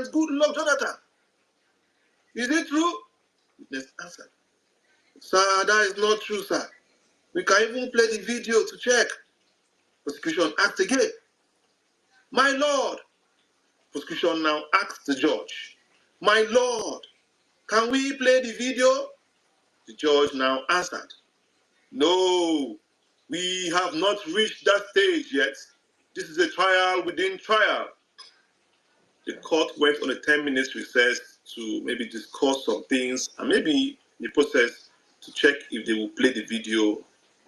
President Goodluck Jonathan. Is it true? Witness answered, sir, that is not true, sir. We can even play the video to check. Prosecution asked again. My lord, prosecution now asked the judge, my lord, can we play the video? The judge now answered, no, we have not reached that stage yet. This is a trial within trial. The court went on a 10-minute recess to maybe discuss some things and maybe in the process to check if they will play the video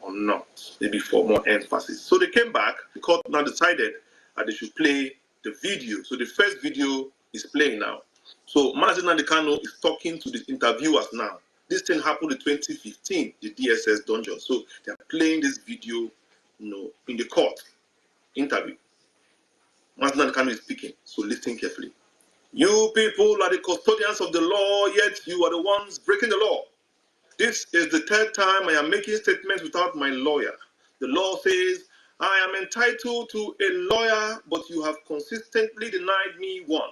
or not, maybe for more emphasis. So they came back. The court now decided that they should play the video. So the first video is playing now. So Mazi Nnamdi Kanu is talking to the interviewers now. This thing happened in 2015, the DSS dungeon. So they are playing this video, in the court interview. Mazi Nnamdi Kanu is speaking, so listen carefully. You people are the custodians of the law, yet you are the ones breaking the law. This is the third time I am making statements without my lawyer. The law says I am entitled to a lawyer, but you have consistently denied me one.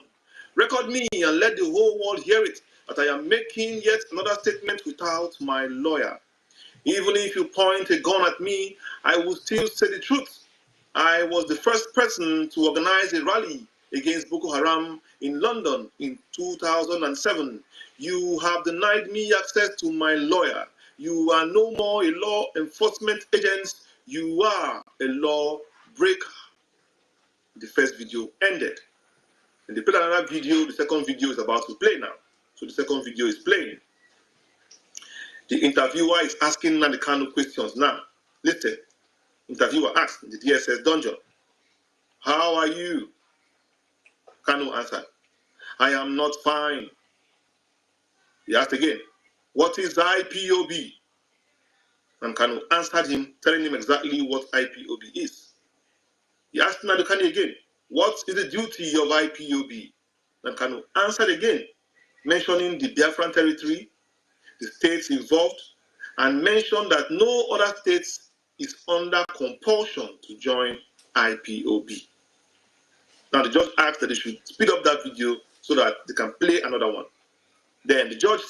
Record me and let the whole world hear it, that I am making yet another statement without my lawyer. Even if you point a gun at me, I will still say the truth. I was the first person to organize a rally against Boko Haram in London in 2007. You have denied me access to my lawyer. You are no more a law enforcement agent. You are a law breaker. The first video ended. And they played another video. The second video is about to play now. So the second video is playing. The interviewer is asking Nnamdi Kanu questions now. Listen. Interviewer asked in the DSS dungeon, how are you? Kanu answered, I am not fine. He asked again, what is IPOB? And Kanu answered him, telling him exactly what IPOB is. He asked Nnamdi Kanu again, what is the duty of IPOB? And Kanu answered again, mentioning the Biafran territory, the states involved, and mentioned that no other states is under compulsion to join IPOB. Now the judge asked that they should speed up that video so that they can play another one. Then the judge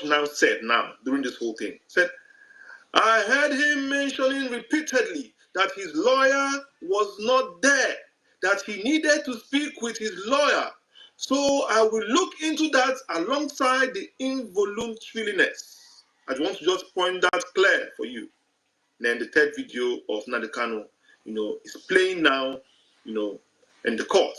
now said during this whole thing, said, I heard him mentioning repeatedly that his lawyer was not there, that he needed to speak with his lawyer. So I will look into that alongside the involuntariness. I want to just point that clear for you. Then the third video of Nnamdi Kanu, is playing now, in the court.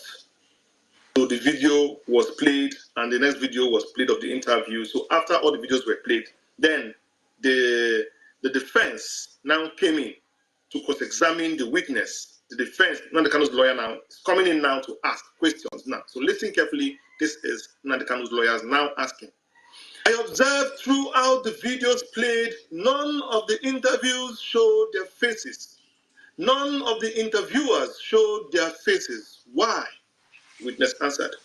So the video was played, and the next video was played of the interview. So after all the videos were played, then the defense now came in to cross-examine the witness. The defense, Nnamdi Kanu's lawyer now, is coming in now to ask questions now. So listen carefully. This is Nnamdi Kanu's lawyers now asking. I observed throughout the videos played, none of the interviews showed their faces. None of the interviewers showed their faces. Why? Witness answered,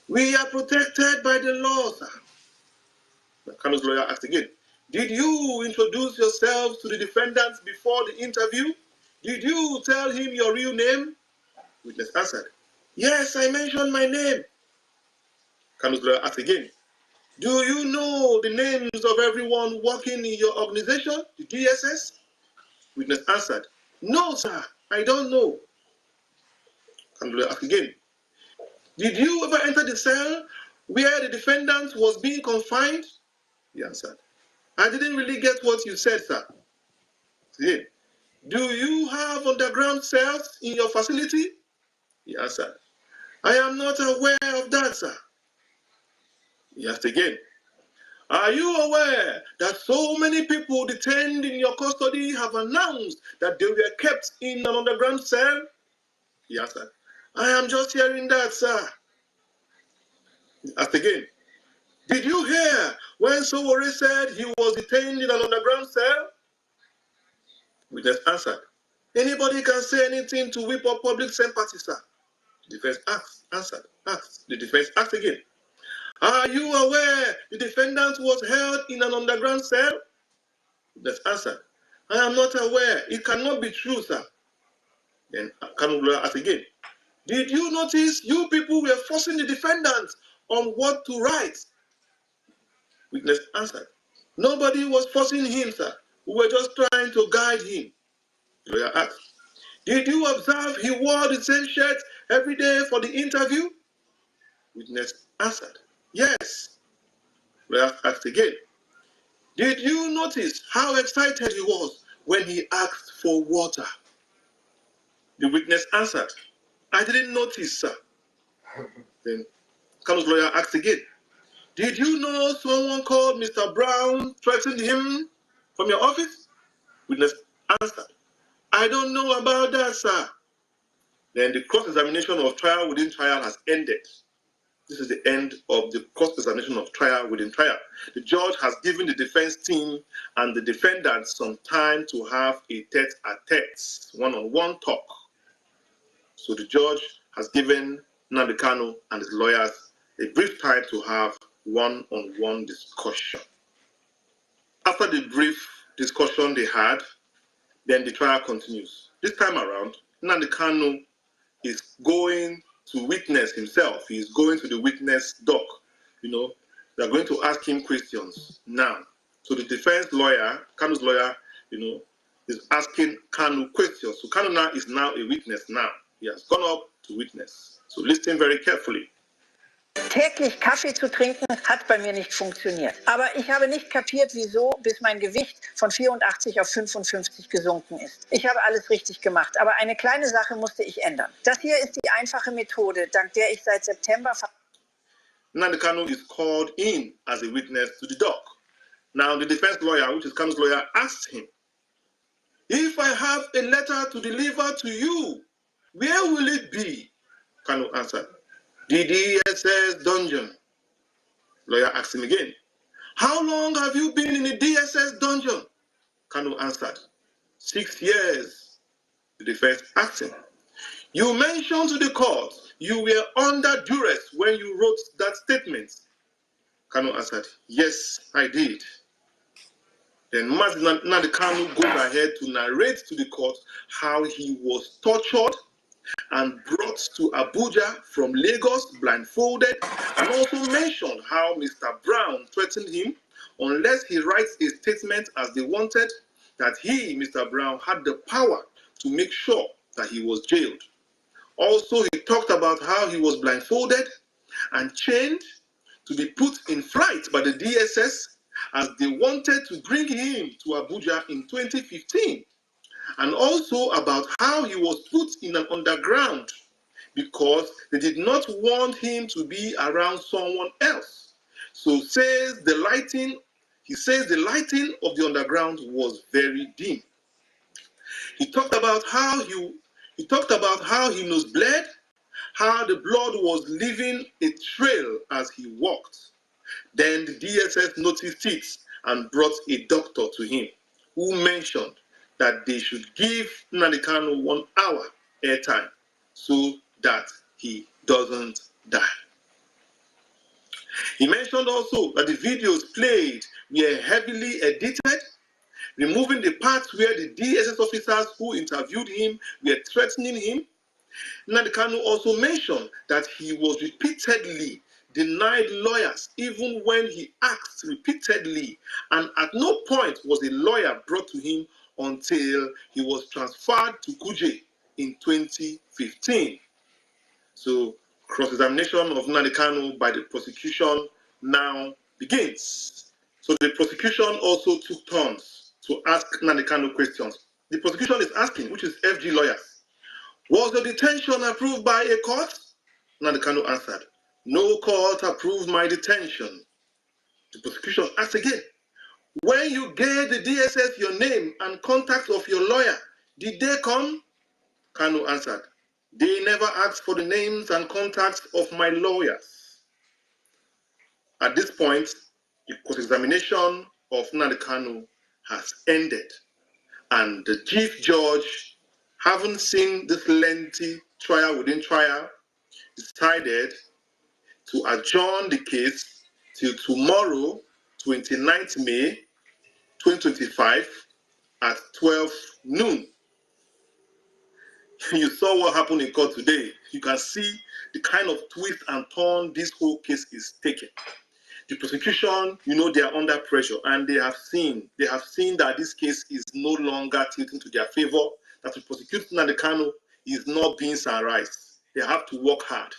we are protected by the law, sir. Kanu's lawyer asked again, did you introduce yourselves to the defendants before the interview? Did you tell him your real name? Witness answered, yes, I mentioned my name. Kanu's lawyer asked again, do you know the names of everyone working in your organization, the DSS? Witness answered, no, sir, I don't know. Kanu's lawyer asked again, did you ever enter the cell where the defendant was being confined? He answered, I didn't really get what you said, sir. Again, do you have underground cells in your facility? He answered, I am not aware of that, sir. He asked again, are you aware that so many people detained in your custody have announced that they were kept in an underground cell? He answered, I am just hearing that, sir. He asked again, did you hear when Sowore said he was detained in an underground cell? Witness answered, anybody can say anything to whip up public sympathy, sir. The defense asked. The defense asked again, are you aware the defendant was held in an underground cell? Witness answered, I am not aware. It cannot be true, sir. Then Kanu asked again, Did you notice you people were forcing the defendant on what to write? Witness answered, nobody was forcing him, sir. We were just trying to guide him. Lawyer asked, did you observe he wore the same shirt every day for the interview? Witness answered, yes. Lawyer asked again, did you notice how excited he was when he asked for water? The witness answered, I didn't notice, sir. Then Kanu's lawyer asked again, did you know someone called Mr. Brown threatened him from your office? Witness answered, I don't know about that, sir. Then the cross-examination of trial within trial has ended. This is the end of the cross-examination of trial within trial. The judge has given the defense team and the defendant some time to have a tete-a-tete, one-on-one talk. So the judge has given Nnamdi Kanu and his lawyers a brief time to have one-on-one discussion. After the brief discussion they had, then the trial continues. This time around, Nnamdi Kanu is going to witness himself. He is going to the witness dock. They're going to ask him questions now. So the defense lawyer, Kanu's lawyer, is asking Kanu questions. So Kanu now is now a witness now. He has gone up to witness. So listen very carefully. Täglich Kaffee zu trinken, hat bei mir nicht funktioniert. Aber ich habe nicht kapiert, wieso, bis mein Gewicht von 84 auf 55 gesunken ist. Ich habe alles richtig gemacht, aber eine kleine Sache musste ich ändern. Das hier ist die einfache Methode, dank der ich seit September... Nnamdi Kanu is called in as a witness to the dock. Now the defense lawyer, which is Kanu's lawyer, asked him, if I have a letter to deliver to you, where will it be? Kanu answered, the DSS dungeon. Lawyer asked him again, how long have you been in the DSS dungeon? Kanu answered, 6 years. The defense asked him, you mentioned to the court you were under duress when you wrote that statement. Kanu answered, yes, I did. Then Nnamdi Kanu goes ahead to narrate to the court how he was tortured and brought to Abuja from Lagos blindfolded, and also mentioned how Mr. Brown threatened him unless he writes a statement as they wanted, that he, Mr. Brown, had the power to make sure that he was jailed. Also, he talked about how he was blindfolded and chained to be put in flight by the DSS as they wanted to bring him to Abuja in 2015. And also about how he was put in an underground because they did not want him to be around someone else. So he says the lighting of the underground was very dim. He talked about how he nose bled, how the blood was leaving a trail as he walked. Then the DSS noticed it and brought a doctor to him, who mentioned that they should give Nnamdi Kanu 1 hour airtime so that he doesn't die. He mentioned also that the videos played were heavily edited, removing the parts where the DSS officers who interviewed him were threatening him. Nnamdi Kanu also mentioned that he was repeatedly denied lawyers even when he asked repeatedly, and at no point was a lawyer brought to him until he was transferred to Kuje in 2015. So cross-examination of Nnamdi Kanu by the prosecution now begins. So the prosecution also took turns to ask Nnamdi Kanu questions. The prosecution is asking, which is FG lawyers, was the detention approved by a court? Nnamdi Kanu answered, no court approved my detention. The prosecution asked again, when you gave the DSS your name and contacts of your lawyer, did they come? Kanu answered, they never asked for the names and contacts of my lawyers. At this point, the cross-examination of Nnamdi Kanu has ended, and the chief judge, having seen this lengthy trial within trial, decided to adjourn the case till tomorrow, 29th May 2025 at 12 noon. You saw what happened in court today. You can see the kind of twist and turn this whole case is taking. The prosecution, they are under pressure, and they have seen that this case is no longer tilting to their favor, that to prosecute Nnamdi Kanu is not beans and rice. They have to work hard.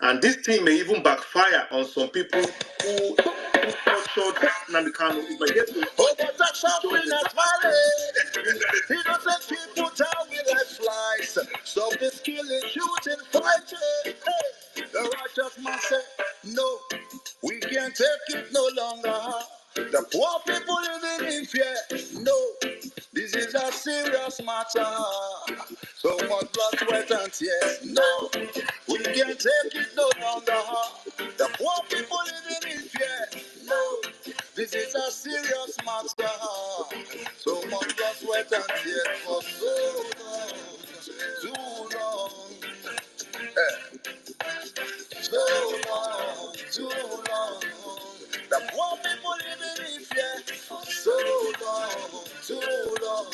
And this thing may even backfire on some people who tortured Nnamdi Kanu. It might get to innocent people tell me like flies. Stop this killing, shooting, fighting. Hey, the righteous man say, no, we can't take it no longer. The poor people living in fear. No, this is a serious matter. So much blood, sweat, and tears. No, we can't take it no longer. The poor people living in fear. No, this is a serious matter. So much blood, sweat, and tears for so long, too long. So long, too long. The poor people living in fear. So long, too long.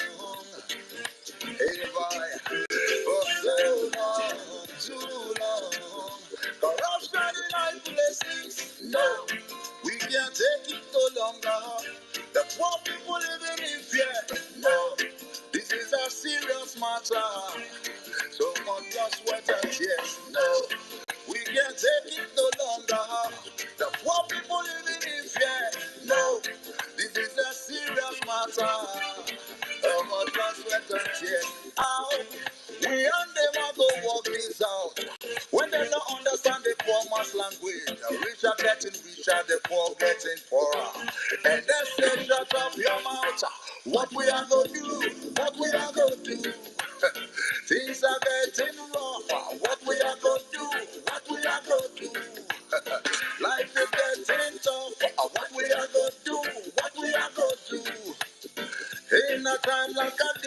Hey, boy, for so long, too long. Corruption in high places. No, we can't take it no longer. The poor people living in fear. No, this is a serious matter. So much blood, sweat, and tears. No, we can't take it no longer. The poor people living in fear. No, this is a serious matter. So much blood, sweat, and tears. Ow, we and them are go walk this out. When they don't understand the poor man's language, the rich are getting richer, the poor getting poorer. And they say, shut up your mouth. What we are going to do? What we are going to do? Things are getting rough. What we are going to do? What we are going to do? Life is getting tough. What we are going to do? What we are going to do? In a time like a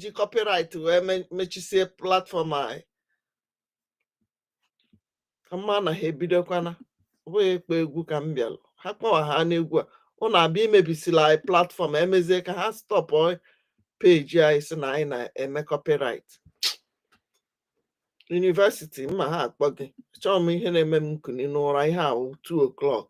iji copyright wee mechisie platform anyị ka mma na ha ebidokwana ọ bụghị ịkpọ egwu ka m bịalụ ha kpọwa ha n'egwu a ọ na-abịa imebisila anyị platform emezie ka ha stọpụ peji anyị si na anyị na-eme copyright. University mma ha akpọ gị chọọ m ihe na-eme m nkuni n'ụra ihe ahụ 2 o'clock.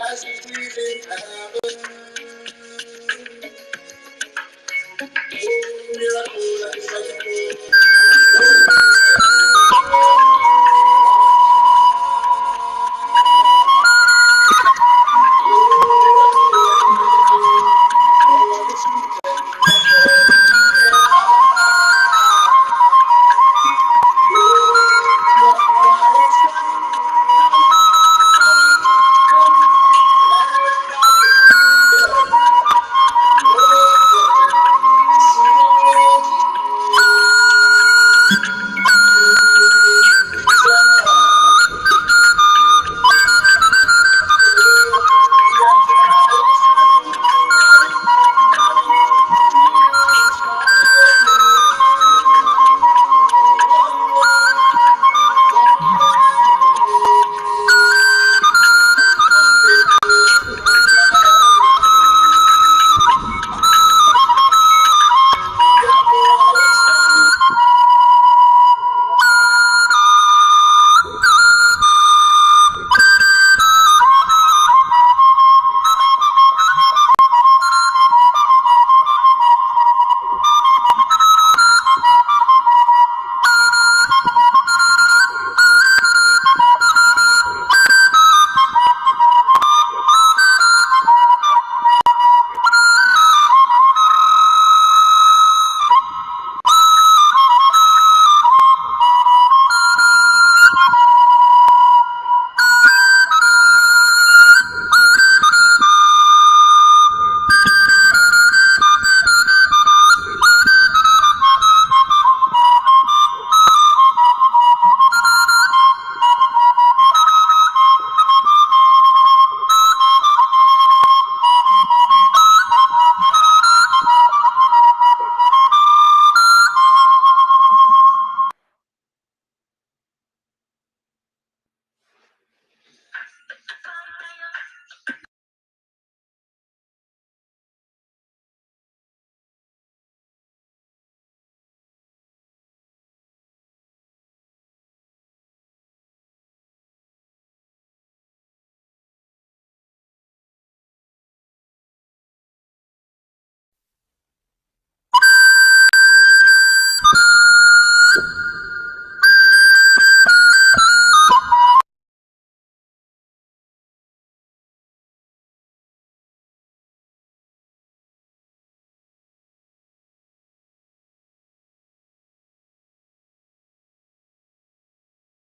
As we breathe in heaven, miracle and cycle.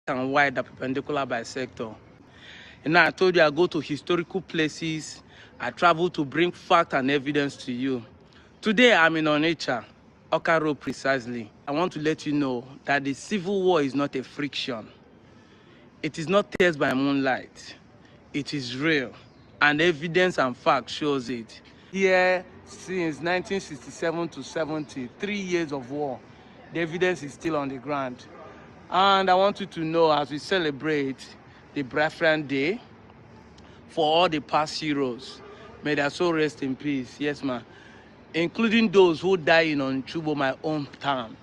And wide are perpendicular by sector. And now I told you I go to historical places. I travel to bring fact and evidence to you. Today I'm in Onitsha, Oka Road precisely. I want to let you know that the civil war is not a friction. It is not tears by moonlight. It is real. And evidence and fact shows it. Here, since 1967 to 70, 3 years of war, the evidence is still on the ground. And I want you to know, as we celebrate the Biafran Day, for all the past heroes, may their soul rest in peace. Yes, ma'am. Including those who died in Onchubo, my own town.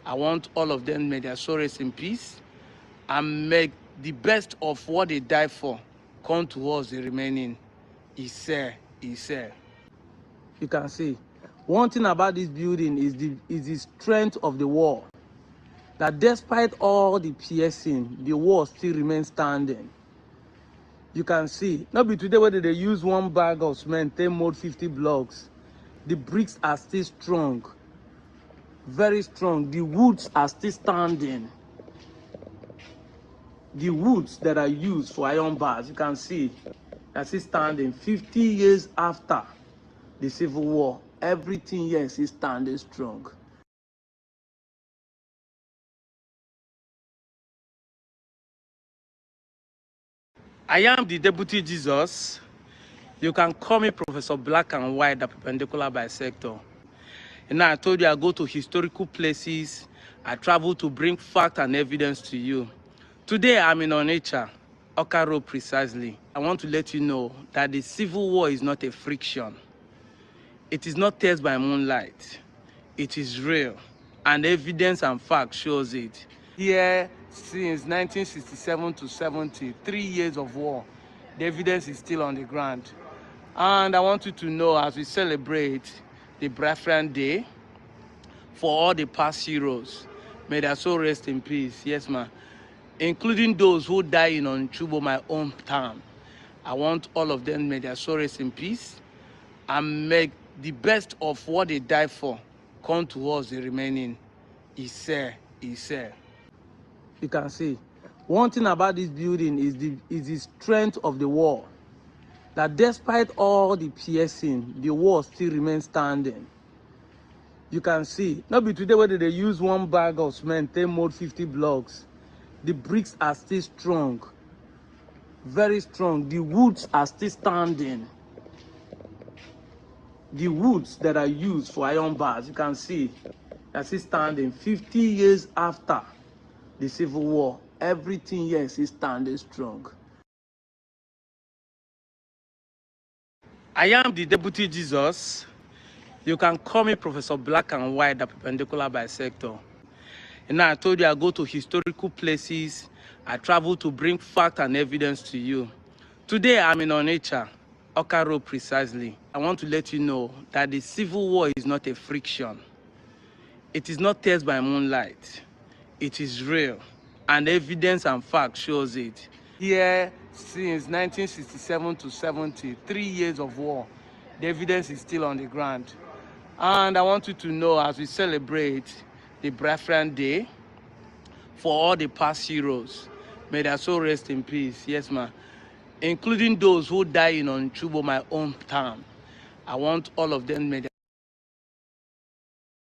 I want all of them, may their soul rest in peace, and make the best of what they died for come to us, the remaining. Ise. You can see. One thing about this building is the strength of the wall. That despite all the piercing, the wall still remains standing. You can see, not be today whether they use one bag of cement, they mold 50 blocks. The bricks are still strong. very strong. The woods are still standing. The woods that are used for iron bars, you can see, are still standing 50 years after the Civil War. Everything here is still standing strong. I am the Deputy Jesus. You can call me Professor Black and White, the perpendicular bisector. And I told you I go to historical places. I travel to bring fact and evidence to you. Today I'm in Onitsha, Oka Road precisely. I want to let you know that the Civil War is not a friction. It is not tears by moonlight. It is real. And evidence and fact shows it. Here, since 1967 to 70, 3 years of war, the evidence is still on the ground. And I want you to know, as we celebrate the Biafran Day, for all the past heroes, may their soul rest in peace. Yes, ma'am. Including those who died in Onchubo, my hometown. I want all of them, may their soul rest in peace, and make the best of what they died for come to us, the remaining. Ise. You can see. One thing about this building is the strength of the wall. That despite all the piercing, the wall still remains standing. You can see. Not be today whether they use one bag of cement, they mold 50 blocks. The bricks are still strong. Very strong. The woods are still standing. The woods that are used for iron bars, you can see, are still standing 50 years after the Civil War. Everything here is still standing strong. I am the Deputy Jesus. You can call me Professor Black and White, the perpendicular bisector. And I told you I go to historical places. I travel to bring fact and evidence to you. Today I'm in Onitsha, Oka Road precisely. I want to let you know that the Civil War is not a friction. It is not tears by moonlight. It is real. And evidence and fact shows it. Here, since 1967 to 70, 3 years of war, the evidence is still on the ground. And I want you to know, as we celebrate the Biafran Day, for all the past heroes, may their soul rest in peace. Yes, ma'am. Including those who died in Onchubo, my hometown. I want all of them, may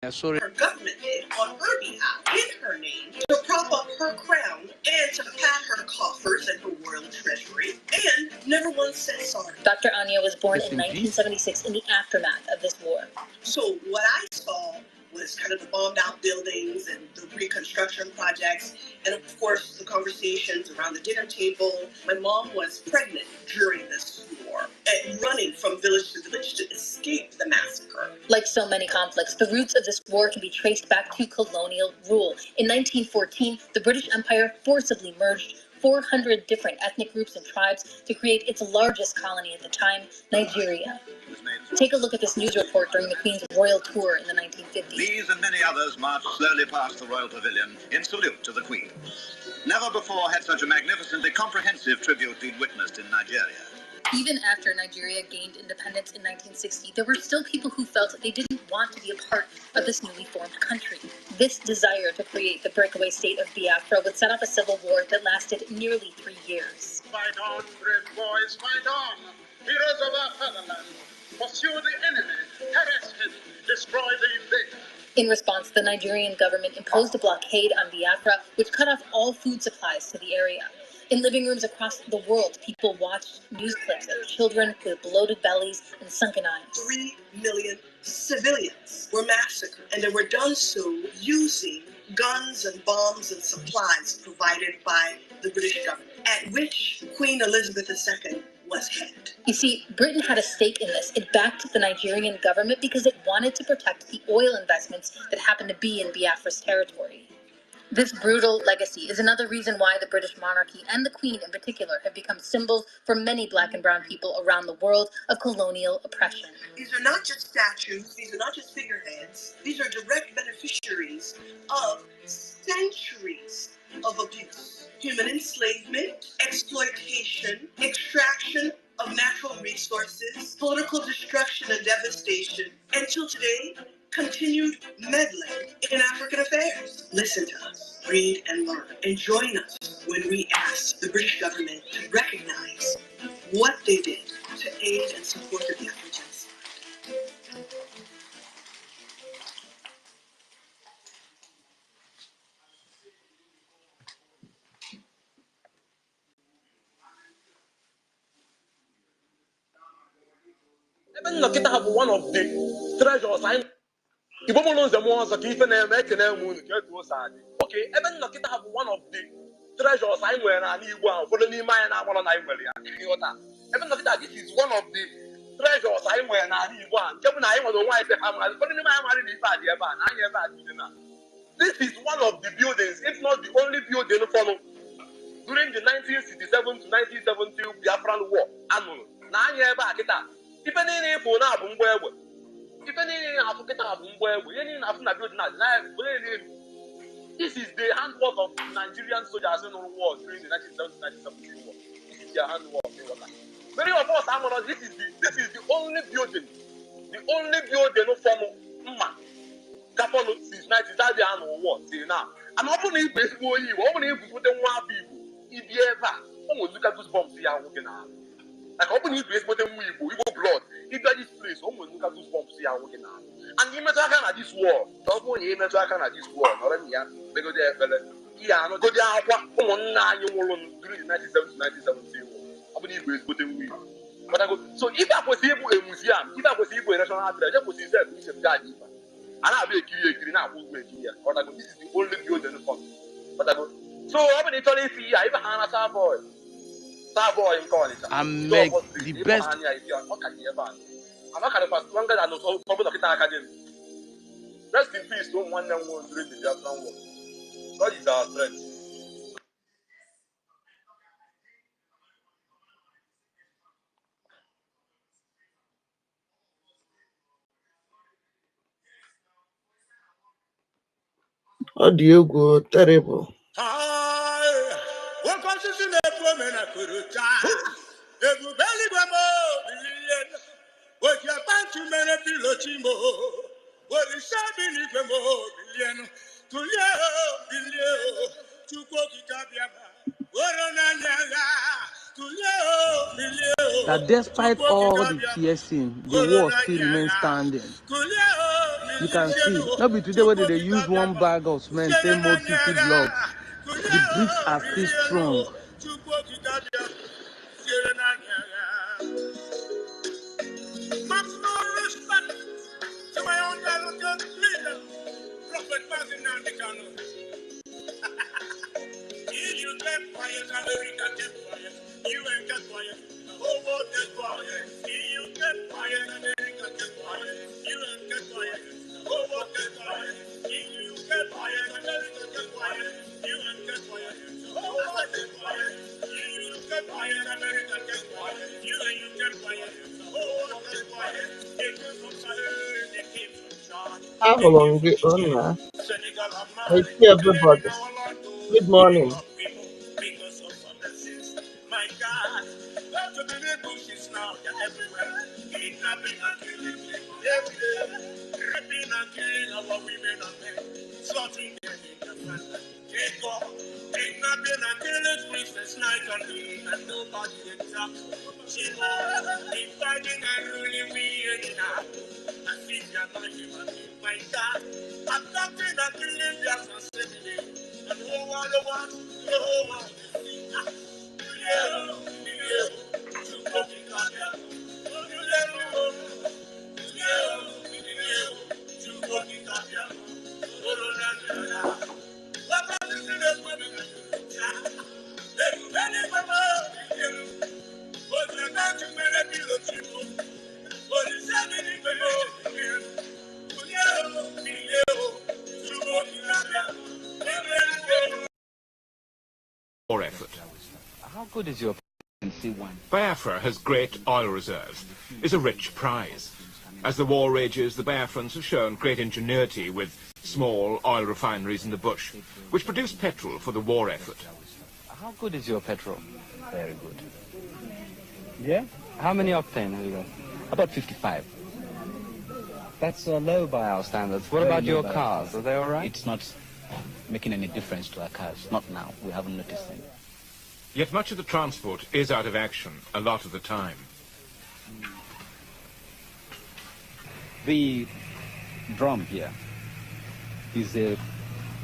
their soul. Her government did on her behalf in her name to prop up her crown and to pad her coffers and her royal treasury, and never once said sorry. Dr. Anya was born in 1976 in the aftermath of this war. So what I saw was kind of the bombed out buildings and the reconstruction projects, and of course the conversations around the dinner table. My mom was pregnant during this war and running from village to village to escape the massacre. Like so many conflicts, the roots of this war can be traced back to colonial rule. In 1914, the British Empire forcibly merged 400 different ethnic groups and tribes to create its largest colony at the time, Nigeria. Take a look at this news report during the Queen's royal tour in the 1950s. These and many others marched slowly past the royal pavilion in salute to the Queen. Never before had such a magnificently comprehensive tribute been witnessed in Nigeria. Even after Nigeria gained independence in 1960, there were still people who felt they didn't want to be a part of this newly formed country. This desire to create the breakaway state of Biafra would set off a civil war that lasted nearly 3 years. Fight on, brave boys, fight on! Heroes of our fatherland! Pursue the enemy, harass him, destroy the invader. In response, the Nigerian government imposed a blockade on Biafra, which cut off all food supplies to the area. In living rooms across the world, people watched news clips of children with bloated bellies and sunken eyes. 3 million civilians were massacred, and they were done so using guns and bombs and supplies provided by the British government, at which Queen Elizabeth II was head. You see, Britain had a stake in this. It backed the Nigerian government because it wanted to protect the oil investments that happened to be in Biafra's territory. This brutal legacy is another reason why the British monarchy and the Queen in particular have become symbols for many Black and brown people around the world of colonial oppression. These are not just statues, these are not just figureheads, these are direct beneficiaries of centuries of abuse. Human enslavement, exploitation, extraction of natural resources, political destruction and devastation, until today, continued meddling in African affairs. Listen to us, read and learn, and join us when we ask the British government to recognize what they did to aid and support the Biafran genocide. Even Nakita have one of the treasures. Okay, even Nakita have one of the treasures I wear and Igbo for the Nima and I want to even Nakita, this is one of the treasures I wear and Igbo. Kevin, I want to wife the hammer, but this is one of the buildings, if not the only building follow during the 1967 to 1970 Biafran War. Even in April now, this is the handwork of Nigerian soldiers in the war during the 1970 war. This is their handwork. Many of us, this is the only building from since 1970 war till now. And open it basically, open it put them one people. If you ever, almost look at those bombs here. Like open it basically, we go blood. If that is place, almost look at those bombs here. And you met at this war. Don't go in at this war. Not any because they are yeah, no go down during the 1970 war. Open it basically, but I go. So if I was able a museum, if I was able a national treasure, was himself, we should guide. And I'll be a key now. This is the only building for me. But I go. So I'm in Italy. I even have a Savoy in college. I'm make the best. I'm not going to pass longer than the public academy. Rest in peace. Don't want them during the Biafran war. God is our strength. Audio go terrible. That despite all the piercing, the war still remains standing. You can see, not be today whether they use one bag of cement, take more 50 blocks. The bricks are still strong. You get quiet, America get quiet. You ain't get quiet. The whole world get quiet. You get quiet, America get quiet. You ain't get quiet. The whole world get quiet. You get quiet, America get quiet. You ain't get quiet. The whole world get quiet. You get quiet, America get quiet. You ain't get quiet. The whole world get quiet. It came from Sahel, it came from Chad. How long it on now? I see everybody. Good morning. Because of other sins, my God, got to be the bushes now, they're everywhere. Kidnapping and killing people every day. Raping and killing our women and men. Slaughtering them in the front. Take off. Kidnapping and killing priests night and day. And nobody exacts. They fighting and ruling me anyhow. I think they're not human beings, my God. Attacking and killing Biafrans every day. And no one wants, no one is seeing. War effort. How good is your C1? Biafra has great oil reserves. It's a rich prize. As the war rages, the Biafrans have shown great ingenuity with small oil refineries in the bush, which produce petrol for the war effort. How good is your petrol? Very good. Yeah? How many octane have you got? About 55. That's low by our standards. What about your cars? Are they all right? It's not making any difference to our cars. Not now. We haven't noticed any. Yet much of the transport is out of action a lot of the time. The drum here is a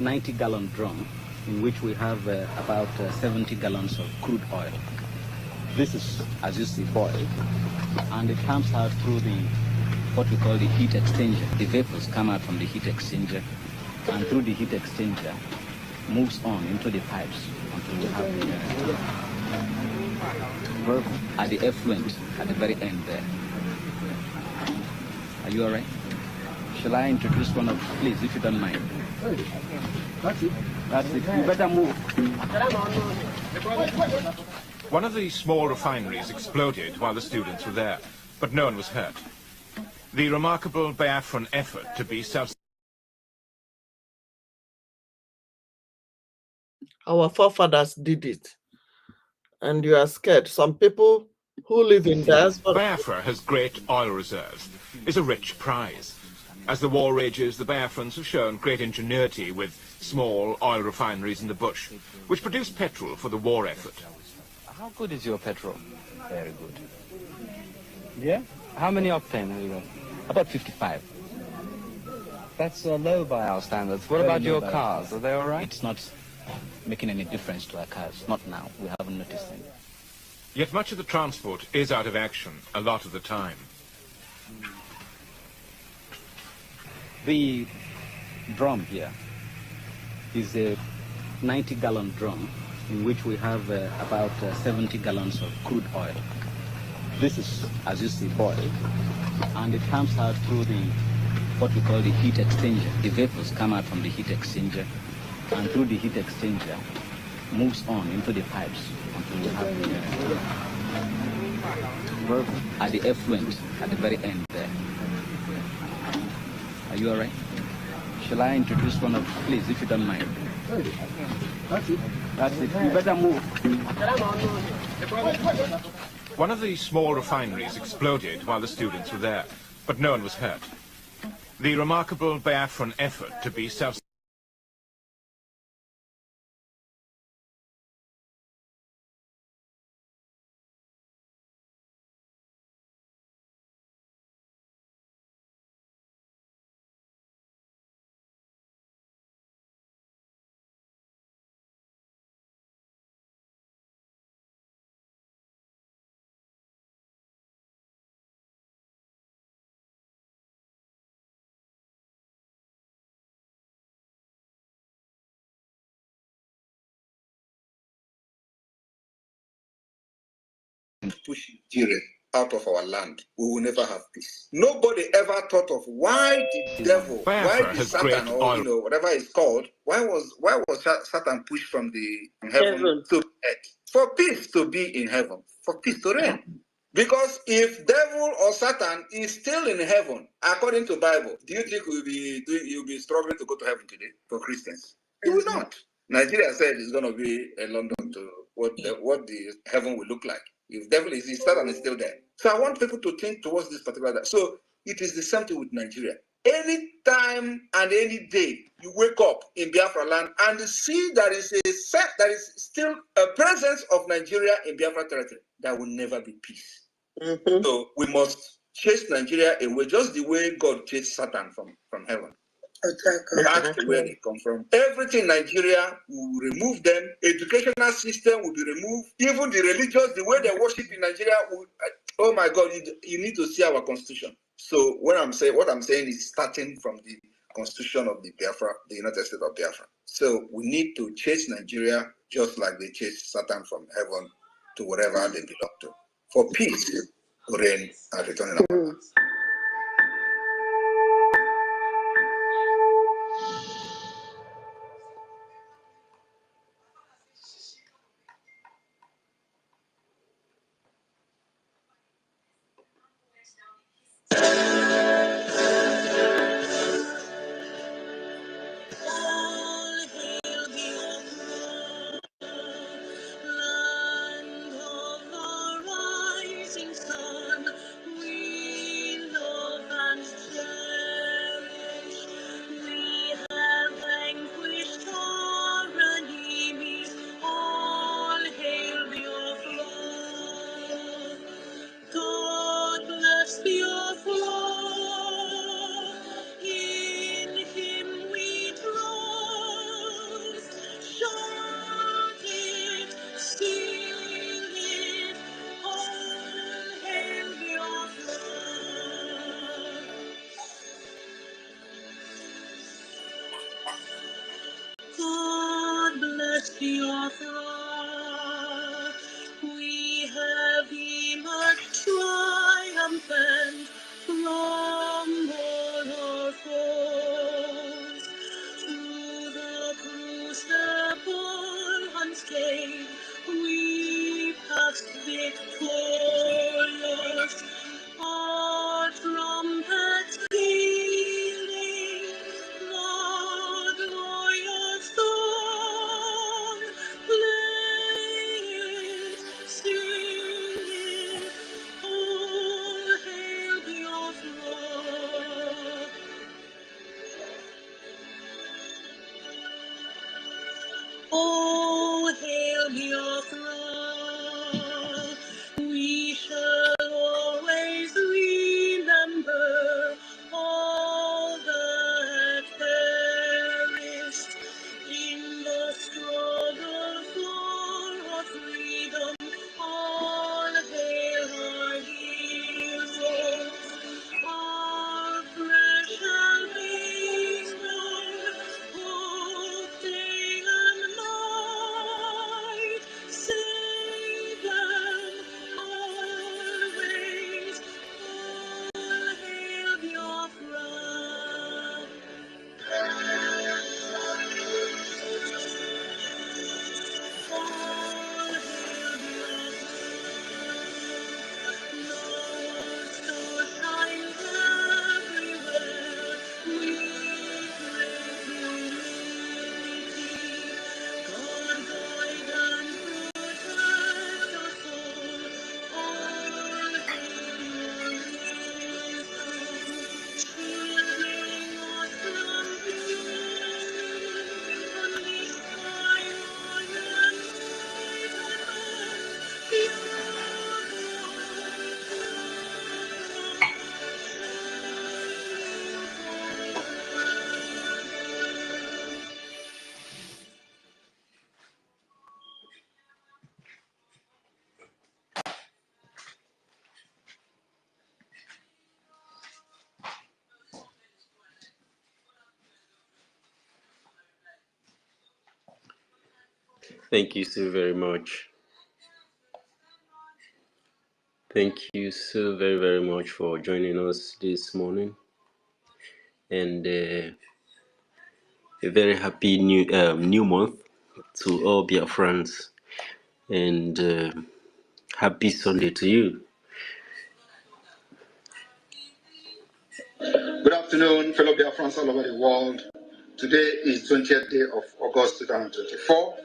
90-gallon drum in which we have about 70 gallons of crude oil. This is, as you see, boiled, and it comes out through what we call the heat exchanger. The vapors come out from the heat exchanger, and through the heat exchanger moves on into the pipes until we have at the effluent at the very end there. Are you all right? Shall I introduce one of, please, if you don't mind? That's it. That's it. You better move. One of the small refineries exploded while the students were there, but no one was hurt. The remarkable Biafran effort to be self. Our forefathers did it, and you are scared. Some people who live in diaspora. Biafra has great oil reserves, is a rich prize. As the war rages, the Biafrans have shown great ingenuity with small oil refineries in the bush, which produce petrol for the war effort. How good is your petrol? Very good. Yeah? How many octane have you got? About 55. That's low by our standards. What about your cars? Are they all right? It's not making any difference to our cars. Not now. We haven't noticed any. Yet much of the transport is out of action a lot of the time. The drum here is a 90-gallon drum in which we have about 70 gallons of crude oil. This is, as you see, boiled, and it comes out through what we call the heat exchanger. The vapors come out from the heat exchanger, and through the heat exchanger moves on into the pipes until we have at the effluent at the very end there. Are you all right? Shall I introduce one of, please, if you don't mind? That's it. That's it. You better move. One of the small refineries exploded while the students were there, but no one was hurt. The remarkable Biafran effort to be self. Push Nigeria out of our land, we will never have peace. Nobody ever thought of why the devil, Biafra why the has Satan, great or oil. Whatever it's called, why was Satan pushed from the heaven to earth? For peace to be in heaven, for peace to reign. Because if devil or Satan is still in heaven, according to Bible, do you think you'll be struggling to go to heaven today for Christians? It will not. Nigeria said it's going to be a London to what the heaven will look like. If devil is Satan is still there. So I want people to think towards this particular. So it is the same thing with Nigeria. Any time and any day you wake up in Biafra land and see there is still a presence of Nigeria in Biafra territory, there will never be peace. Mm-hmm. So we must chase Nigeria away, just the way God chased Satan from heaven. That's where they come from. Everything in Nigeria, we will remove them. Educational system will be removed. Even the religious, the way they worship in Nigeria, oh my God, you need to see our constitution. So what I'm saying is starting from the constitution of the Biafra, the United States of Biafra. So we need to chase Nigeria just like they chase Satan from heaven to wherever they belong to, for peace to reign and return in our land. Biafra, we have emerged triumphant from all our foes. Through the crucible unscathed, we passed victorious. Our trumpets pealing, the glorious song playing, singing, all hail Biafra. Oh, hail Biafra, we shall always remember all that perished in the struggle for our freedom. All hail our heroes, our precious victims, hope, day and night. Save them always. All hail Biafra. Thank you so very much. Thank you so very, very much for joining us this morning. And a very happy new month to all BIAFRANS. And happy Sunday to you. Good afternoon, fellow BIAFRANS all over the world. Today is 20th day of August 2024,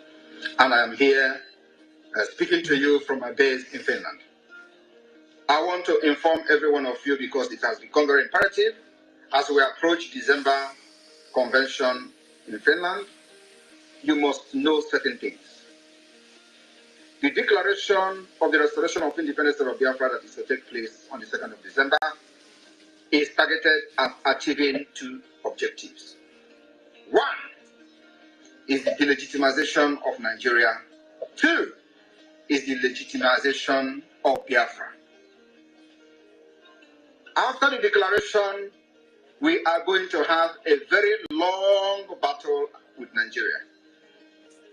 and I am here speaking to you from my base in Finland. I want to inform every one of you because it has become very imperative as we approach December convention in Finland. You must know certain things. The declaration of the restoration of independence of Biafra that is to take place on the 2nd of December is targeted at achieving two objectives. One is the delegitimization of Nigeria. Two is the legitimization of Biafra. After the declaration, we are going to have a very long battle with Nigeria.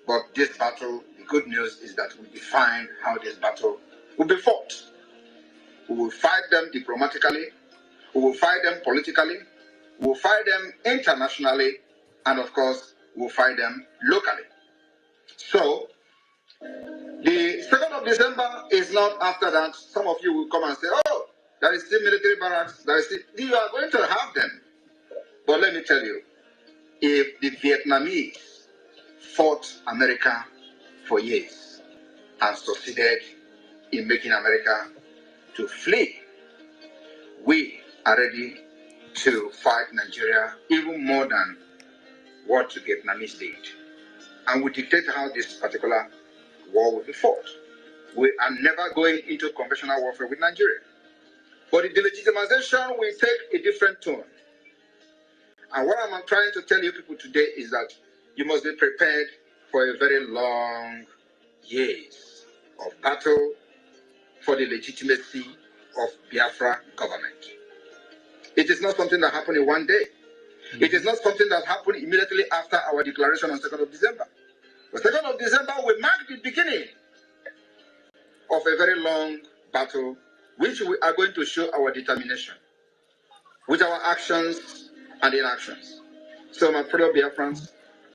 But this battle, the good news is that we define how this battle will be fought. We will fight them diplomatically, we will fight them politically, we will fight them internationally, and of course, we will fight them locally. So, the 2nd of December is not after that. Some of you will come and say, oh, there is still military barracks, you are going to have them. But let me tell you, if the Vietnamese fought America for years and succeeded in making America to flee, we are ready to fight Nigeria even more than what the Vietnamese did. And we dictate how this particular war will be fought. We are never going into conventional warfare with Nigeria. But the delegitimization will take a different tone. And what I'm trying to tell you people today is that you must be prepared for a very long years of battle for the legitimacy of Biafra government. It is not something that happened in one day. It is not something that happened immediately after our declaration on 2nd of December. The 2nd of December will mark the beginning of a very long battle, which we are going to show our determination with our actions and inactions. So, my fellow Biafrans,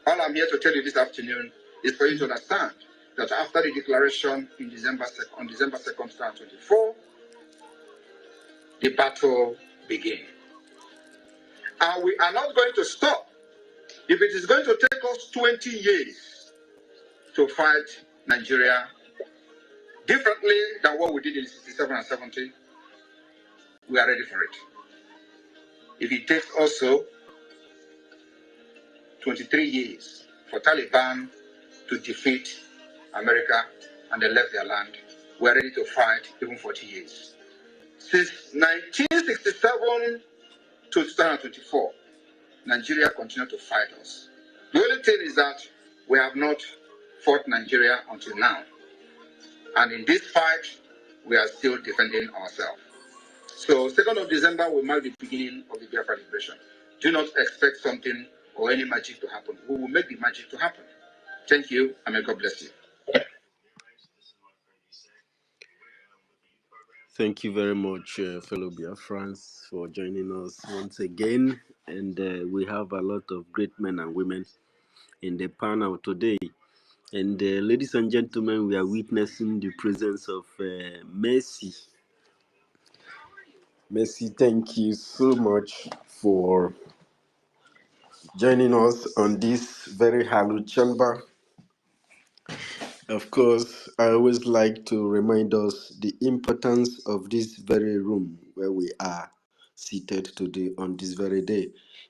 all I'm here to tell you this afternoon is for you to understand that after the declaration on December 2nd, 2024, the battle begins. And we are not going to stop. If it is going to take us 20 years to fight Nigeria differently than what we did in 67 and 70, we are ready for it. If it takes also 23 years for Taliban to defeat America and they left their land, we are ready to fight even 40 years. Since 1967 to 2024, Nigeria continued to fight us. The only thing is that we have not fought Nigeria until now. And in this fight, we are still defending ourselves. So 2nd of December will mark the beginning of the Biafra liberation. Do not expect something or any magic to happen. We will make the magic to happen. Thank you, and may God bless you. Thank you very much, fellow Biafrans, for joining us once again. And we have a lot of great men and women in the panel today. And ladies and gentlemen, we are witnessing the presence of Mercy. Mercy, thank you so much for joining us on this very hallowed chamber. Of course, I always like to remind us the importance of this very room where we are seated today on this very day.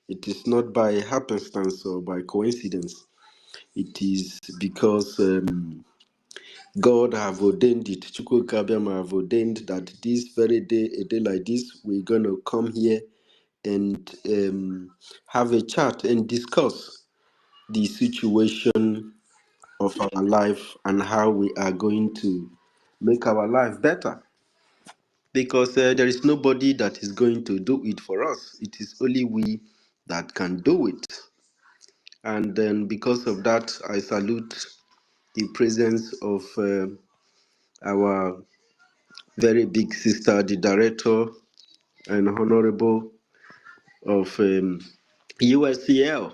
It is not by happenstance or by coincidence. It is because God have ordained it. Chukwu Kabiama have ordained that this very day, a day like this, we're going to come here and have a chat and discuss the situation of our life and how we are going to make our life better. Because there is nobody that is going to do it for us. It is only we that can do it. And then because of that, I salute the presence of our very big sister, the director and honorable of USCL.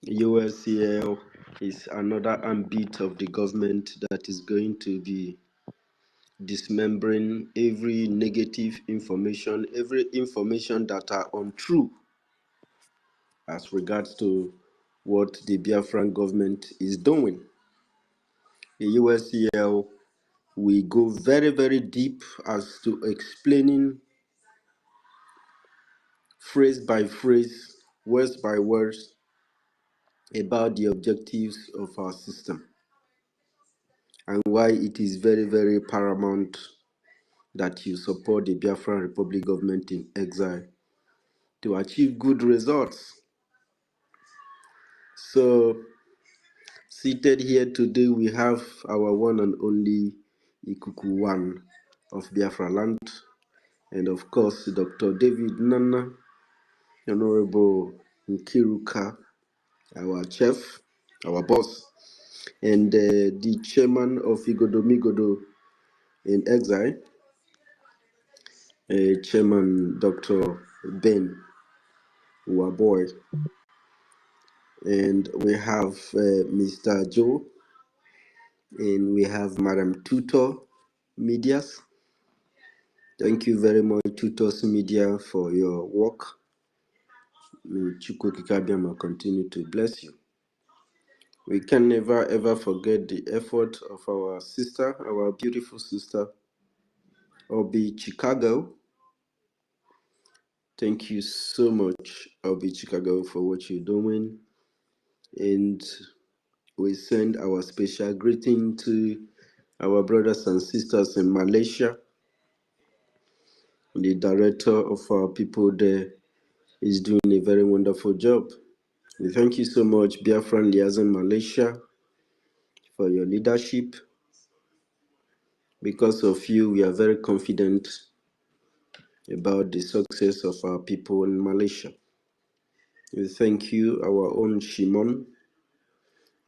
USCL is another ambit of the government that is going to be dismembering every negative information, every information that are untrue as regards to what the Biafran government is doing. The USCL we go very, very deep as to explaining phrase by phrase, words by words, about the objectives of our system and why it is very, very paramount that you support the Biafran Republic government in exile to achieve good results. So, seated here today, we have our one and only Ikuku One of Biafra land, and of course, Dr. David Nana, Honorable Nkiruka, our chef, our boss, and the chairman of Igodomigodo in exile, Chairman Dr. Ben Waboy. And we have Mr. Joe, and we have Madam Tutor Medias. Thank you very much, Tutors Media, for your work. May Chukwu Kikabiama continue to bless you. We can never ever forget the effort of our sister, our beautiful sister, Obi Chicago. Thank you so much, Obi Chicago, for what you're doing. And we send our special greeting to our brothers and sisters in Malaysia. The director of our people there is doing a very wonderful job. We thank you so much, Biafran Liaison Malaysia, for your leadership. Because of you, we are very confident about the success of our people in Malaysia. We thank you, our own Shimon,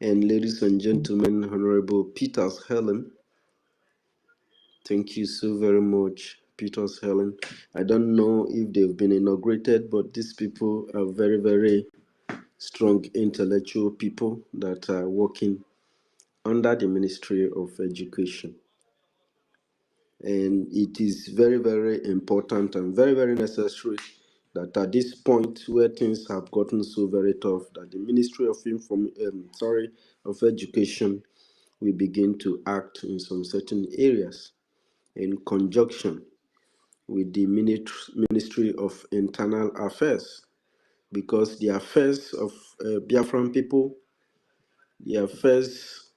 And ladies and gentlemen, Honorable Peters Helen, thank you so very much, Peters Helen. I don't know if they've been inaugurated, but these people are very, very strong intellectual people that are working under the Ministry of Education. And it is very, very important and very, very necessary that at this point where things have gotten so very tough, that the Ministry of of Education will begin to act in some certain areas in conjunction with the Ministry of Internal Affairs, because the affairs of Biafran people, the affairs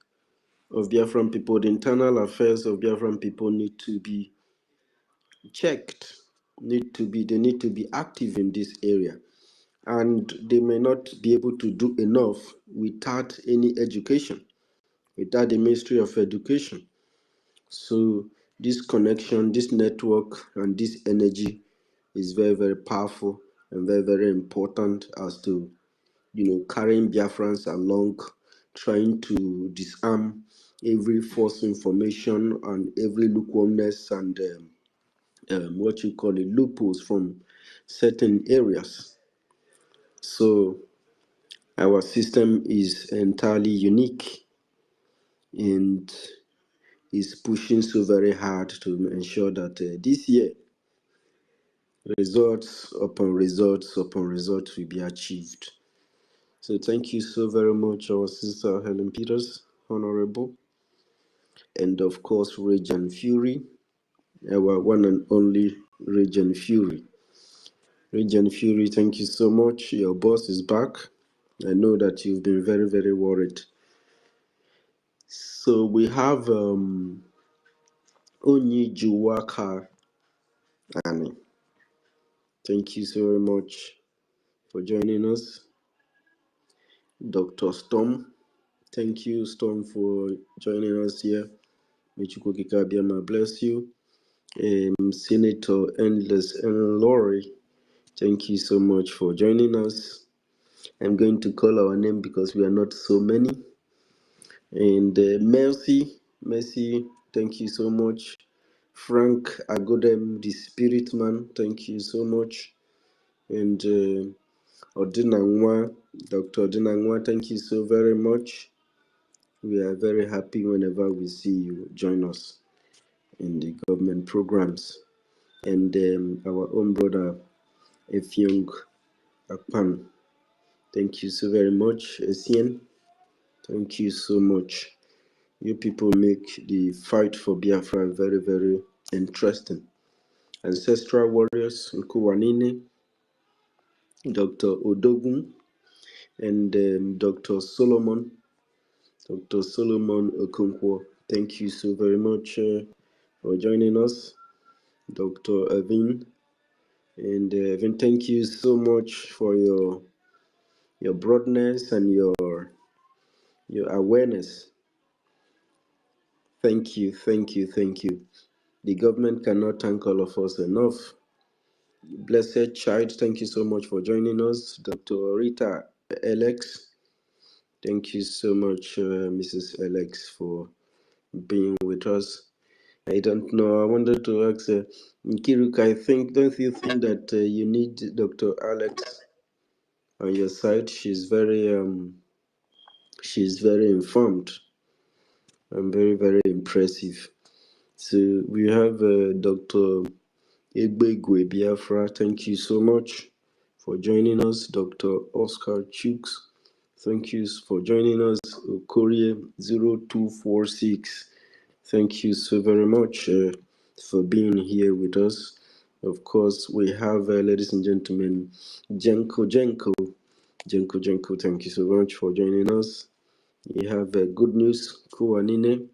of Biafran people, the internal affairs of Biafran people need to be checked, they need to be active in this area, and they may not be able to do enough without any education, without the Ministry of Education. So this connection, this network, and this energy is very, very powerful and very, very important as to, carrying Biafrans along, trying to disarm every false information and every lukewarmness and what you call it, loopholes from certain areas. So our system is entirely unique and is pushing so very hard to ensure that this year results upon results upon results will be achieved. So thank you so very much, our sister Helen Peters, Honorable, and of course Regent Fury, our one and only Regent Fury. Regent Fury, thank you so much. Your boss is back. I know that you've been very, very worried. So we have Onyijuwaka Annie. Thank you so very much for joining us. Dr. Storm, thank you, Storm, for joining us here. May Chukwukika bless you. Senator Endless and Lori, thank you so much for joining us. I'm going to call our name because we are not so many. And Mercy, thank you so much. Frank Agodem, the spirit man, thank you so much. And Odinangwa, Dr. Odinangwa, thank you so very much. We are very happy whenever we see you join us in the government programs. And our own brother, Efyong Akpan, thank you so very much. Essien, thank you so much. You people make the fight for Biafra very, very interesting. Ancestral warriors, Nkuwanine, Dr. Odogun, and Dr. Solomon Okonkwo. Thank you so very much for joining us. Dr. Evin, and Evin, thank you so much for your broadness and your awareness. Thank you. The government cannot thank all of us enough. Blessed child, thank you so much for joining us. Dr. Rita Alex, thank you so much, Mrs. Alex, for being with us. I don't know, I wanted to ask Nkiruka, don't you think that you need Dr. Alex on your side? She's very informed and very, very impressive. So we have Dr. EKID Biafra, thank you so much for joining us. Dr. Oscar Chooks, thank you for joining us. Okorie 0246, thank you so very much for being here with us. Of course, we have, ladies and gentlemen, Jenko, thank you so much for joining us. We have good news, Kuwanine.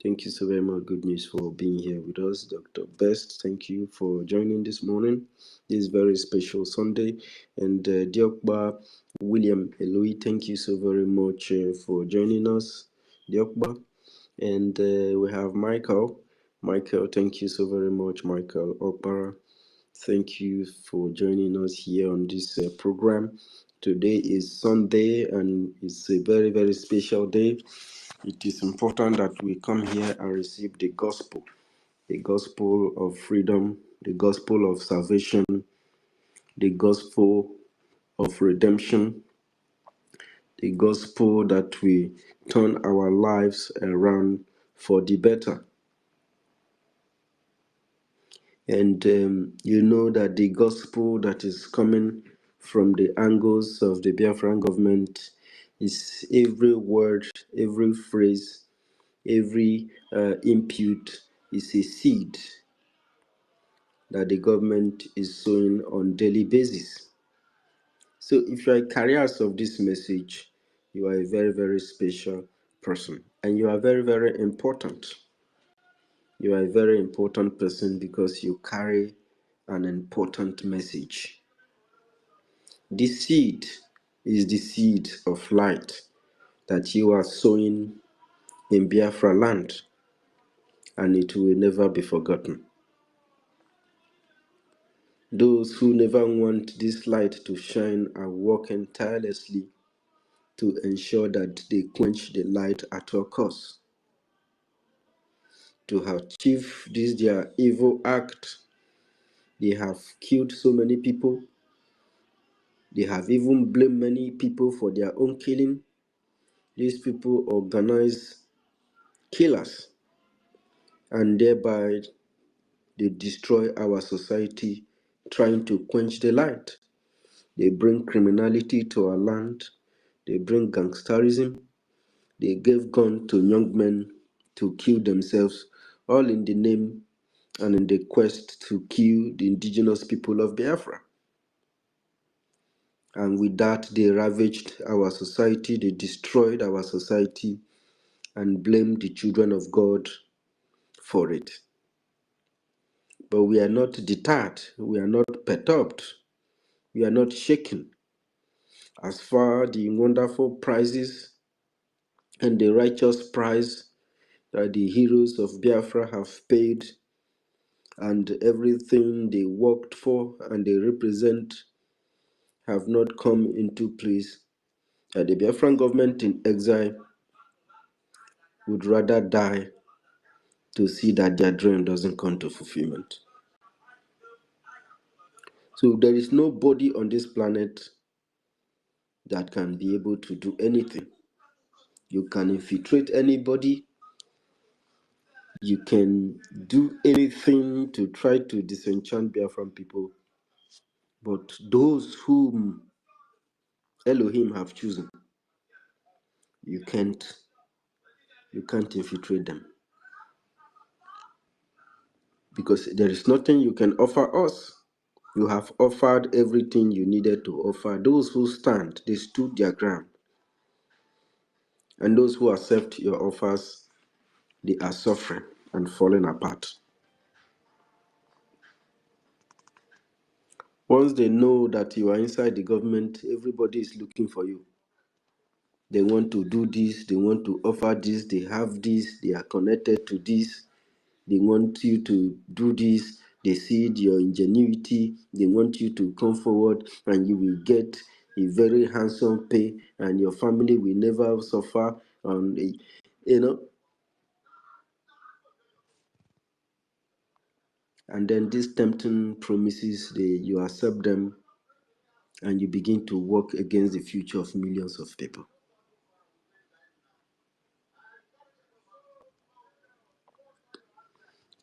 Thank you so very much. Good news for being here with us. Dr. Best, thank you for joining this morning, this very special Sunday. And Diokba William Eloy, thank you so very much for joining us, Diokba. And we have Michael, thank you so very much, Michael Okpara. Thank you for joining us here on this program. Today is Sunday and it's a very, very special day. It is important that we come here and receive the gospel of freedom, the gospel of salvation, the gospel of redemption, the gospel that we turn our lives around for the better. And you know that the gospel that is coming from the angles of the Biafran government is every word, every phrase, every input is a seed that the government is sowing on daily basis. So if you are carriers of this message, you are a very, very special person. And you are very, very important. You are a very important person because you carry an important message. This seed is the seed of light that you are sowing in Biafra land, and it will never be forgotten. Those who never want this light to shine are working tirelessly to ensure that they quench the light at all costs. To achieve this their evil act, they have killed so many people. They have even blamed many people for their own killing. These people organize killers, and thereby they destroy our society, trying to quench the light. They bring criminality to our land. They bring gangsterism. They gave gun to young men to kill themselves, all in the name and in the quest to kill the indigenous people of Biafra. And with that, they ravaged our society, they destroyed our society, and blamed the children of God for it. But we are not deterred, we are not perturbed, we are not shaken. As far the wonderful prizes and the righteous price that the heroes of Biafra have paid, and everything they worked for and they represent have not come into place, that the Biafran government in exile would rather die to see that their dream doesn't come to fulfillment. So there is nobody on this planet that can be able to do anything. You can infiltrate anybody, you can do anything to try to disenchant Biafran people, but those whom Elohim have chosen, you can't infiltrate them, because there is nothing you can offer us. You have offered everything you needed to offer. Those who stand, they stood their ground. And those who accept your offers, they are suffering and falling apart. Once they know that you are inside the government, everybody is looking for you. They want to do this, they want to offer this, they have this, they are connected to this. They want you to do this. They see your ingenuity. They want you to come forward and you will get a very handsome pay and your family will never suffer. And, and then these tempting promises, you accept them and you begin to work against the future of millions of people.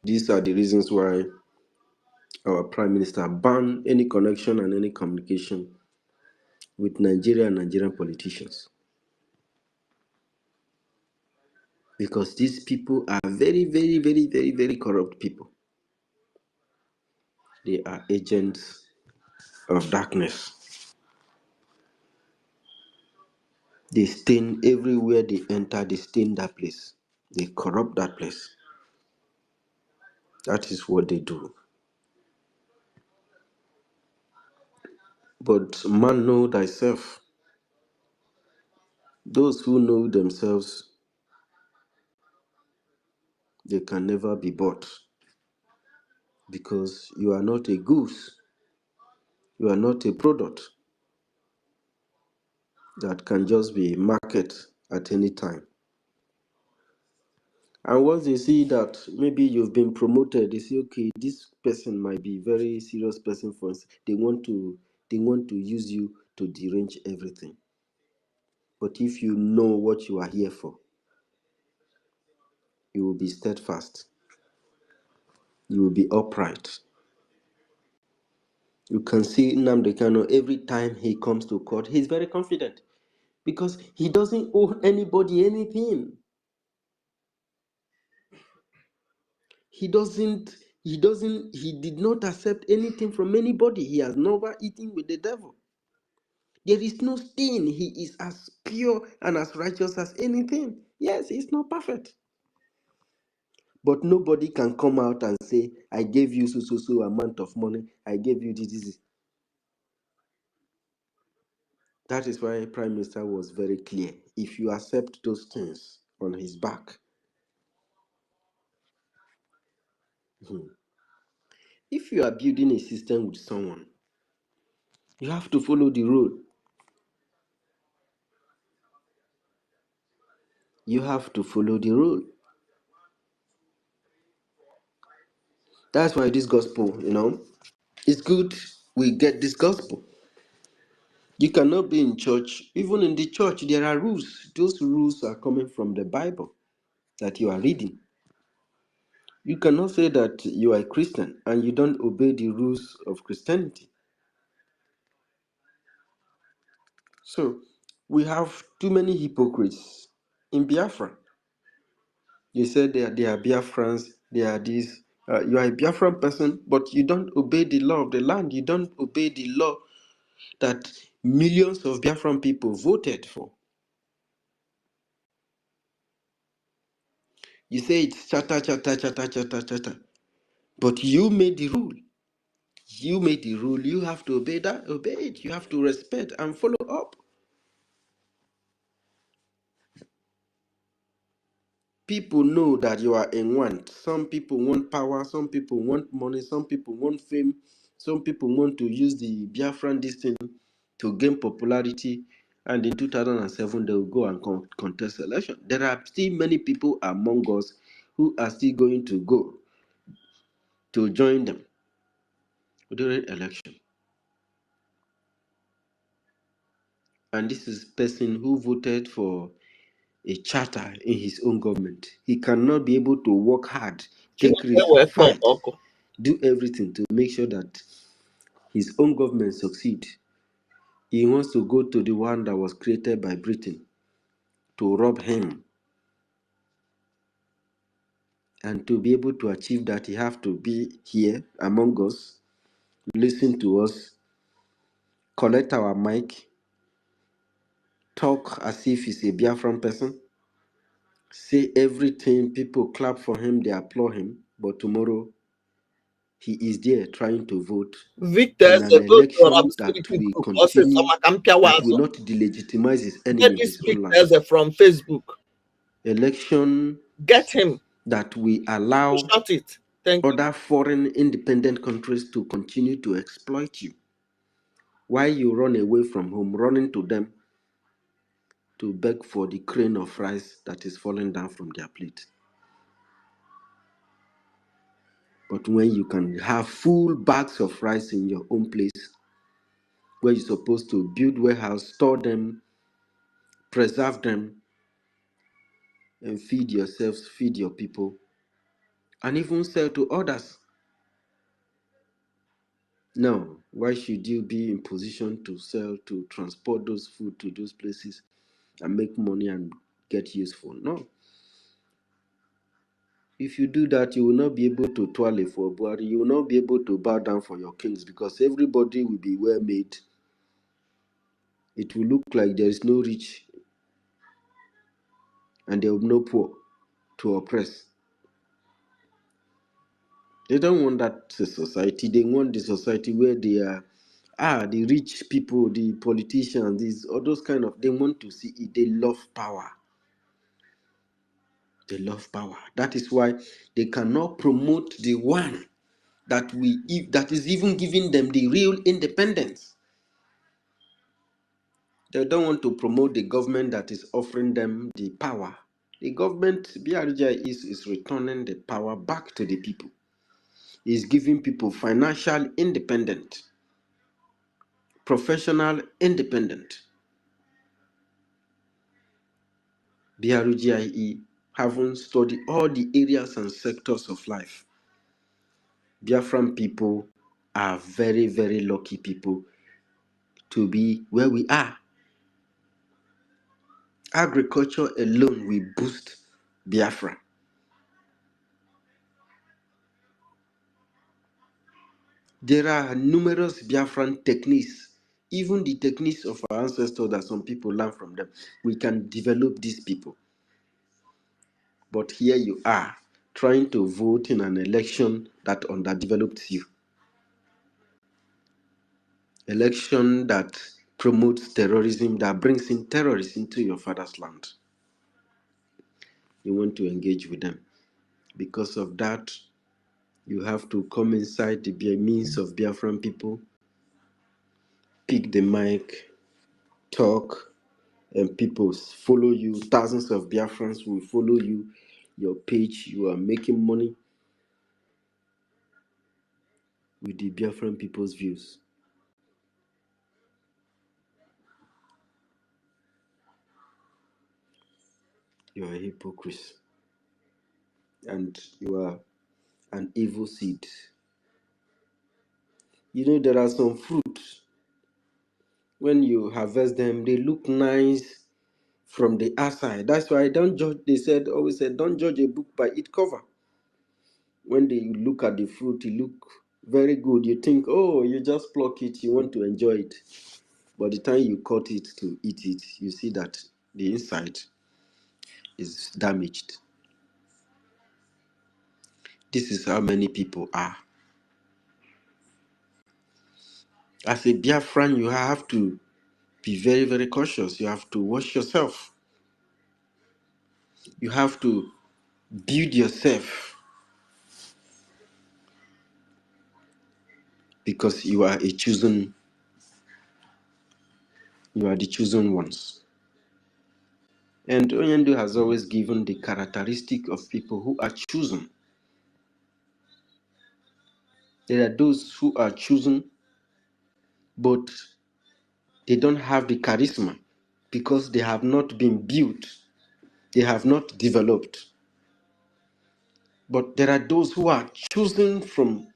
These are the reasons why our Prime Minister banned any connection and any communication with Nigeria and Nigerian politicians. Because these people are very, very, very, very, very corrupt people. They are agents of darkness. They stain everywhere they enter, they stain that place. They corrupt that place. That is what they do. But man, know thyself. Those who know themselves, they can never be bought. Because you are not a goose. You are not a product. that can just be market at any time. And once they see that maybe you've been promoted, they say, okay, this person might be a very serious person for us. They want to use you to derange everything. But if you know what you are here for, you will be steadfast. You will be upright. You can see Nnamdi Kanu every time he comes to court, he's very confident because he doesn't owe anybody anything. He did not accept anything from anybody. He has never eaten with the devil. There is no stain. He is as pure and as righteous as anything. Yes, he's not perfect. But nobody can come out and say, I gave you so amount of money. I gave you this. That is why Prime Minister was very clear. If you accept those things on his back, if you are building a system with someone, you have to follow the rule. You have to follow the rule. That's why this gospel, it's good we get this gospel. You cannot be in church. Even in the church, there are rules. Those rules are coming from the Bible that you are reading. You cannot say that you are a Christian and you don't obey the rules of Christianity. So, we have too many hypocrites in Biafra. They said they are Biafrans, they are this. You are a Biafran person, but you don't obey the law of the land. You don't obey the law that millions of Biafran people voted for. You say it's chatter. But you made the rule. You made the rule. You have to obey that. Obey it. You have to respect and follow up. People know that you are in want. Some people want power. Some people want money. Some people want fame. Some people want to use the Biafran destiny to gain popularity. And in 2007, they will go and contest election. There are still many people among us who are still going to go to join them during election. And this is person who voted for a charter in his own government. He cannot be able to work hard, take risk, fight, do everything to make sure that his own government succeed. He wants to go to the one that was created by Britain to rob him. And to be able to achieve that, he have to be here among us, listen to us, collect our mic, talk as if he's a Biafran person, say everything, people clap for him, they applaud him, but tomorrow he is there trying to vote in an election that will continue, that will not delegitimize his enemy in his own land. From Facebook. Election Get him. That will allow other foreign independent countries to continue to exploit you. While you run away from home, running to them to beg for the crane of rice that is falling down from their plate. But when you can have full bags of rice in your own place, where you're supposed to build warehouse, store them, preserve them, and feed yourselves, feed your people, and even sell to others. Now, why should you be in position to sell, to transport those food to those places and make money and get useful? No. If you do that, you will not be able to toilet for Buhari. You will not be able to bow down for your kings because everybody will be well made. It will look like there is no rich and there will be no poor to oppress. They don't want that society. They want the society where they are the rich people, the politicians, these all those kind of. They want to see it. They love power. They love power. That is why they cannot promote the one that is even giving them the real independence. They don't want to promote the government that is offering them the power. The government, BRGIE, is returning the power back to the people. Is giving people financial independent, professional independent. BRGIE having studied all the areas and sectors of life. Biafran people are very, very lucky people to be where we are. Agriculture alone will boost Biafra. There are numerous Biafran techniques, even the techniques of our ancestors that some people learn from them. We can develop these people. But here you are, trying to vote in an election that underdeveloped you. Election that promotes terrorism, that brings in terrorists into your father's land. You want to engage with them. Because of that, you have to come inside the means of Biafran people, pick the mic, talk, and people follow you. Thousands of Biafrans will follow you, your page. You are making money with the Biafran people's views. You are a hypocrite. And you are an evil seed. You know, there are some fruits. When you harvest them, they look nice from the outside. That's why I don't judge. They always said, don't judge a book by its cover. When they look at the fruit, it look very good. You think, oh, you just pluck it, you want to enjoy it. By the time you cut it to eat it, you see that the inside is damaged. This is how many people are. As a Biafran, you have to be very, very cautious. You have to watch yourself. You have to build yourself because you are the chosen ones. And Onyendu has always given the characteristic of people who are chosen. There are those who are chosen, but they don't have the charisma because they have not been built. They have not developed. But there are those who are chosen from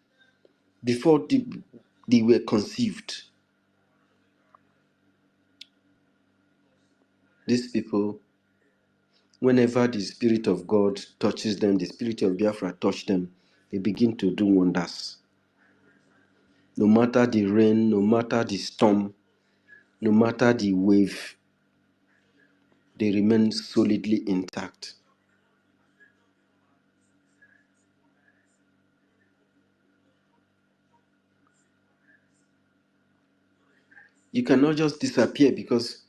before they were conceived. These people, whenever the Spirit of God touches them, the Spirit of Biafra touches them, they begin to do wonders. No matter the rain, no matter the storm, no matter the wave, they remain solidly intact. You cannot just disappear because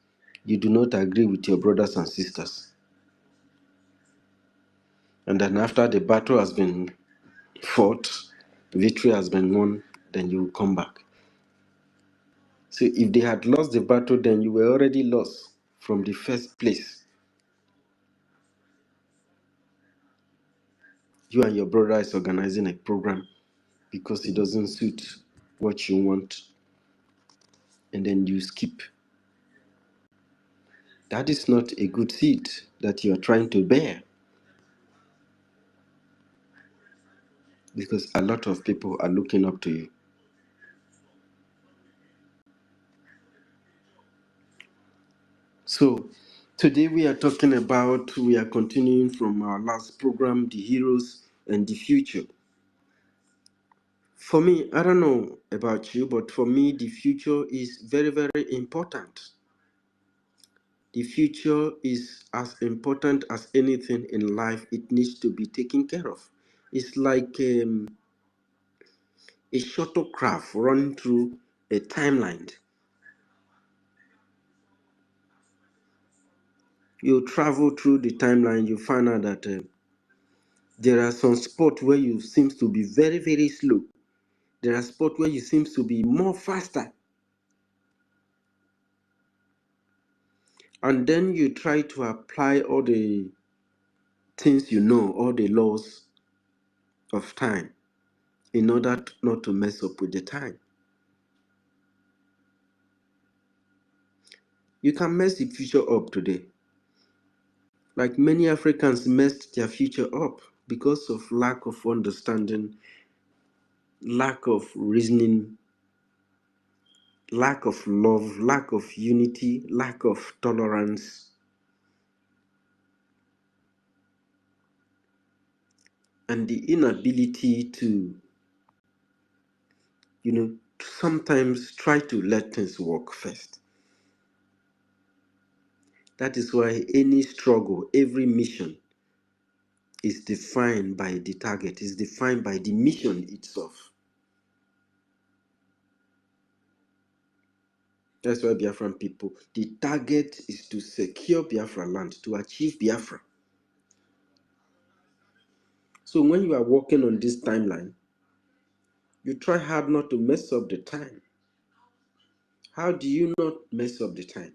you do not agree with your brothers and sisters. And then after the battle has been fought, victory has been won, then you will come back. So if they had lost the battle, then you were already lost from the first place. You and your brother is organizing a program because it doesn't suit what you want, and then you skip. That is not a good seed that you are trying to bear, because a lot of people are looking up to you. So today we are continuing from our last program, the heroes and the future. For me, I don't know about you, but for me, the future is very, very important. The future is as important as anything in life. It needs to be taken care of. It's like a shuttlecraft running through a timeline. You travel through the timeline, you find out that there are some spots where you seem to be very, very slow. There are spots where you seem to be more faster. And then you try to apply all the things you know, all the laws of time, in order not to mess up with the time. You can mess the future up today. Like many Africans messed their future up because of lack of understanding, lack of reasoning, lack of love, lack of unity, lack of tolerance, and the inability to, sometimes try to let things work first. That is why any struggle, every mission is defined by the target, is defined by the mission itself. That's why Biafran people, the target is to secure Biafra land, to achieve Biafra. So when you are working on this timeline, you try hard not to mess up the time. How do you not mess up the time?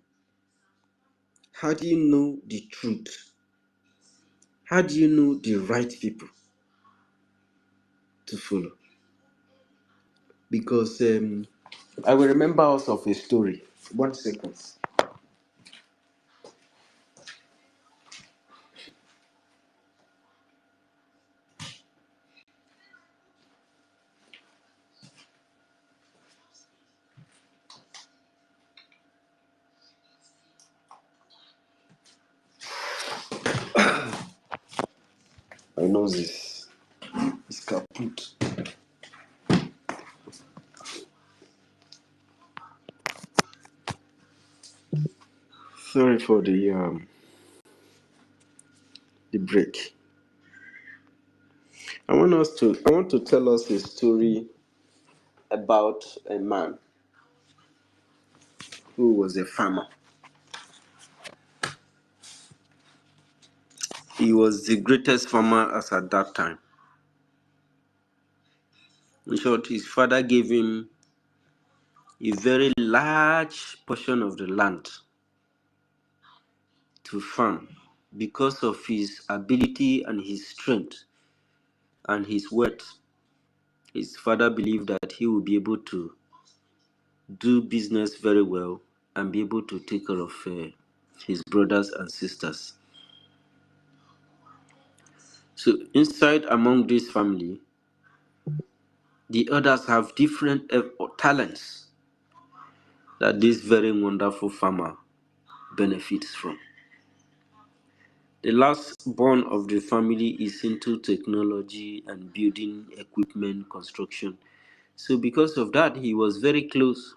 How do you know the truth? How do you know the right people to follow? Because I will remember us of a story. 1 second. I know this is kaput. Sorry for the break. I want to tell us a story about a man who was a farmer. He was the greatest farmer as at that time. In short, his father gave him a very large portion of the land to farm because of his ability and his strength and his worth. His father believed that he would be able to do business very well and be able to take care of his brothers and sisters. So inside among this family, the others have different talents that this very wonderful farmer benefits from. The last born of the family is into technology and building equipment construction. So because of that, he was very close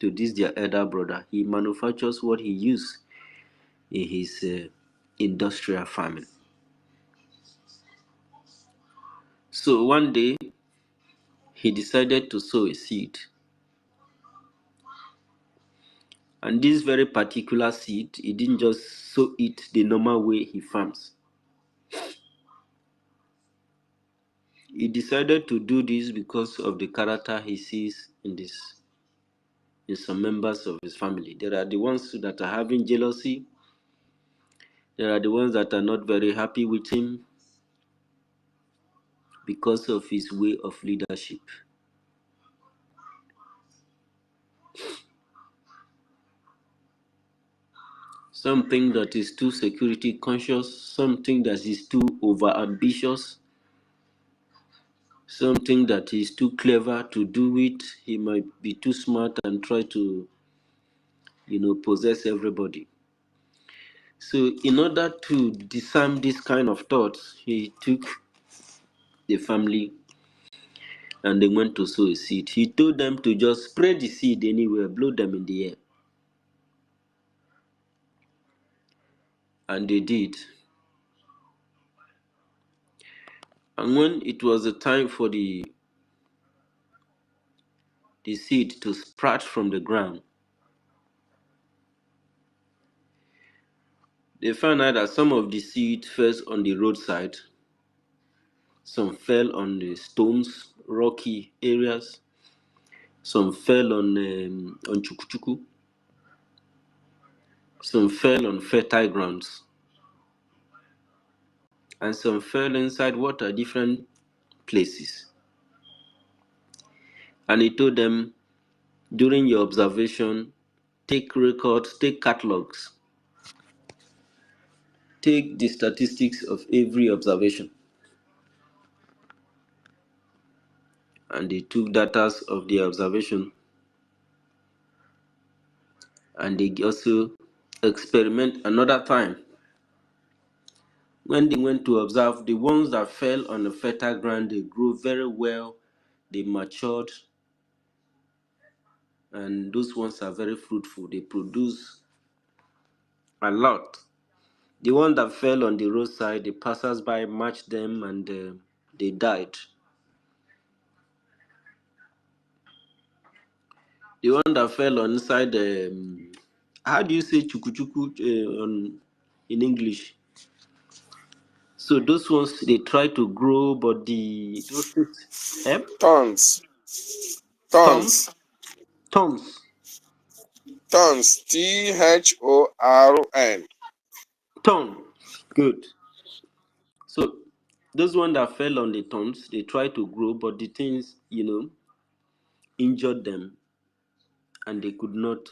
to this their elder brother. He manufactures what he used in his industrial farming. So one day, he decided to sow a seed. And this very particular seed, he didn't just sow it the normal way he farms. He decided to do this because of the character he sees in some members of his family. There are the ones that are having jealousy. There are the ones that are not very happy with him because of his way of leadership. Something that is too security conscious, something that is too over ambitious, something that is too clever to do it. He might be too smart and try to, possess everybody. So in order to disarm this kind of thoughts, he took the family and they went to sow a seed. He told them to just spread the seed anywhere, blow them in the air. And they did. And when it was the time for the seed to sprout from the ground, they found out that some of the seed fell on the roadside, some fell on the stones, rocky areas, some fell on chukuchuku, some fell on fertile grounds, and some fell inside water, different places. And he told them, during your observation, take records, take catalogs, take the statistics of every observation. And they took data of the observation, and they also experiment another time. When they went to observe, the ones that fell on the fertile ground, they grew very well, they matured, and those ones are very fruitful. They produce a lot. The one that fell on the roadside, the passers-by matched them, and they died. The one that fell on inside, how do you say chukuchuku in English? So those ones, they try to grow, but those Tons. tons, tons, Tons. THORN. ton. Good. So those ones that fell on the tons, they try to grow, but the things, injured them, and they could not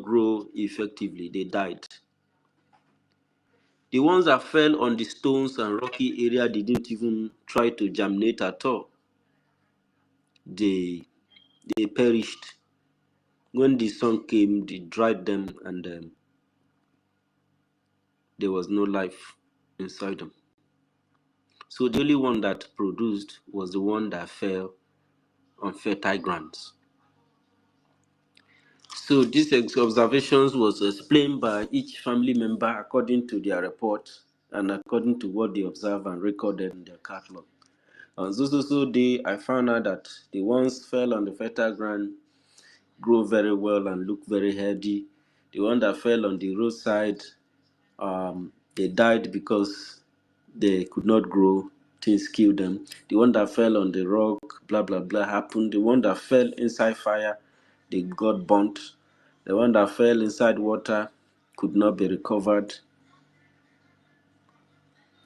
grow effectively. They died. The ones that fell on the stones and rocky area, they didn't even try to germinate at all. They perished. When the sun came, they dried them, and there was no life inside them. So the only one that produced was the one that fell on fertile grounds. So these observations was explained by each family member according to their report and according to what they observed and recorded in their catalog. On so day, I found out that the ones fell on the fertile ground grew very well and looked very healthy. The one that fell on the roadside, they died because they could not grow. Things killed them. The one that fell on the rock, blah blah blah, happened. The one that fell inside fire, they got burnt. The one that fell inside water could not be recovered,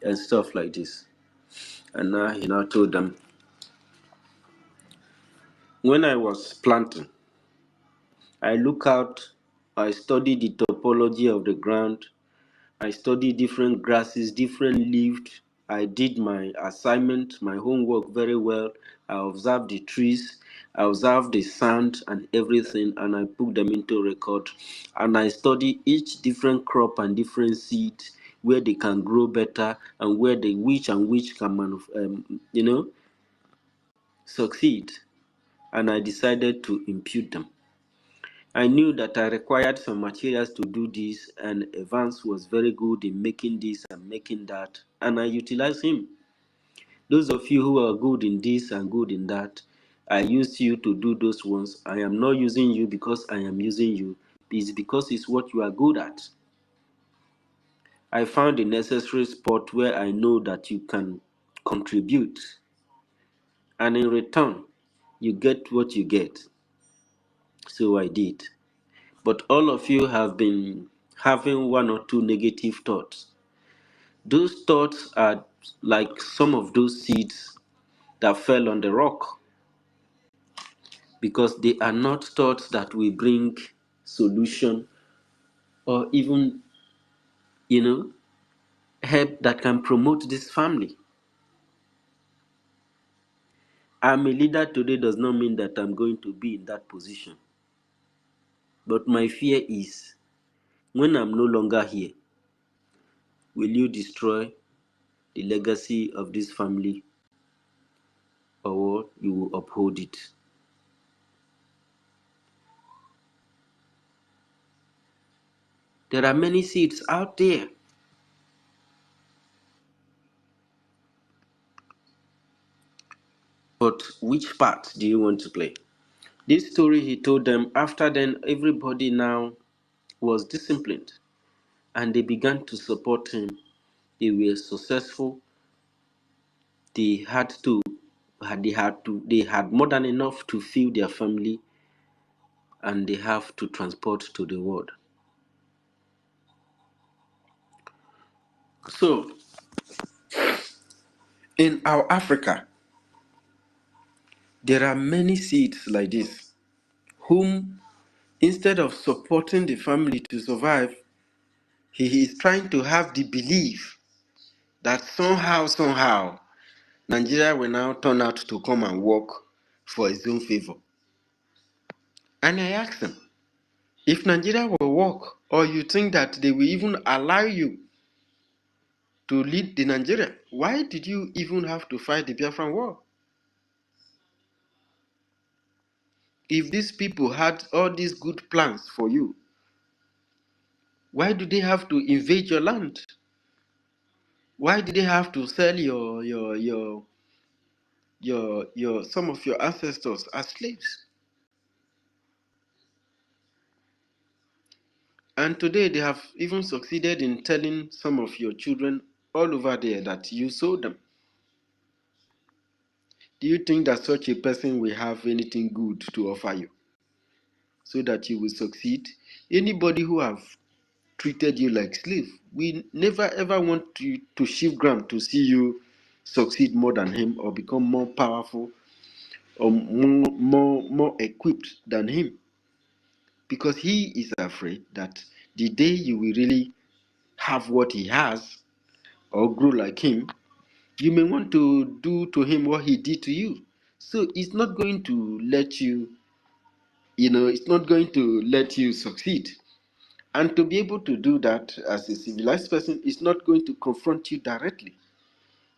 and stuff like this. And now he now told them, when I was planting, I look out, I study the topology of the ground, I study different grasses, different leaves. I did my assignment, my homework very well. I observed the trees, I observed the sand and everything, and I put them into record. And I study each different crop and different seed, where they can grow better and where they which can succeed. And I decided to impute them. I knew that I required some materials to do this, and Evans was very good in making this and making that, and I utilized him. Those of you who are good in this and good in that, I used you to do those ones. I am not using you because I am using you. It's because it's what you are good at. I found the necessary spot where I know that you can contribute, and in return, you get what you get. So I did. But all of you have been having one or two negative thoughts. Those thoughts are like some of those seeds that fell on the rock, because they are not thoughts that will bring solution or even, help that can promote this family. I'm a leader today does not mean that I'm going to be in that position. But my fear is, when I'm no longer here, will you destroy the legacy of this family, or you will uphold it? There are many seeds out there. But which part do you want to play? This story he told them, after then everybody now was disciplined and they began to support him. They were successful. They had more than enough to feed their family, and they have to transport to the world. So, in our Africa, there are many seeds like this, whom instead of supporting the family to survive, he is trying to have the belief that somehow, Nigeria will now turn out to come and work for its own favor. And I asked him, if Nigeria will work, or you think that they will even allow you to lead the Nigeria, why did you even have to fight the Biafran war? If these people had all these good plans for you, why do they have to invade your land? Why did they have to sell some of your ancestors as slaves? And today they have even succeeded in telling some of your children all over there that you sold them. Do you think that such a person will have anything good to offer you so that you will succeed? Anybody who have treated you like slave, we never ever want you to shift ground to see you succeed more than him or become more powerful or more equipped than him, because he is afraid that the day you will really have what he has or grow like him, you may want to do to him what he did to you. So it's not going to let you, it's not going to let you succeed. And to be able to do that as a civilized person is not going to confront you directly.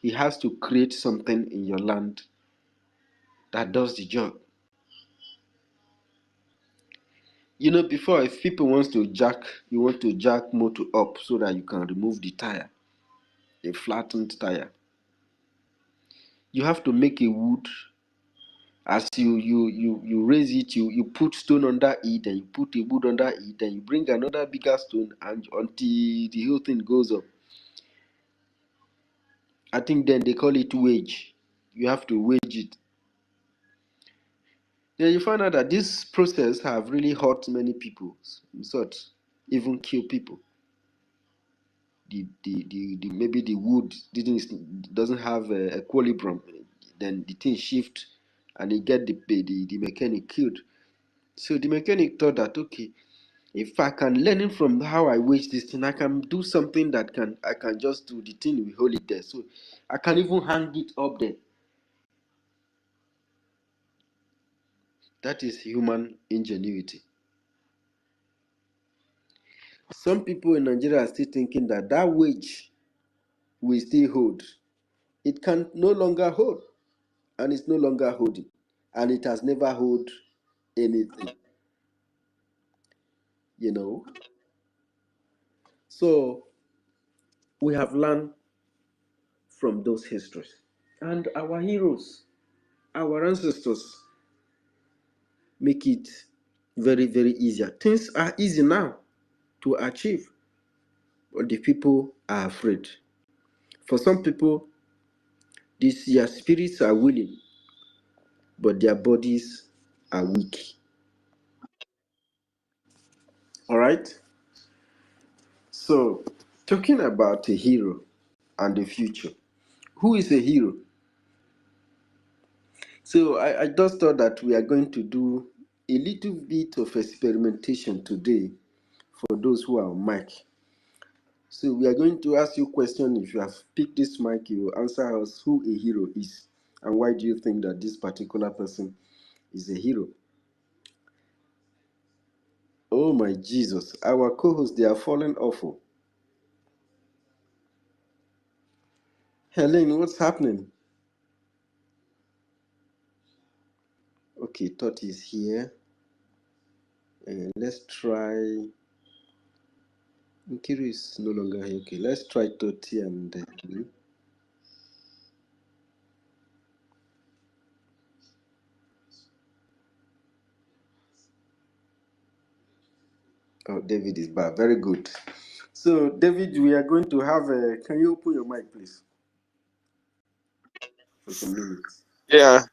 He has to create something in your land that does the job. Before, if people want to jack motor up so that you can remove the tire, a flattened tire, you have to make a wood. As you raise it, you put stone under it, and you put a wood under it, and you bring another bigger stone, and until the whole thing goes up. I think then they call it wage. You have to wage it. Then you find out that this process have really hurt many people, even kill people. Maybe the wood doesn't have a equilibrium, then the thing shift and it get the mechanic killed. So the mechanic thought that, okay, if I can learn it from how I waste this thing, I can do something that I can just do. The thing will hold it there, so I can even hang it up there. That is human ingenuity. Some people in Nigeria are still thinking that wage will still hold. It can no longer hold, and it's no longer holding, and it has never held anything. So we have learned from those histories, and our heroes, our ancestors, make it very, very easier. Things are easy now to achieve, but the people are afraid. For some people, their spirits are willing, but their bodies are weak. All right? So, talking about a hero and the future. Who is a hero? So, I just thought that we are going to do a little bit of experimentation today for those who are on mic. So, we are going to ask you a question. If you have picked this mic, you will answer us who a hero is and why do you think that this particular person is a hero. Oh my Jesus, our co-hosts, they are falling awful. Helen, what's happening? Okay, Totti is here. Let's try. Nkiru is no longer here. Okay, let's try Totti and oh, David is back. Very good. So, David, we are going to have a. Can you open your mic, please? For some minutes. Yeah,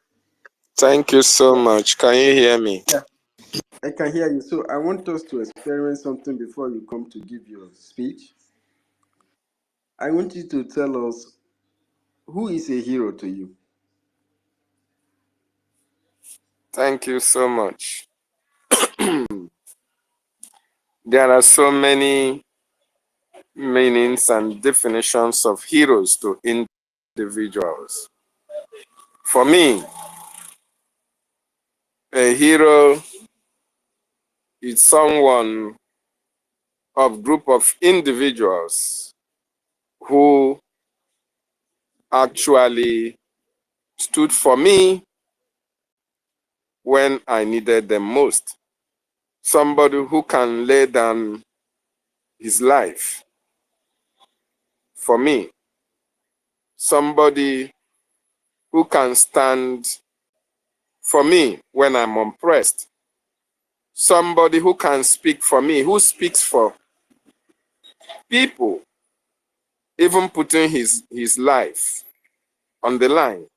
thank you so much. Can you hear me? Yeah. I can hear you. So I want us to experiment something before you come to give your speech. I want you to tell us who is a hero to you. Thank you so much. There are so many meanings and definitions of heroes to individuals. For me, a hero is someone of group of individuals who actually stood for me when I needed them most. Somebody who can lay down his life for me. Somebody who can stand for me when I'm oppressed. Somebody who can speak for me, who speaks for people, even putting his life on the line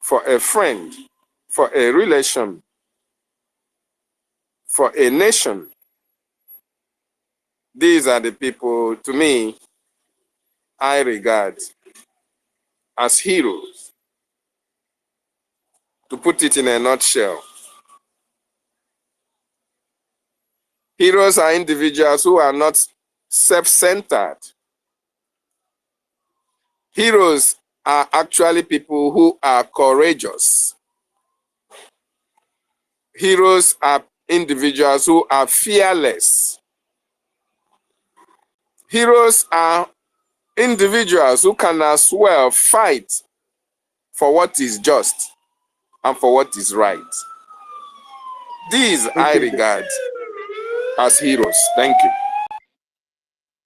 for a friend, for a relation, for a nation. These are the people, to me, I regard as heroes. To put it in a nutshell, heroes are individuals who are not self-centered. Heroes are actually people who are courageous. Heroes are individuals who are fearless. Heroes are individuals who can as well fight for what is just and for what is right. These I regard as heroes. Thank you.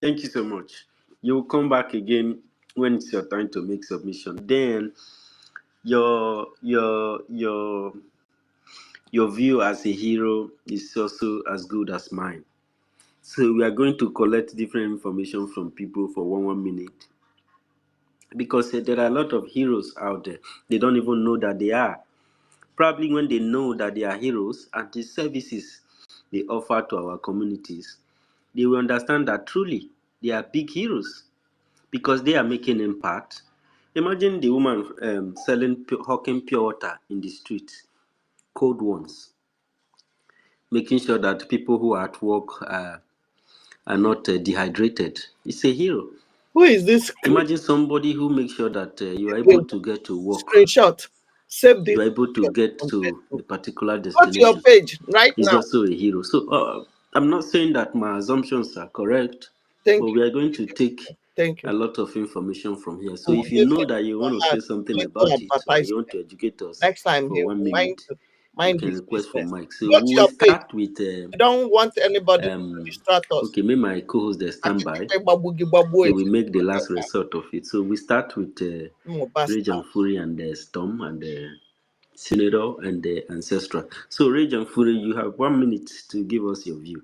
Thank you so much. You will come back again when it's your time to make submission. Then your view as a hero is also as good as mine. So we are going to collect different information from people for one minute, because there are a lot of heroes out there. They don't even know that they are. Probably when they know that they are heroes and the services they offer to our communities, they will understand that truly they are big heroes because they are making impact. Imagine the woman hawking pure water in the streets, cold ones, making sure that people who are at work are not dehydrated. It's a hero. Who is this? Imagine somebody who makes sure that you are able to get to work. Screenshot. Save You this. are able to get to a particular Go to your destination. page right He's now. also a hero. So I'm not saying that my assumptions are correct, but we are going to take a lot of information from here. So if you know that you want to say something about it or you want to educate us next time for here, 1 minute, you mind can his request for business. Mike. So Go to we'll your page. start with You don't want anybody to distract us. okay, may my co-host there stand by. They will make the last resort of it. So we start with Rage and Fury and Storm and Senator and the Ancestral. So Rage and Fury, you have 1 minute to give us your view.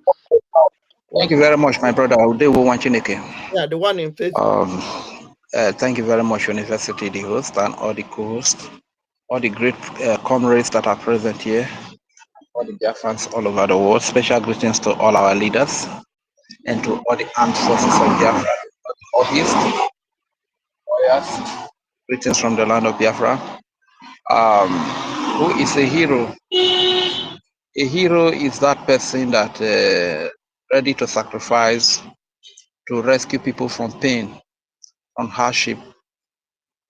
Thank you very much, my brother. Yeah, the one in Facebook. Thank you very much, University, the host, and all the co-hosts, all the great comrades that are present here, all the BIAFRANS all over the world. Special greetings to all our leaders and to all the armed forces of Biafra, all the officers, warriors. Greetings from the land of Biafra. Who is a hero? A hero is that person that ready to sacrifice to rescue people from pain, from hardship,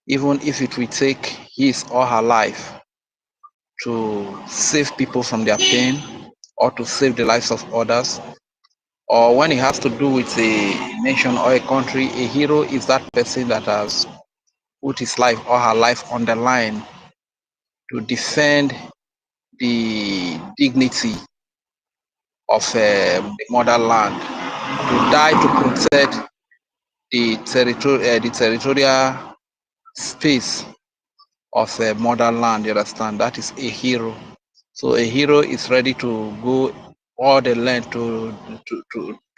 even if it will take his or her life to save people from their pain or to save the lives of others, or when it has to do with a nation or a country. A hero is that person that has put his life or her life on the line to defend the dignity of the motherland, to die to protect the territorial space of a motherland. You understand? That is a hero. So a hero is ready to go all the length to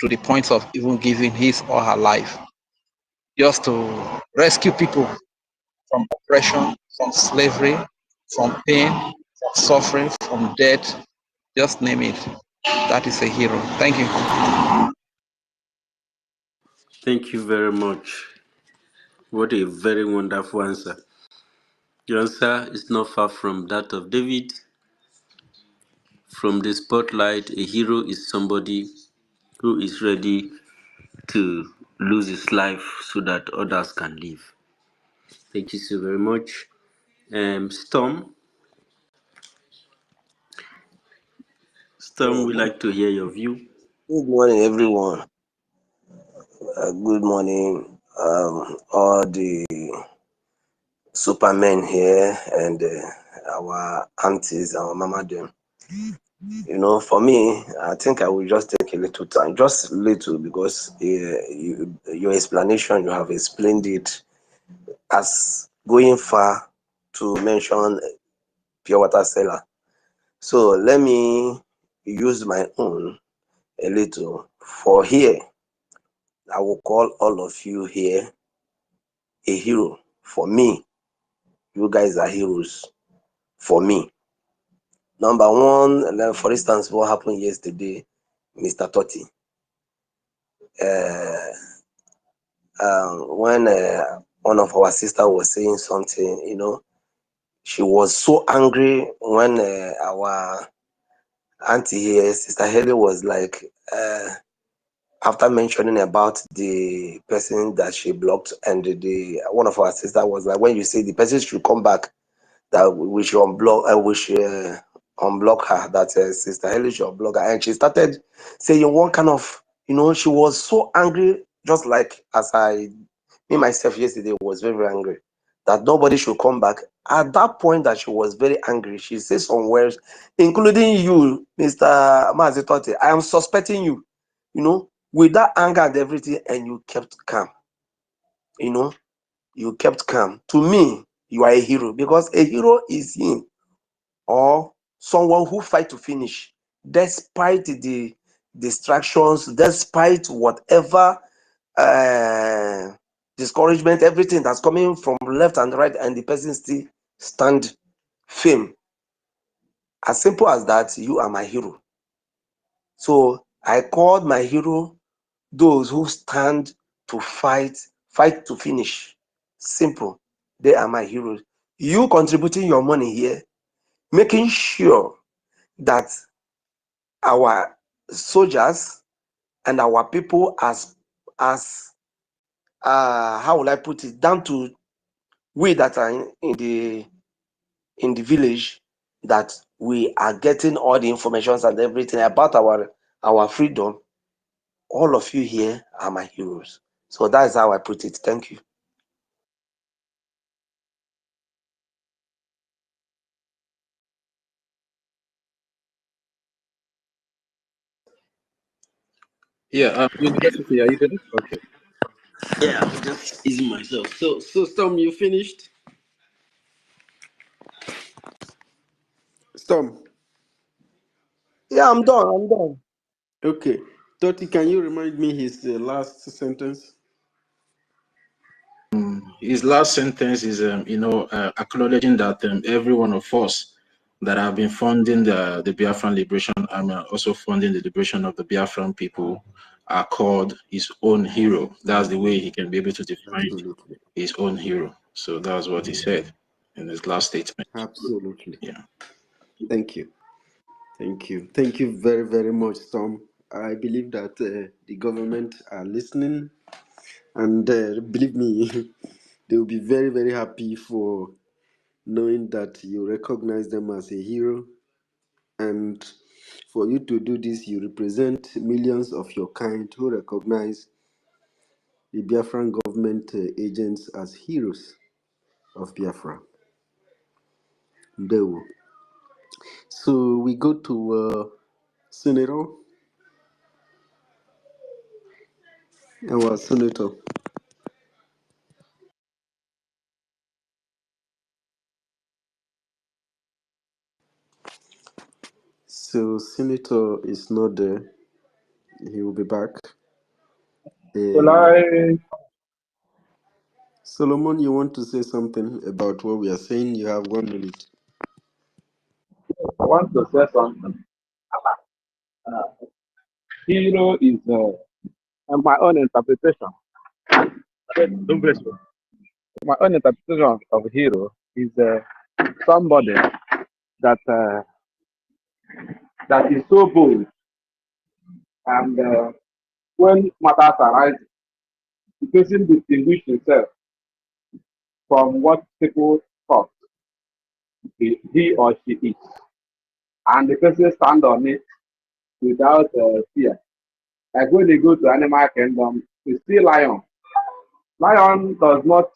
the point of even giving his or her life just to rescue people from oppression, from slavery, from pain, from suffering, from death, Just name it. That is a hero. Thank you. Thank you very much. What a very wonderful answer. Your answer is not far from that of David. From the spotlight, a hero is somebody who is ready to lose his life so that others can live. Thank you so very much. Storm, we like to hear your view. Good morning, everyone. Good morning, all the supermen here and our aunties, our mama them. You know, for me, I think I will just take a little time, just little, because your explanation, you have explained it as going far to mention pure water seller. So let me use my own a little. For here, I will call all of you here a hero. For me, you guys are heroes. For me, number one, for instance, what happened yesterday, Mr. Totti, when one of our sisters was saying something, you know, she was so angry when our auntie here, Sister Haley, was like, after mentioning about the person that she blocked, and the one of our sisters was like, when you say the person should come back, that we should unblock, unblock her, that Sister Haley should unblock her. And she started saying one kind of, you know, she was so angry, just like as me myself yesterday was very, very angry, that nobody should come back. At that point that she was very angry, she said some words, including you, Mr. Mazitote, I am suspecting you, you know, with that anger and everything, and you kept calm, you know, you kept calm. To me, you are a hero, because a hero is him or someone who fight to finish despite the distractions, despite whatever discouragement, everything that's coming from left and right, and the person still stand firm. As simple as that, you are my hero. So I called my hero those who stand to fight to finish. Simple. They are my heroes. You contributing your money here, making sure that our soldiers and our people, as how will I put it, down to we that are in the village, that we are getting all the information and everything about our freedom. All of you here are my heroes. So that's how I put it. Thank you. Yeah, University, are you finished? Okay. Yeah, I'm just easing myself. So Storm, you finished? Storm. Yeah, I'm done. Okay. Totti, can you remind me his last sentence? His last sentence is, acknowledging that every one of us that have been funding the Biafran Liberation Army, also funding the liberation of the Biafran people, are called his own hero. That's the way he can be able to define his own hero. So that's what he said in his last statement. Absolutely. Yeah. Thank you. Thank you very, very much, Tom. I believe that the government are listening, and believe me, they will be very, very happy for knowing that you recognize them as a hero. And for you to do this, you represent millions of your kind who recognize the Biafran government agents as heroes of Biafra. Ndewo. So we go to Senator. Our Senator. So Senator is not there. He will be back. Solomon, you want to say something about what we are saying? You have 1 minute. I want to say something. Hero is my own interpretation. My own interpretation of hero is somebody that that is so bold, and when matters arise, the person distinguishes himself from what people thought he or she is, and the person stand on it without fear. Like when they go to animal kingdom, you see lion. Lion does not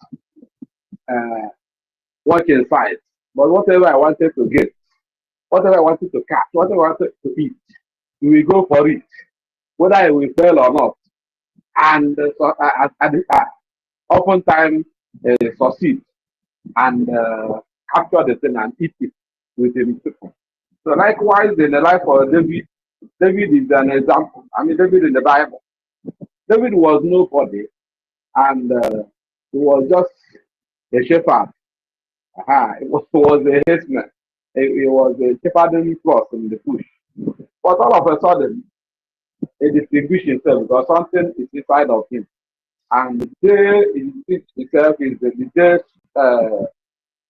watch inside, but whatever I wanted to get, whatever I wanted to catch, whatever I wanted to eat, we will go for it, whether it will fail or not. And oftentimes succeed and capture the thing and eat it with him. So likewise, in the life of David, David is an example. I mean, David in the Bible. David was nobody, and he was just a shepherd. It was a herdsman. He was a shepherding cross in the bush. But all of a sudden, he distinguished himself because something is inside of him. And the day itself is the day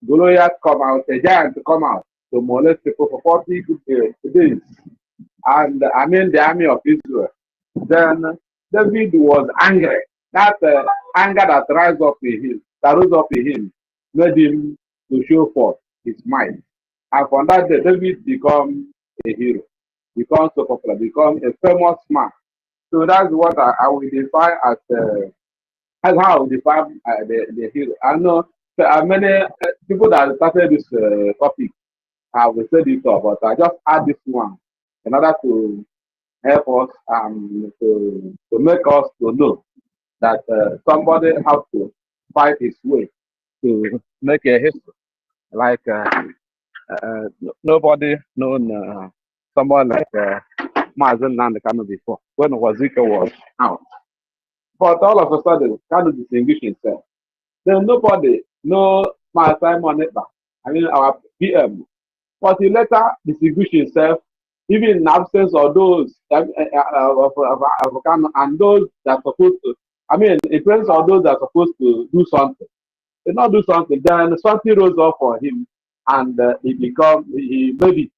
Goliath come out, a giant to come out to molest people for 40 days. And I mean the army of Israel. Then David was angry. That anger that rose up in him, made him to show forth his might. And from that day, David become a hero, become so popular, become a famous man. So that's what I will define as how I will define the hero. I know there are many people that started this topic have said it all, but I just add this one in order to help us to make us to know that somebody has to fight his way to make a history. Like nobody known someone like Mazen Nandekano before when Wazika was out. But all of a sudden, kind of distinguish himself. Then nobody know my Simon Eba. I mean our PM. But he later distinguished himself, even in absence of those and those that are supposed to. I mean, in presence of those that are supposed to do something. They not do something. Then something rose up for him, and he made it,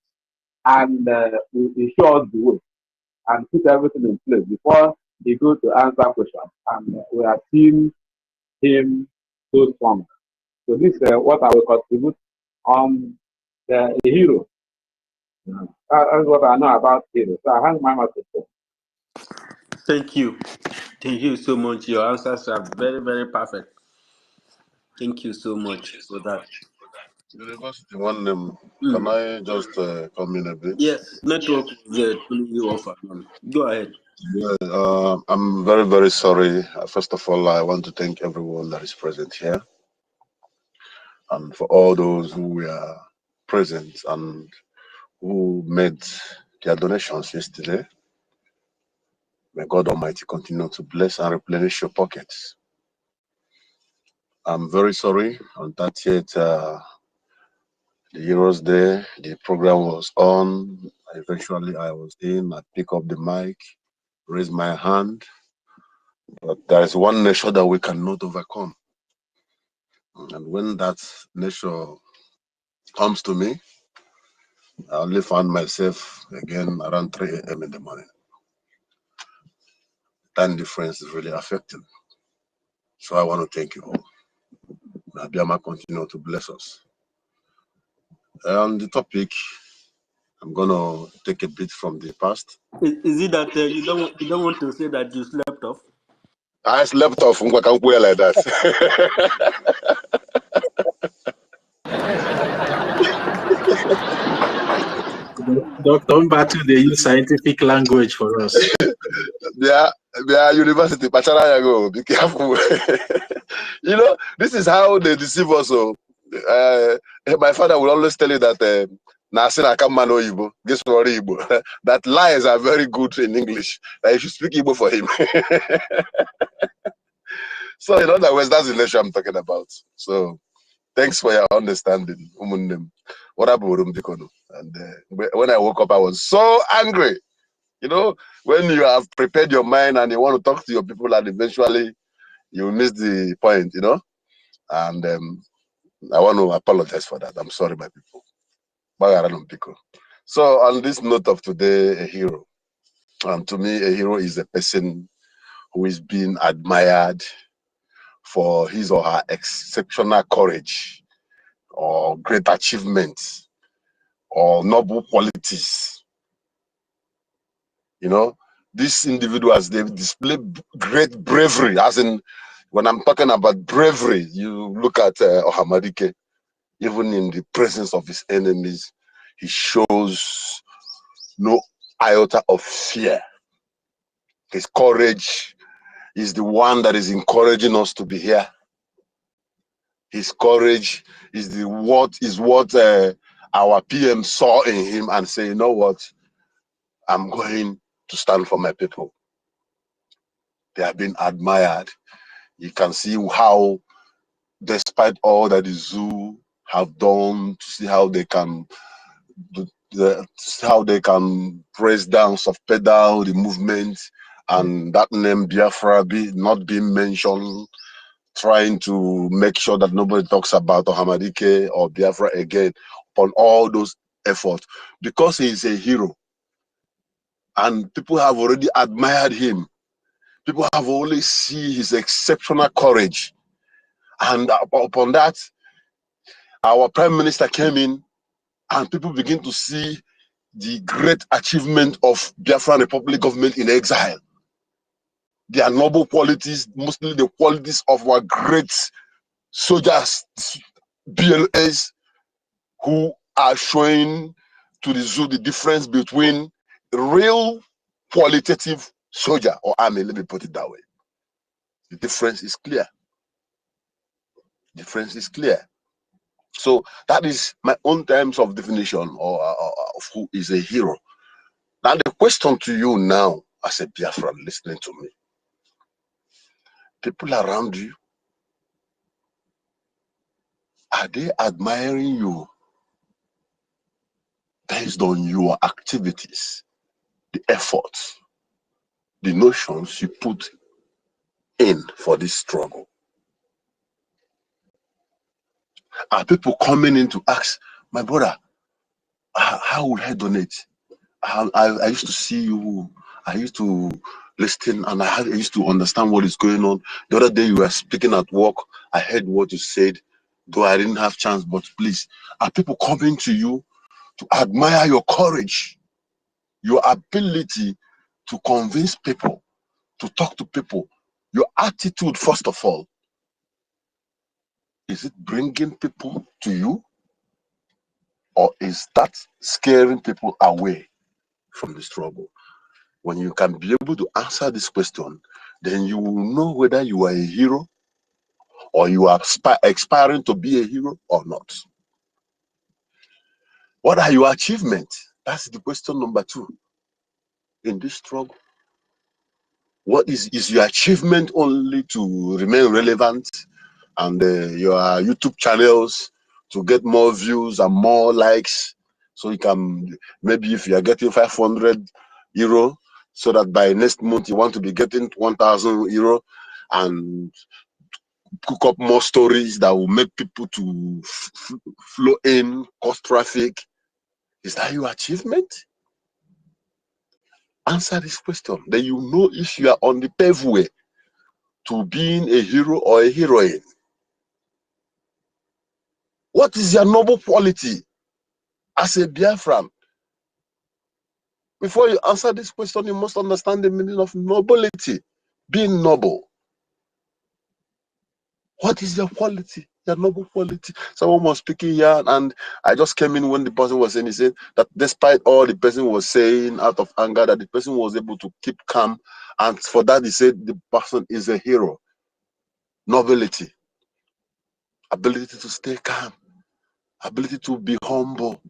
and he showed us the way and put everything in place before he goes to answer questions. And we have seen him so strong. So this is what I will contribute on the hero. That's what I know about hero. So I hang my mouth. Thank you. Thank you so much. Your answers are very, very perfect. Thank you so much for that. University one can I just come in a bit? Yes, network was you offer. Go ahead. Yeah, I'm very, very sorry. First of all, I want to thank everyone that is present here, and for all those who were present and who made their donations yesterday. May God Almighty continue to bless and replenish your pockets. I'm very sorry on that yet. The Heroes Day, the program was on. Eventually, I was in. I pick up the mic, raise my hand. But there is one nature that we cannot overcome. And when that nature comes to me, I only found myself again around 3 a.m. in the morning. Time difference is really affecting. So I want to thank you all. May Abiyama continue to bless us. On the topic, I'm gonna take a bit from the past. Is it that you don't want to say that you slept off? I slept off like that. Dr. Mbatu, they use scientific language for us. They are university, Pacharayago, be careful. You know, this is how they deceive us. So, my father will always tell you that that lies are very good in English. That you should speak Igbo for him. So, in other words, that's the nation I'm talking about. So, thanks for your understanding. And when I woke up, I was so angry. You know, when you have prepared your mind and you want to talk to your people, and eventually you miss the point, you know. And I want to apologize for that. I'm sorry, my people. So on this note of today, a hero. To me, a hero is a person who is being admired for his or her exceptional courage or great achievements or noble qualities. You know, these individuals, they display great bravery. As in, when I'm talking about bravery, you look at Ohamadike, even in the presence of his enemies, he shows no iota of fear. His courage is the one that is encouraging us to be here. His courage is what our PM saw in him and say, you know what, I'm going to stand for my people. They have been admired. You can see how, despite all that the zoo have done, to see how they can press down, soft pedal the movement, and that name Biafra not being mentioned, trying to make sure that nobody talks about Ohamadike or Biafra again, upon all those efforts, because he is a hero. And people have already admired him. People have always seen his exceptional courage. And upon that, our Prime Minister came in and people begin to see the great achievement of Biafran Republic government in exile. Their noble qualities, mostly the qualities of our great soldiers, BLAs, who are showing to the zoo the difference between real qualitative soldier or army, let me put it that way. The difference is clear. Difference is clear. So that is my own terms of definition of who is a hero. Now the question to you now, as a Biafran listening to me, people around you, are they admiring you based on your activities, the efforts, the notions you put in for this struggle? Are people coming in to ask, my brother, how would I donate? I used to see you, I used to listen, and I used to understand what is going on. The other day you were speaking at work, I heard what you said, though I didn't have chance, but please, are people coming to you to admire your courage, your ability to convince people, to talk to people, your attitude, first of all? Is it bringing people to you, or is that scaring people away from the struggle? When you can be able to answer this question, then you will know whether you are a hero or you are aspiring to be a hero or not. What are your achievements? That's the question number 2 in this struggle. What is your achievement only to remain relevant and your YouTube channels to get more views and more likes, so you can, maybe if you are getting 500 euro, so that by next month you want to be getting 1,000 euro and cook up more stories that will make people to flow in, cause traffic? Is that your achievement? Answer this question, then you know if you are on the pathway to being a hero or a heroine. What is your noble quality as a Biafran? Before you answer this question, you must understand the meaning of nobility, being noble. What is your quality, your noble quality? Someone was speaking here, and I just came in when the person was saying, he said that despite all the person was saying out of anger, that the person was able to keep calm, and for that he said the person is a hero. Nobility, ability to stay calm, ability to be humble,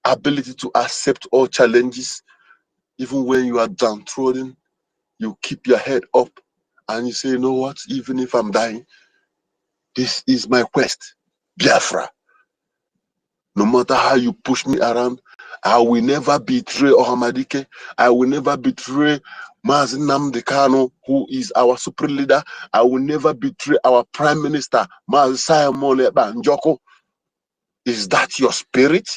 ability to accept all challenges, even when you are downtrodden. You keep your head up and you say, you know what, even if I'm dying, this is my quest, Biafra. No matter how you push me around, I will never betray Ohamadike. I will never betray Mazi Nnamdi Kanu, who is our supreme leader. I will never betray our prime minister, Mazi Simon Banjoko. Is that your spirit?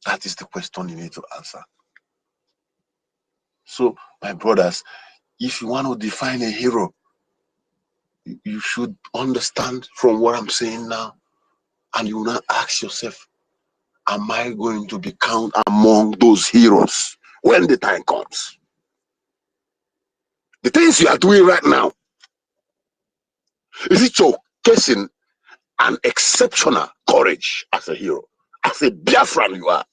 That is the question you need to answer. So, my brothers, if you want to define a hero, you should understand from what I'm saying now, and you will not ask yourself, am I going to be counted among those heroes when the time comes? The things you are doing right now, is it showcasing an exceptional courage as a hero? As a Biafran you are.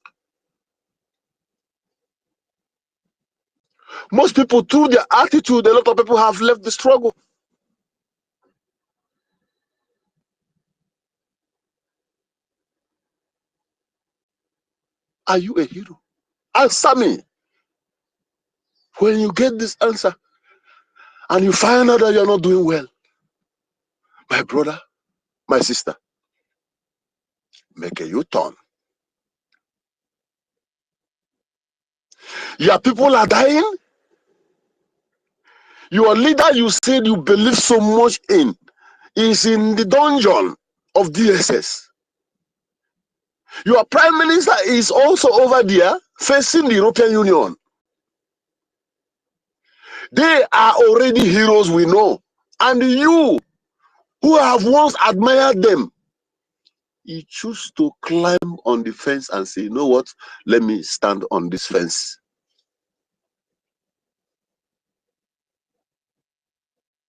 Most people, through their attitude, a lot of people have left the struggle. Are you a hero? Answer me. When you get this answer and you find out that you're not doing well, my brother, my sister, make a U-turn. Your people are dying. Your leader you said you believe so much in is in the dungeon of DSS. Your prime minister is also over there facing the European Union. They are already heroes, we know. And you, who have once admired them, you choose to climb on the fence and say, you know what, let me stand on this fence.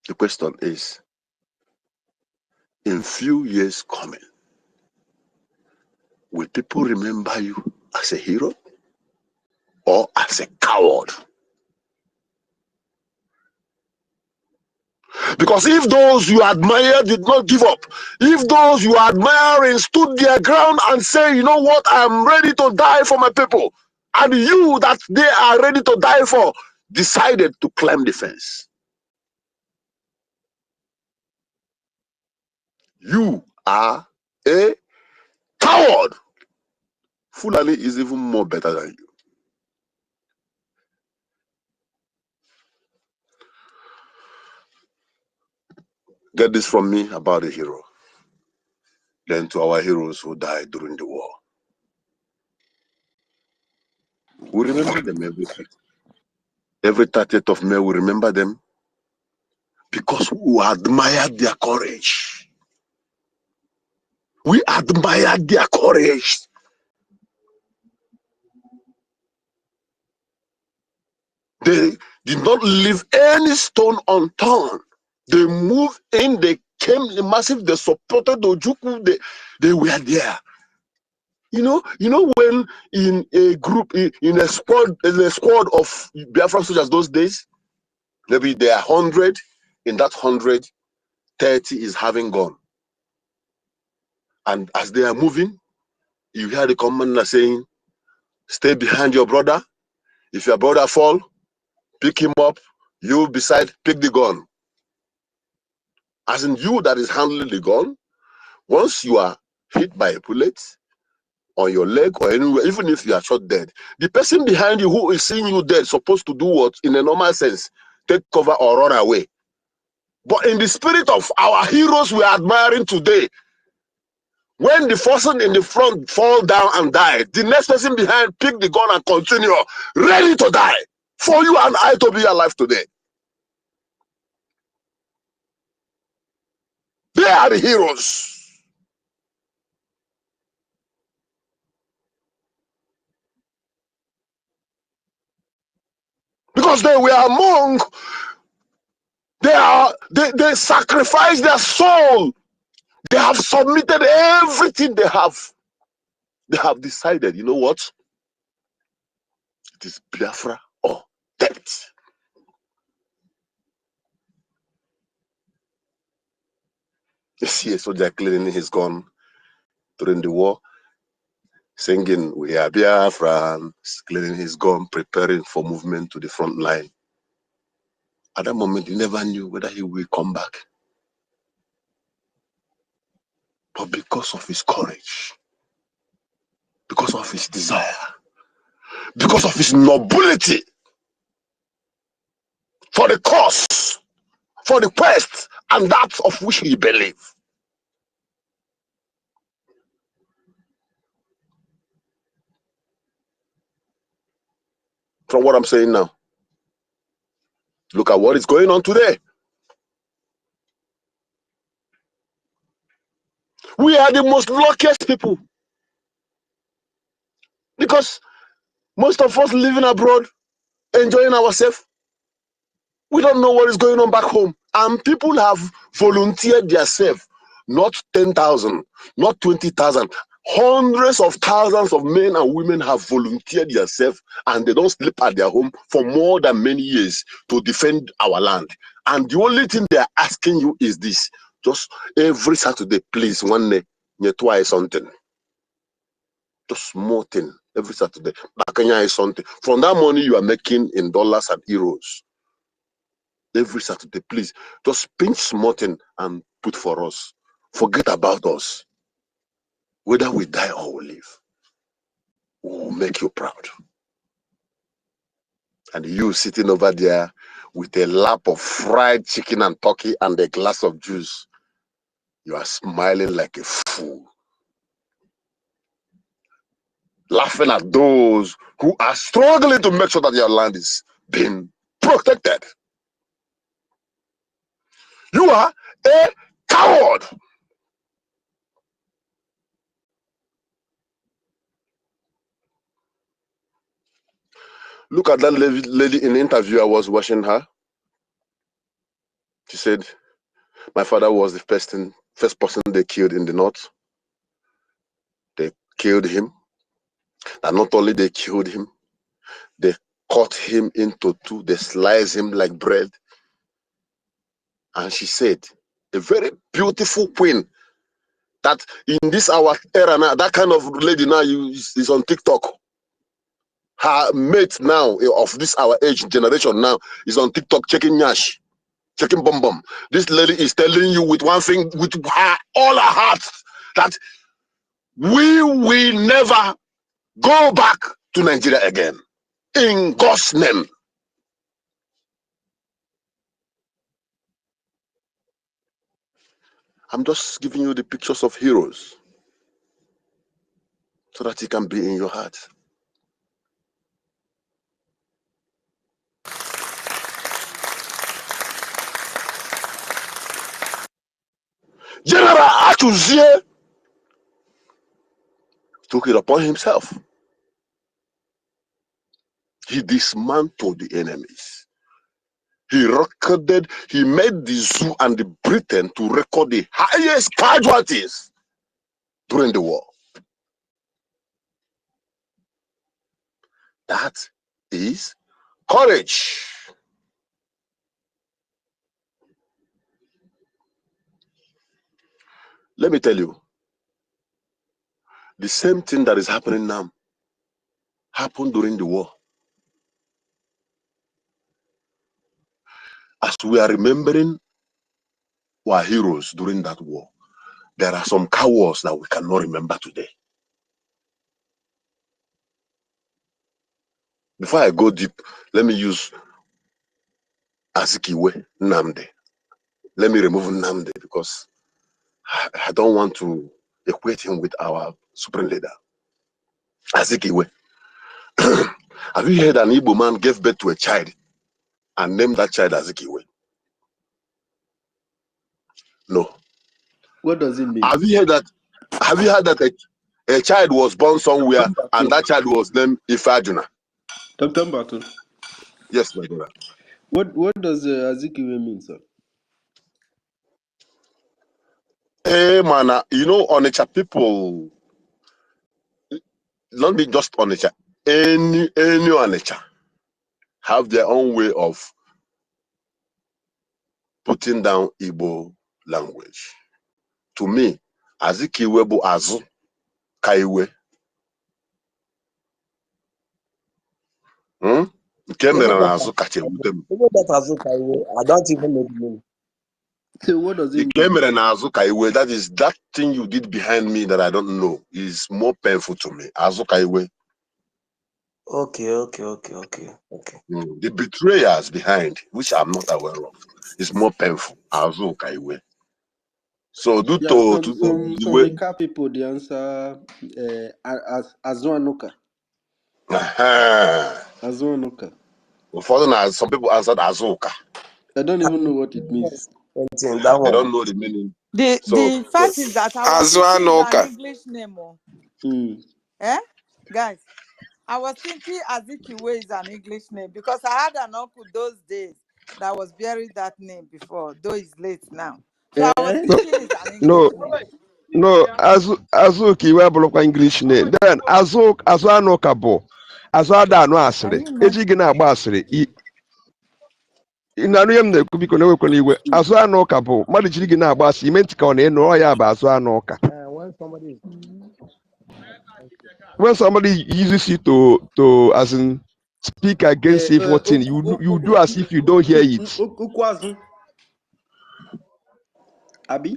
The question is, in few years coming, will people remember you as a hero or as a coward? Because if those you admire did not give up, if those you admire stood their ground and say, you know what, I'm ready to die for my people, and you that they are ready to die for decided to climb the fence, you are a coward. Fulani is even more better than you. Get this from me about a hero. Then to our heroes who died during the war. We remember them every 30th of May, we remember them because we admire their courage. We admire their courage. They did not leave any stone unturned. They moved in, they came massive, they supported Ojukwu, they were there. You know when in a group, in a squad of Biafra soldiers those days, maybe there are 100, in that 100, 30 is having gone. And as they are moving, you hear the commander saying, stay behind your brother. If your brother fall, pick him up. You beside, pick the gun. As in you that is handling the gun, once you are hit by a bullet on your leg or anywhere, even if you are shot dead, the person behind you who is seeing you dead supposed to do what? In a normal sense, take cover or run away. But in the spirit of our heroes we are admiring today, when the person in the front fall down and die, the next person behind pick the gun and continue, ready to die for you and I to be alive today. They are the heroes. Because they were among, they sacrificed their soul. They have submitted everything they have. They have decided, you know what? It is Biafra or death. You see a soldier cleaning his gun during the war, singing, we are Biafrans, cleaning his gun, preparing for movement to the front line. At that moment, he never knew whether he will come back. But because of his courage, because of his desire, because of his nobility for the cause, for the quest, and that of which he believed. From what I'm saying now, look at what is going on today. We are the most luckiest people because most of us living abroad, enjoying ourselves, we don't know what is going on back home. And people have volunteered themselves, not 10,000, not 20,000. Hundreds of thousands of men and women have volunteered themselves, and they don't sleep at their home for more than many years to defend our land. And the only thing they are asking you is this: just every Saturday, please, one day, twice something. Just small thing every Saturday. Is something. From that money you are making in dollars and euros, every Saturday, please, just pinch small thing and put for us. Forget about us. Whether we die or we live, we will make you proud. And you sitting over there with a lap of fried chicken and turkey and a glass of juice, you are smiling like a fool, laughing at those who are struggling to make sure that your land is being protected. You are a coward. Look at that lady in the interview. I was watching her. She said, my father was the first person they killed in the north. They killed him. And not only they killed him, they cut him into two. They sliced him like bread. And she said, a very beautiful queen, that in this our era now, that kind of lady now is on TikTok. Her mate now of this our age generation now is on TikTok checking Nyash, checking Bum Bum. This lady is telling you with one thing, with her, all her heart, that we will never go back to Nigeria again. In God's name. I'm just giving you the pictures of heroes so that it can be in your heart. General Achuzie took it upon himself. He dismantled the enemies. He made the zoo and the Britain to record the highest casualties during the war. That is courage. Let me tell you, the same thing that is happening now happened during the war. As we are remembering our heroes during that war, there are some cowards that we cannot remember today. Before I go deep, let me use Azikiwe Nnamdi. Let me remove Nnamdi because I don't want to equate him with our supreme leader. Azikiwe. Have you heard an Igbo man gave birth to a child and named that child Azikiwe? No. What does it mean? Have you heard that a child was born somewhere and that child was named Ifeajuna? Dr. Mbato. Yes, my brother. What does Azikiwe mean, sir? Hey, man, you know, Onitsha people, not be just Onitsha, any Onitsha have their own way of putting down Igbo language. To me, Azikiwe bu Azu Kaiwe. Even that Azu Kaiwe, I don't even know the name. So what does it The mean? camera na Azukaiwe, that is that thing you did behind me that I don't know is more painful to me. Azukaiwe. Okay. The betrayers behind, which I'm not aware of, is more painful. Azukaiwe. So due Yeah, to some the way Nika people the answer as Azuanoka. Azuanoka. some people answered Azuka. I don't even know what it means. They don't know the meaning. The fact is that I was thinking it's an English name. Guys, I was thinking Azikiwe is an English name because I had an uncle those days that was buried that name before, though he's late now. So I was thinking it's an English name. No, Azukiwe abụrụkwa English name. Then Azuanoka bụ Azuada anụ asịrị. Eji gị na-agba asịrị. Ịnanụ ya m na-ekwu biko na-ewekwana iwe. Azuanoka bụ mmadụ jiri gị na-agba asịrị ime ntị ka ọ na-enu ọ ya bụ Azuanoka. When somebody uses you to as in speak against evil thing, you do as if you don't hear it. Abi?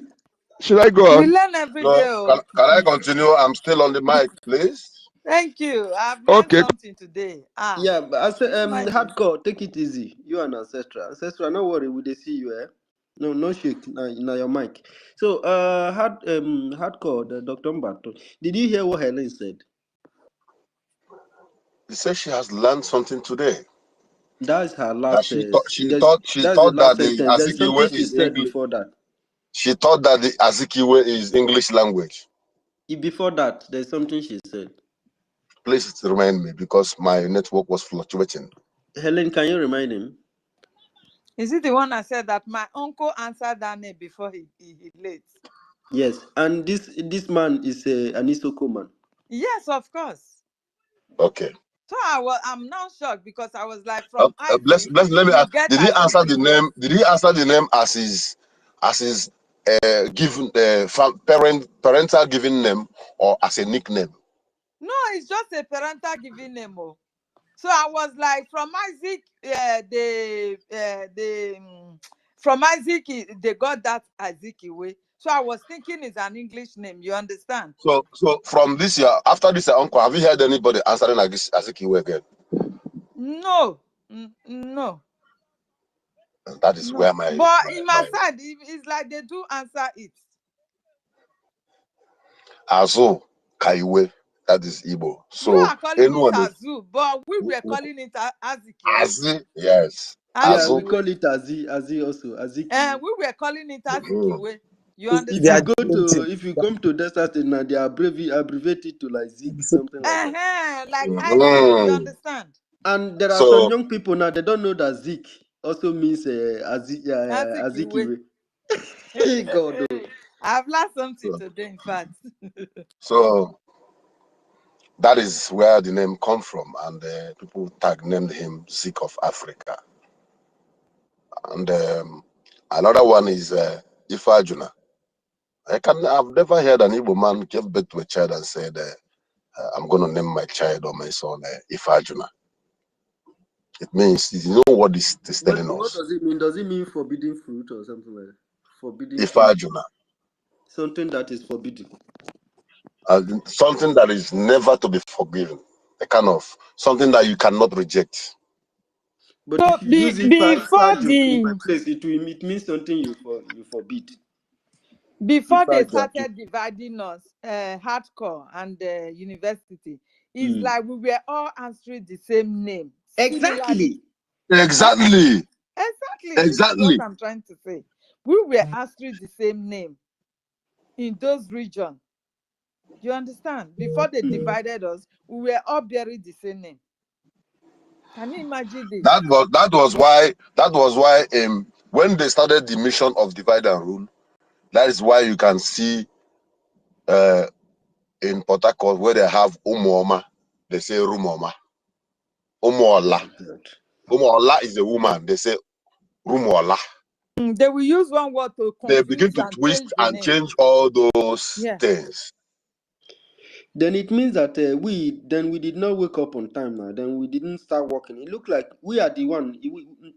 Should I go on? We learn every day. Can I continue? I'm still on the mic, please. Thank you. I've learned something today. Yeah, but I say hardcore, take it easy. You and Ancestral, no worry, we dey see you, eh? No shake na your mic. So hardcore, Dr. Mbato. Did you hear what Helen said? She said she has learned something today. That is her last. She thought that the Azikiwe is English. Before that. She thought that the Azikiwe is English language. Before that, there's something she said. Please remind me because my network was fluctuating. Helen, can you remind him? Is it the one that said that my uncle answered that name before he late? Yes, and this man is an Isoko man. Yes, of course. Okay. So I'm now shocked because I was like, from let me ask. Did he answer the name? Did he answer the name as his given parental given name or as a nickname? No, it's just a parental given name. So I was like, from Isaac, from Isaac, they got that Azikiwe. So I was thinking it's an English name. You understand? So from this year, after this year, uncle, have you heard anybody answering Azikiwe again? No, no. And that is where my. But in my side, it's like they do answer it. Azu Kaiwe. That is Igbo. So you are calling it Azu, but we were calling it Azikiwe. Azi, yes. Yeah, we call it Azi also. Azikiwe. And we were calling it Azikiwe. You understand? If you come to Delta State now, they abbreviate it to like Zik, something like that. Like you understand? And there are some young people now, they don't know that Zik also means Azikiwe. God, I've learned something today, in fact. So that is where the name comes from, and people named him Zik of Africa. And another one is Ifajuna. I've never heard an Igbo man give birth to a child and said, I'm going to name my child or my son Ifajuna. It means, you know what this is telling us. What does it mean? Does it mean forbidden fruit or something like that? Forbidden Ifajuna. Something that is forbidden. Something that is never to be forgiven. A kind of something that you cannot reject. But so if you use it in my place, it means something you forbid. Before they started dividing us, hardcore and university, it's like we were all answering the same name. Exactly. Exactly. This is what I'm trying to say. We were answering the same name in those regions. You understand? Before they divided us, we were all buried the same name. Can you imagine this? That was why when they started the mission of divide and rule, that is why you can see in Port Harcourt where they have Umuoma, they say Rumoma. Umuola. Umuola is a woman, they say Rumuola. They will use one word to confuse. They begin to twist and change all those things. then it means that we did not wake up on time now. Then we didn't start working. It looked like we are the one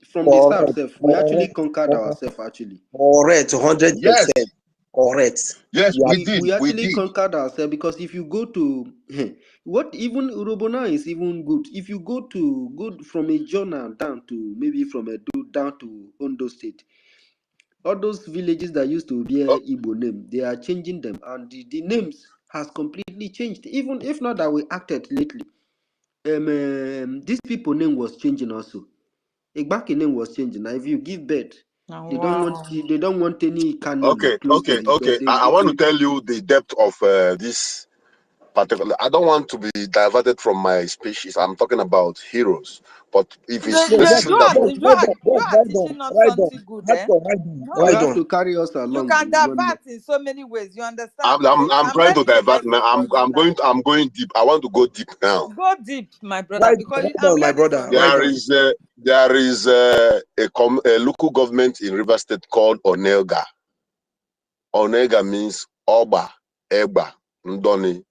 from the start. We actually conquered ourselves. Actually, correct, 100%. Yes, Correct. yes, we did. we We actually did. conquered ourselves, because if you go to what even Urobona is even good. If you go from a journal down to maybe from Edo down to Ondo State, all those villages that used to bear Igbo name, they are changing them, and the names has completely changed. Even if not that we acted lately, these people name was changing also. Igbaki name was changing. Now if you give birth, they don't want any name close to this. Okay. I want to tell you the depth of this particular. I don't want to be diverted from my species. I'm talking about heroes. But if it's necessary that you are teaching us something good, eh? You have to carry us along. You can divert in so many ways. You understand? I'm trying to divert. I'm going deep. I want to go deep now. Go deep, my brother, because I'm my brother. There is a local government in River State called Onega. Onega means Oba, Eba, Ndoni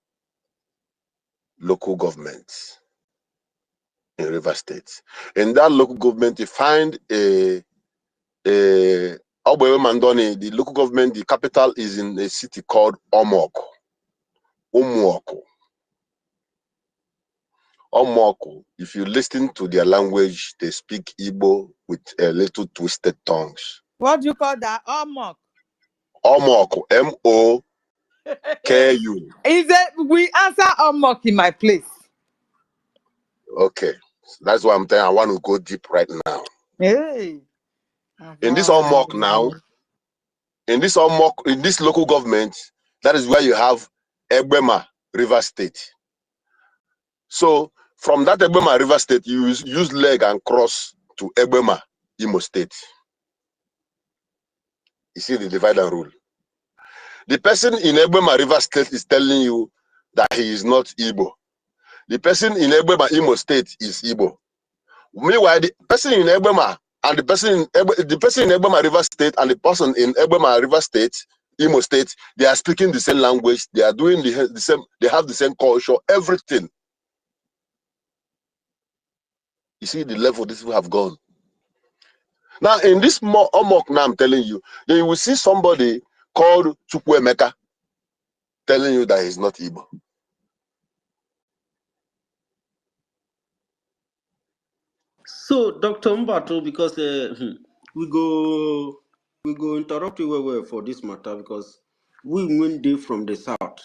local government in River State. In that local government, you find a Oba Mandoni, the local government, the capital is in a city called Omoko. Omoko, if you listen to their language, they speak Igbo with a little twisted tongues. What do you call that? Omok. Omoko, M-O-K-U. Is it? We answer Omok in my place. Okay, that's why I'm telling you, I want to go deep right now. Hey. In this Omok now, in this local government, that is where you have Egbema River State. So from that Egbema River State, you use leg and cross to Egbema Imo State. You see the divide and rule. The person in Egbema River State is telling you that he is not Igbo. The person in Egbema Imo State is Igbo. Meanwhile, the person in Egbema and the person in Egbema River State and the person in Egbema River State, Imo State, they are speaking the same language. They are doing the same. They have the same culture. Everything. You see the level these people have gone. Now, in this Omok now, I'm telling you, then you will see somebody called Chukwuemeka telling you that he's not Igbo. So, Dr. Mbato, because we go interrupt you well for this matter, because we win day from the south.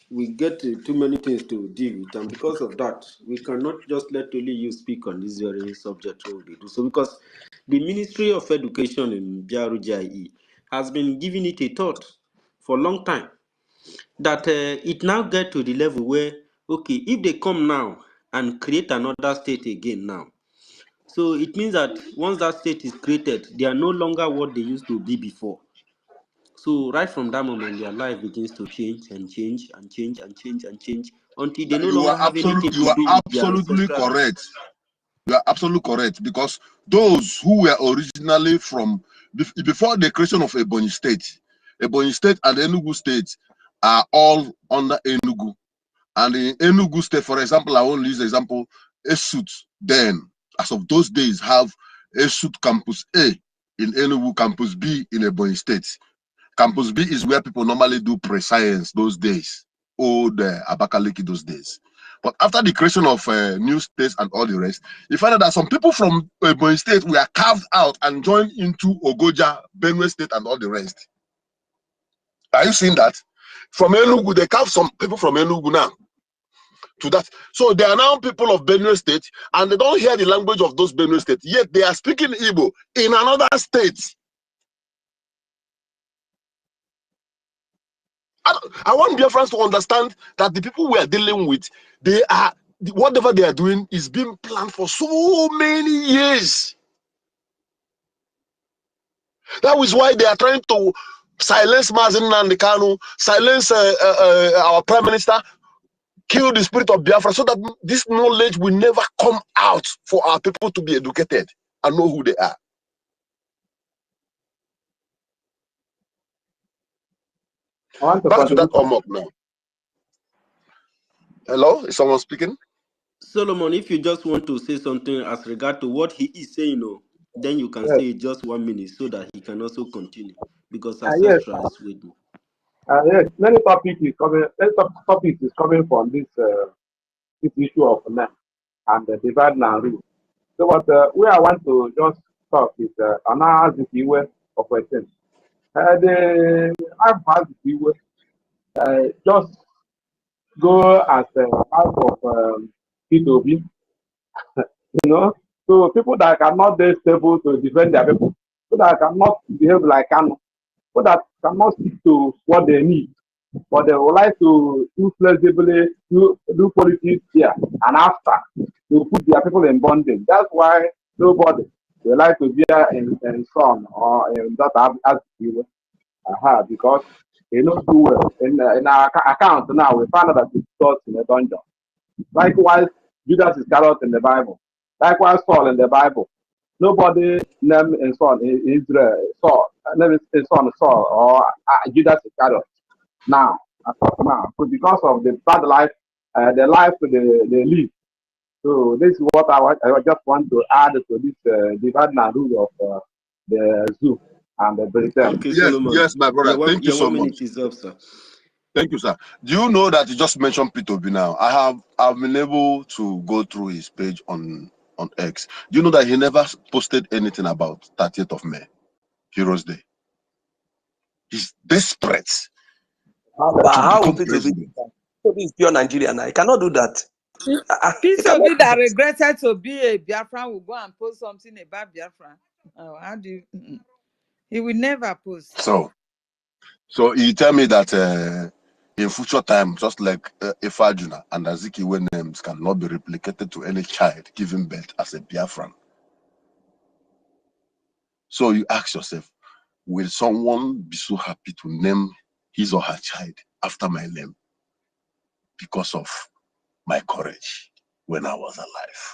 We get too many things to deal with, and because of that, we cannot just let only you speak on this very subject. What we do. So, because the Ministry of Education in BRGIE has been giving it a thought for a long time, that it now get to the level where, okay, if they come now and create another state again now, so it means that once that state is created, they are no longer what they used to be before. So right from that moment, their life begins to change and change and change and change and change until they no longer have anything to do with their ancestral. Correct. You are absolutely correct, because those who were originally from before the creation of Ebonyi State and Enugu State are all under Enugu. And in Enugu State, for example, I want to use the example, Esut then, as of those days, have Esut Campus A in Enugu, Campus B in Ebonyi State. Campus B is where people normally do pre-science those days, old Abakaliki those days. But after the creation of new states and all the rest, you find out that some people from Ebonyi State were carved out and joined into Ogoja, Benue State, and all the rest. Are you seeing that? From Enugu, they carved some people from Enugu now to that. So they are now people of Benue State, and they don't hear the language of those Benue State, yet they are speaking Igbo in another state. I want Biafrans to understand that the people we are dealing with, whatever they are doing is being planned for so many years. That is why they are trying to silence Mazen Nandekanu, silence our Prime Minister, kill the spirit of Biafra, so that this knowledge will never come out for our people to be educated and know who they are. Back to that Omok now. Hello, is someone speaking? Solomon, if you just want to say something as regard to what he is saying, then you can say just 1 minute so that he can also continue, because Yes, Ancestra is waiting. yes. Many topics is coming. Topics is coming from this issue of land and the divide and rule. So what where I want to just talk is another way of a thing. The I've had the just go as out of P2B, you know. So people that cannot be stable to defend their people, people that cannot behave like Kano, people that cannot stick to what they need, but they would like to do flexibly, do politics here and after to put their people in bondage. That's why nobody they like to be in son or in that as you because they don't do well. In our account now, we found out that it's taught in a dungeon. Likewise, Judas Iscariot in the Bible. Likewise, Saul in the Bible. Nobody named his son in Israel Saul, named his son Saul or Judas Iscariot. Now, so because of the bad life, the life they live. So this is what I just want to add to this divide and rule of the zoo and the Britain. Okay, Yes, Solomon. yes, my brother. Thank you so 1 minute much. is up, sir. Thank you, sir. Do you know that you just mentioned P2B now? I've been able to go through his page on X. Do you know that he never posted anything about 30th of May, Heroes Day? He's desperate But how will P2B do that? P2B is pure Nigerian. I cannot do that. P2B that regretted to be a Biafran will go and post something about Biafra. Oh, how do you? He will never post. So he tell me that in future time, just like Ifajuna and Azikiwe names cannot be replicated to any child given birth as a Biafran. So you ask yourself, will someone be so happy to name his or her child after my name because of my courage when I was alive?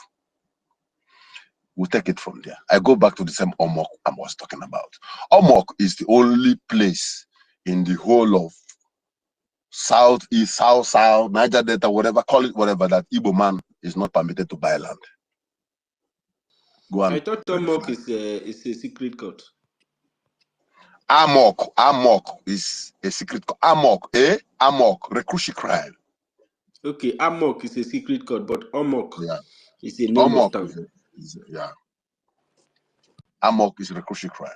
We'll take it from there. I go back to the same Omok I was talking about. Omok is the only place in the whole of South, East, South, Niger Delta, whatever, call it whatever, that Igbo man is not permitted to buy land. Go on. I thought Omok is a secret code. Amok is a secret code. Amok, recruitment crime. Okay, Amok is a secret code, but Omok is a name Omok of town. Amok is recruitment crime.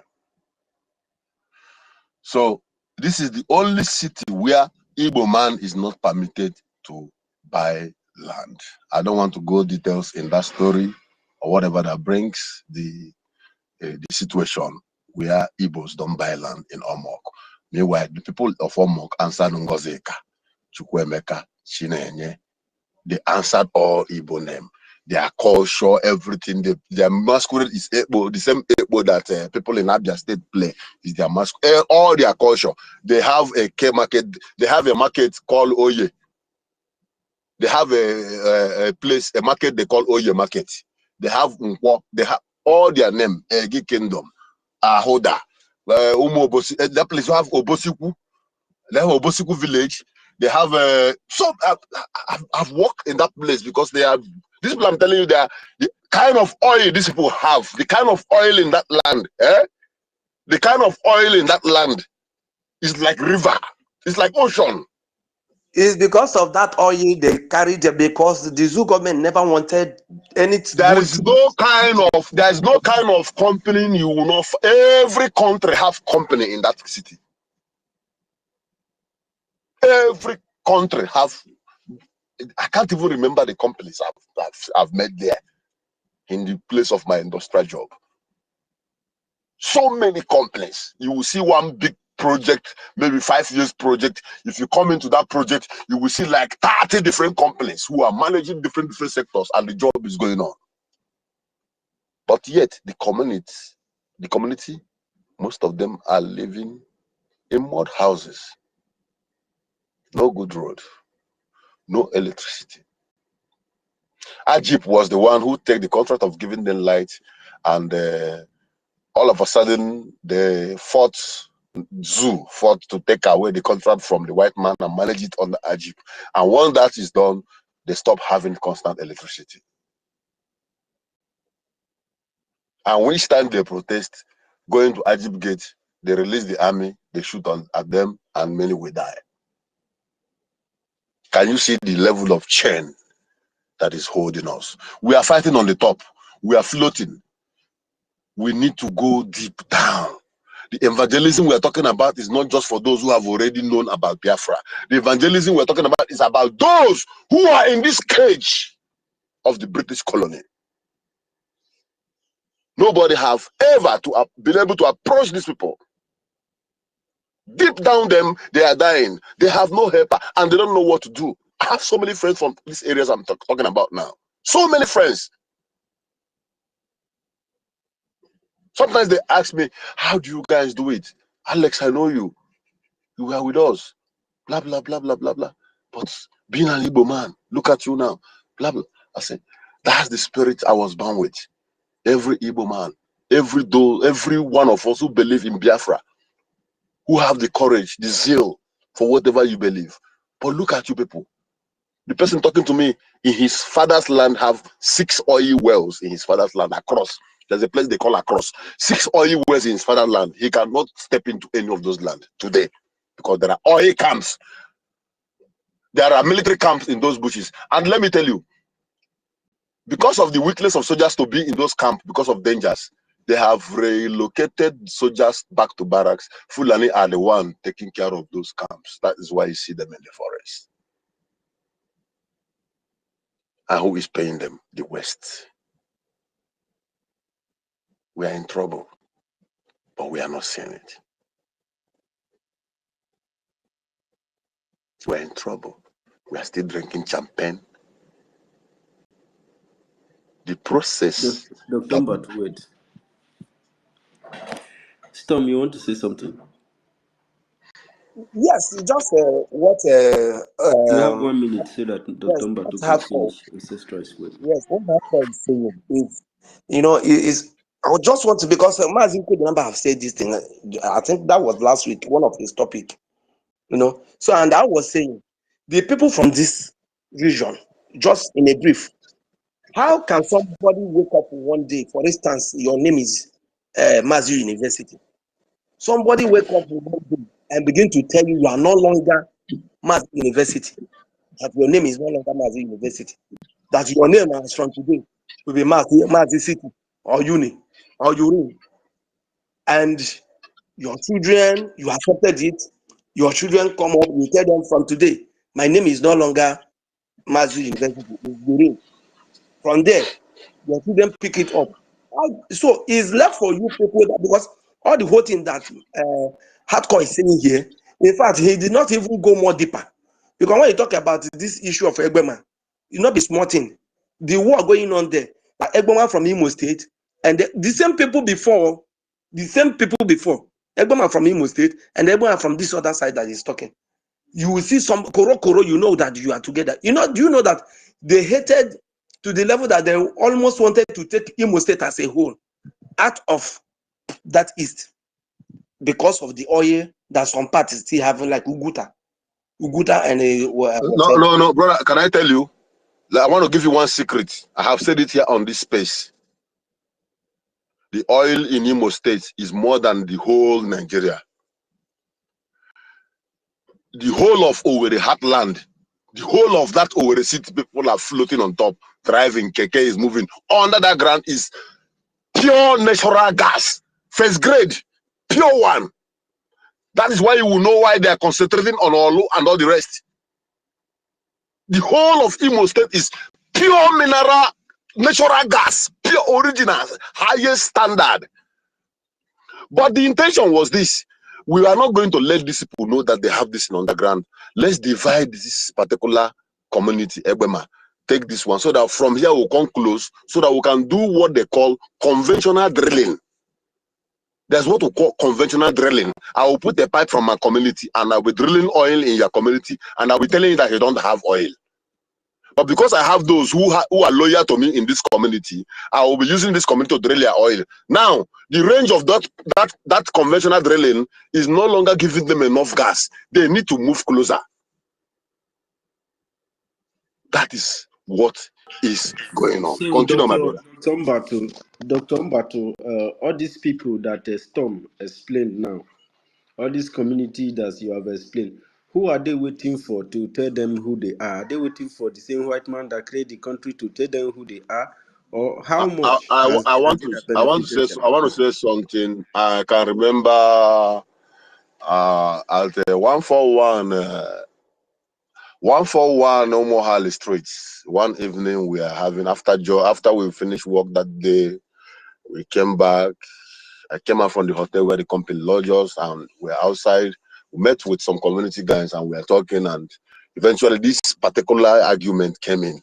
So this is the only city where Igbo man is not permitted to buy land. I don't want to go details in that story or whatever that brings the situation where Igbos don't buy land in Omok. Meanwhile, the people of Omok answered NGOZI, Chukwemeka, Chinenye. They answered all Igbo name. Their culture, everything. Their masquerade is Igbo, the same Igbo that people in Abia State play is their masquerade. All their culture. They have a K market. They have a market called Oye. They have a place, a market they call Oye Market. They have Nkwo. They have all their name. Egi Kingdom, Ahoda, Obosi. That place you have Obosiku. They have Obosiku village. They have so I've worked in that place because they are. These people I'm telling you, they are the kind of oil these people have. The kind of oil in that land, the kind of oil in that land is like river. It's like ocean. It's because of that oil they carried there, because the zoo government never wanted anything. There is no kind of company you will not. Every country have company in that city. Every country have. I can't even remember the companies I've met there in the place of my industrial job. So many companies. You will see one big project, maybe 5 years project. If you come into that project, you will see like 30 different companies who are managing different sectors, and the job is going on. But yet the community, most of them are living in mud houses. No good road, no electricity. Ajip was the one who took the contract of giving them light, and all of a sudden the zoo fought to take away the contract from the white man and manage it on the Ajip. And once that is done, they stop having constant electricity. And each time they protest, going to Ajib Gate, they release the army, they shoot at them, and many will die. Can you see the level of chain that is holding us? We are fighting on the top. We are floating. We need to go deep down. The evangelism we are talking about is not just for those who have already known about Biafra. The evangelism we're talking about is about those who are in this cage of the British colony. Nobody have ever been able to approach these people. Deep down them, they are dying. They have no helper and they don't know what to do. I have so many friends from these areas I'm talking about now. So many friends. Sometimes they ask me, how do you guys do it? Alex, I know you. You were with us. Blah, blah, blah, blah, blah, blah. But being an Igbo man, look at you now. Blah, blah. I said, that's the spirit I was born with. Every Igbo man, every one of us who believe in Biafra, who have the courage, the zeal for whatever you believe. But look at you people. The person talking to me in his father's land have 6 oil wells in his father's land across. There's a place they call across. 6 oil wells in his father's land. He cannot step into any of those lands today because there are oil camps. There are military camps in those bushes. And let me tell you, because of the weakness of soldiers to be in those camps, because of dangers, they have relocated soldiers back to barracks. Fulani are the one taking care of those camps. That is why you see them in the forest. And who is paying them? The West. We are in trouble, but we are not seeing it. We are in trouble. We are still drinking champagne. The process. Dr. Mbatu, wait. Storm, you want to say something? Yes, just what you have 1 minute so that Dr. Mbatu can finish. Ancestral is waiting. Yes, what Hardcore is saying is, I just want to, because Mazin could remember have said this thing. I think that was last week, one of his topic. So, and I was saying, the people from this region, just in a brief, how can somebody wake up one day, for instance, your name is Mazu University. Somebody wake up one day and begin to tell you are no longer Mazu University, that your name is no longer Mazu University, that your name as from today will be Mazu City or Uni or Urine, and your children, you accepted it, your children come up, you tell them from today, my name is no longer Mazu University, it's Urine. From there, your children pick it up. So it's left for you people that, because all the whole thing that Hardcore is saying here, in fact, he did not even go more deeper. Because when you talk about this issue of Egbema, it's not be small thing. The war going on there, Egbema from Imo State, and the same people before, Egbema from Imo State, and Egbema from this other side that is talking. You will see some Koro, you know that you are together. Do you know that they hated to the level that they almost wanted to take Imo State as a whole out of that east because of the oil that some parties still having, like Uguta and no, brother. Can I tell you? I want to give you one secret. I have said it here on this space. The oil in Imo State is more than the whole Nigeria. The whole of Owerri heartland, the whole of that Owerri city, people are floating on top, driving, keke is moving. Under that ground is pure natural gas, first grade, pure one. That is why you will know why they are concentrating on Olu and all the rest. The whole of Imo State is pure mineral, natural gas, pure original, highest standard. But the intention was this. We are not going to let these people know that they have this in underground. Let's divide this particular community, Egbema. Take this one so that from here we'll come close, so that we can do what they call conventional drilling. There's what we call conventional drilling. I will put a pipe from my community and I'll be drilling oil in your community and I'll be telling you that you don't have oil. But because I have those who are loyal to me in this community, I will be using this community to drill their oil. Now, the range of that conventional drilling is no longer giving them enough gas. They need to move closer. That is what is going on. So, Continue, my brother. Dr. Mbato, all these people that Storm explained now, all these community that you have explained, who are they waiting for to tell them who they are? Are they waiting for the same white man that created the country to tell them who they are? Or how much I has want to Nigeria I want benefited to say from I want to say something. I can remember at 141 Omo Harley Streets. One evening we are having after we finished work that day, we came back. I came out from the hotel where the company lodged us, and we're outside. We met with some community guys and we were talking, and eventually this particular argument came in.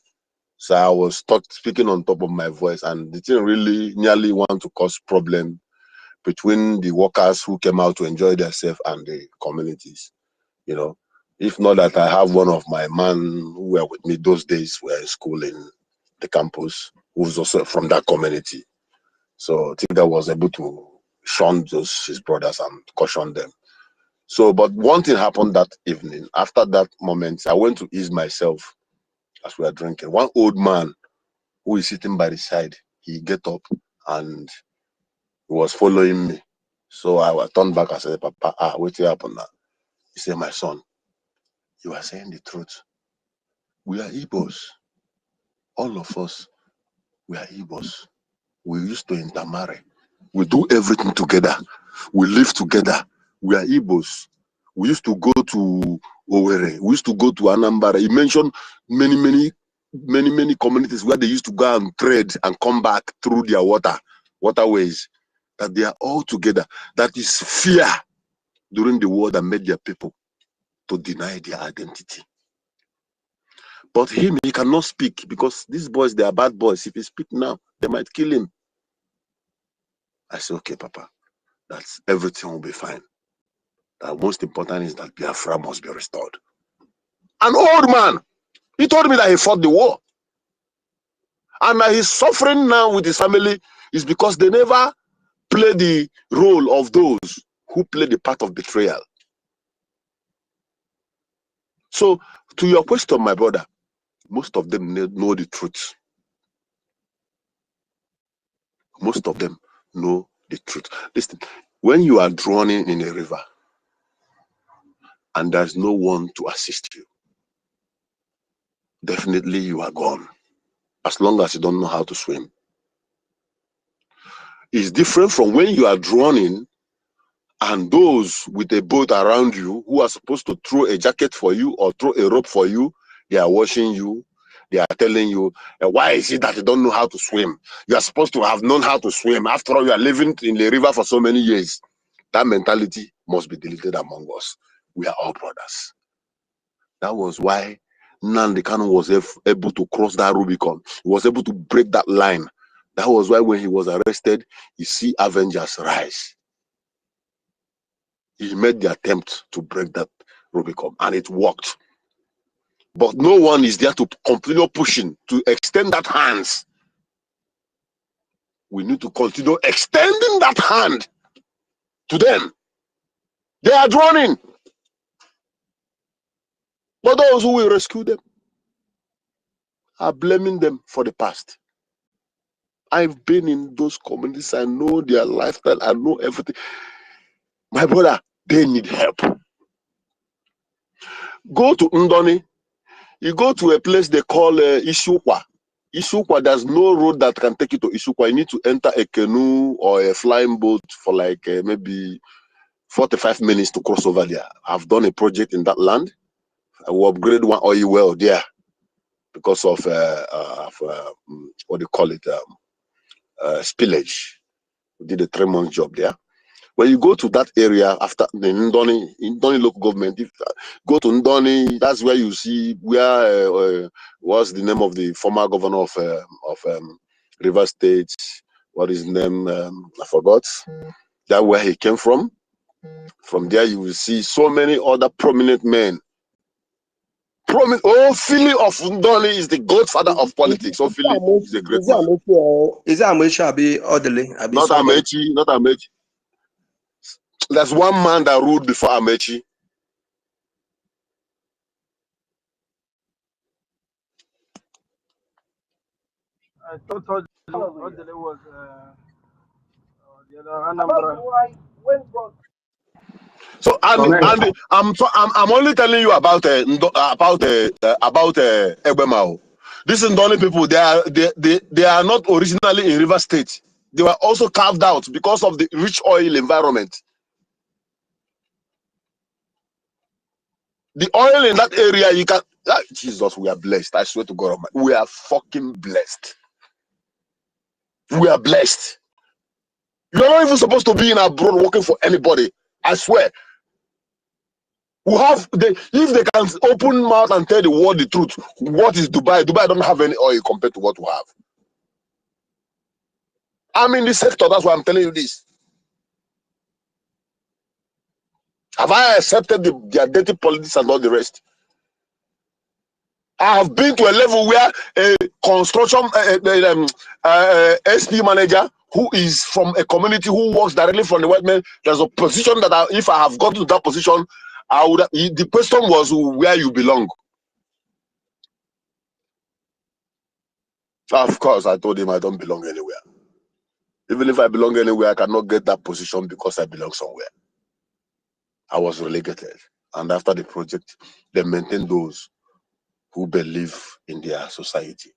So I was speaking on top of my voice, and the thing really nearly want to cause problem between the workers who came out to enjoy themselves and the communities. You know, if not that I have one of my men who were with me those days, were in school in the campus, who was also from that community. So I think I was able to shun his brothers and caution them. So, but one thing happened that evening. After that moment, I went to ease myself as we were drinking. One old man who is sitting by the side, he get up and he was following me. So I turned back and said, Papa, what happened now? He said, my son, you are saying the truth. We are Igbos. All of us, we are Igbos. We used to intermarry. We do everything together. We live together. We are Igbos. We used to go to Owerri. We used to go to Anambra. He mentioned many communities where they used to go and trade and come back through their waterways. That they are all together. That is fear during the war that made their people to deny their identity. But him, he cannot speak because these boys, they are bad boys. If he speak now, they might kill him. I said, okay, Papa, that's everything will be fine. The most important is that Biafra must be restored. An old man, he told me that he fought the war. And that he's suffering now with his family is because they never play the role of those who play the part of betrayal. So, to your question, my brother, most of them know the truth. Most of them know the truth. Listen, when you are drowning in a river and there's no one to assist you, definitely you are gone. As long as you don't know how to swim. It's different from when you are drowning and those with a boat around you who are supposed to throw a jacket for you or throw a rope for you, they are watching you. They are telling you, why is it that you don't know how to swim? You are supposed to have known how to swim. After all, you are living in the river for so many years. That mentality must be deleted among us. We are all brothers. That was why Nnamdi Kanu was able to cross that Rubicon. He was able to break that line. That was why when he was arrested, you see Avengers rise. He made the attempt to break that Rubicon, and it worked. But no one is there to continue pushing, to extend that hands. We need to continue extending that hand to them. They are drowning. But those who will rescue them are blaming them for the past. I've been in those communities. I know their lifestyle. I know everything. My brother, they need help. Go to Ndoni. You go to a place they call Isukwa. Isukwa, there's no road that can take you to Isukwa. You need to enter a canoe or a flying boat for like maybe 45 minutes to cross over there. I've done a project in that land. I will upgrade one oil well there because of what do you call it? Spillage. We did a 3-month job there. When you go to that area after the Ndoni local government, if go to Ndoni, that's where you see where what's the name of the former governor of River State? What is his name? I forgot. That where he came from. From there, you will see so many other prominent men. Philly of Ndoni is the godfather of politics. So Philly is a great man. Is it Amechi Abi Odele? Not Amechi, not Amechi. There's one man that ruled before Amechi. I thought Ojele was the other Anambra. So I'm only telling you about Egbemao. These Ndoni people, they are not originally in River State. They were also carved out because of the rich oil environment. The oil in that area, you can. Jesus, we are blessed. I swear to God, we are fucking blessed. We are blessed. You are not even supposed to be in abroad working for anybody. I swear. We have if they can open mouth and tell the world the truth. What is Dubai? Dubai don't have any oil compared to what we have. I'm in this sector. That's why I'm telling you this. Have I accepted their dirty politics and all the rest? I have been to a level where a construction SP manager who is from a community who works directly from the white man, there's a position that if I have got to that position, I would. The question was where you belong. Of course, I told him I don't belong anywhere. Even if I belong anywhere, I cannot get that position because I belong somewhere. I was relegated. And after the project, they maintain those who believe in their society.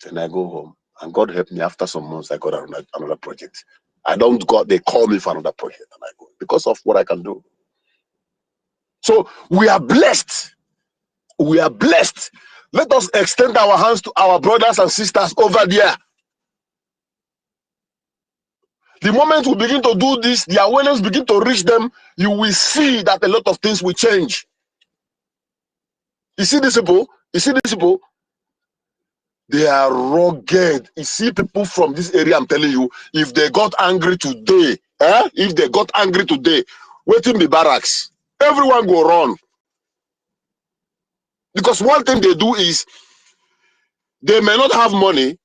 Then I go home. And God helped me, after some months, I got another project. I don't go, they call me for another project, and I go because of what I can do. So we are blessed. We are blessed. Let us extend our hands to our brothers and sisters over there. The moment we begin to do this, the awareness begin to reach them, you will see that a lot of things will change. You see these people? You see these people? They are rugged. You see people from this area, I'm telling you, if they got angry today, if they got angry today, waiting the barracks, everyone go run. Because one thing they do is, they may not have money,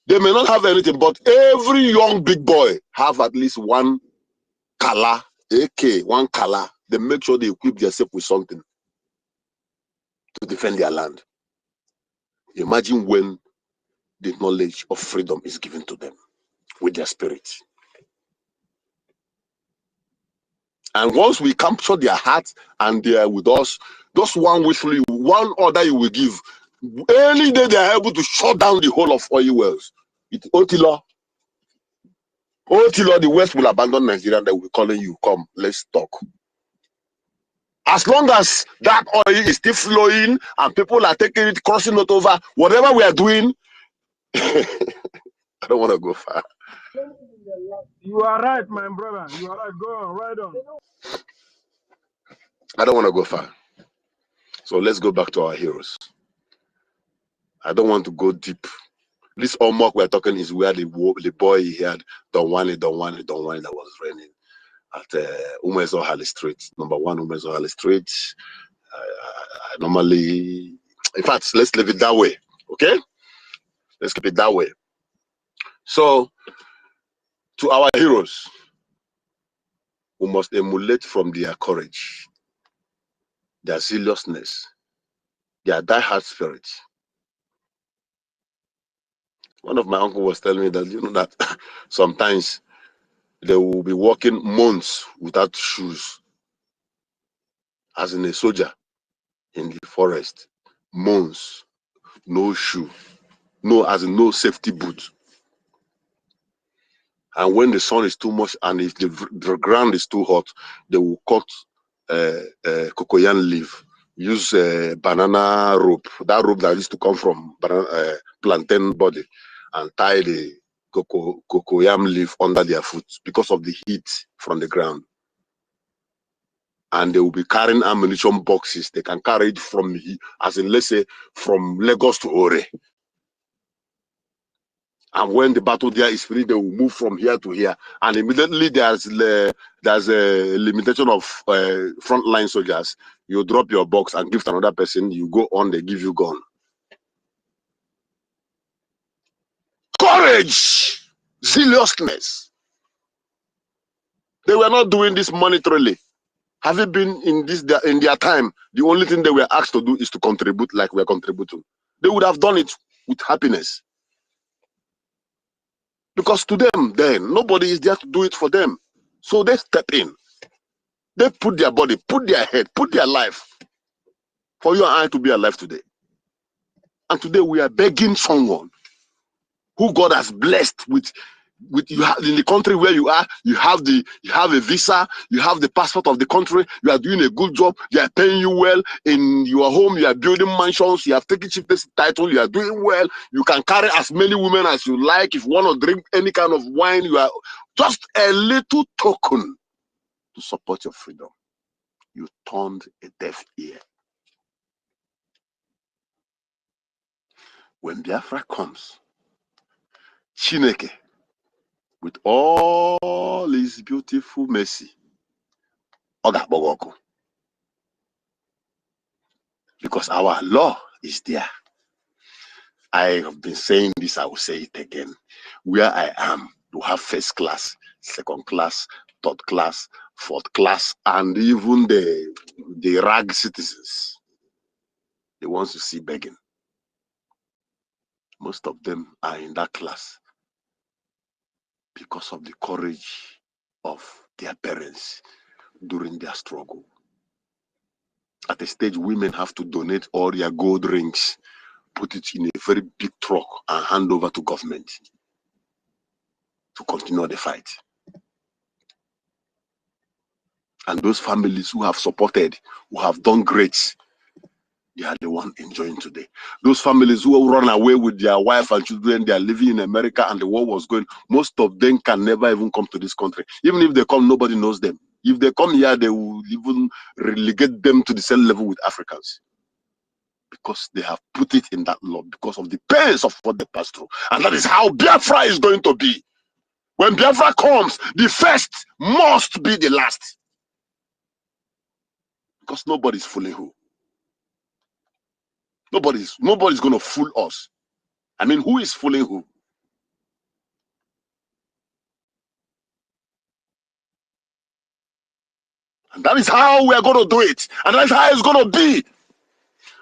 they may not have anything, but every young big boy have at least one kala, AK, one kala. They make sure they equip themselves with something to defend their land. Imagine when the knowledge of freedom is given to them with their spirit. And once we capture their heart and they are with us, just one wish, one order you will give. Any day they are able to shut down the whole of oil wells. Otilo, the West will abandon Nigeria. They will be calling you, come, let's talk. As long as that oil is still flowing and people are taking it, crossing it over, whatever we are doing, I don't want to go far. You are right, my brother. You are right. Go on, right on. I don't want to go far. So let's go back to our heroes. I don't want to go deep. This Omok we're talking is where the boy he had don't want it that was raining at Umezo Halley Street, number 1 Umezo Halley Street. I normally, in fact, let's leave it that way, okay? Let's keep it that way. So, to our heroes, we must emulate from their courage, their zealousness, their die-hard spirit. One of my uncles was telling me that, you know, that sometimes they will be walking months without shoes, as in a soldier in the forest, months, no shoe, as in no safety boot. And when the sun is too much and if the ground is too hot, they will cut cocoyam leaf, use banana rope, that rope that used to come from plantain body, and tie the cocoyam leaf under their foot because of the heat from the ground. And they will be carrying ammunition boxes. They can carry it from, as in, let's say, from Lagos to Ore. And when the battle there is free, they will move from here to here. And immediately there's a limitation of frontline soldiers. You drop your box and give to another person. You go on, they give you gun. Courage! Zealousness! They were not doing this monetarily. Have you been in their time? The only thing they were asked to do is to contribute like we're contributing. They would have done it with happiness. Because to them, then, nobody is there to do it for them. So they step in. They put their body, put their head, put their life for you and I to be alive today. And today we are begging someone who God has blessed with you have, in the country where you are, you have a visa, you have the passport of the country, you are doing a good job, they are paying you well in your home, you are building mansions, you have taken chieftaincy title, you are doing well, you can carry as many women as you like. If you want to drink any kind of wine, you are just a little token to support your freedom. You turned a deaf ear. When Biafra comes, Chineke, with all his beautiful mercy, Oga Bogoko, because our law is there. I have been saying this, I will say it again. Where I am, you have first class, second class, third class, fourth class, and even the rag citizens, the ones you see begging. Most of them are in that class because of the courage of their parents during their struggle. At a stage, women have to donate all their gold rings, put it in a very big truck and hand over to government to continue the fight. And those families who have supported, who have done great, they are the one enjoying today. Those families who run away with their wife and children, they are living in America and the war was going, most of them can never even come to this country. Even if they come, nobody knows them. If they come here, they will even relegate them to the same level with Africans. Because they have put it in that law, because of the pains of what they passed through. And that is how Biafra is going to be. When Biafra comes, the first must be the last. Because nobody's fooling who. Nobody's going to fool us. I mean, who is fooling who? And that is how we are going to do it. And that's how it's going to be.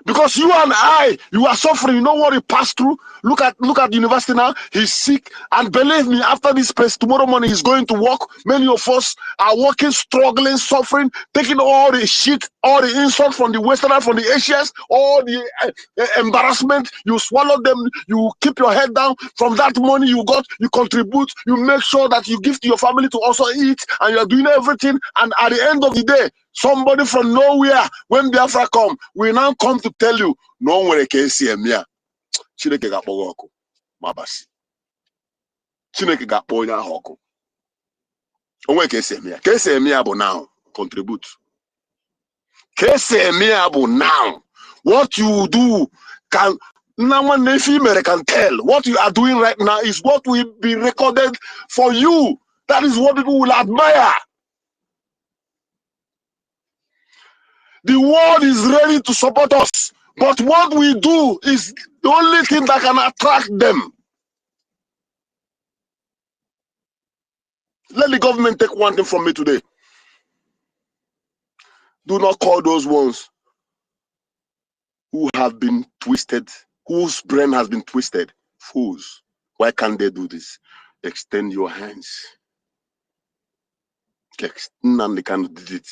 Because you and I, you are suffering. You know what you passed through? Look at the university now. He's sick. And believe me, after this place, tomorrow morning he's going to work. Many of us are working, struggling, suffering, taking all the shit, all the insult from the Westerners, from the Asians, all the embarrassment. You swallow them. You keep your head down. From that money you got, you contribute. You make sure that you give to your family to also eat. And you are doing everything. And at the end of the day, somebody from nowhere, when Biafra come, we now come to tell you, no one can see him here. Chineke ga-akpọ ọkụ mabasi. Chineke ga-akpọ onye ahụ ọkụ. Onwe ka esi eme ya. Ka esi eme ya bụ now. Contribute. Ka esi eme ya bụ now. What you do can no one if can tell. What you are doing right now is what will be recorded for you. That is what people will admire. The world is ready to support us. But what we do is the only thing that can attract them. Let the government take one thing from me today. Do not call those ones who have been twisted, whose brain has been twisted, fools. Why can't they do this? Extend your hands. Nandi can did it.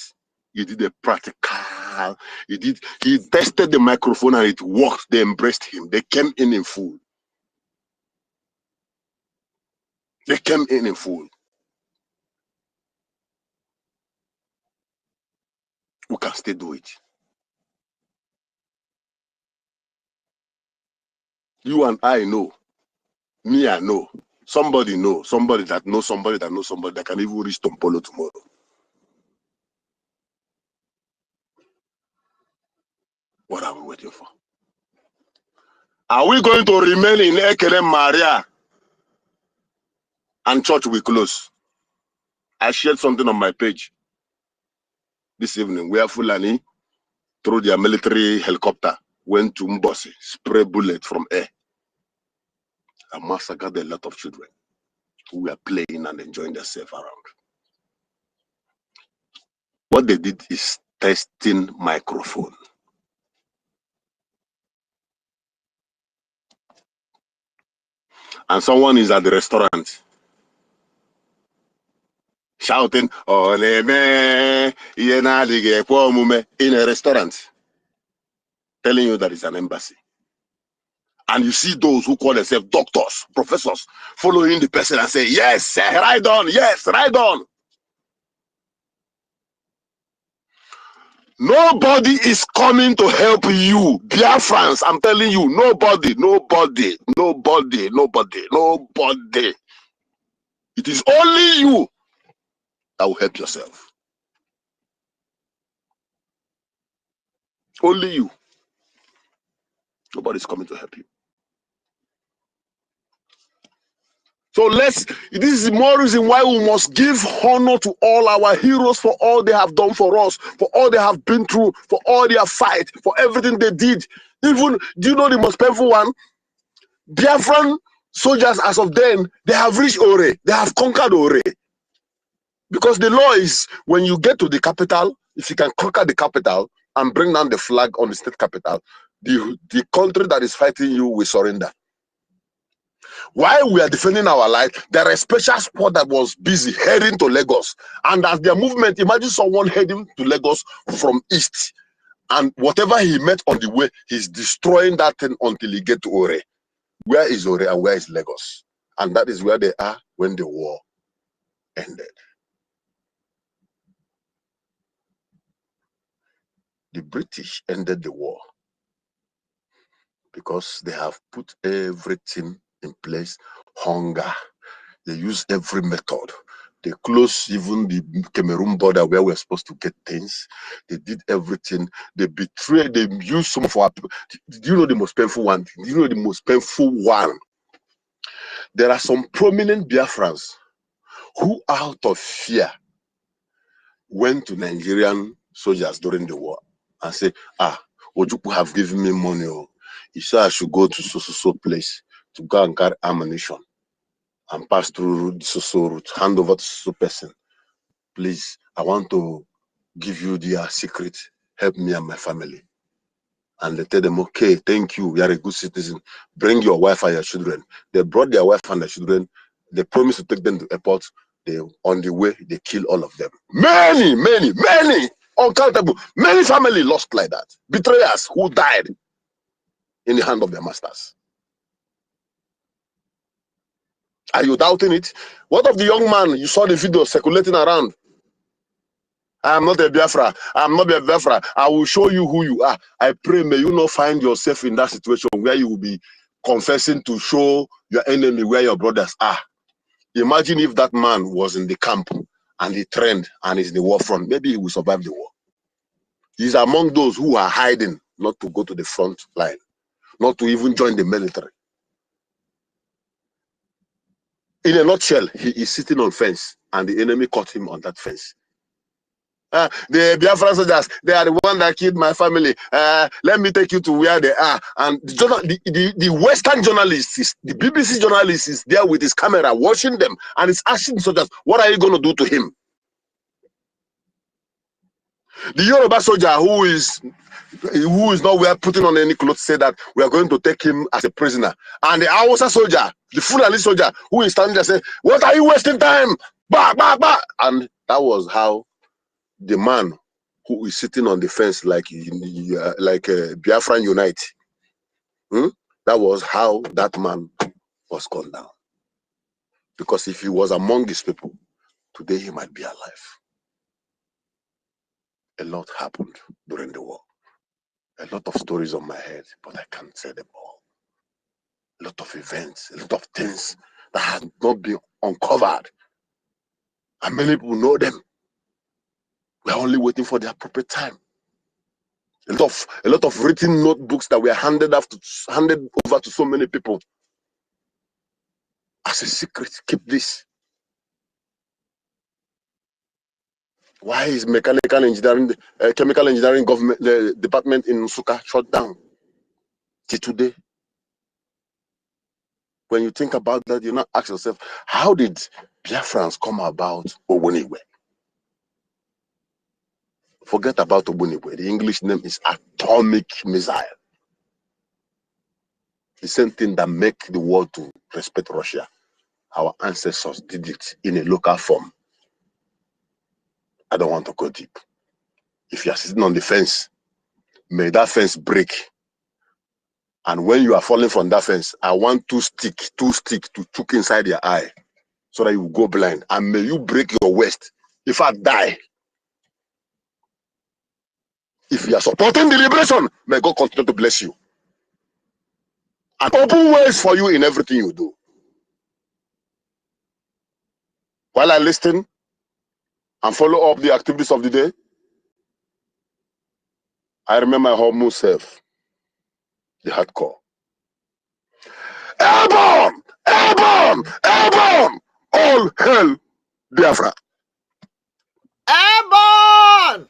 He did a practical. He tested the microphone and it worked. They embraced him. They came in full. They came in full. We can still do it. You and I know. Me, I know. Somebody know. Somebody that knows somebody that knows somebody that can even reach Tompolo tomorrow. What are we waiting for? Are we going to remain in Ekele Maria and church will close? I shared something on my page this evening where Fulani, through their military helicopter, went to Mbosi, spray bullets from air, and massacred a lot of children who were playing and enjoying themselves around. What they did is testing microphone. and someone is at the restaurant shouting, "Oh, in a restaurant," telling you that it's an embassy. And you see those who call themselves doctors, professors, following the person and say, "Yes, right on, yes, right on." Nobody is coming to help you. Biafrans, I'm telling you, nobody. It is only you that will help yourself. Only you. Nobody's coming to help you. So this is the more reason why we must give honor to all our heroes for all they have done for us, for all they have been through, for all their fight, for everything they did. Even, do you know the most painful one? Biafran soldiers, as of then, they have reached Ore. They have conquered Ore. Because the law is, when you get to the capital, if you can conquer the capital and bring down the flag on the state capital, the country that is fighting you will surrender. While we are defending our life, there is a special squad that was busy heading to Lagos. And as their movement, imagine someone heading to Lagos from east. And whatever he met on the way, he's destroying that thing until he gets to Ore. Where is Ore and where is Lagos? And that is where they are when the war ended. The British ended the war because they have put everything in place. Hunger. They use every method. They closed even the Cameroon border where we're supposed to get things. They did everything. They betrayed. They used some of our people. Do you know the most painful one? Do you know the most painful one? There are some prominent Biafrans who, out of fear, went to Nigerian soldiers during the war and say, Ojukwu have given me money. Oh. He said I should go to so place to go and carry ammunition and pass through the so route, hand over to so person. Please, I want to give you their secret. Help me and my family. And they tell them, okay, thank you. You are a good citizen. Bring your wife and your children. They brought their wife and their children. They promised to take them to the airport. On the way, they kill all of them. Many, uncountable. Many families lost like that. Betrayers who died in the hand of their masters. Are you doubting it? What of the young man you saw the video circulating around? I am not a Biafra. I am not a Biafra. I will show you who you are. I pray may you not find yourself in that situation where you will be confessing to show your enemy where your brothers are. Imagine if that man was in the camp and he trained and is in the war front. Maybe he will survive the war. He's among those who are hiding, not to go to the front line, not to even join the military. In a nutshell, he is sitting on fence and the enemy caught him on that fence. The Biafran soldiers, they are the one that killed my family. Let me take you to where they are. And the Western journalists, the BBC journalist is there with his camera watching them and is asking soldiers, what are you going to do to him? The Yoruba soldier who is not putting on any clothes say that we are going to take him as a prisoner. And the Hausa soldier, the Fulani soldier who is standing there say, what are you wasting time? Bah, bah, bah. And that was how the man who is sitting on the fence like Biafran Unite, that was how that man was gone down. Because if he was among his people, today he might be alive. A lot happened during the war. A lot of stories on my head, but I can't say them all. A lot of events, a lot of things that have not been uncovered. And many people know them. We're only waiting for the appropriate time. A lot of written notebooks that were handed over to so many people. As a secret, keep this. Why is chemical engineering government department in Nsukka shut down till today? When you think about that, you now ask yourself, how did Biafrans come about Ogbonigwe? Forget about Ogbonigwe. The English name is atomic missile. The same thing that make the world to respect Russia. Our ancestors did it in a local form. I don't want to go deep. If you are sitting on the fence, may that fence break. And when you are falling from that fence, I want two sticks to choke inside your eye so that you go blind. And may you break your waist. If I die, if you are supporting the liberation, may God continue to bless you. And open ways for you in everything you do. While I listen and follow up the activities of the day, I remember my home self, the hardcore. Airborne! Airborne! Airborne! All hell, Biafra. Airborne!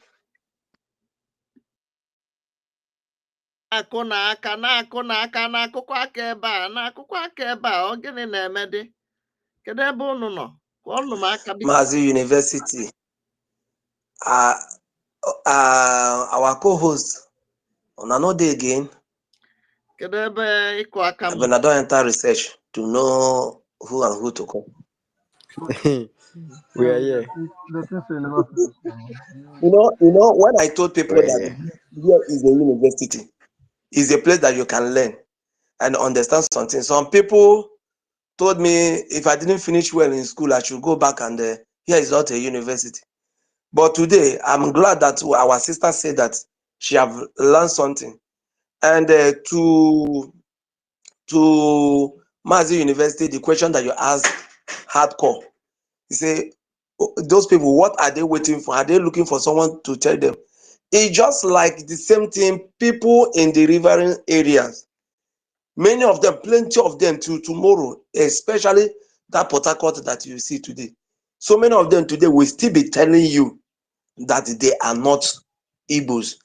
Akụ na aka na-akụ na aka na-akụkwa aka ebe a na-akụkwa aka ebe a ọ gịnị na-eme dị? Kedu ebe unu nọ? Kụọnụ m aka biko. Mazi University. Our co-host, on another day again. Kedu ebe ịkụ aka m? When I don't enter research to know who and who to come. We are here. You know, when I told people that here is a university, is a place that you can learn and understand something. Some people told me if I didn't finish well in school, I should go back and here is not a university. But today, I'm glad that our sister said that she have learned something. And to Mazi University, the question that you asked, hardcore. You say, those people, what are they waiting for? Are they looking for someone to tell them? It's just like the same thing, people in the riverine areas. Many of them, plenty of them till tomorrow, especially that Port Harcourt that you see today. So many of them today will still be telling you that they are not Igbos.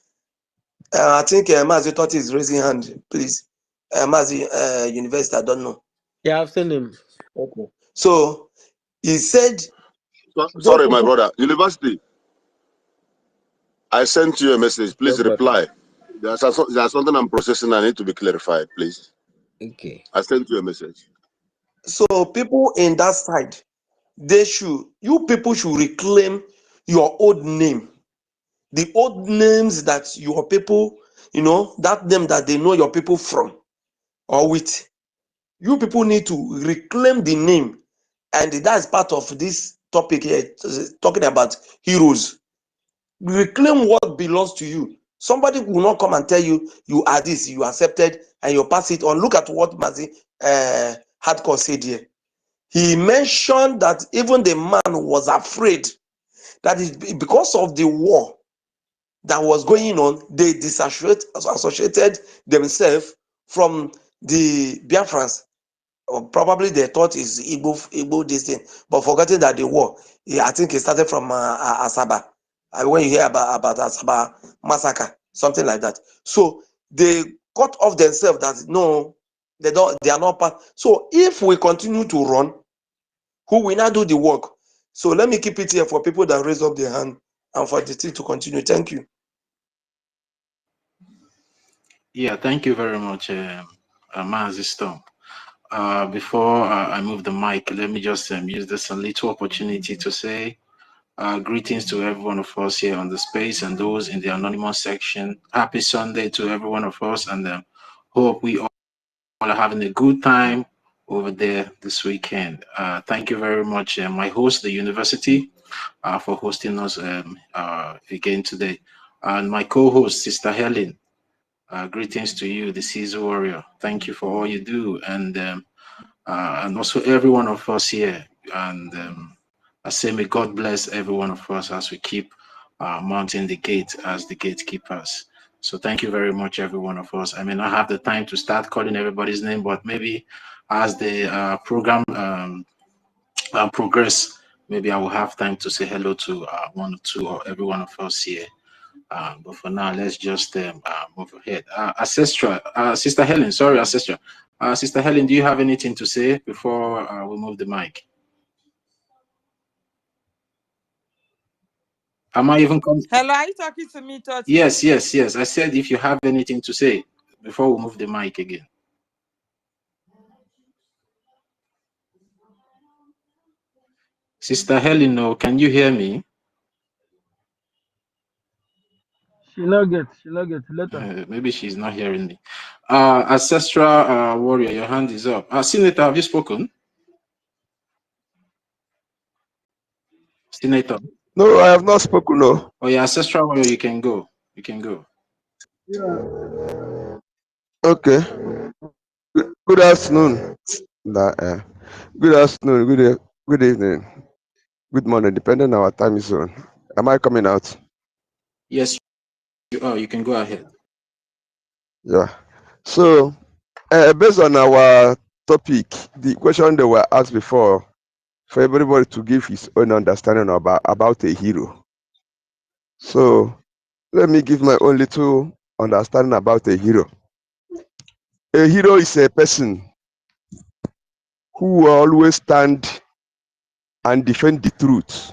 I think Mazi Totti is raising hand, please. Mazi University, I don't know. Yeah, I've seen him. Okay. So he said, sorry, my brother. University, I sent you a message. Please reply. There's something I'm processing. I need to be clarified, please. Okay. I sent you a message. So people in that side, you people should reclaim your old name. The old names that your people, that name that they know your people from or with. You people need to reclaim the name. And that's part of this topic here, talking about heroes. Reclaim what belongs to you. Somebody will not come and tell you, you are this, you accepted, and you pass it on. Look at what Mazi Hardcore said here. He mentioned that even the man was afraid that because of the war that was going on, they associated themselves from the Biafrans. Or probably they thought is Igbo this thing, but forgetting that the war, I think it started from Asaba. When you hear about Asaba massacre, something like that. So they cut off themselves that no, they are not part. So if we continue to run, who will not do the work? So let me keep it here for people that raise up their hand and for the thing to continue. Thank you. Yeah, thank you very much, Mazi Storm. Before I move the mic, let me just use this a little opportunity to say greetings to every one of us here on the space and those in the anonymous section. Happy Sunday to every one of us, and hope we all are having a good time over there this weekend. Thank you very much, my host, the university, for hosting us again today. And my co-host, Sister Helen, greetings to you, the Caesar Warrior. Thank you for all you do, and also every one of us here. And I say, may God bless every one of us as we keep mounting the gate as the gatekeepers. So thank you very much, every one of us. I may not have the time to start calling everybody's name, but maybe as the program progress, maybe I will have time to say hello to one or two or every one of us here. But for now, let's just move ahead. Sister Helen, sorry, Ancestor. Sister Helen, do you have anything to say before we move the mic? Am I even coming? Hello, are you talking to me, Toti? Yes. I said if you have anything to say before we move the mic again. Sister Heleno, can you hear me? She not get later. Maybe she's not hearing me. Ancestral warrior, your hand is up. Senator, have you spoken? Senator. No, I have not spoken. No. Oh, yeah, ancestral warrior, you can go. You can go. Yeah. Okay. Good afternoon. Good afternoon. Good evening. Good morning, depending on our time zone. Am I coming out? Yes, you are. You can go ahead. Yeah. So, based on our topic, the question they were asked before, for everybody to give his own understanding about a hero. So, let me give my own little understanding about a hero. A hero is a person who will always stand and defend the truth,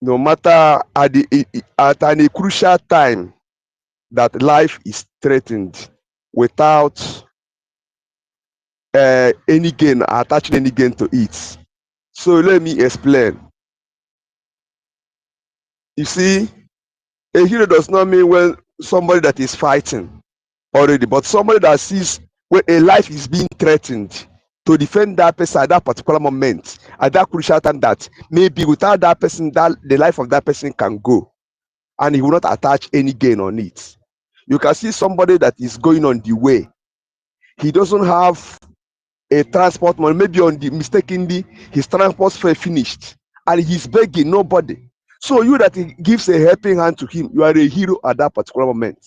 no matter at any crucial time that life is threatened, without any gain, attaching any gain to it. So let me explain. You see, a hero does not mean when somebody that is fighting already, but somebody that sees when a life is being threatened to defend that person at that particular moment, at that crucial time that maybe without that person, that the life of that person can go, and he will not attach any gain on it. You can see somebody that is going on the way. He doesn't have a transport money, maybe on the mistakenly his transport fare finished and he's begging nobody. So you that gives a helping hand to him, you are a hero at that particular moment.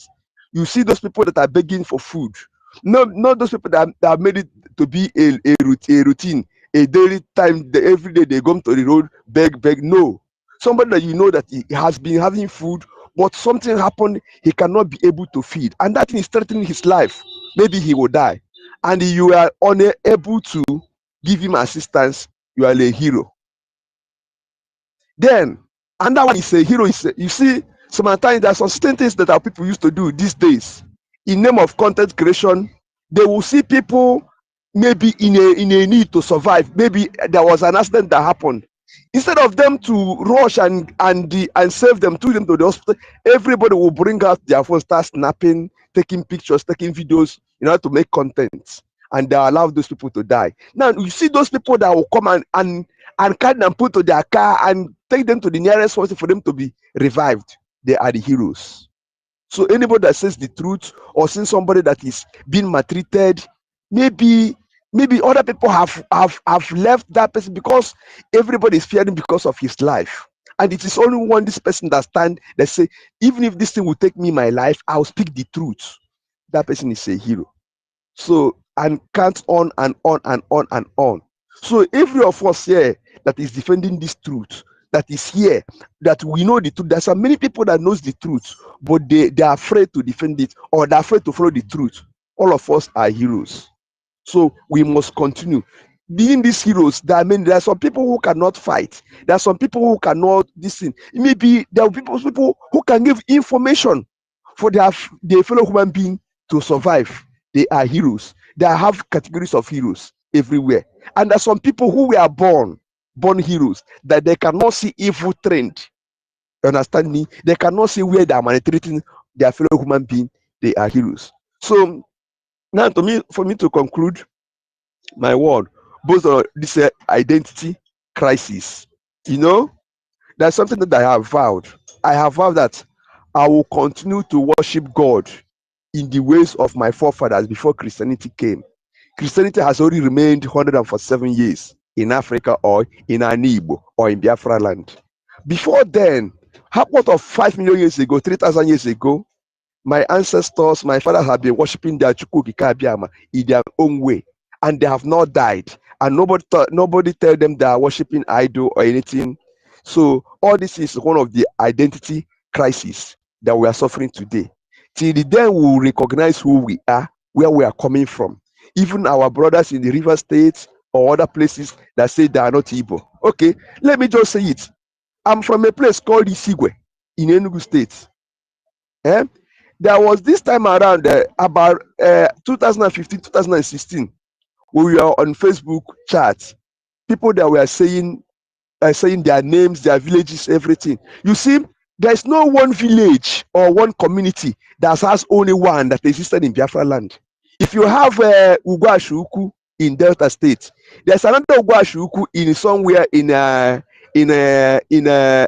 You see those people that are begging for food, not those people that have made it to be a routine, a daily time, every day they go to the road, beg. No, somebody that you know that he has been having food, but something happened, he cannot be able to feed, and that thing is threatening his life. Maybe he will die, and you are unable to give him assistance. You are a hero. Then another one is a hero. You see, sometimes there are some certain things that our people used to do these days in name of content creation. They will see people maybe in a need to survive. Maybe there was an accident that happened. Instead of them to rush and save them, to them to the hospital, everybody will bring out their phone, start snapping, taking pictures, taking videos in order to make content, and they allow those people to die. Now you see those people that will come and carry them, put to their car and take them to the nearest hospital for them to be revived. They are the heroes. So anybody that says the truth or sees somebody that is being maltreated, maybe other people have left that person because everybody is fearing because of his life. And it is only one this person that stand that say, even if this thing will take me my life, I'll speak the truth. That person is a hero. So, and can't on and on and on and on. So every of us here that is defending this truth, that is here, that we know the truth. There's so many people that knows the truth, but they are afraid to defend it, or they're afraid to follow the truth. All of us are heroes. So we must continue being these heroes. There are some people who cannot fight. There are some people who cannot listen. Maybe there are people who can give information for their fellow human being to survive. They are heroes. They have categories of heroes everywhere. And there are some people who were born heroes, that they cannot see evil trend. You understand me? They cannot see where they are manipulating their fellow human being. They are heroes. So now, for me to conclude my word, based on this identity crisis, there's something that I have vowed. I have vowed that I will continue to worship God in the ways of my forefathers before Christianity came. Christianity has already remained 147 years in Africa, or in Igbo, or in Biafra land. Before then, what of 5 million years ago, 3,000 years ago, my ancestors, my fathers have been worshiping their Chukwukika in their own way, and they have not died. And nobody tell them they are worshiping idol or anything. So all this is one of the identity crises that we are suffering today. Till then, we will recognize who we are, where we are coming from. Even our brothers in the river states or other places that say they are not Igbo. Okay, let me just say it. I'm from a place called Isigwe in Enugu State. There was this time around about 2015, 2016, we were on Facebook chat. people that were saying their names, their villages, everything. You see, there's no one village or one community that has only one that existed in Biafra land. If you have Ugwashuku in Delta State, there's another Ugwashuku in somewhere in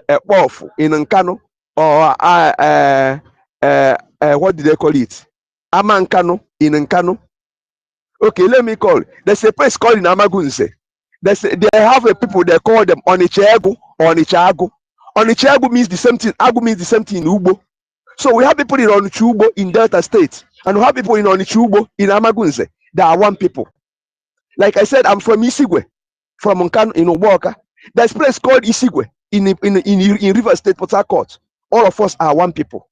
Ekpofu, in Nkano, or what did they call it? Amankano in Nkano. Okay, let me call. There's a place called in Amagunse. They have a people, they call them Onichagu or Onichagu. Onichagu means the same thing. Agu means the same thing in Ubo. So we have people in Onichubo in Delta State, and we have people in Onichubo in Amagunze. There are one people. Like I said, I'm from Isigwe, from Nkano in Oboka. There's a place called Isigwe in River State, Port Harcourt. All of us are one people.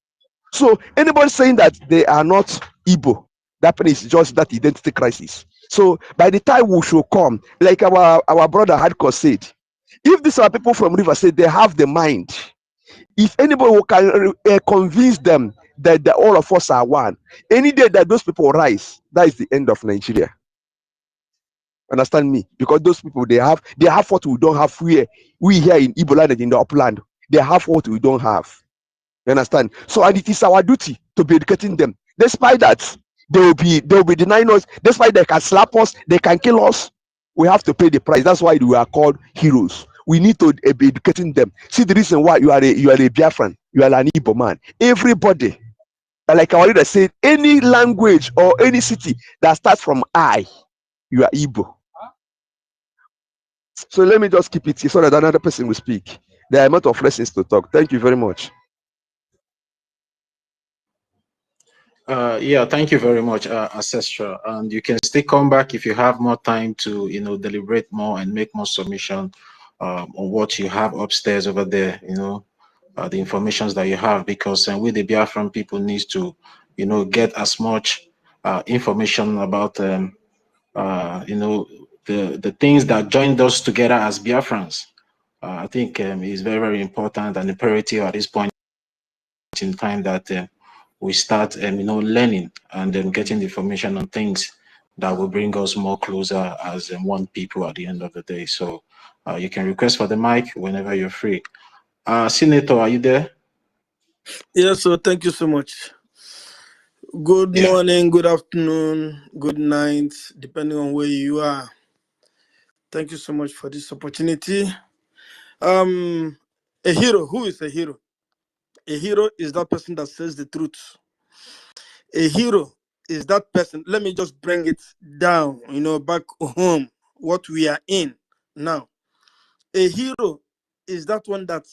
So anybody saying that they are not Igbo, that is just that identity crisis. So by the time we should come, like our brother Hardcore said, if these are people from River State, they have the mind. If anybody who can convince them that all of us are one, any day that those people rise, that is the end of Nigeria. Understand me? Because those people, they have what we don't have here. We here in Igbo land and in the upland, they have what we don't have. You understand? So, and it is our duty to be educating them. Despite that, they will be denying us. Despite they can slap us, they can kill us. We have to pay the price. That's why we are called heroes. We need to be educating them. See the reason why you are a Biafran, you are an Igbo man. Everybody, like I already said, any language or any city that starts from I, you are Igbo. So let me just keep it here so that another person will speak. There are a lot of lessons to talk. Thank you very much. Yeah, thank you very much, Ancestor. And you can still come back if you have more time to, deliberate more and make more submission on what you have upstairs over there, the informations that you have, because we, the Biafran people, needs to, get as much information about, the things that joined us together as Biafrans. I think is very, very important and imperative at this point in time that we start, learning and then getting the information on things that will bring us more closer as one people at the end of the day. So you can request for the mic whenever you're free. Senator, are you there? Yes, so thank you so much. Good morning, good afternoon, good night, depending on where you are. Thank you so much for this opportunity. A hero, who is a hero? A hero is that person that says the truth. A hero is that person. Let me just bring it down, back home, what we are in now. A hero is that one that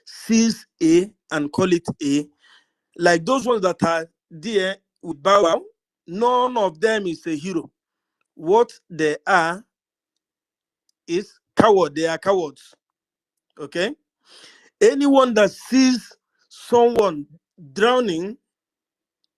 sees A and call it A. Like those ones that are there with Bow Wow, none of them is a hero. What they are is coward. They are cowards. Okay? Anyone that sees someone drowning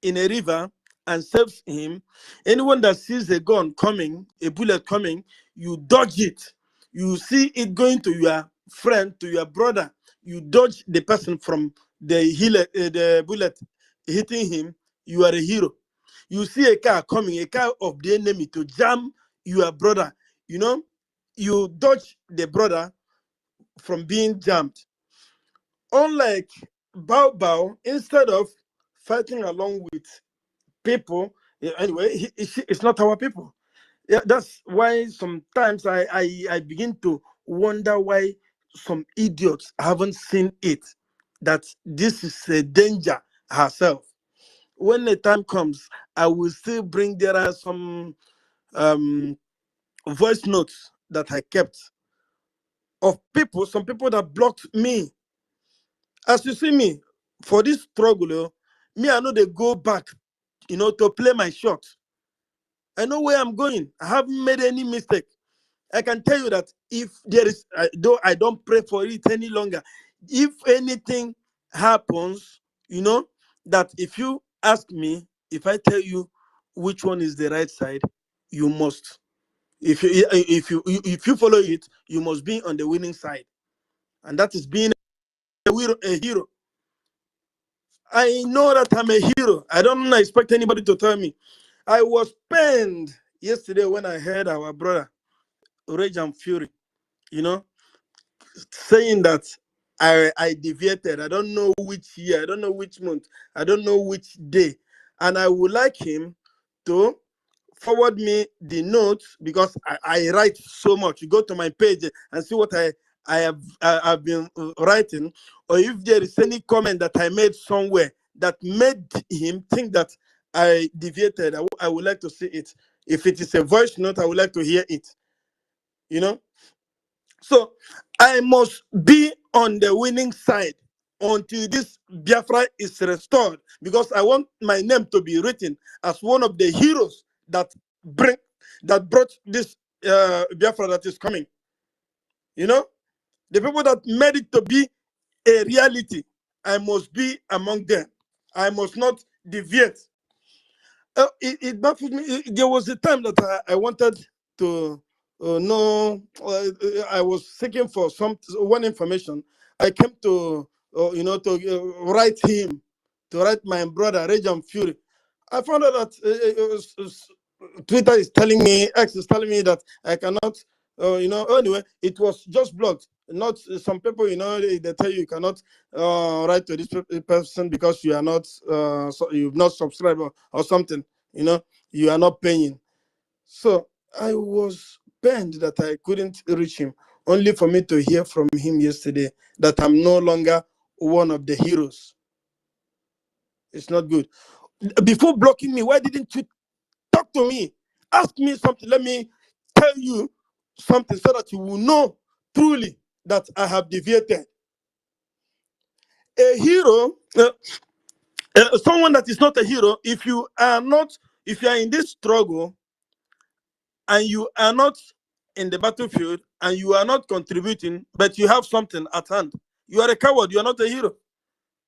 in a river and saves him, anyone that sees a gun coming, a bullet coming, you dodge it. You see it going to your friend, to your brother, you dodge the person from the bullet hitting him, you are a hero. You see a car coming, a car of the enemy to jam your brother, you dodge the brother from being jammed. Unlike Bao Bao, instead of fighting along with people, anyway, it's not our people. Yeah, that's why sometimes I begin to wonder why some idiots haven't seen it, that this is a danger herself. When the time comes, I will still bring, there are some voice notes that I kept of people, some people that blocked me. As you see me, for this struggle, me, I know they go back, to play my shot. I know where I'm going. I haven't made any mistake. I can tell you that if there is, though I don't pray for it any longer, if anything happens, that if you ask me, if I tell you which one is the right side, you must. If you follow it, you must be on the winning side, and that is being a hero. I know that I'm a hero. I don't expect anybody to tell me. I was pained yesterday when I heard our brother Rage and Fury you know, saying that I deviated. I don't know which year, I don't know which month, I don't know which day. And I would like him to forward me the notes, because I write so much. You go to my page and see what I've been writing, or if there is any comment that I made somewhere that made him think that I deviated, I would like to see it. If it is a voice note, I would like to hear it. You know, so I must be on the winning side until this Biafra is restored, because I want my name to be written as one of the heroes that brought this Biafra that is coming. You know, the people that made it to be a reality, I must be among them. I must not deviate. It baffled me. There was a time that I wanted to know. I was seeking for one information. I came to to write him, to write my brother Rejam Fury. I found out that Twitter is telling me, X is telling me that I cannot. Anyway, it was just blocked. Not some people, they tell you cannot write to this person because you are not, you've not subscribed or something. You are not paying. So I was burned that I couldn't reach him, only for me to hear from him yesterday that I'm no longer one of the heroes. It's not good. Before blocking me, why didn't you talk to me? Ask me something. Let me tell you something so that you will know truly that I have deviated. A hero, someone that is not a hero, if you are in this struggle and you are not in the battlefield and you are not contributing, but you have something at hand, you are a coward. You are not a hero.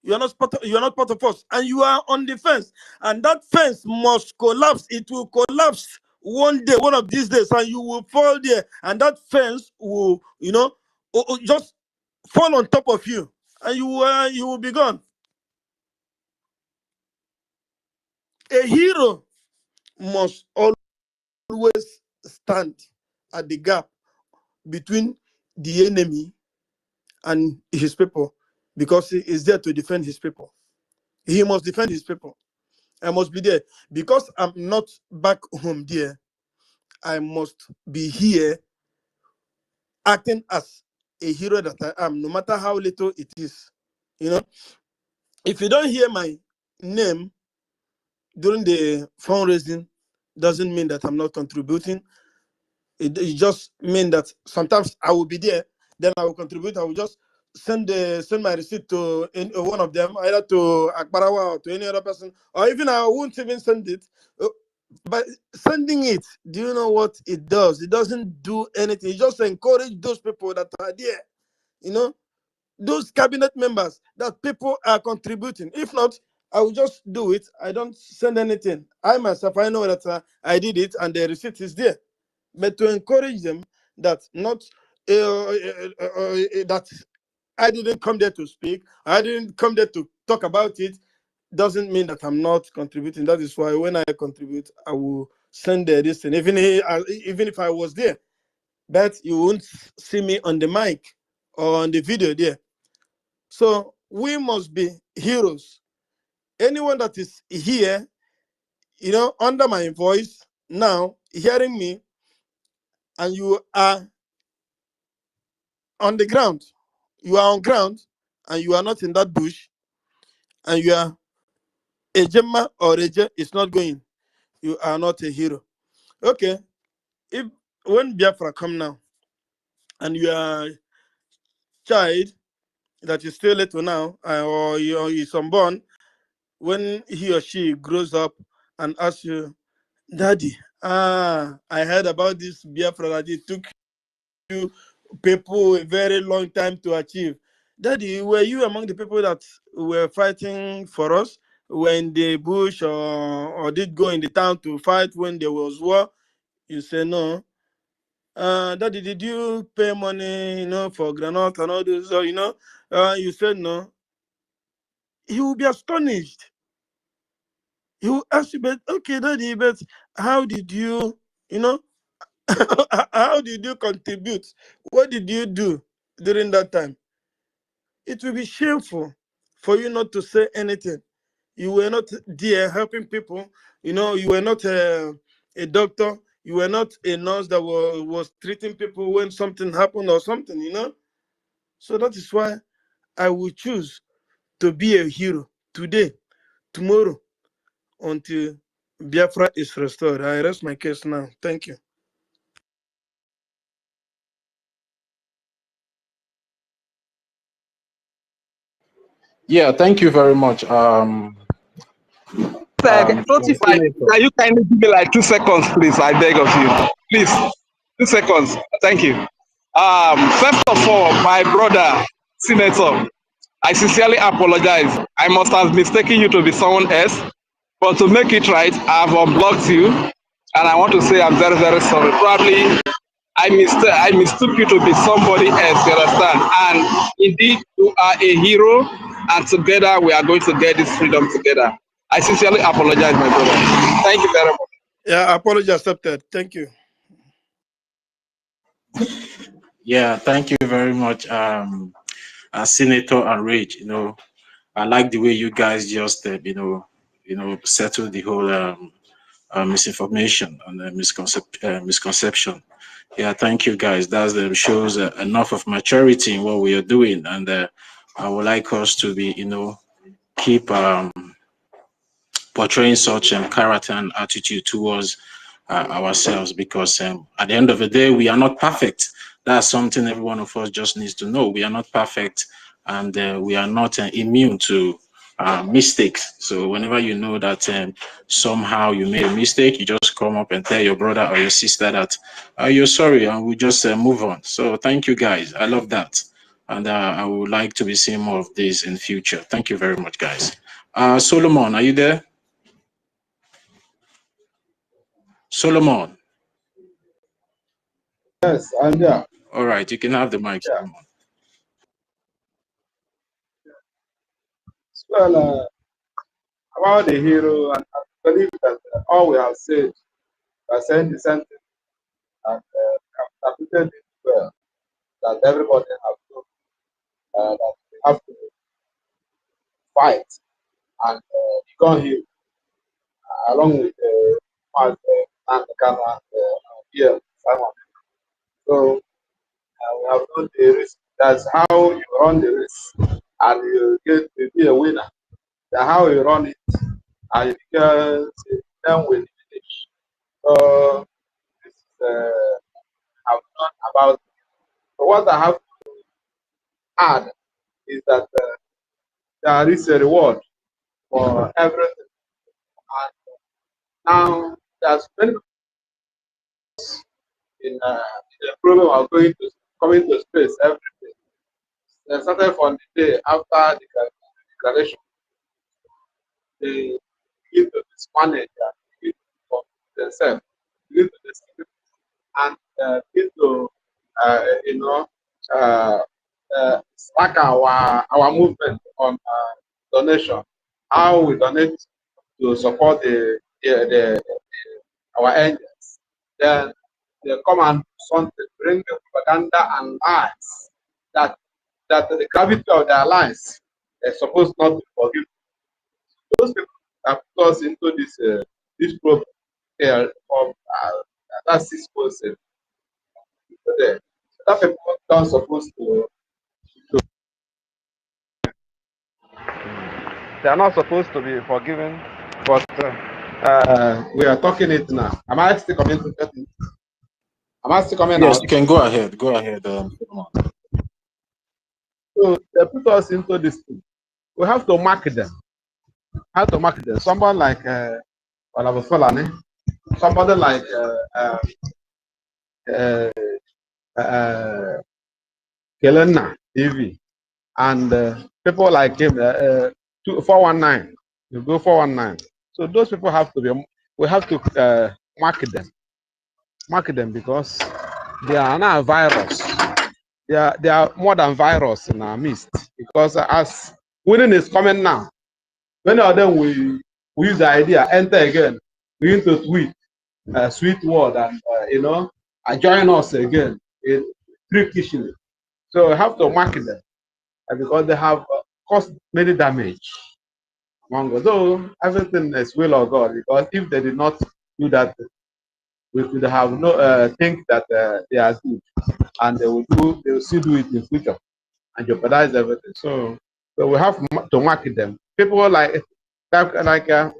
You are not part of us, and you are on the fence, and that fence must collapse. It will collapse one day, one of these days, and you will fall there, and that fence will, just fall on top of you, and you will be gone. A hero must always stand at the gap between the enemy and his people, because he is there to defend his people. He must defend his people. I must be there, because I'm not back home there. I must be here acting as a hero that I am, no matter how little it is. If you don't hear my name during the fundraising, doesn't mean that I'm not contributing. It just means that sometimes I will be there, then I will contribute. I will just send my receipt to one of them, either to Akbarawa or to any other person, or even I won't even send it. But sending it, do you know what it does? It doesn't do anything. It just encourage those people that are there, those cabinet members that people are contributing. If not, I will just do it. I don't send anything. I myself, I know that I did it and the receipt is there. But to encourage them that that I didn't come there to speak, I didn't come there to talk about it, doesn't mean that I'm not contributing. That is why when I contribute, I will send this thing, even if I was there. But you won't see me on the mic or on the video there. So we must be heroes. Anyone that is here, under my voice now, hearing me, and you are on the ground, you are on ground, and you are not in that bush, and you are a Gemma or a J is not going, you are not a hero. Okay, when Biafra come now, and you are child that is still little now, or you is unborn, when he or she grows up and asks you, Daddy, I heard about this Biafra that it took you people a very long time to achieve. Daddy, were you among the people that were fighting for us when the bush or did go in the town to fight when there was war? You say no. Daddy, did you pay money, for granite and all this? You said no. He will be astonished. He will ask you, but okay, Daddy, but how did you, How did you contribute? What did you do during that time? It will be shameful for you not to say anything. You were not there helping people. You know, you were not a doctor. You were not a nurse that was treating people when something happened or something, you know. So that is why I will choose to be a hero today, tomorrow, until Biafra is restored. I rest my case now. Thank you. Yeah, thank you very much. Spotify, can you kindly give me like 2 seconds, please? I beg of you. Please, 2 seconds. Thank you. First of all, my brother, Senator, I sincerely apologize. I must have mistaken you to be someone else. But to make it right, I've unblocked you. And I want to say I'm very, very sorry. Probably I mistook you to be somebody else, you understand? And indeed, you are a hero. And together, we are going to get this freedom together. I sincerely apologize, my brother. Thank you very much. Yeah, apology accepted. Thank you. Yeah, thank you very much, Senator and Rage. You know, I like the way you guys just, settle the whole misinformation and misconception. Yeah, thank you guys. That shows enough of maturity in what we are doing, and I would like us to be, keep portraying such character and attitude towards ourselves, because at the end of the day, we are not perfect. That's something every one of us just needs to know. We are not perfect, and we are not immune to mistakes. So whenever you know that somehow you made a mistake, you just come up and tell your brother or your sister that you're sorry, and we just move on. So thank you guys. I love that. And I would like to be seeing more of this in future. Thank you very much, guys. Solomon, are you there? Solomon. Yes, I'm there. All right, you can have the mic, Yeah. Solomon. Well, about the hero, and I believe that all we have said, are saying the same thing, and capitulated it well, that everybody has to, that we have to fight and become hero, along with and here, Simon. So we have done the race. That's how you run the race, and you get to be a winner. That's how you run it, and you can then win the finish. So this is I've done about. So what I have to add is that there is a reward for everything. And now there's many people in the program are coming to space every day. They started from the day after the declaration. They begin to mismanage and begin to themselves, begin to distribute, and begin to slack our movement on donation. How we donate to support our angels. Then they come and something bring the propaganda and lies that the gravity of their lies is supposed not to forgive. Those people have put us into this problem here of that's 6%. That people don't supposed to. They are not supposed to be forgiven, but we are talking it now. Am I still coming to get it? Am I still coming Yes, out? you can go ahead. Go ahead. So they put us into this thing. We have to mark them. How to mark them? Someone like somebody like Kelena TV, and people like him, 419. You go 419. So those people have to be. We have to mark them because they are now a virus. They are more than virus in our midst, because as winning is coming now, many of them we use the idea enter again, begin to tweet sweet word and join us again in freakishly. So we have to market them because they have caused many damage. Though everything is will of God, because if they did not do that, we could have no think that they are good, and they will still do it in future and jeopardize everything. So we have to market them. People like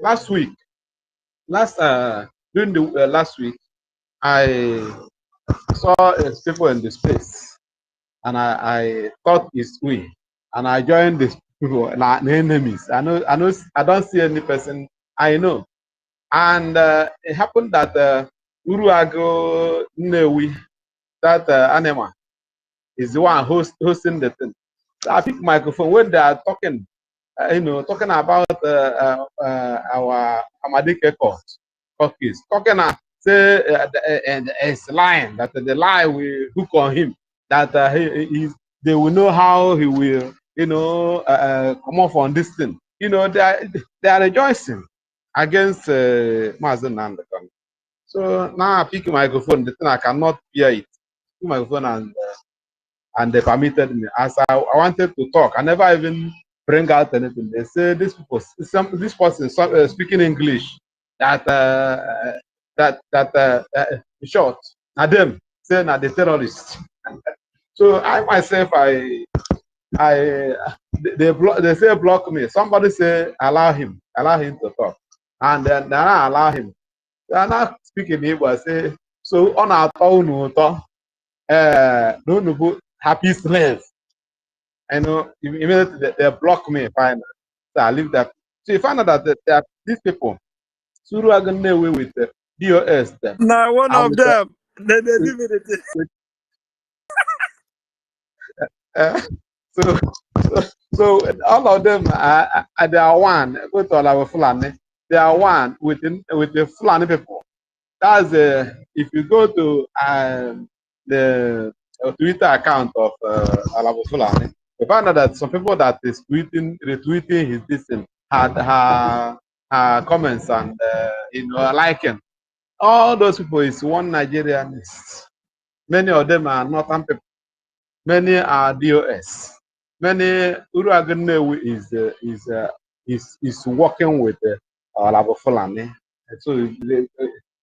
last week, during the last week, I saw people in the space, and I thought it's we, and I joined these people like enemies. I don't see any person I know, and it happened that Uruago Newi, that animal, is the one hosting the thing. So I pick microphone when they are talking, talking about our Amadike court case, talking say and it's lying that the lie will hook on him, that they will know how he will come off on this thing. They are rejoicing against Mazen Nandakan. So now I pick microphone, the thing I cannot hear it. Pick microphone and they permitted me. As I wanted to talk, I never even bring out anything. They say this person speaking English that short. Now them say now the terrorists. So I myself they say block me. Somebody say allow him to talk, and then I allow him. They are not speaking Hebrew. I say so on our own. No happy slave. I know immediately they block me finally. So I leave that. So you find out that these people, Suru are going away with the BOS them. Now one of them, they give it. So all of them they are one. Go to our Fulani. They are one with the Fulani people. That's if you go to the Twitter account of Alabo Fulani, you find out that some people that is retweeting his dissing had her comments and liking. All those people is one Nigerianist. Many of them are Northern people. Many are DOS. Many Uruagenewu is working with Alabo Fulani. So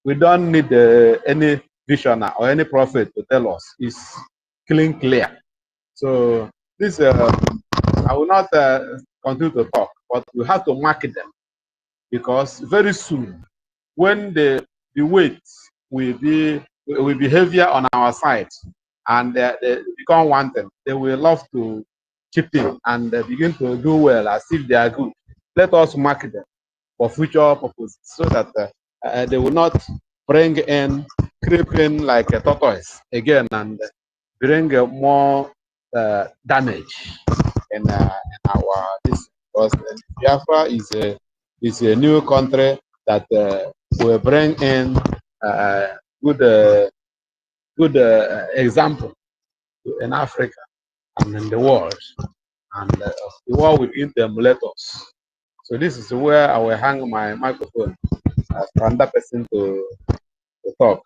we don't need any visionary or any prophet to tell us. It's clear. So this I will not continue to talk, but we have to market them, because very soon, when the weight will be heavier on our side and they become wanted, they will love to chip in and begin to do well as if they are good. Let us market them for future purposes, so that they will not bring in, creep in like a tortoise again and bring more damage in our this. Because Biafra is a new country that will bring in good example in Africa and in the world, and the world will begin to emulate us. So this is where I will hang my microphone for another person to talk.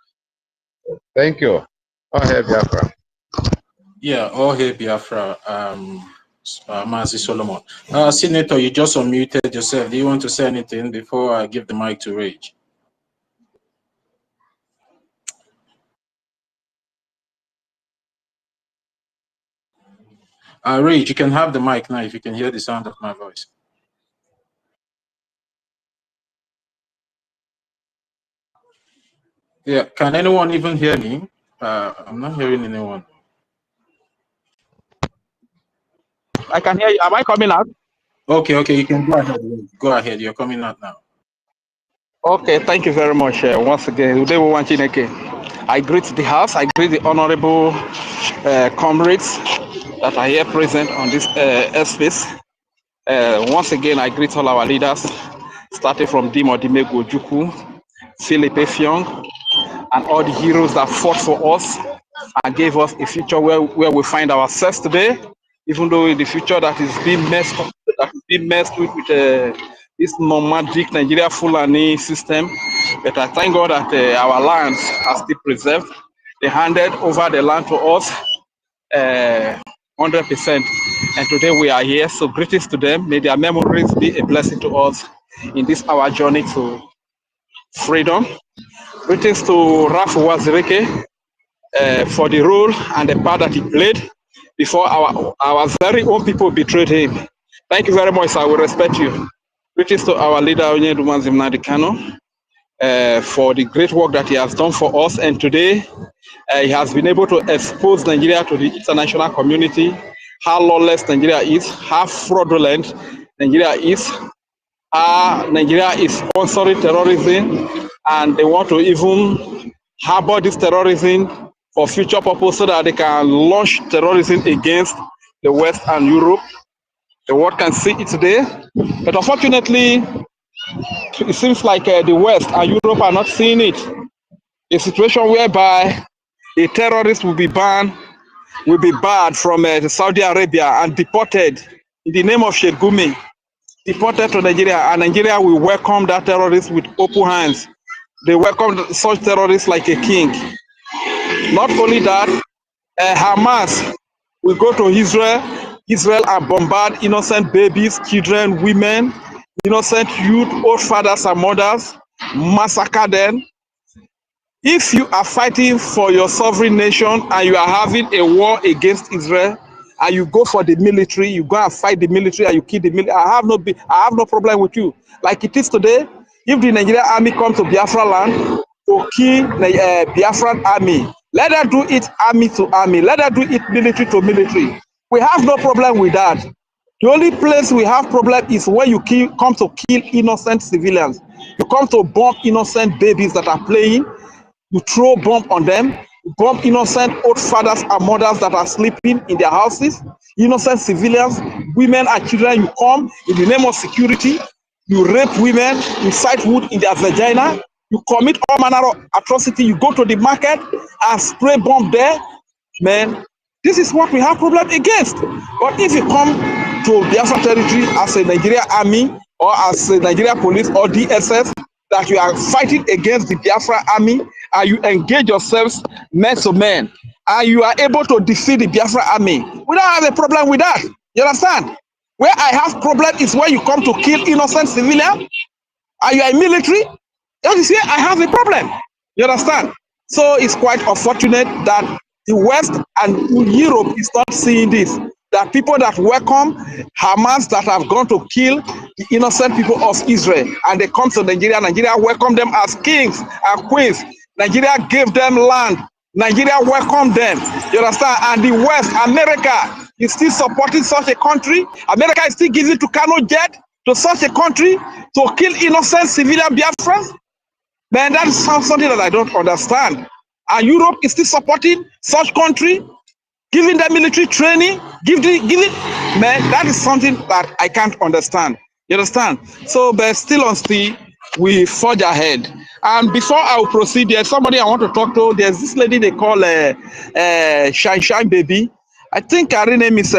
Thank you. Go ahead, Biafra. Yeah, all here Biafra, Mazi Solomon. Senator, you just unmuted yourself. Do you want to say anything before I give the mic to Rage? Rage, you can have the mic now if you can hear the sound of my voice. Yeah, can anyone even hear me? I'm not hearing anyone. I can hear you. Am I coming out? Okay, you can go ahead. Go ahead, you're coming out now. Okay, thank you very much. Once again, I greet the House. I greet the honorable comrades that are here present on this airspace. Once again, I greet all our leaders, starting from Dimo Dimego Juku, Philip Effiong, and all the heroes that fought for us and gave us a future where we find ourselves today, even though in the future that is being messed with this nomadic Nigeria Fulani system. But I thank God that our lands are still preserved. They handed over the land to us 100%. And today we are here. So greetings to them. May their memories be a blessing to us in this our journey to freedom. Greetings to Rafu Wazirike for the role and the part that he played before our very own people betrayed him. Thank you very much, sir. We respect you. Greetings to our leader, Onyeduman Zimnadi Kano, for the great work that he has done for us. And today, he has been able to expose Nigeria to the international community, how lawless Nigeria is, how fraudulent Nigeria is. Nigeria is sponsoring terrorism, and they want to even harbor this terrorism for future purpose so that they can launch terrorism against the West and Europe. The world can see it today. But unfortunately, it seems like the West and Europe are not seeing it. A situation whereby a terrorist will be barred from Saudi Arabia and deported in the name of Sheikh Gumi, deported to Nigeria, and Nigeria will welcome that terrorist with open hands. They welcome such terrorists like a king. Not only that, Hamas will go to Israel and bombard innocent babies, children, women, innocent youth, old fathers and mothers, massacre them. If you are fighting for your sovereign nation and you are having a war against Israel, and you go for the military, you go and fight the military and you kill the military, I have no problem with you. Like it is today, if the Nigerian army comes to Biafra land to kill the Biafran army, let them do it army to army, let them do it military to military. We have no problem with that. The only place we have problem is when you come to kill innocent civilians. You come to bomb innocent babies that are playing. You throw bomb on them, bomb innocent old fathers and mothers that are sleeping in their houses, innocent civilians, women and children. You come in the name of security, you rape women, you sight wood in their vagina, you commit all manner of atrocity, you go to the market and spray bomb there. Man, this is what we have problem against. But if you come to Biafra territory as a Nigeria army or as a Nigeria police or DSS, that you are fighting against the Biafra army and you engage yourselves men to men and you are able to defeat the Biafra army, we don't have a problem with that. You understand? Where I have problem is when you come to kill innocent civilians and you are military. You see, I have a problem. You understand? So it's quite unfortunate that the West and Europe is not seeing this. That people that welcome Hamas that have gone to kill the innocent people of Israel and they come to Nigeria, Nigeria welcome them as kings and queens. Nigeria gave them land. Nigeria welcomed them. You understand? And the West, America, is still supporting such a country. America is still giving to Kano jet to such a country to kill innocent civilian Biafrans. Man, that is something that I don't understand. And Europe is still supporting such country, giving them military training, giving, man, that is something that I can't understand. You understand? So, but still on still, we forge ahead. And before I will proceed, there's somebody I want to talk to. There's this lady they call Shine Baby. I think her name is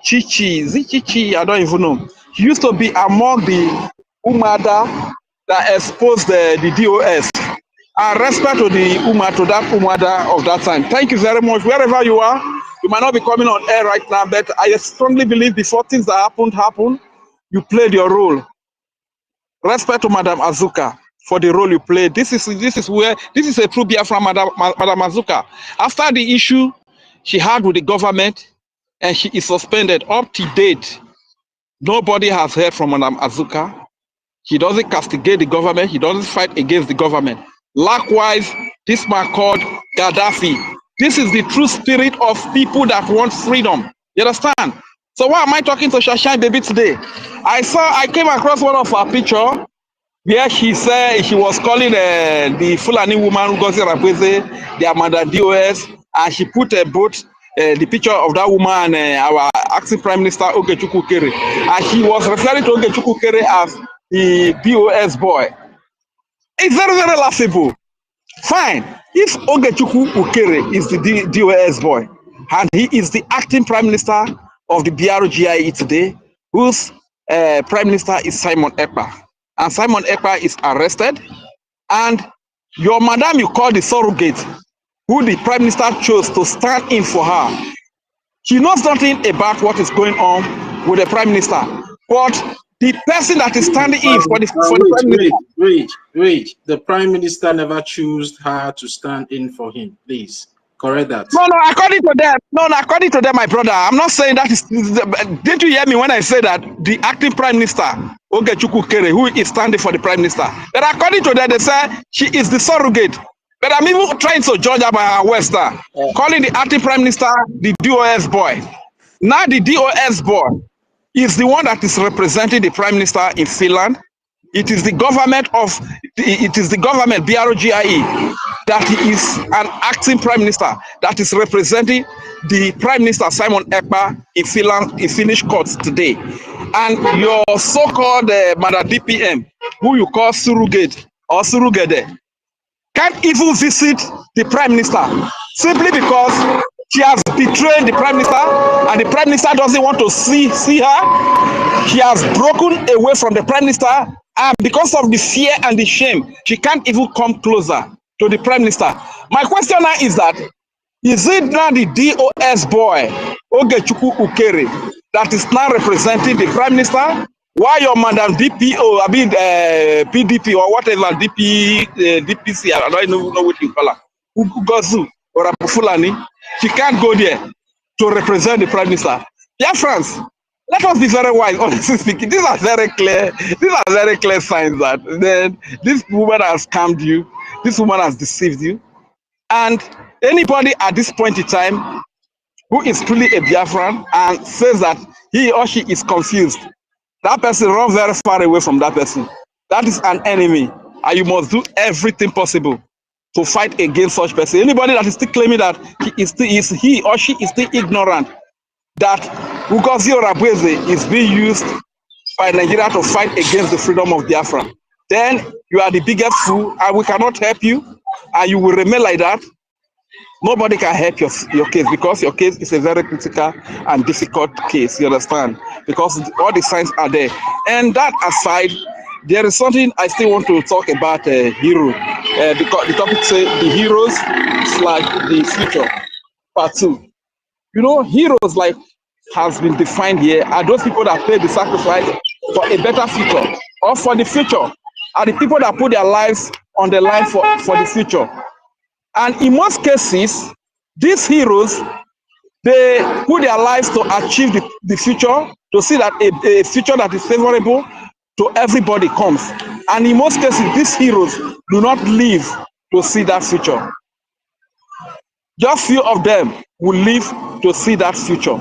Chichi. Is it Chichi? I don't even know. She used to be among the Umada that exposed the DOS. And respect to the Umada of that time. Thank you very much. Wherever you are, you might not be coming on air right now, but I strongly believe before things that happen, you played your role. Respect to Madam Azuka for the role you played. This is a true Biafra, Madam Azuka. After the issue she had with the government, and she is suspended up to date, nobody has heard from Madam Azuka. He doesn't castigate the government. He doesn't fight against the government. Likewise, this man called Gaddafi. This is the true spirit of people that want freedom. You understand? So why am I talking to Shashine Baby today? I came across one of her picture where she said she was calling the Fulani woman Ngozi Rapweze, their mother DOS, and she put the picture of that woman, our acting Prime Minister Ogechukwu Kere, and she was referring to Ogechukwu Kere as the BOS boy. It's very, very laughable. Fine. If Ogechukwu Ukere is the DOS boy, and he is the acting Prime Minister of the BRGIE today, whose Prime Minister is Simon Ekpa, and Simon Ekpa is arrested, and your madam you call the surrogate who the Prime Minister chose to stand in for her. She knows nothing about what is going on with the Prime Minister. But the person that is standing in for the Prime Minister. Wait. The Prime Minister never chose her to stand in for him. Please correct that. No, according to them. No, according to them, my brother. I'm not saying that is. Didn't you hear me when I said that the acting Prime Minister, Ogechukwu Kere, who is standing for the Prime Minister, but according to them, they say she is the surrogate. But I'm even trying to judge her by her Western, calling the acting Prime Minister the DOS boy. Now the DOS boy is the one that is representing the Prime Minister in Finland. It is the government BRGIE that is an acting Prime Minister that is representing the Prime Minister Simon Ekpa in Finland, in Finnish courts today. And your so-called Madam DPM, who you call surrogate or surrogate, can't even visit the Prime Minister simply because she has betrayed the Prime Minister and the Prime Minister doesn't want to see her. She has broken away from the Prime Minister, and because of the fear and the shame, she can't even come closer to the Prime Minister. My question now is that, is it now the DOS boy, Ogechukwu Ukere, that is now representing the Prime Minister? Why your Madam DPO, I mean PDP or whatever, DPC, I don't know what you call her, Ugozu or Apufulani, she can't go there to represent the Prime Minister. BIAFRANS, let us be very wise, honestly speaking. These are very clear signs that then this woman has scammed you, this woman has deceived you. And anybody at this point in time who is truly a Biafran and says that he or she is confused, that person run very far away from that person. That is an enemy, and you must do everything possible to fight against such person. Anybody that is still claiming that he or she is still ignorant that Ngozi Orebeze is being used by Nigeria to fight against the freedom of Biafra, then you are the biggest fool, and we cannot help you, and you will remain like that. Nobody can help your case, because your case is a very critical and difficult case, you understand? Because all the signs are there. And that aside, there is something I still want to talk about hero. The topic says the heroes / the future, part 2. You know, heroes like has been defined here are those people that pay the sacrifice for a better future or for the future, are the people that put their lives on the line for the future. And in most cases, these heroes, they put their lives to achieve the future, to see that a future that is favorable to everybody comes. And in most cases, these heroes do not live to see that future. Just few of them will live to see that future.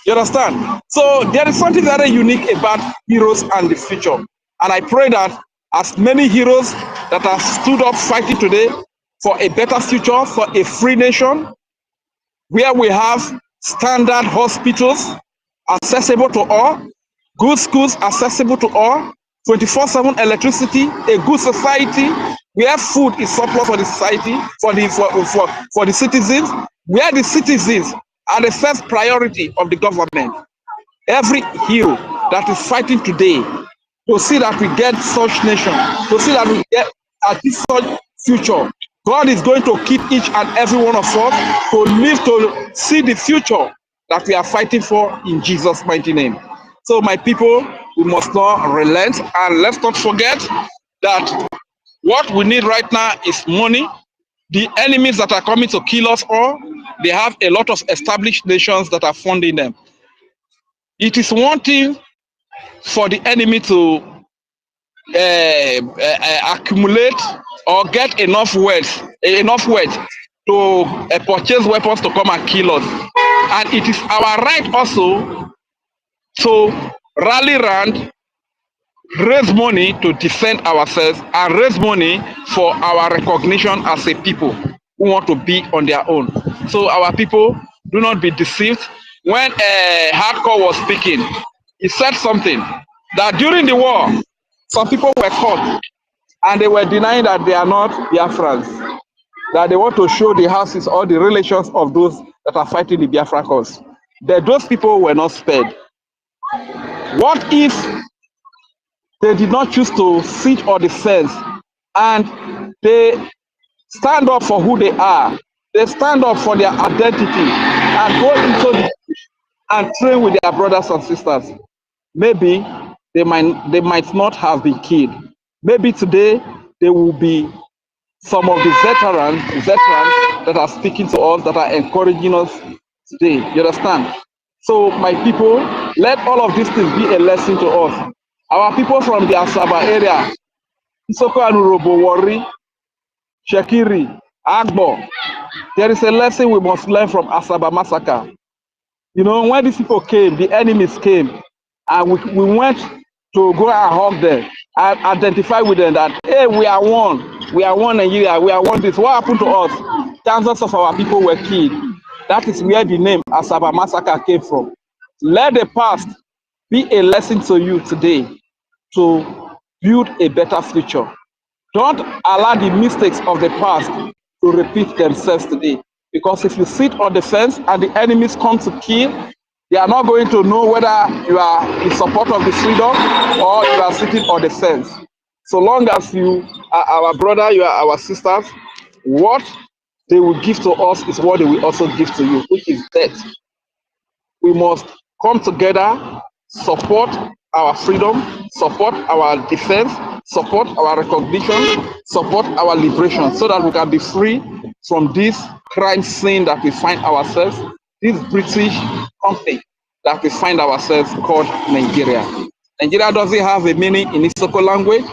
You understand? So there is something very unique about heroes and the future. And I pray that as many heroes that have stood up fighting today for a better future, for a free nation, where we have standard hospitals accessible to all, good schools accessible to all, 24/7 electricity, a good society, where food is surplus for the society, for the citizens, where the citizens are the first priority of the government. Every hero that is fighting today to see that we get such nation, to see that we get such future, God is going to keep each and every one of us to live to see the future that we are fighting for in Jesus' mighty name. So my people, we must not relent, and let's not forget that what we need right now is money. The enemies that are coming to kill us all, they have a lot of established nations that are funding them. It is one thing for the enemy to accumulate or get enough wealth to purchase weapons to come and kill us. And it is our right also to rally around, raise money to defend ourselves, and raise money for our recognition as a people who want to be on their own. So our people, do not be deceived. When Hardcore was speaking, he said something that during the war, some people were caught and they were denying that they are not Biafrans, that they want to show the houses or the relations of those that are fighting the Biafra cause. That those people were not spared. What if they did not choose to sit on the fence and they stand up for who they are? They stand up for their identity and go into the and train with their brothers and sisters. Maybe they might not have been killed. Maybe today they will be some of the veterans that are speaking to us, that are encouraging us today. You understand? So my people, let all of these things be a lesson to us. Our people from the Asaba area, Isoko and Urobo, Wari, Shekiri, Agbo, there is a lesson we must learn from Asaba massacre. You know, when these people came, the enemies came, and we went to go and hug them and identify with them that, hey, we are one Nigeria, we are one this. What happened to us? Thousands of our people were killed. That is where the name Asaba massacre came from. Let the past be a lesson to you today to build a better future. Don't allow the mistakes of the past to repeat themselves today. Because if you sit on the fence and the enemies come to kill, they are not going to know whether you are in support of the freedom or you are sitting on the fence. So long as you are our brother, you are our sisters, what they will give to us is what they will also give to you, which is death. We must come together, support our freedom, support our defense, support our recognition, support our liberation, so that we can be free from this crime scene that we find ourselves, this British company that we find ourselves called Nigeria. Nigeria doesn't have a meaning in Isoko language.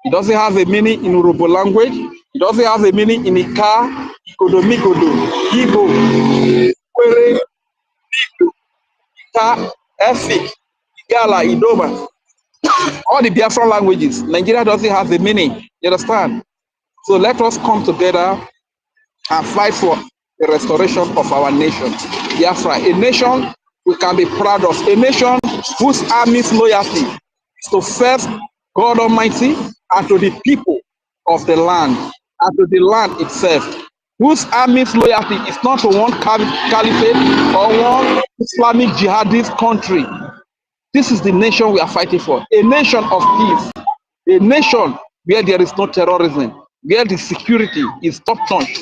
It doesn't have a meaning in Urobo language. It doesn't have a meaning in Ika, Ikodo, Mikodo, Igbo, Kwere, EFIK, Igala, Idoma, all the Biafran languages. Nigeria doesn't have a meaning. You understand? So let us come together and fight for the restoration of our nation. Biafra, a nation we can be proud of, a nation whose army's loyalty is to first God Almighty and to the people of the land and to the land itself, whose army's loyalty is not to one caliphate or one Islamic jihadist country. This is the nation we are fighting for, a nation of peace, a nation where there is no terrorism, where the security is top-notch.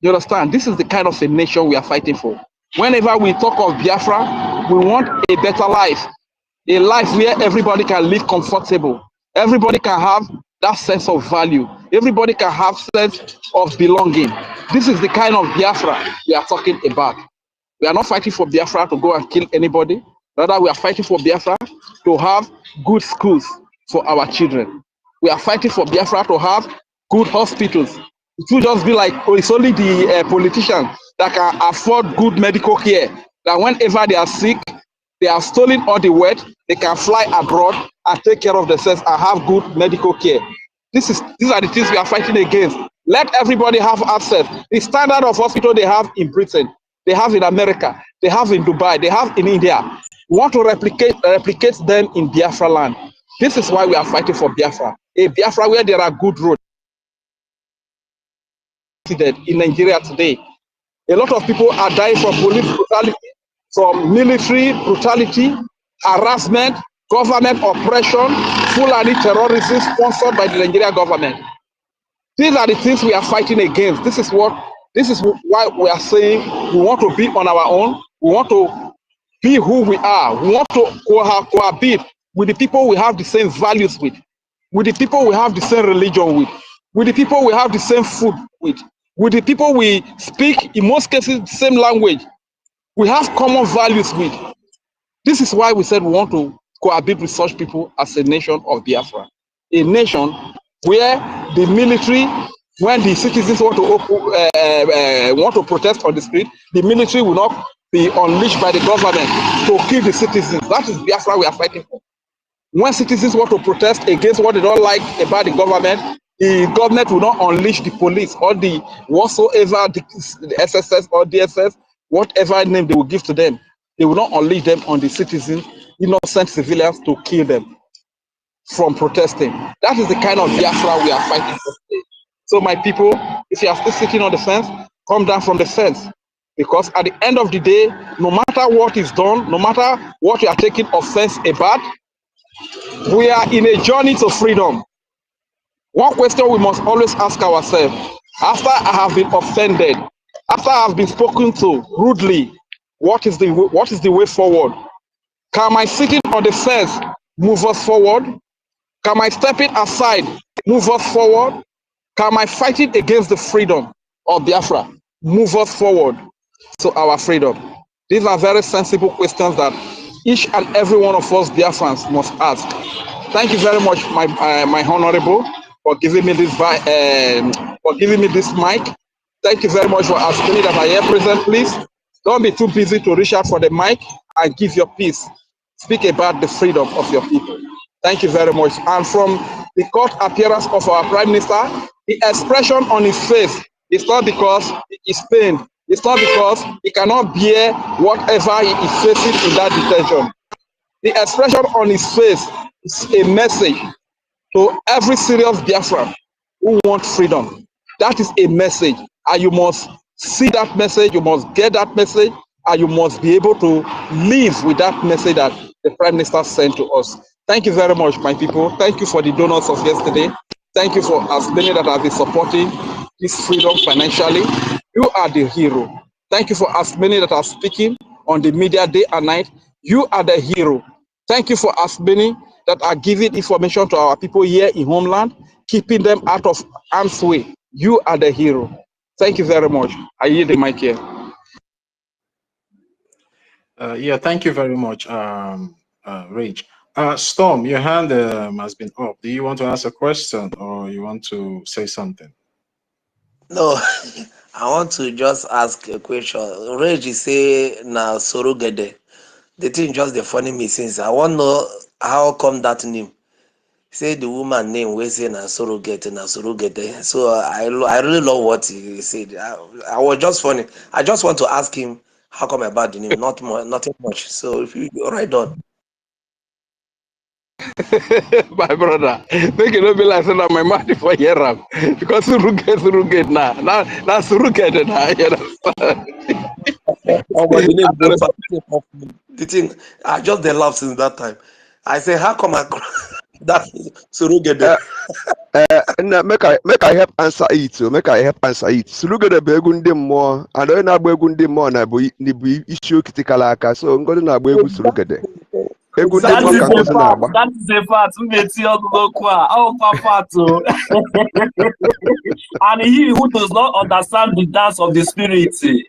You understand? This is the kind of a nation we are fighting for. Whenever we talk of Biafra, we want a better life, a life where everybody can live comfortable, everybody can have that sense of value, everybody can have sense of belonging. This is the kind of Biafra we are talking about. We are not fighting for Biafra to go and kill anybody. Rather, we are fighting for Biafra to have good schools for our children. We are fighting for Biafra to have good hospitals. It will just be like, oh, it's only the politicians that can afford good medical care. That whenever they are sick, they are stolen all the wealth, they can fly abroad and take care of themselves and have good medical care. These are the things we are fighting against. Let everybody have access. The standard of hospital they have in Britain, they have in America, they have in Dubai, they have in India. We want to replicate them in Biafra land. This is why we are fighting for Biafra. A Biafra where there are good roads. In Nigeria today, a lot of people are dying from police brutality, from military brutality, harassment, government oppression, Fulani terrorism sponsored by the Nigerian government. These are the things we are fighting against. This is why we are saying we want to be on our own. We want to be who we are. We want to cohabit with the people we have the same values with the people we have the same religion with the people we have the same food with the people we speak, in most cases, the same language. We have common values with. This is why we said we want to cohabit with such people as a nation of Biafra. A nation where the military, when the citizens want to protest on the street, the military will not be unleashed by the government to kill the citizens. That is Biafra we are fighting for. When citizens want to protest against what they don't like about the government will not unleash the police or the whatsoever, the SSS or DSS, whatever name they will give to them. They will not unleash them on the citizens, innocent civilians, to kill them from protesting. That is the kind of Biafra we are fighting for today. So my people, if you are still sitting on the fence, come down from the fence. Because at the end of the day, no matter what is done, no matter what you are taking offense about, we are in a journey to freedom. One question we must always ask ourselves: After I have been offended, after I have been spoken to rudely, what is the way forward? Can my sitting on the fence move us forward? Can my stepping aside move us forward? Can my fighting against the freedom of Biafra move us forward to our freedom? These are very sensible questions that each and every one of us Biafrans must ask. Thank you very much, my honorable, for giving me this mic. Thank you very much for asking me that I am present. Please don't be too busy to reach out for the mic and give your piece. Speak about the freedom of your people. Thank you very much. And from the court appearance of our Prime Minister, the expression on his face is not because he is pained. It's not because he cannot bear whatever he is facing in that detention. The expression on his face is a message to every serious Biafran who wants freedom. That is a message, and you must see that message, you must get that message, and you must be able to live with that message that the Prime Minister sent to us. Thank you very much, my people. Thank you for the donors of yesterday. Thank you for as many that have been supporting this freedom financially. You are the hero. Thank you for as many that are speaking on the media day and night. You are the hero. Thank you for as many that are giving information to our people here in homeland, keeping them out of harm's way. You are the hero. Thank you very much. I yield the mic here. Yeah, thank you very much, Rage. Storm, your hand has been up. Do you want to ask a question or you want to say something? No, I want to just ask a question. Reggie say na Sorogede. The thing just the funny me since I want to know how come that name. Say the woman name we say na Sorogede. So I really love what he said. I was just funny. I just want to ask him how come about the name, not more, nothing much. So if you right on. My brother, make it not be like that. My mind for here because Surugate now Surugate now. You know. The name the thing I just they laugh since that time. I say how come across that Surugede? Make I help answer it. So make I help answer it. Surugede be egwu ndị mmụọ, and onye na-agba egwu ndị mmụọ na-bụ isi okitikala aka. So ngọdị na-agba egwu Surugede. Egwu ndị mmụọ ka ngọdị na-agba. That is a fact. And he who does not understand the dance of the spirit, he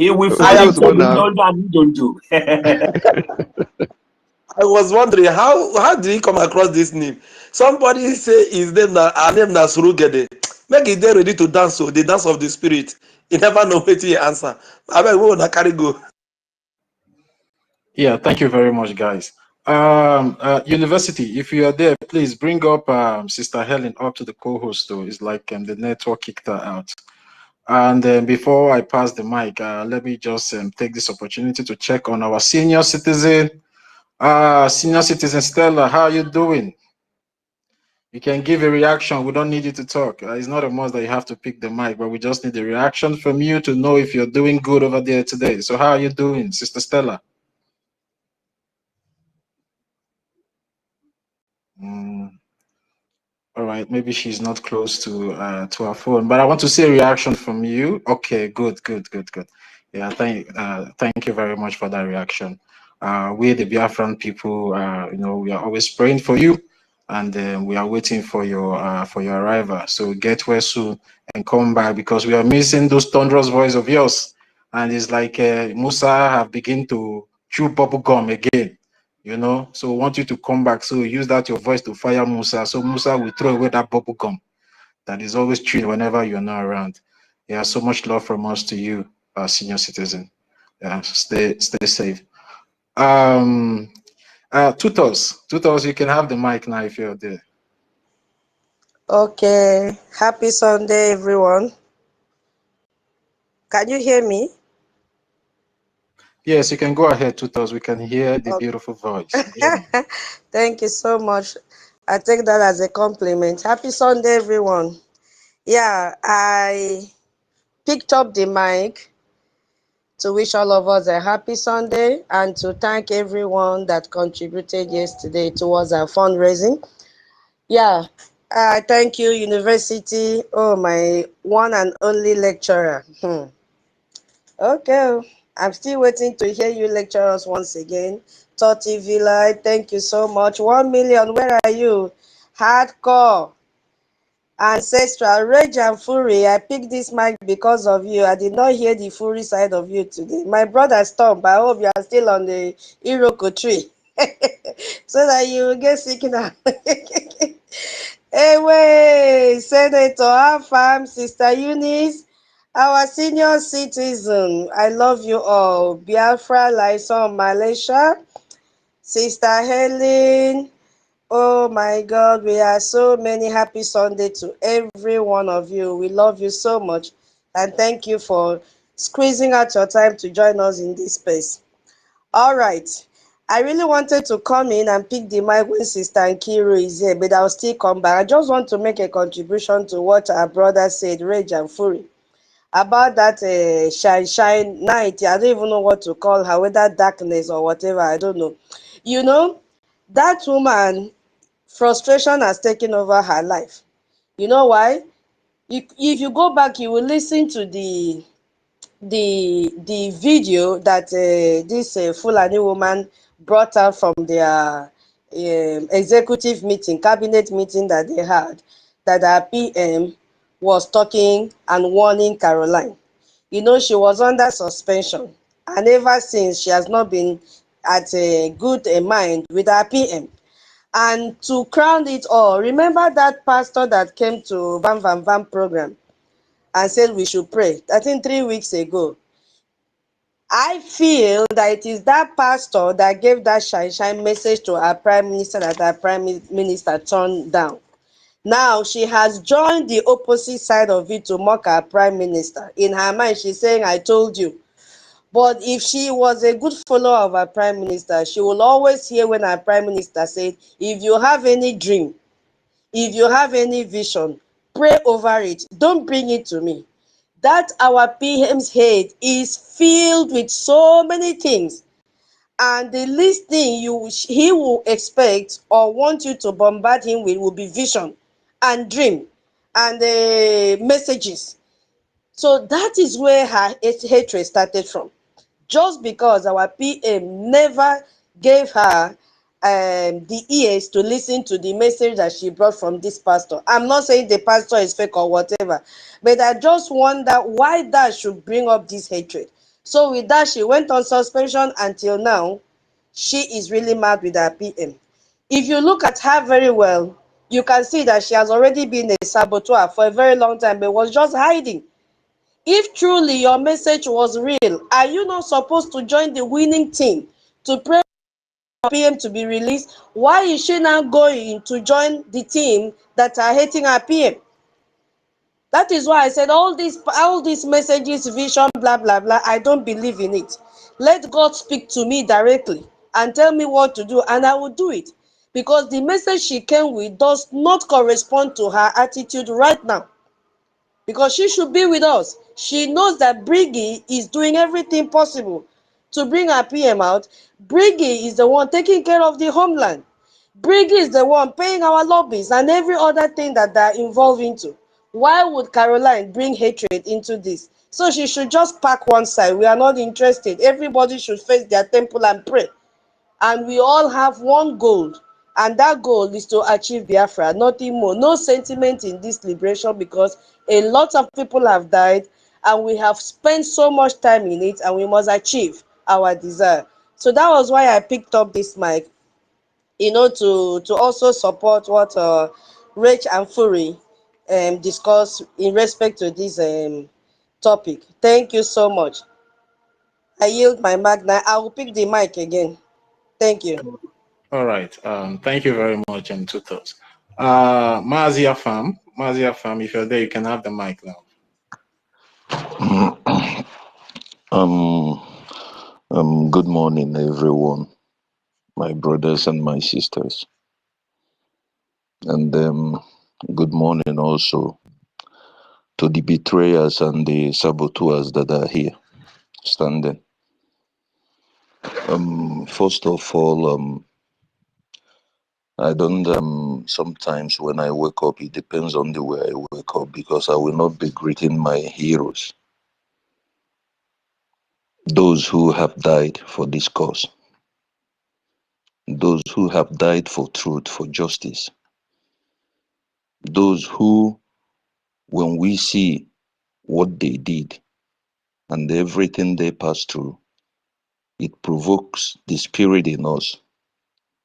will fall into the don't do. I was wondering how did he come across this name? Somebody say his name na Surugede. Make it there ready to dance, so the dance of the spirit. You never know what he answer. I mean, we wanna carry go. Yeah, thank you very much, guys. University, if you are there, please bring up Sister Helen up to the co-host. Though it's like the network kicked her out. And before I pass the mic, let me just take this opportunity to check on our senior citizen. Senior citizen Stella, how are you doing? You can give a reaction. We don't need you to talk. It's not a must that you have to pick the mic, but we just need a reaction from you to know if you're doing good over there today. So how are you doing, Sister Stella? All right, maybe she's not close to her phone, but I want to see a reaction from you. Okay, good. Yeah, thank you very much for that reaction. We the Biafran people, we are always praying for you, and we are waiting for your arrival. So get well soon and come back, because we are missing those thunderous voice of yours, and it's like Musa have begun to chew bubble gum again. So we want you to come back. So use that your voice to fire Musa. So Musa will throw away that bubble gum that is always chewing whenever you're not around. Yeah, so much love from us to you, senior citizen. Yeah, stay safe. Tutors, you can have the mic now if you're there. Okay, happy Sunday, everyone. Can you hear me? Yes, you can go ahead, Tutors. We can hear the beautiful voice. Thank you so much. I take that as a compliment. Happy Sunday, everyone. Yeah, I picked up the mic to wish all of us a happy Sunday and to thank everyone that contributed yesterday towards our fundraising. Yeah, Thank you, University. Oh, my one and only lecturer. Okay. I'm still waiting to hear you lecture us once again. Toti Villa, thank you so much. 1 million, where are you? Hardcore. Ancestral, Rage and Fury, I picked this mic because of you. I did not hear the fury side of you today. My brother Stomp, I hope you are still on the Iroko tree. So that you will get sick now. Anyway, Senator Afam, Sister Eunice, our senior citizen, I love you all. Biafra, Lyson, Malaysia, Sister Helen, oh my God, we are so many. Happy Sunday to every one of you. We love you so much. And thank you for squeezing out your time to join us in this space. All right. I really wanted to come in and pick the mic when Sister Nkiru is here, but I'll still come back. I just want to make a contribution to what our brother said, Rage and Fury, about that shine night. I don't even know what to call her, whether darkness or whatever. I don't know. You know, that woman, frustration has taken over her life. You know why? If you go back, you will listen to the video that this Fulani woman brought out from their executive meeting, cabinet meeting that they had, that our PM was talking and warning Caroline. You know, she was under suspension, and ever since she has not been at a good mind with our PM. And to crown it all, remember that pastor that came to Van Van Van program and said we should pray, I think 3 weeks ago. I feel that it is that pastor that gave that shine message to our prime minister that our prime minister turned down. Now she has joined the opposite side of it to mock our prime minister. In her mind, she's saying, I told you. But if she was a good follower of our prime minister, she will always hear when our prime minister said, if you have any dream, if you have any vision, pray over it. Don't bring it to me. That our PM's head is filled with so many things. And the least thing he will expect or want you to bombard him with will be vision and dream and messages. So that is where her hatred started from. Just because our PM never gave her the ears to listen to the message that she brought from this pastor. I'm not saying the pastor is fake or whatever, but I just wonder why that should bring up this hatred. So with that, she went on suspension until now. She is really mad with her PM. If you look at her very well, you can see that she has already been a saboteur for a very long time, but was just hiding. If truly your message was real, are you not supposed to join the winning team to pray for PM to be released? Why is she now going to join the team that are hating her PM? That is why I said all these messages, vision, blah, blah, blah, I don't believe in it. Let God speak to me directly and tell me what to do, and I will do it. Because the message she came with does not correspond to her attitude right now. Because she should be with us. She knows that BRGIE is doing everything possible to bring her PM out. BRGIE is the one taking care of the homeland. BRGIE is the one paying our lobbies and every other thing that they're involved into. Why would Caroline bring hatred into this? So she should just pack one side. We are not interested. Everybody should face their temple and pray. And we all have one goal, and that goal is to achieve Biafra, nothing more. No sentiment in this liberation, because a lot of people have died and we have spent so much time in it, and we must achieve our desire. So that was why I picked up this mic, you know, to also support what Rach and Fury discuss in respect to this topic. Thank you so much. I yield my mic now. I will pick the mic again. Thank you. All right. Thank you very much, and Tutos. Mazia Farm, if you're there, you can have the mic now. Good morning, everyone, my brothers and my sisters, and good morning also to the betrayers and the saboteurs that are here standing. First of all, I don't, sometimes when I wake up, it depends on the way I wake up because I will not be greeting my heroes, those who have died for this cause, those who have died for truth, for justice, those who, when we see what they did and everything they passed through, it provokes the spirit in us.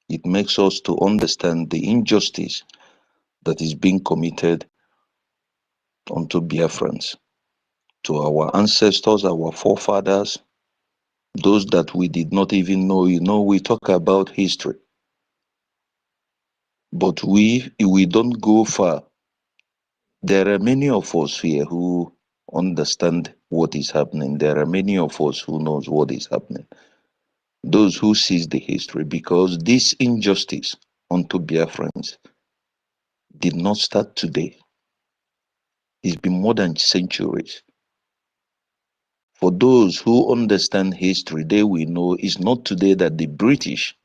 It makes us to understand the injustice that is being committed unto Biafrans, to our ancestors, our forefathers, those that we did not even know. You know, we talk about history, but we don't go far. There are many of us here who understand what is happening. There are many of us who knows what is happening. Those who sees the history, because this injustice unto Biafrans did not start today. It's been more than centuries. For those who understand history, they will know it's not today that the British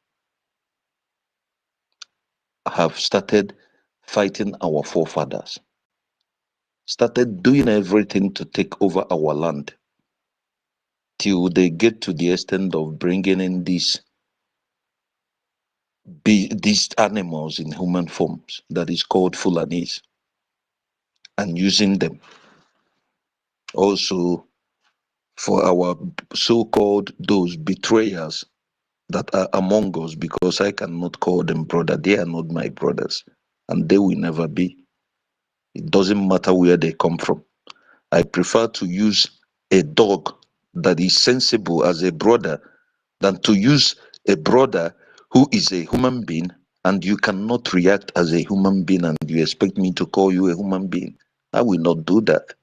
have started fighting our forefathers, started doing everything to take over our land, till they get to the extent of bringing in these animals in human forms that is called Fulanis, and using them also for our so-called those betrayers that are among us, because I cannot call them brother. They are not my brothers, and they will never be. It doesn't matter where they come from. I prefer to use a dog that is sensible as a brother than to use a brother who is a human being and you cannot react as a human being and you expect me to call you a human being. I will not do that.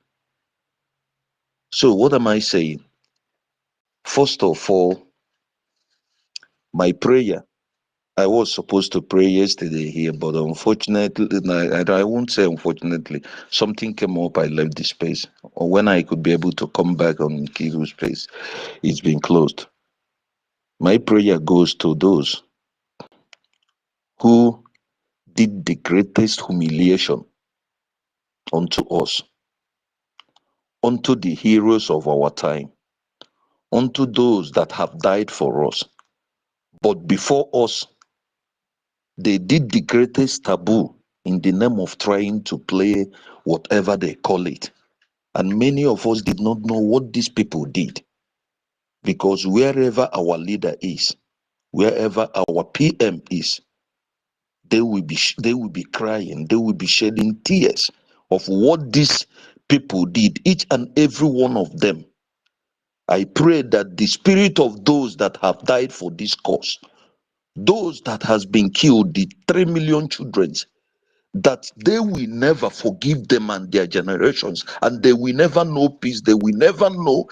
So what am I saying? First of all, my prayer. I was supposed to pray yesterday here, but unfortunately, I won't say unfortunately, something came up, I left the space. Or when I could be able to come back on Kiru's space, it's been closed. My prayer goes to those who did the greatest humiliation unto us, unto the heroes of our time, unto those that have died for us. But before us, they did the greatest taboo in the name of trying to play whatever they call it. And many of us did not know what these people did. Because wherever our leader is, wherever our PM is, they will be crying, they will be shedding tears of what these people did, each and every one of them. I pray that the spirit of those that have died for this cause, those that has been killed, the 3 million children, that they will never forgive them and their generations, and they will never know peace, they will never know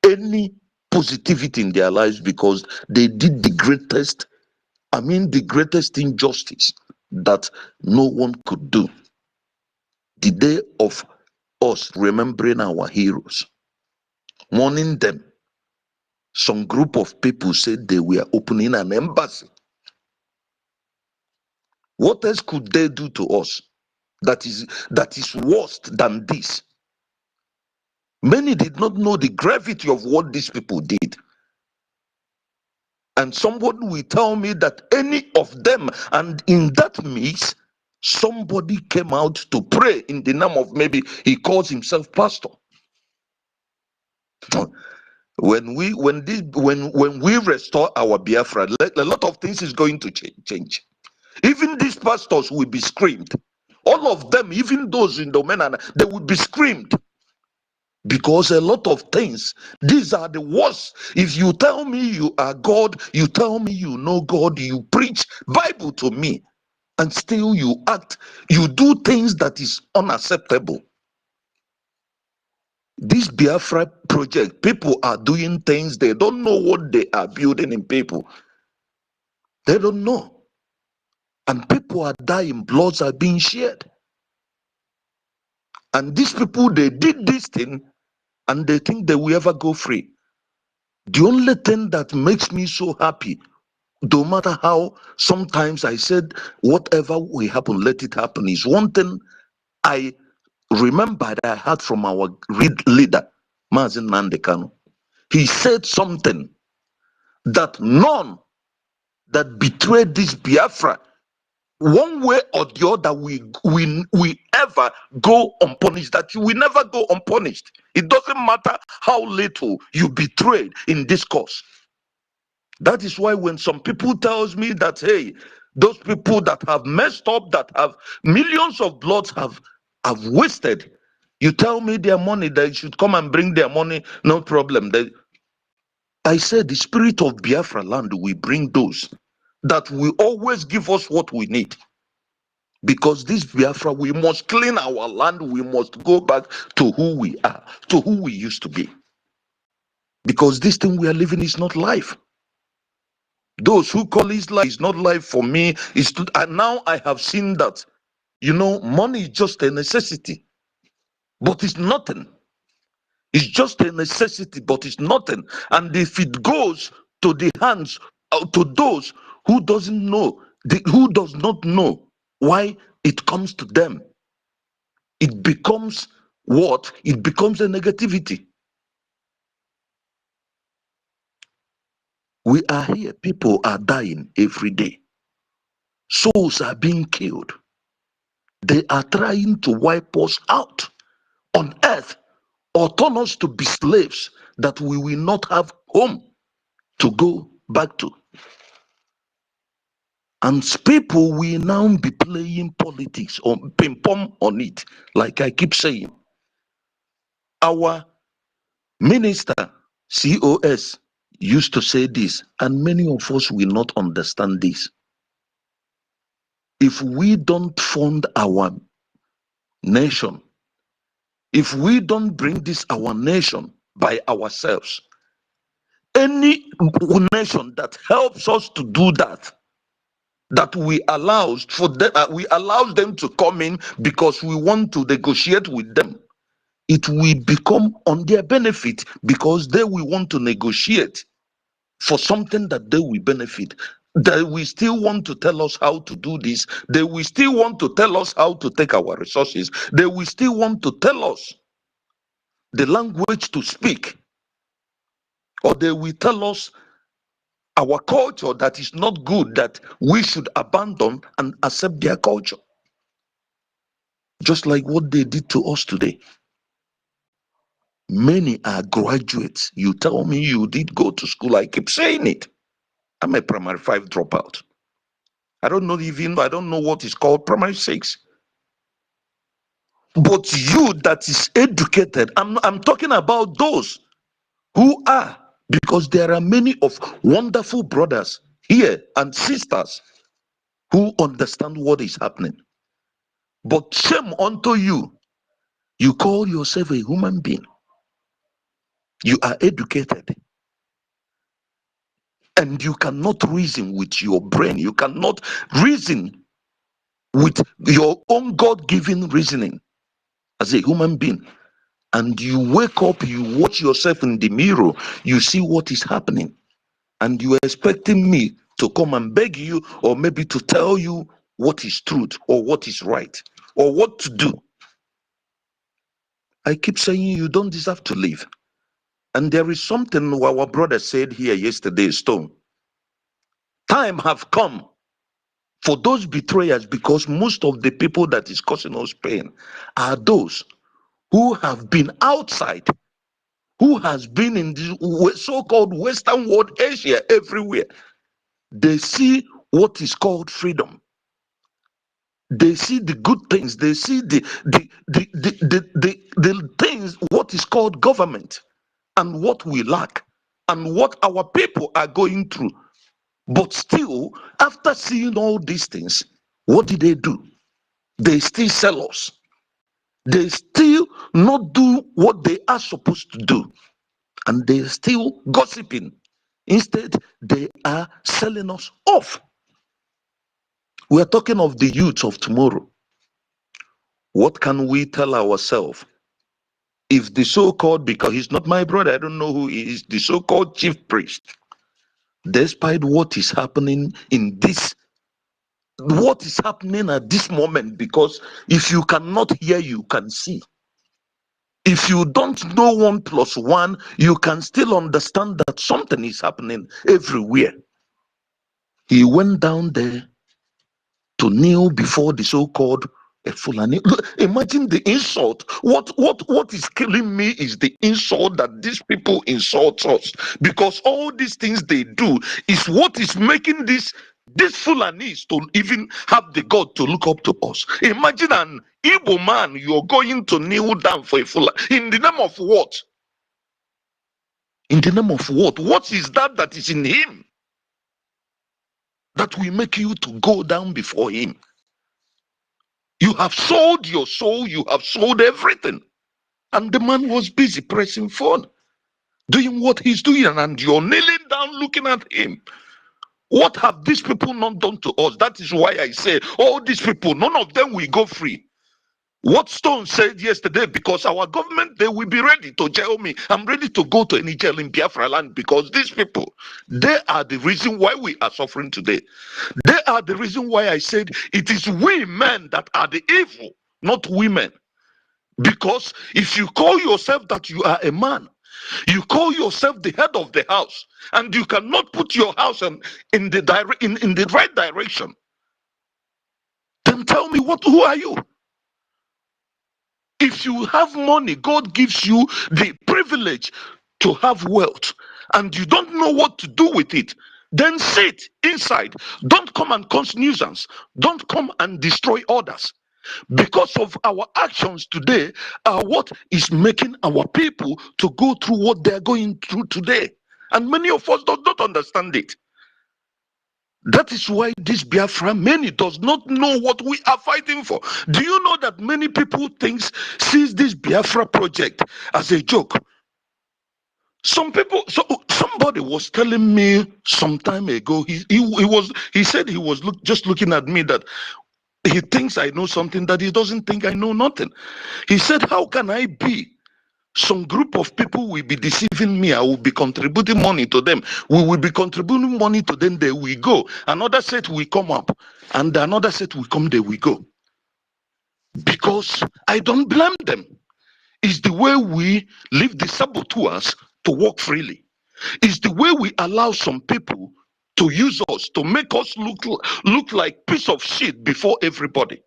any positivity in their lives, because they did the greatest injustice that no one could do. The day of us remembering our heroes, mourning them, some group of people said they were opening an embassy. What else could they do to us that is worse than this? Many did not know the gravity of what these people did. And somebody will tell me that any of them, and in that mix, somebody came out to pray in the name of, maybe he calls himself pastor. When we restore our Biafra, a lot of things is going to change. Even these pastors will be screamed. All of them, even those in the men, they will be screamed. Because a lot of things, these are the worst. If you tell me you are God, you tell me you know God, you preach Bible to me, and still you do things that is unacceptable. This Biafra project, people are doing things, they don't know what they are building in people. They don't know. And people are dying, bloods are being shed. And these people, they did this thing, and they think they will ever go free. The only thing that makes me so happy no matter how sometimes I said, whatever will happen, let it happen, is one thing I remember that I heard from our leader, Mazin Nandekano. He said something that none that betrayed this Biafra, one way or the other, we ever go unpunished. That you will never go unpunished. It doesn't matter how little you betrayed in this cause. That is why when some people tells me that, hey, those people that have messed up, that have millions of bloods have wasted, you tell me their money, they should come and bring their money, no problem. I said the spirit of Biafra land will bring those that will always give us what we need. Because this Biafra, we must clean our land, we must go back to who we are, to who we used to be. Because this thing we are living is not life. Those who call it life is not life for me. And now I have seen that, money is just a necessity, but it's nothing. It's just a necessity, but it's nothing. And if it goes to the hands to those who doesn't know, who does not know why it comes to them, it becomes what? It becomes a negativity. We are here. People are dying every day. Souls are being killed. They are trying to wipe us out on earth or turn us to be slaves that we will not have home to go back to. And people will now be playing politics or ping pong on it, like I keep saying. Our minister, COS, used to say this, and many of us will not understand this. If we don't fund our nation, if we don't bring this our nation by ourselves, any nation that helps us to do that we allows for them, we allows them to come in because we want to negotiate with them, it will become on their benefit because they will want to negotiate for something that they will benefit. They will still want to tell us how to do this. They will still want to tell us how to take our resources. They will still want to tell us the language to speak. Or they will tell us our culture that is not good, that we should abandon and accept their culture. Just like what they did to us today. Many are graduates. You tell me you did go to school. I keep saying it. I'm a primary 5 dropout. I don't know what is called primary 6. But you that is educated, I'm talking about those who are, because there are many of wonderful brothers here and sisters who understand what is happening. But shame unto you. You call yourself a human being. You are educated. And you cannot reason with your brain. You cannot reason with your own God-given reasoning as a human being. And you wake up, you watch yourself in the mirror, you see what is happening. And you are expecting me to come and beg you, or maybe to tell you what is truth, or what is right, or what to do. I keep saying you don't deserve to live. And there is something our brother said here yesterday, Stone. Time have come for those betrayers, because most of the people that is causing us pain are those who have been outside, who has been in the so-called Western world, Asia, everywhere. They see what is called freedom. They see the good things. They see the things, what is called government, and what we lack, and what our people are going through. But still, after seeing all these things, what did they do? They still sell us. They still not do what they are supposed to do. And they still gossiping. Instead, they are selling us off. We are talking of the youth of tomorrow. What can we tell ourselves? If the so-called, because he's not my brother, I don't know who he is, the so-called chief priest, despite what is happening in this, what is happening at this moment, because if you cannot hear, you can see. If you don't know 1 + 1, you can still understand that something is happening everywhere. He went down there to kneel before the so-called Fulani. Look, imagine the insult. What is killing me is the insult that these people insult us, because all these things they do is what is making these Fulanis to even have the God to look up to us. Imagine an Igbo man, you're going to kneel down for a Fulani. In the name of what? In the name of what? What is that is in him that will make you to go down before him? You have sold your soul, you have sold everything. And the man was busy pressing phone, doing what he's doing, and you're kneeling down looking at him. What have these people not done to us? That is why I say, all these people, none of them will go free. What Stone said yesterday, because our government, they will be ready to jail me. I'm ready to go to any jail in Biafra land, because these people, they are the reason why we are suffering today. They are the reason why I said it is we men that are the evil, not women. Because if you call yourself that you are a man, you call yourself the head of the house, and you cannot put your house in the right direction, then tell me, who are you? If you have money, God gives you the privilege to have wealth, and you don't know what to do with it, then sit inside. Don't come and cause nuisance. Don't come and destroy others. Because of our actions today are what is making our people to go through what they're going through today. And many of us do not understand it. That is why this Biafra, many does not know what we are fighting for. Do you know that many people sees this Biafra project as a joke? Somebody was telling me some time ago, he said he was just looking at me, that he thinks I know something that he doesn't think I know nothing. He said, how can I be? Some group of people will be deceiving me. I will be contributing money to them. We will be contributing money to them. They will go. Another set will come up. And another set will come. They will go. Because I don't blame them. It's the way we leave the saboteurs to work freely. It's the way we allow some people to use us, to make us look like piece of shit before everybody.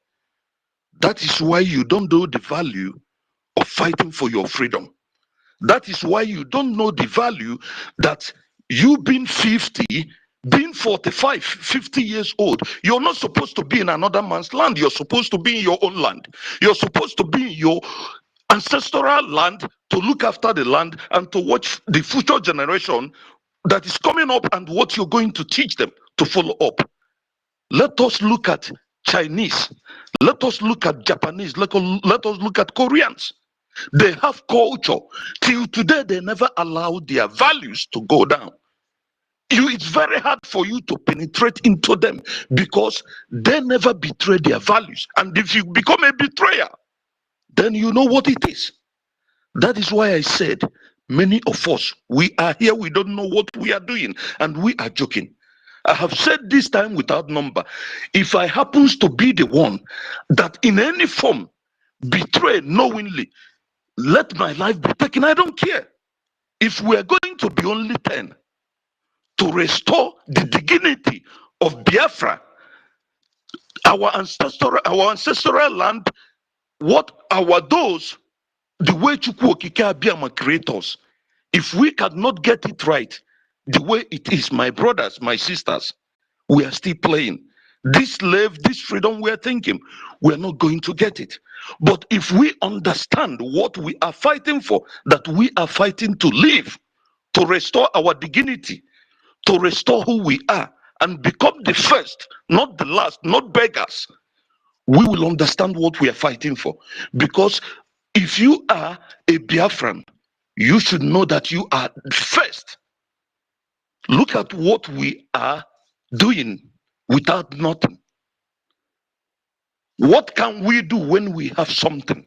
That is why you don't know the value of fighting for your freedom. That is why you don't know the value that you being 50, being 45, 50 years old, you're not supposed to be in another man's land. You're supposed to be in your own land. You're supposed to be in your ancestral land, to look after the land and to watch the future generation that is coming up and what you're going to teach them to follow up. Let us look at Chinese. Let us look at Japanese. Let us look at Koreans. They have culture. Till today, they never allow their values to go down. It's very hard for you to penetrate into them because they never betray their values. And if you become a betrayer, then you know what it is. That is why I said, many of us, we are here, we don't know what we are doing, and we are joking. I have said this time without number, if I happens to be the one that in any form betray knowingly, let my life be taken, I don't care. If we are going to be only 10 to restore the dignity of Biafra, our ancestral land, what those, the way Chukwu Okike Abiyama create us, if we cannot get it right, the way it is, my brothers, my sisters, we are still playing. This slave, this freedom we are thinking, we are not going to get it. But if we understand what we are fighting for, that we are fighting to live, to restore our dignity, to restore who we are, and become the first, not the last, not beggars, we will understand what we are fighting for. Because if you are a Biafran, you should know that you are first. Look at what we are doing without nothing. What can we do when we have something?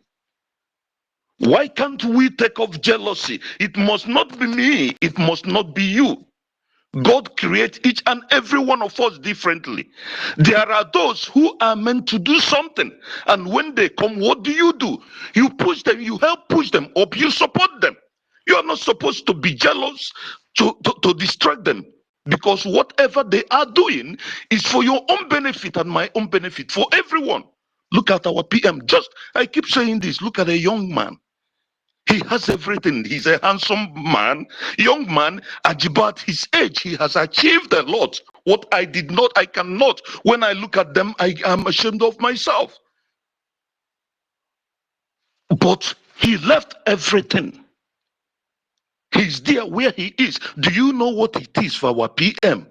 Why can't we take off jealousy? It must not be me, it must not be you. God creates each and every one of us differently. There are those who are meant to do something, and when they come, what do? You push them, you help push them up, you support them. You are not supposed to be jealous to distract them, because whatever they are doing is for your own benefit and my own benefit, for everyone. Look at our PM. I keep saying this. Look at a young man. He has everything. He's a handsome man, young man. At about his age, he has achieved a lot. What I cannot. When I look at them, I am ashamed of myself. But he left everything. He's there where he is. Do you know what it is for our PM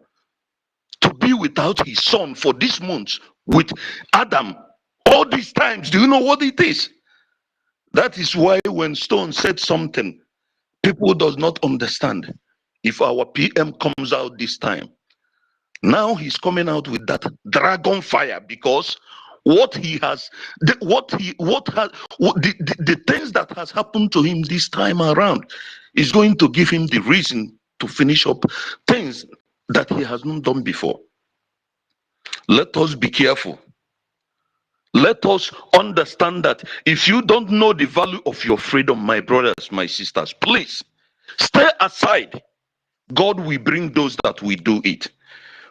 to be without his son for this month with Adam? All these times, do you know what it is? That is why when Stone said something, people does not understand. If our PM comes out this time, now he's coming out with that dragon fire, because what he has, the things that has happened to him this time around is going to give him the reason to finish up things that he has not done before. Let us be careful. Let us understand that if you don't know the value of your freedom, my brothers, my sisters, please stay aside. God will bring those that will do it.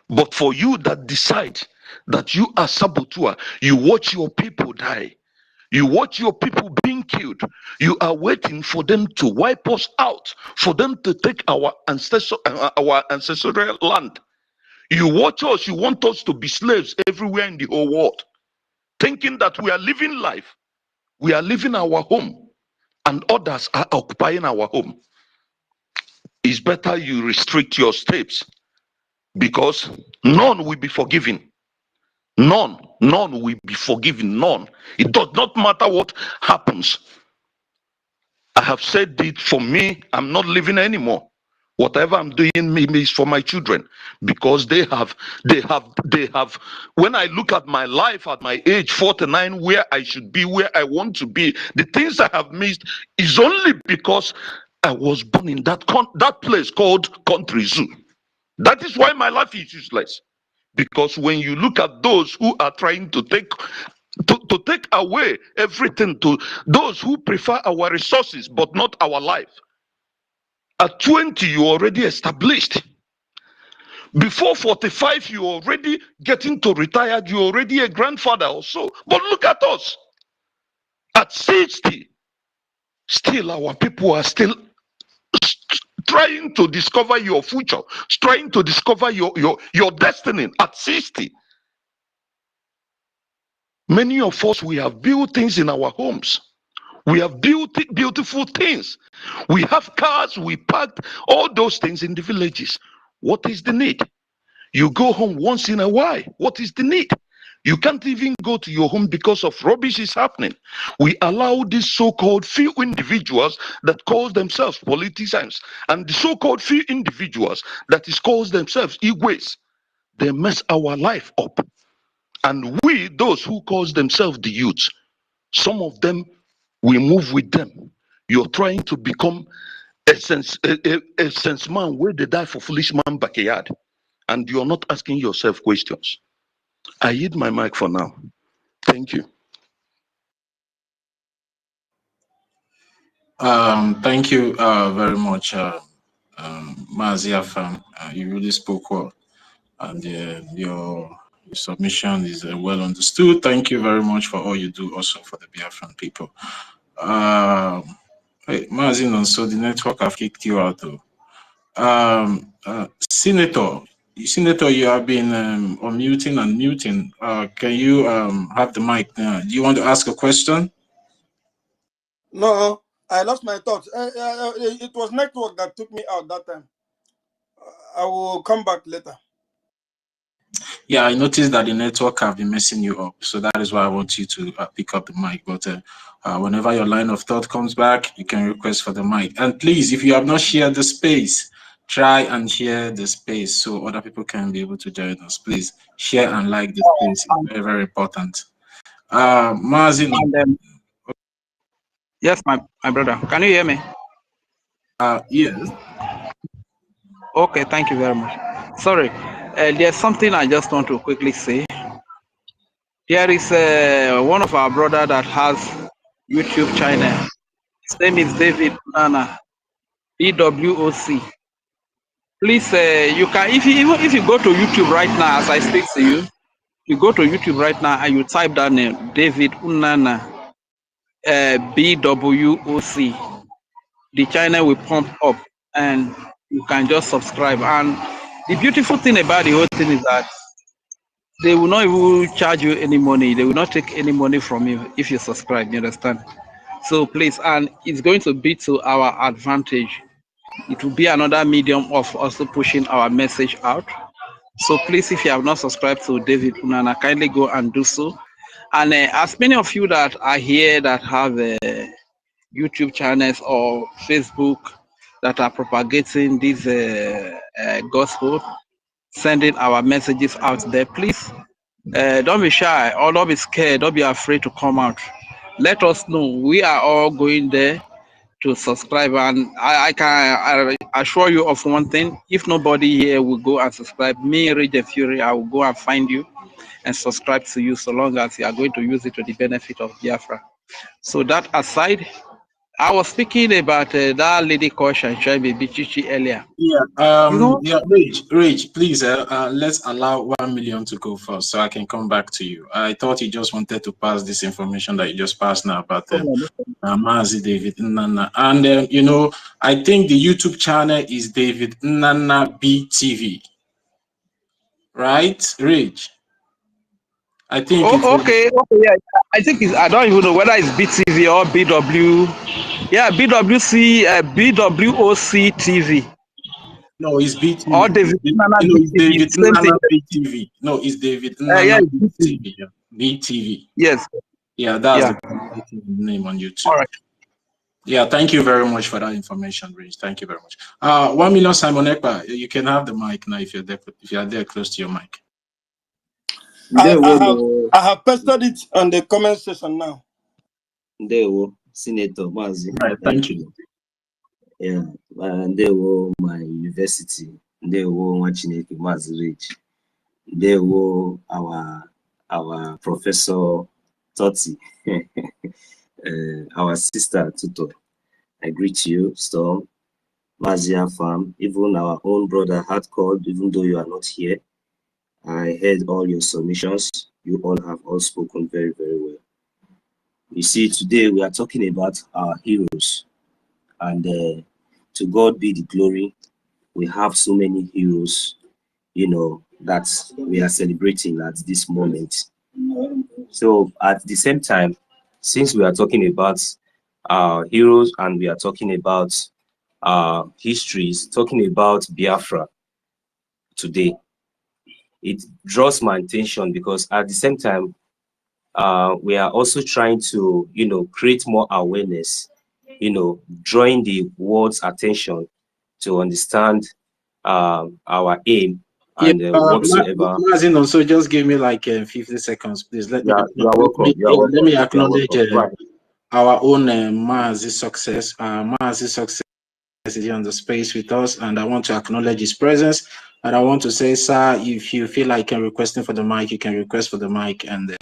But for you that decide that you are saboteur, you watch your people die, you watch your people being killed, you are waiting for them to wipe us out, for them to take our ancestral land. You watch us, you want us to be slaves everywhere in the whole world, thinking that we are living life, we are living our home, and others are occupying our home. It's better you restrict your steps, because none will be forgiven. None will be forgiven. None. It does not matter what happens. I have said it. For me, I'm not living anymore. Whatever I'm doing is for my children, because they have. When I look at my life at my age 49, where I should be, where I want to be, the things I have missed is only because I was born in that place called Country Zoo. That is why my life is useless. Because when you look at those who are trying to take away everything, to those who prefer our resources but not our life, at 20 you already established. Before 45 you already getting to retire, you already a grandfather or so. But look at us at 60, still our people are still trying to discover your future, trying to discover your destiny at 60. Many of us, we have built things in our homes. We have built beautiful things. We have cars, we parked all those things in the villages. What is the need? You go home once in a while. What is the need? You can't even go to your home because of rubbish is happening. We allow these so-called few individuals that call themselves politicians, and the so-called few individuals that is calls themselves Igwes, they mess our life up. And we, those who call themselves the youth, some of them, we move with them. You're trying to become a sense man where they die for foolish man backyard, and you're not asking yourself questions. I yield my mic for now. Thank you. Thank you very much, Mazi Afam. You really spoke well, and your submission is well understood. Thank you very much for all you do also for the Biafran people. Hey, Mazi, so the network have kicked you out though. Senator, you have been unmuting and muting. Can you have the mic now? Do you want to ask a question? No, I lost my thoughts. It was network that took me out that time. I will come back later. Yeah, I noticed that the network have been messing you up, so that is why I want you to pick up the mic. But whenever your line of thought comes back, you can request for the mic. And please, if you have not shared the space, try and share the space so other people can be able to join us. Please share and like the space. It's very, very important. Mazin. Yes, my brother. Can you hear me? Yes. Okay, thank you very much. Sorry, there's something I just want to quickly say. There is one of our brother that has YouTube channel. His name is David Nana, BWOC. Please, you can even if you go to YouTube right now, as I speak to you, you go to YouTube right now and you type that name, David Unana, BWOC. The channel will pump up, and you can just subscribe. And the beautiful thing about the whole thing is that they will not even charge you any money. They will not take any money from you if you subscribe. You understand? So please, and it's going to be to our advantage. It will be another medium of also pushing our message out. So please, if you have not subscribed to David Unana, kindly go and do so. And as many of you that are here that have YouTube channels or Facebook that are propagating this gospel, sending our messages out there, please don't be shy or don't be scared, don't be afraid to come out. Let us know. We are all going there to subscribe, and I can assure you of one thing: if nobody here will go and subscribe, me, Regent Fury, I will go and find you and subscribe to you, so long as you are going to use it to the benefit of Biafra. So that aside, I was speaking about that lady called Shanshan Baby Chichi earlier. Yeah, You know, yeah, Rage, please, let's allow 1 million to go first so I can come back to you. I thought you just wanted to pass this information that you just passed now about Mazi David Nana. And, you know, I think the YouTube channel is David Nana BTV, right, Rage? I think it's... okay, yeah. I think I don't even know whether it's BTV or BW. Yeah, BWC, BWOC TV. No, it's BTV. Or David Nana no, it's David same Nana thing. BTV. No, it's David Nana Yeah, BTV. BTV. Yes. Yeah, that's the name on YouTube. All right. Yeah, thank you very much for that information, Rich. Thank you very much. 1 million Simon Ekpa, you can have the mic now if you are there close to your mic. I have pasted it on the comment section now. Senator Mazi. Right, thank you. Yeah, they were my university. They were watching Mazi Rich. They were our professor Toti, our sister Tuto. I greet you, Storm, Mazia Farm, even our own brother had called, even though you are not here. I heard all your submissions. You all have all spoken very, very well. You see, today we are talking about our heroes, and to God be the glory. We have so many heroes, you know, that we are celebrating at this moment. So at the same time, since we are talking about our heroes and we are talking about histories, talking about Biafra today, it draws my attention because at the same time, we are also trying to, you know, create more awareness, you know, drawing the world's attention to understand our aim and whatsoever. Mazin also just give me like 50 seconds, please. Let me acknowledge our own Mazi Success. Mazi Success is here on the space with us, and I want to acknowledge his presence. And I want to say, sir, if you feel like requesting for the mic, you can request for the mic, and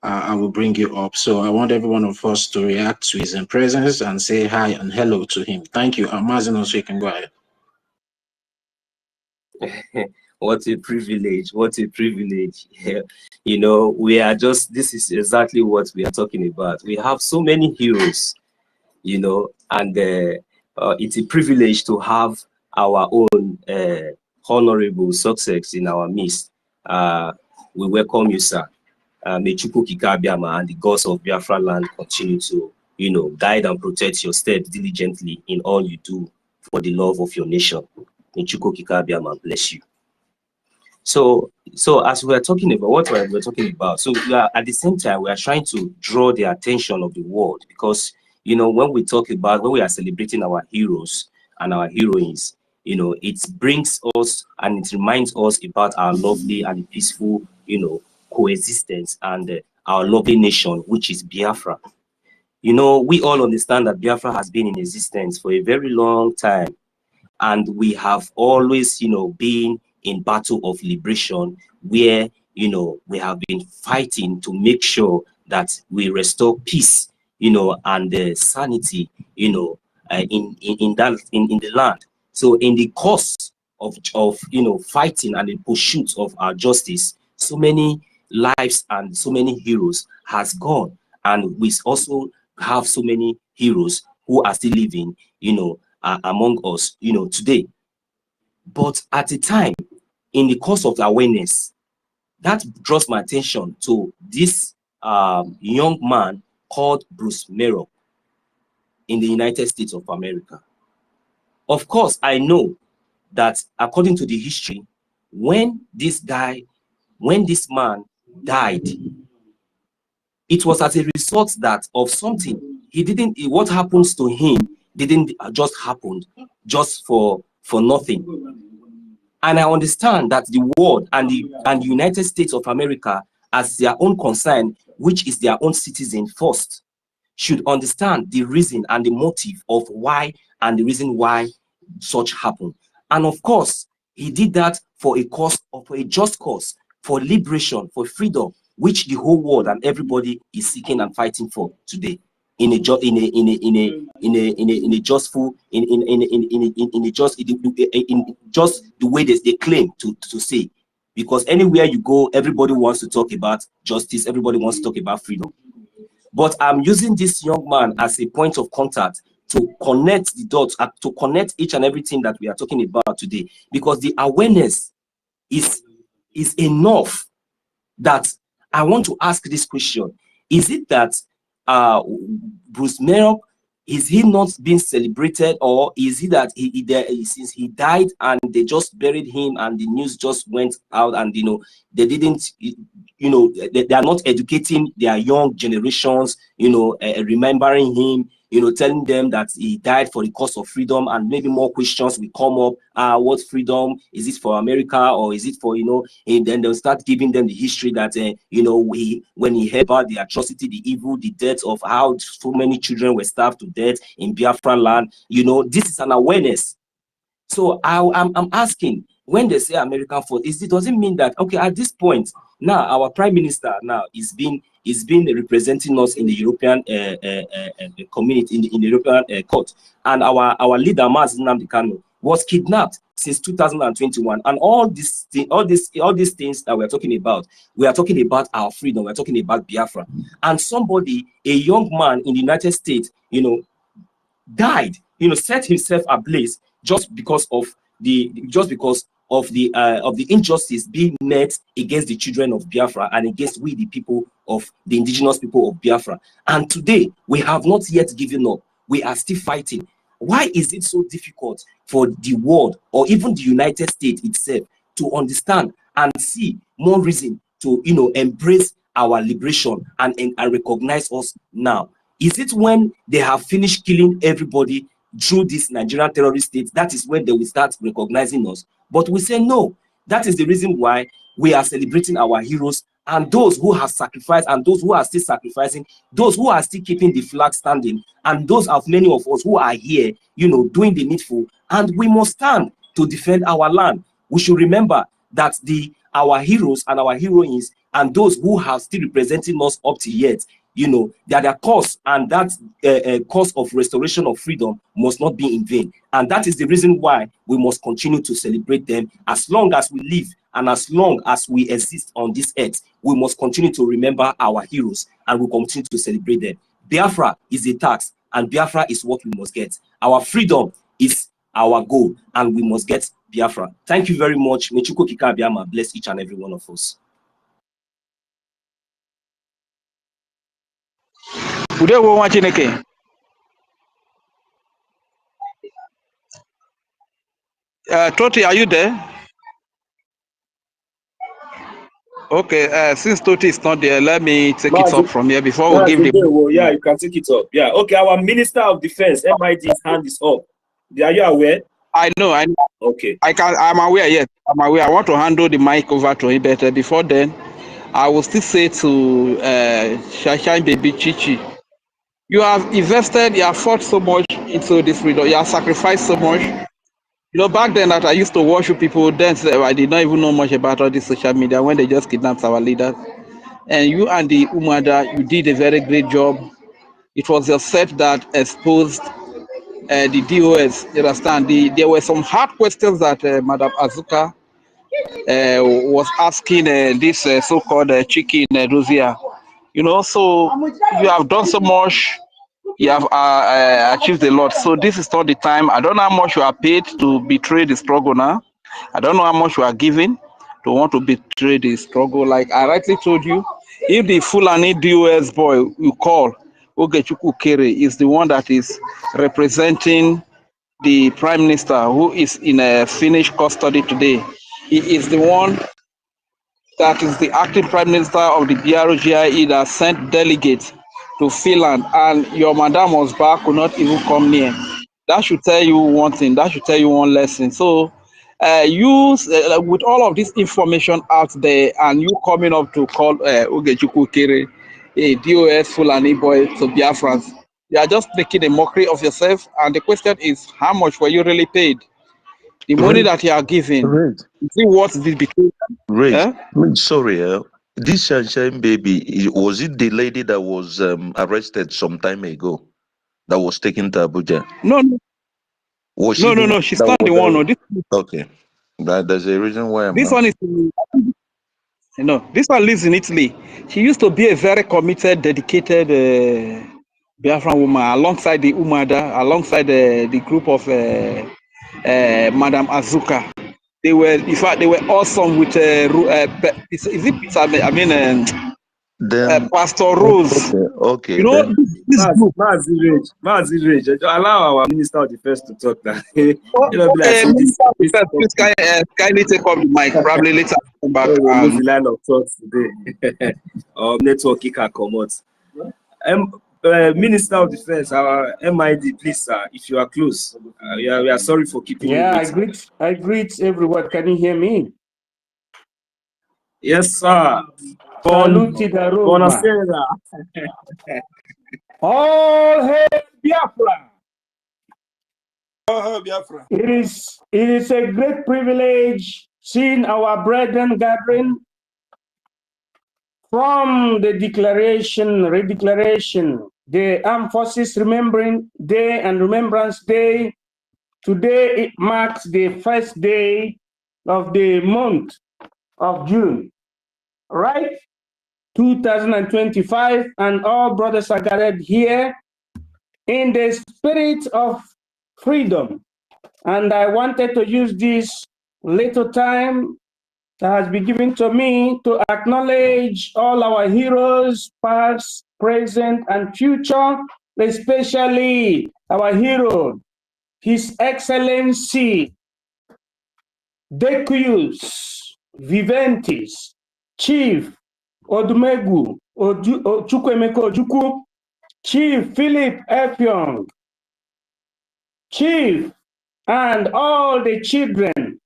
I will bring you up. So I want every one of us to react to his presence and say hi and hello to him. Thank you. Mazin, also you can go ahead. What a privilege, what a privilege. You know, we are just, this is exactly what we are talking about. We have so many heroes, you know, and it's a privilege to have our own honorable success in our midst. We welcome you, sir. May EKID-IBIBIO and the gods of Biafra land continue to, you know, guide and protect your steps diligently in all you do for the love of your nation. May EKID-IBIBIO bless you. So as we are talking about what we're talking about, so we are, at the same time, we are trying to draw the attention of the world, because, you know, when we are celebrating our heroes and our heroines, you know, it brings us and it reminds us about our lovely and peaceful, you know, coexistence and our lovely nation, which is Biafra. You know, we all understand that Biafra has been in existence for a very long time. and we have always, been in battle of liberation, where, we have been fighting to make sure that we restore peace, and sanity, in the land. So in the course of fighting and the pursuit of our justice, so many lives and so many heroes has gone, and we also have so many heroes who are still living, among us, today. But at the time, in the course of awareness, that draws my attention to this young man called Bruce Merrick in the United States of America. Of course, I know that according to the history, when this man died, it was as a result that of something. What happens to him didn't just happen just for nothing. And I understand that the world and the United States of America, as their own concern, which is their own citizen first, should understand the reason and the motive of why and the reason why such happened. And of course, he did that for a cause, or for a just cause, for liberation, for freedom, which the whole world and everybody is seeking and fighting for today. In a just the way they claim to say, because anywhere you go, everybody wants to talk about justice, everybody wants to talk about freedom. But I'm using this young man as a point of contact to connect the dots, to connect each and everything that we are talking about today, because the awareness is enough that I want to ask this question. Is it that Bruce Merrick, is he not being celebrated, or is it that since he died and they just buried him and the news just went out and they didn't, they are not educating their young generations, remembering him, telling them that he died for the cause of freedom, and maybe more questions will come up. What freedom? Is it for America, or is it for, and then they'll start giving them the history that, when he heard about the atrocity, the evil, the death of how so many children were starved to death in Biafra land, this is an awareness. So I'm asking, when they say American force, does it mean that, okay, at this point, now our prime minister now is being representing us in the European community, in the European court, and our leader Mazi Nnamdi Kanu was kidnapped since 2021, and all these things that we're talking about, we are talking about our freedom, we're talking about Biafra, and somebody, a young man in the United States, died, set himself ablaze just because of the injustice being met against the children of Biafra and against we, the people of the indigenous people of Biafra. And today we have not yet given up. We are still fighting. Why is it so difficult for the world, or even the United States itself, to understand and see more reason to embrace our liberation and recognize us now? Is it when they have finished killing everybody through this Nigerian terrorist state, that is when they will start recognizing us? But we say no. That is the reason why we are celebrating our heroes and those who have sacrificed, and those who are still sacrificing, those who are still keeping the flag standing, and those of many of us who are here, doing the needful. And we must stand to defend our land. We should remember that our heroes and our heroines and those who have still representing us up to yet, that their cause and that cause of restoration of freedom must not be in vain. And that is the reason why we must continue to celebrate them as long as we live, and as long as we exist on this earth. We must continue to remember our heroes, and we continue to celebrate them. Biafra is a tax, and Biafra is what we must get. Our freedom is our goal, and we must get Biafra. Thank you very much. May Chukwu Okike Abiama bless each and every one of us. Toti, are you there? Okay, since Toti is not there, let me take it up from here before we give the... Yeah, you can take it up. Yeah, okay, our Minister of Defense, MID's hand is up. Are you aware? I know. Okay. I'm aware, yes. I'm aware. I want to handle the mic over to him, but before then, I will still say to Shine Baby Chichi, you have invested, you have fought so much into this freedom, you have sacrificed so much. You know, back then that I used to worship people, then I did not even know much about all this social media when they just kidnapped our leaders. And you and the Umada, you did a very great job. It was yourself that exposed the DOS. You understand? There were some hard questions that Madam Azuka was asking this so-called chicken Rosia. You know, so you have done so much. You have achieved a lot. So this is not the time. I don't know how much you are paid to betray the struggle now. I don't know how much you are given to want to betray the struggle. Like I rightly told you, if the Fulani DOS boy you call Ogechukwu Kere is the one that is representing the prime minister who is in a Finnish custody today, he is the one that is the acting prime minister of the BRGIE that sent delegates to Finland, and your madam was back, could not even come near. That should tell you one thing, that should tell you one lesson. So with all of this information out there and you coming up to call Ogechukwu Kere a DOS Fulani boy to Biafrans, you are just making a mockery of yourself. And the question is, how much were you really paid? The money that you are giving, is it worth the between? Sorry, this Sunshine baby, was it the lady that was arrested some time ago that was taken to Abuja? No, no. Was she No, she's not the one. No, okay. There's a reason why I'm this not. one is, this one lives in Italy. She used to be a very committed, dedicated Biafran woman alongside the Umada, alongside the group of Madam Azuka. They were, in fact, they were awesome with, is it Peter? I mean, Pastor Rose. Okay. You know, this group. Allow our Minister of Defense to talk now. Okay, Minister of Defense, please kindly take up the mic, probably later. Back, the line of thought today. Network can come out. Minister of Defense, our MID, please, sir, if you are close. We are sorry for keeping you waiting. I greet everyone. Can you hear me? Yes, sir. Saluted Roma. All hail Biafra. Biafra. It is a great privilege seeing our brethren gathering from the redeclaration, the Armed Forces Remembering Day and Remembrance Day. Today it marks the first day of the month of June, right? 2025, and all brothers are gathered here in the spirit of freedom. And I wanted to use this little time that has been given to me to acknowledge all our heroes, past, present, and future, especially our hero, His Excellency Dequius Viventis, Chief Odumegu Chukwemeko Ojukwu, Chief Philip Epiong, Chief, and all the children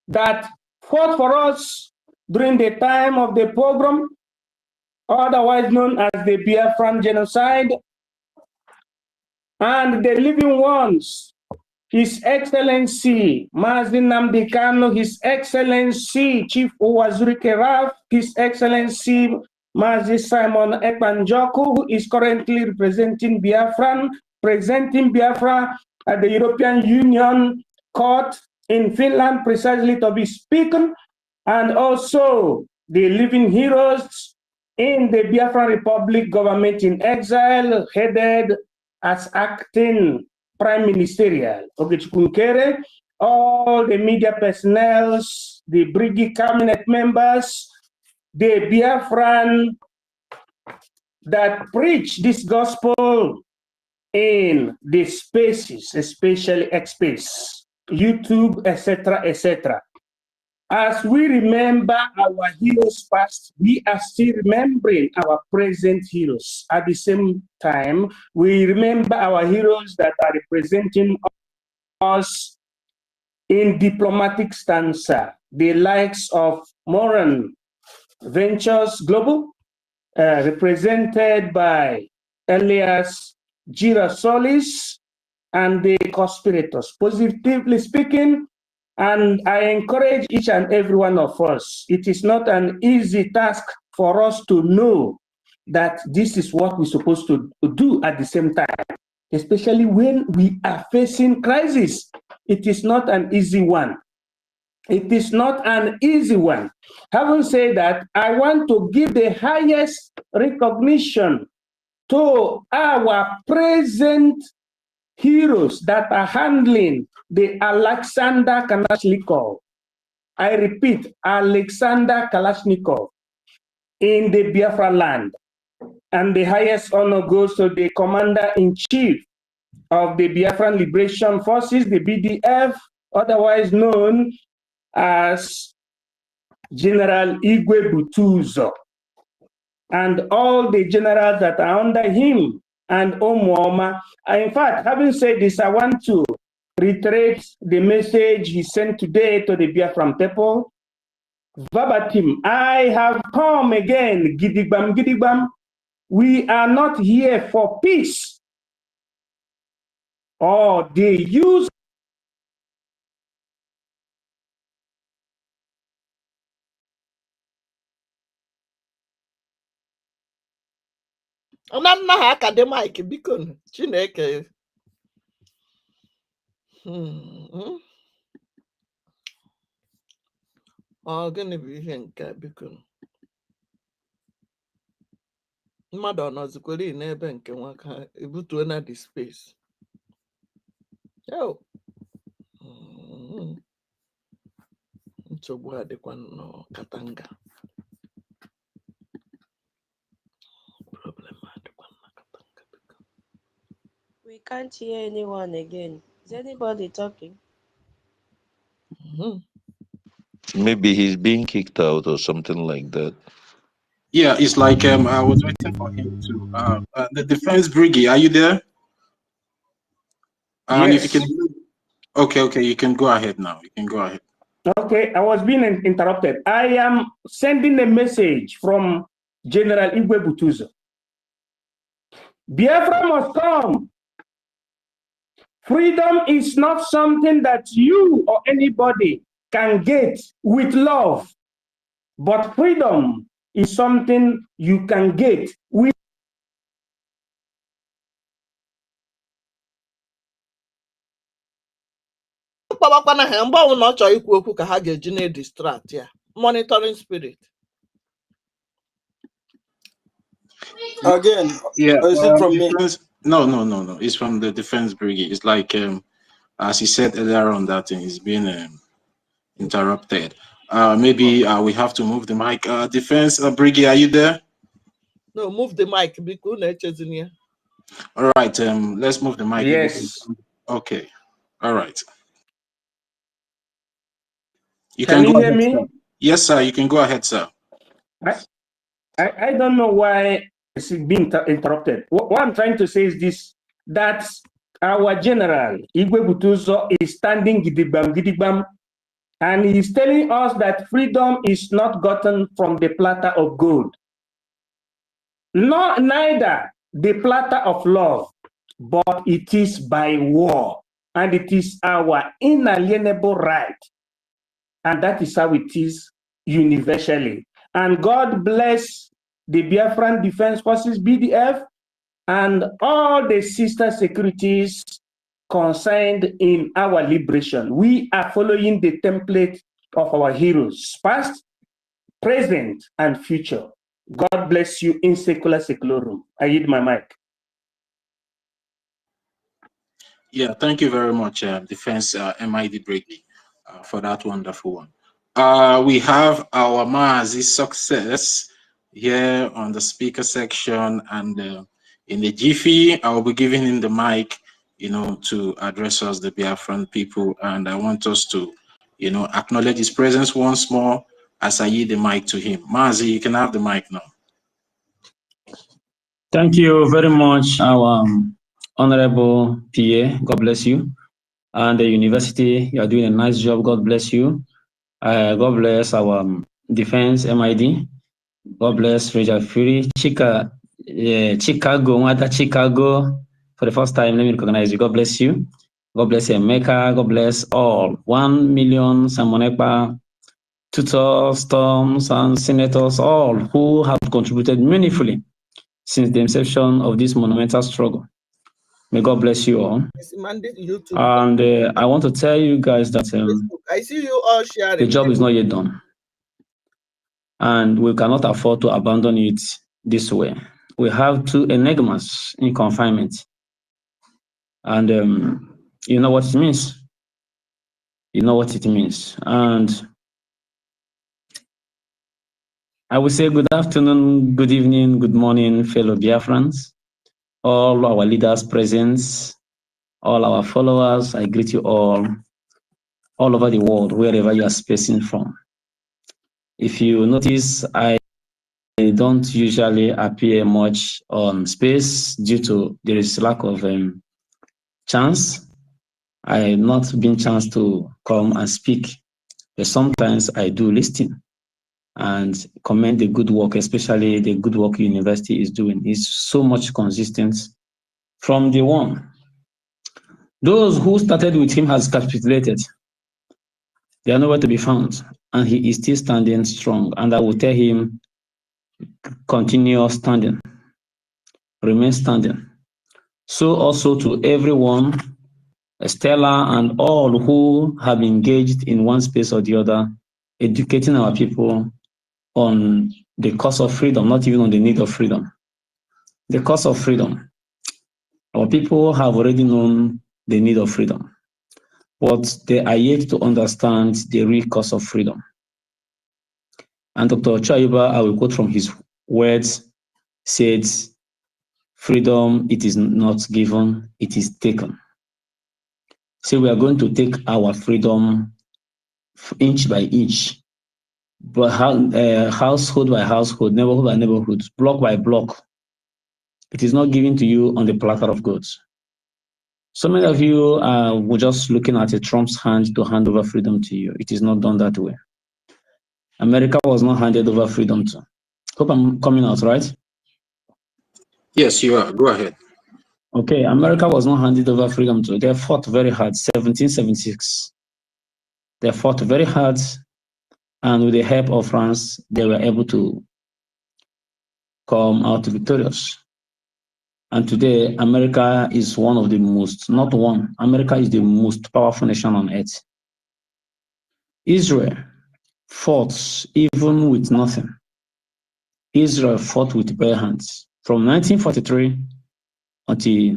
that fought for us during the time of the pogrom, otherwise known as the Biafran genocide, and the living ones, His Excellency Mazi Nnamdi Kanu, His Excellency Chief Uwazuri Keraf, His Excellency Mazi Simon Ekpanjoku, who is currently representing presenting Biafra at the European Union Court in Finland, precisely to be speaking, and also the living heroes in the Biafran Republic government in exile, headed as acting Prime Ministerial, Ogechukwu Kere, all the media personnel, the BRGIE cabinet members, the Biafran that preach this gospel in the spaces, especially X-Space, YouTube, etc., etc. As we remember our heroes past, we are still remembering our present heroes. At the same time, we remember our heroes that are representing us in diplomatic stanza, the likes of Moran Ventures Global, represented by Elias Girasolis, and the conspirators. Positively speaking, and I encourage each and every one of us, it is not an easy task for us to know that this is what we're supposed to do at the same time, especially when we are facing crisis. It is not an easy one. It is not an easy one. Having said that, I want to give the highest recognition to our present heroes that are handling the Alexander Kalashnikov. I repeat, Alexander Kalashnikov in the Biafra land. And the highest honor goes to the Commander-in-Chief of the Biafran Liberation Forces, the BDF, otherwise known as General Igwe Butuzo, and all the generals that are under him, and Omuoma. In fact, having said this, I want to reiterate the message he sent today to the Biafran people. Verbatim, I have come again, gidigbam, gidigbam. We are not here for peace, or the use nna ha academic biko Chineke ọ gịnị bụ ihe nke biko mmadụ ọ nọzikwere n'ebe nke nwaka ebutuo na the space nsogbu adịkwa n'Katanga. We can't hear anyone again. Is anybody talking? Maybe he's being kicked out or something like that. Yeah, it's like I was waiting for him to. The Defense BRGIE, are you there? And yes. if you can, okay, you can go ahead now. You can go ahead. Okay, I was being interrupted. I am sending a message from General Igwe Butuzo. Biafra must come. Freedom is not something that you or anybody can get with love, but freedom is something you can get with. Distract, yeah. Monitoring spirit. Again, yeah. Is it from me? No. It's from the Defense BRGIE. It's like, as he said earlier on, that he's been interrupted. Maybe we have to move the mic. Defense BRGIE, are you there? No, move the mic. All right. Let's move the mic. Yes. Okay. All right. Can you hear me? Sir. Yes, sir. You can go ahead, sir. I don't know why it's being interrupted. What I'm trying to say is this, that our general, Igwe Butuzo, is standing gidigbam, and he's telling us that freedom is not gotten from the platter of gold. Neither the platter of love, but it is by war, and it is our inalienable right. And that is how it is universally. And God bless the Biafran Defense Forces, BDF, and all the sister securities concerned in our liberation. We are following the template of our heroes, past, present, and future. God bless you in secula secularum. I yield my mic. Yeah, thank you very much, Defense MID BRGIE, for that wonderful one. We have our Maazi Success here on the speaker section, and in the jiffy, I will be giving him the mic, to address us, the Biafran people, and I want us to, acknowledge his presence once more as I yield the mic to him. Maazi, you can have the mic now. Thank you very much, our Honorable PA. God bless you. And the university, you are doing a nice job. God bless you. God bless our Defense MID. God bless Raja Fury. Chicago, Chicago. for the first time, let me recognize you. God bless you. God bless Emeka. God bless all. 1 million Samonekpa, tutors, storms, and senators, all who have contributed meaningfully since the inception of this monumental struggle. May God bless you all. And I want to tell you guys that I see you all sharing. The job is not yet done. And we cannot afford to abandon it this way. We have 2 enigmas in confinement. And you know what it means. You know what it means. And I will say good afternoon, good evening, good morning, fellow Biafrans, all our leaders present, all our followers. I greet you all over the world, wherever you are spacing from. If you notice, I don't usually appear much on space due to there is lack of chance. I have not been chance to come and speak, but sometimes I do listen and commend the good work, especially the good work university is doing. It's so much consistent from the one. Those who started with him has capitulated. They are nowhere to be found, and he is still standing strong. And I will tell him, continue standing, remain standing. So also to everyone, Stella and all who have engaged in one space or the other, educating our people on the cause of freedom, not even on the need of freedom. The cause of freedom. Our people have already known the need of freedom, but they are yet to understand the real cause of freedom. And Dr. Chaiba, I will quote from his words, said, freedom, it is not given, it is taken. So we are going to take our freedom inch by inch, but household by household, neighborhood by neighborhood, block by block. It is not given to you on the platter of goods. So many of you were just looking at a Trump's hand to hand over freedom to you. It is not done that way. America was not handed over freedom to. Hope I'm coming out, right? Yes, you are. Go ahead. Okay, America was not handed over freedom to. They fought very hard, 1776. They fought very hard, and with the help of France, they were able to come out victorious. And today, America is one of the most, not one, America is the most powerful nation on earth. Israel fought even with nothing. Israel fought with bare hands from 1943 until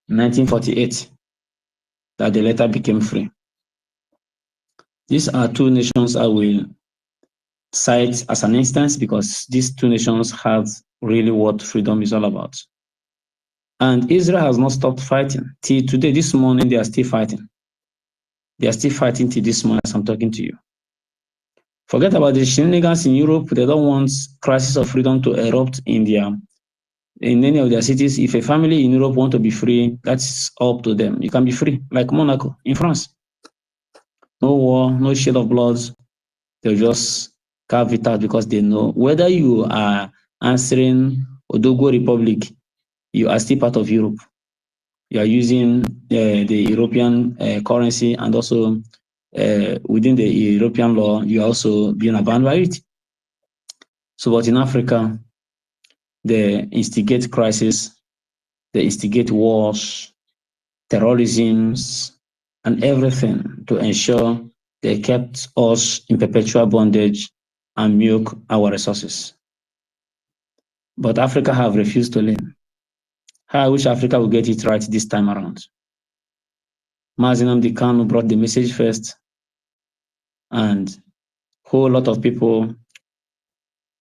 1948, that they later became free. These are 2 nations I will cite as an instance because these 2 nations have really what freedom is all about. And Israel has not stopped fighting. Till today, this morning, they are still fighting. They are still fighting till this morning as I'm talking to you. Forget about the shenanigans in Europe. They don't want crisis of freedom to erupt in any of their cities. If a family in Europe want to be free, that's up to them. You can be free, like Monaco in France. No war, no shed of blood. They'll just carve it out because they know whether you are answering Odogo Republic, you are still part of Europe. You are using the European currency, and also within the European law, you are also being abandoned by it. So, but in Africa, they instigate crisis, they instigate wars, terrorisms, and everything to ensure they kept us in perpetual bondage and milk our resources. But Africa have refused to learn. I wish Africa would get it right this time around. Mazi Nnamdi Kanu brought the message first, and a whole lot of people,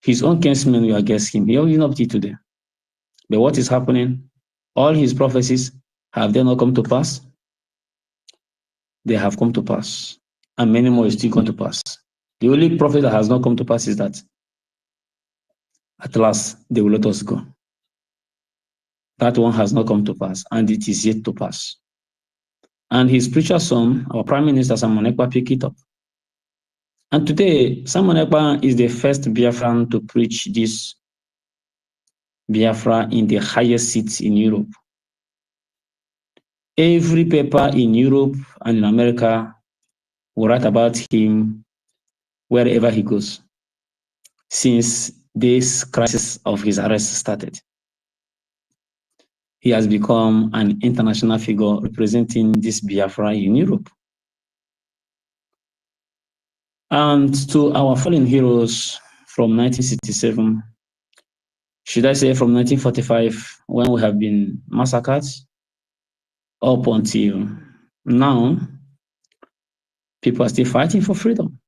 his own kinsmen were against him. He only not till today. But what is happening? All his prophecies, have they not come to pass? They have come to pass, and many more is still going to pass. The only prophet that has not come to pass is that at last they will let us go. That one has not come to pass, and it is yet to pass. And his preacher son, our Prime Minister Simon Ekpa, picked it up. And today, Simon Ekpa is the first Biafran to preach this Biafra in the highest seats in Europe. Every paper in Europe and in America will write about him wherever he goes since this crisis of his arrest started. He has become an international figure representing this Biafra in Europe. And to our fallen heroes from 1967, should I say from 1945, when we have been massacred, up until now, people are still fighting for freedom.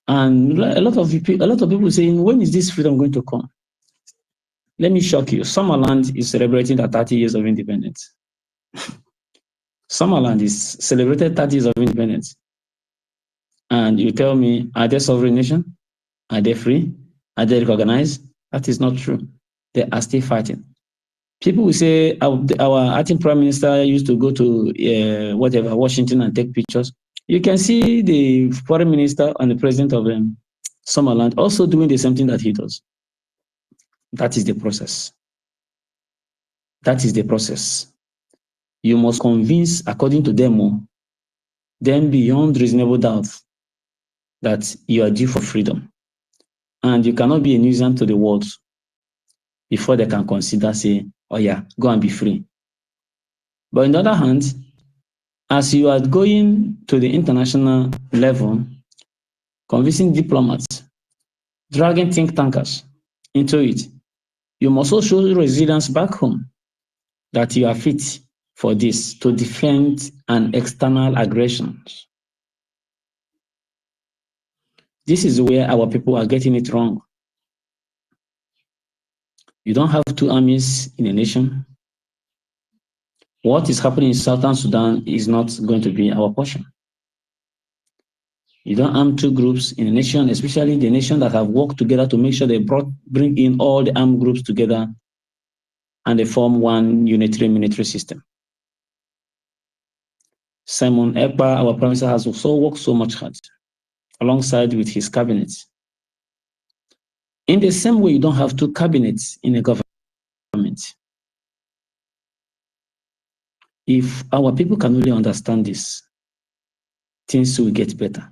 And a lot of people saying, when is this freedom going to come? Let me shock you. Summerland is celebrating the 30 years of independence. Summerland is celebrated 30 years of independence. And you tell me, are they sovereign nation? Are they free? Are they recognized? That is not true. They are still fighting. People will say our acting prime minister used to go to Washington and take pictures. You can see the foreign minister and the president of Summerland also doing the same thing that he does. That is the process. That is the process. You must convince, according to them beyond reasonable doubt, that you are due for freedom. And you cannot be a nuisance to the world before they can consider, say, oh yeah, go and be free. But on the other hand, as you are going to the international level, convincing diplomats, dragging think tankers into it, you must also show resilience back home, that you are fit for this, to defend an external aggression. This is where our people are getting it wrong. You don't have two armies in a nation. What is happening in Southern Sudan is not going to be our portion. You don't arm two groups in a nation, especially the nation that have worked together to make sure they bring in all the armed groups together and they form one unitary military system. Simon Ekpa, our prime minister, has also worked so much hard alongside with his cabinet. In the same way, you don't have two cabinets in a government. If our people can only understand this, things will get better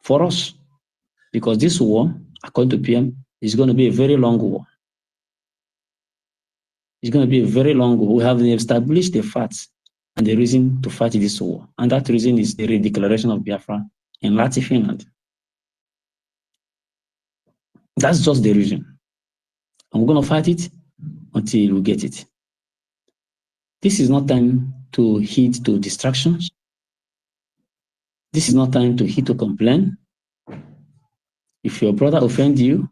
for us. Because this war, according to PM, is going to be a very long war. It's going to be a very long war. We have established the facts and the reason to fight this war. And that reason is the redeclaration of Biafra in Latin Finland. That's just the reason. And we're going to fight it until we get it. This is not time to heed to distractions. This is not time to heed to complain. If your brother offends you,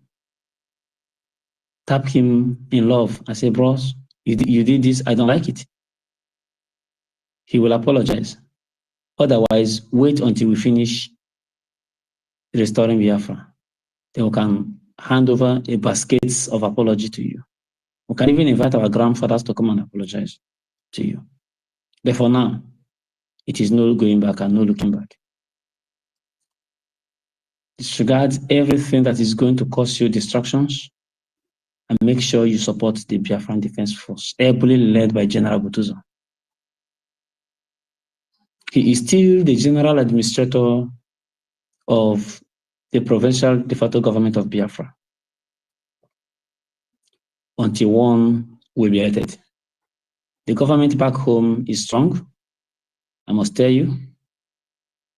tap him in love and say, bros, you did this, I don't like it. He will apologize. Otherwise, wait until we finish restoring Biafra. Then we can hand over a basket of apology to you. We can even invite our grandfathers to come and apologize to you. But for now, it is no going back and no looking back. Disregard everything that is going to cause you distractions and make sure you support the Biafran Defense Force, ably led by General Butuzo. He is still the general administrator of the provincial de facto government of Biafra until one will be elected. The government back home is strong. I must tell you,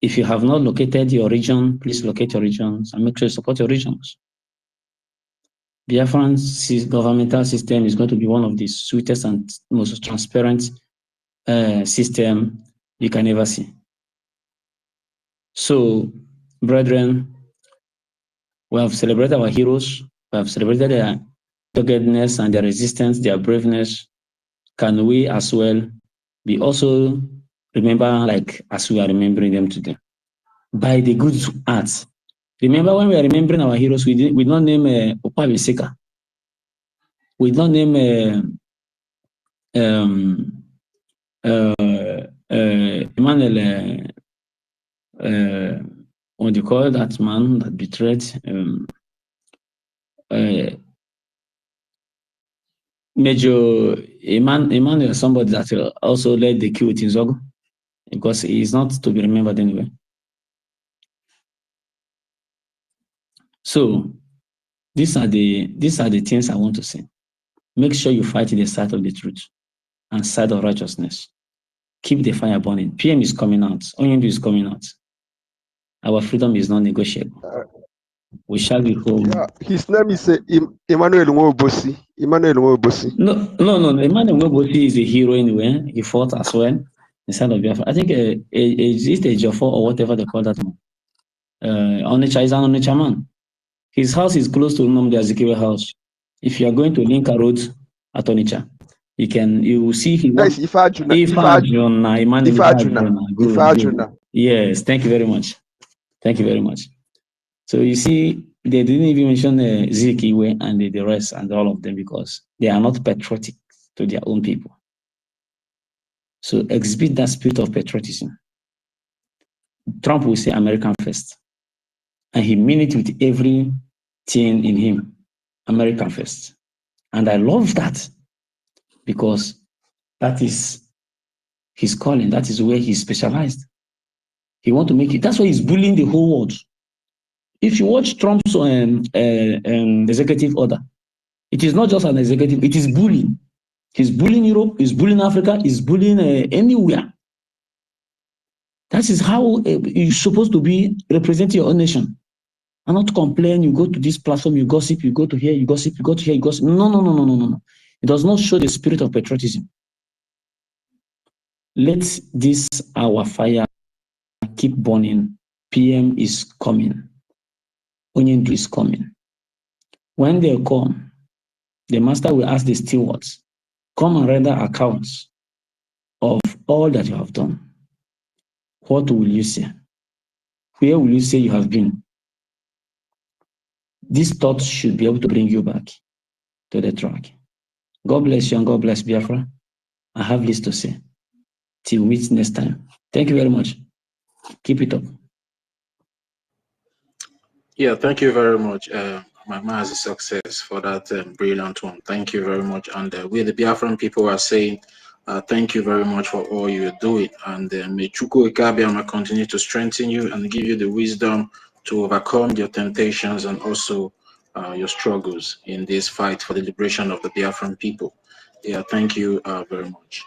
if you have not located your region, please locate your regions and make sure you support your regions. Biafran's governmental system is going to be one of the sweetest and most transparent system you can ever see. So, brethren, we have celebrated our heroes. We have celebrated their doggedness and their resistance, their braveness. Can we as well be also remember like as we are remembering them today? By the good arts. Remember when we are remembering our heroes, we did not name Opa Beseka. We did not name Emmanuel, what do you call that man that betrayed Major Emmanuel is somebody that also led the queue with Nzogo, because he is not to be remembered anyway. So these are the things I want to say. Make sure you fight the side of the truth and side of righteousness. Keep the fire burning. PM is coming out. Onyendu is coming out. Our freedom is not negotiable. We shall be home. Yeah, his name is Emmanuel Nwobosi. Emmanuel Nwobosi. No. Emmanuel Nwobosi is a hero anyway. He fought as well inside of Biafra. I think is it a Jofo or whatever they call that one? Onitsha is an Onitsha man. His house is close to Nnamdi Azikiwe house. If you are going to Linka Road at Onitsha, you will see his Yes, Ifajuna. Good. Yes, thank you very much. Thank you very much. So you see, they didn't even mention Zikiwe and the rest and all of them because they are not patriotic to their own people. So exhibit that spirit of patriotism. Trump will say American first. And he mean it with everything in him. American first. And I love that because that is his calling. That is where he's specialized. He wants to make it. That's why he's bullying the whole world. If you watch Trump's executive order, it is not just an executive, it is bullying. He's bullying Europe, he's bullying Africa, he's bullying anywhere. That is how you're supposed to be representing your own nation. And not complain, you go to this platform, you gossip, you go to here, you gossip, you go to here, you gossip. No. It does not show the spirit of patriotism. Let this our fire keep burning. PM is coming. Onyendu is coming. When they come, the master will ask the stewards, come and render accounts of all that you have done. What will you say? Where will you say you have been? These thoughts should be able to bring you back to the track. God bless you and God bless Biafra. I have this to say. Till we meet next time. Thank you very much. Keep it up. Yeah, thank you very much. My man has a success for that brilliant one. Thank you very much. And we, the Biafran people, are saying thank you very much for all you're doing. And may Chukwu EKIBIBIO continue to strengthen you and give you the wisdom to overcome your temptations and also your struggles in this fight for the liberation of the Biafran people. Yeah, thank you very much.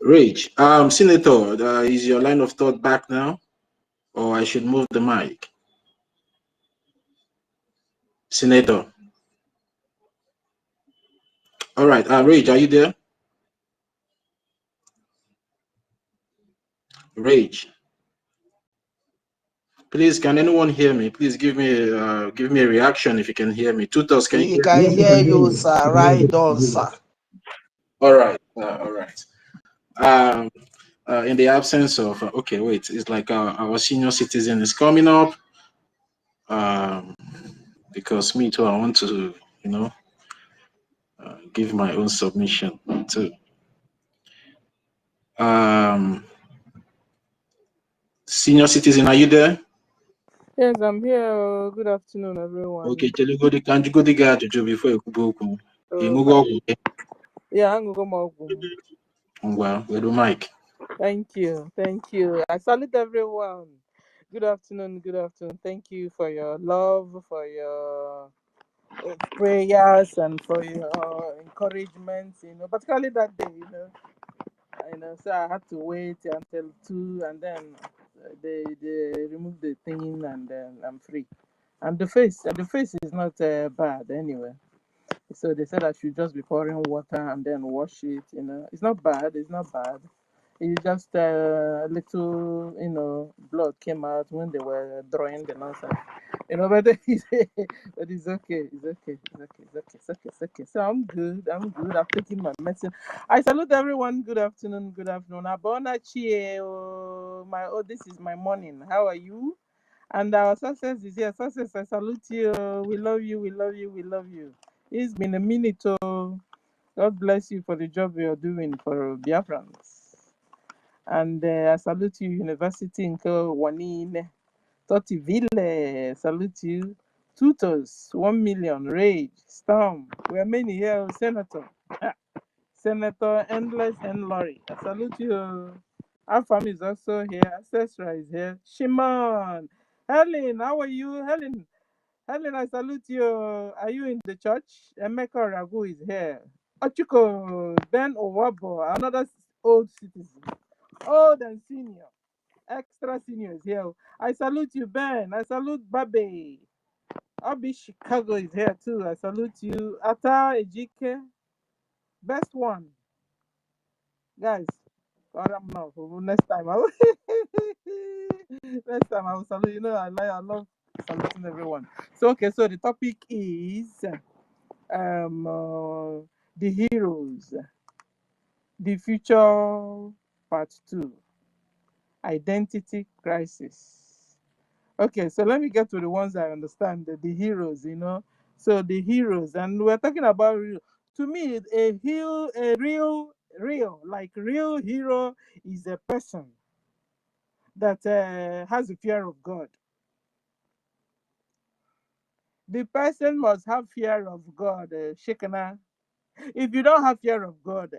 Rage, Senator, is your line of thought back now? Or I should move the mic? Senator. All right, Rage, are you there? Rage. Please, can anyone hear me? Please give me a reaction if you can hear me. Tutos, can you We can hear you, sir. Right on, sir. All right, all right. In the absence of, okay, wait, it's like our senior citizen is coming up. Because me too, I want to, give my own submission too. Senior citizen, are you there? Yes, I'm here. Good afternoon, everyone. Okay, can you go the guard before you go? Yeah, I'm going to Well, with the mic. Thank you. I salute everyone. Good afternoon. Thank you for your love, for your prayers, and for your encouragement. Particularly that day. So I had to wait until 2, and then they removed the thing, and then I'm free. And the face is not bad anyway. So they said I should just be pouring water and then wash it. It's not bad. It's just a little, blood came out when they were drawing the nonsense. But it's okay. It's okay. So I'm good. I've taken my medicine. I salute everyone. Good afternoon. Abona Chie. This is my morning. How are you? And our success is here. Success, I salute you. We love you. It's been a minute. God bless you for the job you're doing for Biafrans. And I salute you, University in Wanine. Totiville, salute you. Tutos, 1 million. Rage, Storm. We are many here. Senator. Senator Endless and Laurie. I salute you. Afam is also here. Ancestra is here. Shimon. Helen, how are you? Helen, I salute you. Are you in the church? Emeka Ragu is here. Ochuko, Ben Owabo, another old citizen. Old and senior. Extra senior is here. I salute you, Ben. I salute Babe. Obi Chicago is here too. I salute you. Ata Ejike. Best one. Guys, now. Next time, next time I will salute. You know, I love saluting everyone. So okay, so the topic is the heroes, the future part 2, identity crisis. Okay, so let me get to the ones I understand. The heroes, you know. So the heroes, and we're talking about to me a real hero is a person that has a fear of God. The person must have fear of God, Shekana. If you don't have fear of God,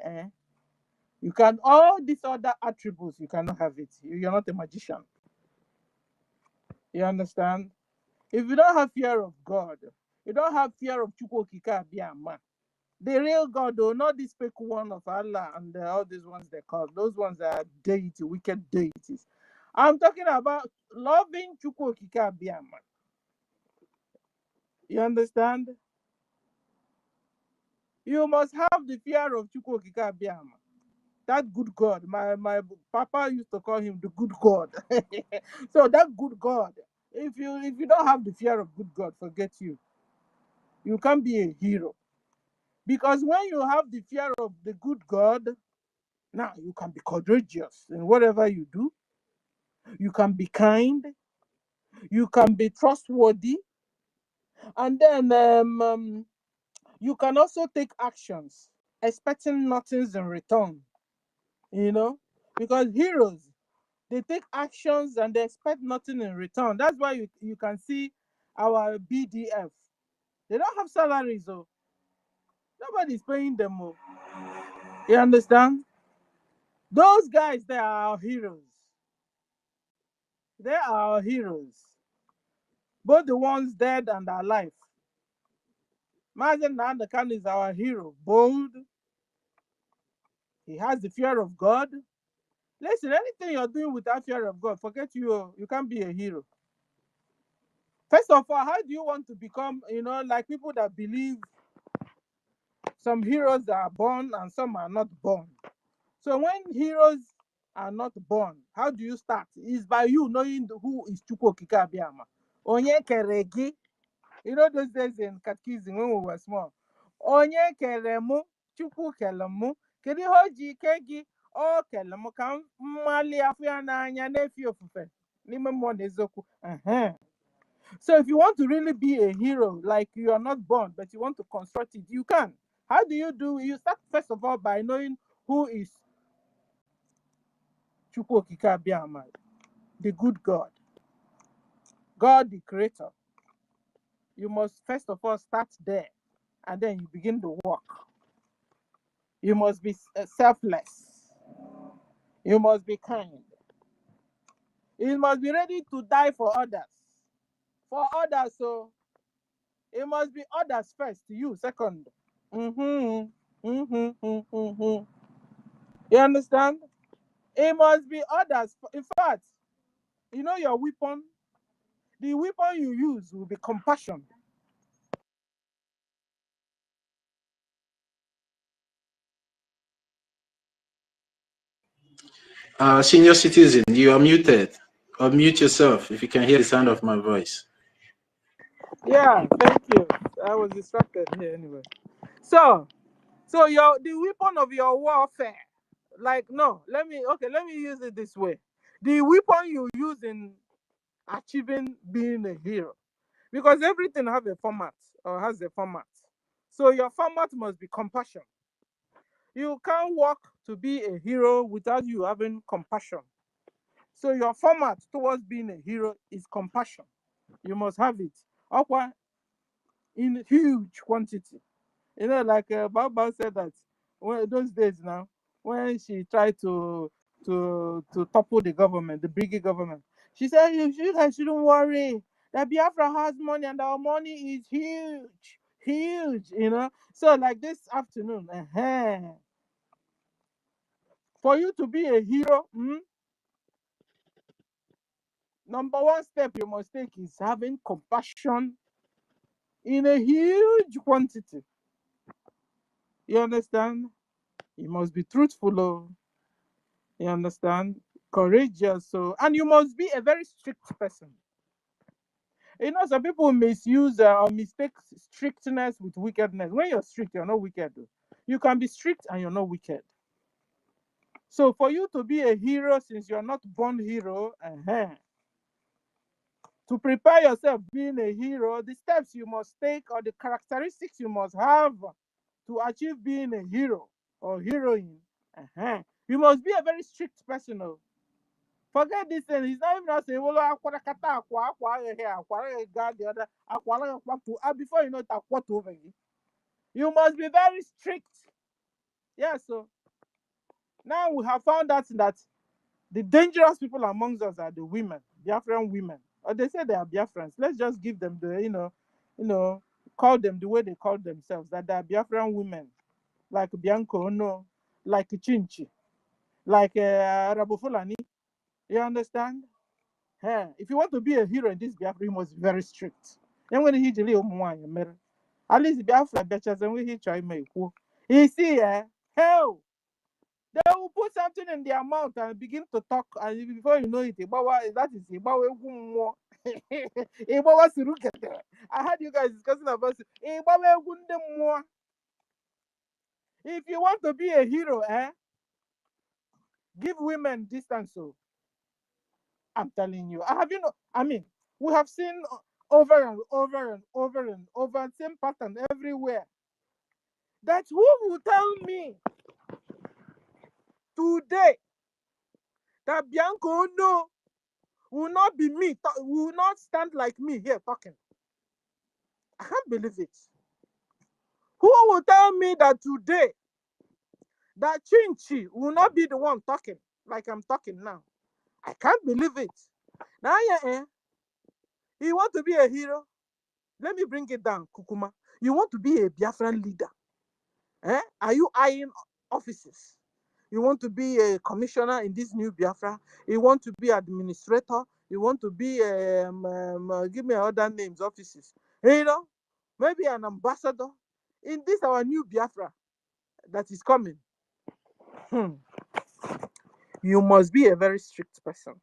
you can all these other attributes, you cannot have it. You're not a magician. You understand? If you don't have fear of God, you don't have fear of Chukwokika Abiyama. The real God, though, not this fake one of Allah and all these ones they call. Those ones are deity, wicked deities. I'm talking about loving Chukwokika Abiyama. You understand? You must have the fear of Chukwokika Abiyama. That good God. My papa used to call him the good God. So that good God, if you don't have the fear of good God, forget you. You can't be a hero. Because when you have the fear of the good God, now you can be courageous in whatever you do. You can be kind. You can be trustworthy. And then you can also take actions, expecting nothing in return. You know? Because heroes, they take actions and they expect nothing in return. That's why you can see our BDF. They don't have salaries, though. Nobody's paying them. Oh. You understand? Those guys, they are our heroes. They are our heroes. Both the ones dead and alive. Mazen Nandakan is our hero. Bold. He has the fear of God. Listen, anything you're doing without fear of God, forget you. You can't be a hero. First of all, how do you want to become, like people that believe some heroes are born and some are not born? So when heroes are not born, how do you start? It's by you knowing who is Chukwokika Abiyama. Onye keregi. You know those days in catechism when we were small. Onye keremu, Chukwu kelemu, kedi hoji kegi, o kelemu kam mali afia na anya nefi ofufe. Nime mo nezoku. So if you want to really be a hero, like you are not born, but you want to construct it, you can. How do? You start first of all by knowing who is Chukwokika Abiyama, the good God. God the creator. You must first of all start there, and then you begin to work. You must be selfless. You must be kind. You must be ready to die for others. For others, so it must be others first, you second. You understand? It must be others. In fact, you know your weapon? The weapon you use will be compassion. Senior citizen, you are muted. Unmute yourself if you can hear the sound of my voice. Yeah, thank you. I was distracted here anyway. So the weapon of your warfare, let me use it this way. The weapon you use in achieving being a hero, because everything have a format or has a format. So your format must be compassion. You can't work to be a hero without you having compassion. So your format towards being a hero is compassion. You must have it. Okay. in huge quantity. You know, like Baba said that those days now, when she tried to topple the government, the BRGIE government, she said, you guys shouldn't worry. That Biafra has money and our money is huge, huge, you know. So like this afternoon, for you to be a hero, number one step you must take is having compassion in a huge quantity. You understand? You must be truthful, oh. You understand? Courageous, so, and you must be a very strict person. You know, some people misuse or mistake strictness with wickedness. When you're strict, you're not wicked. You can be strict and you're not wicked. So for you to be a hero, since you're not born hero, to prepare yourself being a hero, the steps you must take or the characteristics you must have to achieve being a hero or heroine, you must be a very strict person. Forget this thing. He's not even saying, well, before you know it, you must be very strict. Yeah, so now we have found out that the dangerous people amongst us are the women, Biafran women. Or they say they are Biafrans. Let's just give them the, call them the way they call themselves, that they are Biafran women, like Bianco Ono, like Chinchi, like Rabu Fulani. You understand? If you want to be a hero in this Biafra, you must be very strict. And when he at least Biafra betches and we try make. You see, hell, they will put something in their mouth and begin to talk, and before you know it, that is Ibawa. I heard you guys discussing about it. If you want to be a hero, give women distance. So I'm telling you, we have seen over and over and over and over same pattern everywhere. That who will tell me today that Bianco no will not be me, will not stand like me here talking? I can't believe it. Who will tell me that today that Chinchi will not be the one talking like I'm talking now? I can't believe it. Now, you want to be a hero? Let me bring it down, Kukuma. You want to be a Biafran leader? Are you eyeing offices? You want to be a commissioner in this new Biafra? You want to be administrator? You want to be give me other names, offices. Maybe an ambassador in this our new Biafra that is coming. You must be a very strict person.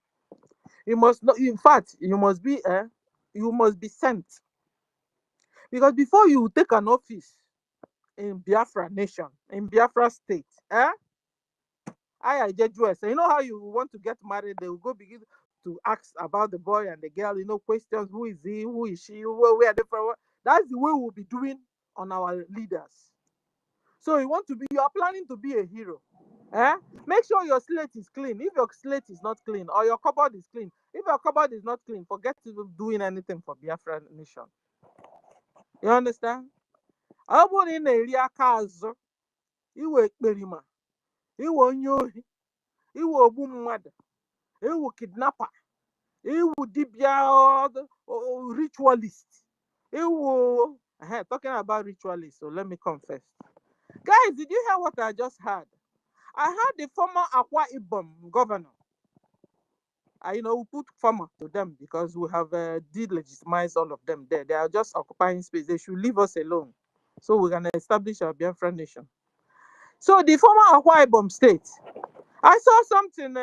You must not. In fact, you must be sent, because before you take an office in Biafra nation, in Biafra state, so you know how you want to get married, they will go begin to ask about the boy and the girl, questions, who is he, who is she, where are they from? That's the way we'll be doing on our leaders. So you are planning to be a hero. Make sure your slate is clean. If your slate is not clean, or your cupboard is clean, if your cupboard is not clean, forget doing anything for Biafra nation. You understand? I want in area cars. Iwe ekperima, iwe onye ohi, iwe ogbu mmadụ, iwe kidnapper, iwe dibia ritualist, iwe talking about ritualists. So let me confess, guys, did you hear what I just heard? I heard the former Akwa Ibom governor. We put former to them because we have delegitimized all of them there. They are just occupying space. They should leave us alone so we can establish our Biafran nation. So the former Akwa Ibom state, I saw something.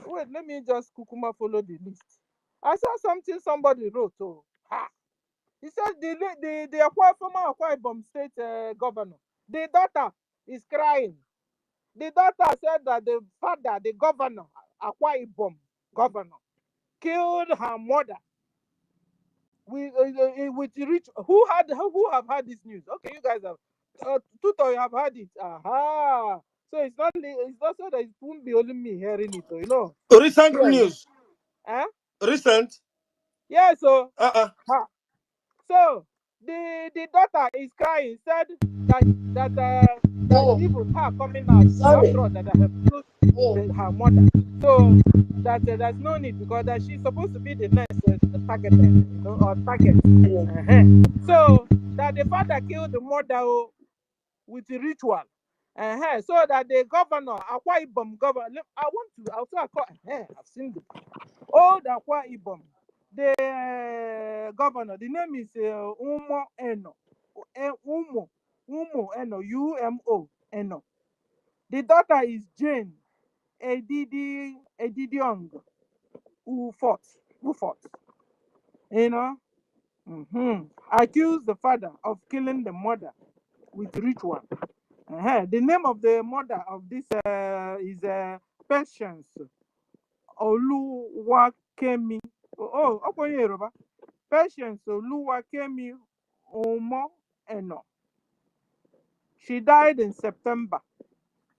Wait, let me just Kukuma follow the list. I saw something somebody wrote. He said the former Akwa Ibom state governor, the daughter is crying. The daughter said that the father, the governor, Akwa Ibom governor, killed her mother. With rich. Who have heard this news? Okay, you guys have. Tuto, you have heard it. Aha. So it's not so that it won't be only me hearing it. Recent news. Eh? Recent. Yeah. So. So the daughter is crying, said that even her coming out, after all, that I have killed her mother. So that there's no need, because that she's supposed to be the next targeted, or target. So that the father killed the mother with the ritual. So that the governor, Akwa Ibom governor, I want to also call, I've seen the old Akwa Ibom, the governor, the name is Umo Eno. Umo Eno, UMO Eno. The daughter is Jane Edidiong, who fought. Accused the father of killing the mother with ritual. The name of the mother of this is Patience Oluwakemi. Okonye Yoruba. Patience Oluwakemi Omo Eno. She died in September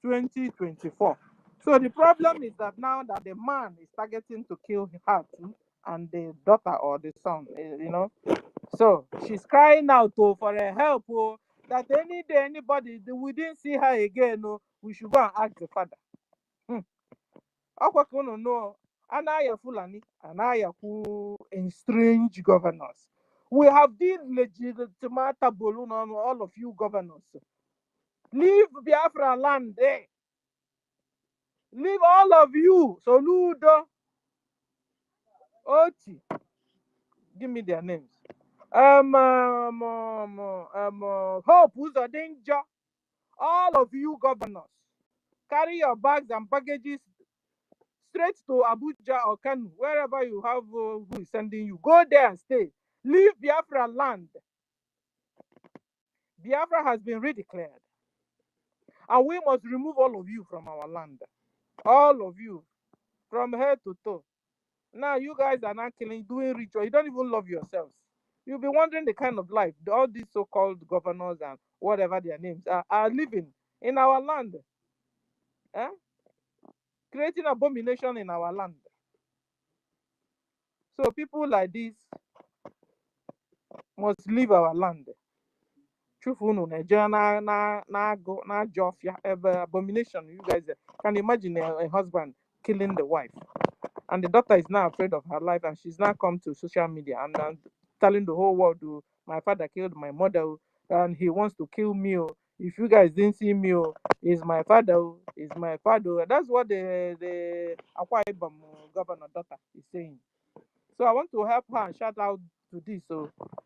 2024. So the problem is that now that the man is targeting to kill her too, and the daughter or the son, So she's crying out for a help. That any day anybody we didn't see her again. We should go and ask the father. No, Anaya Fulani, Anaya who in strange governors. We have these legitimate balloon on all of you governors. Leave Biafra land there. Leave all of you. So Ludo, Oti, give me their names. Hope, who's a danger? All of you governors, carry your bags and packages straight to Abuja or Kanu, wherever you have who is sending you. Go there and stay. Leave Biafra land. Biafra has been redeclared. And we must remove all of you from our land. All of you, from head to toe. Now you guys are not killing, doing ritual. You don't even love yourselves. You'll be wondering the kind of life all these so-called governors and whatever their names are living in our land. Creating abomination in our land. So people like this must leave our land. Truthful, Nigeria na Jofia, abomination. You guys can imagine a husband killing the wife, and the daughter is now afraid of her life, and she's now come to social media and telling the whole world, my father killed my mother, and he wants to kill me. If you guys didn't see me, is my father, is my father. That's what the Akwa Ibom governor daughter is saying. So I want to help her and shout out to this,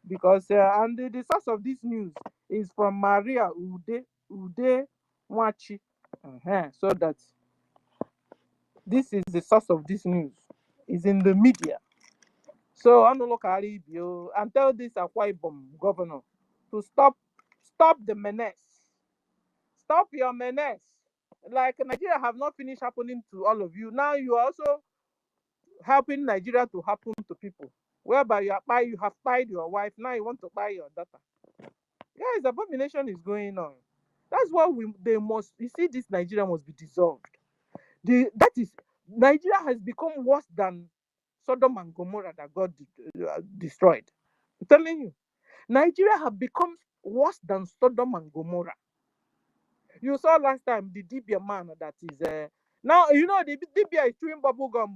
because and the source of this news is from Maria Ude Mwachi. So that this is the source of this news. Is in the media. So I look at EKID and tell this Akwa Ibom governor to stop the menace. Stop your menace. Like Nigeria have not finished happening to all of you. Now you are also helping Nigeria to happen to people. Whereby you have spied your wife, now you want to buy your daughter. Guys, abomination is going on. That's why they must, you see, this Nigeria must be dissolved. That is, Nigeria has become worse than Sodom and Gomorrah that God destroyed. I'm telling you, Nigeria have become worse than Sodom and Gomorrah. You saw last time the Dibia man that is now the Dibia is chewing bubble gum.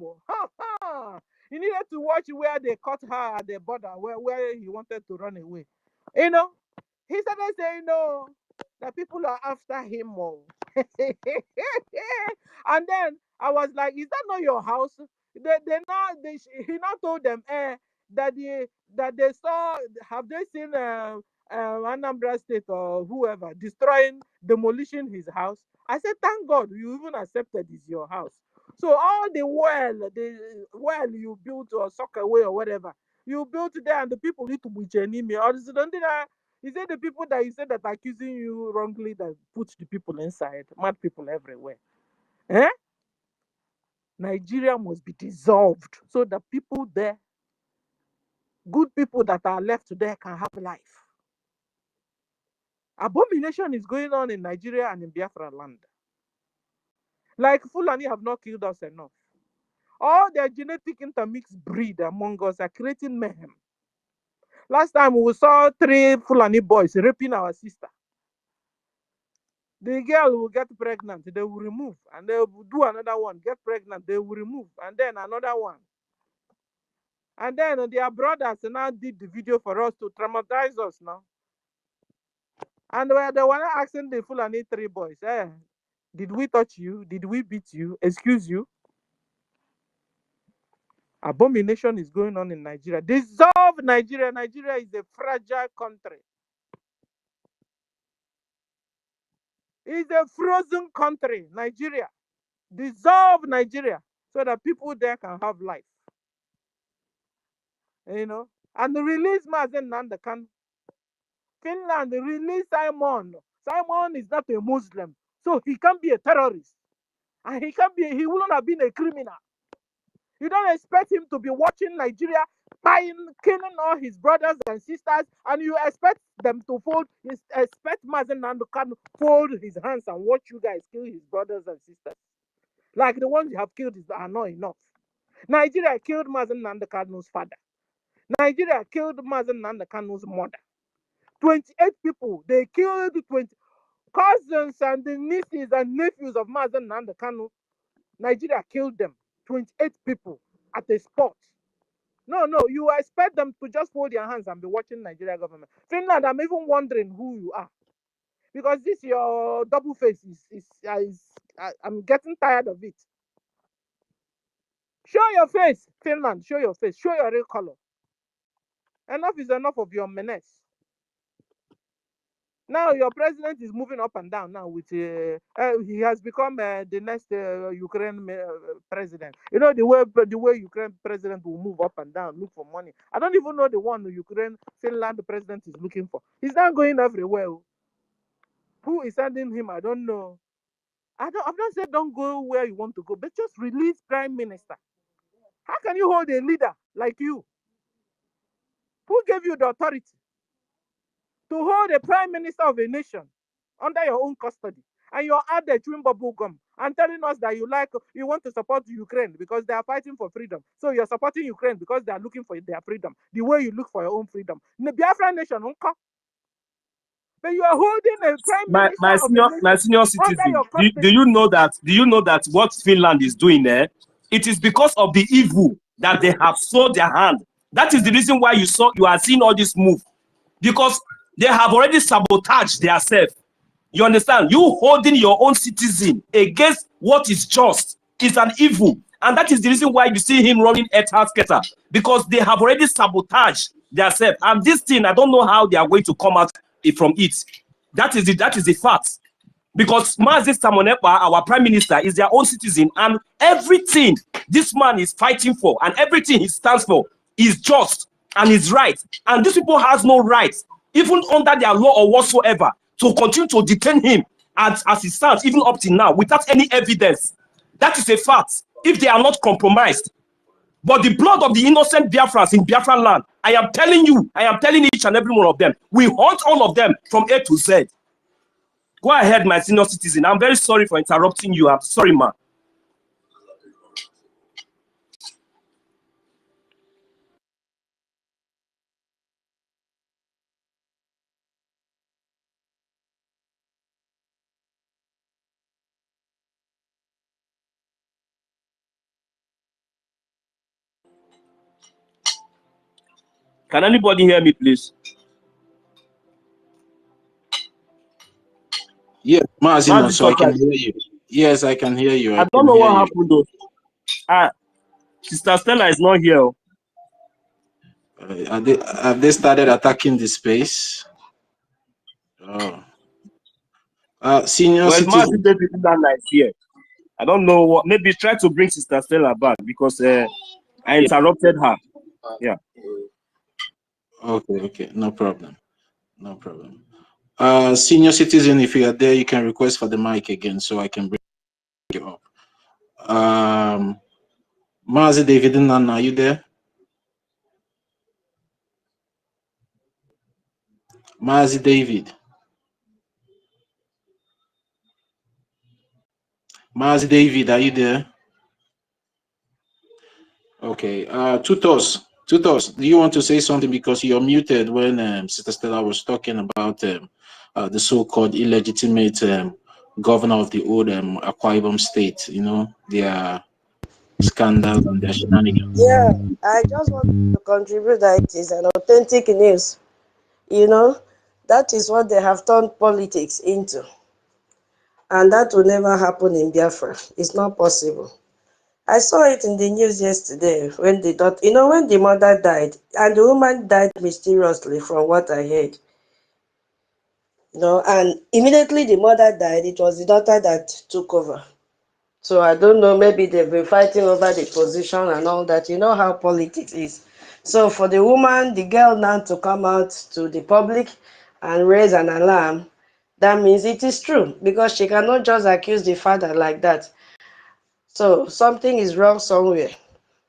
You needed to watch where they caught her at the border where he wanted to run away. He started saying that people are after him more. And then I was like, is that not your house? He now told them that they saw, have they seen Anambra State or whoever demolishing his house? I said, thank God you even accepted it's your house. So all the well you built or soccer away or whatever, you built there, and the people need to be enemy. Or is it the people that you said that are accusing you wrongly that put the people inside? Mad people everywhere. Nigeria must be dissolved so that people there, good people that are left there, can have life. Abomination is going on in Nigeria and in Biafra land. Like Fulani have not killed us enough. All their genetic intermixed breed among us are creating mayhem. Last time we saw 3 Fulani boys raping our sister. The girl will get pregnant, they will remove, and they will do another one, get pregnant, they will remove, and then another one. And then their brothers now did the video for us to traumatize us now. And they were asking the Fulani 3 boys, did we touch you? Did we beat you? Excuse you? Abomination is going on in Nigeria. Dissolve Nigeria. Nigeria is a fragile country. It's a frozen country, Nigeria. Dissolve Nigeria so that people there can have life. You know? And release Mazen Nandakan. Finland, release Simon. Simon is not a Muslim, so he can be a terrorist. And he will not have been a criminal. You don't expect him to be watching Nigeria killing all his brothers and sisters, and you expect them to fold. You expect Mazen Nandakan to fold his hands and watch you guys kill his brothers and sisters. Like the ones you have killed are not enough. Nigeria killed Mazen Nandakan's father. Nigeria killed Mazen Nandakan's mother. 28 people. They killed 20 cousins and the nieces and nephews of Mazen Nandekano. Nigeria killed them. 28 people at a spot. No, you expect them to just hold their hands and be watching Nigeria government. Finland, I'm even wondering who you are. Because this your double face I'm getting tired of it. Show your face, Finland. Show your face. Show your real color. Enough is enough of your menace. Now your president is moving up and down now with he has become the next Ukraine president. You know the way Ukraine president will move up and down, look for money. I don't even know the one Ukraine Finland president is looking for. He's not going everywhere. Who is sending him? I don't know. I've not said don't go where you want to go, but just release prime minister. How can you hold a leader like you? Who gave you the authority to hold a prime minister of a nation under your own custody? And you're out there chewing bubble gum and telling us that you want to support Ukraine because they are fighting for freedom. So you're supporting Ukraine because they are looking for their freedom, the way you look for your own freedom. In the Biafra nation, but you are holding a prime minister my senior citizen. Do you know that what Finland is doing there? It is because of the evil that they have sold their hand. That is the reason why you are seeing all this move, because they have already sabotaged themselves. You understand? You holding your own citizen against what is just is an evil, and that is the reason why you see him running at Hasketa, because they have already sabotaged themselves. And this thing, I don't know how they are going to come out from it. That is the fact. Because Mazi Samonepa, our prime minister, is their own citizen, and everything this man is fighting for and everything he stands for is just and is right. And these people has no right, even under their law or whatsoever, to continue to detain him as he stands, even up till now, without any evidence. That is a fact, if they are not compromised. But the blood of the innocent Biafrans in Biafran land, I am telling each and every one of them, we hunt all of them from A to Z. Go ahead, my senior citizen. I'm very sorry for interrupting you. I'm sorry, man. Can anybody hear me, please? Yes, Mazino, so I can hear you. Yes, I can hear you. I don't know what happened though. Sister Stella is not here. Have they started attacking the space? Oh. Senior citizen. David is here. I don't know what. Maybe try to bring Sister Stella back because I interrupted her. Yeah. Okay, no problem. Senior citizen, if you are there, you can request for the mic again so I can bring you up. Mazi David Nana, are you there? Mazi David. Mazi David, are you there? Okay. Tutos. Tutos, do you want to say something, because you're muted when Sister Stella was talking about the so-called illegitimate governor of the old Akwa Ibom state, you know, their scandals and their shenanigans? Yeah, I just want to contribute that it is an authentic news. You know, that is what they have turned politics into. And that will never happen in Biafra. It's not possible. I saw it in the news yesterday when the daughter, you know, when the mother died, and the woman died mysteriously from what I heard. You know, and immediately the mother died, it was the daughter that took over. So I don't know, maybe they've been fighting over the position and all that. You know how politics is. So for the woman, the girl now to come out to the public and raise an alarm, that means it is true, because she cannot just accuse the father like that. So something is wrong somewhere.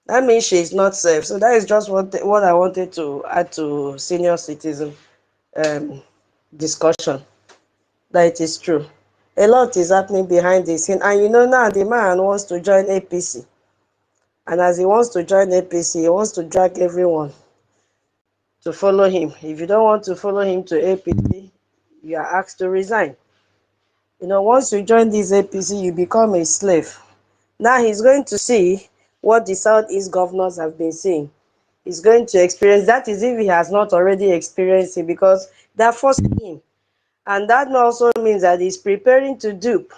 That means she is not safe. So that is just what I wanted to add to senior citizen discussion. That it is true. A lot is happening behind the scene. And you know now the man wants to join APC. And as he wants to join APC, he wants to drag everyone to follow him. If you don't want to follow him to APC, you are asked to resign. You know, once you join this APC, you become a slave. Now he's going to see what the Southeast governors have been seeing. He's going to experience that, is if he has not already experienced it, because they're forcing him. And that also means that he's preparing to dupe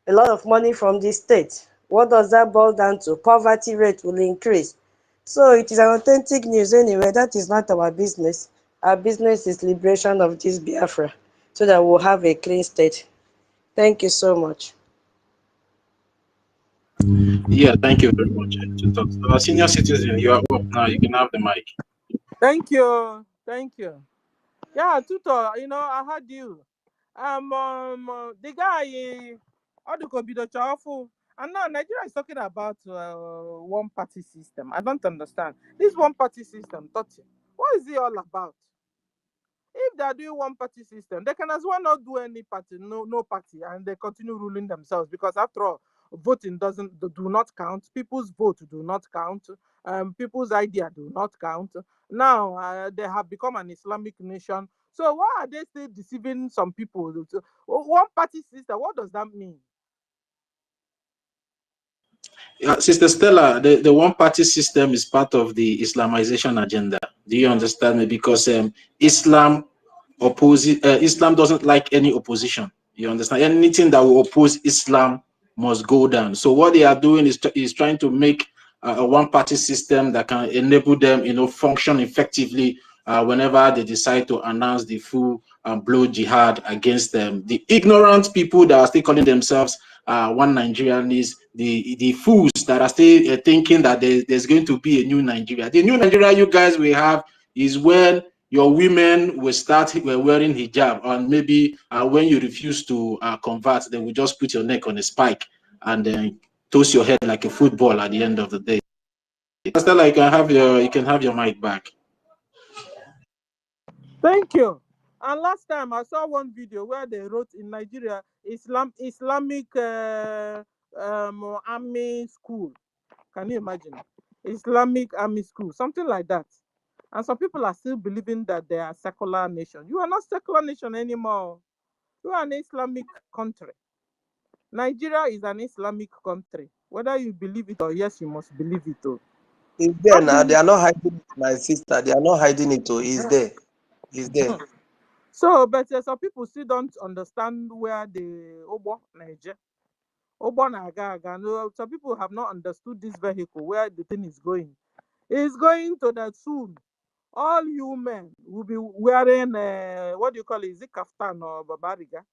a lot of money from the state. What does that boil down to? Poverty rate will increase. So it is an authentic news anyway. That is not our business. Our business is liberation of this Biafra, so that we'll have a clean state. Thank you so much. Yeah, thank you very much. Senior citizen, you are up now. You can have the mic. Thank you. Thank you. Yeah, Tutor, you know, I heard you. The guy, Odukobido Chafu, and now Nigeria is talking about one party system. I don't understand. This one party system, Toti, what is it all about? If they are doing one party system, they can as well not do any party, no party, and they continue ruling themselves, because after all, voting do not count. People's vote do not count. People's idea do not count. Now they have become an Islamic nation. So why are they still deceiving some people? One party system, what does that mean? Sister Stella, the one-party system is part of the Islamization agenda. Do you understand me? Because Islam doesn't like any opposition. You understand? Anything that will oppose Islam must go down. So what they are doing is trying to make a one-party system that can enable them, you know, function effectively whenever they decide to announce the full blow jihad against them. The ignorant people that are still calling themselves one Nigerian is the fools that are still thinking that there's going to be a new Nigeria. The new Nigeria you guys will have is when your women will start wearing hijab, and maybe when you refuse to convert, they will just put your neck on a spike and then toss your head like a football at the end of the day. Pastor, like, you can have your mic back. Thank you. And last time I saw one video where they wrote in Nigeria, Islamic army school. Can you imagine? Islamic army school, something like that. And some people are still believing that they are secular nation. You are not secular nation anymore. You are an Islamic country. Nigeria is an Islamic country. Whether you believe it or yes, you must believe it. Oh. It's there now. They are not hiding it, my sister. They are not hiding it. Oh, it's there. It's there. So, but some people still don't understand where the Obo Niger. Obo Naga. No, some people have not understood this vehicle, where the thing is going. It's going to that soon. All you men will be wearing what do you call it? Is it kaftan or babariga?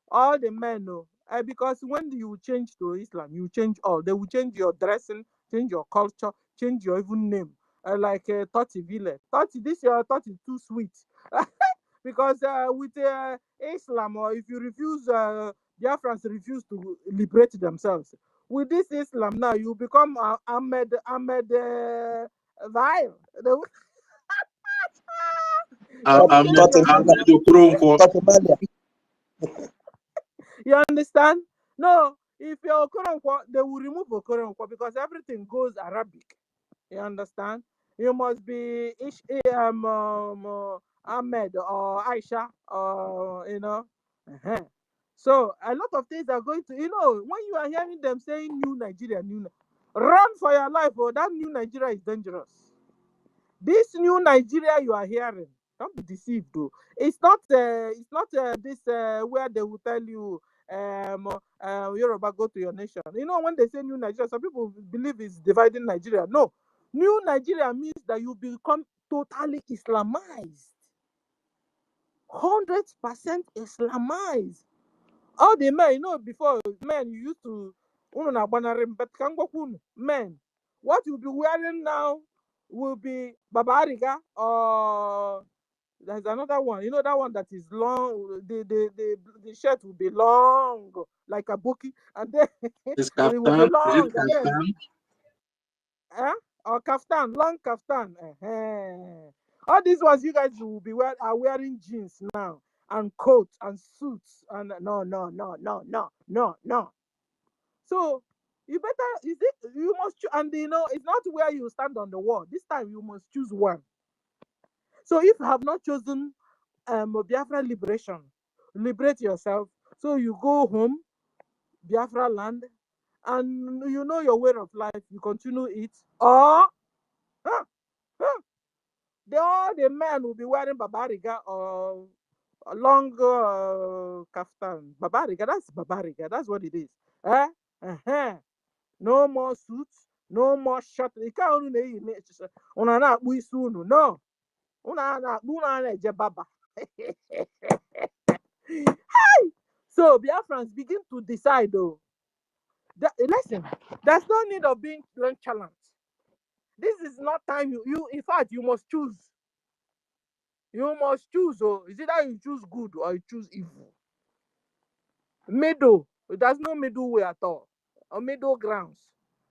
All the men know. Because when you change to Islam, you change all. They will change your dressing, change your culture, change your even name. Like Toti Ville. Toti, this your Toti too sweet. Because with Islam, or if you refuse, Biafrans refuse to liberate themselves. With this Islam now, you become Ahmed Vile. You understand? No, if you're Okoronkwo, they will remove Okoronkwo because everything goes Arabic. You understand? You must be Ahmed or Aisha or So a lot of things are going to, when you are hearing them saying new Nigeria, run for your life. Oh, that new Nigeria is dangerous. This new Nigeria you are hearing, don't be deceived though. It's not this where they will tell you Yoruba, go to your nation. When they say new Nigeria, some people believe it's dividing Nigeria. No, new Nigeria means that you become totally Islamized, 100% Islamized. All the men, before men you used to men, what you'll be wearing now will be babariga, or there's another one. That one that is long. The shirt will be long, like a bookie, and then It's it will be kaftan. Is long, it and then kaftan? or kaftan, long kaftan. All these ones you guys will be are wearing jeans now, and coats and suits, and no. So you must and it's not where you stand on the wall. This time you must choose one. So if you have not chosen Biafra liberation, liberate yourself. So you go home, Biafra land, and your way of life, you continue it. Or all the men will be wearing babariga or a long kaftan. Babariga, that's what it is. No more suits, no more shirt. You can't no. Baba. So Biafrans begin to decide though. Listen, there's no need of being nonchalant. This is not time you in fact you must choose. You must choose. Oh, is it that you choose good or you choose evil? Middle. There's no middle way at all. Or middle grounds.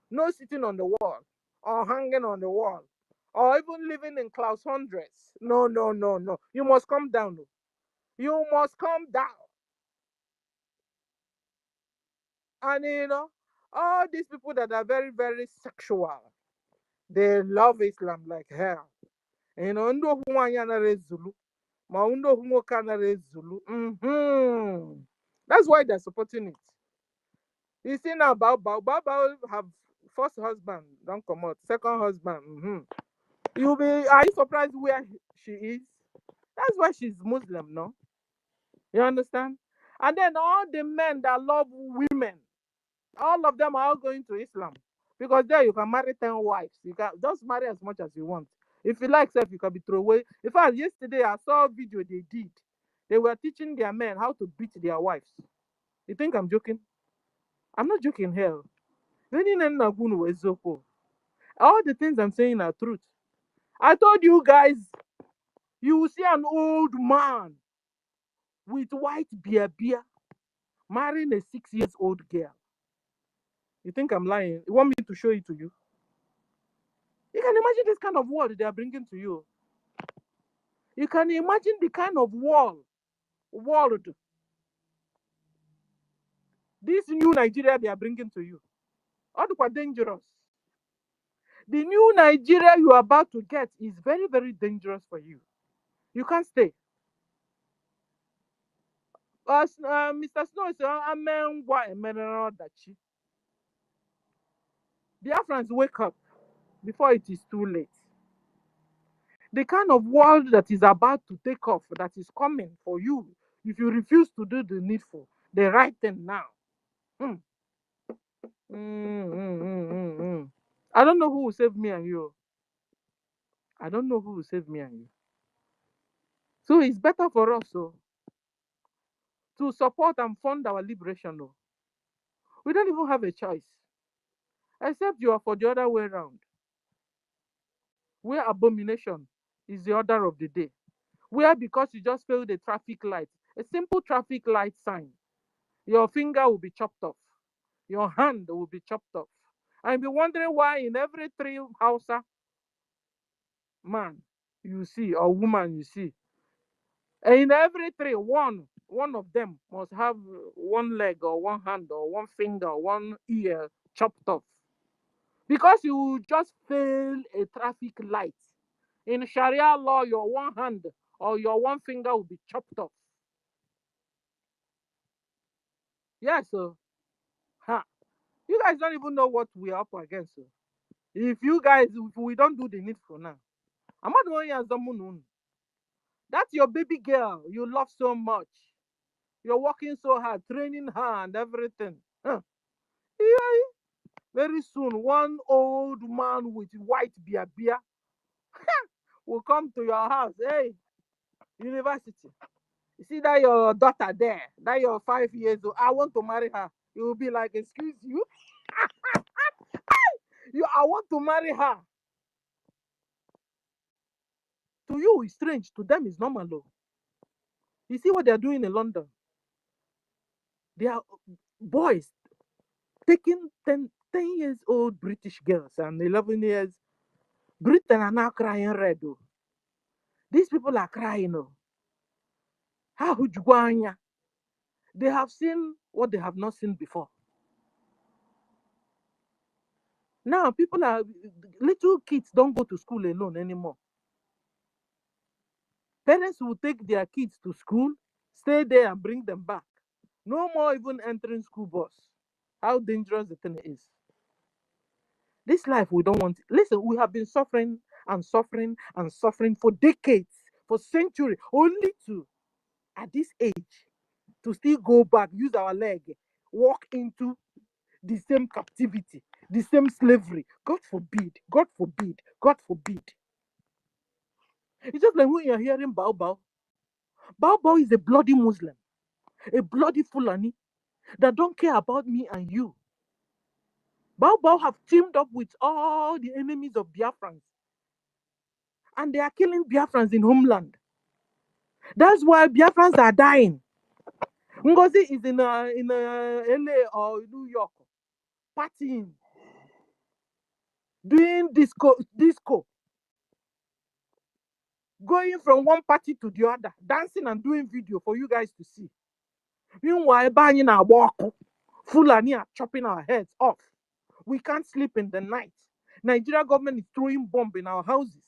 No sitting on the wall or hanging on the wall or even living in class hundreds. No. You must come down. You must come down. And all these people that are very, very sexual, they love Islam like hell. Ndị okwu nwaanyị anaghị ezulu, ma ndị okwu nwoke anaghị ezulu. That's why they're supporting it. You see now, Bao have first husband, don't come out. Second husband. Are you surprised where she is? That's why she's Muslim, no? You understand? And then all the men that love women, all of them are all going to Islam. Because there you can marry 10 wives. You can just marry as much as you want. If you like self, you can be thrown away. In fact, yesterday I saw a video they did. They were teaching their men how to beat their wives. You think I'm joking? I'm not joking here. All the things I'm saying are truth. I told you guys, you will see an old man with white beard marrying a 6-year-old girl. You think I'm lying? You want me to show it to you? You can imagine this kind of world they are bringing to you. You can imagine the kind of world this new Nigeria they are bringing to you. All quite dangerous. The new Nigeria you are about to get is very, very dangerous for you. You can't stay. Mr. Snow is amen. Biafrans, wake up before it is too late. The kind of world that is about to take off, that is coming for you, if you refuse to do the needful, the right thing now. I don't know who will save me and you. I don't know who will save me and you. So it's better for us to support and fund our liberation. We don't even have a choice. Except you are for the other way around. Where abomination is the order of the day. Where because you just failed the traffic light, a simple traffic light sign, your finger will be chopped off. Your hand will be chopped off. And you'll be wondering why in every 3 Hausa man you see or woman you see, and in every 3, one of them must have one leg or one hand or one finger or one ear chopped off. Because you just fail a traffic light. In Sharia law, your one hand or your one finger will be chopped off. Yeah, so you guys don't even know what we are up against. So. If we don't do the needful now, I'm not going as someone. That's your baby girl you love so much. You're working so hard, training her and everything. Huh. Yeah. Very soon, one old man with white beard will come to your house. Hey, university. You see that your daughter there, that you're 5 years old. I want to marry her. You will be like, excuse you? I want to marry her. To you, it's strange. To them, it's normal. Though. You see what they're doing in London? They are boys taking 10 years old British girls and 11 years. Britain are now crying red. Though. These people are crying. Oh. How would you go? They have seen what they have not seen before. Now, little kids don't go to school alone anymore. Parents will take their kids to school, stay there and bring them back. No more even entering school bus. How dangerous the thing is. This life we don't want. Listen, we have been suffering and suffering and suffering for decades, for centuries, only to, at this age, to still go back, use our leg, walk into the same captivity, the same slavery. God forbid, God forbid, God forbid. It's just like when you're hearing Bao Bao. Bao Bao is a bloody Muslim, a bloody Fulani that don't care about me and you. Bao Bao have teamed up with all the enemies of Biafrans. And they are killing Biafrans in homeland. That's why Biafrans are dying. Ngozi is in LA or New York, partying, doing disco, going from one party to the other, dancing and doing video for you guys to see. Meanwhile, buying our walk, Fulani are chopping our heads off. We can't sleep in the night. Nigeria government is throwing bomb in our houses.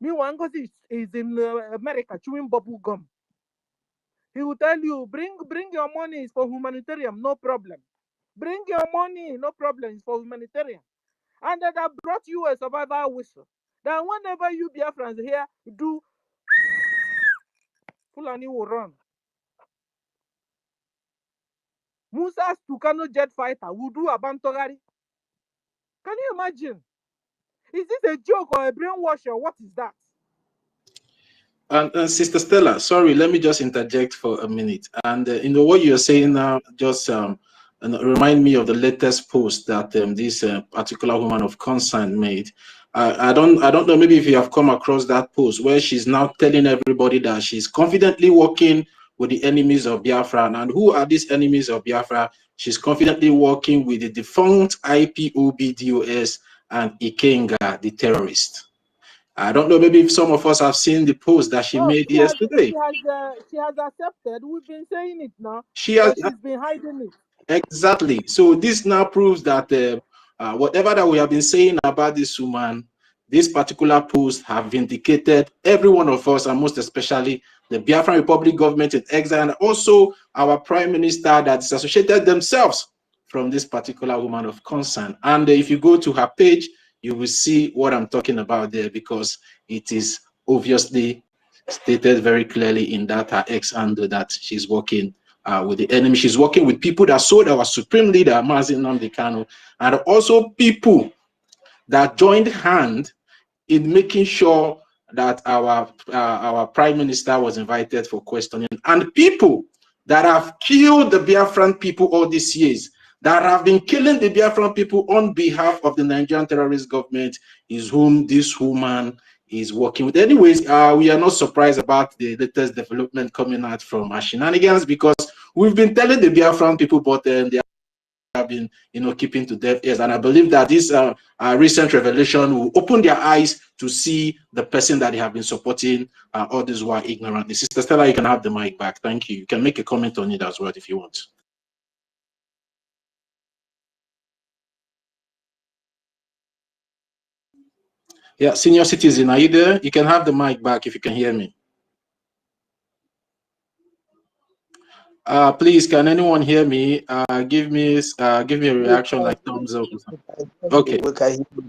Meanwhile, Ngozi is in America chewing bubble gum. He will tell you, bring your money, it's for humanitarian, no problem. Bring your money, no problem, it's for humanitarian. And that I brought you a survival whistle. That whenever you Biafrans here do, Fulani will run. Musa's Tucano jet fighter will do a Bantogari. Can you imagine? Is this a joke or a brainwash or what is that? And Sister Stella, sorry, let me just interject for a minute. And what you're saying now just remind me of the latest post that this particular woman of concern made. I don't know, maybe if you have come across that post where she's now telling everybody that she's confidently working with the enemies of Biafra. And who are these enemies of Biafra? She's confidently working with the defunct IPOB-DOS and Ikenga, the terrorist. I don't know, maybe if some of us have seen the post that she made yesterday. She has accepted. We've been saying it now. She's been hiding it. Exactly. So this now proves that whatever that we have been saying about this woman, this particular post have vindicated every one of us, and most especially the Biafran Republic government in exile, and also our prime minister that disassociated themselves from this particular woman of concern. And if you go to her page, you will see what I'm talking about there, because it is obviously stated very clearly in that her ex handle that she's working with the enemy. She's working with people that sold our supreme leader, Mazi Nnamdi Kanu, and also people that joined hand in making sure that our prime minister was invited for questioning, and people that have killed the Biafran people all these years, that have been killing the Biafran people on behalf of the Nigerian terrorist government, is whom this woman is working with. Anyways, we are not surprised about the latest development coming out from our shenanigans, because we've been telling the Biafran people, but they have been, keeping to deaf ears. And I believe that this recent revelation will open their eyes to see the person that they have been supporting all this while ignorantly. Sister Stella, you can have the mic back. Thank you. You can make a comment on it as well if you want. Yeah, senior citizen, are you there? You can have the mic back if you can hear me. Please, can anyone hear me? Give me a reaction like thumbs up or something. Okay.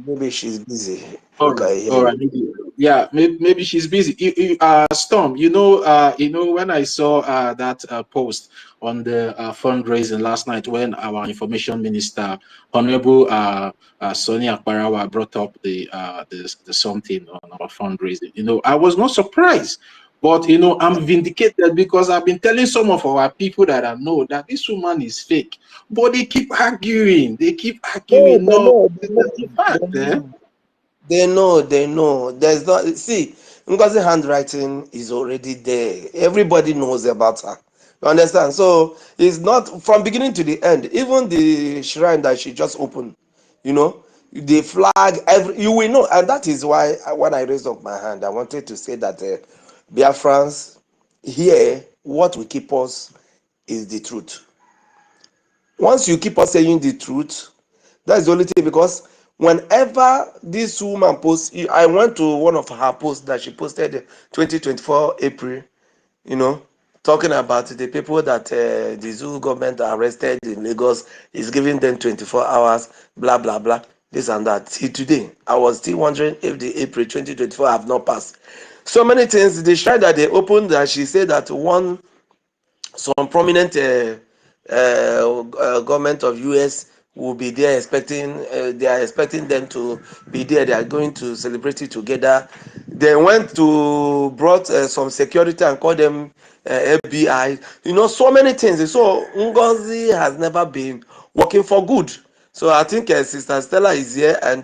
Maybe she's busy. All right. Yeah, maybe she's busy. Storm, you know, when I saw that post on the fundraising last night, when our information minister, Honorable Sonia Akbarawa, brought up the something on our fundraising, you know, I was not surprised. But, you know, I'm vindicated because I've been telling some of our people that I know that this woman is fake. But they keep arguing. They keep arguing. They know. There's not, see, Ngozi handwriting is already there. Everybody knows about her. You understand? So it's not from beginning to the end. Even the shrine that she just opened, you know, the flag, you will know. And that is why when I raised up my hand, I wanted to say that BIAFRANS, here, what will keep us is the truth. Once you keep on saying the truth, that's the only thing, because whenever this woman posts, I went to one of her posts that she posted 2024 April, you know, talking about the people that the zoo government arrested in Lagos is giving them 24 hours, blah, blah, blah, this and that. See, today, I was still wondering if the April 2024 have not passed. So many things, the shrine that they opened, that she said that some prominent government of US will be there expecting, they are expecting them to be there. They are going to celebrate it together. They brought some security and called them FBI. You know, so many things. So Ngozi has never been working for good. So I think Sister Stella is here, and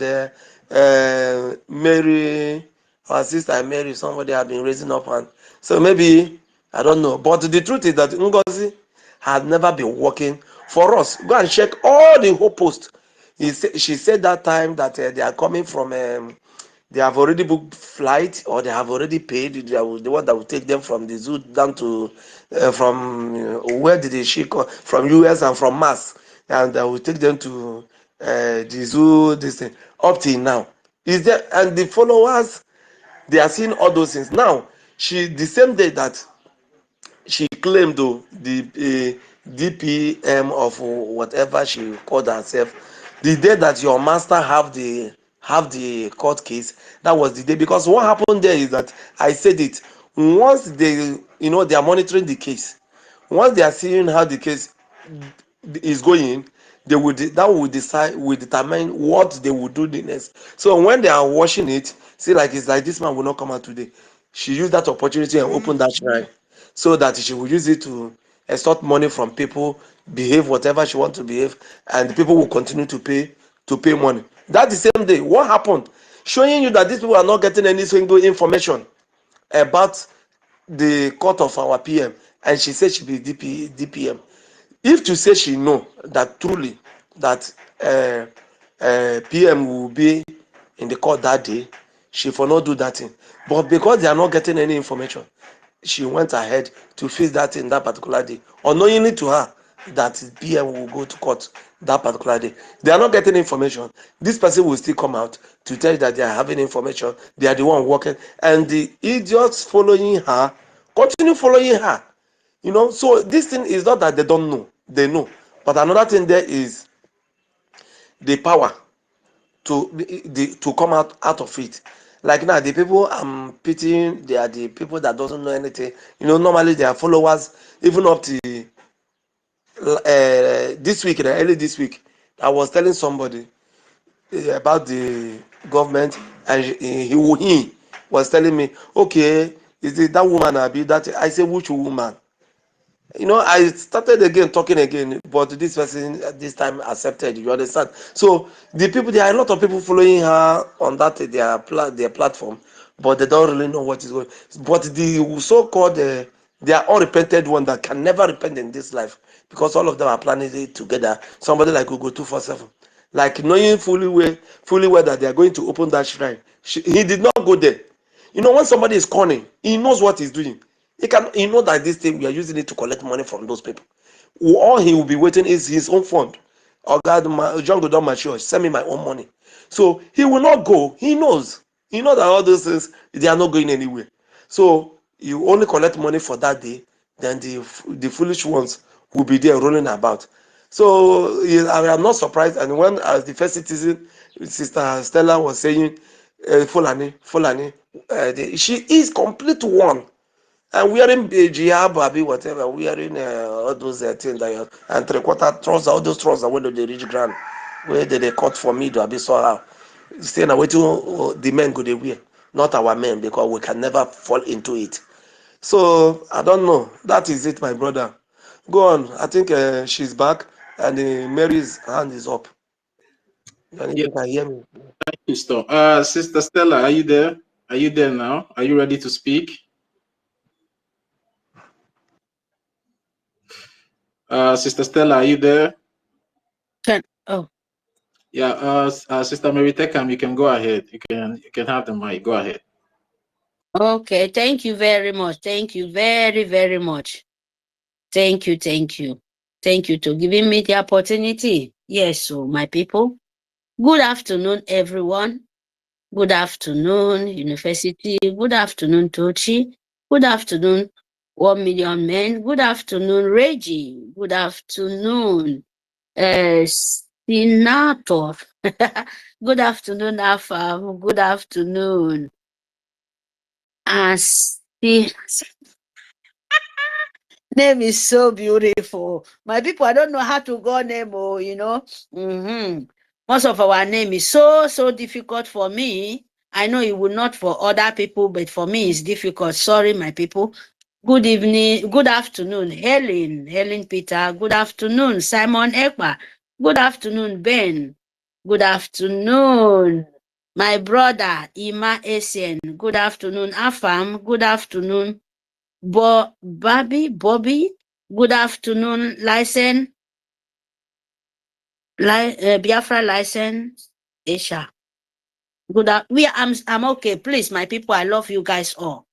Mary, our sister Mary, somebody have been raising up hand. So maybe, I don't know. But the truth is that Ngozi has never been working for us. Go and check all the whole posts. She said that time that they are coming from, they have already booked flight, or they have already paid. The one that will take them from the zoo down to, where did she come? From US and from Mars. And will take them to the zoo, this thing. Up till now. Is there, and the followers, they are seeing all those things. Now, the same day that she claimed, though, the DPM of whatever she called herself, the day that your master have the court case, that was the day. Because what happened there is that, I said it, once they, you know, they are monitoring the case, once they are seeing how the case is going, will determine what they will do the next. So when they are watching it, see, like, it's like, this man will not come out today. She used that opportunity and opened that shrine, so that she will use it to extort money from people, behave whatever she wants to behave, and the people will continue to pay money. That the same day, what happened? Showing you that these people are not getting any single information about the court of our PM, and she said she be DPM. If to say she know that truly that PM will be in the court that day, she for not do that thing. But because they are not getting any information, she went ahead to fix that in that particular day, unknowingly to her that PM will go to court that particular day. They are not getting information. This person will still come out to tell you that they are having information. They are the one working, and the idiots following her continue following her. You know, so this thing is not that they don't know, they know. But another thing there is the power to come out of it. Like now, the people I'm pitying, they are the people that doesn't know anything. You know, normally they are followers, even up to this week, early this week. I was telling somebody about the government, and he was telling me, okay, is it that woman? I say, which woman? You know, I started again talking again, but this person this time accepted. You understand? So the people, there are a lot of people following her on that their platform, but they don't really know what is going. But the so-called they are unrepented one that can never repent in this life, because all of them are planning it together. Somebody like Ugo 247, like knowing fully well that they are going to open that shrine. He did not go there. You know, when somebody is cunning, he knows what he's doing. He know that this thing we are using it to collect money from those people. All he will be waiting is his own fund. Oh God, John Godon mature, send me my own money. So he will not go. He knows. You know that all those things, they are not going anywhere. So you only collect money for that day, then the foolish ones will be there rolling about. So I am not surprised. And when, as the first citizen, Sister Stella was saying, Fulani, she is complete one. And wearing Jihad, whatever, wearing all those things that you, and 3/4 trousers, all those trousers when they reach ground, where they cut for me to be so how. Staying away to the men go they wear, not our men, because we can never fall into it. So I don't know. That is it, my brother. Go on. I think she's back, and Mary's hand is up. Yeah. You can hear me. Thank you, Storm. Sister Stella, are you there? Are you there now? Are you ready to speak? Sister Stella, are you there? Yeah. Sister Mary Tekam, you can go ahead. You can have the mic. Go ahead. Okay. Thank you very much. Thank you very, very much. Thank you. Thank you. Thank you to giving me the opportunity. Yes, so my people. Good afternoon, everyone. Good afternoon, University. Good afternoon, Tochi. Good afternoon, 1 million men. Good afternoon, Reggie. Good afternoon, Senator. Good afternoon, Afam. Good afternoon. Name is so beautiful. My people, I don't know how to go name, you know. Most of our name is so difficult for me. I know it will not for other people, but for me it's difficult. Sorry, my people. Good evening, good afternoon, Helen Peter. Good afternoon, Simon Ekpa. Good afternoon, Ben. Good afternoon, my brother Ima Essien. Good afternoon, Afam. Good afternoon, Bobby. Good afternoon, Biafra license, Asia. I'm okay. Please, my people, I love you guys all.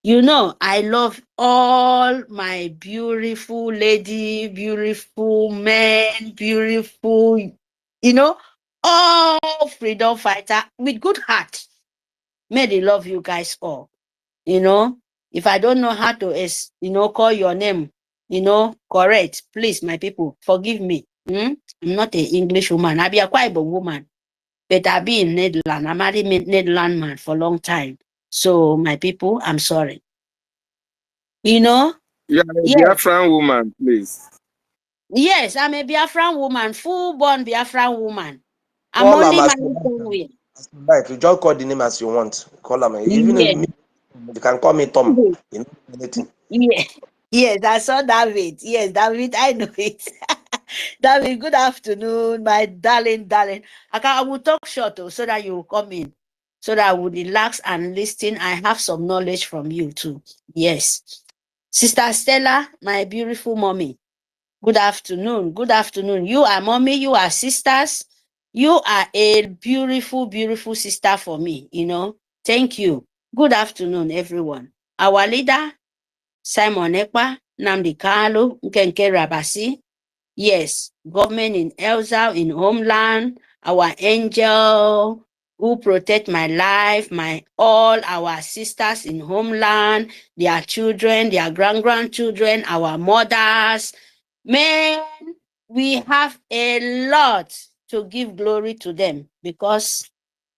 You know, I love all my beautiful lady, beautiful men, beautiful, you know, all freedom fighter with good heart. May they love you guys all. You know, if I don't know how to, call your name, correct, please, my people, forgive me. I'm not an English woman. I be a Kwaibo woman, but I be in Netherlands. I married a Netherlands man for a long time. So, my people, I'm sorry. You know? Yeah, Biafran woman, please. Yes, I'm a Biafran woman, full-born Biafran woman. I'm Call only him married somewhere. like you just call the name as you want. Call him. Even if you can call me Tom. You know anything. Yeah. Yes, I saw David. Yes, David, I know it. David, good afternoon, my darling. I will talk short so that you will come in, so that I will relax and listen. I have some knowledge from you too. Yes. Sister Stella, my beautiful mommy. Good afternoon. Good afternoon. You are mommy, you are sisters. You are a beautiful, beautiful sister for me, you know. Thank you. Good afternoon, everyone. Our leader, Simon Ekpa, Nnamdi Kanu, Nkenke Rabasi. Yes, government in exile, in homeland, our angel who protect my life, all our sisters in homeland, their children, their grandchildren, our mothers. Man, we have a lot to give glory to them, because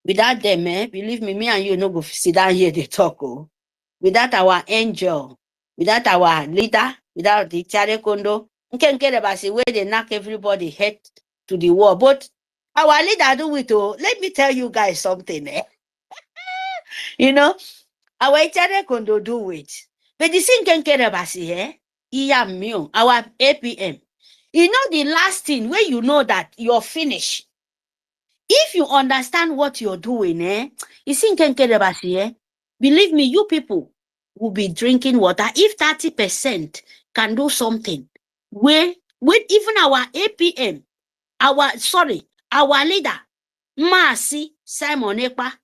without them, believe me and you no go sit down here they talk. Without our angel, without our leader, without the Chare Kondo, where they knock everybody head to the wall. But our leader do it. Let me tell you guys something. You know, our Chare Kondo do it. But the thing our APM. You know the last thing where you know that you're finished. If you understand what you're doing, believe me, you people will be drinking water. If 30% can do something, with even our APM, our leader, Masi Simon Ekpa,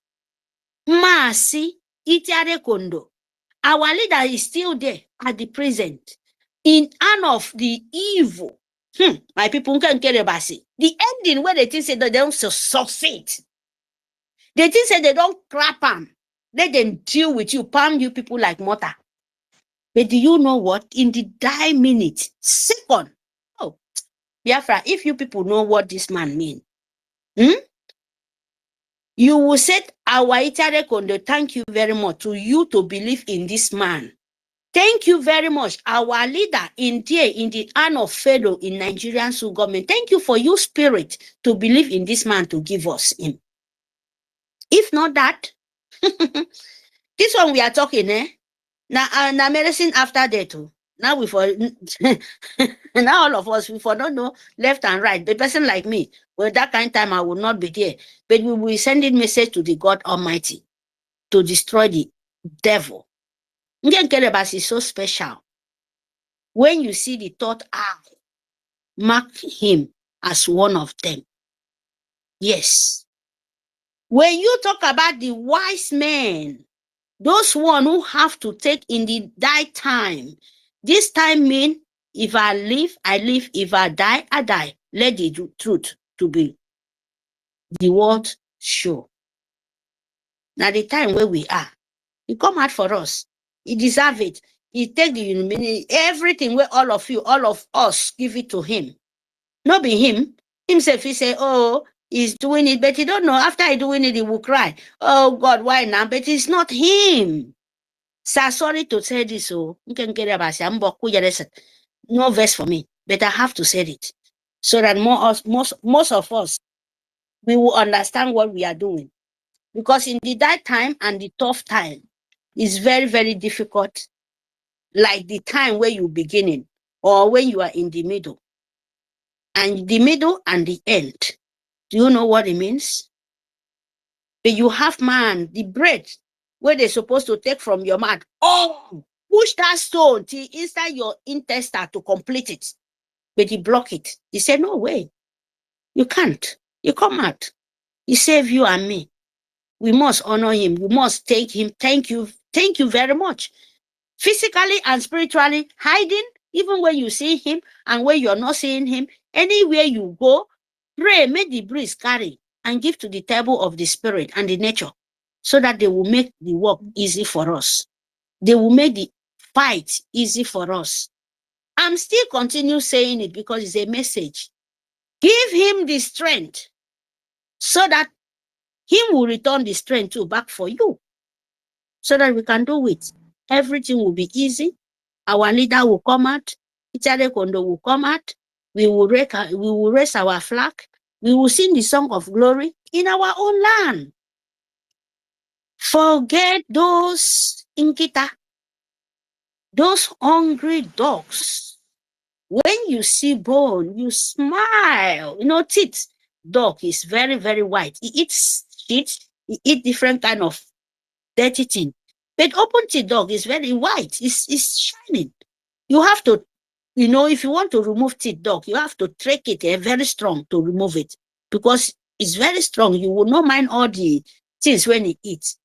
Masi Itiare Kondo, our leader is still there at the present, in honor of the evil. My people can't care about it. The ending where they think say that they don't succeed. They think say they don't crap them. Let them deal with you, palm you people like mortar. But do you know what? In the die minute, second, oh, Biafra, if you people know what this man means, you will set our Itare Kondo, thank you very much to you to believe in this man. Thank you very much, our leader in the hand of fellow in Nigerian government. Thank you for your spirit to believe in this man to give us him. If not that, this one we are talking, now medicine after that too. Now we for now all of us we for don't know left and right. The person like me, well, that kind of time I will not be there. But we will send a message to the God Almighty to destroy the devil. Ngenkerebas is so special. When you see the third eye, mark him as one of them. Yes. When you talk about the wise men, those one who have to take in the die time, this time mean if I live, I live. If I die, I die. Let the truth to be the word show. Now the time where we are, he come out for us. He deserve it. He take the everything where all of us give it to him. Not be him. Himself, he say, oh, he's doing it, but he don't know. After he doing it, he will cry. Oh God, why now? But it's not him. So sorry to say this, so no verse for me, but I have to say it so that most of us we will understand what we are doing. Because in the that time and the tough time is very, very difficult, like the time where you're beginning or when you are in the middle. And the middle and the end. Do you know what it means? But you have the bread where they're supposed to take from your mouth. Oh, push that stone till inside your intestine to complete it. But he blocked it. He said, no way. You can't. You come out. He saved you and me. We must honor him. We must take him. Thank you. Thank you very much. Physically and spiritually hiding, even when you see him and when you're not seeing him, anywhere you go, pray, make the breeze carry and give to the table of the spirit and the nature so that they will make the work easy for us. They will make the fight easy for us. I'm still continue saying it because it's a message. Give him the strength so that he will return the strength too back for you so that we can do it. Everything will be easy. Our leader will come out. Itare Kondo will come out. We will raise our flag. We will sing the song of glory in our own land. Forget those inkita, those hungry dogs. When you see bone, you smile. You know, teeth. Dog is very, very white. He eats shit. He eats different kind of dirty thing. But open teeth dog is very white. It's shining. You have to, if you want to remove teeth dog, you have to trick it very strong to remove it because it's very strong. You will not mind all the things when he eats.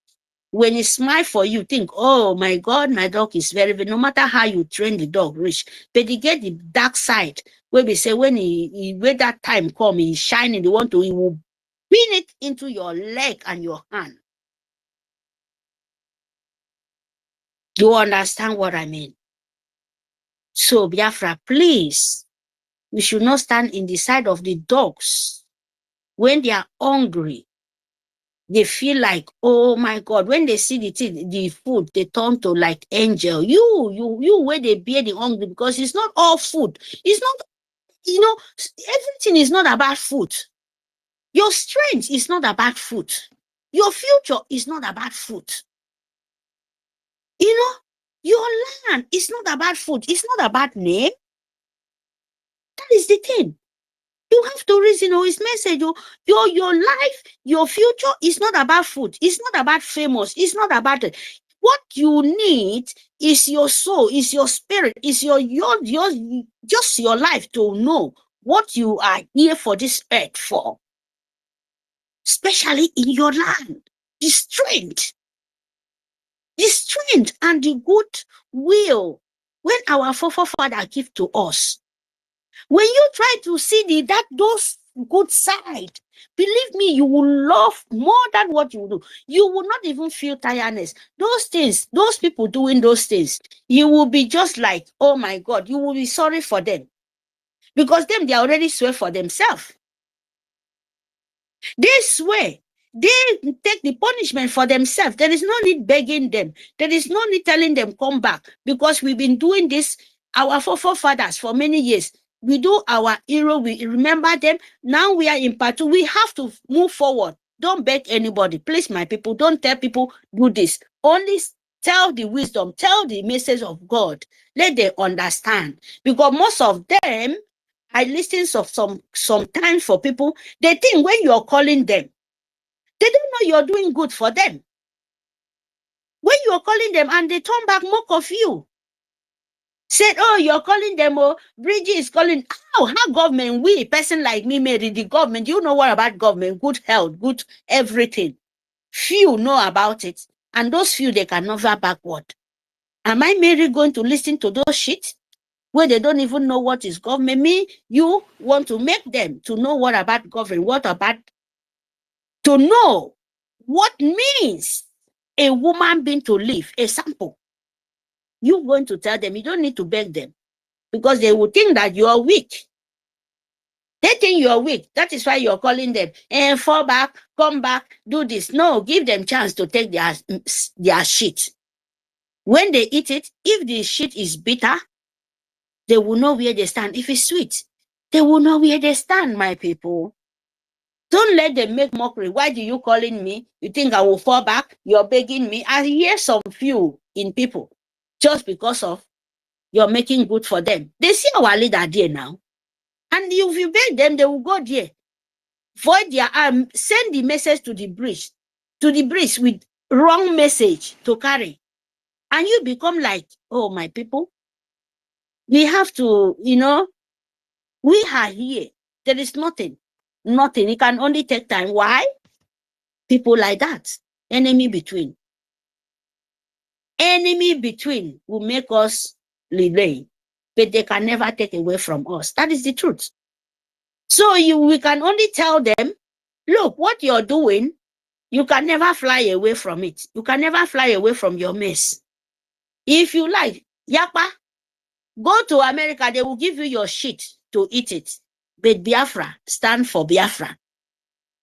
When he smiles for you, think, oh my God, my dog is very, no matter how you train the dog, rich. But he get the dark side where we say when when that time come, he's shining, he will pin it into your leg and your hand. Do you understand what I mean? So, Biafra, please, we should not stand in the side of the dogs. When they are hungry, they feel like, oh my God, when they see the food, they turn to like angel. You where they bear the hungry because it's not all food. It's not, everything is not about food. Your strength is not about food. Your future is not about food. Your land is not about food. It's not about name. That is the thing. You have to reason his message. Your life, your future is not about food. It's not about famous. It's not about it. What you need is your soul, is your spirit, is your just your life to know what you are here for this earth for. Especially in your land. The strength and the good will when our forefather give to us. When you try to see those good side. Believe me, you will love more than what you do. You will not even feel tiredness. Those things, those people doing those things, you will be just like, oh my God, you will be sorry for them. Because them, they are already swear for themselves. They swear. They take the punishment for themselves. There is no need begging them. There is no need telling them come back, because we've been doing this, our forefathers, for many years. We do our hero, we remember them. Now we are in part two. We have to move forward. Don't beg anybody. Please, my people, don't tell people do this. Only tell the wisdom, tell the message of God. Let them understand. Because most of them, I listen of some time for people, they think when you're calling them, they don't know you're doing good for them. When you're calling them and they turn back mock of you, said, oh, you're calling them, oh, BRGIE is calling. How government, we, a person like me, made the government, you know what about government? Good health, good everything. Few know about it. And those few, they can never backward. Am I, Mary, going to listen to those shit? Where they don't even know what is government. Me, you want to make them to know what about government, what about to know what means a woman being to live, a sample. You're going to tell them, you don't need to beg them, because they will think that you are weak. They think you are weak. That is why you're calling them, and fall back, come back, do this. No, give them chance to take their shit. When they eat it, if the shit is bitter, they will know where they stand. If it's sweet, they will know where they stand, my people. Don't let them make mockery. Why do you calling me? You think I will fall back? You're begging me. I hear some few in people just because of you're making good for them. They see our leader there now. And if you beg them, they will go there. Void their arm, send the message to the bridge with wrong message to carry. And you become like, oh, my people, we have to, we are here. There is nothing. Nothing. It can only take time. Why? People like that. Enemy between. Enemy between will make us delay, but they can never take away from us. That is the truth. So we can only tell them, look, what you're doing, you can never fly away from it. You can never fly away from your mess. If you like, Yapa, go to America, they will give you your shit to eat it. But Biafra stand for Biafra.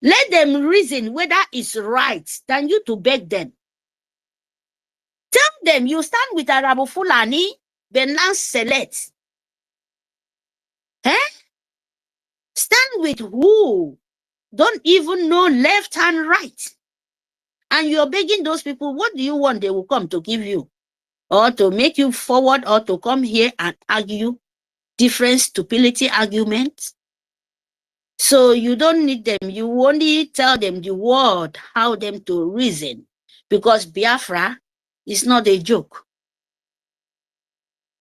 Let them reason whether it's right than you to beg them. Tell them you stand with Arabu Fulani, Benlan Select. Stand with who? Don't even know left and right. And you're begging those people, what do you want they will come to give you? Or to make you forward, or to come here and argue different stupidity arguments? So you don't need them. You only tell them the word, how them to reason. Because Biafra is not a joke.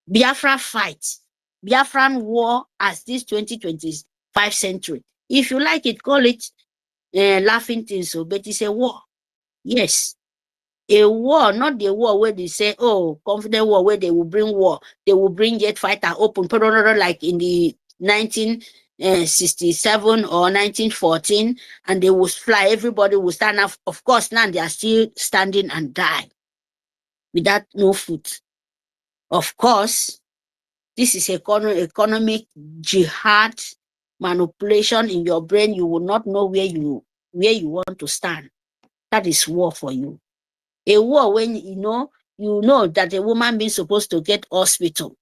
Biafra fight. Biafran war as this 2025 century. If you like it, call it laughing things, but it's a war. Yes. A war, not the war where they say, oh, confident war, where they will bring war. They will bring jet fighter open, like in the 1967 or 1914, and they will fly. Everybody will stand up. Of course, now they are still standing and die without no food. Of course, this is economic jihad, manipulation in your brain. You will not know where you want to stand. That is war for you. A war when you know that a woman being supposed to get hospital,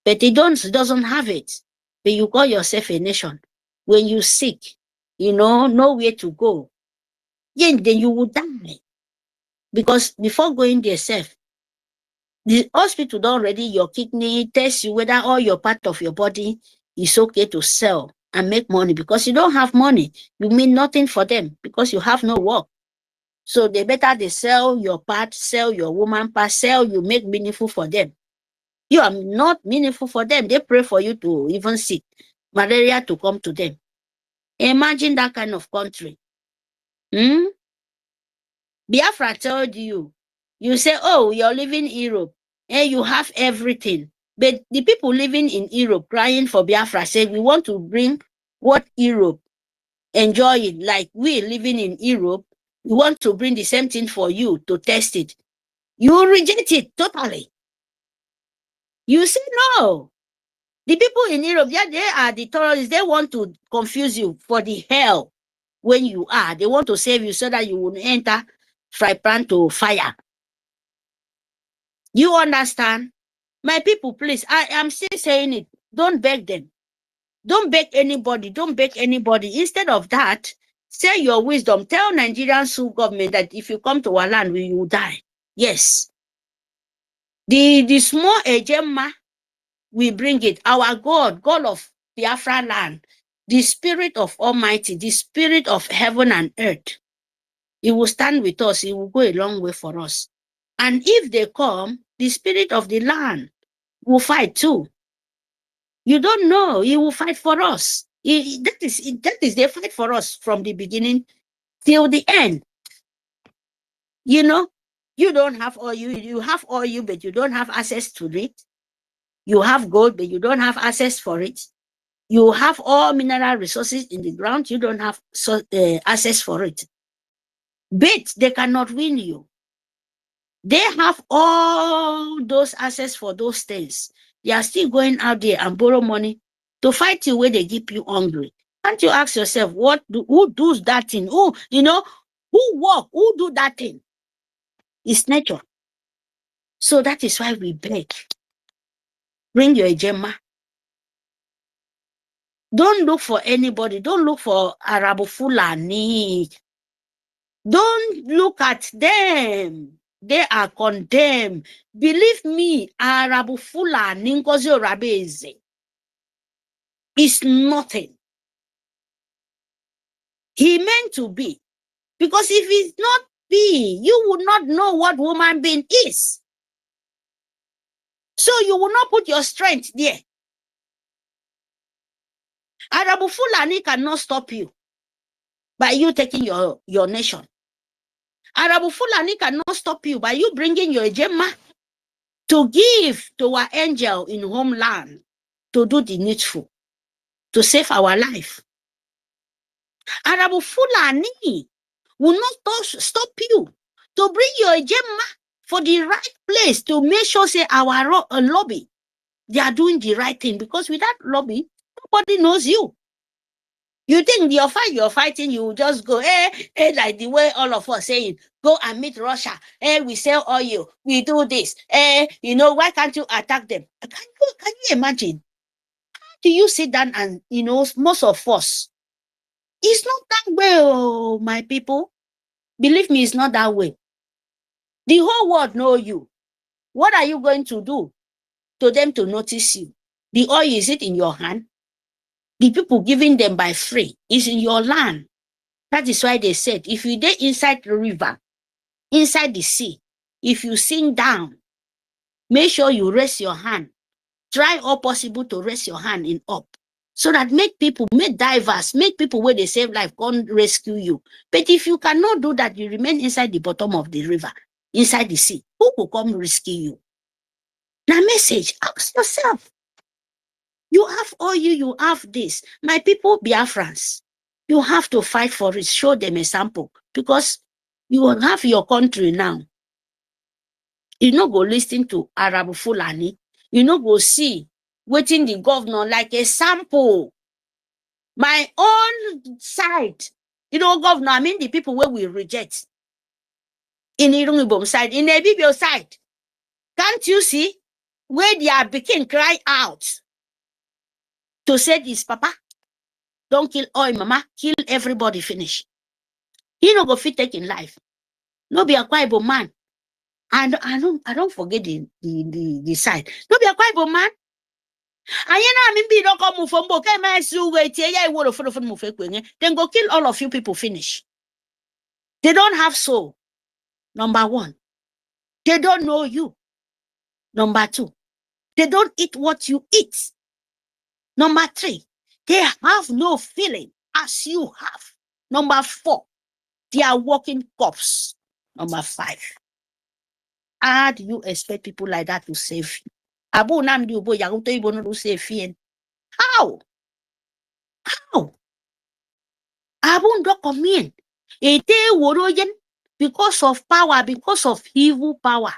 but they doesn't have it. But you call yourself a nation. When you sick, nowhere to go. Yeah, then you will die. Because before going there, the hospital don't already your kidney test you whether all your part of your body is okay to sell and make money. Because you don't have money, you mean nothing for them because you have no work. So they sell your part, sell your woman part, sell you, make meaningful for them. You are not meaningful for them. They pray for you to even sick, malaria to come to them. Imagine that kind of country. Biafra told you, you say, oh, you're living in Europe and you have everything. But the people living in Europe crying for Biafra said, we want to bring what Europe enjoying, like we living in Europe, we want to bring the same thing for you to test it. You reject it totally. You say no. The people in Europe, yeah, they are the terrorists. They want to confuse you for the hell when you are. They want to save you so that you will enter fry pan to fire. You understand? My people, please, I am still saying it. Don't beg them. Don't beg anybody. Don't beg anybody. Instead of that, say your wisdom. Tell Nigerian government that if you come to our land, you will die. Yes. The small Ejema, we bring it. Our God, God of Biafra land, the spirit of Almighty, the spirit of heaven and earth, He will stand with us. He will go a long way for us. And if they come, the spirit of the land will fight too. You don't know. He will fight for us. That is they fight for us from the beginning till the end. You know, you don't have oil. You have oil, but you don't have access to it. You have gold, but you don't have access for it. You have all mineral resources in the ground. You don't have access for it. But they cannot win you. They have all those access for those things. They are still going out there and borrow money to fight you where they keep you hungry. Can't you ask yourself, who does that thing? Who walk? Who do that thing? It's nature. So that is why we beg. Bring your Ejema. Don't look for anybody. Don't look for Arabu Fulani. Don't look at them. They are condemned. Believe me, Arabu Fulani Ngozi Orabeze is nothing. He meant to be. Because if he's not be, you would not know what woman being is. So you will not put your strength there. Arabu Fulani cannot stop you by you taking your nation. Arabu Fulani cannot stop you by you bringing your Ejema to give to our angel in homeland to do the needful, to save our life. Arabu Fulani will not stop you to bring your Ejema for the right place to make sure say our lobby, they are doing the right thing, because without lobby, nobody knows you. You think your fight you're fighting, you just go, like the way all of us saying, go and meet Russia, we sell oil, we do this, why can't you attack them? Can you imagine? How do you sit down and, most of us, it's not that way, oh, my people. Believe me, it's not that way. The whole world know you. What are you going to do to them to notice you? The oil, is it in your hand? The people giving them by free is in your land. That is why they said, if you dey inside the river, inside the sea, if you sink down, make sure you raise your hand. Try all possible to raise your hand in up. So that make divers, make people where they save life, come rescue you. But if you cannot do that, you remain inside the bottom of the river, inside the sea. Who will come rescue you? Now message, ask yourself. You have oil, you have this. My people, Biafrans, you have to fight for it. Show them a sample. Because you will have your country now. You no go listen to Arabu Fulani. You no go see waiting the governor like a sample. My own side, governor, I mean the people where we reject. In Irungibom side, in EBIBIO side. Can't you see where they are begin cry out to say this, Papa? Don't kill all mama, kill everybody, finish. He no go fit taking life. No be a quiet man. And I don't forget the side. No be a quiet man. And you know, don't come from book. Then go kill all of you people, finish. They don't have soul. Number one. They don't know you. Number two. They don't eat what you eat. Number three. They have no feeling as you have. Number four. They are walking corpse. Number five. How do you expect people like that to save you? How? How? Abun do come in. Ete woroyen because of power, because of evil power,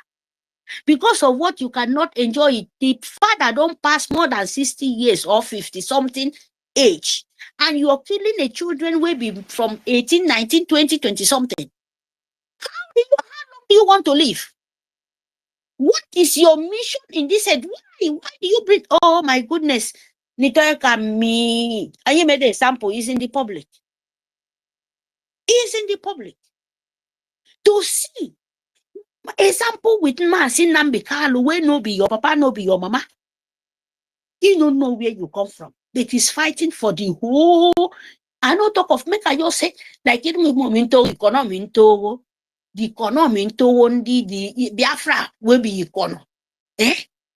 because of what you cannot enjoy. The father don't pass more than 60 years or 50 something age, and you're killing the children will be from 18, 19, 20, 20 something. How long do you want to live? What is your mission in this head? Why do you bring? Oh my goodness. Nitoyaka me. And you made an example, is in the public. Is in the public. To see example with Masin Nambikalu, where no be your papa, no be your mama. You don't know where you come from. But is fighting for the whole. I don't talk of make I just say, like it momento economy into the economy into the Biafra will be economy.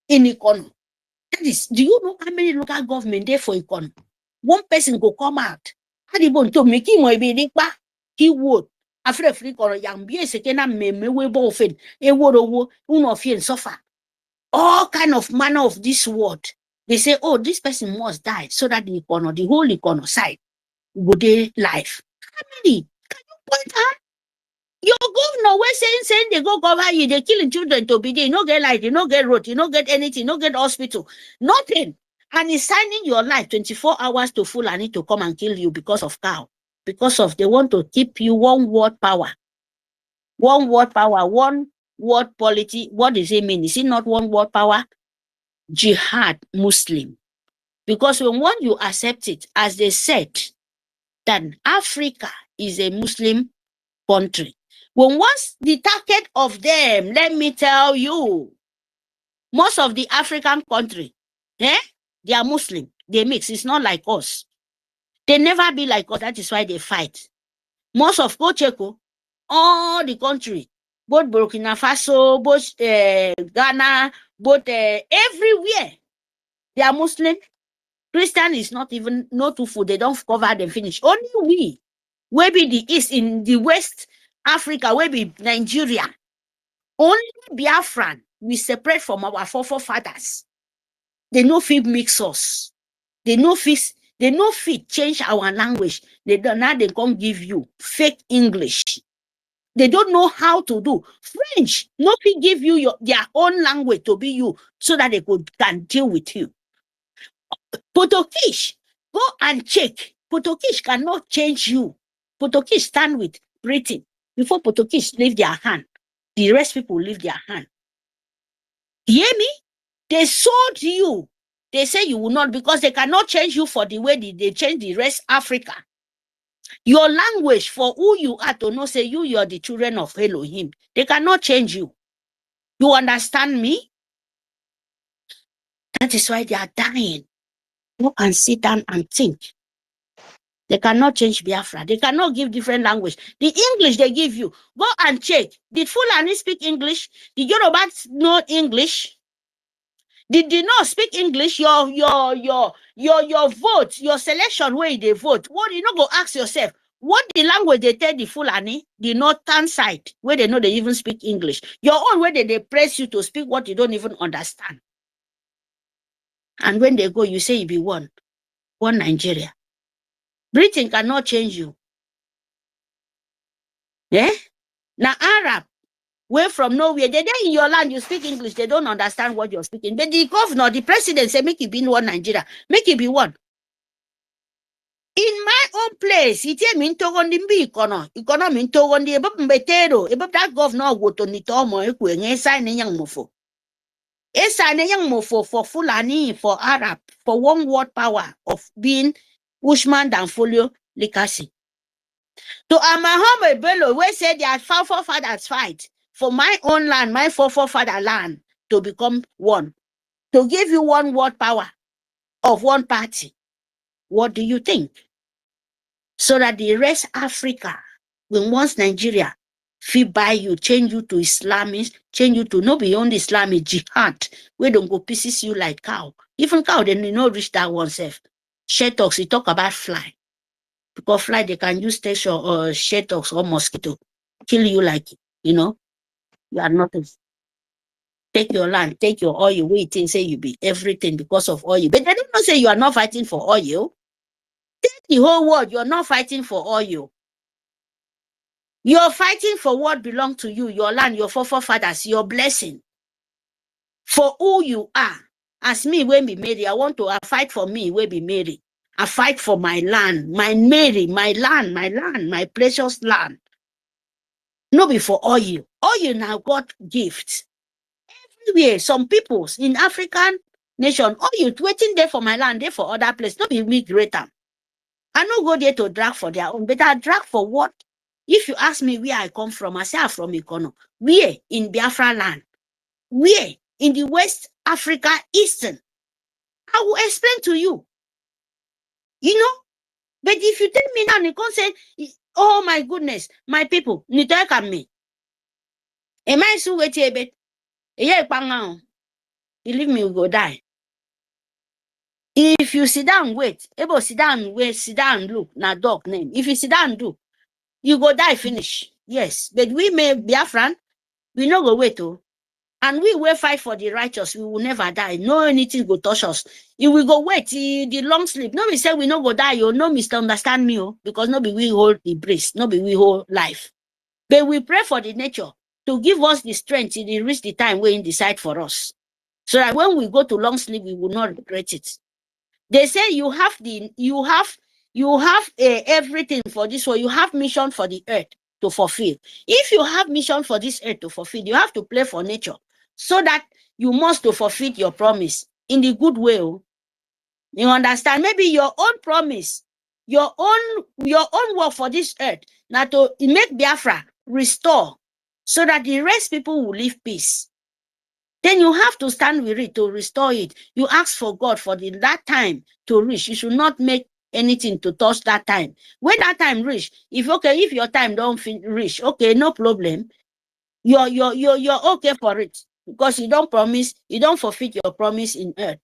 In economy. That is, do you know how many local government there for economy? One person go come out. How do you want to make him he would. After free corner, young be a second me we both in a word over and suffer. All kind of manner of this word. They say, oh, this person must die so that the economy, the whole economy side would they life. How many? Can you point out? Your governor was saying they go cover you, they killing children to be there. You no get light, you no get road, you no get anything, you no get hospital, nothing. And he's signing your life 24 hours to Fulani to come and kill you because of cow. Because of they want to keep you one word power. One word power, one word polity. What does it mean? Is it not one word power? Jihad Muslim. Because when one you accept it, as they said, that Africa is a Muslim country. When once the target of them, let me tell you, most of the African country, they are Muslim. They mix. It's not like us. They never be like us. That is why they fight. Most of Kocheko, all the country, both Burkina Faso, both Ghana, both everywhere, they are Muslim. Christian is not even no food. They don't cover them finish. Only we, where be the East in the West Africa, where be Nigeria. Only Biafran we separate from our forefathers. They no fit mix us. They no fit change our language. They don't now they come give you fake English. They don't know how to do French. No fit give you their own language to be you so that they can deal with you. Portuguese, go and check. Portuguese cannot change you. Portuguese stand with Britain. Before Portuguese leave their hand, the rest people leave their hand. You hear me? They sold you. They say you will not because they cannot change you for the way they change the rest Africa. Your language for who you are to know say you are the children of Elohim. They cannot change you. You understand me? That is why they are dying. Go and sit down and think. They cannot change Biafra. They cannot give different language. The English they give you, go and check. Did Fulani speak English? Did Yorubas know English? Did you not speak English? Your vote, your selection where they vote. What you know? Go ask yourself. What the language they tell the Fulani, the northern side, where they know they even speak English. Your own where they press you to speak what you don't even understand. And when they go, you say you be one Nigeria. Britain cannot change you. Yeah? Now Arab, where from nowhere, they're in your land, you speak English, they don't understand what you're speaking. But the governor, the president say, make it be one Nigeria. Make it be one. In my own place, it mean to go the economy to go the above that governor would to Nitomo, a sign young mofo. A sign young mofo for Fulani, for Arab, for one word power of being Ushman than folio Likasi. To Amahome Bello, we say their forefathers fight for my own land, my forefather land, to become one. To give you one word power of one party. What do you think? So that the rest Africa, when once Nigeria, feel by you, change you to Islamic, change you to no beyond Islamic jihad, we don't go pieces you like cow. Even cow, then you know reach that oneself. Share talks, he talk about fly. Because fly, they can use station or shetox or mosquito, kill you like, you are nothing. Take your land, take your oil, wait and say you be everything because of oil. But they don't know say you are not fighting for oil. They the whole world, you're not fighting for oil. You're fighting for what belongs to you, your land, your forefathers, your blessing. For who you are. As me, when be married, I want to fight for me, when be married. I fight for my land, my Mary, my land, my precious land. No be for oil. Oil now got gifts. Everywhere, some peoples in African nation, oil waiting there for my land, there for other place. No be me greater. I no go there to drag for their own, but I drag for what? If you ask me where I come from, I say I'm from Ikono. Where? In Biafra land. Where? In the West Africa Eastern. I will explain to you. You know? But if you tell me now, you can't say, oh my goodness, my people, you talk at me. Am I so wait a bit? Believe me, you go die. If you sit down, wait. Able sit down, wait, sit down, look, na dog name. If you sit down, do, you go die, finish. Yes. But we may Biafran, we no go wait, oh. And we will fight for the righteous. We will never die. No anything go touch us. If we go wait the long sleep. No, we say we no go die. You no misunderstand me, oh, because no be we hold the breast, no be we hold life. But we pray for the nature to give us the strength till it reach the time when decide for us. So that when we go to long sleep, we will not regret it. They say you have everything for this world. You have mission for the earth to fulfill. If you have mission for this earth to fulfill, you have to play for nature. So that you must to fulfill your promise in the good way. You understand? Maybe your own promise, your own work for this earth, now to make Biafra restore, so that the rest people will live peace. Then you have to stand with it to restore it. You ask for God for that time to reach. You should not make anything to touch that time. When that time reach, if your time don't reach, okay, no problem. You're okay for it. Because you don't promise, you don't fulfill your promise in earth.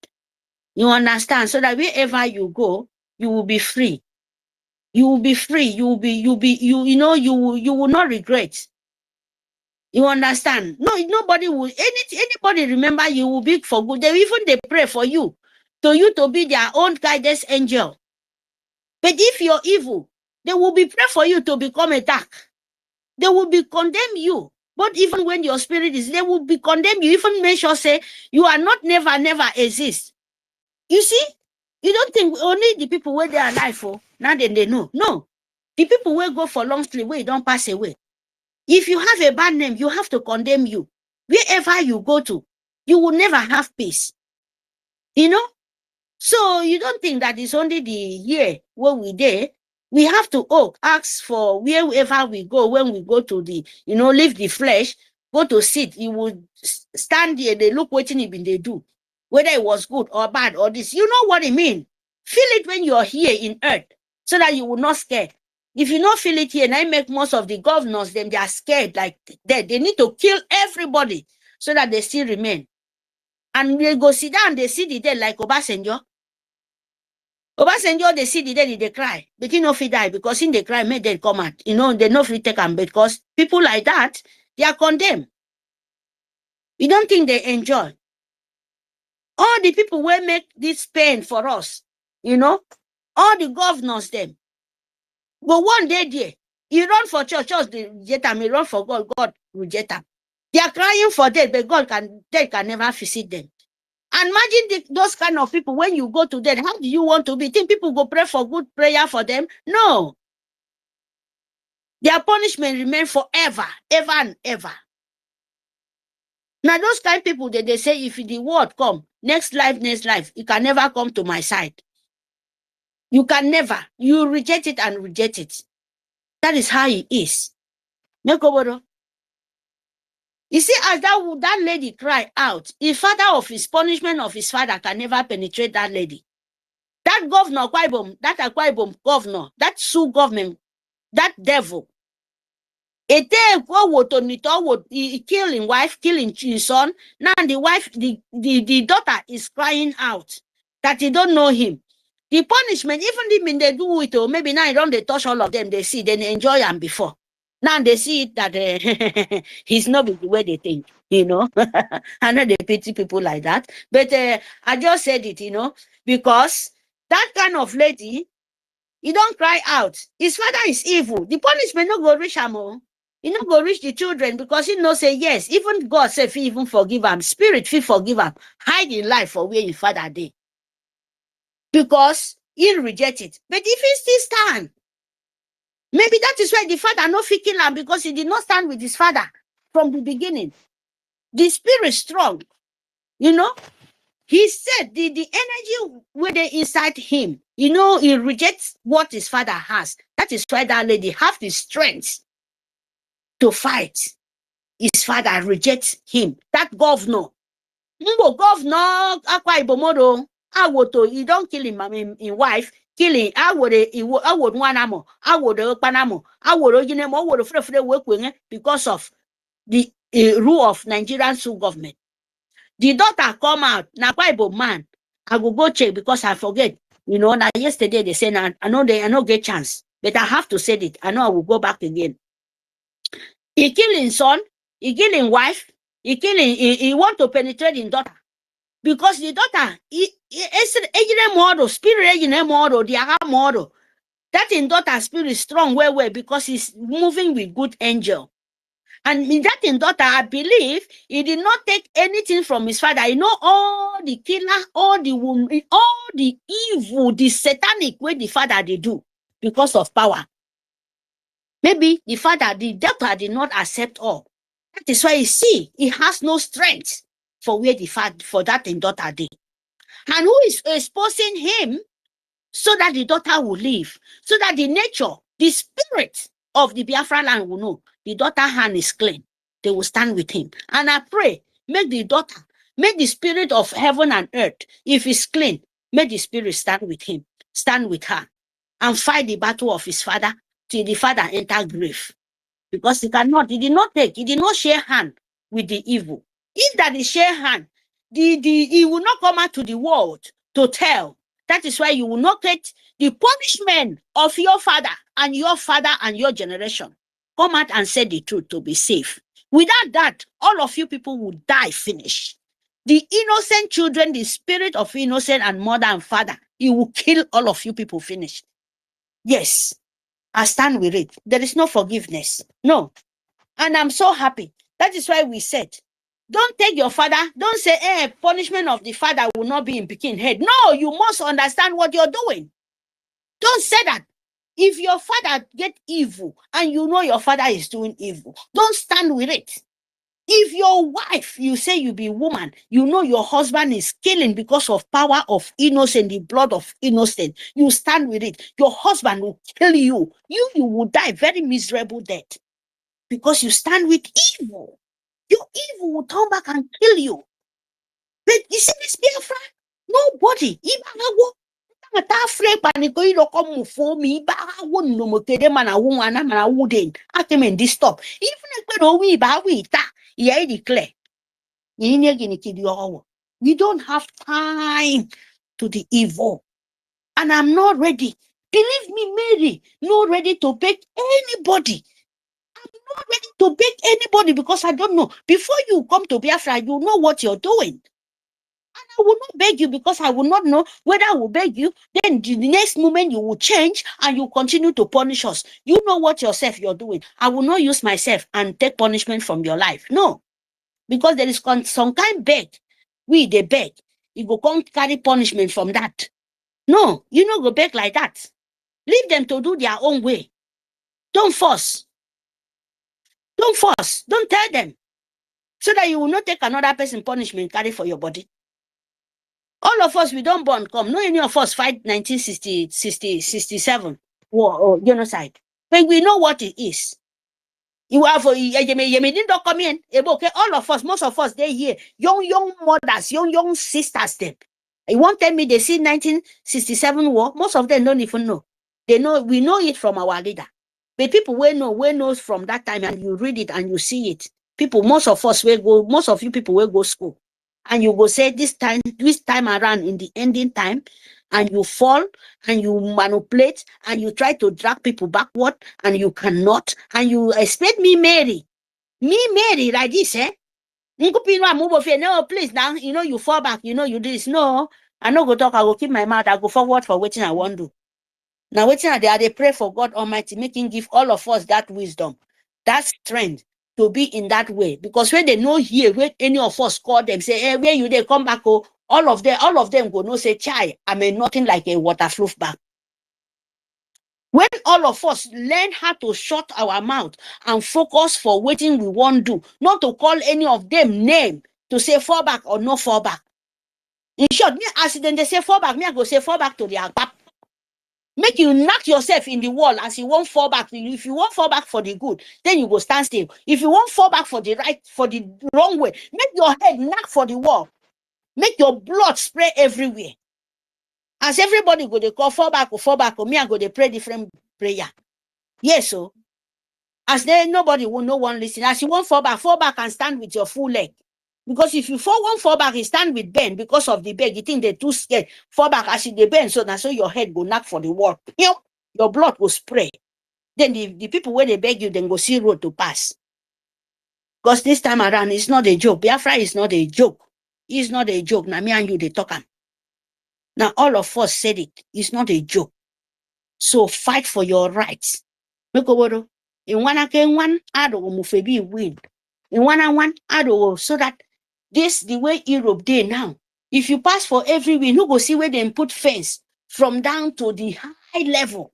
You understand? So that wherever you go, you will be free. You will be free. You will not regret. You understand? No, nobody will, anybody remember you will be for good. They pray for you to be their own guidance angel. But if you're evil, they will be pray for you to become a dark. They will be condemn you. But even when your spirit is, they will be condemn you. Even make sure say you are not never exist. You see, you don't think only the people where they are alive for now then they know. No, the people will go for long sleep where you don't pass away. If you have a bad name, you have to condemn you. Wherever you go to, you will never have peace. You know? So you don't think that it's only the year where we there. We have to ask for wherever we go, when we go to the, leave the flesh, go to sit, you will stand there, they look what they do. Whether it was good or bad or this. You know what I mean? Feel it when you're here in earth, so that you will not scare. If you not feel it here, and I make most of the governors, them they are scared like that. They need to kill everybody so that they still remain. And they go sit down, they see the dead like Obasanjo. Obasanjo, they see the dead, they cry. But he no fit die because in they cry, make them come out. They no fit take them because people like that, they are condemned. You don't think they enjoy? All the people will make this pain for us, all the governors, them. But one day there, he run for church, they reject him. He run for God, God reject him. They are crying for death, but God can never visit them. And imagine those kind of people, when you go to death, how do you want to be? Think people go pray for good prayer for them? No. Their punishment remain forever, ever and ever. Now those kind of people, they say, if the word come, next life, it can never come to my side. You can never. You reject it and reject it. That is how it is. You see, as that lady cried out, the father of his punishment of his father can never penetrate that lady. That governor, that Akwa governor, that Sioux government, that devil, he killing wife, killing his son. Now the wife, the daughter is crying out that he don't know him. The punishment, even if they do it, or maybe now they touch all of them, they see, they enjoy him before. Now they see it that he's not the way they think, I know they pity people like that. But I just said it, because that kind of lady, He don't cry out. His father is evil. The punishment no go reach him. He no go reach the children because he no say yes. Even God say he even forgive him. Spirit he forgive him. Hide in life for where his father did. Because he reject it. But if he still stand, maybe that is why the father no fit kill him because he did not stand with his father from the beginning. The spirit strong, you know. He said the energy where they inside him, you know, he rejects what his father has. That is why that lady have the strength to fight. His father rejects him. That governor, governor, he don't kill him, his wife, kill him. I would one amo, I would panamo, I would because of the rule of Nigerian government. The daughter come out, now Bible man. I will go check because I forget. You know, now yesterday they said I know get chance, but I have to say it. I know I will go back again. He killing son, he killing wife, he want to penetrate in daughter. Because the daughter, spirit model, the model. That in daughter spirit strong well because he's moving with good angel. And in that in daughter, I believe he did not take anything from his father. You know, all the killer, all the woman, all the evil, the satanic way the father they do because of power. Maybe the father, the daughter did not accept all. That is why you see he has no strength for where the father for that in daughter did. And who is exposing him so that the daughter will live, so that the nature, the spirit of the Biafra land will know the daughter hand is clean. They will stand with him. And I pray, make the daughter, make the spirit of heaven and earth, if it's clean, make the spirit stand with him, stand with her, and fight the battle of his father till the father enter grave. Because he did not share hand with the evil. If that is share hand, he will not come out to the world to tell. That is why you will not get the punishment of your father and your generation. Come out and say the truth to be safe. Without that, all of you people will die finished. The innocent children, the spirit of innocent and mother and father, he will kill all of you people finished. Yes, I stand with it. There is no forgiveness. No. And I'm so happy. That is why we said, don't take your father, don't say, punishment of the father will not be in Peking head. No, you must understand what you're doing. Don't say that. If your father get evil and you know your father is doing evil, don't stand with it. If your wife, you say you be woman, you know your husband is killing because of power of innocent, the blood of innocent, you stand with it. Your husband will kill you. You will die very miserable death because you stand with evil. Your evil will turn back and kill you. But you see this Biafra? Nobody, even declare. We don't have time to the evil. And I'm not ready. Believe me, Mary, not ready to beg anybody. I'm not ready to beg anybody because I don't know. Before you come to Biafra, you know what you're doing. And I will not beg you because I will not know whether I will beg you. Then the next moment you will change and you continue to punish us. You know what yourself you're doing. I will not use myself and take punishment from your life. No. Because there is some kind beg. They beg. You go come carry punishment from that. No, you not go beg like that. Leave them to do their own way. Don't force. Don't force. Don't tell them. So that you will not take another person punishment carry for your body. All of us, we don't born come. No any of us fight 1967 war or genocide. But we know what it is. You have don't come in. Okay, all of us, most of us, they here. Young mothers, young sisters, them. You won't tell me they see 1967 war. Most of them don't even know. They know, we know it from our leader. But people will know from that time, and you read it and you see it. People, most of you people will go school. And you go say this time around in the ending time, and you fall and you manipulate and you try to drag people backward and you cannot, and you expect me Mary like this, no, please now, you fall back, you do this. No, I no go talk, I go keep my mouth, I go forward for waiting I want to do. Now, waiting are they pray for God Almighty, making give all of us that wisdom, that strength to be in that way. Because when they know here, when any of us call them, say, hey, where you they come back, oh, all of them go no say, chai, I mean nothing like a water floof back. When all of us learn how to shut our mouth and focus for waiting we won't do, not to call any of them name to say fall back or no fall back. In short, me as then they say fall back, me I go say fall back to their back. Make you knock yourself in the wall as you won't fall back. If you won't fall back for the good, then you go stand still. If you won't fall back for the right, for the wrong way, make your head knock for the wall. Make your blood spray everywhere. As everybody go, they call fall back, or me I go, they pray different prayer. Yes, so as there nobody will no one listen. As you won't fall back and stand with your full leg. Because if you fall back, you stand with bend because of the bend. You think they're too scared. Fall back as you bend, so that's so your head go knock for the wall. You know, your blood will spray. Then the people where they beg you, then go see road to pass. Because this time around, it's not a joke. Biafra is not a joke. It's not a joke. Now me and you, they talk. Now all of us said it. It's not a joke. So fight for your rights. Make over. In one ado mufebi win. In one ado so that this the way Europe did now. If you pass for every win, you go see where they put fence from down to the high level.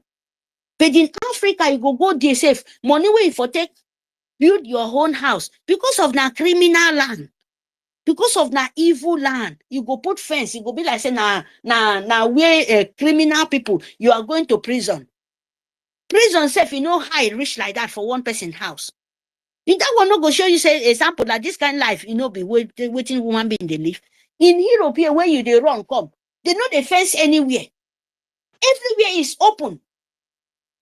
But in Africa, you go there safe. Money way for take build your own house because of na criminal land, because of na evil land. You go put fence. You go be like say na where criminal people you are going to prison. Prison safe, you know high rich like that for one person house. In that one, not go show you say example like this kind of life, you know, be waiting woman being they live. In Europe here, where you they run come, they know the fence anywhere. Everywhere is open.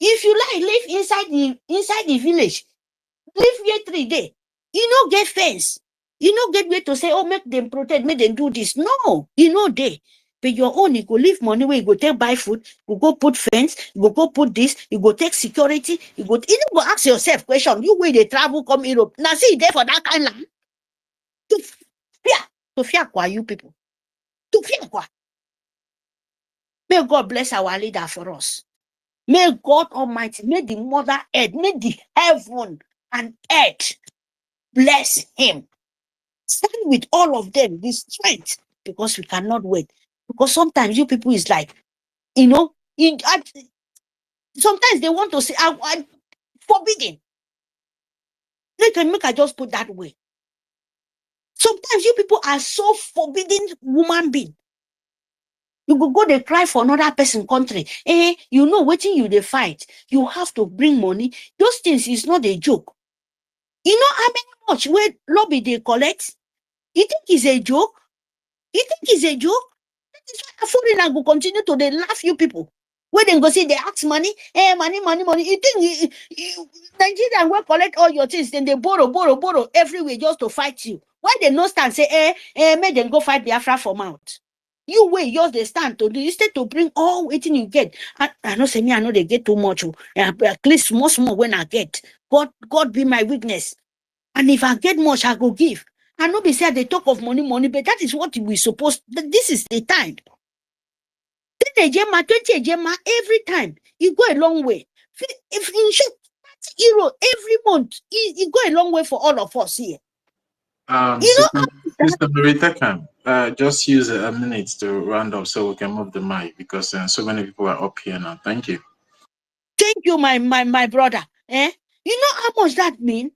If you like live inside the village, live here 3 days. You know get fence. You know get way to say, oh, make them protect, make them do this. No, you know they. But your own, you go leave money where you go take buy food, you go put fence, you go put this, you go take security, you go ask yourself question, you where they travel come Europe. Now see there for that kind of land. To fear kwa you people. To fear kwa. May God bless our leader for us. May God Almighty, may the Mother Earth, may the heaven and earth bless him. Stand with all of them, this strength, because we cannot wait. Because sometimes you people is like, you know, sometimes they want to say, I'm forbidden. Make I just put that way. Sometimes you people are so forbidden woman being. You go they cry for another person country. You know, waiting you they fight. You have to bring money. Those things is not a joke. You know how many much where lobby they collect? You think it's a joke? You think it's a joke? That is why foreigner will continue to they laugh you people. When they go see they ask money, money. You think Nigerian will collect all your things, then they borrow everywhere just to fight you. Why they no stand say, make them go fight Biafra for mouth? You wait, yours they stand to do instead to bring all waiting you get. I know say me, I know they get too much. At least small when I get. God be my witness. And if I get much, I go give. I know they say they talk of money, but that is what we supposed. This is the time. 10 ejema, 20 ejema, every time you go a long way. If in short, €30 every month, it go a long way for all of us here. Sister Marita, just use a minute to round up so we can move the mic because so many people are up here now. Thank you. Thank you, my brother. You know how much that mean?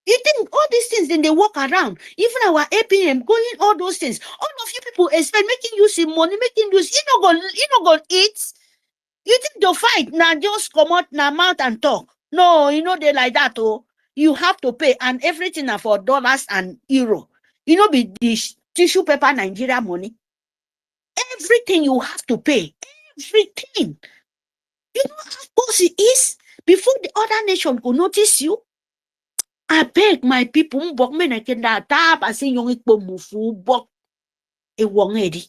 You think all these things, then they walk around. Even our APM, going all those things. All of you people expect making you see money, making you not gonna eat. You think they'll fight now? Just come out now mouth and talk. No, you know they like that. Oh, you have to pay, and everything are for dollars and euro. You know, be this tissue paper Nigeria money. Everything you have to pay. Everything. You know how cost it is before the other nation will notice you. I beg my people, but men I can tap. I say young people move, but a wongedi.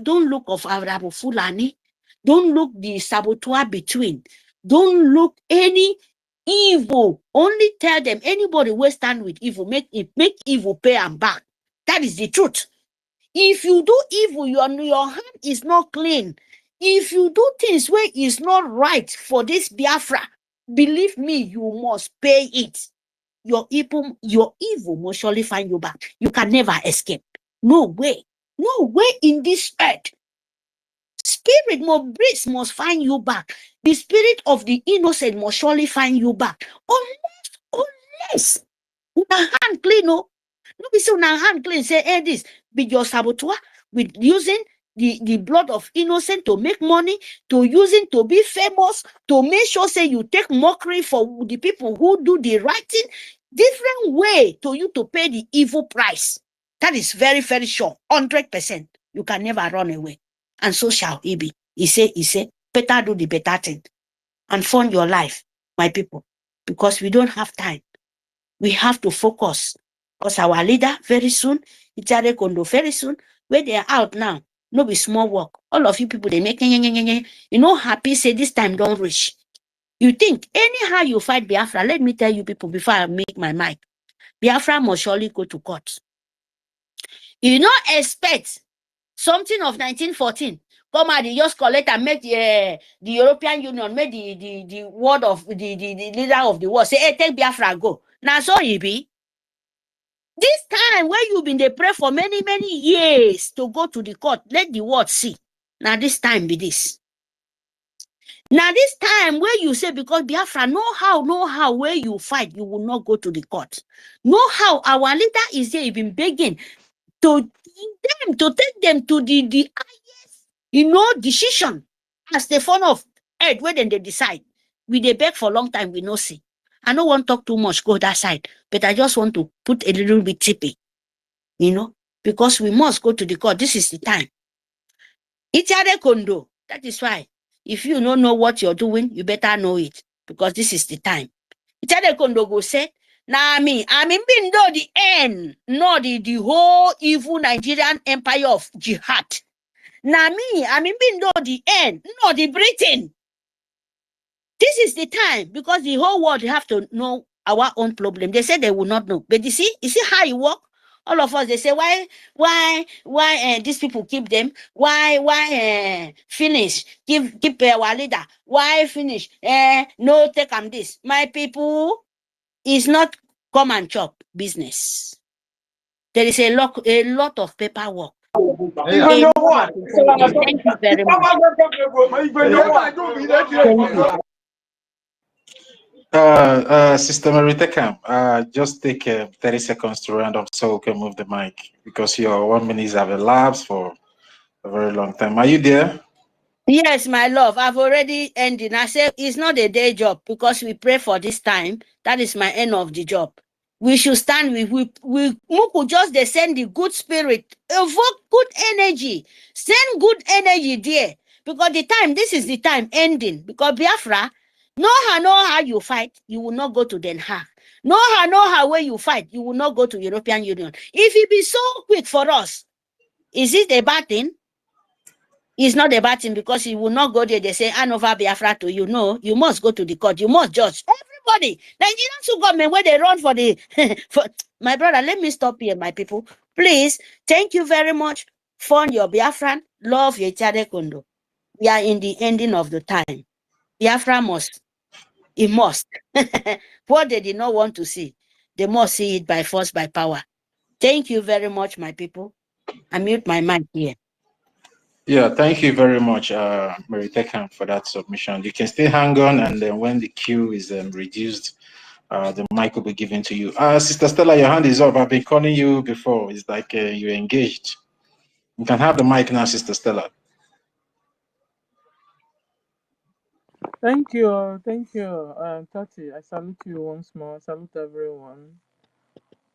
Don't look of Arabo Fulani. Don't look the saboteur between. Don't look any evil. Only tell them anybody will stand with evil. Make evil pay and back. That is the truth. If you do evil, your hand is not clean. if you do things where it's not right for this Biafra, believe me, you must pay it. Your evil must surely find you back. You can never escape. No way. No way in this earth. Spirit must find you back. The spirit of the innocent must surely find you back. Unless una hand clean, no be say una hand clean, say, hey, this be your saboteur with using the blood of innocent to make money, to using to be famous, to make sure say you take mockery for the people who do the right thing. Different way to you to pay the evil price. That is very, very sure. 100%. You can never run away. And so shall it be. He say, better do the better thing and fund your life, my people, because we don't have time. We have to focus. Because our leader very soon, Itare Kondo very soon, where they are out now, no be small work. All of you people, they make, you know, happy say this time don't reach. You think anyhow you fight Biafra, let me tell you people before I make my mic, Biafra must surely go to court. You don't expect something of 1914. Come out, they just collect and make the European Union, make the word of the leader of the world say, hey, take Biafra, go. Now so it be. This time where you've been they pray for many, many years to go to the court, let the world see. Now this time be this. Now this time where you say, because Biafra, know how where you fight, you will not go to the court. Know how our leader is there, been begging to take them to the highest, decision as the fun of earth where then they decide. We they beg for a long time, we no see. I don't want to talk too much, go that side, but I just want to put a little bit tippy, because we must go to the court. This is the time. Itare Kondo. That is why, if you don't know what you're doing, you better know it, because this is the time. Itare Kondo go say, now I'm in the end, not the whole evil Nigerian empire of Jihad. Now I'm in the end, not the Britain. This is the time, because the whole world have to know our own problem. They say they will not know. But you see how it works? All of us, they say, why these people keep them? Why finish? Keep our leader. Why finish? No, take them this. My people, is not come and chop business. There is a lot of paperwork. Thank you very much. Sister Maritekam, just take 30 seconds to round up so we can move the mic, because your 1 minute have elapsed for a very long time. Are you there? Yes, my love. I've already ended. I said it's not a day job, because we pray for this time. That is my end of the job. We should stand with we just they send the good spirit, evoke good energy, send good energy there. Because this is the time ending. Because Biafra, know how you fight, you will not go to Den Haag. Know how where you fight, you will not go to European Union. If it be so quick for us, is it a bad thing? It's not a bad thing, because you will not go there. They say, hand over Biafra to you. No, you must go to the court. You must judge. Everybody, Nigerians who government, where they run for the... My brother, let me stop here, my people. Please, thank you very much. Fund your Biafran. Love your Itare Kondo. We are in the ending of the time. Biafra must. It must. What they did not want to see, they must see it by force, by power. Thank you very much, my people. I mute my mic here. Yeah, thank you very much, Mary Tekam, for that submission. You can still hang on, and then when the queue is reduced, the mic will be given to you. Sister Stella, your hand is up. I've been calling you before. It's like you're engaged. You can have the mic now, Sister Stella. Thank you, Tati. I salute you once more. I salute everyone.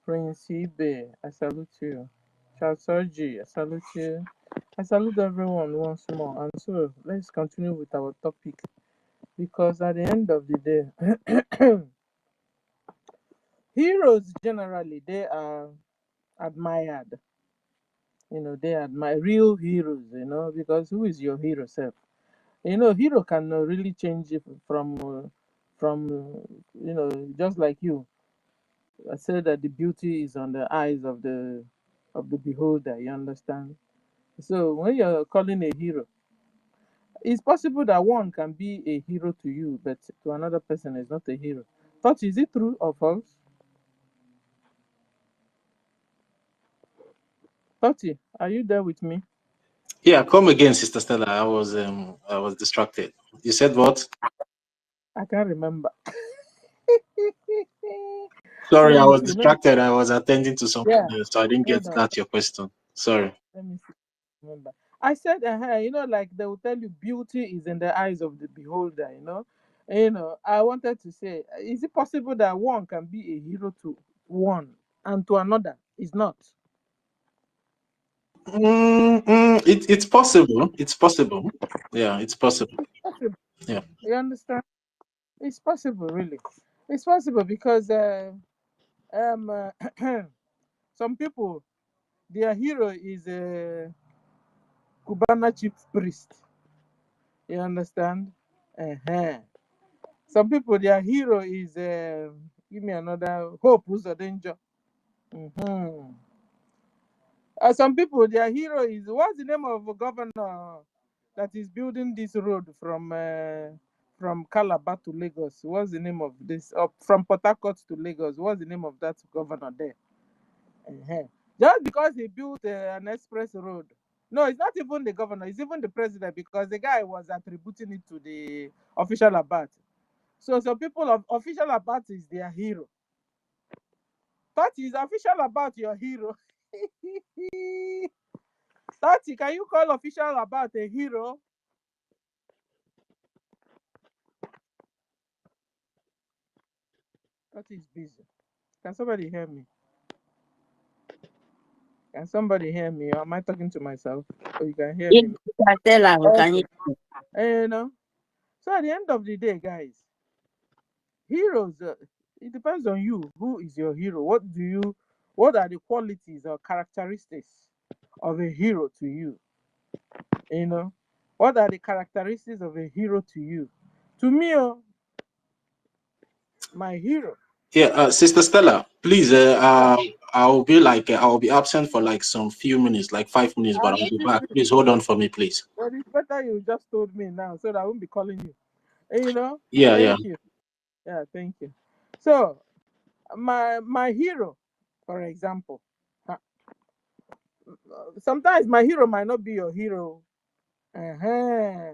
Prince Ibe, I salute you. Charles Orji, I salute you. I salute everyone once more. And so let's continue with our topic, because at the end of the day, heroes generally, they are admired. They admire real heroes. Because who is your hero self? Hero can really change it from just like you. I said that the beauty is on the eyes of the beholder. You understand? So when you're calling a hero, It's possible that one can be a hero to you, but to another person is not a hero. Thought, is it true or false? Toti, are you there with me? Yeah, come again, Sister Stella. I was distracted. You said what? I can't remember. Sorry, Let I me was see. Maybe, distracted. I was attending to something yeah. else, so I didn't get Hold on. that your question. Sorry. Let me see. Remember. I said, like they will tell you, beauty is in the eyes of the beholder. I wanted to say, is it possible that one can be a hero to one and to another is not? It's possible. It's possible. Yeah, it's possible. It's possible. Yeah. You understand? It's possible, really. It's possible because some people, their hero is a Cubana chief priest. You understand? Uh-huh. Some people, their hero is give me another Hope who's a danger. Mm-hmm. Some people, their hero is, what's the name of a governor that is building this road from Calabar to Lagos? What's the name of this? From Port Harcourt to Lagos. What's the name of that governor there? Uh-huh. Just because he built an express road. No, it's not even the governor, it's even the president, because the guy was attributing it to the official Abat. So some people of official Abat is their hero. Tati, is official about your hero? Tati, can you call official about a hero? Tati is busy. Can somebody hear me? Can somebody hear me? Or am I talking to myself? Or you can hear me? Tell her, can Okay. you? So at the end of the day, guys, heroes, it depends on you. Who is your hero? What are the qualities or characteristics of a hero to you? What are the characteristics of a hero to you? To me, my hero. Yeah, Sister Stella, please. I'll be absent for like some few minutes, like 5 minutes, but I'll be back. Please hold on for me, please. Well, it's better you just told me now, so that I won't be calling you. Yeah, Thank you. Yeah, thank you. So, my hero, for example, sometimes my hero might not be your hero. Uh-huh.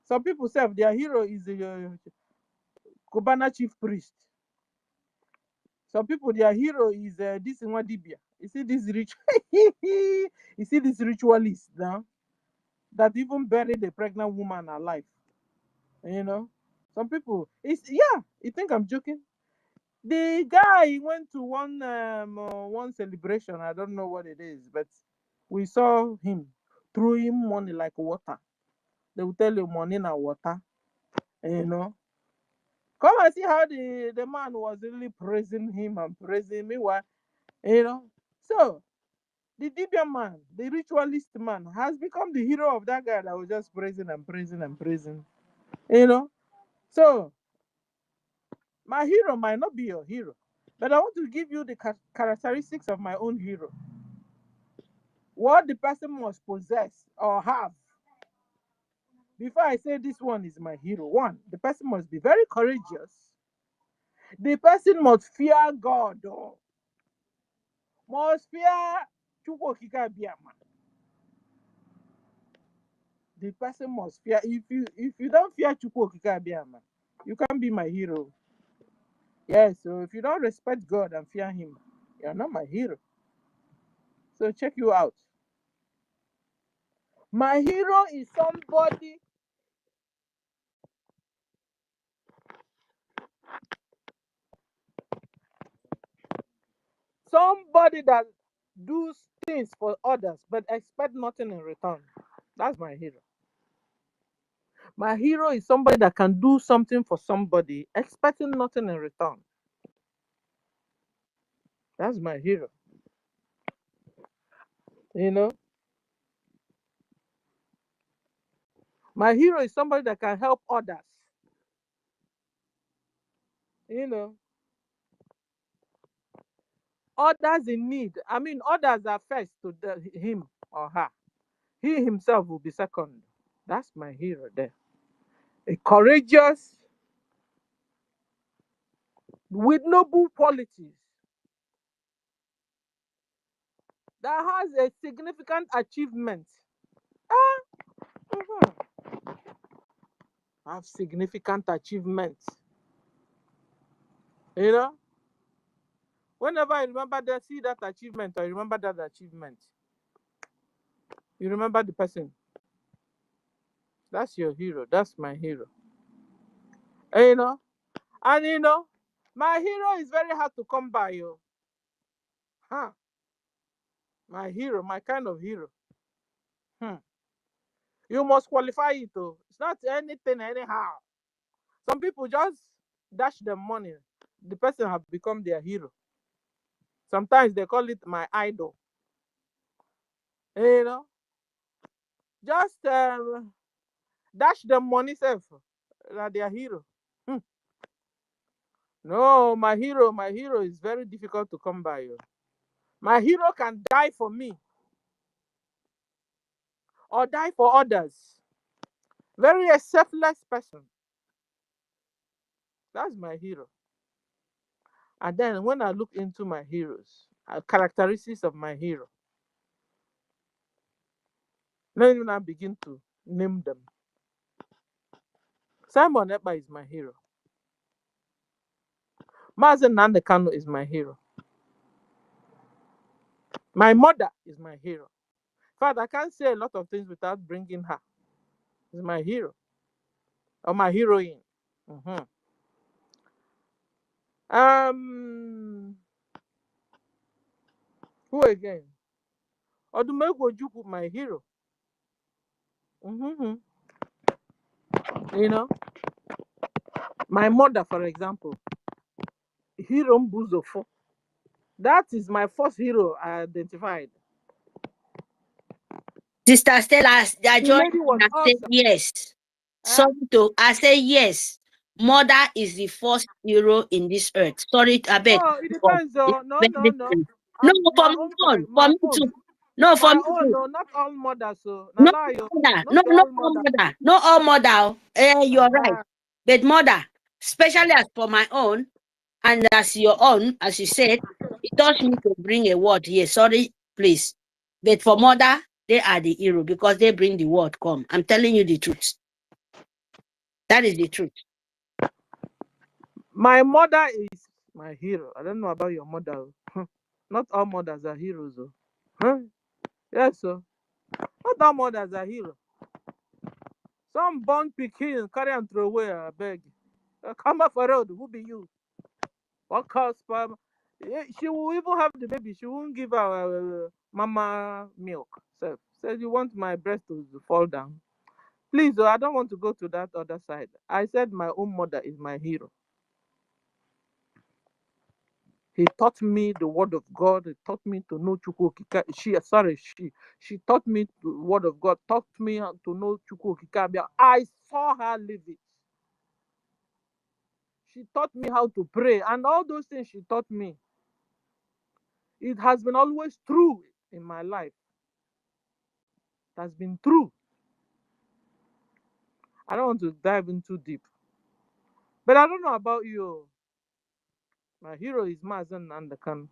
Some people say their hero is the Cubana chief priest. Some people, their hero is this Nwadibia. You see this you see this ritualist now that even buried a pregnant woman alive. Some people, you think I'm joking? The guy went to one celebration. I don't know what it is, but we saw him throwing money like water. They will tell you money now water. Come and see how the man was really praising him and praising me. Why? So the Dibian man, the ritualist man, has become the hero of that guy that was just praising and praising and praising. So my hero might not be your hero, but I want to give you the characteristics of my own hero. What the person must possess or have before I say this one is my hero. One, the person must be very courageous. The person must fear God. Must fear Chukwokika Biama. The person must fear. If you don't fear Chukwokika Biama, you can't be my hero. Yes, so if you don't respect God and fear him, you're not my hero. So check you out. My hero is somebody that does things for others but expect nothing in return. That's my hero. My hero is somebody that can do something for somebody expecting nothing in return. That's my hero. My hero is somebody that can help others. Others in need. I mean, others are first to him or her. He himself will be second. That's my hero there. A courageous, with noble qualities, that has a significant achievement. Have significant achievements. You know, whenever I remember that, see that achievement, I remember that achievement. You remember the person. That's your hero. That's my hero. And, you know, my hero is very hard to come by, you. Huh? My hero, my kind of hero. You must qualify it, though. It's not anything anyhow. Some people just dash them money. The person have become their hero. Sometimes they call it my idol. You know, just dash them money self. That their hero. No, my hero is very difficult to come by. You. My hero can die for me or die for others. Very a selfless person. That's my hero. And then when I look into my heroes, characteristics of my hero, let me now begin to name them. Simon Ekpa is my hero. Mazen Nandekano is my hero. My mother is my hero. In fact, I can't say a lot of things without bringing her. She's my hero. Or my heroine. Who again? Odumegwu Ojukwu, my hero. You know, my mother, for example, Hero Mbuzofo. That is my first hero I identified. Sister Stella, I The lady was awesome. yes. Sorry to, I say yes. Mother is the first hero in this earth. Sorry, I beg. No, it depends. No. No, for me too. For me too. No, for me too. No, not all mothers. So no mother. Not all mother. You're right. But mother, especially as for my own, and as your own, as you said, it touched me to bring a word here. Sorry, please. But for mother, they are the hero because they bring the word come. I'm telling you the truth. That is the truth. My mother is my hero. I don't know about your mother. Not all mothers are heroes. Yes, sir. Not all mothers are heroes. Some born pikin carry and throw away. I beg. Come up for road. Who be you? What cause sperm? She will even have the baby. She won't give her mama milk. So says you want my breast to fall down. Please, I don't want to go to that other side. I said my own mother is my hero. He taught me the word of God. He taught me to know Chukwokika. She taught me the word of God. Taught me how to know Chukwokika. I saw her live it. She taught me how to pray, and all those things she taught me. It has been always true in my life. It has been true. I don't want to dive in too deep. But I don't know about you. My hero is Mazen Nandakan.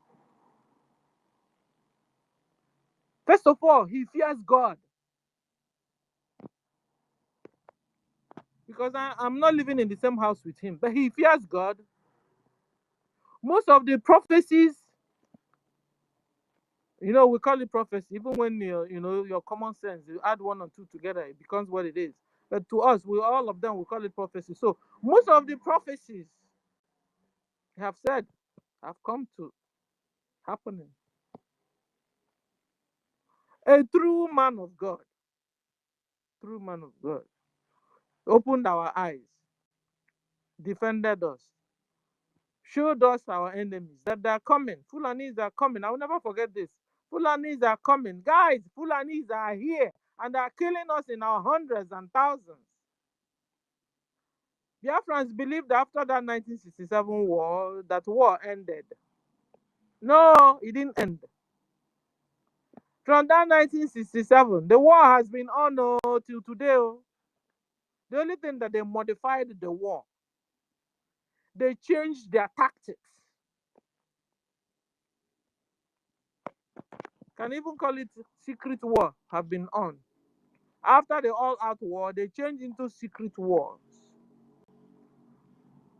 First of all, he fears God. Because I'm not living in the same house with him, but he fears God. Most of the prophecies, we call it prophecy, even when your common sense, you add one or two together, it becomes what it is. But to us, all of them, we call it prophecy. So most of the prophecies have said have come to happening. A true man of God, opened our eyes, defended us, showed us our enemies that they are coming. Fulanis are coming. I will never forget this. Fulanis are coming. Guys, Fulanis are here and they are killing us in our hundreds and thousands. Biafrans believed after that 1967 war, that war ended. No, it didn't end. From that 1967, the war has been on till today. The only thing that they modified the war. They changed their tactics. Can even call it secret war have been on. After the all-out war, they changed into secret wars,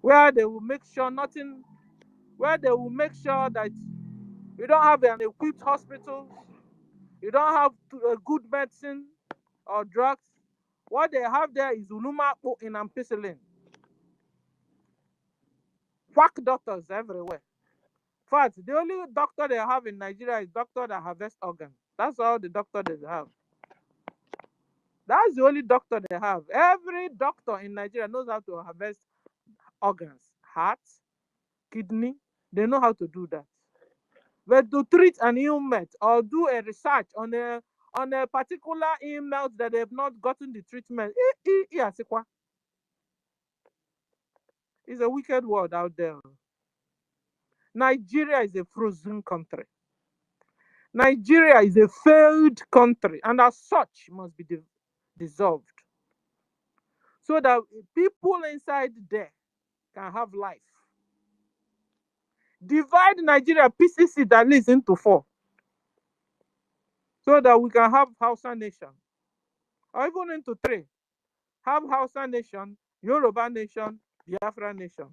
where they will make sure nothing, where they will make sure that you don't have an equipped hospitals, you don't have good medicine or drugs. What they have there is uluma in ampicillin. Quack doctors everywhere. In fact, the only doctor they have in Nigeria is doctor that harvest organs. That's all the doctor they have. That's the only doctor they have. Every doctor in Nigeria knows how to harvest organs, heart, kidney. They know how to do that. But to treat an ailment or do a research on a particular ailment that they've not gotten the treatment, it's a wicked world out there. Nigeria is a frozen country. Nigeria is a failed country, and as such must be dissolved, so that people inside there can have life. Divide Nigeria, pieces it at least into 4, so that we can have Hausa nation, or even into 3. Have Hausa nation, Yoruba nation, Biafra nation.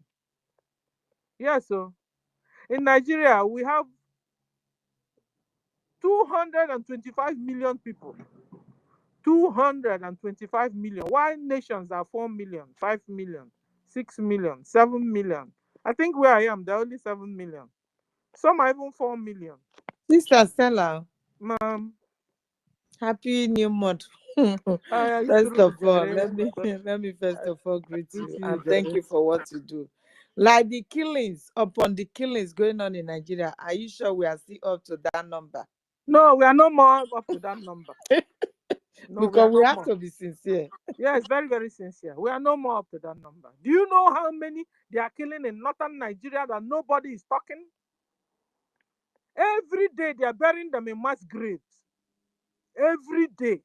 Yes, so in Nigeria we have 225 million people. 225 million. Why nations are 4 million, 5 million, 6 million, 7 million? I think where I am, there are only 7 million. Some are even 4 million. Sister Stella. Ma'am. Happy new month. First of all, let me first of all greet you and thank you for what you do. Like the killings, upon the killings going on in Nigeria, are you sure we are still up to that number? No, we are no more up to that number. No, because we have to be sincere. Yes, very, very sincere. We are no more up to that number. Do you know how many they are killing in northern Nigeria that nobody is talking? Every day they are burying them in mass graves. Every day.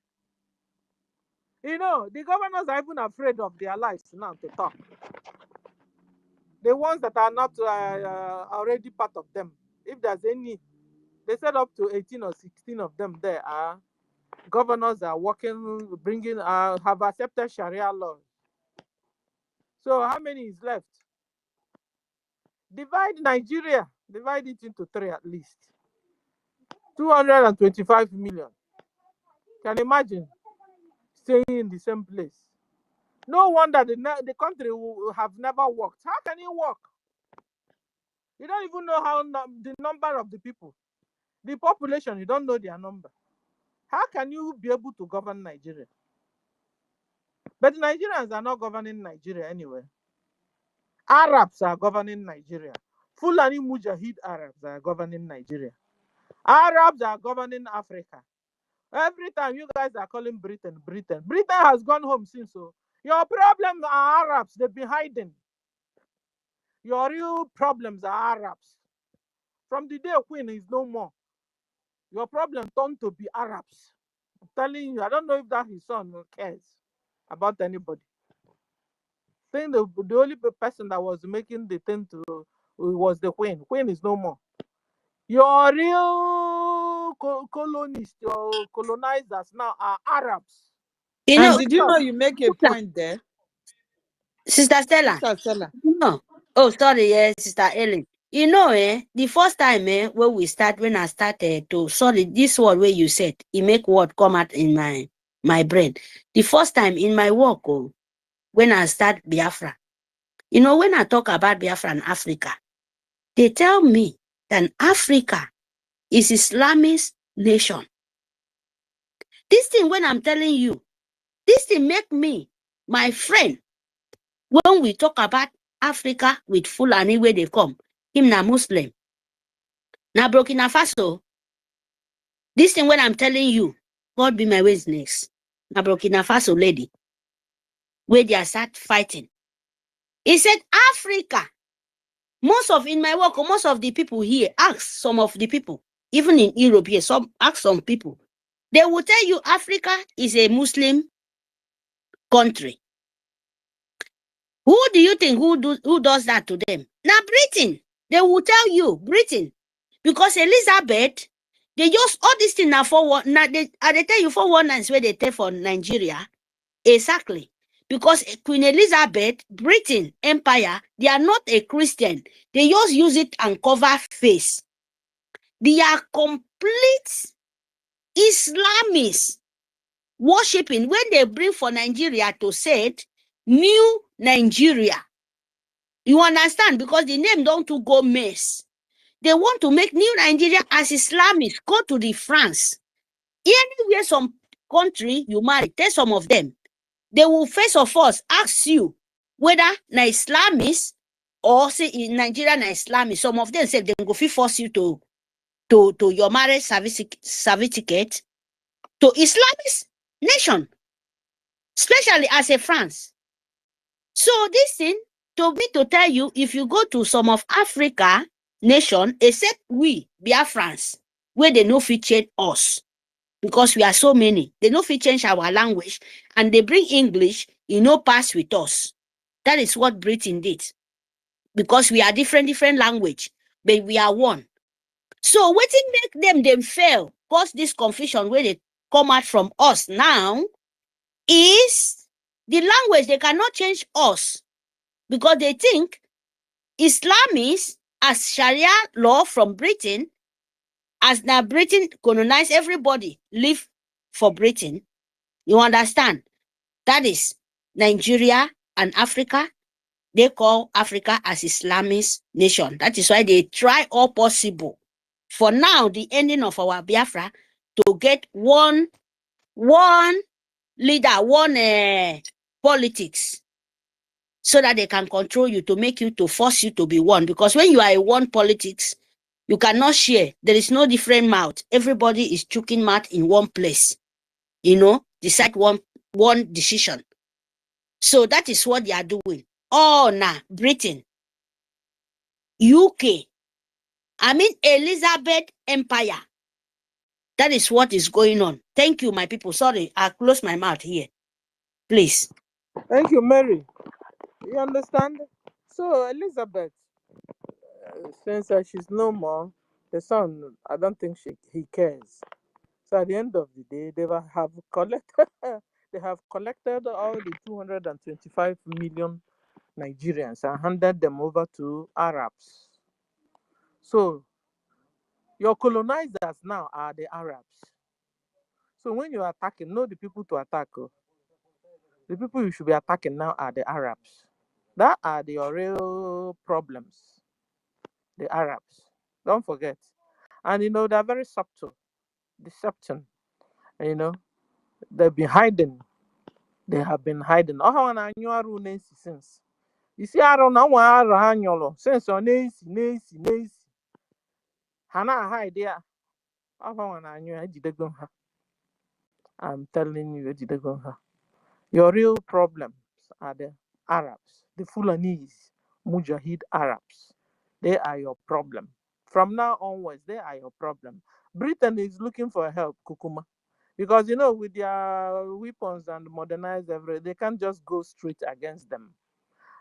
You know, the governors are even afraid of their lives now to talk. The ones that are not already part of them. If there's any, they said up to 18 or 16 of them there are governors are working, bringing, have accepted Sharia laws. So how many is left? Divide Nigeria, divide it into 3 at least. 225 million. Can you imagine staying in the same place? No wonder the country will have never worked. How can you work? You don't even know how the number of the people. The population, you don't know their number. How can you be able to govern Nigeria? But Nigerians are not governing Nigeria anyway. Arabs are governing Nigeria. Fulani Mujahid Arabs are governing Nigeria. Arabs are governing Africa. Every time you guys are calling Britain. Britain has gone home since. So your problems are Arabs. They've been hiding. Your real problems are Arabs. From the day Queen is no more, your problem turned to be Arabs. I'm telling you, I don't know if that his son cares about anybody. I think the only person that was making the thing was the Queen. Queen is no more. Your real colonists, your colonizers now are Arabs. You know, did you know you make a point there? Sister Stella. Sister Stella. No. Oh, sorry, yes, Sister Ellen. You know, the first time when I started this word where you said, it make word come out in my brain. The first time in my work, when I start Biafra, you know, when I talk about Biafra and Africa, they tell me that Africa is Islamist nation. This thing, when I'm telling you, this thing make me, my friend, when we talk about Africa with Fulani where they come, him na Muslim. Now Burkina Faso, this thing when I'm telling you, God be my witness. Now Burkina Faso lady, where they start fighting. He said, Africa, in my work, most of the people here, ask some of the people, even in Europe here, ask some people. They will tell you Africa is a Muslim country. Who do you think who does that to them? Now Britain. They will tell you Britain. Because Elizabeth, they just all this thing now for what now they tell you for 1 where they take for Nigeria. Exactly. Because Queen Elizabeth, Britain Empire, they are not a Christian. They just use it and cover face. They are complete Islamists worshipping when they bring for Nigeria to say it, New Nigeria. You understand? Because the name don't to go mess. They want to make New Nigeria as Islamists. Go to the France. Anywhere some country you marry, tell some of them. They will first of all ask you whether na Islamists or say in Nigeria na Islamists. Some of them say they go force you to your marriage certificate to Islamist nation, especially as a France. So this thing to be to tell you, if you go to some of Africa nation, except we Biafrans, where they no fit change us because we are so many, they no fit change our language and they bring English, no pass with us. That is what Britain did because we are different language, but we are one. So what it make them fail, cause this confusion where they come out from us now is the language. They cannot change us because they think Islamists as Sharia law from Britain, as now Britain colonized everybody, live for Britain. You understand? That is Nigeria and Africa. They call Africa as Islamist nation. That is why they try all possible for now the ending of our Biafra to get one leader, one politics, so that they can control you, to make you, to force you to be one. Because when you are a one politics, you cannot share. There is no different mouth. Everybody is choking mouth in one place. Decide one decision. So that is what they are doing. Oh, now Britain, UK, Elizabeth Empire. That is what is going on. Thank you, my people. Sorry, I closed my mouth here. Please. Thank you, Mary. You understand? So Elizabeth, since she's no more, the son, I don't think he cares. So at the end of the day, they have collected all the 225 million Nigerians and handed them over to Arabs. So your colonizers now are the Arabs. So when you are attacking, know the people to attack. The people you should be attacking now are the Arabs. That are your real problems. The Arabs. Don't forget. And they're very subtle. Deception. They've been hiding. They have been hiding. Since. You see, I don't know since on Nasi. Hana hide there. I'm telling you, your real problems are the Arabs, the Fulanese, Mujahid Arabs. They are your problem. From now onwards, they are your problem. Britain is looking for help, Kukuma. Because, with their weapons and modernized everything, they can't just go straight against them.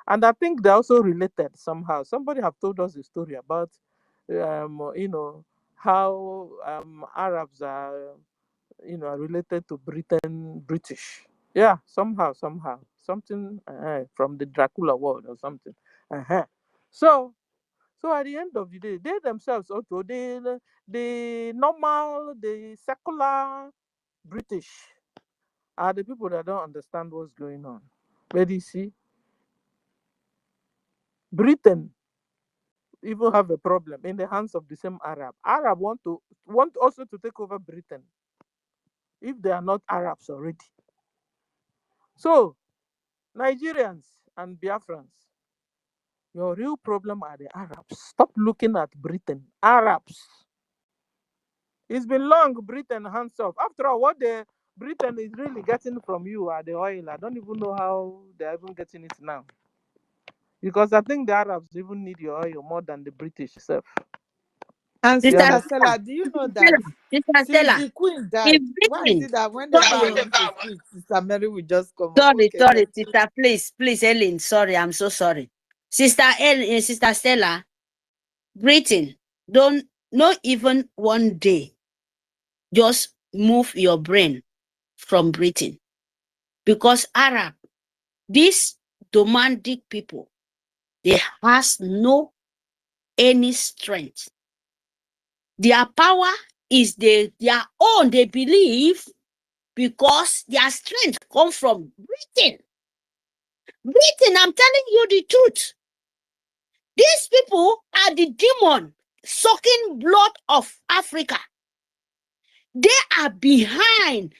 And I think they're also related somehow. Somebody have told us a story about, how Arabs are, related to British. Yeah, somehow, something from the Dracula world or something. So at the end of the day, they themselves also the normal, the secular British are the people that don't understand what's going on. But you see, Britain even have a problem in the hands of the same Arab. Arab want also to take over Britain if they are not Arabs already. So Nigerians and Biafrans, your real problem are the Arabs. Stop looking at Britain. Arabs. It's been long, Britain hands off. After all, what the Britain is really getting from you are the oil. I don't even know how they're even getting it now. Because I think the Arabs even need your oil more than the British itself. And Sister Stella, do you know that since Stella, the Queen died, why is it that whenever I want to speak, Sister Mary will just come up? Sorry, Okay, sorry, Sister, please, Ellen, sorry, I'm so sorry. Sister Ellen, Sister Stella, breathing, don't, not even one day, just move your brain from breathing. Because Arab, these domestic people, they has no any strength. Their power is their own, they believe, because their strength comes from breathing. Breathing, I'm telling you the truth. These people are the demon sucking blood of Africa. They are behind.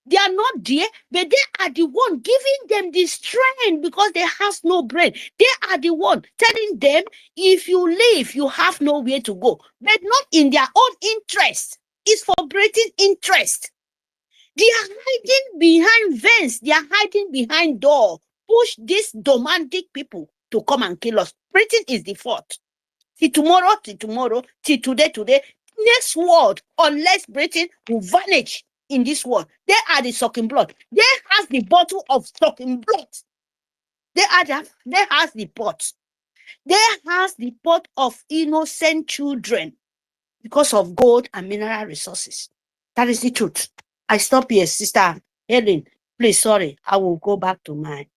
They are not there, but they are the one giving them the strength because they have no brain. They are the one telling them, if you leave, you have nowhere to go, but not in their own interest. It's for breathing interest. They are hiding behind vents. They are hiding behind door. Push these domestic people to come and kill us. Britain is the fault. Till tomorrow, till today, next world, unless Britain will vanish in this world. They are the sucking blood. They have the bottle of sucking blood. They has the pot. They has the pot of innocent children because of gold and mineral resources. That is the truth. I stop here, Sister Helen. Please, sorry. I will go back to mine.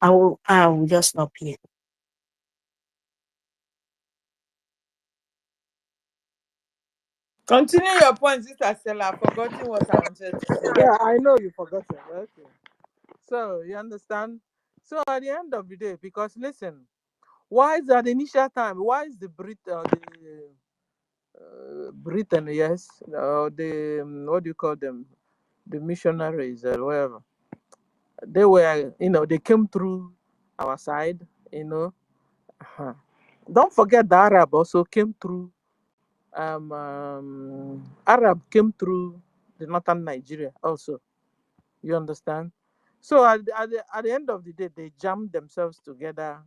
I will just stop here. Continue your point, Sister Stella. I've forgotten what I wanted to say. Yeah, I know you forgot it. Okay. So you understand? So at the end of the day, because listen, why is at the initial time? Why is the Britain, yes, the what do you call them? The missionaries or whatever. They were, they came through our side, Don't forget the Arab also came through. Arab came through the northern Nigeria also. You understand? So at the end of the day, they jammed themselves together.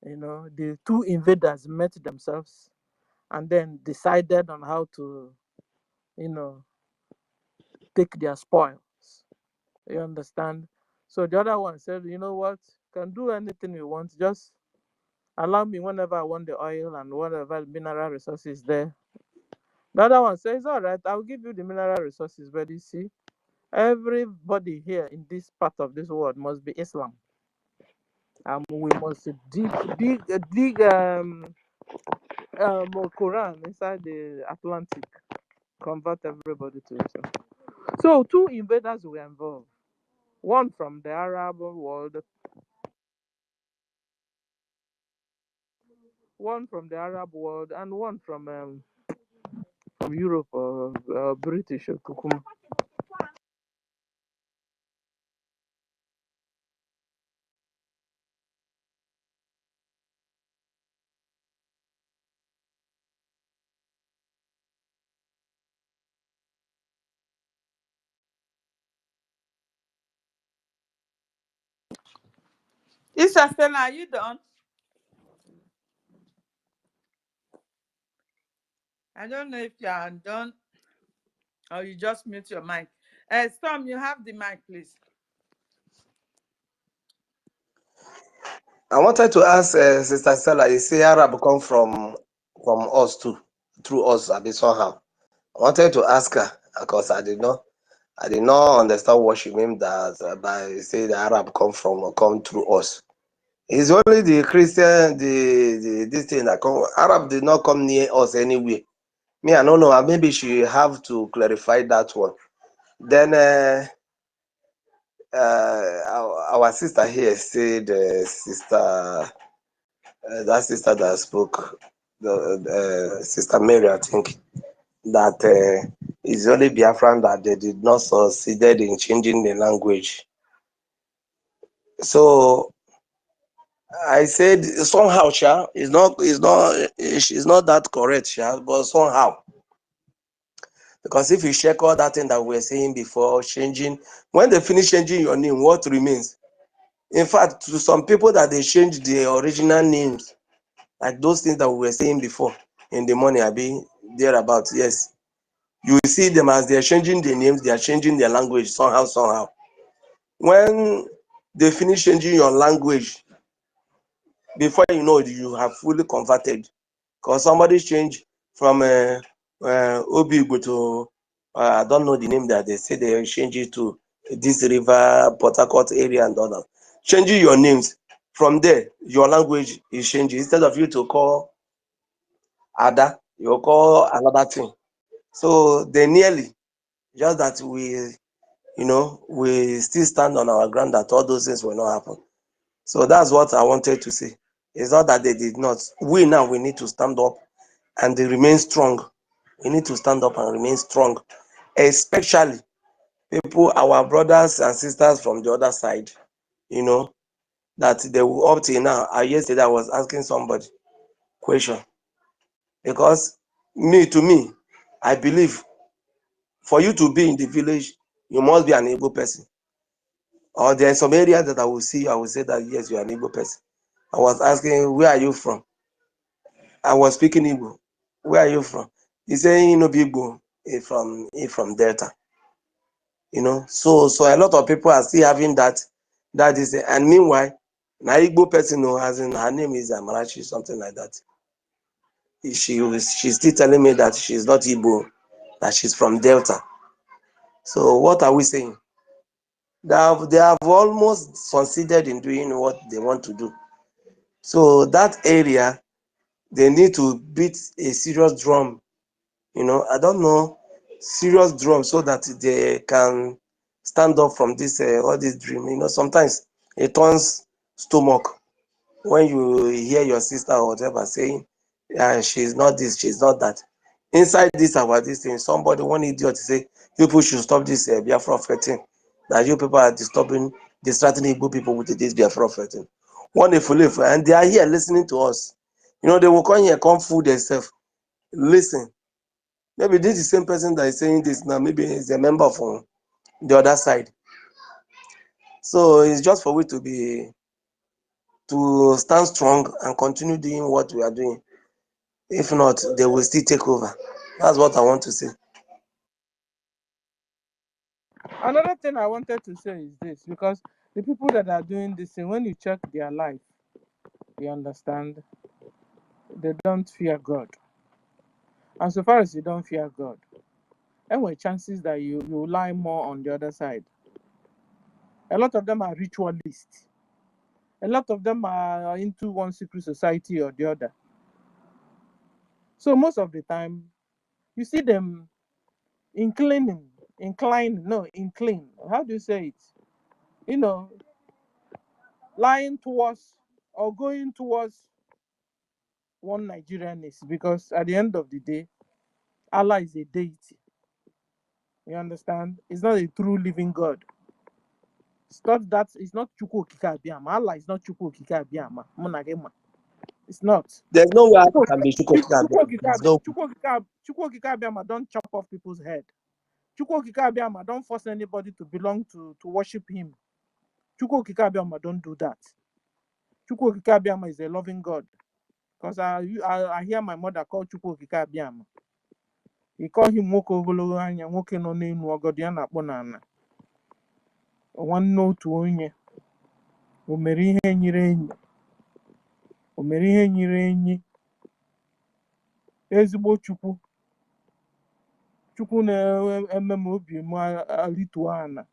The two invaders met themselves and then decided on how to, take their spoils. You understand? So the other one said, you know what? Can do anything we want. Just allow me whenever I want the oil and whatever mineral resources there. The other one says, all right, I'll give you the mineral resources, but you see, everybody here in this part of this world must be Islam. We must dig Quran inside the Atlantic, convert everybody to Islam. So two invaders were involved. One from the Arab world, and one from Europe or British or Kukuma. Sister Stella, are you done? I don't know if you are done or you just mute your mic. Storm, you have the mic, please. I wanted to ask Sister Stella, you say Arab come from us too, through us a bit somehow. I wanted to ask her because I did not understand what she meant that by say the Arab come through us. It's only the Christian, this thing that come. Arab did not come near us anyway. Me, I don't know. Maybe she have to clarify that one. Then our sister here said, that sister that spoke, Sister Mary, I think, that it's only Biafran that they did not succeeded in changing the language. So I said somehow, Sha, she's not that correct, Sha, but somehow. Because if you check all that thing that we were saying before, changing, when they finish changing your name, what remains? In fact, to some people that they changed the original names, like those things that we were saying before, in the morning, I be thereabout. Yes, you see them as they are changing their names, they are changing their language somehow. When they finish changing your language, before you know it, you have fully converted. Because somebody changed from Obigbo to I don't know the name that they say they change it to this river, Port Harcourt area and all that. Changing your names. From there, your language is changing. Instead of you to call Ada, you call another thing. So they nearly, just that we, we still stand on our ground that all those things will not happen. So that's what I wanted to say. It's not that they did not. We now, we need to stand up and they remain strong. We need to stand up and remain strong, especially people, our brothers and sisters from the other side, that they will up till now. Yesterday I was asking somebody question, because to me, I believe for you to be in the village, you must be an able person. Or there are some areas that I will see, I will say that yes, you are an able person. I was asking, where are you from? I was speaking Igbo. Where are you from? He said, Igbo, from Delta. So a lot of people are still having that is, and meanwhile, na Igbo person who has her name is Amarachi, something like that. She's still telling me that she's not Igbo, that she's from Delta. So what are we saying? They have almost succeeded in doing what they want to do. So that area, they need to beat a serious drum. I don't know, serious drum, so that they can stand up from this all this dream. Sometimes it turns stomach when you hear your sister or whatever saying, she's not this, she's not that. Inside this thing, somebody, one idiot, say you people should stop this Biafra fighting. That you people are distracting Igbo people with this Biafra fighting. Wonderful, and they are here listening to us. They will come here, come fool themselves. Listen. Maybe this is the same person that is saying this now. Maybe he's a member from the other side. So it's just for we to stand strong and continue doing what we are doing. If not, they will still take over. That's what I want to say. Another thing I wanted to say is this, because the people that are doing this thing, when you check their life, you understand, they don't fear God. And so far as you don't fear God, anyway, chances that you lie more on the other side. A lot of them are ritualists. A lot of them are into one secret society or the other. So most of the time, you see them incline. How do you say it? Lying towards or going towards one Nigerianness, because at the end of the day, Allah is a deity. You understand? It's not a true living God. It's not Chukwu Okike Abiyama. Allah is not Chukwu Okike Abiyama. It's not. There's no way it can be Chukwu Okike. Chukwu Okike Abiyama don't chop off people's head. Chukwu Okike Abiyama don't force anybody to belong to worship him. Chukwu Okike Abiyama don't do that. Chukwu Okike Abiyama is a loving God. Because I hear my mother call Chukwu Okike Abiyama. He call him Nwoke Ogologo Anya, Nwoke no n'enu ọgọdọ ya na-akpọ n'ala. Nwanne otu onye. O mere ihe nyere enyi. Ezigbo Chukwu. Chukwu na-eme m obi m alituo ana.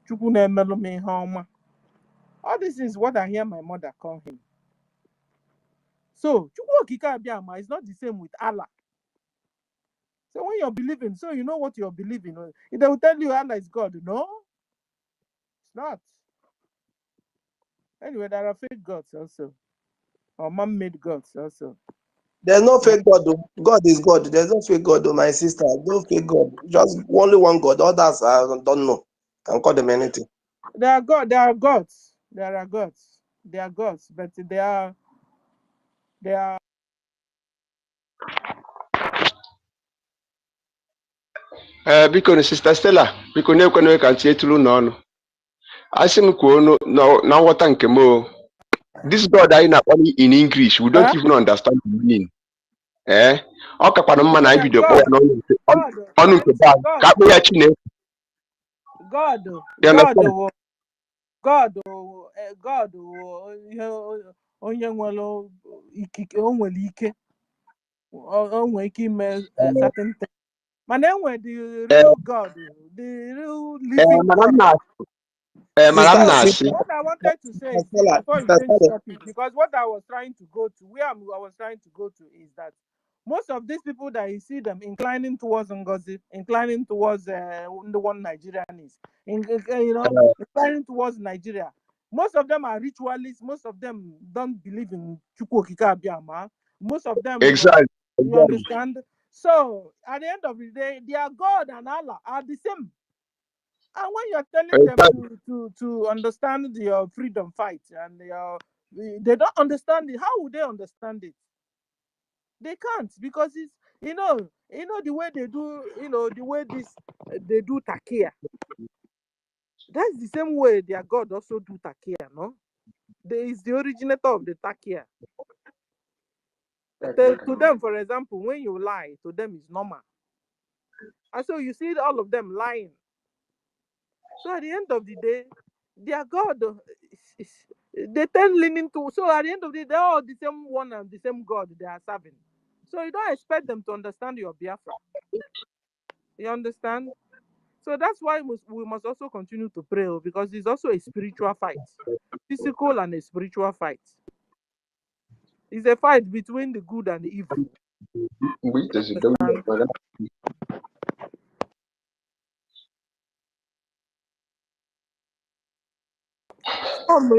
Chukwu na-emelụ m ihe ọma. All this is what I hear my mother call him. So, Chukwu Okike Abiyama is not the same with Allah. So when you're believing, so you know what you're believing. They will tell you Allah is God. No, it's not. Anyway, there are fake gods also. Or man-made gods also. There's no fake God. God is God. There's no fake God, my sister. No fake God. Just only one God. Others I don't know. Can call them anything. They are gods. They are gods. They are gods, but they are. Biko Sister Stella, biko na-ekwe ka ntinye tụrụ n'ọnụ. Asị m kwuo na nghọta nke m. This God I na in English, we don't even understand the meaning. ọ kakwana mma na anyị bido kpọọ ya n'ọnụ nke be anyị ka akpụ ya Chineke. God ihe onye nwere ikike, o nwere ike, o nwere ike ime certain things. Mana enwe the real God, the real living God. What I wanted to say is this, before you change the topic, because what I was trying to go to, where I was trying to go to is that most of these people that you see them inclining towards NGOZI, inclining towards the one Nigerian is, inclining towards Nigeria. Most of them are ritualists. Most of them don't believe in Chukwu Okike Abiama. Most of them, exactly. You understand? So at the end of the day, their God and Allah are the same. And when you're telling them to understand your freedom fight and they don't understand it, how would they understand it? They can't, because it's the way they do, the way they do takia. That's the same way their God also do takia, no? There is the originator of the takia. To them, for example, when you lie, to them is normal. And so you see all of them lying. So at the end of the day, their God they tend leaning to. So at the end of the day, they're all the same one and the same God they are serving. So you don't expect them to understand your Biafra. You understand? So that's why we must also continue to pray, because it's also a spiritual fight, physical and a spiritual fight. It's a fight between the good and the evil. We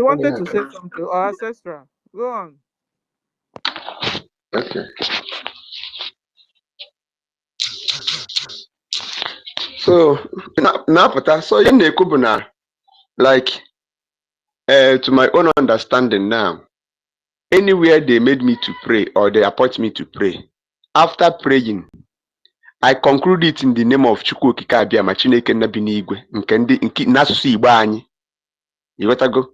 wanted to say something. Our ancestral. Go on. Okay. So na-apụta, so ihe na-ekwu bụ na, like, to my own understanding now, anywhere they made me to pray or they appoint me to pray, after praying, I conclude it in the name of Chukwu Okike Abiama, Chineke nna bi n'igwe, nke n'asụsụ Igbo anyị. Ịghọtago?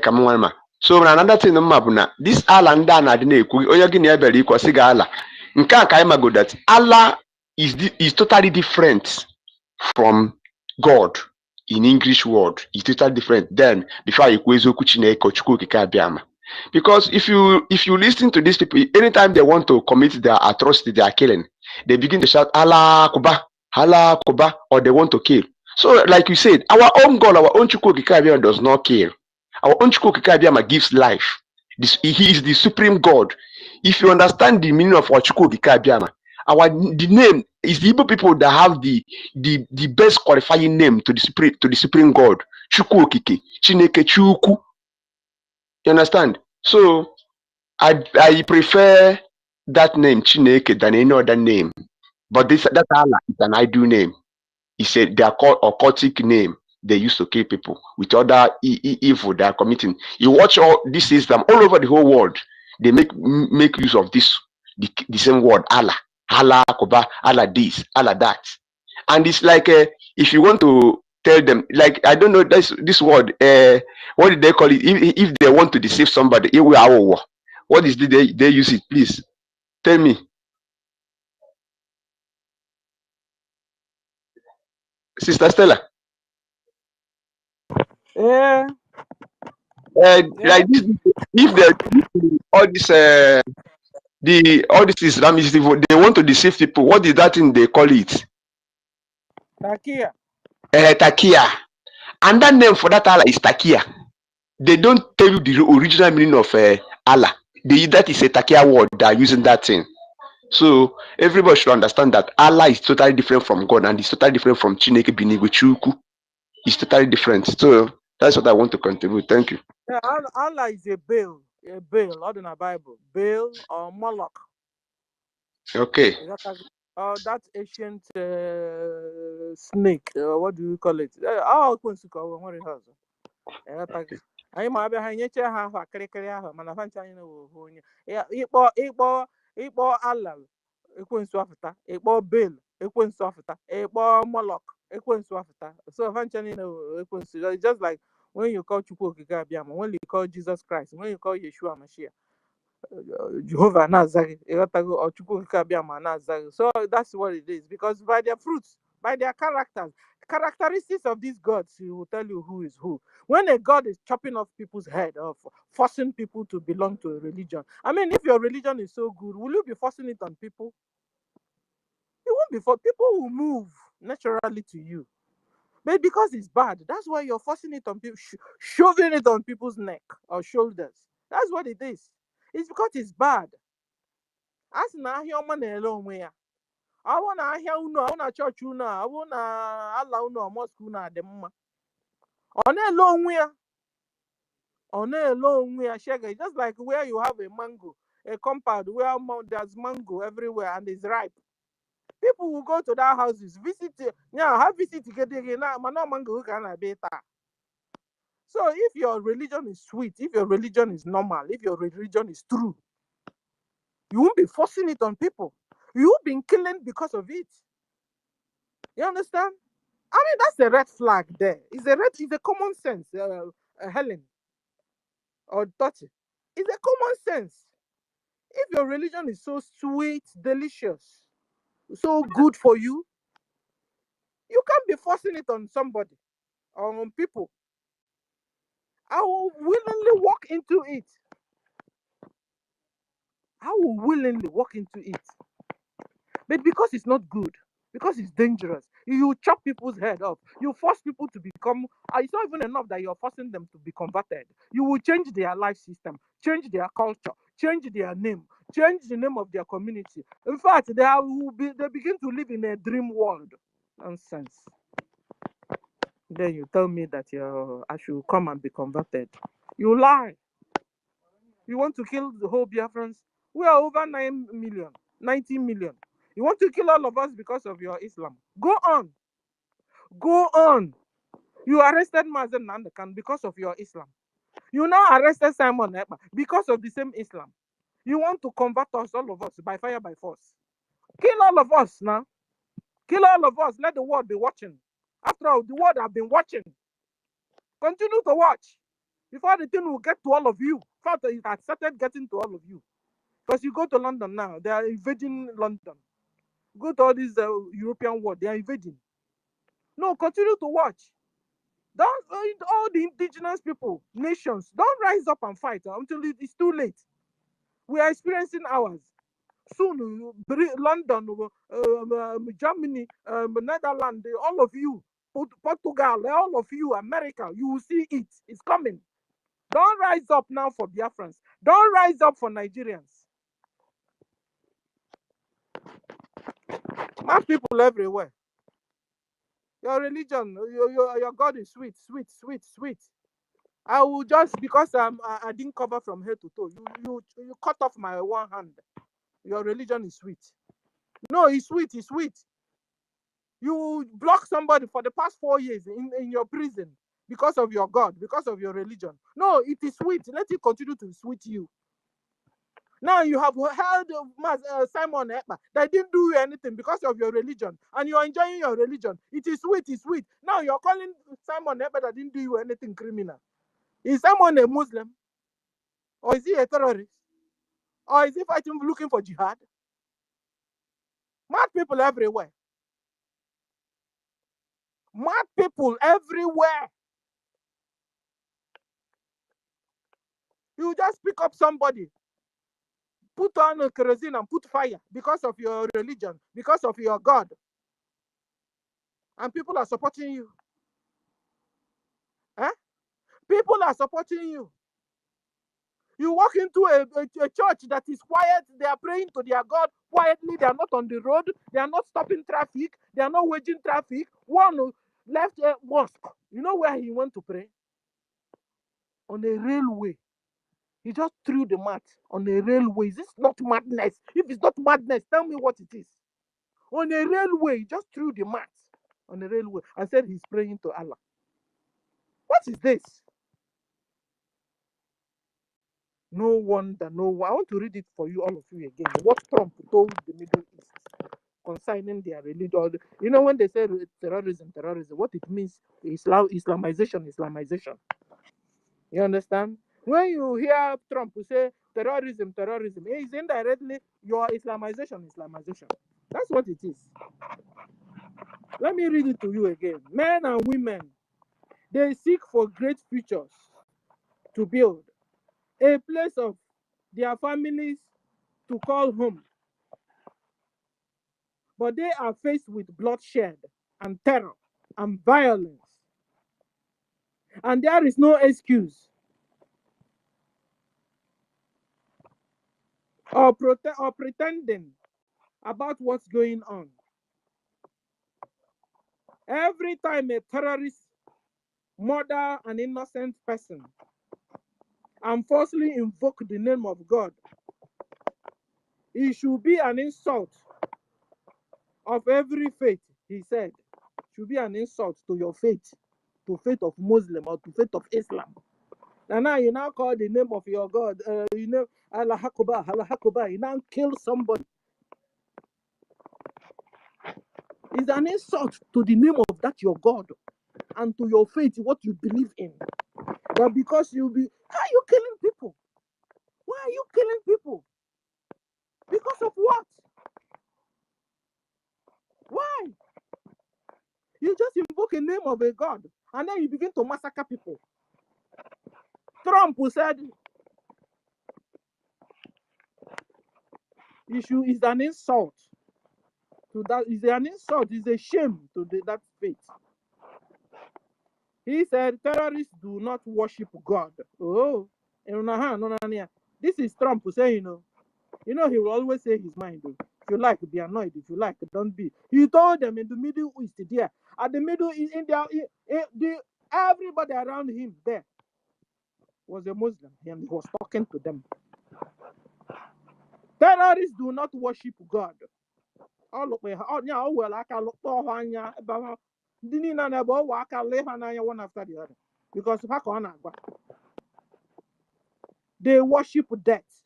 Ka m nwa ma. So another thing mma bụ na this Allah ndị a na-adị na-ekwu, onye gị na ya bịara ikwu, sị gị Allah. Nke a ka anyị mago that Allah is totally different from God. In English word, it's totally different. Then before you ekwu eziokwu Chineke Chukwu Okike Abiama. Because if you listen to these people, anytime they want to commit their atrocity, they are killing, they begin to shout Allah Kuba, or they want to kill. So like you said, our own God, our own Chukwu Okike Abiama does not kill. Our own Chukwu Okike Abiama gives life. He is the supreme God. If you understand the meaning of our Chukwu Okike Abiama, the name is the Igbo people that have the best qualifying name to the supreme God, Chukwu Okike, Chineke Chukwu. You understand? So I prefer that name Chineke than any other name. But that Allah is an ideal name. It's they are called occultic name. They used to kill people with other evil they are committing. You watch all this system all over the whole world. They make use of this the same word Allah, Kuba, Allah this, Allah that, and it's like if you want to tell them, like, I don't know this word, what did they call it? If they want to deceive somebody, what is they use it? Please tell me. Sister Stella. Yeah. Like this, if they all this all this Islamism, they want to deceive people. What is that thing they call it? Takia. Takia. And that name for that Allah is Takia. They don't tell you the original meaning of Allah. That is a Takia word. They are using that thing. So everybody should understand that Allah is totally different from God, and it's totally different from Chineke Binigwe Chukwu. It's totally different. So that's what I want to contribute. Thank you. Yeah, Allah is a Baal, not in the Bible. Baal or Moloch. Okay. That ancient snake. What do you call it? Anyị ma abịa ha nyeche ha ahụ akịrịkịrị ahụ, mana fancha anyị na-ewu onye ịkpọ Allah ekwensu afụta, ịkpọ Baal ekwensu afụta, ịkpọ Moloch ekwensu afụta. So fancha anyị na-ewu ekwensu. Just like when you call Chukwu Okike Abiama, when you call Jesus Christ, when you call Yeshua Mashiach, Jehovah Nazari, or Chukwukabiama Nazari. So that's what it is. Because by their fruits, by their characteristics of these gods, he will tell you who is who. When a god is chopping off people's head, or forcing people to belong to a religion, I mean, if your religion is so good, will you be forcing it on people? You won't be. People will move naturally to you. But because it's bad, that's why you're forcing it on people, shoving it on people's neck or shoulders. That's what it is. It's because it's bad. As na ahịa ọma na-ele onwe ya. Ọ bụ na ahịa unu, ọ na chọọchị unu, ọ bụ na ala unu, mosque unu adị mma. Ọ na-ele onwe ya. Ọ na-ele onwe ya, shege. Just like where you have a mango, a compound where there's mango everywhere and it's ripe. People will go to that houses, visit. Yeah, have visit now, mango can be. So if your religion is sweet, if your religion is normal, if your religion is true, you won't be forcing it on people. You've been killing because of it. You understand? I mean, that's a red flag there. It's a common sense, Helen or Dottie. It's a common sense. If your religion is so sweet, delicious, so good for you, you can't be forcing it on somebody or on people. I will willingly walk into it. I will willingly walk into it. But because it's not good, because it's dangerous, you chop people's head off. You force people to become, it's not even enough that you're forcing them to be converted. You will change their life system, change their culture, change their name, change the name of their community. In fact, they begin to live in a dream world. Nonsense. Then you tell me that I should come and be converted. You lie. You want to kill the whole Biafrans? We are over 9 million, 19 million. You want to kill all of us because of your Islam? Go on. Go on. You arrested Mazen Nandekan because of your Islam. You now arrested Simon Ekpa because of the same Islam. You want to convert us, all of us, by fire, by force. Kill all of us now. Kill all of us. Let the world be watching. After all, the world have been watching. Continue to watch. Before the thing will get to all of you. In fact, it has started getting to all of you. Because you go to London now, they are invading London. Go to all these European world, they are invading. No, continue to watch. Don't all the indigenous people, nations, don't rise up and fight until it's too late. We are experiencing ours. Soon, London, Germany, Netherlands, all of you, Portugal, all of you, America, you will see it. It's coming. Don't rise up now for Biafrans. Don't rise up for Nigerians. Mass people everywhere. Your religion, your God is sweet, sweet, sweet, sweet. I will just, because I didn't cover from head to toe. You cut off my one hand. Your religion is sweet. No, it's sweet, it's sweet. You block somebody for the past 4 years in your prison because of your God, because of your religion. No, it is sweet. Let it continue to sweet you. Now you have held Simon Ekpa that didn't do you anything because of your religion, and you are enjoying your religion. It is sweet, it's sweet. Now you're calling Simon Ekpa that didn't do you anything criminal. Is Simon a Muslim? Or is he a terrorist? Or is he fighting, looking for jihad? Mad people everywhere. Mad people everywhere. You just pick up somebody, put on a kerosene and put fire because of your religion, because of your God. And people are supporting you. Eh? People are supporting you. You walk into a church that is quiet. They are praying to their God quietly. They are not on the road. They are not stopping traffic. They are not waging traffic. One left a mosque. You know where he went to pray? On a railway. He just threw the mat on a railway. Is this not madness? If it's not madness, tell me what it is. On a railway, he just threw the mat on a railway and said he's praying to Allah. What is this? No wonder, no one. I want to read it for you, all of you again. What Trump told the Middle East concerning their religion. You know, when they say terrorism, what it means, Islamization. You understand? When you hear Trump say, terrorism. It's indirectly your Islamization. That's what it is. Let me read it to you again. Men and women, they seek for great futures to build a place of their families to call home. But they are faced with bloodshed and terror and violence. And there is no excuse or pretending about what's going on. Every time a terrorist murder an innocent person and falsely invoke the name of God, it should be an insult of every faith, he said. It should be an insult to your faith, to faith of Muslim or to faith of Islam. And now you now call the name of your God, you know, Allah Akbar, you now kill somebody. It's an insult to the name of that your God and to your faith, what you believe in. But because how are you killing people? Why are you killing people? Because of what? Why? You just invoke a name of a God and then you begin to massacre people. Trump said issue is an insult to that. Is an insult, is a shame to that faith. He said terrorists do not worship God. Oh, this is Trump saying, you know, he will always say his mind. If you like, be annoyed. If you like, don't be. He told them in the Middle East there, at the Middle East, everybody around him there was a Muslim, and he was talking to them. Terrorists do not worship God. All of one after the other, because they worship death.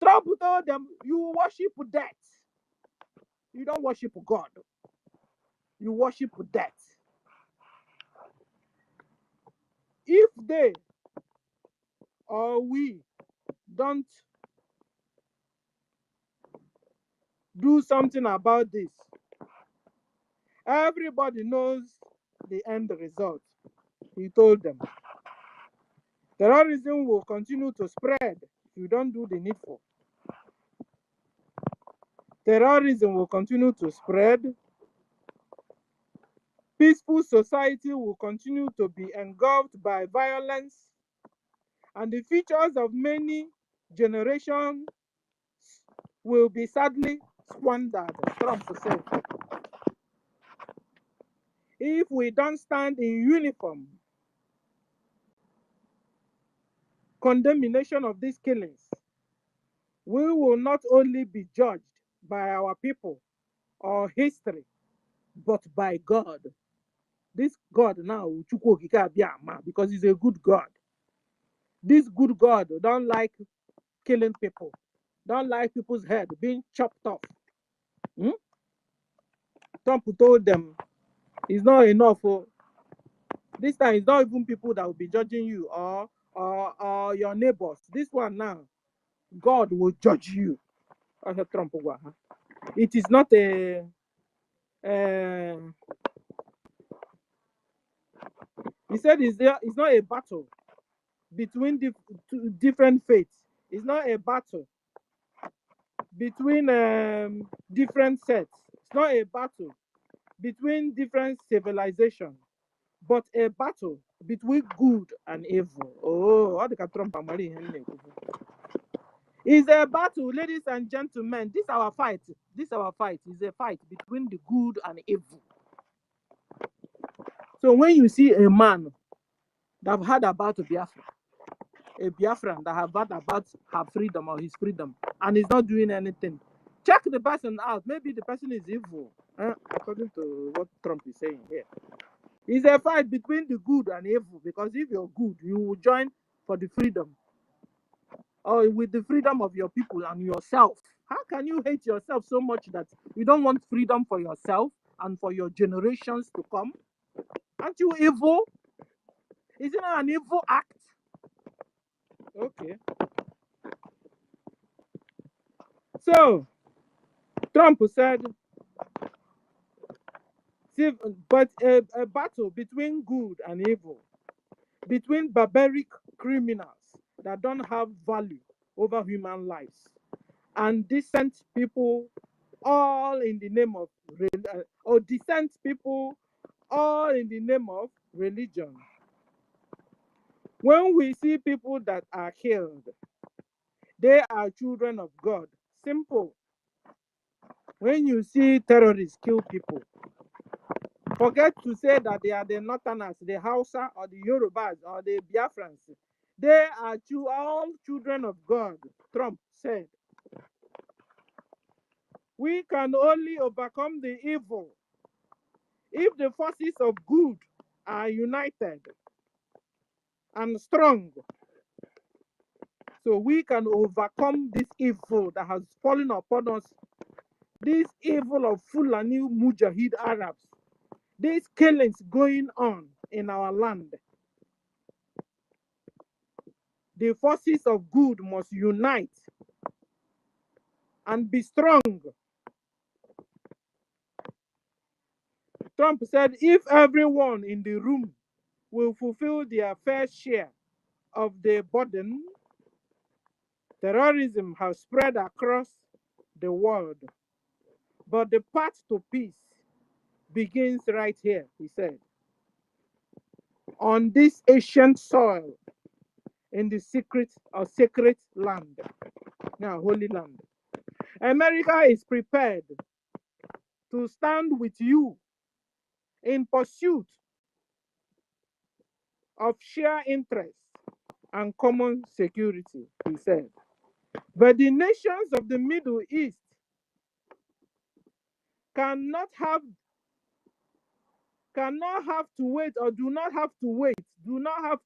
Trump told them, you worship death. You don't worship God. You worship death. If they or we don't do something about this, everybody knows the end result. He told them. Terrorism will continue to spread if you don't do the needful. Terrorism will continue to spread. Peaceful society will continue to be engulfed by violence, and the futures of many generations will be sadly squandered, Trump said. If we don't stand in uniform condemnation of these killings, we will not only be judged by our people or history, but by God. This God now, because he's a good God. This good God don't like killing people, don't like people's head being chopped off. Trump told them it's not enough. This time it's not even people that will be judging you or your neighbors. This one now, God will judge you. Trump. It is not he said it's not a battle between different faiths. It's not a battle between different sects. It's not a battle between different civilizations, but a battle between good and evil. Oh, how the Trump is a battle, ladies and gentlemen. This our fight. This our fight is a fight between the good and evil. So when you see a man that have heard about Biafra, a Biafran that have heard about her freedom or his freedom, and is not doing anything, check the person out. Maybe the person is evil, according to what Trump is saying here. It's a fight between the good and evil, because if you're good, you will join for the freedom, or with the freedom of your people and yourself. How can you hate yourself so much that you don't want freedom for yourself and for your generations to come? Aren't you evil? Isn't it an evil act? Okay. So Trump said, see, but a battle between good and evil, between barbaric criminals that don't have value over human lives, and decent people, all in the name of or decent people, all in the name of religion. When we see people that are killed, they are children of God. Simple. When you see terrorists kill people, forget to say that they are the Northerners, the Hausa, or the Yorubas, or the Biafrans. They are all children of God, Trump said. We can only overcome the evil if the forces of good are united and strong. So we can overcome this evil that has fallen upon us, this evil of Fulani Mujahid Arabs, these killings going on in our land. The forces of good must unite and be strong. Trump said if everyone in the room will fulfill their fair share of the burden, terrorism has spread across the world. But the path to peace begins right here, he said. On this ancient soil, in the secret or sacred land, now holy land. America is prepared to stand with you in pursuit of shared interests and common security, he said. But the nations of the Middle East cannot have to wait, or do not have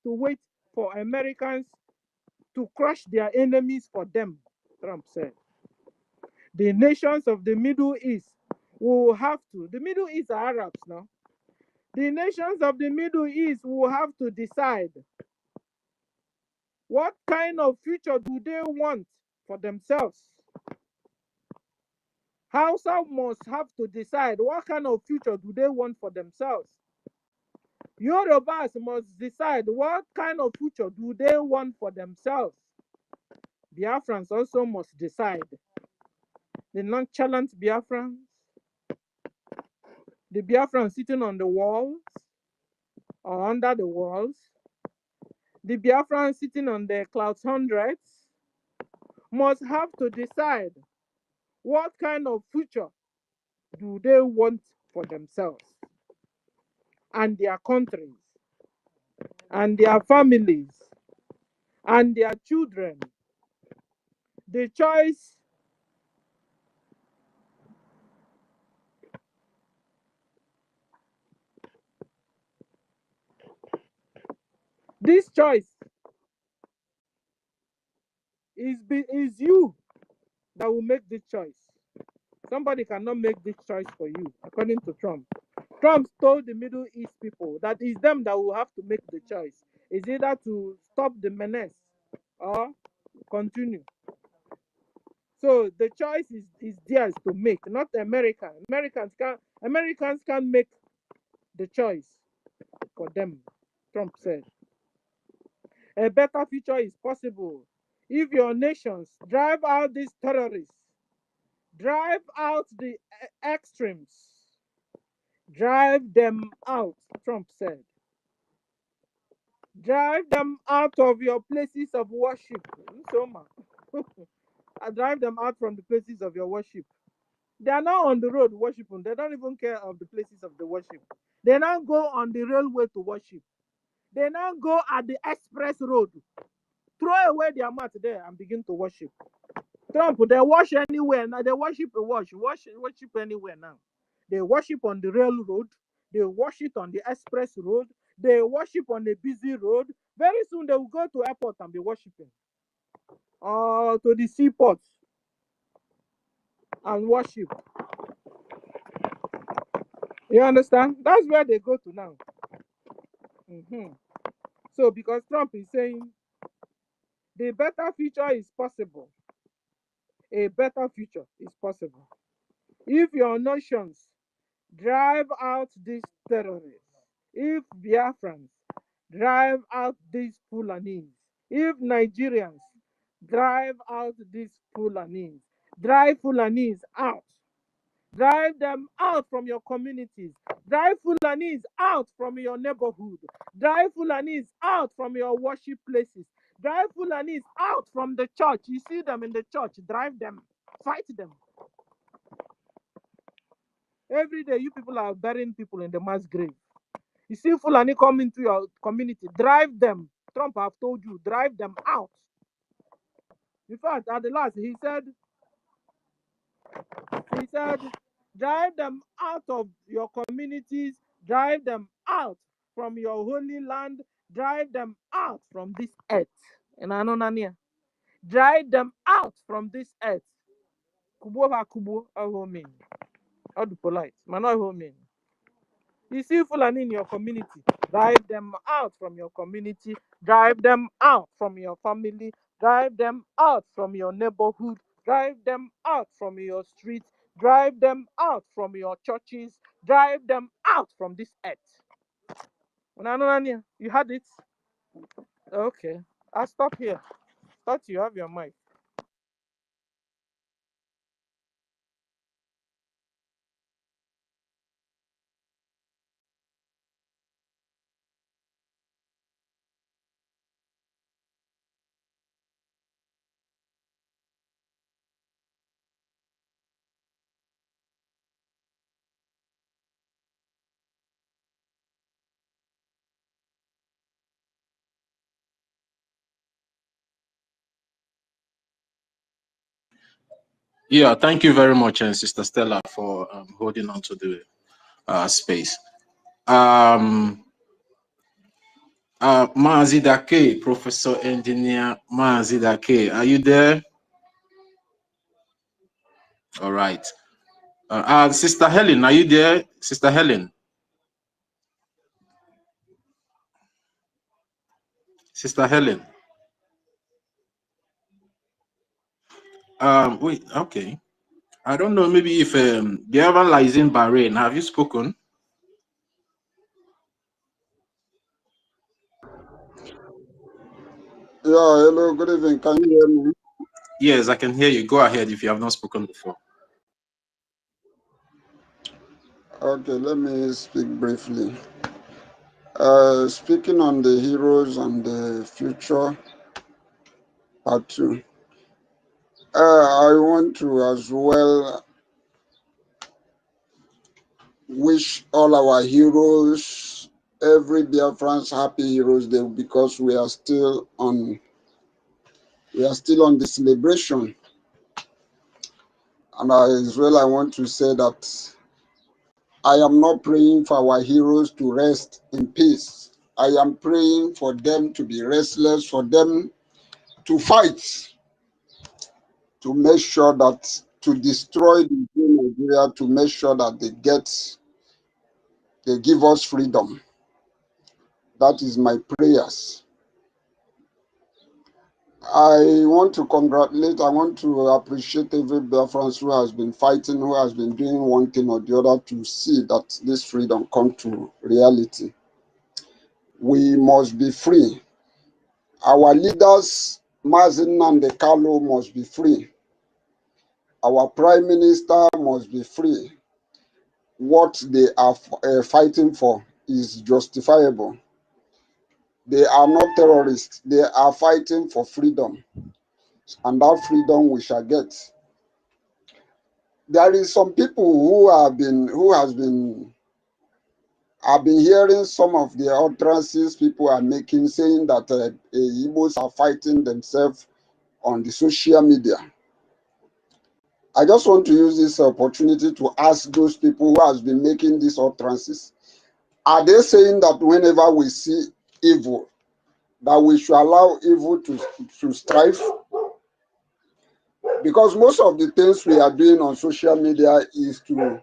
to wait for Americans to crush their enemies for them, Trump said. The nations of the Middle East will have to, the Middle East are Arabs now. The nations of the Middle East will have to decide what kind of future do they want for themselves. Hausa must have to decide what kind of future do they want for themselves. Yorubas must decide what kind of future do they want for themselves. Biafrans also must decide. The nonchalant Biafrans, the Biafrans sitting on the walls or under the walls, the Biafrans sitting on the clouds hundreds, must have to decide what kind of future do they want for themselves and their countries and their families and their children. The choice is you that will make this choice. Somebody cannot make this choice for you, according to Trump. Trump told the Middle East people that it's them that will have to make the choice. It's either to stop the menace or continue. So the choice is theirs to make, not America. Americans can't make the choice for them, Trump said. A better future is possible if your nations drive out these terrorists, drive out the extremes, drive them out, Trump said. Drive them out of your places of worship. Drive them out from the places of your worship. They are now on the road worshiping. They don't even care of the places of the worship. They now go on the railway to worship. They now go at the express road, throw away their mat there and begin to worship. Trump, they worship anywhere now. They worship anywhere now. They worship on the railroad. They worship on the express road. They worship on a busy road. Very soon they will go to airport and be worshiping. Or to the seaports and worship. You understand? That's where they go to now. So because Trump is saying The better future is possible. A better future is possible. If your nations drive out these terrorists, if Biafrans drive out these Fulanis, if Nigerians drive out these Fulanis, drive Fulanis out, drive them out from your communities, drive Fulanis out from your neighborhood, drive Fulanis out from your worship places, drive Fulanis out from the church. You see them in the church, drive them, fight them. Every day, you people are burying people in the mass grave. You see Fulani come into your community, drive them. Trump have told you, drive them out. In fact, at the last, he said, drive them out of your communities, drive them out from your holy land, drive them out from this earth. And I know Nania, drive them out from this earth. Kubo ha kubo, I mean. How do polite? Man, I mean. You see Fulani in your community, drive them out from your community, drive them out from your family, drive them out from your neighborhood, drive them out from your streets, drive them out from your churches, drive them out from this earth. You had it? Okay, I'll stop here. Thought you have your mic. Yeah, thank you very much, Sister Stella, for holding on to the space. Maazi Dake, Professor Engineer Maazi Dake, are you there? All right. Sister Helen, are you there? Sister Helen. Sister Helen. Wait, okay. I don't know, maybe if Biafran lies in Bahrain, have you spoken? Yeah, hello, good evening. Can you hear me? Yes, I can hear you. Go ahead if you have not spoken before. Okay, let me speak briefly. Speaking on the heroes and the future, part 2. I want to as well wish all our heroes, every Biafrans, happy Heroes Day, because we are still on the celebration. And as well, I want to say that I am not praying for our heroes to rest in peace. I am praying for them to be restless, for them to fight, to make sure that, to destroy the Nigeria, to make sure that they give us freedom. That is my prayers. I want to congratulate, I want to appreciate every Biafran who has been fighting, who has been doing one thing or the other to see that this freedom come to reality. We must be free. Our leaders, Mazin and the Kalo, must be free. Our Prime Minister must be free. What they are fighting for is justifiable. They are not terrorists. They are fighting for freedom. And that freedom we shall get. There is some people I've been hearing some of the utterances people are making, saying that Igbos are fighting themselves on the social media. I just want to use this opportunity to ask those people who has been making these utterances. Are they saying that whenever we see evil, that we should allow evil to strive? Because most of the things we are doing on social media is to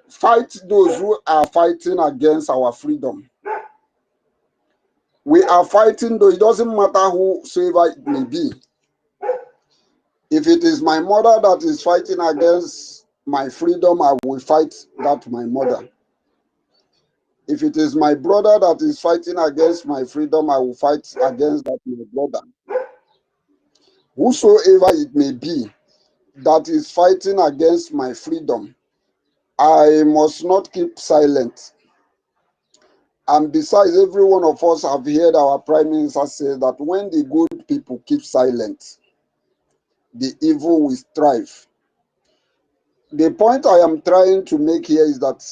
fight those who are fighting against our freedom. We are fighting, though it doesn't matter whosoever it may be. If it is my mother that is fighting against my freedom, I will fight that my mother. If it is my brother that is fighting against my freedom, I will fight against that my brother. Whosoever it may be that is fighting against my freedom, I must not keep silent. And besides, every one of us have heard our Prime Minister say that when the good people keep silent, the evil will thrive. The point I am trying to make here is that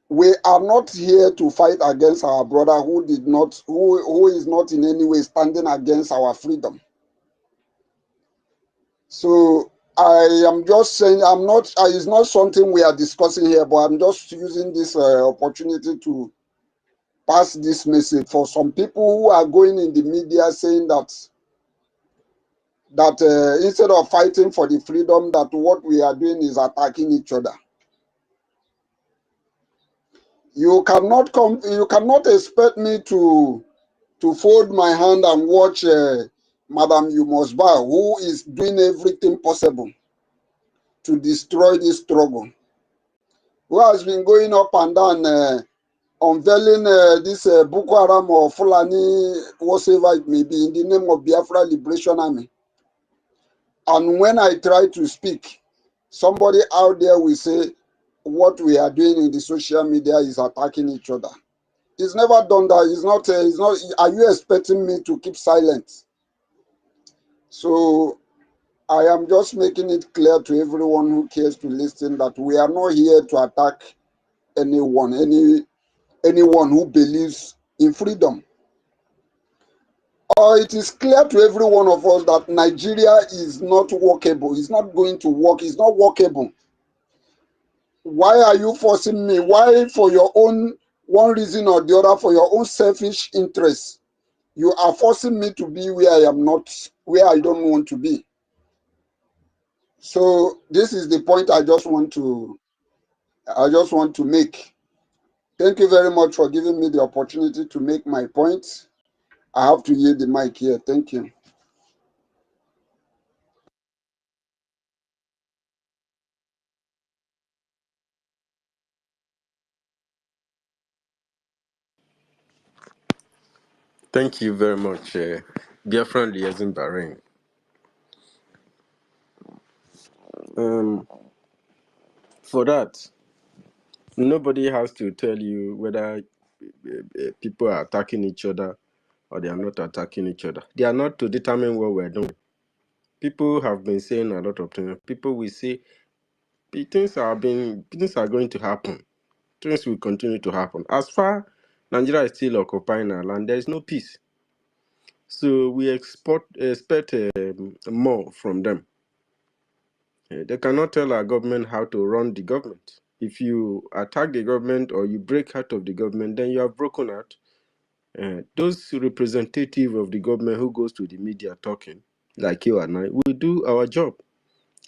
we are not here to fight against our brother who is not in any way standing against our freedom. So I am just saying, it's not something we are discussing here, but I'm just using this opportunity to pass this message for some people who are going in the media saying that instead of fighting for the freedom, that what we are doing is attacking each other. You cannot expect me to fold my hand and watch Madam You Must Bow, who is doing everything possible to destroy this struggle, who has been going up and down unveiling this Boko Haram or Fulani, whatever it may be, in the name of Biafra Liberation Army. And when I try to speak, somebody out there will say, what we are doing in the social media is attacking each other. It's never done that. It's not. Are you expecting me to keep silent? So I am just making it clear to everyone who cares to listen that we are not here to attack anyone who believes in freedom. It is clear to every one of us that Nigeria is not workable. It's not going to work. It's not workable. Why are you forcing me? Why, for your own one reason or the other, for your own selfish interests, you are forcing me to be where I am not, where I don't want to be? So this is the point I just want to make. Thank you very much for giving me the opportunity to make my point. I have to yield the mic here. Thank you. Thank you very much, Biafran Liaison Bahrain. For that, nobody has to tell you whether people are attacking each other or they are not attacking each other. They are not to determine what we're doing. People have been saying a lot of things. People will say things are going to happen. Things will continue to happen. As far Nigeria is still occupying our land, there is no peace. So we expect more from them. They cannot tell our government how to run the government. If you attack the government or you break out of the government, then you have broken out. Those representatives of the government who goes to the media talking, like you and I, will do our job.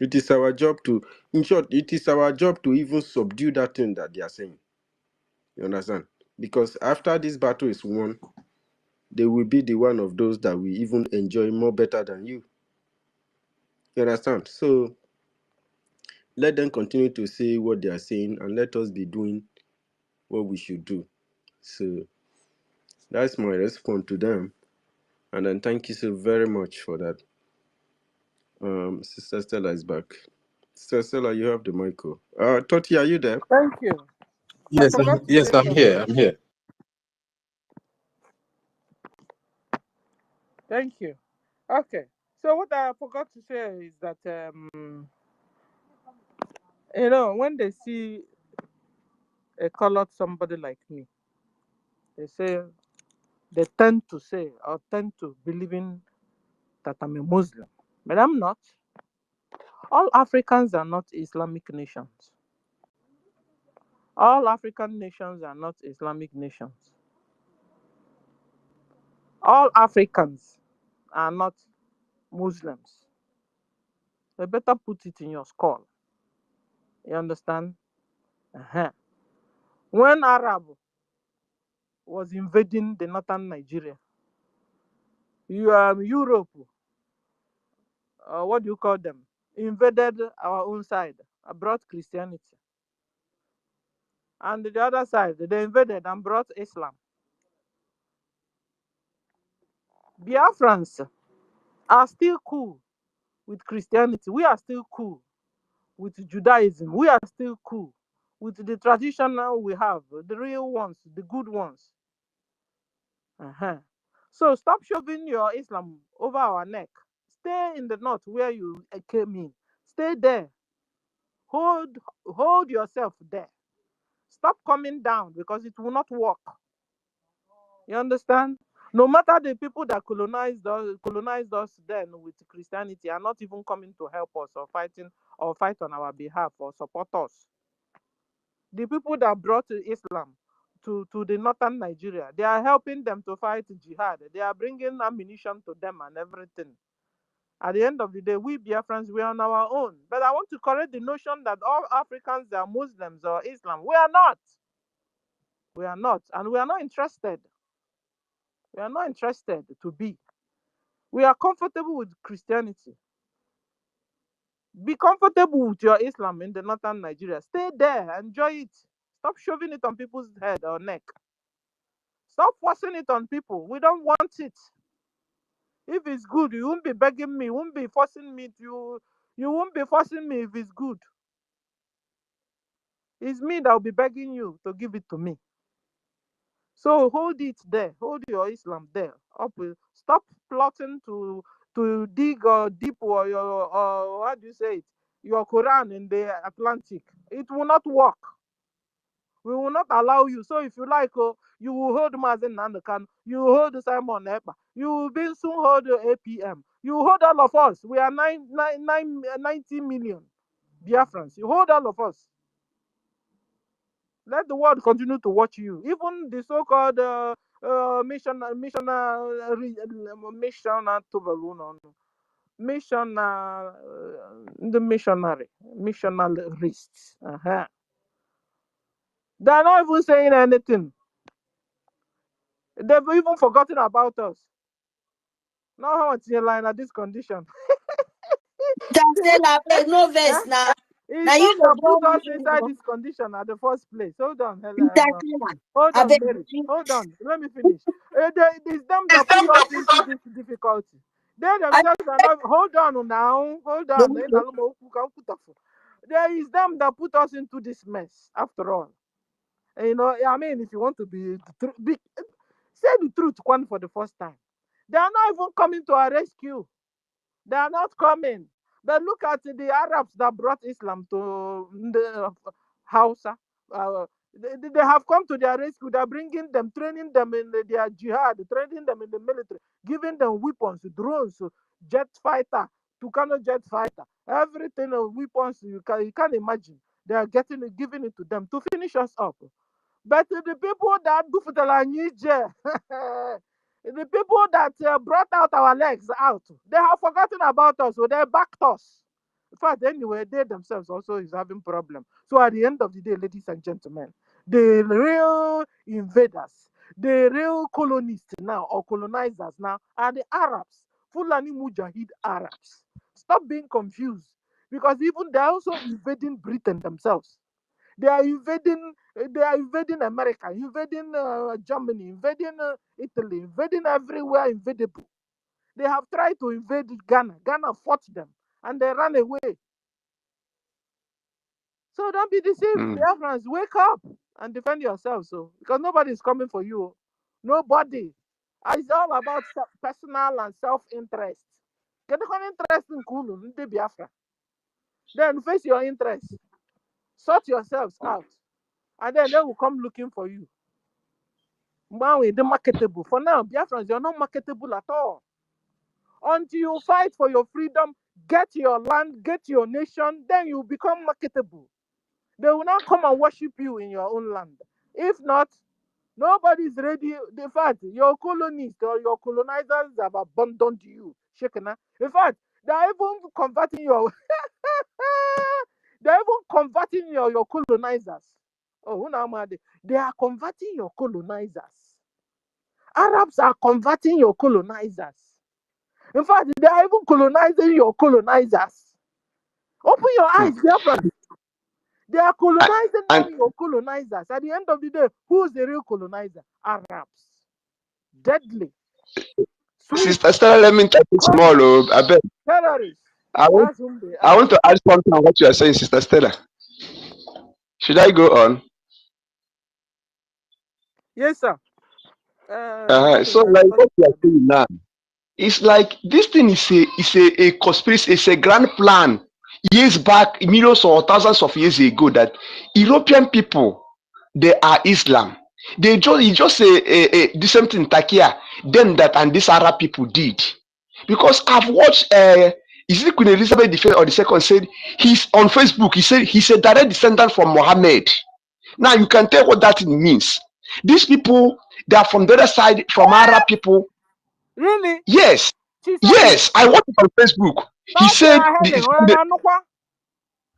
It is our job to, in short, it is our job to even subdue that thing that they are saying. You understand? Because after this battle is won, they will be the one of those that we even enjoy more better than you. You understand? So let them continue to say what they are saying and let us be doing what we should do. So that's my response to them. And then thank you so very much for that. Sister Stella is back. Sister Stella, you have the mic. Toti, are you there? Thank you. Yes, I'm here. I'm here. Thank you. Okay. So what I forgot to say is that when they see a colored somebody like me, they tend to say or tend to believe in that I'm a Muslim. But I'm not. All Africans are not Islamic nations. All African nations are not Islamic nations. All Africans are not Muslims. They better put it in your skull. You understand? Uh-huh. When Arab was invading the northern Nigeria. Europe, what do you call them, invaded our own side, brought Christianity. And the other side, they invaded and brought Islam. Biafrans are still cool with Christianity. We are still cool with Judaism. We are still cool with the traditional we have, the real ones, the good ones. So stop shoving your Islam over our neck. Stay in the north where you came in. Stay there. Hold yourself there. Stop coming down because it will not work. You understand? No matter the people that colonized us then with Christianity are not even coming to help us or fight on our behalf or support us. The people that brought Islam to the northern Nigeria, they are helping them to fight jihad. They are bringing ammunition to them and everything. At the end of the day, we Biafrans, we are on our own. But I want to correct the notion that all Africans are Muslims or Islam. We are not. We are not. And we are not interested. We are not interested to be. We are comfortable with Christianity. Be comfortable with your Islam in the northern Nigeria. Stay there. Enjoy it. Stop shoving it on people's head or neck. Stop forcing it on people. We don't want it. If it's good, you won't be begging me. You won't be forcing me to. You won't be forcing me if it's good. It's me that will be begging you to give it to me. So hold it there. Hold your Islam there. Stop plotting to dig or deep or how do you say it? Your Quran in the Atlantic. It will not work. We will not allow you. So if you like, you will hold Mazen Nandekan, you will hold Simon Epa, you will be soon hold APM. You will hold all of us. We are 90 million Biafrans. You hold all of us. Let the world continue to watch you. Even the so-called missionarists. They're not even saying anything. They've even forgotten about us. Now how much in line at this condition? No verse now. It's them that put us inside this condition at the first place. Hold on, hold on, Mary. Hold on. Let me finish. It's them that put us into this difficulty. They themselves are not. Hold on now. Hold on. There is them that put us into this mess. After all, you know. I mean, if you want to say the truth, one for the first time. They are not even coming to our rescue. They are not coming. But look at the Arabs that brought Islam to the Hausa. They have come to their rescue. They are bringing them, training them in their jihad, training them in the military, giving them weapons, drones, jet fighter, Tucano jet fighter, everything of weapons you can imagine. They are giving it to them to finish us up. But the people that do for the people that brought out our legs out, they have forgotten about us, so they backed us. In fact, anyway, they themselves also is having problem. So at the end of the day, ladies and gentlemen, the real invaders, the real colonists now or colonizers now are the Arabs, Fulani Mujahid Arabs. Stop being confused, because even they're also invading Britain themselves. They are invading America, invading Germany, invading Italy, invading everywhere invadable. They have tried to invade Ghana. Ghana fought them and they ran away. So don't be deceived. Biafrans, wake up and defend yourselves. So because nobody is coming for you. Nobody. It's all about personal and self-interest. Get the interest in Kulu, in Biafra. Then face your interests. Sort yourselves out. And then they will come looking for you. Now they're marketable. For now, Biafrans, you're not marketable at all. Until you fight for your freedom, get your land, get your nation, then you become marketable. They will not come and worship you in your own land. If not, nobody's ready. In fact, your colonists or your colonizers have abandoned you. In fact, they're even converting your your colonizers. Oh, they are converting your colonizers. Arabs are converting your colonizers. In fact, they are even colonizing your colonizers. Open your eyes, Biafra. They are colonizing your colonizers. At the end of the day, who's the real colonizer? Arabs. Deadly. Sister Stella, let me talk small. I bet. Terrorists. I That's whom they I are. want to add something on what you are saying, Sister Stella. Should I go on? Yes, sir. So like what you are saying now, it's like this thing is a conspiracy, it's a grand plan years back, millions or thousands of years ago, that European people, they are Islam. It's just the same thing Takia, then that and these Arab people did. Because I've watched is it Queen Elizabeth the First or the Second said he's on Facebook, he said he's a direct descendant from Mohammed. Now you can tell what that means. These people, they are from the other side, from Arab people. Really? Yes. Yes, I watched it on Facebook. He said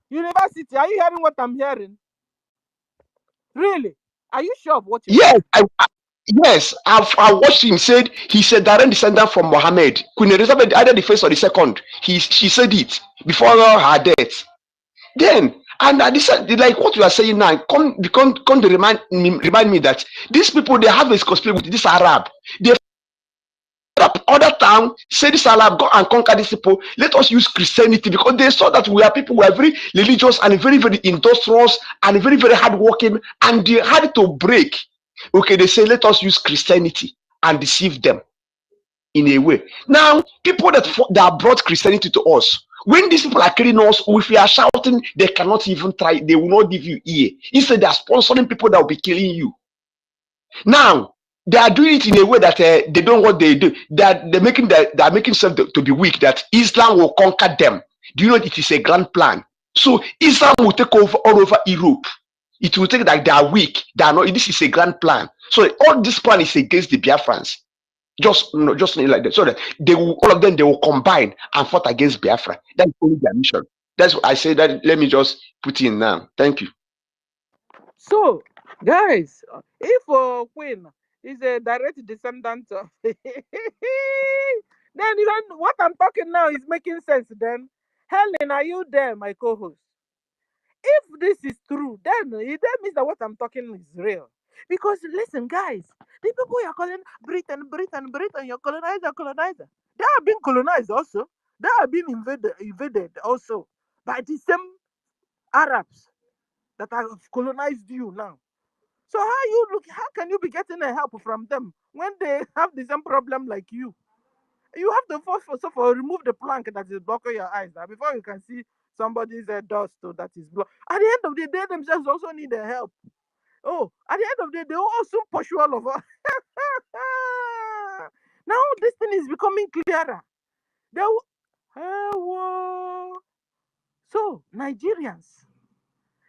University, are you hearing what I'm hearing? Really? Are you sure of what you're yes, yes, I watched him. Said he's a direct descendant from Mohammed. Queen Elizabeth, either the first or the second. She said it before her death. Then and this like what you are saying now, come to remind me that these people, they have a conspiracy with this Arab. They other town, say this Arab, go and conquer these people. Let us use Christianity, because they saw that we are people who are very religious and very, very industrious and very, very hardworking, and they had to break. Okay, they say let us use Christianity and deceive them in a way. Now, people that brought Christianity to us, when these people are killing us, if we are shouting, they cannot even try, they will not give you ear. Instead, they are sponsoring people that will be killing you. Now, they are doing it in a way that they don't what they do. They are making themselves to be weak, that Islam will conquer them. Do you know it is a grand plan? So Islam will take over all over Europe. It will take like they are weak. They are not. This is a grand plan. So all this plan is against the Biafrans. Just like that. So that they will, all of them, they will combine and fight against Biafra. That's only their mission. That's what I say. That let me just put in now. Thank you. So, guys, if Queen is a direct descendant of then what I'm talking now is making sense. Then, Helen, are you there, my co-host? If this is true, then that means that what I'm talking is real. Because listen, guys, the people you're calling Britain, you're colonizer. They have been colonized also. They have been invaded also by the same Arabs that have colonized you now. So how can you be getting a help from them when they have the same problem like you? You have to first of all remove the plank that is blocking your eyes now before you can see somebody's dust that is blocked. At the end of the day, they themselves also need the help. Oh, at the end of the day, they will also pursue all of us. Now this thing is becoming clearer. They will... So Nigerians,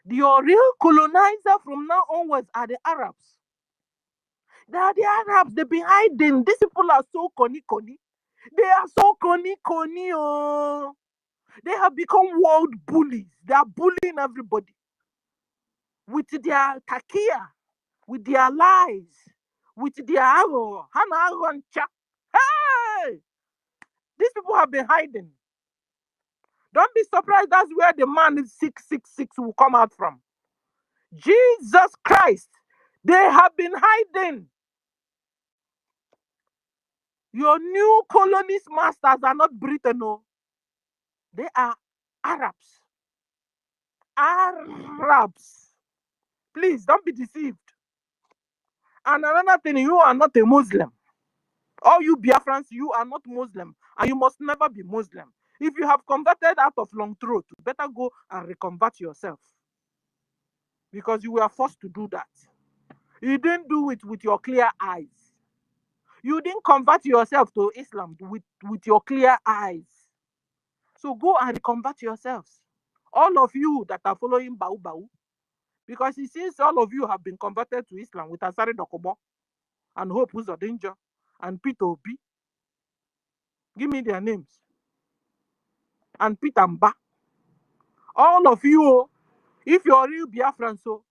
your real colonizer from now onwards are the Arabs. They are the Arabs. They've been hiding. These people are so conny. They are so conny. Oh. They have become world bullies. They are bullying everybody with their takia, with their lies, with their arrow. Hey! These people have been hiding. Don't be surprised. That's where the man is 666 will come out from. Jesus Christ. They have been hiding. Your new colonist masters are not Britain, no. They are Arabs. Arabs. Please, don't be deceived. And another thing, you are not a Muslim. All you Biafrans, you are not Muslim. And you must never be Muslim. If you have converted out of long throat, you better go and reconvert yourself. Because you were forced to do that. You didn't do it with your clear eyes. You didn't convert yourself to Islam with your clear eyes. So go and reconvert yourselves. All of you that are following Bau, because it seems all of you have been converted to Islam with Asari Dokobo and Hope Uzodinja and Peter Obi. Give me their names. And Peter Mba. All of you, if you're real Biafran, so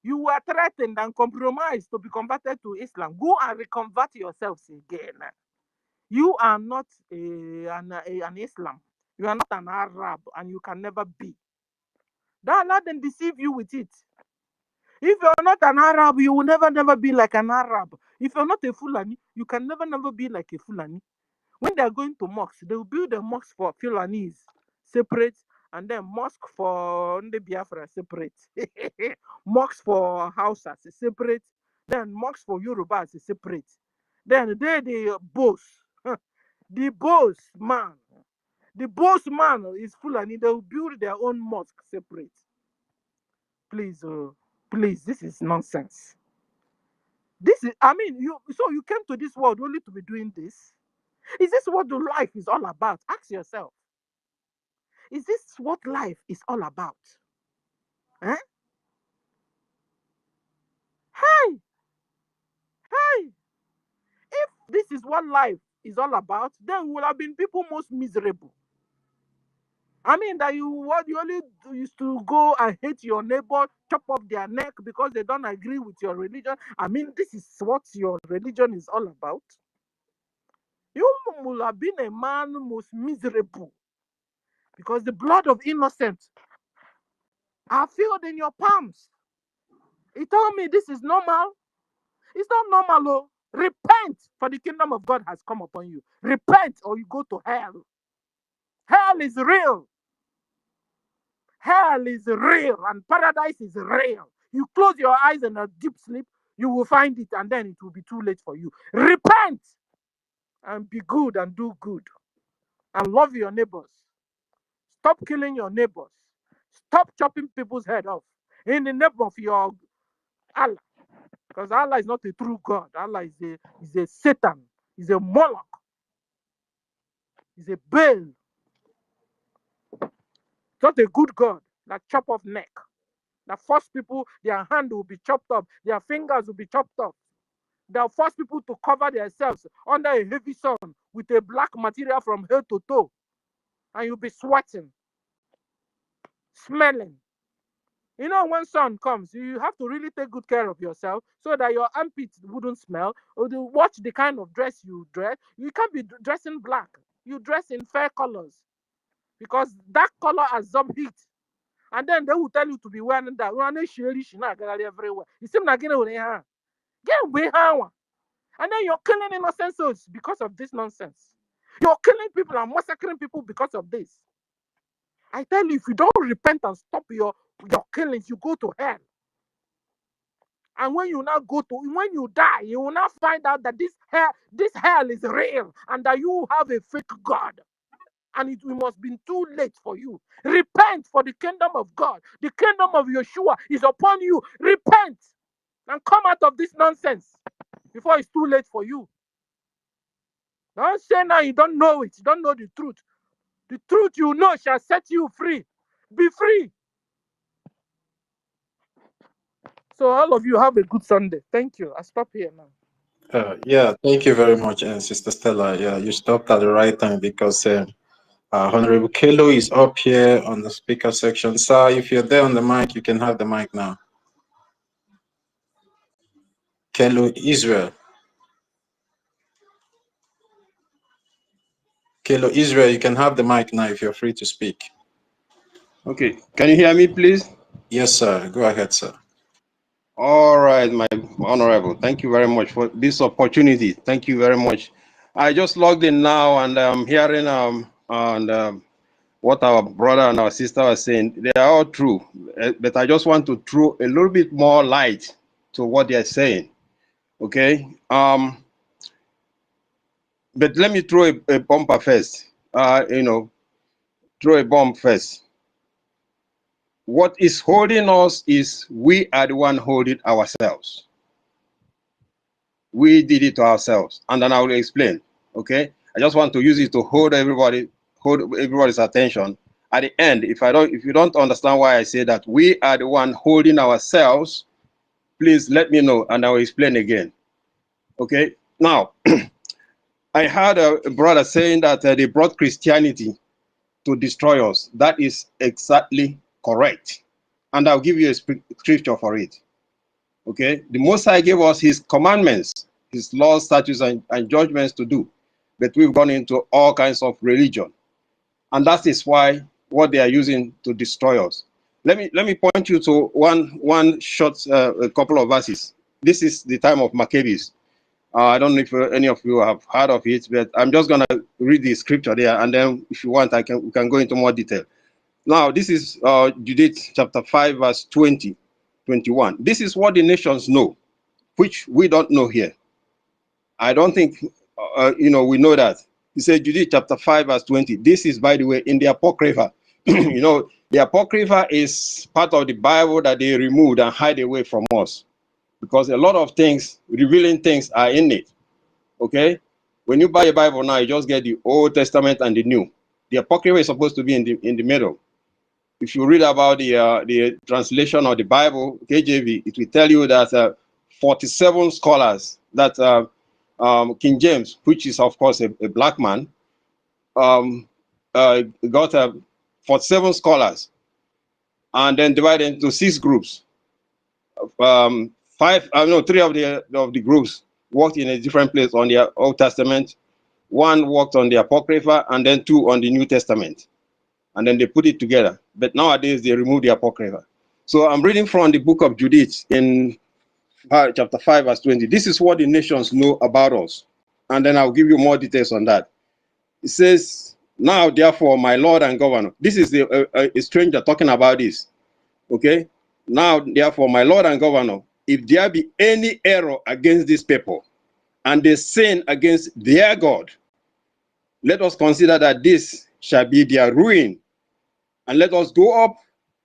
You were threatened and compromised to be converted to Islam. Go and reconvert yourselves again. You are not an Islam. You are not an Arab, and you can never be. Don't let them deceive you with it. If you're not an Arab, you will never be like an Arab. If you're not a Fulani, you can never be like a Fulani. When they are going to mosques, they will build a mosque for Fulanis separate, and then mosque for the Biafra separate. Mosque for Hausas separate. Then mosque for Yorubas separate. Then they boss. The boss man. The boss man is Fulani. They will build their own mosque separate. Please, please, this is nonsense. This is, I mean, you came to this world only to be doing this? Is this what the life is all about? Ask yourself. Is this what life is all about? Eh? Hey! If this is what life is all about, then would have been people most miserable. I mean that you only used to go and hate your neighbor, chop off their neck because they don't agree with your religion. I mean, this is what your religion is all about. You will have been a man most miserable because the blood of innocents are filled in your palms. He told me this is normal. It's not normal, oh. Repent, for the kingdom of God has come upon you. Repent, or you go to hell. Hell is real. Hell is real, and paradise is real. You close your eyes in a deep sleep, you will find it, and then it will be too late for you. Repent, and be good, and do good, and love your neighbors. Stop killing your neighbors. Stop chopping people's head off in the name of your Allah. Because Allah is not a true God. Allah is a Satan. He's a Moloch. He's a Baal. Not a good God that chop off neck. That force people, their hand will be chopped off. Their fingers will be chopped off. They'll force people to cover themselves under a heavy sun with a black material from head to toe. And you'll be sweating. Smelling. You know, when sun comes, you have to really take good care of yourself so that your armpits wouldn't smell. Or to watch the kind of dress you dress. You can't be dressing black. You dress in fair colors because that color absorbs heat. And then they will tell you to be wearing that. Everywhere. You seem like get away. And then you're killing innocent souls because of this nonsense. You're killing people and massacring people because of this. I tell you, if you don't repent and stop your killings, you go to hell. And when you die, you will not find out that this hell is real and that you have a fake God. And it must be too late for you. Repent, for the kingdom of God. The kingdom of Yeshua is upon you. Repent and come out of this nonsense before it's too late for you. Don't say now you don't know it. You don't know the truth. The truth you know shall set you free. Be free. So all of you have a good Sunday. Thank you. I stop here now. Yeah, thank you very much, Sister Stella. Yeah, you stopped at the right time because Honorable Kelo is up here on the speaker section. Sir, if you're there on the mic, you can have the mic now. Kelo Israel. Kelo Israel, you can have the mic now if you're free to speak. Okay, can you hear me, please? Yes, sir. Go ahead, sir. All right, my honorable. Thank you very much for this opportunity. Thank you very much. I just logged in now and I'm hearing what our brother and our sister are saying. They are all true, but I just want to throw a little bit more light to what they are saying. Okay. But let me throw a bumper first. Throw a bomb first. What is holding us is we are the one holding ourselves. We did it to ourselves, and then I will explain. Okay, I just want to use it to hold everybody's attention. At the end, if you don't understand why I say that we are the one holding ourselves, please let me know, and I will explain again. Okay, now I heard a brother saying that they brought Christianity to destroy us. That is exactly correct, and I'll give you a scripture for it. Okay, the Most High gave us his commandments, his laws, statutes, and judgments to do. But we've gone into all kinds of religion. And that is why what they are using to destroy us. Let me point you to one short a couple of verses. This is the time of Maccabees. I don't know if any of you have heard of it, but I'm just gonna read the scripture there, and then if you want, we can go into more detail. Now, this is Judith chapter 5, verse 20, 21. This is what the nations know, which we don't know here. I don't think we know that. He said, Judith chapter 5, verse 20. This is, by the way, in the Apocrypha. The Apocrypha is part of the Bible that they removed and hide away from us, because a lot of things, revealing things, are in it. Okay? When you buy a Bible now, you just get the Old Testament and the New. The Apocrypha is supposed to be in the middle. If you read about the translation of the Bible, KJV, it will tell you that 47 scholars that King James, which is of course a black man, got 47 scholars, and then divided into 6 groups. 3 of the groups worked in a different place on the Old Testament. 1 worked on the Apocrypha, and then 2 on the New Testament. And then they put it together. But nowadays they remove the Apocrypha. So I'm reading from the book of Judith in chapter 5, verse 20. This is what the nations know about us. And then I'll give you more details on that. It says, now therefore, my Lord and Governor. This is a stranger talking about this. Okay? Now therefore, my Lord and Governor, if there be any error against this people, and they sin against their God, let us consider that this shall be their ruin, and let us go up,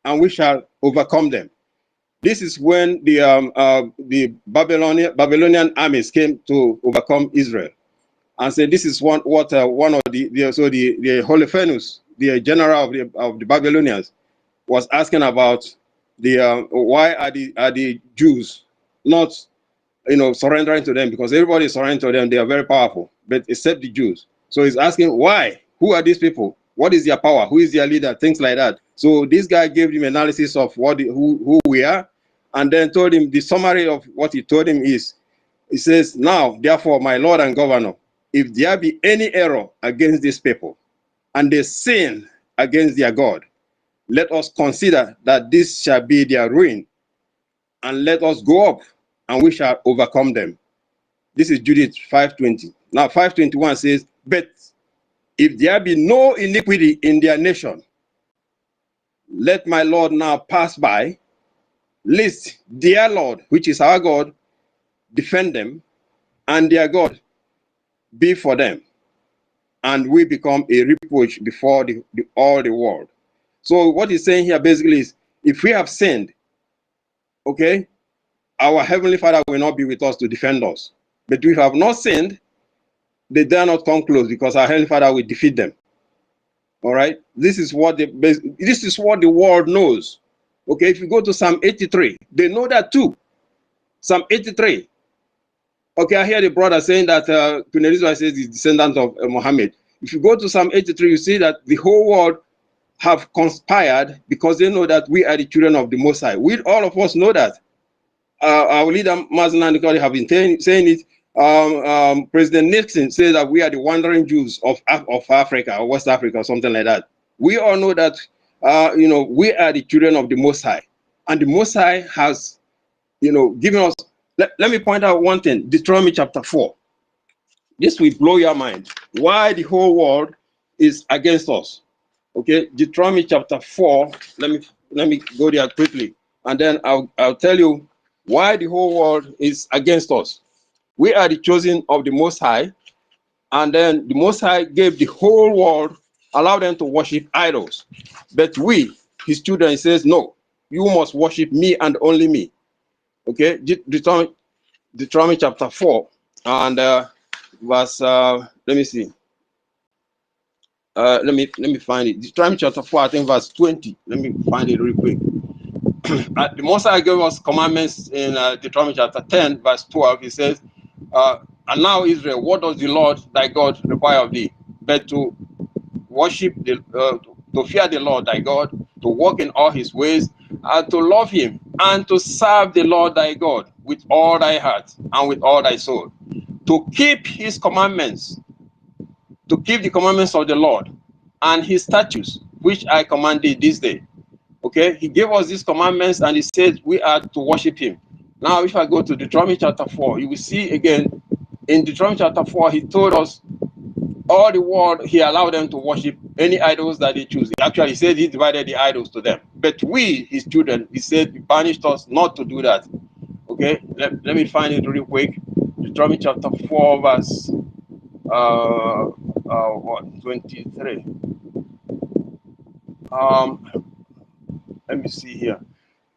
and we shall overcome them. This is when the Babylonian armies came to overcome Israel, and said, "This is one of the Holofernes, the general of the Babylonians, was asking about why are the Jews not surrendering to them, because everybody is surrendering to them. They are very powerful, but except the Jews. So he's asking why. Who are these people? What is their power? Who is their leader? Things like that. So this guy gave him analysis of who we are, and then told him the summary of what he told him is, he says, now, therefore, my Lord and Governor, if there be any error against these people, and they sin against their God, let us consider that this shall be their ruin, and let us go up, and we shall overcome them. This is Judith 5:20. Now 5:21 says, but if there be no iniquity in their nation, let my Lord now pass by, lest their Lord, which is our God, defend them, and their God be for them, and we become a reproach before all the world. So what he's saying here basically is, if we have sinned, okay, our Heavenly Father will not be with us to defend us. But if we have not sinned, they dare not come close, because our Heavenly Father will defeat them. All right, this is what the world knows. Okay, if you go to Psalm 83, they know that too. Psalm 83. Okay, I hear the brother saying that Queen Elizabeth says he's descendant of Muhammad. If you go to Psalm 83, you see that the whole world have conspired because they know that we are the children of the Most High. All of us know that. Our leader, Mazen Nandikari, have been saying it. President Nixon says that we are the wandering Jews of Africa or West Africa or something like that. We all know that we are the children of the Most High, and the Most High has given us. Let me point out one thing. Deuteronomy chapter 4. This will blow your mind. Why the whole world is against us? Okay, Deuteronomy chapter 4. Let me go there quickly, and then I'll tell you why the whole world is against us. We are the chosen of the Most High, and then the Most High gave the whole world, allowed them to worship idols. But we, his children, he says, no, you must worship me and only me. Okay, Deuteronomy chapter 4 and verse, let me see. Let me find it. Deuteronomy chapter 4, I think verse 20. Let me find it real quick. The Most High gave us commandments in Deuteronomy chapter 10, verse 12. He says, and now Israel, what does the Lord thy God require of thee? But to worship, to fear the Lord thy God, to walk in all his ways, and to love him, and to serve the Lord thy God with all thy heart and with all thy soul, to keep his commandments, to keep the commandments of the Lord and his statutes, which I command thee this day. Okay, he gave us these commandments and he said we are to worship him. Now, if I go to Deuteronomy chapter 4, you will see again in Deuteronomy chapter 4, he told us all the world, he allowed them to worship any idols that they choose. Actually, he said he divided the idols to them. But we, his children, he said he banished us not to do that. Okay, let me find it real quick. Deuteronomy chapter 4, verse 23. Let me see here.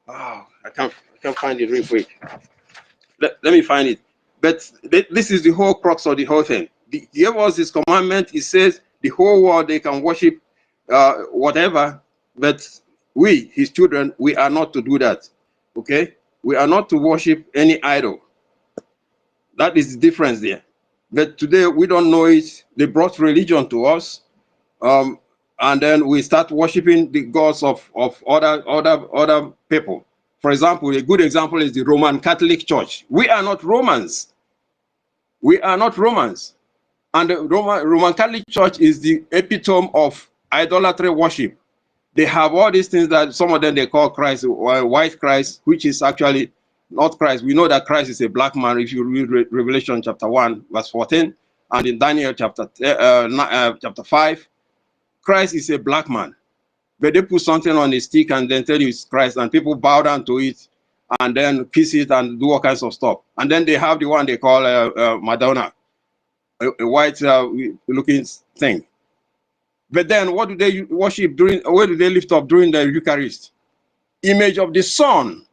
Oh, I can't find it real quick. Let me find it. But this is the whole crux of the whole thing. He gave us his commandment. He says the whole world, they can worship whatever, but we, his children, we are not to do that. Okay? We are not to worship any idol. That is the difference there. But today we don't know it. They brought religion to us, and then we start worshiping the gods of other people. For example, a good example is the Roman Catholic Church. We are not Romans. We are not Romans. And the Roman Catholic Church is the epitome of idolatry worship. They have all these things that some of them they call Christ, or white Christ, which is actually not Christ. We know that Christ is a black man if you read Revelation chapter 1, verse 14, and in Daniel chapter 5, Christ is a black man. But they put something on a stick and then tell you it's Christ, and people bow down to it and then kiss it and do all kinds of stuff. And then they have the one they call Madonna, a white looking thing. But then what do they worship during, where do they lift up during the Eucharist? Image of the sun.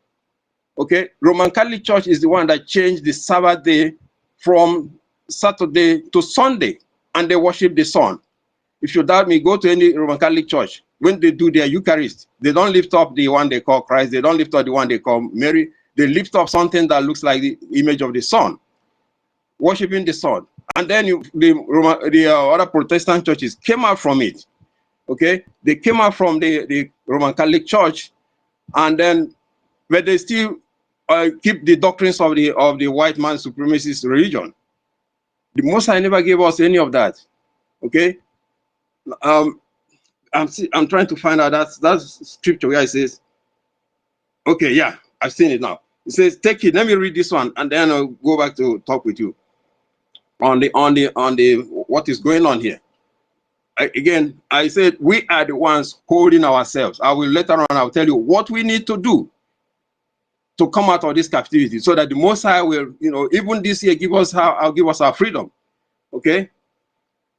Okay, Roman Catholic Church is the one that changed the Sabbath day from Saturday to Sunday, and they worship the sun. If you doubt me, go to any Roman Catholic Church. When they do their Eucharist, they don't lift up the one they call Christ. They don't lift up the one they call Mary. They lift up something that looks like the image of the sun, worshiping the sun. And then the other Protestant churches came out from it. Okay, they came out from the Roman Catholic Church, and then, but they still keep the doctrines of the white man supremacist religion. The Most High never gave us any of that. Okay, I'm trying to find out that's scripture where it says, okay, yeah, I've seen it now. It says, take it. Let me read this one, and then I'll go back to talk with you on the what is going on here. Again, I said we are the ones holding ourselves. I will later on, I'll tell you what we need to do to come out of this captivity, so that the Most High will, even this year give us our freedom. Okay.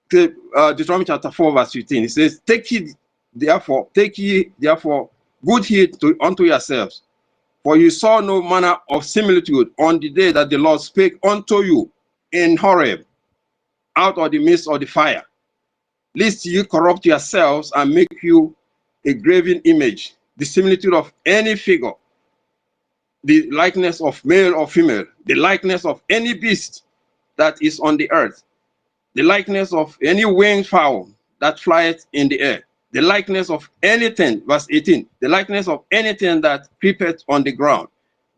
Deuteronomy chapter 4, verse 15. It says, take ye therefore good heed unto yourselves, for you saw no manner of similitude on the day that the Lord spake unto you in Horeb, out of the midst of the fire, lest you corrupt yourselves and make you a graven image, the similitude of any figure, the likeness of male or female, the likeness of any beast that is on the earth, the likeness of any winged fowl that flieth in the air, the likeness of anything, verse 18, the likeness of anything that creepeth on the ground,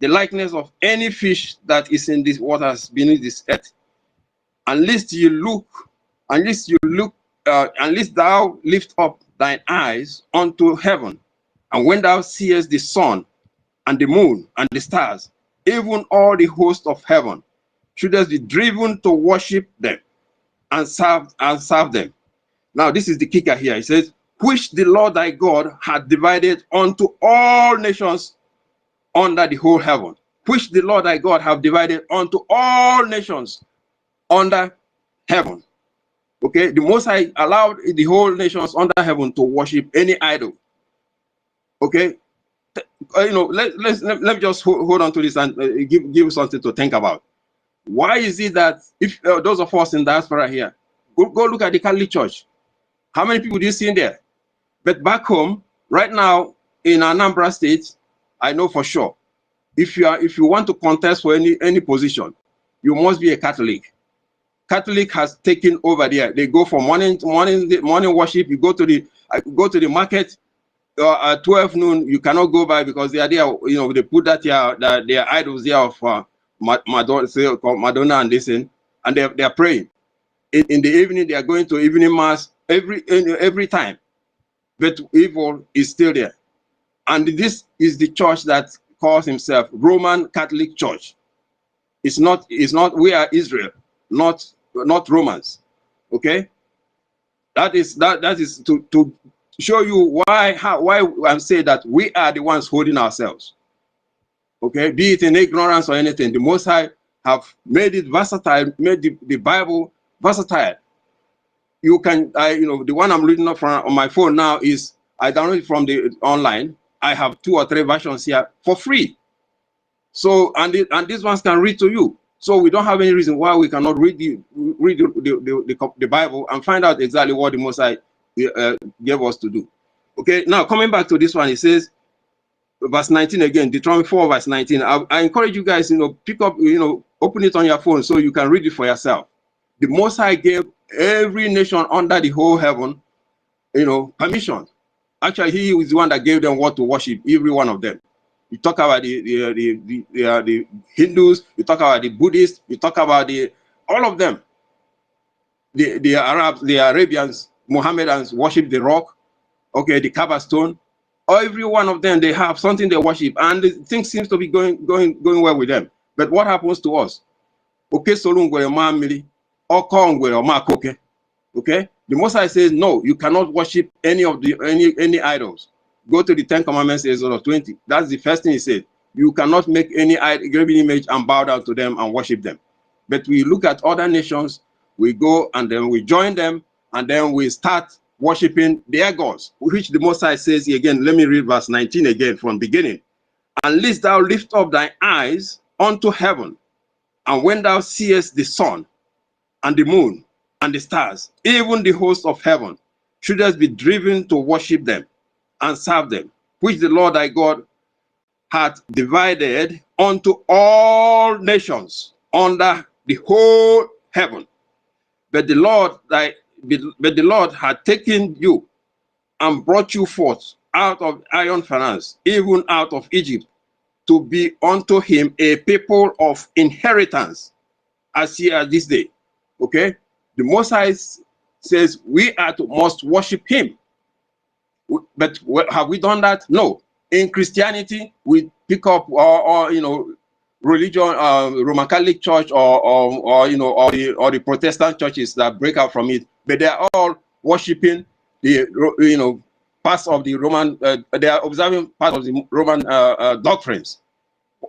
the likeness of any fish that is in these waters beneath this earth. Unless thou lift up thine eyes unto heaven, and when thou seest the sun and the moon and the stars, even all the host of heaven, shouldest be driven to worship them and serve them. Now this is the kicker here. It says, which the Lord thy God hath divided unto all nations under the whole heaven. Which the Lord thy God hath divided unto all nations under heaven. Okay, the Most High allowed the whole nations under heaven to worship any idol. Okay, let me just hold on to this and give something to think about. Why is it that if those of us in diaspora here, go look at the Catholic Church, how many people do you see in there? But back home, right now in Anambra State, I know for sure, if you want to contest for any position, you must be a Catholic. Catholic has taken over there. They go from morning worship. You go to the market. at 12 noon, you cannot go by because they are there. You know, they put that their idols there of Madonna and listen, and they are praying. In the evening, they are going to evening mass every time. But evil is still there. And this is the church that calls himself Roman Catholic Church. It's not, we are Israel, not Romans. Okay? That is to show you why I'm saying that we are the ones holding ourselves. Okay, be it in ignorance or anything, the Most High have made it versatile, made the Bible versatile. You can, the one I'm reading up from on my phone now is, I downloaded it from the online. I have 2 or 3 versions here for free. So, and these ones can read to you. So we don't have any reason why we cannot read the Bible and find out exactly what the Most High gave us to do. Okay, now coming back to this one, it says, verse 19 again, Deuteronomy 4 verse 19. I encourage you guys, pick up, open it on your phone so you can read it for yourself. The Most High gave every nation under the whole heaven, permission. Actually, he was the one that gave them what to worship, every one of them. You talk about the Hindus, you talk about the Buddhists, you talk about all of them. The Arabs, the Arabians, Mohammedans worship the rock, okay, the Kaaba stone. Every one of them, they have something they worship, and the thing seems to be going well with them. But what happens to us? Okay, okay. The Most High says no, you cannot worship any idols. Go to the 10 Commandments, Exodus 20. That's the first thing he said. You cannot make any graven image and bow down to them and worship them. But we look at other nations, we go and then we join them, and then we start worshiping their gods, which the Most High says again. Let me read verse 19 again from beginning. Unless thou lift up thine eyes unto heaven, and when thou seest the sun and the moon and the stars, even the host of heaven, shouldest be driven to worship them and serve them, which the Lord thy God hath divided unto all nations under the whole heaven. But the Lord had taken you and brought you forth out of iron furnace, even out of Egypt, to be unto him a people of inheritance, as ye are this day. Okay? The Most High says we must worship him. But have we done that? No. In Christianity, we pick up religion, Roman Catholic Church, or the Protestant churches that break out from it, but they are all worshiping the parts of the Roman. They are observing part of the Roman doctrines.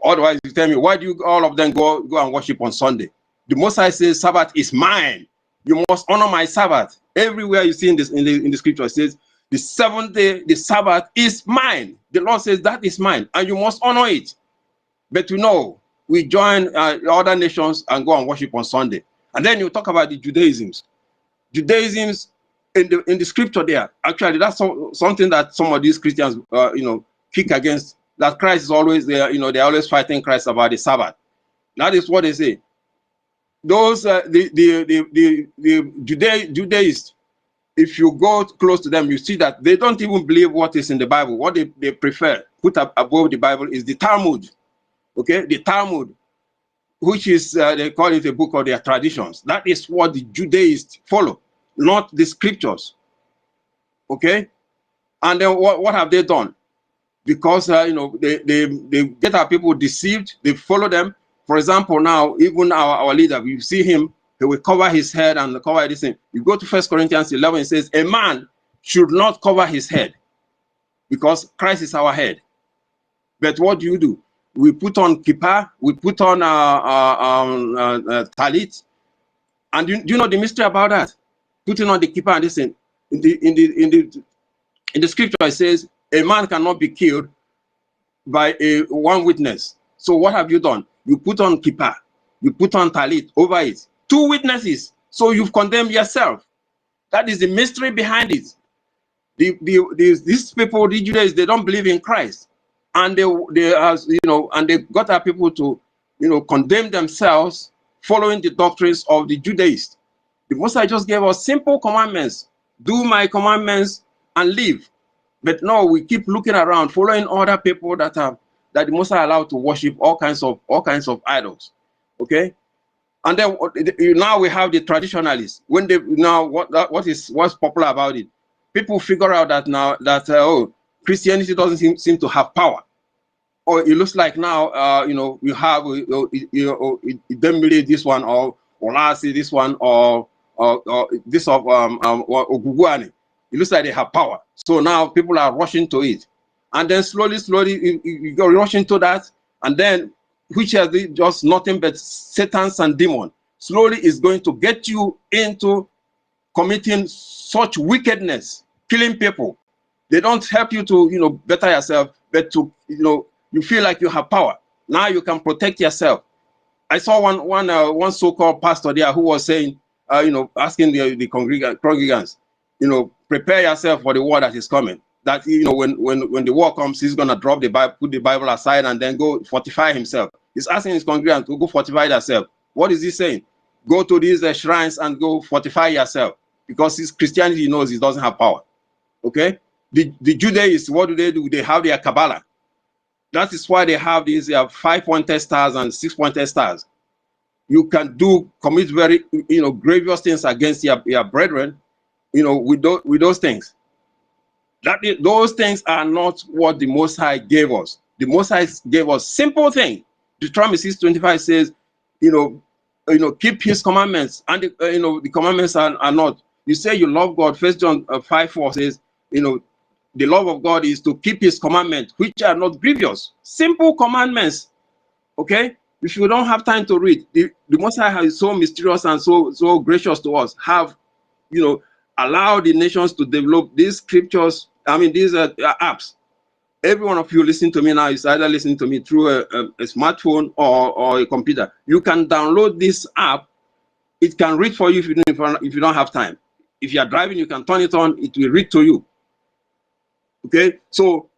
Otherwise, you tell me, why do all of them go and worship on Sunday? The Most High says Sabbath is mine. You must honor my Sabbath. Everywhere you see in the scripture, it says the 7th day, the Sabbath is mine. The Lord says that is mine, and you must honor it. But we join other nations and go and worship on Sunday. And then you talk about the Judaisms. Judaisms in the scripture there, actually, that's something that some of these Christians, kick against. That Christ is always there. They're always fighting Christ about the Sabbath. That is what they say. Those the Judaists, if you go close to them, you see that they don't even believe what is in the Bible. What they prefer, put up above the Bible, is the Talmud. Okay, the Talmud, which is they call it a book of their traditions. That is what the Judaists follow, not the scriptures. Okay, and then what have they done? Because they get our people deceived, they follow them. For example, now even our leader, you see him, he will cover his head and cover this thing. You go to 1 Corinthians 11, it says a man should not cover his head because Christ is our head. But what do? We put on kippah, we put on talit, and do you know the mystery about that? Putting on the kippah and this thing. In the scripture, it says a man cannot be killed by one witness. So what have you done? You put on kippah, you put on talit over it. 2 witnesses. So you've condemned yourself. That is the mystery behind it. These people, the Judaizers, they don't believe in Christ, and they got our people to condemn themselves following the doctrines of the Judaists. The Most High just gave us simple commandments: do my commandments and live. But no, we keep looking around, following other people that the Most High allowed to worship all kinds of idols. Okay, and then now we have the traditionalists. When they now what's popular about it? People figure out that now that oh, Christianity doesn't seem to have power. Or it looks like now, you have Dembele this one, or Olasi this one, or this of Oguguane. It looks like they have power. So now people are rushing to it, and then slowly, you go rushing to that, and then which is just nothing but Satan's and demon. Slowly is going to get you into committing such wickedness, killing people. They don't help you to better yourself, but to you feel like you have power. Now you can protect yourself. I saw one so-called pastor there who was saying, asking the congregants, prepare yourself for the war that is coming. That when the war comes, he's gonna drop the Bible, put the Bible aside, and then go fortify himself. He's asking his congregants to go fortify themselves. What is he saying? Go to these shrines and go fortify yourself, because his Christianity knows it doesn't have power. Okay, the Judaists, what do? They have their Kabbalah. That is why they have these 5-pointed stars and 6-pointed stars. You can commit very grievous things against your brethren, with those things. Those things are not what the Most High gave us. The Most High gave us simple thing. Deuteronomy 6:25 says, keep His commandments, and the commandments are not. You say you love God. 1 John 5:4 says, the love of God is to keep His commandments, which are not grievous. Simple commandments. Okay? If you don't have time to read, the Most High is so mysterious and so gracious to us, have allowed the nations to develop these scriptures, these apps. Every one of you listening to me now is either listening to me through a smartphone or a computer. You can download this app. It can read for you if you don't have time. If you are driving, you can turn it on. It will read to you. Okay, so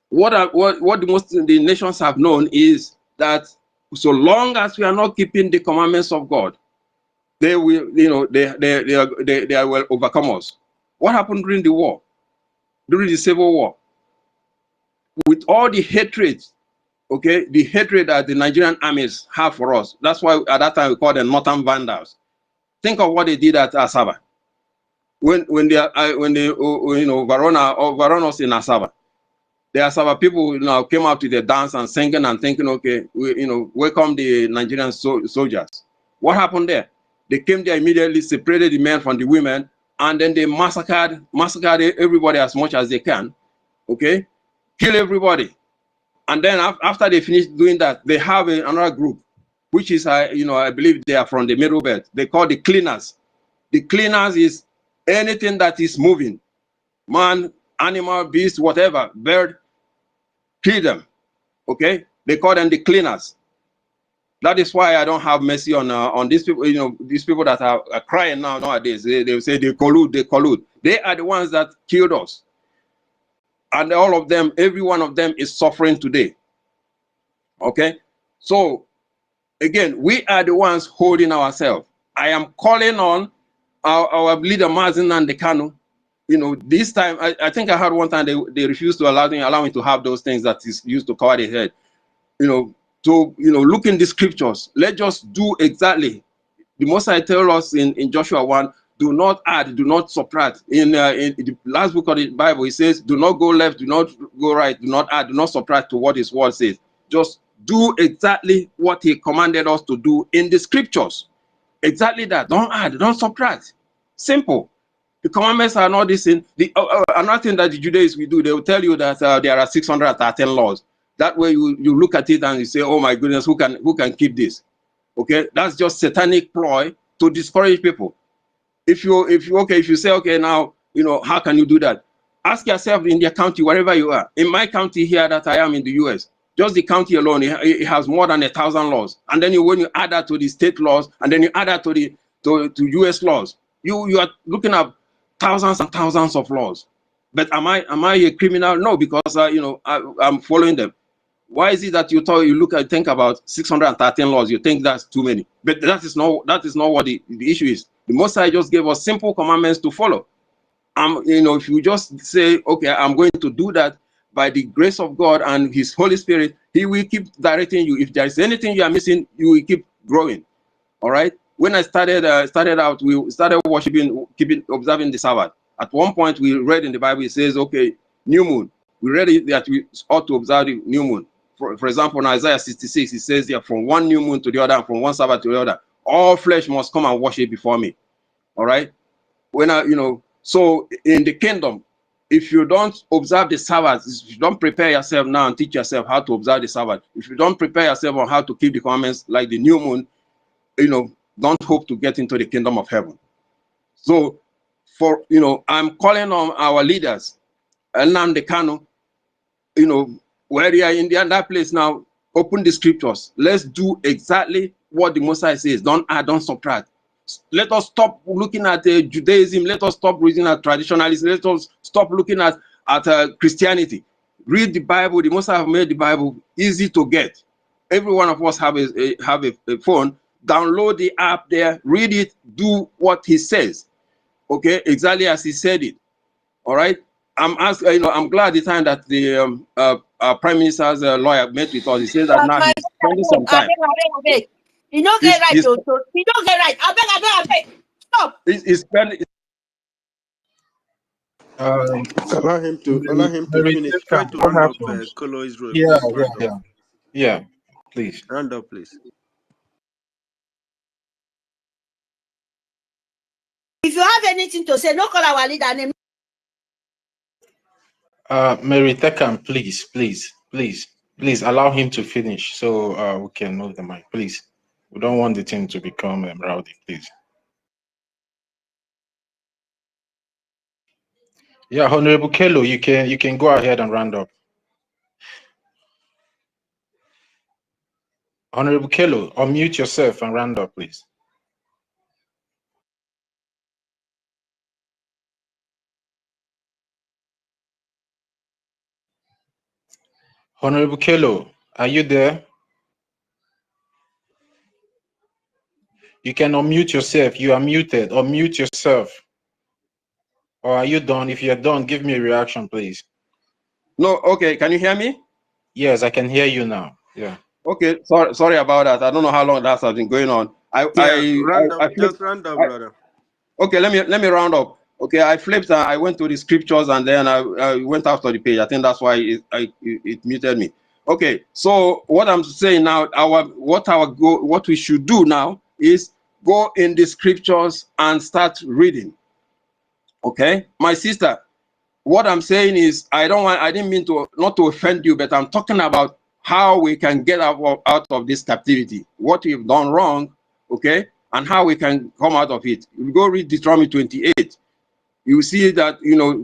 what the nations have known is that so long as we are not keeping the commandments of God, they will, they will overcome us. What happened during the war, during the Civil War? With all the hatred, okay, the hatred that the Nigerian armies have for us. That's why at that time we called them Northern Vandals. Think of what they did at Asaba. When Varona was in Asaba, the Asaba people came out to the dance and singing and thinking, okay, we welcome the Nigerian soldiers. What happened there? They came there immediately, separated the men from the women, and then they massacred everybody as much as they can. Okay, kill everybody. And then after they finished doing that, they have another group, which is I believe they are from the Middle Belt. They call the cleaners. The cleaners is anything that is moving, man, animal, beast, whatever, bird, kill them. Okay, they call them the cleaners. That is why I don't have mercy on these people. These people that are crying nowadays. They say they collude. They are the ones that killed us, and all of them, every one of them is suffering today. Okay, so again, we are the ones holding ourselves. I am calling on our leader Mazin and Dekano. This time I think I heard one time they refused to allow me to have those things that is used to cover the head. To look in the scriptures. Let's just do exactly the Most High tell us in Joshua 1. Do not add, do not subtract. In the last book of the Bible, it says, do not go left, do not go right, do not add, do not subtract to what His word says. Just do exactly what He commanded us to do in the scriptures. Exactly that. Don't add, don't subtract. Simple. The commandments are not this in the another thing that the Judaism will do. They will tell you that there are 613 laws. That way you look at it and you say, oh my goodness, who can keep this? Okay, that's just satanic ploy to discourage people. If you say, okay, now how can you do that? Ask yourself in your county, wherever you are. In my county here that I am in the US, just the county alone, it has more than 1,000 laws. And then when you add that to the state laws, and then you add that to US laws, you are looking at thousands and thousands of laws. But am I a criminal? No, because I'm following them. Why is it that you think about 613 laws, you think that's too many? But that is not what the issue is. The Most High just gave us simple commandments to follow. if you just say, okay, I'm going to do that, by the grace of God and His Holy Spirit, He will keep directing you. If there is anything you are missing, you will keep growing. All right. When I started out, we started worshiping, observing the Sabbath. At one point, we read in the Bible, it says, okay, new moon. We read it that we ought to observe the new moon. For example, in Isaiah 66, it says there, from one new moon to the other, and from one Sabbath to the other, all flesh must come and worship before me. All right. When so in the kingdom, if you don't observe the Sabbath, if you don't prepare yourself now and teach yourself how to observe the Sabbath, if you don't prepare yourself on how to keep the commandments like the new moon, don't hope to get into the kingdom of heaven. So I'm calling on our leaders, Nnamdi Kanu, where they are in that place now, open the scriptures. Let's do exactly what the Messiah says. Don't add, don't subtract. Let us stop looking at Judaism. Let us stop reading at traditionalism. Let us stop looking at Christianity. Read the Bible. The Messiah have made the Bible easy to get. Every one of us have a phone. Download the app there. Read it. Do what he says. Okay, exactly as he said it. All right. I'm glad the time that the Prime Minister's lawyer met with us. He said that now he's spending some time. You don't get right, you don't get right. I beg. Stop. He's spending. Allow him to finish. Try to round up Kolo's role. Yeah. Please. Round up, please. If you have anything to say, no call our leader name. Mary Tekan, please allow him to finish so we can move the mic, please. We don't want the thing to become rowdy, please. Yeah, Honorable Kelo, you can go ahead and round up. Honorable Kelo, unmute yourself and round up, please. Honorable Kelo, are you there? You can unmute yourself. You are muted. Unmute yourself. Or are you done? If you're done, give me a reaction, please. No, okay. Can you hear me? Yes, I can hear you now. Yeah. Okay. Sorry about that. I don't know how long that has been going on. Just round up, brother. Okay, let me round up. Okay, I flipped. I went to the scriptures and then I went after the page. I think that's why it muted me. Okay, so what I'm saying now, what we should do now is go in the scriptures and start reading. Okay, my sister, what I'm saying is I didn't mean not to offend you, but I'm talking about how we can get out of this captivity, what we've done wrong, okay, and how we can come out of it. You go read Deuteronomy 28. You see that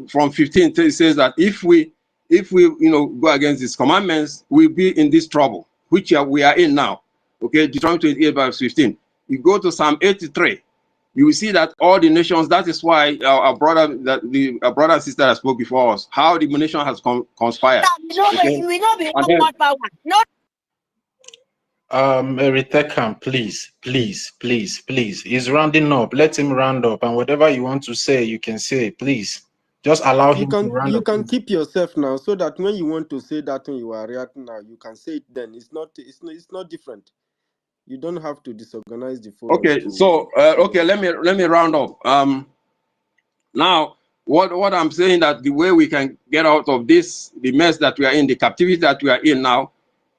from 15 it says that if we go against these commandments, we'll be in this trouble, which we are in now. Okay, Deuteronomy 28 verse 15. You go to Psalm 83. You will see that all the nations, that is why our brother and sister that spoke before us, how the nation has conspired. Okay? We know be one power. No. Eritekam, please. He's rounding up. Let him round up, and whatever you want to say, you can say. Please, just allow him to round up. You can keep yourself now, so that when you want to say that thing you are reacting now, you can say it then. It's not different. You don't have to disorganize the forum. Okay, so okay, let me round up. Now, what I'm saying that the way we can get out of this, the mess that we are in, the captivity that we are in now,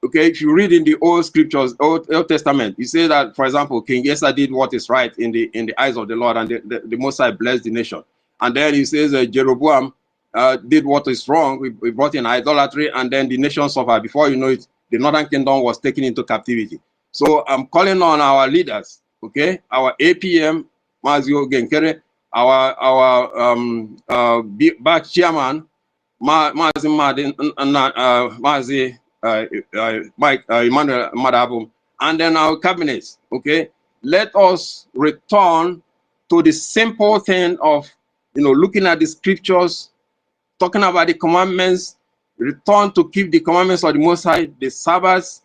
okay, if you read in the old scriptures, Old Testament, you say that, for example, King Asa did what is right in the eyes of the Lord, and the Most High blessed the nation. And then he says Jeroboam did what is wrong. We brought in idolatry, and then the nation suffered. Before you know it, the northern kingdom was taken into captivity. So I'm calling on our leaders, okay, our APM, Mazio Genkere, our back chairman, Mazi Mike Emmanuel Madabum, and then our cabinets. Okay, let us return to the simple thing of looking at the scriptures, talking about the commandments. Return to keep the commandments of the Most High, the Sabbaths,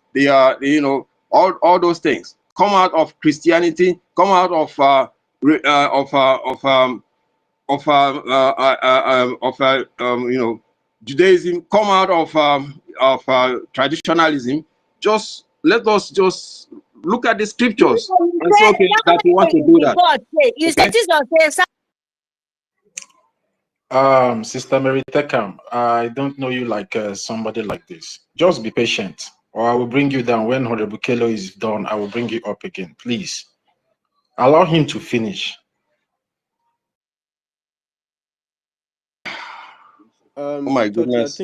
all those things. Come out of Christianity. Come out of Judaism, come out of traditionalism. Just let us just look at the scriptures and say, okay, that we want to do that. Okay? Sister Mary Tekam, I don't know you like somebody like this. Just be patient, or I will bring you down. When Honorable Kelo is done, I will bring you up again. Please allow him to finish. Oh my goodness. I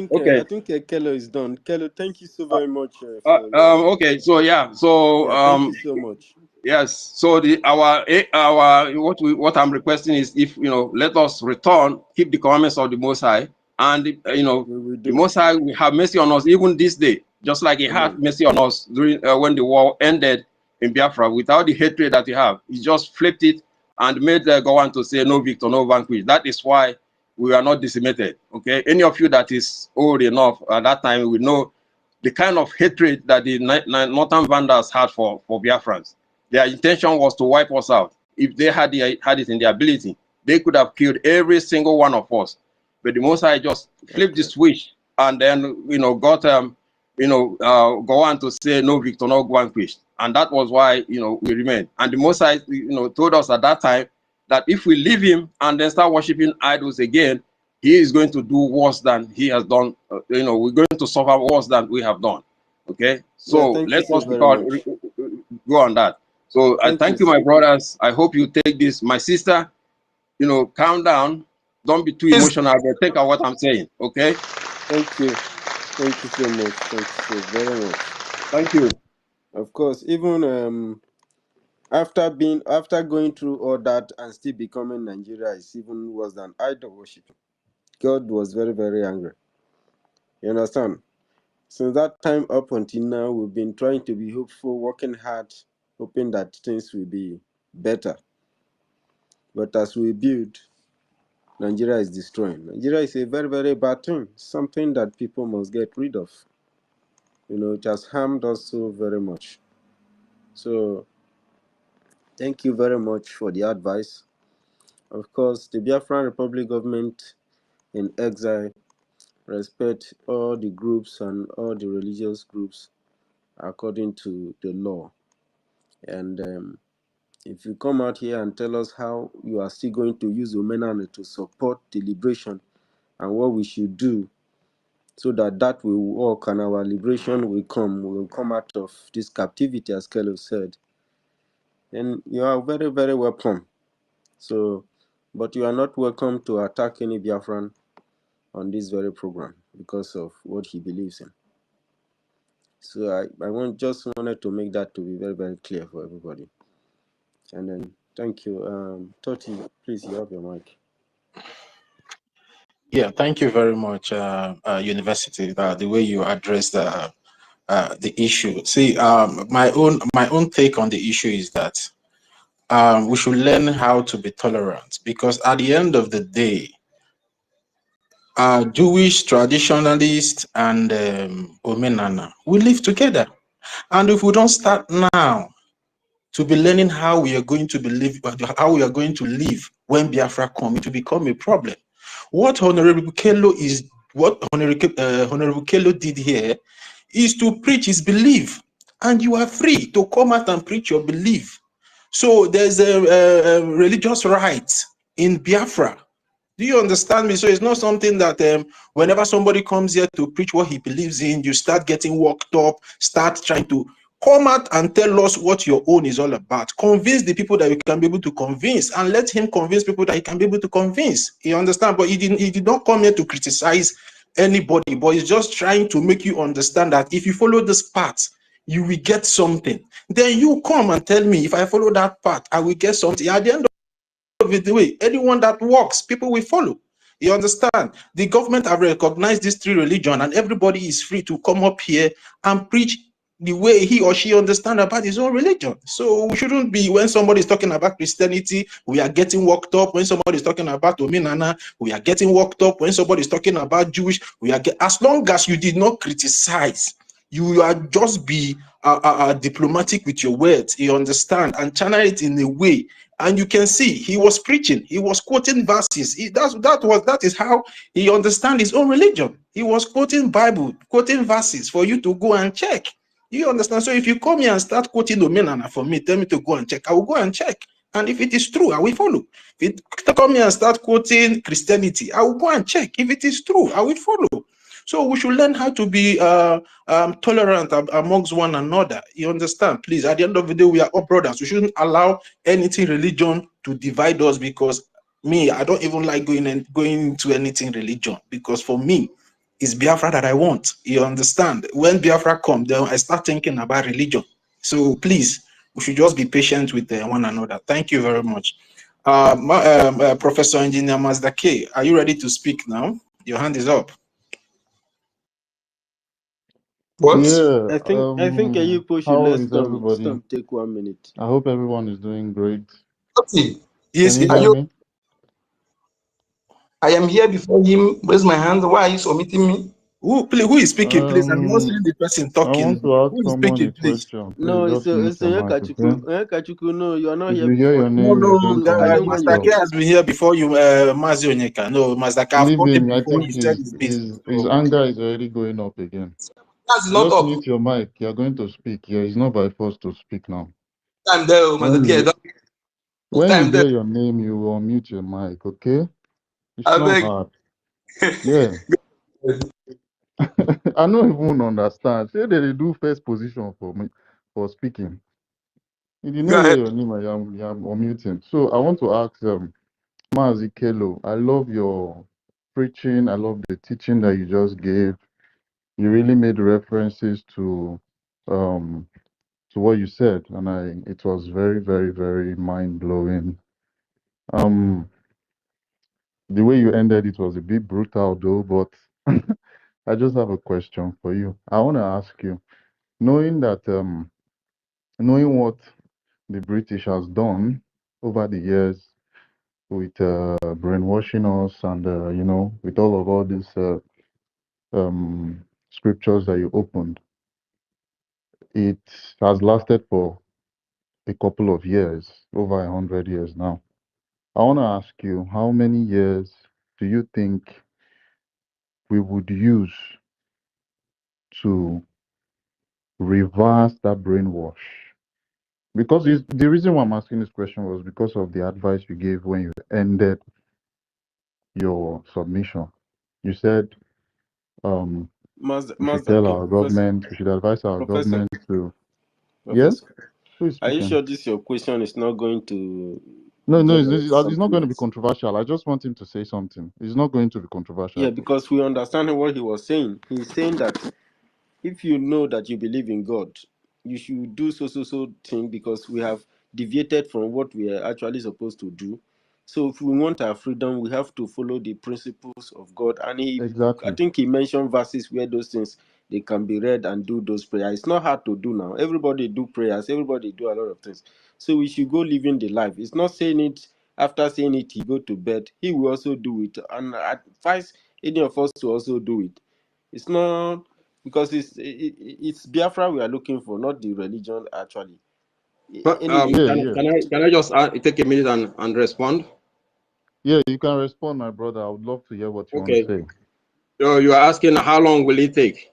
think Kelo is done. Kelo, thank you so very much. Okay, so yeah, so thank you so much. Yes, so what I'm requesting is, if let us return, keep the commandments of the Most High, and the Most High will have mercy on us even this day, just like He had mercy on us during when the war ended in Biafra. Without the hatred that He have, He just flipped it and made go on to say, "No victor, no vanquish." That is why we are not decimated. Okay, any of you that is old enough at that time will know the kind of hatred that the Northern Vandals had for Biafrans. Their intention was to wipe us out. If they had it in their ability, they could have killed every single one of us. But the Most High just flipped the switch, and then got go on to say, "No victor, no vanquished," and that was why we remained. And the Most High told us at that time that if we leave Him and then start worshiping idols again, He is going to do worse than He has done. We're going to suffer worse than we have done. Okay, so let us go on that. So I thank you, my brothers. I hope you take this. My sister, calm down. Don't be too emotional, but think of what I'm saying. Okay. Thank you. Thank you so much. Thank you so very much. Thank you. Of course, even after going through all that and still becoming Nigeria is even worse than idol worship. God was very, very angry. You understand? Since that time up until now, we've been trying to be hopeful, working hard, hoping that things will be better. But as we build, Nigeria is destroying. Nigeria is a very, very bad thing, something that people must get rid of. It has harmed us so very much. So, thank you very much for the advice. Of course, the Biafran Republic government in exile respect all the groups and all the religious groups according to the law. And if you come out here and tell us how you are still going to use Omenane to support the liberation and what we should do so that will work and our liberation will come out of this captivity, as Kelo said, then you are very, very welcome. So, but you are not welcome to attack any Biafran on this very program because of what he believes in. So I just wanted to make that to be very, very clear for everybody. And then thank you. Toti, please, you have your mic. Yeah, thank you very much, University. The way you address the issue. See, my own take on the issue is that we should learn how to be tolerant, because at the end of the day, Jewish traditionalists and Omenana, we live together. And if we don't start now to be learning how we are going to live when Biafra comes, it will become a problem. What Honorable Kelo did here is to preach his belief, and you are free to come out and preach your belief. So there's a religious right in Biafra. Do you understand me? So it's not something that whenever somebody comes here to preach what he believes in, you start getting worked up, start trying to come out and tell us what your own is all about. Convince the people that you can be able to convince, and let him convince people that he can be able to convince. You understand? But he did not come here to criticize anybody, but he's just trying to make you understand that if you follow this path, you will get something. Then you come and tell me, if I follow that path, I will get something. At the end of the way, anyone that walks, people will follow. You understand? The government have recognized these three religions, and everybody is free to come up here and preach the way he or she understands about his own religion. So we shouldn't be, when somebody is talking about Christianity, we are getting worked up. When somebody is talking about Omenana, we are getting worked up. When somebody is talking about Jewish, as long as you did not criticize, You are just be diplomatic with your words, you understand, and channel it in a way. And you can see he was preaching, he was quoting verses. That is how he understands his own religion. He was quoting Bible, quoting verses for you to go and check. You understand? So if you come here and start quoting Domenana for me, tell me to go and check, I will go and check. And if it is true, I will follow. If you come here and start quoting Christianity, I will go and check. If it is true, I will follow. So we should learn how to be tolerant amongst one another. You understand? Please, at the end of the day, we are all brothers. We shouldn't allow anything religion to divide us, because me, I don't even like going into anything religion, because for me, it's Biafra that I want. You understand? When Biafra comes, then I start thinking about religion. So please, we should just be patient with one another. Thank you very much. Professor Engineer Mazda K, are you ready to speak now? Your hand is up. What? Yeah, I think you should how let is everybody? Storm take 1 minute. I hope everyone is doing great. Yes, Can you hear me? I am here before him. Raise my hand. Why are you submitting me? Who is speaking, please? I'm not seeing the person talking. I want to ask Who is someone speaking, a please? question. No, Please it's just mute your mic, okay? Onyekachuku, no, you are not If here you hear before. your name, you're going to unmute Master yourself. K has been here before you, Mazi Onyeka. No, Master K, I've Leave called him him. I before. think He said he's busy. his anger is already going up again. That's not Just up. mute your mic. You're going to speak. Yeah, it's not by force to speak now. I'm there, Master K. When you hear your name, you will unmute your mic, okay? It's I not beg. hard. Yeah. I don't even understand. Say they do first position for me for speaking. If you know hear your name, I'm unmuting. So I want to ask Mazi Kelo, I love your preaching, I love the teaching that you just gave. You really made references to what you said, and it was very, very, very mind-blowing. The way you ended it was a bit brutal though, but I just have a question for you. I want to ask you, knowing that knowing what the British has done over the years with brainwashing us and with all these scriptures that you opened, it has lasted for a couple of years, over 100 years now. I want to ask you, how many years do you think we would use to reverse that brainwash? Because the reason why I'm asking this question was because of the advice you gave when you ended your submission. You said we should tell our government, we should advise our government to. Yes? Who is Are you speaking? sure your question is not going to No, generate it's not something going to be else? controversial. I just want him to say something. It's not going to be controversial. Yeah, because we understand what he was saying. He's saying that if you know that you believe in God, you should do so thing, because we have deviated from what we are actually supposed to do. So if we want our freedom, we have to follow the principles of God. And I think he mentioned verses where those things they can be read and do those prayers. It's not hard to do now. Everybody do prayers. Everybody do a lot of things. So we should go living the life. It's not saying it after saying it, he go to bed. He will also do it. And I advise any of us to also do it. It's not because it's Biafra we are looking for, not the religion actually. But, Anyway, can I just take a minute and respond? Yeah, you can respond, my brother. I would love to hear what you want to say. So you are asking how long will it take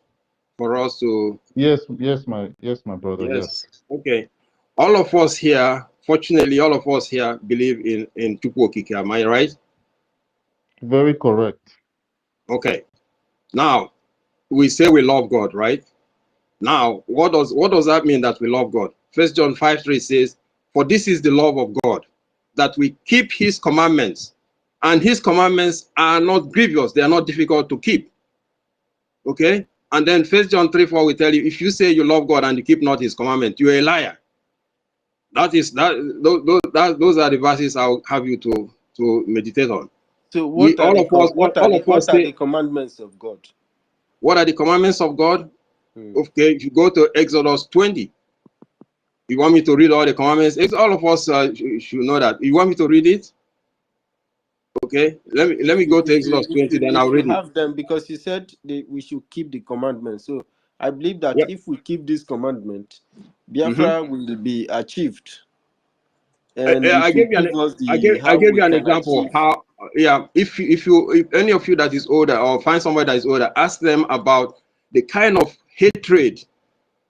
for us to? Yes, my brother. Yes. Okay. All of us here, fortunately, all of us here believe in Chukwokike. Am I right? Very correct. Okay. Now we say we love God, right? Now, what does that mean that we love God? 1 John 5:3 says, "For this is the love of God, that we keep His commandments, and His commandments are not grievous; they are not difficult to keep." Okay. And then 1 John 3:4 will tell you, if you say you love God and you keep not His commandment, you're a liar. Those are the verses I'll have you to meditate on. so what are the commandments of God? What are the commandments of God? Okay, if you go to Exodus 20, you want me to read all the commandments? All of us should know that. You want me to read it? Okay, let me go to Exodus 20, then I'll read it. Have them, because he said we should keep the commandments. So I believe that Yep. if we keep this commandment, Biafra will be achieved. And I it will gave you give us I the how gave we you an can example achieve. of how if any of you that is older or find somebody that is older, ask them about the kind of hatred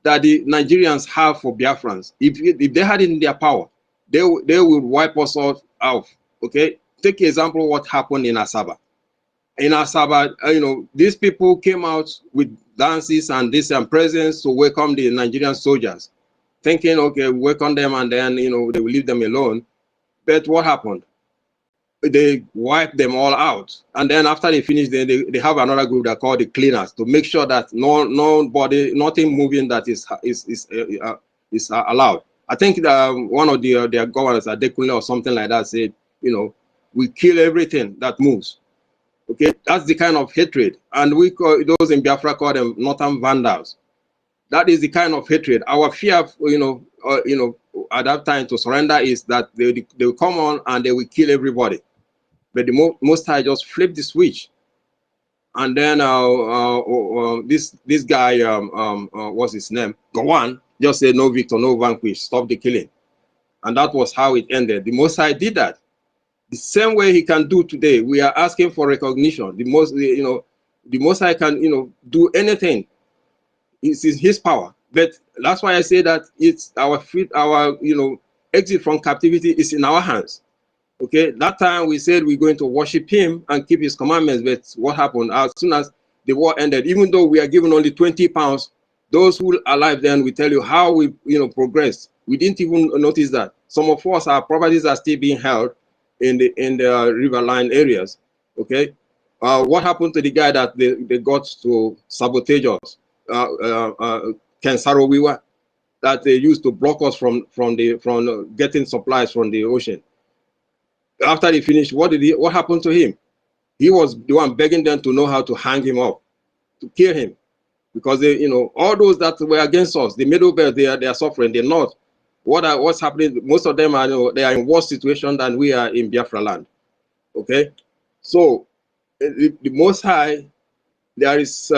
that the Nigerians have for Biafrans. If they had it in their power, they would wipe us all out. Okay, take example what happened in Asaba. In Asaba, these people came out with dances and this and presents to welcome the Nigerian soldiers, thinking, okay, welcome them and then they will leave them alone. But what happened? They wiped them all out, and then after they finish, they have another group that called the cleaners to make sure that nothing moving that is allowed. I think that one of their governors, Adekunle or something like that, said, we kill everything that moves. Okay, that's the kind of hatred, and we call those in Biafra call them northern vandals. That is the kind of hatred. Our fear, at that time to surrender is that they will come on and they will kill everybody. But the Most High just flipped the switch, and then this guy, what's his name? Gawan just said, "No victor, no vanquish. Stop the killing," and that was how it ended. The Most High did that. The same way He can do today. We are asking for recognition. The Most High can do anything. It's His power. But that's why I say that it's our exit from captivity is in our hands. Okay, that time we said we're going to worship Him and keep His commandments, but what happened? As soon as the war ended, even though we are given only 20 pounds, those who are alive then will tell you how we progressed. We didn't even notice that. Some of us, our properties are still being held in the riverline areas. Okay, what happened to the guy that they got to sabotage us? Ken Sarowiwa, that they used to block us from getting supplies from the ocean. After they finished, what happened to him? He was the one begging them to know how to hang him up, to kill him, because they, all those that were against us, the middle belt, they are suffering. They're not. What's happening? Most of them they are in worse situation than we are in Biafra land. Okay, so the Most High, there is,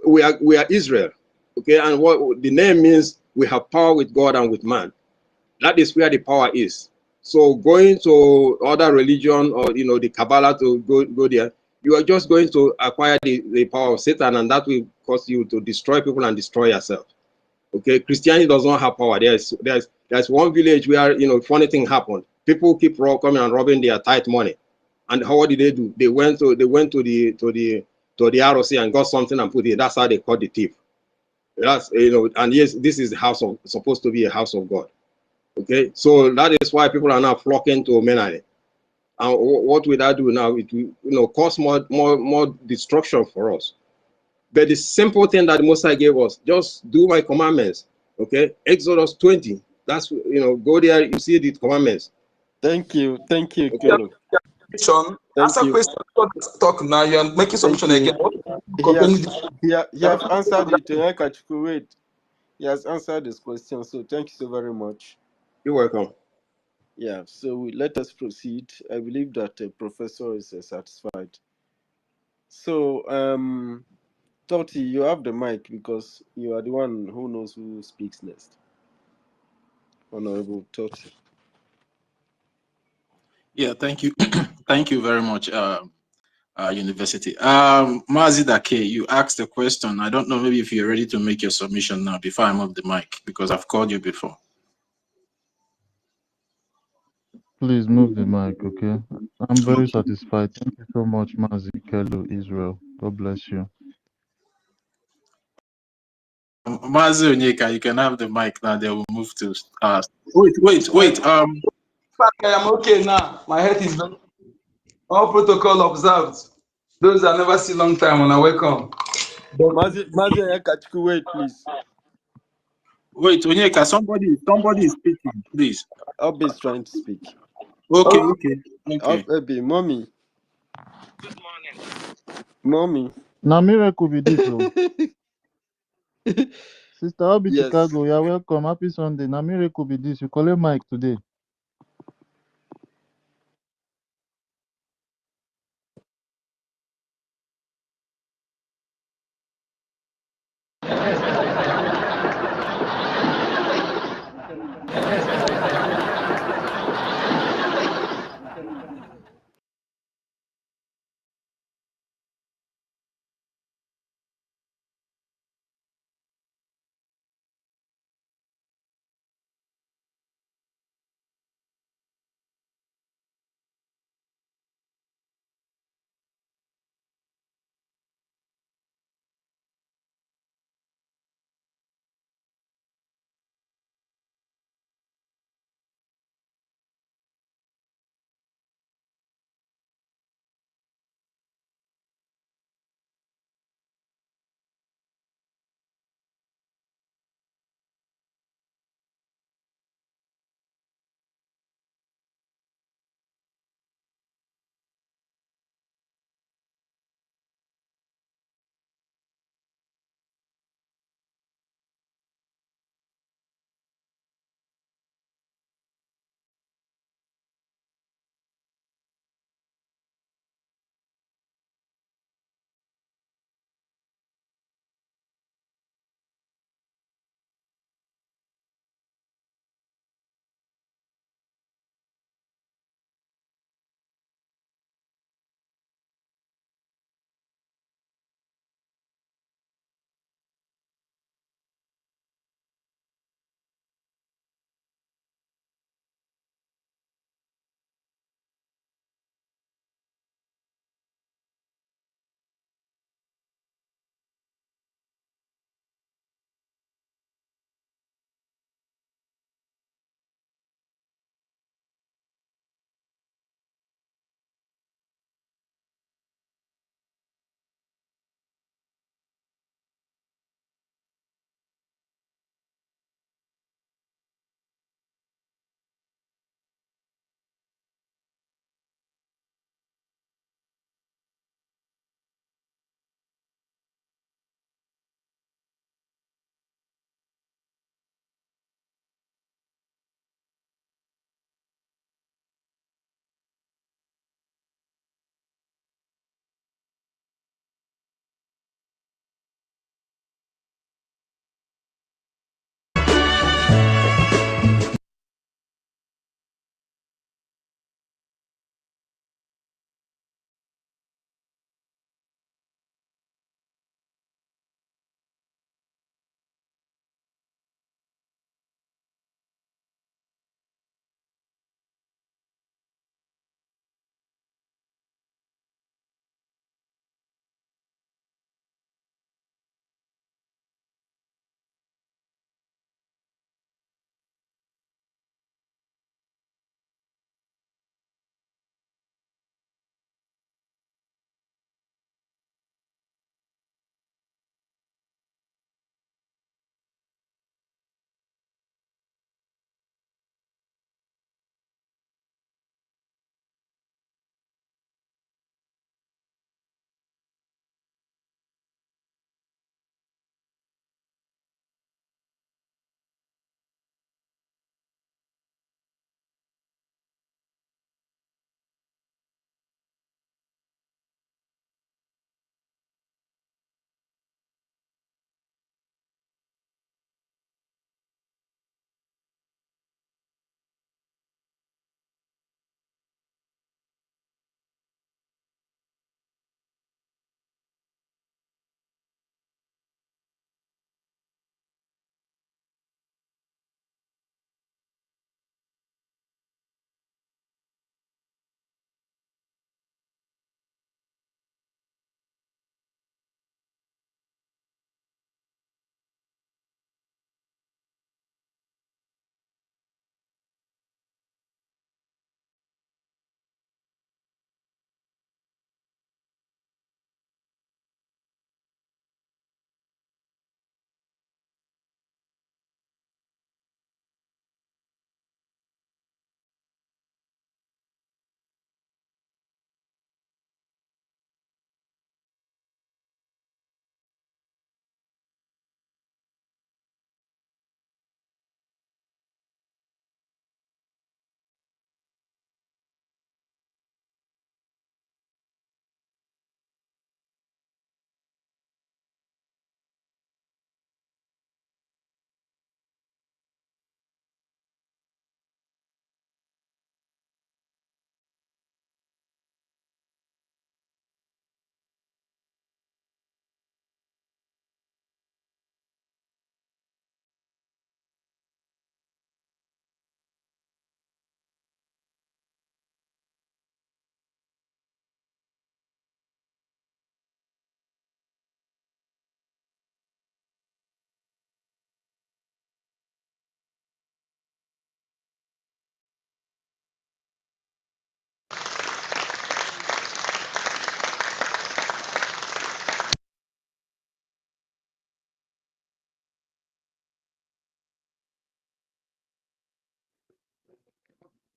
we are Israel. Okay, and what the name means, we have power with God and with man. That is where the power is. So going to other religion or the Kabbalah to go there, you are just going to acquire the power of Satan, and that will cause you to destroy people and destroy yourself. Okay, Christianity does not have power. There's one village where funny thing happened. People keep coming and robbing their tithe money, and what did they do? They went to the ROC and got something and put it. That's how they caught the thief. That's and yes, this is supposed to be a house of God. Okay, so that is why people are now flocking to Menai. And what will that do now? It will cause more destruction for us. But the simple thing that Moses gave us, just do my commandments. Okay, Exodus 20. That's go there, you see the commandments. Thank you, Okay. Kelo. Answer question. Talk now. You're making submission again. He has answered it. Wait. He has answered this question. So thank you so very much. You're welcome. Yeah. So let us proceed. I believe that the professor is satisfied. So Toti, you have the mic because you are the one who knows who speaks next. Honorable Toti. Yeah, thank you. Thank you very much, University. Mazidake, you asked a question. I don't know maybe if you're ready to make your submission now before I move the mic, because I've called you before. Please move the mic, okay? I'm very satisfied. Thank you so much, Mazi Kelo Israel. God bless you. Mazi Onyeka, you can have the mic now. They will move to wait. I am okay now. My head is done. All protocol observed. Those I never see long time when I welcome. Mazi Onyeka, wait, please. Wait, Onyeka, somebody is speaking, please. Obi is trying to speak. Okay. Obi, mommy. Good morning. Mommy. Now miracle be this, oh. Sister Obi Yes. Chicago, you're welcome. Happy Sunday. Now miracle be this. You collect mic today.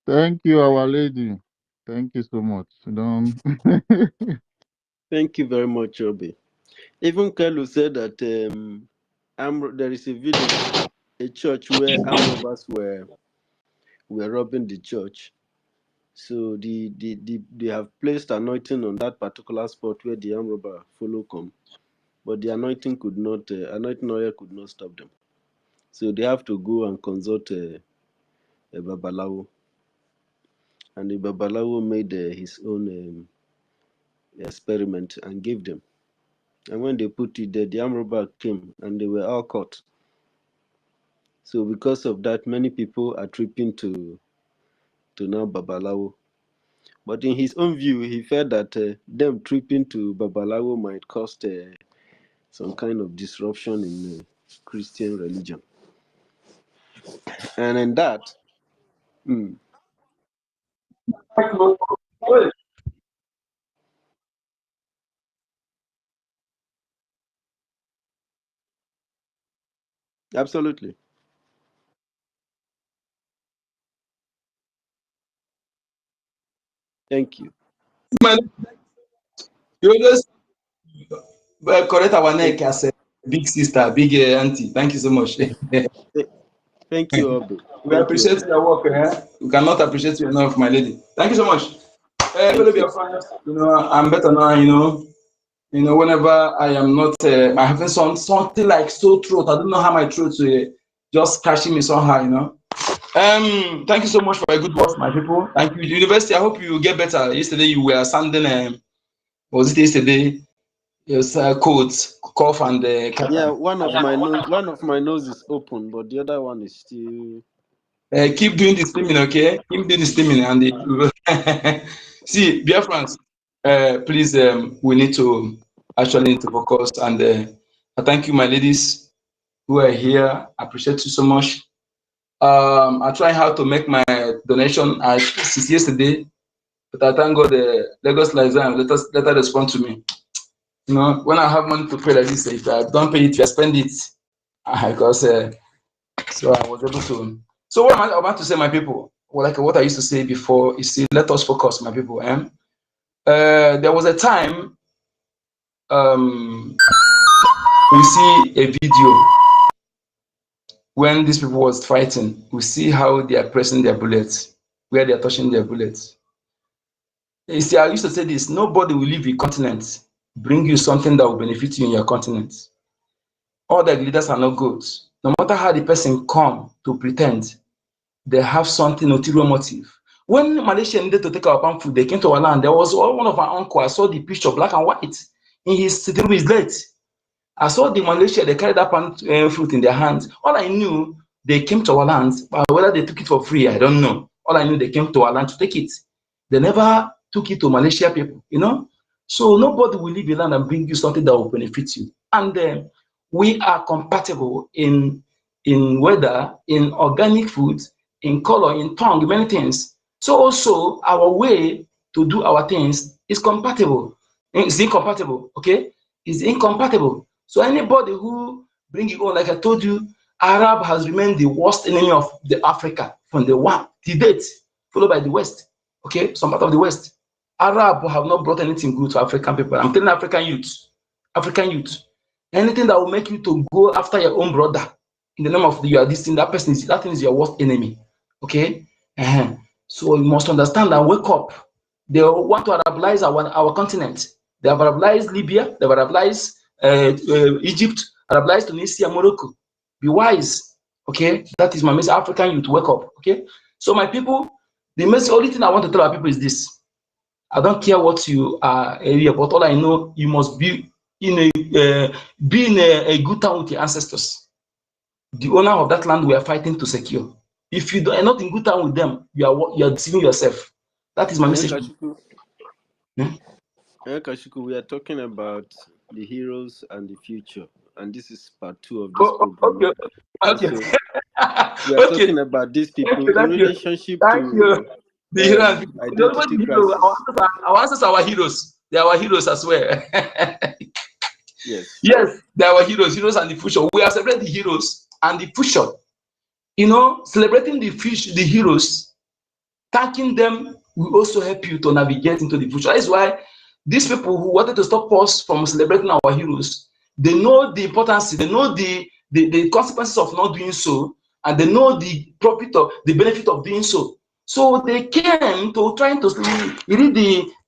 Thank you, Our Lady. Thank you so much. Don't. Thank you very much, Obi. Even Kalu said that there is a village, a church where armed robbers were robbing the church. So they have placed anointing on that particular spot where the armed robber follow come, but the anointing anointing oil could not stop them. So they have to go and consult a babalawo, and the babalawo made his own experiment and gave them. And when they put it there, the armed robber came and they were all caught. So because of that, many people are tripping to now babalawo. But in his own view, he felt that them tripping to babalawo might cause some kind of disruption in Christian religion. And in that, absolutely. Thank you. You always correct our neck Thank you. as a big sister, big auntie. Thank you so much. Thank you, Obi. We appreciate your work. We cannot appreciate you enough, my lady. Thank you so much. Fellow BIAFRANS, I'm better now. Whenever I am not, I having something like sore throat. I don't know how my throat just catching me somehow. Thank you so much for a good work, my people. Thank you, University. I hope you get better. Yesterday you were sounding. Was it yesterday? Yes, colds, cough, and yeah. One of my nose is open, but the other one is still. Keep doing the steaming, okay? Keep doing the steaming, and see, BIAFRANS, please, we need to actually focus. And I thank you, my ladies who are here. I appreciate you so much. I try how to make my donation since yesterday, but I thank God the Lagos Liaison let respond to me. When I have money to pay like this, if I don't pay it, if I spend it, because so I was able to. So what am I about to say, my people? Well, like what I used to say before, you see, let us focus, my people. There was a time we see a video when these people was fighting. We see how they are pressing their bullets, where they are touching their bullets. You see, I used to say this: nobody will leave your continent, bring you something that will benefit you in your continent. All the leaders are not good. No matter how the person come to pretend, they have something ulterior motive. When Malaysia needed to take our palm fruit, they came to our land. There was one of our uncle. I saw the picture, black and white, in his sitting room. His late. I saw the Malaysia. They carried that palm fruit in their hands. All I knew, they came to our land. Whether they took it for free, I don't know. All I knew, they came to our land to take it. They never took it to Malaysia people. So nobody will leave your land and bring you something that will benefit you. And we are compatible in weather, in organic food, in color, in tongue, many things. So also our way to do our things is compatible. It's incompatible, okay? It's incompatible. So anybody who bring it on, like I told you, Arab has remained the worst enemy of the Africa from the date, followed by the West, okay? Some part of the West. Arab have not brought anything good to African people. I'm telling African youth, anything that will make you to go after your own brother in the name of this thing, that thing is your worst enemy. Okay? So you must understand and wake up. They want to Arabize our continent. They have Arabized Libya, they have Arabized Egypt, Arabized Tunisia, Morocco. Be wise. Okay? That is my message. African youth, wake up. Okay? So my people, the only thing I want to tell our people is this. I don't care what you are area, but all I know, you must be in a good town with your ancestors. The owner of that land we are fighting to secure. If you are not in good town with them, you are deceiving yourself. That is my message. Kashiku, we are talking about the heroes and the future, and this is part 2 of this program. Okay. So we are talking about these people in relationship to identity crisis. Our ancestors are our heroes. They are our heroes as well. Yes. Yes, they are our heroes and the future. We are celebrating the heroes and the future. Celebrating the heroes Thanking them will also help you to navigate into the future. That is why these people who wanted to stop us from celebrating our heroes, they know the importance, they know the consequences of not doing so, and they know the profit of the benefit of doing so. So they came to trying to you read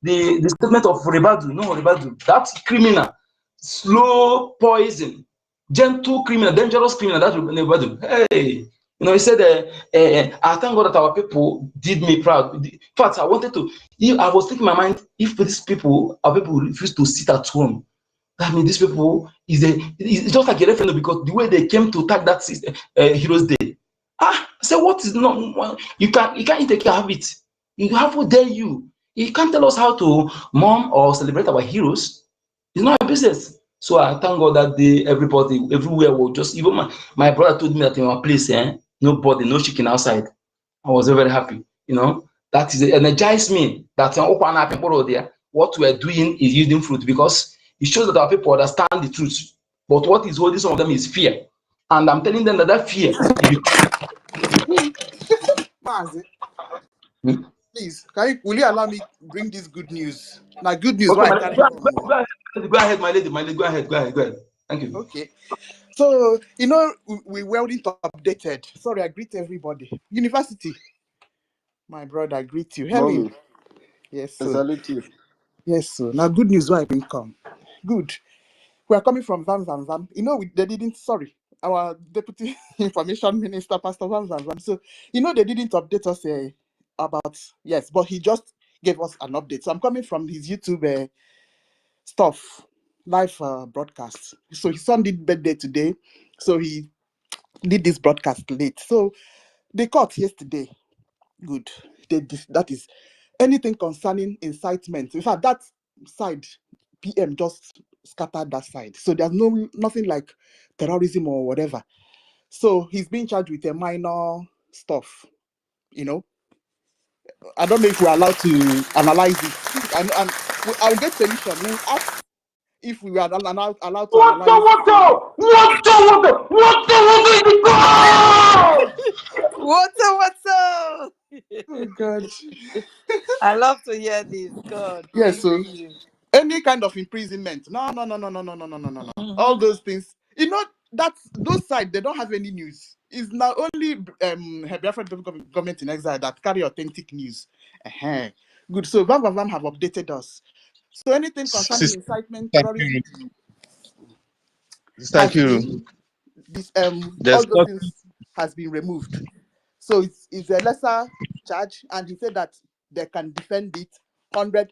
the statement of Rebadu, no Rebadu, that criminal, slow poison, gentle criminal, dangerous criminal, that Rebadu. Hey, you know, he said, I thank God that our people did me proud. In fact, I wanted to, I was thinking in my mind, if these people, our people refuse to sit at home, I mean, these people it's just like a referendum, because the way they came to tag that Heroes Day. I said, what is not, you can't take care of it. How dare you? You can't tell us how to mourn or celebrate our heroes. It's not a business. So I thank God that day everybody, everywhere will just, even my brother told me that in our place, nobody, no chicken outside. I was very happy. You know, that is energized me that what we are doing is yielding fruit, because it shows that our people understand the truth. But what is holding some of them is fear. And I'm telling them that fear, Mazi, please, will you allow me bring this good news? Now, good news, okay, why I carry come. go ahead, my lady, go ahead. Thank you. Okay. So, you know, we well updated. Sorry, I greet everybody. University. My brother, I greet you. Helen. Yes, sir. Salute you. Yes, sir. Now, good news, why I come. Good. We are coming from Zam. You know, they didn't, sorry, our Deputy Information Minister, Pastor Zam. So, you know, they didn't update us about, yes, but he just gave us an update. So I'm coming from his YouTube stuff, live broadcast. So his son did birthday today. So he did this broadcast late. So they caught yesterday. Good. That is anything concerning incitement. In fact, that side, PM just scattered that side. So there's nothing like terrorism or whatever. So he's being charged with a minor stuff, you know. I don't know if we're allowed to analyze it. And I'll get permission. We'll ask if we are allowed to analyze. Water. Oh God. I love to hear this. God. Yes, so You. any kind of imprisonment. No. All those things. You know, those sides, they don't have any news. It's not only Biafran government in exile that carry authentic news. Good. So Vam have updated us. So anything concerning incitement, terrorism has been all those things has been removed. So it's a lesser charge, and he said that they can defend it 100%.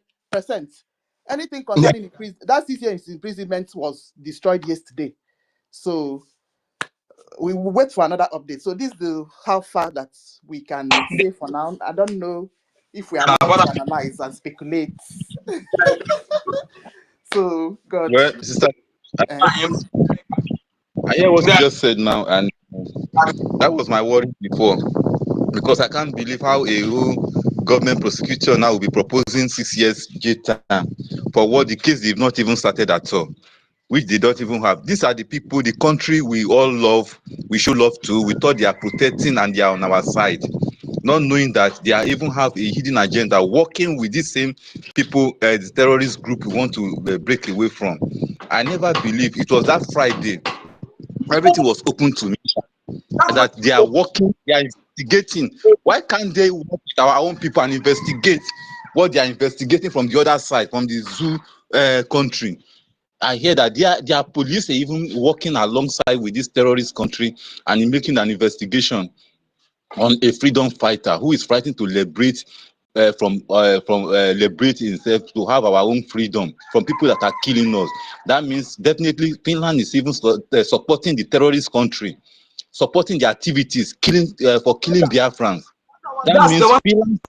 Anything concerning that 6 years imprisonment was destroyed yesterday. So we will wait for another update. So this is how far that we can say for now. I don't know if we are allowed to analyze and speculate. So God. Well, sister, I hear what you just said now, and that was my worry before, because I can't believe how a whole government prosecutor now will be proposing 6 years jail time for what the case they've not even started at all, which they don't even have. These are the people, the country we all love, we show love to. We thought they are protecting and they are on our side, not knowing that they are even have a hidden agenda, working with these same people, the terrorist group we want to break away from. I never believed it was that Friday. Everything was open to me that they are working, they are investigating. Why can't they work with our own people and investigate what they are investigating from the other side, from the zoo country? I hear that their police are even working alongside with this terrorist country and making an investigation on a freedom fighter who is fighting to liberate liberate himself, to have our own freedom from people that are killing us. That means definitely Finland is even supporting the terrorist country, supporting the activities, killing Biafrans. That means Finland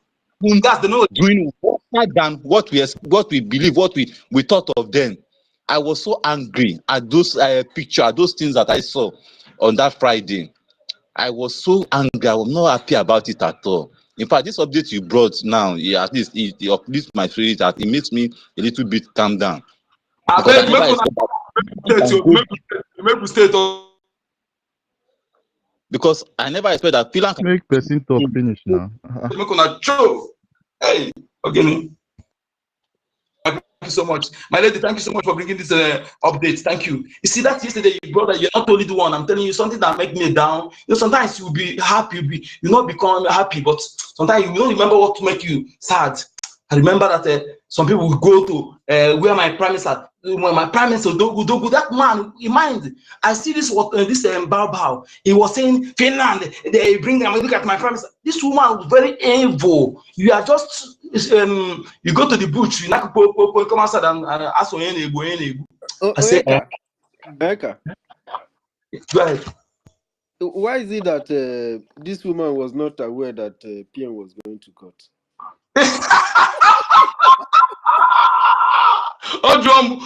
doing better than what we believe, what we thought of them. I was so angry at those pictures, those things that I saw on that Friday. I was so angry. I was not happy about it at all. In fact, this update you brought now, at least it uplifts my spirit, that it makes me a little bit calm down. Because I never expected that. Because I never expect that Pilan can Make person talk finish now. Make una show. Hey, okay. Thank you so much. My lady, thank you so much for bringing this update. Thank you. You see that yesterday, brother, you're not only the one. I'm telling you something that make me down. You know, sometimes you'll be happy, you not become happy, but sometimes you don't remember what to make you sad. I remember that some people will go to where my prime minister, when my prime minister Udogu, that man, in mind, I see this Bao. He was saying Finland, they bring them. Look at my prime minister. This woman was very evil. You are just you go to the bush, you come outside and ask for any. I say, Eka, go ahead. why is it that this woman was not aware that PM was going to court? Ojomu,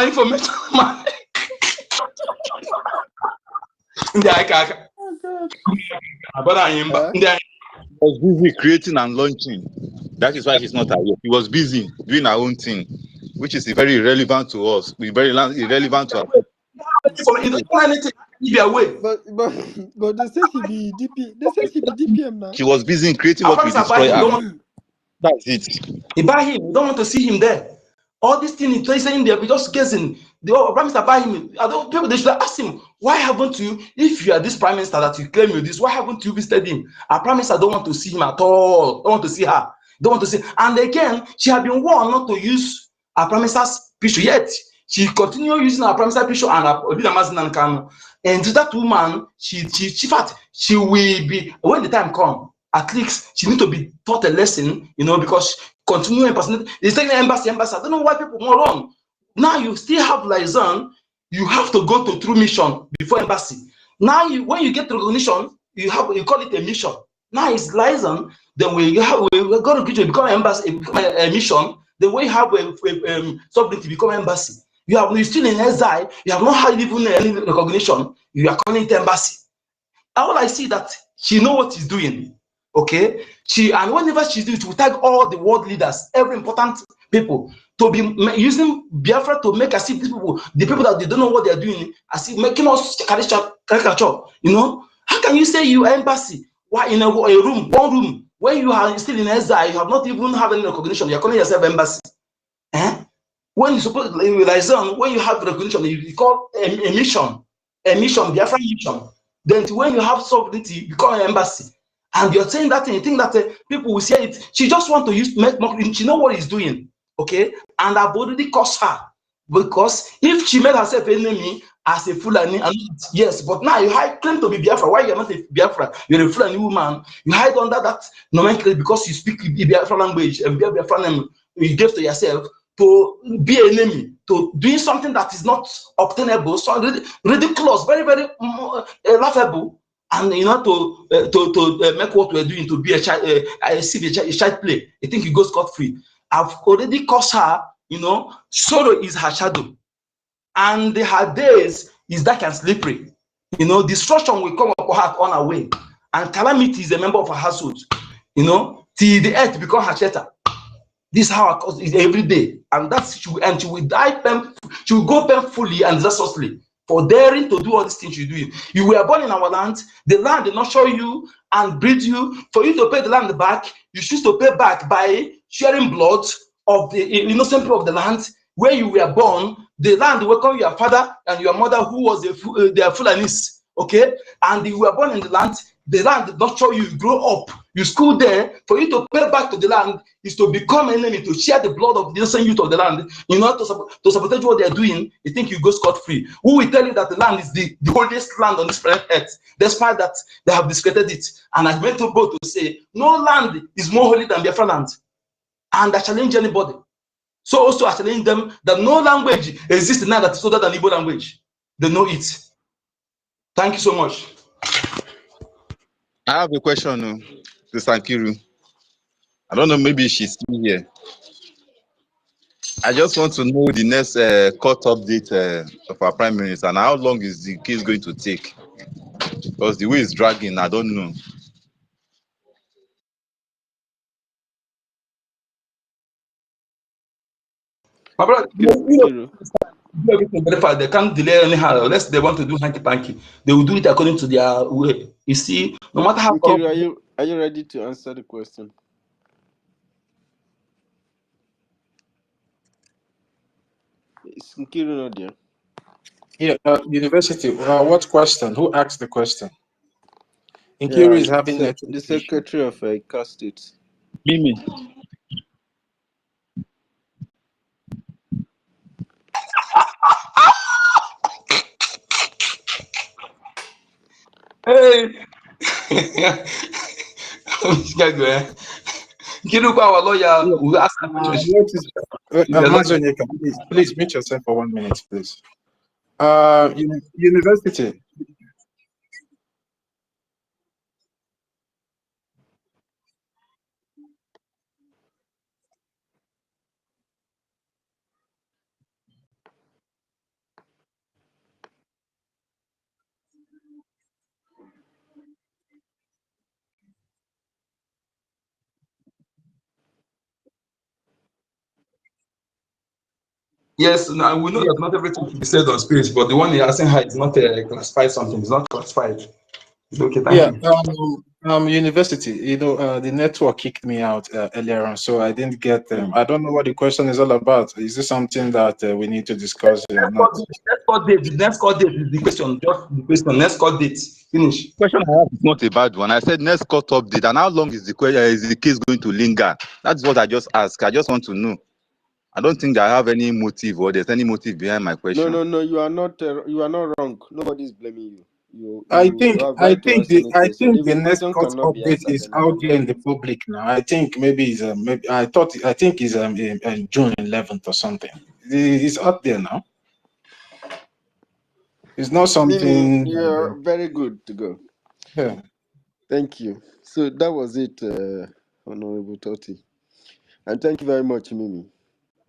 information man. He was busy creating and launching. That is why she's not aware. He was busy doing her own thing, which is very irrelevant to us. Very irrelevant to her. But they say she be DP. They say she be DPM now. She was busy in creating what will destroy her. That's it. He buy him. We don't want to see him there. All these things he's saying there, we just guessing. The prime minister buy him. People they should ask him, why haven't you, if you are this prime minister that you claim you're this, why haven't you visited him? Our prime minister don't want to see him at all. Don't want to see her. Don't want to see. And again, she had been warned not to use our prime minister's picture yet. She continued using our prime minister's picture and our and to that woman, she will be, when the time comes, at least she need to be taught a lesson, you know, because continuing impersonation. They say embassy. I don't know why people more wrong. Now you still have liaison. You have to go to through mission before embassy. Now when you get recognition, you call it a mission. Now it's liaison. Then we're going to become embassy, become a mission. Then we have something to become embassy. You're still in exile. You have not had even any recognition. You are calling it embassy. All I see that she know what she's doing. Okay, and whenever she do it, we tag all the world leaders, every important people, to be using Biafra to make us see these people, the people that they don't know what they're doing, as if making us caricature. You know, how can you say you embassy? Why in one room, when you are still in exile, you have not even have any recognition, you're calling yourself embassy? When you suppose liaison, when you have recognition, you call a mission, Biafra mission. Then when you have sovereignty, you call an embassy. And you're saying that thing, you think that people will say it. She just want to make mockery. She know what he's doing, okay? And I've already cost her, because if she made herself enemy as a Fulani, and yes, but now you claim to be Biafra. Why you're not a Biafra? You're a Fulani woman. You hide under that nomenclature because you speak Biafra language and Biafra name you gave to yourself to be an enemy, to doing something that is not obtainable, so ridiculous, very, very laughable. And you know, to make what we're doing to be a child, a child play. I think it goes scot-free. I've already caused her, you know, sorrow is her shadow. And her days is dark and slippery. You know, destruction will come upon her on her way. And calamity is a member of her household. You know, till the earth become her shelter. This is how I cause it every day. And that's she will die, she will go painfully and disastrously for daring to do all these things you do. You were born in our land, the land did not show you and breed you. For you to pay the land back, you choose to pay back by sharing blood of the innocent people of the land where you were born. The land welcomed your father and your mother who was their Fulanis, okay? And you were born in the land did not show you grow up, you school there. For you to pay back to the land is to become an enemy, to share the blood of the innocent youth of the land, in order to sabotage what they're doing. You think you go scot-free. Who will tell you that the land is the holiest land on this planet Earth, despite that they have discredited it? And I went to go to say, no land is more holy than Biafra land. And I challenge anybody. So also I challenge them that no language exists now that is older than Igbo language. They know it. Thank you so much. I have a question to Sankiru. I don't know, maybe she's still here. I just want to know the next court update of our Prime Minister and how long is the case going to take? Because the way it's dragging, I don't know. My brother, do everything very fast. They can't delay anyhow unless they want to do hanky panky. They will do it according to their way. You see, no matter how corrupt. Nkiru, are you ready to answer the question? Is Nkiru not there? Yeah, university. What question? Who asked the question? Nkiru is having the secretary of Ika State. Mimi. Hey, Kiruko, our lawyer, will ask that question. Please mute yourself for 1 minute, please. University. Yes, now we know that not everything can be said on spirit, but the one you're asking her is not classified something. It's not classified. Okay, thank you. University. You know, the network kicked me out earlier on, so I didn't get them. I don't know what the question is all about. Is this something that we need to discuss? Next court date. Next court date is the question. Just the question. Next court date. Finish. Question I have is not a bad one. I said next court update, and how long is the case going to linger? That's what I just asked. I just want to know. I don't think I have any motive or there's any motive behind my question. No. You are not wrong. Nobody's blaming you. I think the next question court cannot be update answered is out there in the public now. I think maybe it's I think it's in June 11th or something. It's out there now. It's not something. Mimi, you're very good to go. Yeah. Thank you. So that was it, Honorable Totti. And thank you very much, Mimi.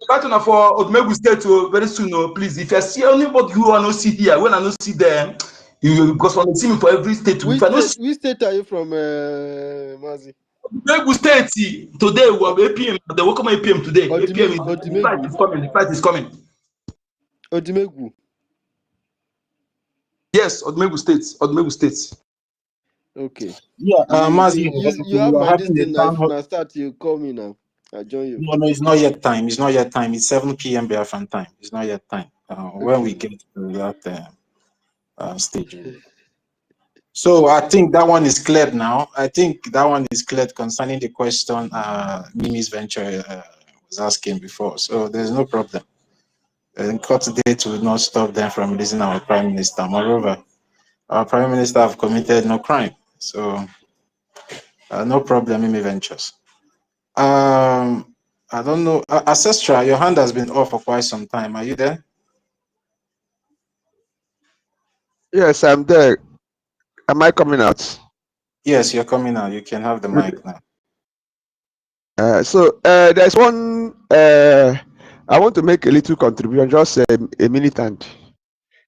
Partner for Odumegu State very soon. Please, if you see anybody who I not see here, when I not see them, you because when you see me for every state. Which state are you from, Mazi? Odumegu State today we have APM. They welcome APM today. APM the fight is coming. The fight is coming. Odumegu. Yes, Odumegu State. Odumegu State. Okay. Yeah, Mazi, you have my distance now. If you start, you call me now. I'll join you. No, it's not yet time. It's not yet time. It's 7 p.m. Biafran time. It's not yet time. When we get to that stage. So I think that one is cleared now. I think that one is cleared concerning the question Mimi's venture was asking before. So there's no problem. And court date will not stop them from releasing our prime minister. Moreover, our prime minister have committed no crime. So no problem, Mimi Ventures. I don't know. Ancestral, your hand has been off for quite some time. Are you there? Yes, I'm there. Am I coming out? Yes, you're coming out. You can have the mic now. So there's one. I want to make a little contribution, just a minute, and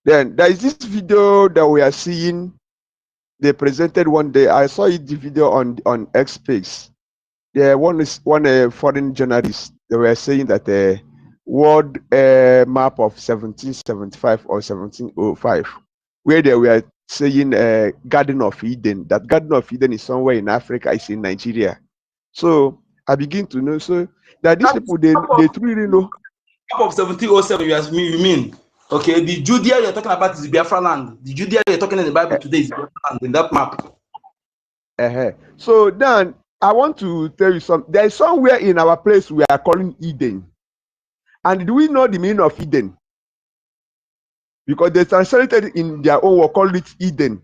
then there is this video that we are seeing. They presented one day. I saw it, the video on X Space. There one foreign journalist. They were saying that the world map of 1775 or 1705, where they were saying Garden of Eden. That Garden of Eden is somewhere in Africa. It's in Nigeria. So I begin to know that these people they truly know. Map of 1707. You mean? Okay, the Judea you're talking about is Biafra land. The Judea you're talking in the Bible today is Biafra land in that map. So then I want to tell you something. There is somewhere in our place we are calling Eden. And do we know the meaning of Eden? Because they translated in their own word, call it Eden.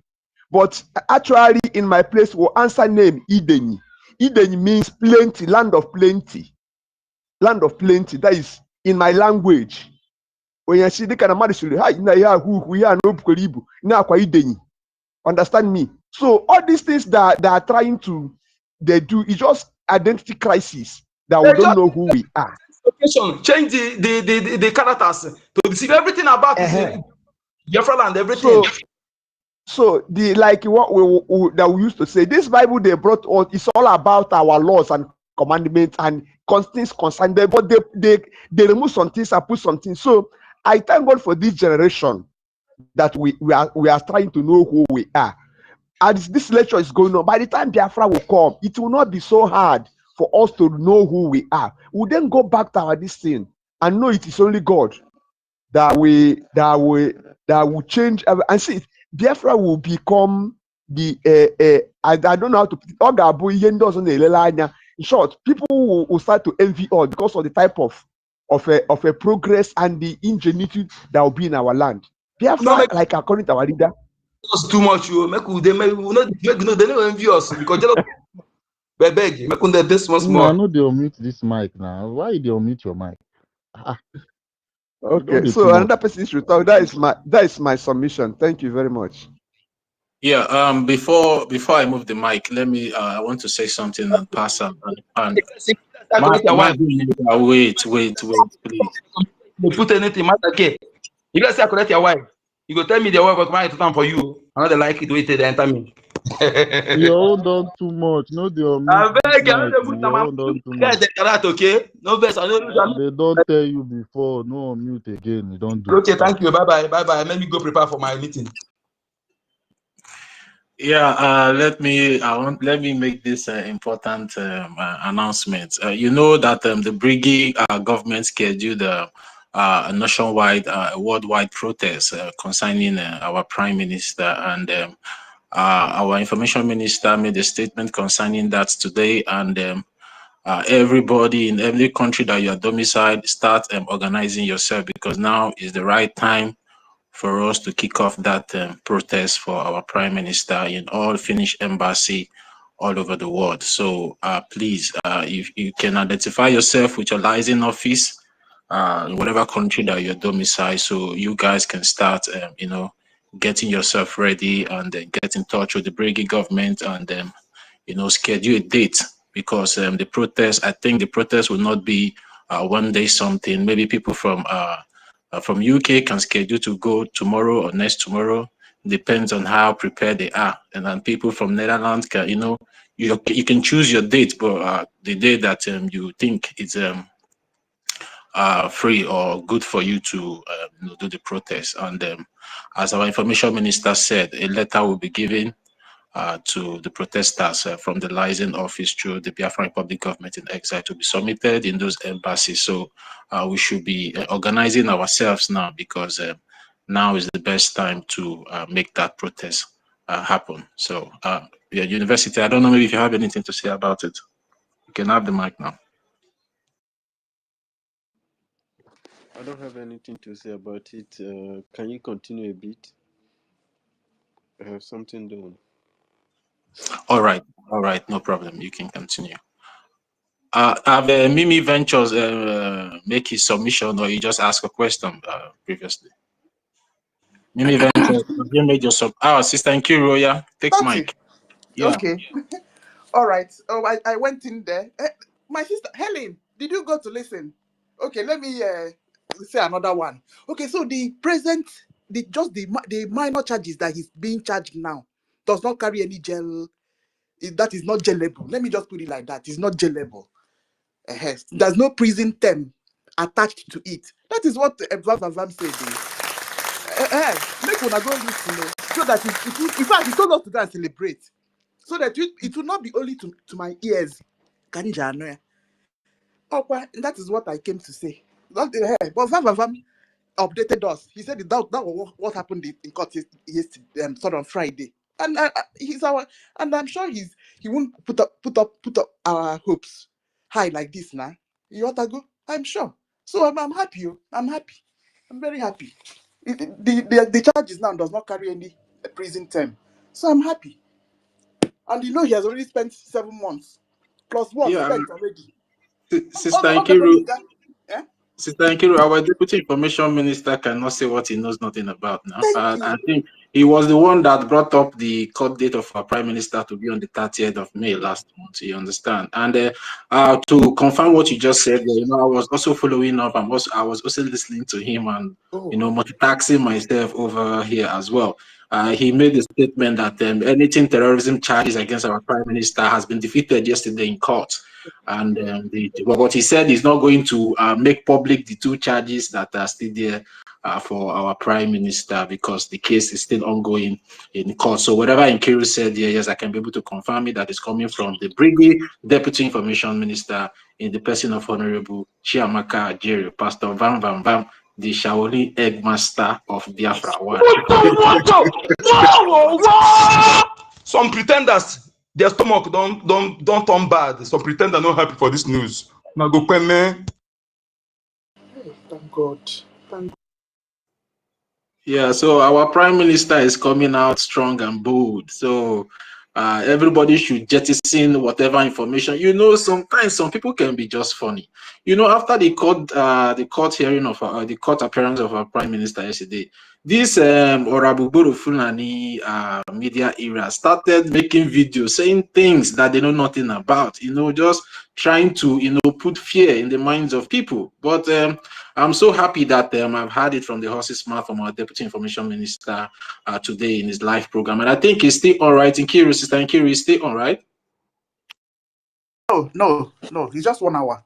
But actually in my place we answer name Eden. Eden means plenty, land of plenty. Land of plenty. That is in my language. When you see the kind of Eden. Understand me? So all these things that are trying to do is just identity crisis that we don't know who we are. Change the characters to deceive everything about Biafra land, everything. So the what we used to say, this Bible they brought us is all about our laws and commandments and things concerned them, but they remove some things and put some things. So I thank God for this generation that we are trying to know who we are. As this lecture is going on, by the time Biafra will come, it will not be so hard for us to know who we are. We'll then go back to our this thing and know it is only God that will change. And see, Biafra will become the I don't know how to put it. In short, people will start to envy us because of the type of a progress and the ingenuity that will be in our land. Biafra, like according to our leader, it's too much. You make they don't envy us because they beg. Make this once No, I more. know they omit this mic now. Why they omit your mic? Okay, so another person should talk. That is my submission. Thank you very much. Yeah. Before I move the mic, let me. I want to say something and pass on. And wait, please. You put anything, matter okay. If you say I correct your wife, you go tell me the wife will come to time for you. Another like it, wait till they enter me. Your own done too much. No, they omit this mic. Your own done too much. Okay, no verse. They don't tell you before. No mute again. You don't do. Okay, thank you. Bye bye. Let me go prepare for my meeting. Yeah, let me make this important announcement. You know that the BRGIE government scheduled a nationwide, worldwide protest concerning our Prime Minister, and our Information Minister made a statement concerning that today, and everybody in every country that you are domiciled, start organizing yourself, because now is the right time for us to kick off that protest for our Prime Minister in all Finnish embassy all over the world. So please, if you can identify yourself with your liaison office, in whatever country that you're domiciled, so you guys can start, getting yourself ready, and then get in touch with the BRGIE government, and schedule a date, because the protest, I think the protest will not be one day something. Maybe people from UK can schedule to go tomorrow or next tomorrow. Depends on how prepared they are. And then people from Netherlands can, you can choose your date, but the day that you think is free or good for you to do the protest. And as our information minister said, a letter will be given to the protesters from the liaison office through the Biafran Republic government in exile to be submitted in those embassies. So we should be organizing ourselves now, because now is the best time to make that protest happen. So yeah, university, I don't know, maybe if you have anything to say about it. You can have the mic now. I don't have anything to say about it. Can you continue a bit? I have something done. All right, no problem. You can continue. Have Mimi Ventures make his submission, or you just ask a question previously? Mimi Ventures, you made your sub. Sister Nkiru, yeah, take mic. Yeah. Okay. All right. Oh, I went in there. My sister Helen, did you go to listen? Okay, let me say another one. Okay, so the minor charges that he's being charged now does not carry any jail. That is not jailable. Let me just put it like that. It's not jailable. There's no prison term attached to it. That is what Vam said. Make una go listen, so that in fact, he told us to go and celebrate, so that it will not be only to my ears. That is what I came to say. But Vam updated us. He said that was what happened in court yesterday, sort of Friday, and and I'm sure he won't put up our hopes high like this now. You ought to go. I'm sure. So I'm happy. I'm happy. I'm very happy. The charges now does not carry any prison term, so I'm happy. And he has already spent 7 months plus one spent already. Sister Nkiru, Sister Nkiru, our Deputy Information Minister cannot say what he knows nothing about now. I think he was the one that brought up the court date of our Prime Minister to be on the 30th of May last month, you understand? And to confirm what you just said, I was also following up. I was also listening to him and, multitasking myself over here as well. He made a statement that anything terrorism charges against our prime minister has been defeated yesterday in court. And what he said is not going to make public the two charges that are still there for our prime minister because the case is still ongoing in court. So whatever Nkiru said here, yes, I can be able to confirm it that is coming from the BRGIE Deputy Information Minister in the person of Honorable Chiamaka Jerry, Pastor Van Van Van, the Shaoli Eggmaster of Biafra. Some pretenders, their stomach don't turn bad. Some pretenders not happy for this news. Now go man. Thank God. Thank God. Yeah, so our prime minister is coming out strong and bold. So everybody should jettison whatever information. You know, sometimes some people can be just funny. You know, after the court hearing of the court appearance of our prime minister yesterday, this Orabuburu Fulani media era started making videos saying things that they know nothing about. You know, just trying to put fear in the minds of people. But I'm so happy that I've heard it from the horse's mouth from our Deputy Information Minister today in his live program. And I think he's still all right. Nkiru, Sister Nkiru, is still all right? No. It's just 1 hour.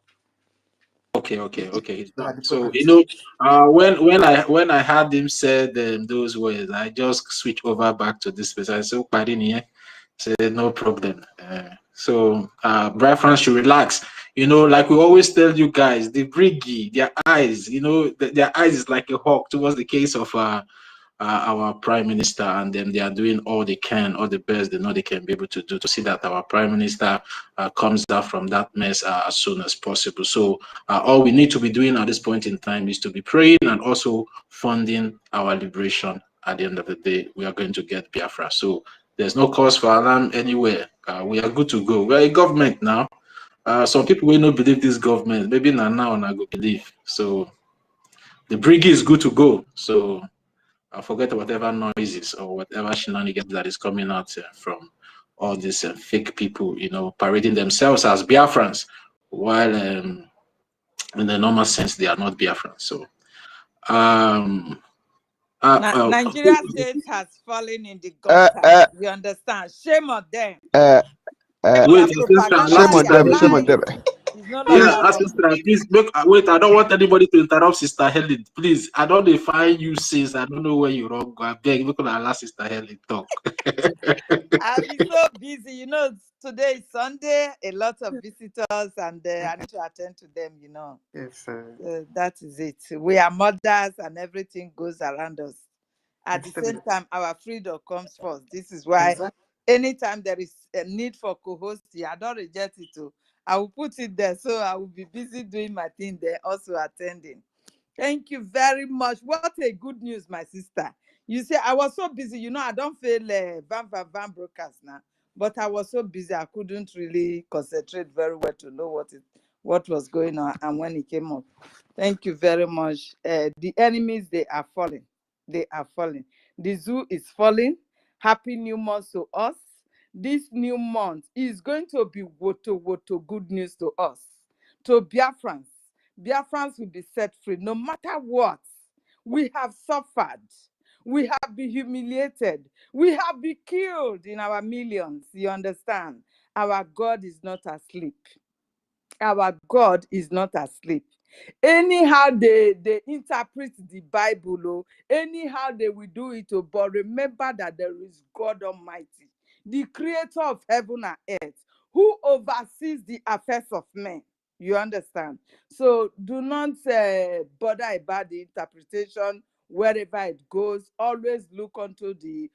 Okay. He's done. So, when I heard him say those words, I just switched over back to this place. I said, said, no problem. So, BIAFRANS should relax. You know, like we always tell you guys, the BRGIE, their eyes, their eyes is like a hawk towards the case of our prime minister, and then they are doing all they can, all the best they know they can be able to do to see that our prime minister comes out from that mess as soon as possible. So all we need to be doing at this point in time is to be praying and also funding our liberation. At the end of the day, we are going to get Biafra. So there's no cause for alarm anywhere. We are good to go. We're a government now. Some people will not believe this government. Maybe now I go believe. So the BRGIE is good to go. So I forget whatever noises or whatever shenanigans that is coming out from all these fake people, parading themselves as Biafrans, while in the normal sense they are not Biafrans. So, Nigeria state has fallen in the gutter. You understand? Shame on them. Wait, Shame on them. Yeah, sister, please wait. I don't want anybody to interrupt Sister Helen. Please, I don't define you since I don't know where you're wrong. I beg, look at our Sister Helen talk. I've been so busy. Today is Sunday, a lot of visitors, and I need to attend to them, Yes, that is it. We are mothers and everything goes around us. At the same time, our freedom comes first. This is why anytime there is a need for co-hosting, I don't reject it too. I will put it there, so I will be busy doing my thing there, also attending. Thank you very much. What a good news, my sister. You see, I was so busy. I don't feel van broadcast now, but I was so busy I couldn't really concentrate very well to know what was going on and when it came up. Thank you very much. The enemies, they are falling. They are falling. The zoo is falling. Happy new month to us. This new month is going to be woto good news to us. To Biafrans. Biafrans will be set free no matter what. We have suffered. We have been humiliated. We have been killed in our millions. You understand? Our God is not asleep. Our God is not asleep. Anyhow they interpret the Bible, anyhow they will do it, but remember that there is God Almighty, the creator of heaven and earth, who oversees the affairs of men. You understand? So do not bother about the interpretation wherever it goes. Always look unto the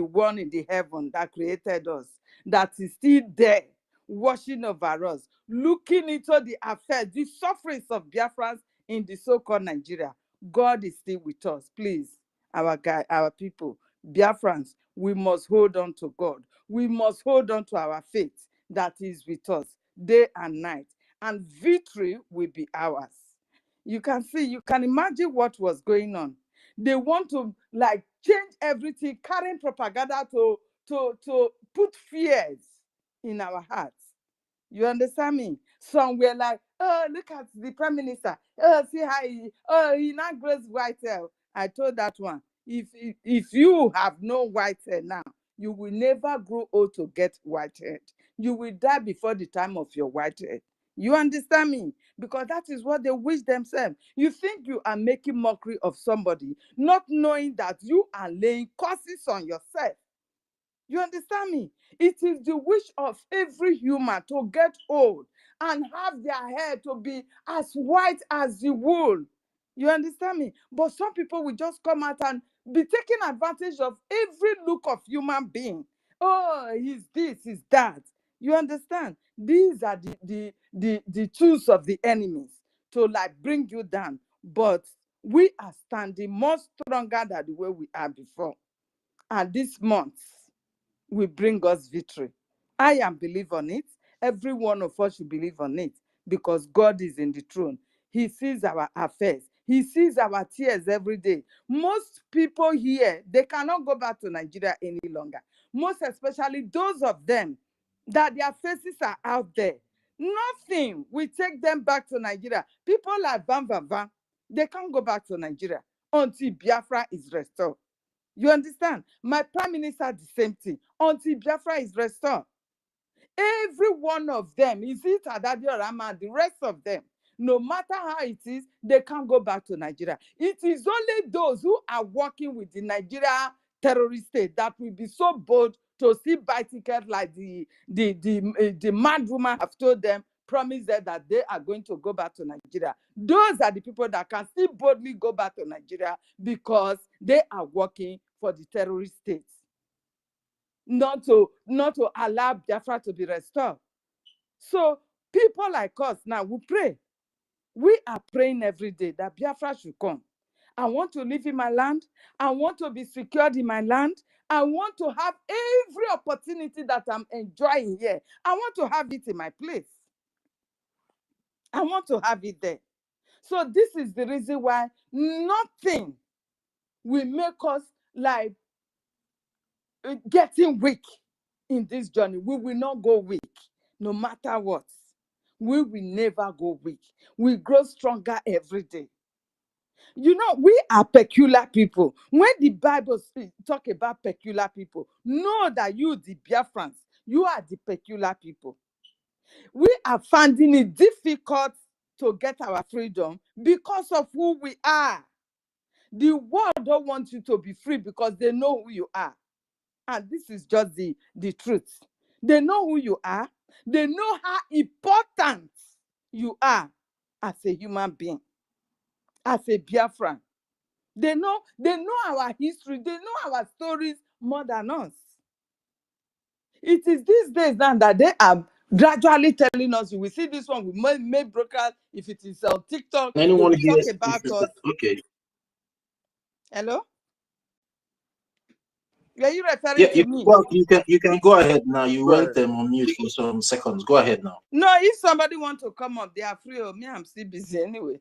one in the heaven that created us, that is still there, watching over us, looking into the affairs, the sufferings of Biafrans in the so-called Nigeria. God is still with us. Please, our people, Biafrans, we must hold on to God. We must hold on to our faith that is with us day and night, and victory will be ours. You can imagine what was going on. They want to change everything, carrying propaganda to put fears in our hearts. You understand me? Some were like, oh, look at the prime minister. Oh, see how he now grows white hair. I told that one, if you have no white hair now, you will never grow old to get white hair. You will die before the time of your white hair. You understand me? Because that is what they wish themselves. You think you are making mockery of somebody, not knowing that you are laying curses on yourself. You understand me? It is the wish of every human to get old and have their hair to be as white as the wool. You understand me? But some people will just come out and be taking advantage of every look of human being. Oh, he's this, he's that. You understand? These are the tools of the enemies to like bring you down. But we are standing more stronger than the way we are before. And this month will bring us victory. I am believe on it. Every one of us should believe on it because God is in the throne. He sees our affairs. He sees our tears every day. Most people here, they cannot go back to Nigeria any longer. Most especially those of them that their faces are out there. Nothing will take them back to Nigeria. People like Van Van Van, they can't go back to Nigeria until Biafra is restored. You understand? My prime minister, the same thing. Until Biafra is restored. Every one of them, is it Adadi or Rama, the rest of them, no matter how it is, they can't go back to Nigeria. It is only those who are working with the Nigeria terrorist state that will be so bold to see buy ticket like the mad woman have told them, promise them that they are going to go back to Nigeria. Those are the people that can still boldly go back to Nigeria because they are working for the terrorist states. Not to allow Biafra to be restored. So people like us now, we pray. We are praying every day that Biafra should come. I want to live in my land. I want to be secured in my land. I want to have every opportunity that I'm enjoying here. I want to have it in my place. I want to have it there. So this is the reason why nothing will make us like getting weak in this journey. We will not go weak, no matter what. We will never go weak. We grow stronger every day. You know, we are peculiar people. When the Bible talk about peculiar people, know that you, the Biafrans, you are the peculiar people. We are finding it difficult to get our freedom because of who we are. The world don't want you to be free because they know who you are. And this is just the truth. They know who you are. They know how important you are as a human being, as a Biafran. They know our history. They know our stories more than us. It is these days now that they are gradually telling us. You will see this one. We may broadcast if it is on TikTok. Anyone They will here talk about speak? us. Okay. Hello? Are you referring Yeah, to me? you can go ahead now. You Well, went on mute for some seconds. Go ahead now. no, if somebody wants to come up, they are free. Me, I'm still busy anyway.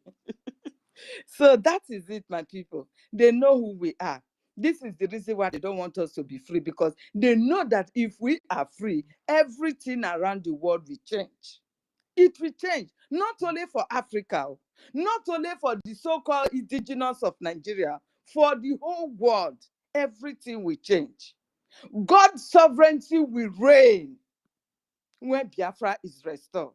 So that is it, my people. They know who we are. This is the reason why they don't want us to be free, because they know that if we are free, everything around the world will change. It will change, not only for Africa, not only for the so-called indigenous of Nigeria, for the whole world, everything will change. God's sovereignty will reign when Biafra is restored.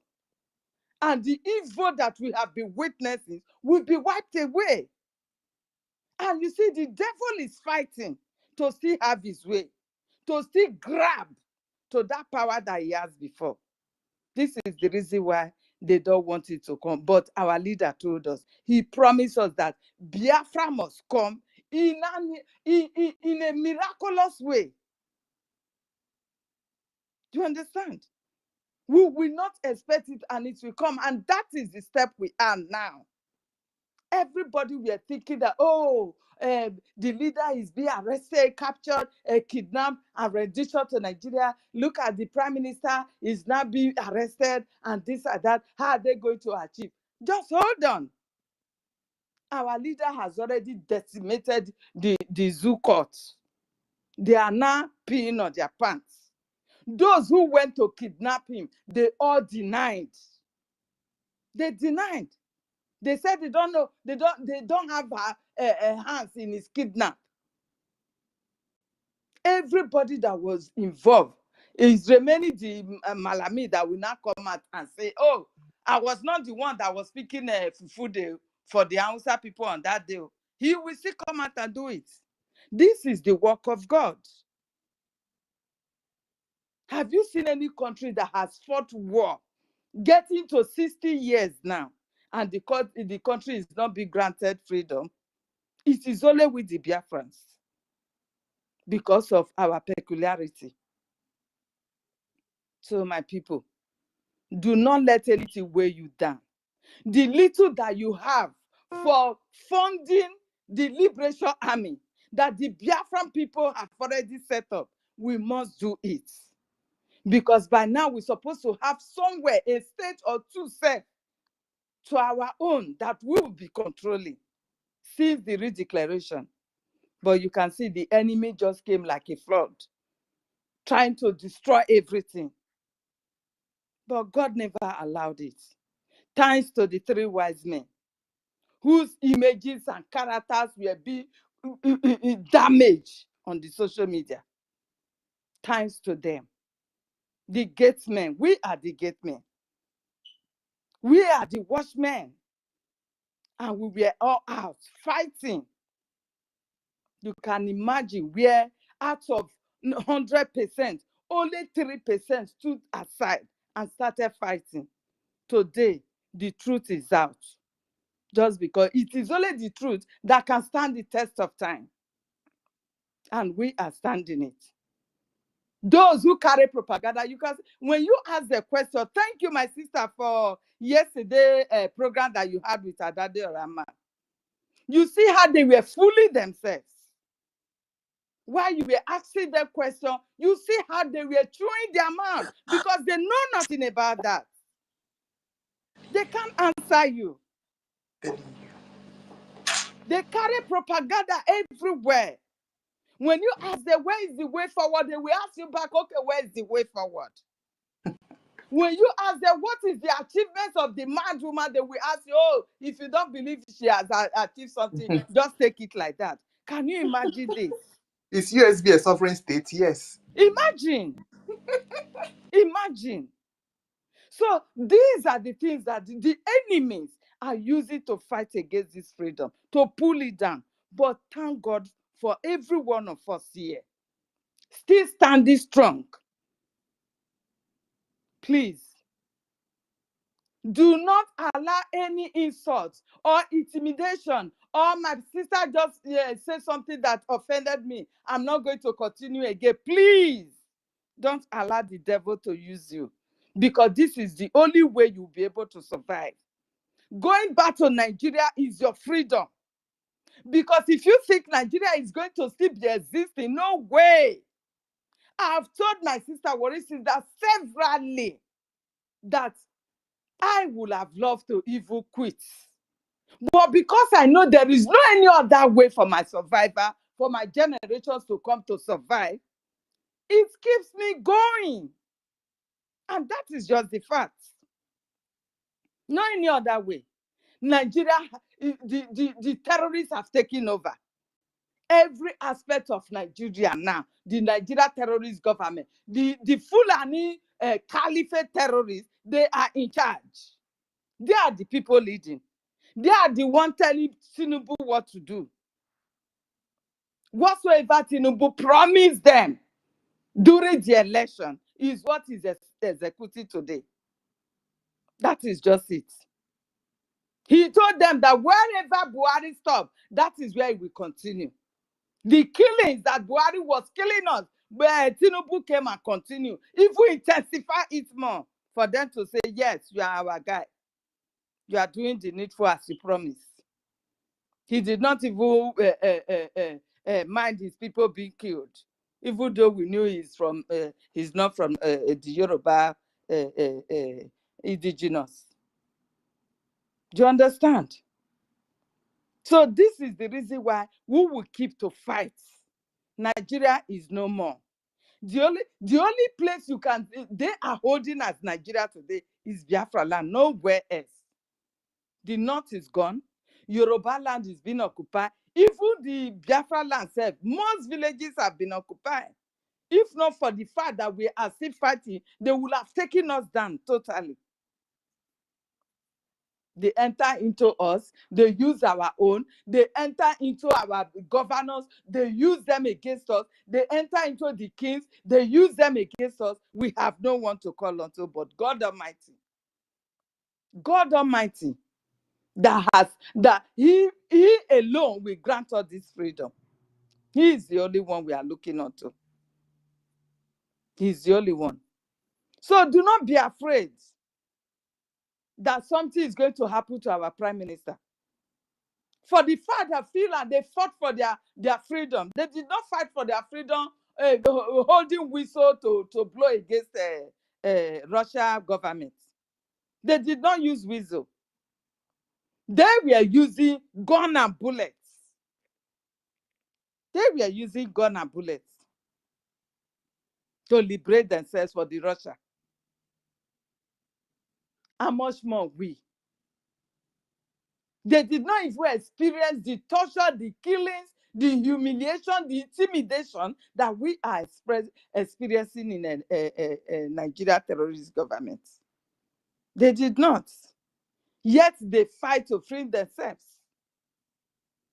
And the evil that we have been witnessing will be wiped away. And you see, the devil is fighting to still have his way, to still grab to that power that he has before. This is the reason why they don't want it to come. But our leader told us, he promised us that Biafra must come in a miraculous way. Do you understand? We will not expect it, and it will come. And that is the step we are now. Everybody were thinking that, the leader is being arrested, captured, kidnapped, and renditioned to Nigeria. Look at the prime minister is now being arrested, and this and that. How are they going to achieve? Just hold on. Our leader has already decimated the zoo courts. They are now peeing on their pants. Those who went to kidnap him, they all denied. They denied. They said they don't know. They don't have hands in his kidnap. Everybody that was involved is remaining the Malami that will now come out and say, oh, I was not the one that was speaking Fufu for the Hausa people on that day. He will still come out and do it. This is the work of God. Have you seen any country that has fought war, getting to 60 years now, and the country is not being granted freedom? It is only with the Biafrans because of our peculiarity. So my people, do not let anything weigh you down. The little that you have for funding the Liberation Army that the Biafran people have already set up, we must do it. Because by now we're supposed to have somewhere, a state or two set to our own that we will be controlling since the redeclaration. But you can see the enemy just came like a flood, trying to destroy everything. But God never allowed it. Thanks to the three wise men, whose images and characters were being damaged on the social media. Thanks to them. The gatesmen, we are the gatemen. We are the watchmen. And we were all out fighting. You can imagine where out of 100%, only 3% stood aside and started fighting. Today, the truth is out. Just because it is only the truth that can stand the test of time. And we are standing it. Those who carry propaganda, you can, when you ask the question, thank you, my sister, for yesterday program that you had with Adade Orama. You see how they were fooling themselves. While you were asking that question, you see how they were chewing their mouth because they know nothing about that. They can't answer you. They carry propaganda everywhere. When you ask them, where is the way forward, they will ask you back, okay, where is the way forward? When you ask them, what is the achievement of the mad woman, they will ask you, oh, if you don't believe she has achieved something, just take it like that. Can you imagine this? Is USB a sovereign state? Yes. Imagine. Imagine. So these are the things that the enemies are using to fight against this freedom, to pull it down. But thank God for every one of us here, still standing strong. Please, do not allow any insults or intimidation, or my sister just said something that offended me, I'm not going to continue again. Please, don't allow the devil to use you, because this is the only way you'll be able to survive. Going back to Nigeria is your freedom. Because if you think Nigeria is going to still be existing, no way. I've told my sister Warisi that severally that I would have loved to even quit. But because I know there is no any other way for my survivor, for my generations to come to survive, it keeps me going. And that is just the fact. No any other way. Nigeria, the terrorists have taken over. Every aspect of Nigeria now, the Nigeria terrorist government, the Fulani Caliphate terrorists, they are in charge. They are the people leading. They are the one telling Tinubu what to do. Whatsoever Tinubu promised them during the election is what is executed today. That is just it. He told them that wherever Buhari stopped, that is where he will continue. The killings that Buhari was killing us, where Tinubu came and continued, if we intensify it more, for them to say, yes, you are our guy. You are doing the needful as you promised. He did not even mind his people being killed, even though we knew he's not from the Yoruba indigenous. Do you understand? So this is the reason why we will keep to fight. Nigeria is no more. The only place they are holding as Nigeria today is Biafra land, nowhere else. The north is gone. Yoruba land is being occupied. Even the Biafra land itself, most villages have been occupied. If not for the fact that we are still fighting, they would have taken us down totally. They enter into us, they use our own, they enter into our governors, they use them against us, they enter into the kings, they use them against us. We have no one to call unto but God Almighty. God Almighty, that He alone will grant us this freedom. He is the only one we are looking unto. He's the only one. So do not be afraid that something is going to happen to our prime minister. For the fact that Finland, they fought for their freedom. They did not fight for their freedom holding whistle to blow against Russia government. They did not use whistle. They were using gun and bullets. They were using gun and bullets to liberate themselves for the Russia. How much more we? They did not even experience the torture, the killings, the humiliation, the intimidation that we are experiencing in a Nigeria terrorist government. They did not. Yet they fight to free themselves.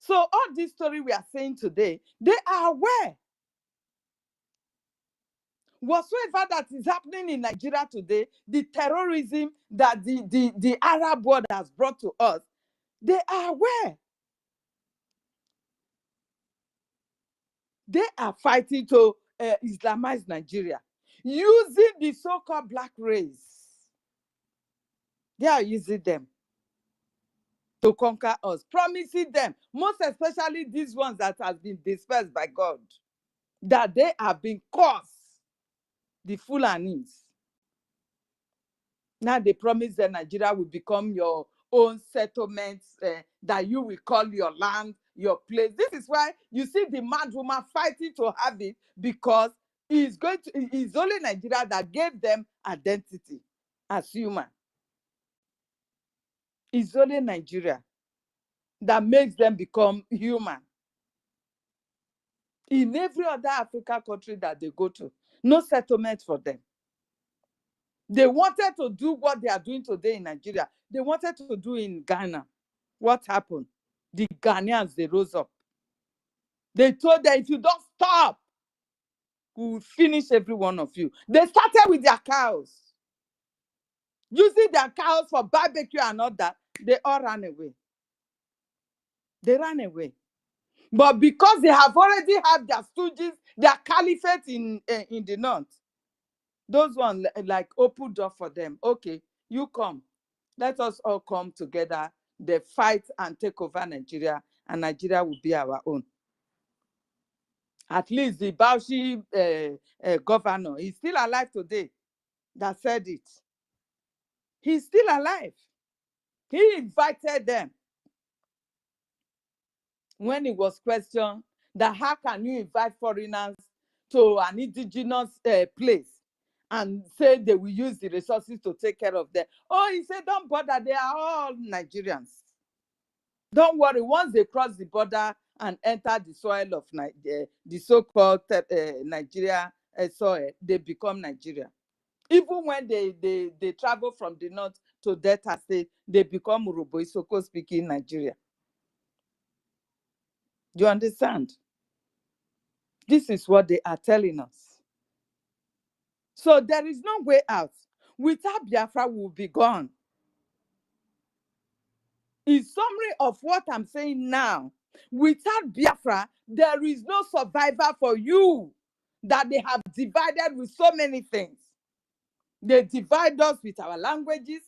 So all this story we are saying today, they are aware. Whatsoever that is happening in Nigeria today, the terrorism that the Arab world has brought to us, they are aware. They are fighting to Islamize Nigeria using the so-called black race. They are using them to conquer us, promising them, most especially these ones that have been dispersed by God, that they have been cursed, the Fulanis. Now they promise that Nigeria will become your own settlements, that you will call your land, your place. This is why you see the mad woman fighting to have it, because it's only Nigeria that gave them identity as human. It's only Nigeria that makes them become human. In every other African country that they go to, no settlement for them. They wanted to do what they are doing today in Nigeria. They wanted to do in Ghana. What happened? The Ghanaians, they rose up. They told them, if you don't stop, we will finish every one of you. They started with their cows. Using their cows for barbecue and all that, they all ran away. They ran away. But because they have already had their stooges, their caliphate in the north, those ones like opened door for them. Okay, you come. Let us all come together. They fight and take over Nigeria, and Nigeria will be our own. At least the Bauchi governor is still alive today that said it. He's still alive. He invited them when he was questioned that how can you invite foreigners to an indigenous place and say they will use the resources to take care of them. Oh, he said, don't bother, they are all Nigerians. Don't worry, once they cross the border and enter the soil of the so-called Nigeria soil, they become Nigeria. Even when they travel from the north to Delta State, they become Urobo Isoko speaking Nigeria. Do you understand? This is what they are telling us. So there is no way out. Without Biafra, we will be gone. In summary of what I'm saying now, without Biafra, there is no survivor for you, that they have divided with so many things. They divide us with our languages,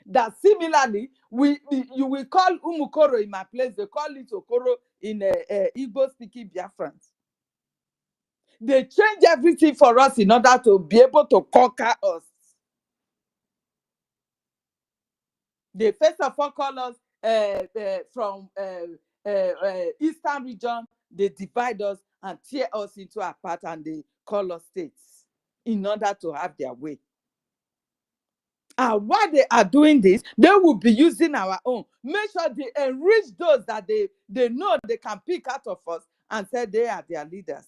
that similarly, you will call Umukoro in my place, they call it Okoro in Igbo-speaking Biafrans. They change everything for us in order to be able to conquer us. They first of all call us from Eastern region, they divide us and tear us into apart, and they call us states in order to have their way. And while they are doing this, they will be using our own. Make sure they enrich those that they know they can pick out of us and say they are their leaders.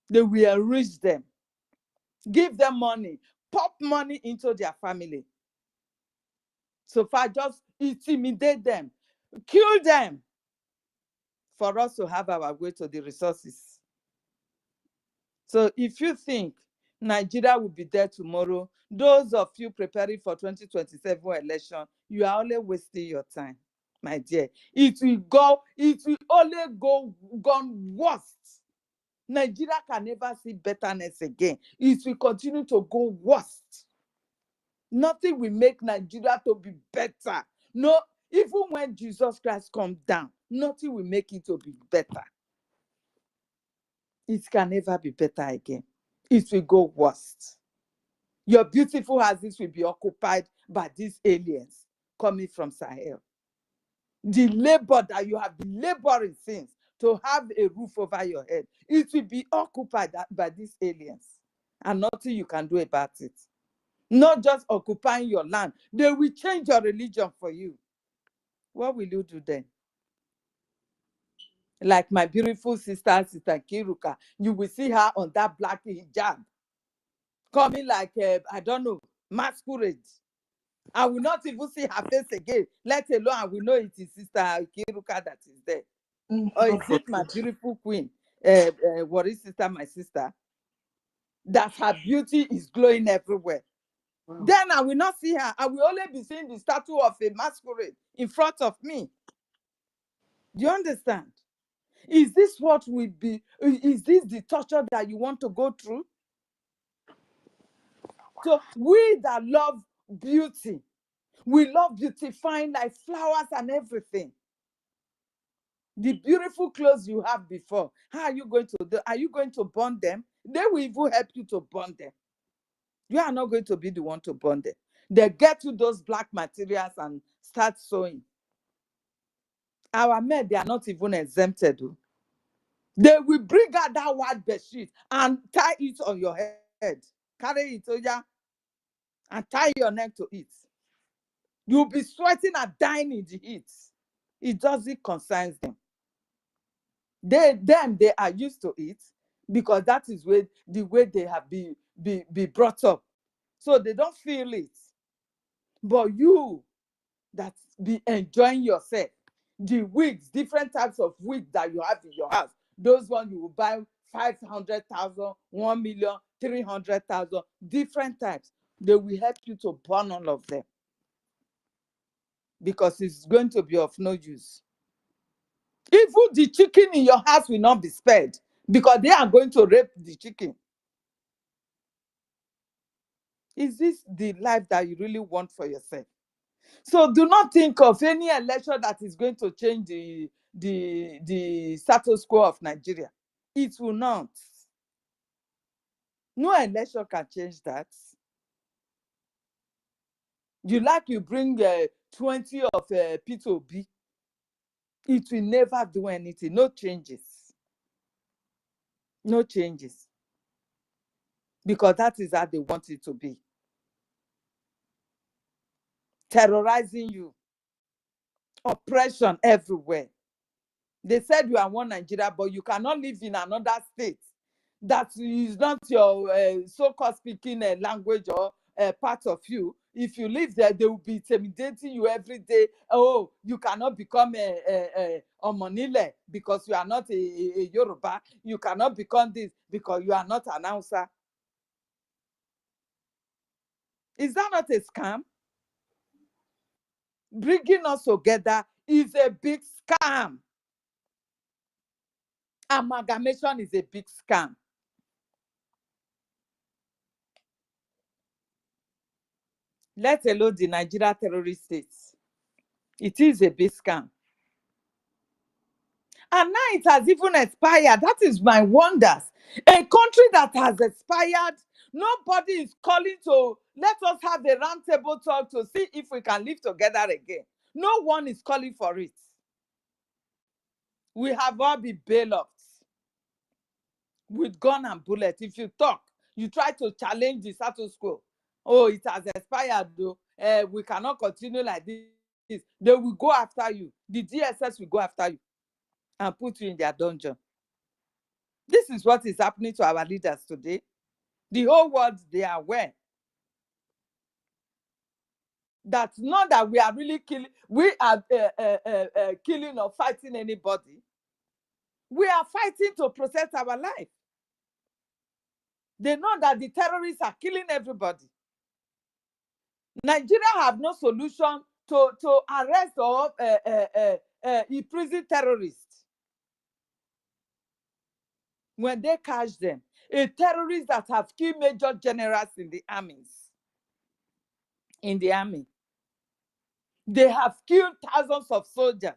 They will enrich them. Give them money. Pop money into their family. So far, just intimidate them. Kill them. For us to have our way to the resources. So if you think Nigeria will be there tomorrow, those of you preparing for 2027 election, you are only wasting your time, my dear. It will only gone worse. Nigeria can never see betterness again. It will continue to go worse. Nothing will make Nigeria to be better. No, even when Jesus Christ comes down, nothing will make it to be better. It can never be better again. It will go worse. Your beautiful houses will be occupied by these aliens coming from Sahel. The labor that you have been laboring since to have a roof over your head, it will be occupied by these aliens. And nothing you can do about it. Not just occupying your land. They will change your religion for you. What will you do then? Like my beautiful sister, Sister Kiruka, you will see her on that black hijab, coming like, I don't know, masquerade. I will not even see her face again, let alone I will know it is Sister Kiruka that is there. Or is it my beautiful queen, what is sister, my sister, that her beauty is glowing everywhere? Wow. Then I will not see her. I will only be seeing the statue of a masquerade in front of me. Do you understand? Is this what will be? Is this the torture that you want to go through? So we that love beauty, we love beautifying like flowers and everything. The beautiful clothes you have before, how are you going to do? Are you going to burn them? They will even help you to burn them. You are not going to be the one to burn them. They get you those black materials and start sewing. Our men, they are not even exempted. They will bring out that white bedsheet and tie it on your head. Carry it, yeah, and tie your neck to it. You'll be sweating and dying in the heat. It doesn't concern them. They are used to it because that is the way they have been brought up. So they don't feel it. But you that be enjoying yourself, the wigs, different types of wigs that you have in your house, those ones you will buy 500,000, 1 million, 300,000, different types. They will help you to burn all of them because it's going to be of no use. Even the chicken in your house will not be spared because they are going to rape the chicken. Is this the life that you really want for yourself? So do not think of any election that is going to change the status quo of Nigeria. It will not. No election can change that. You bring 20 of P2B. It will never do anything. No changes. No changes. Because that is how they want it to be. Terrorizing you. Oppression everywhere. They said you are one Nigeria, but you cannot live in another state that is not your so-called speaking language or part of you. If you live there, they will be intimidating you every day. Oh, you cannot become a Omonile because you are not a Yoruba. You cannot become this because you are not an Hausa. Is that not a scam? Bringing us together is a big scam. Amalgamation is a big scam. Let alone the Nigeria terrorist states. It is a big scam. And now it has even expired. That is my wonders. A country that has expired, nobody is calling to let us have a round table talk to see if we can live together again. No one is calling for it. We have all been bail-offs with gun and bullet. If you talk, you try to challenge the status quo, Oh, it has expired though. We cannot continue like this. They will go after you. The DSS will go after you and put you in their dungeon. This is what is happening to our leaders today. The whole world, they are aware that not that we are really killing, we are killing or fighting anybody. We are fighting to protect our life. They know that the terrorists are killing everybody. Nigeria have no solution to arrest or imprison terrorists. When they catch them, a terrorist that have killed major generals in the armies, in the army, they have killed thousands of soldiers.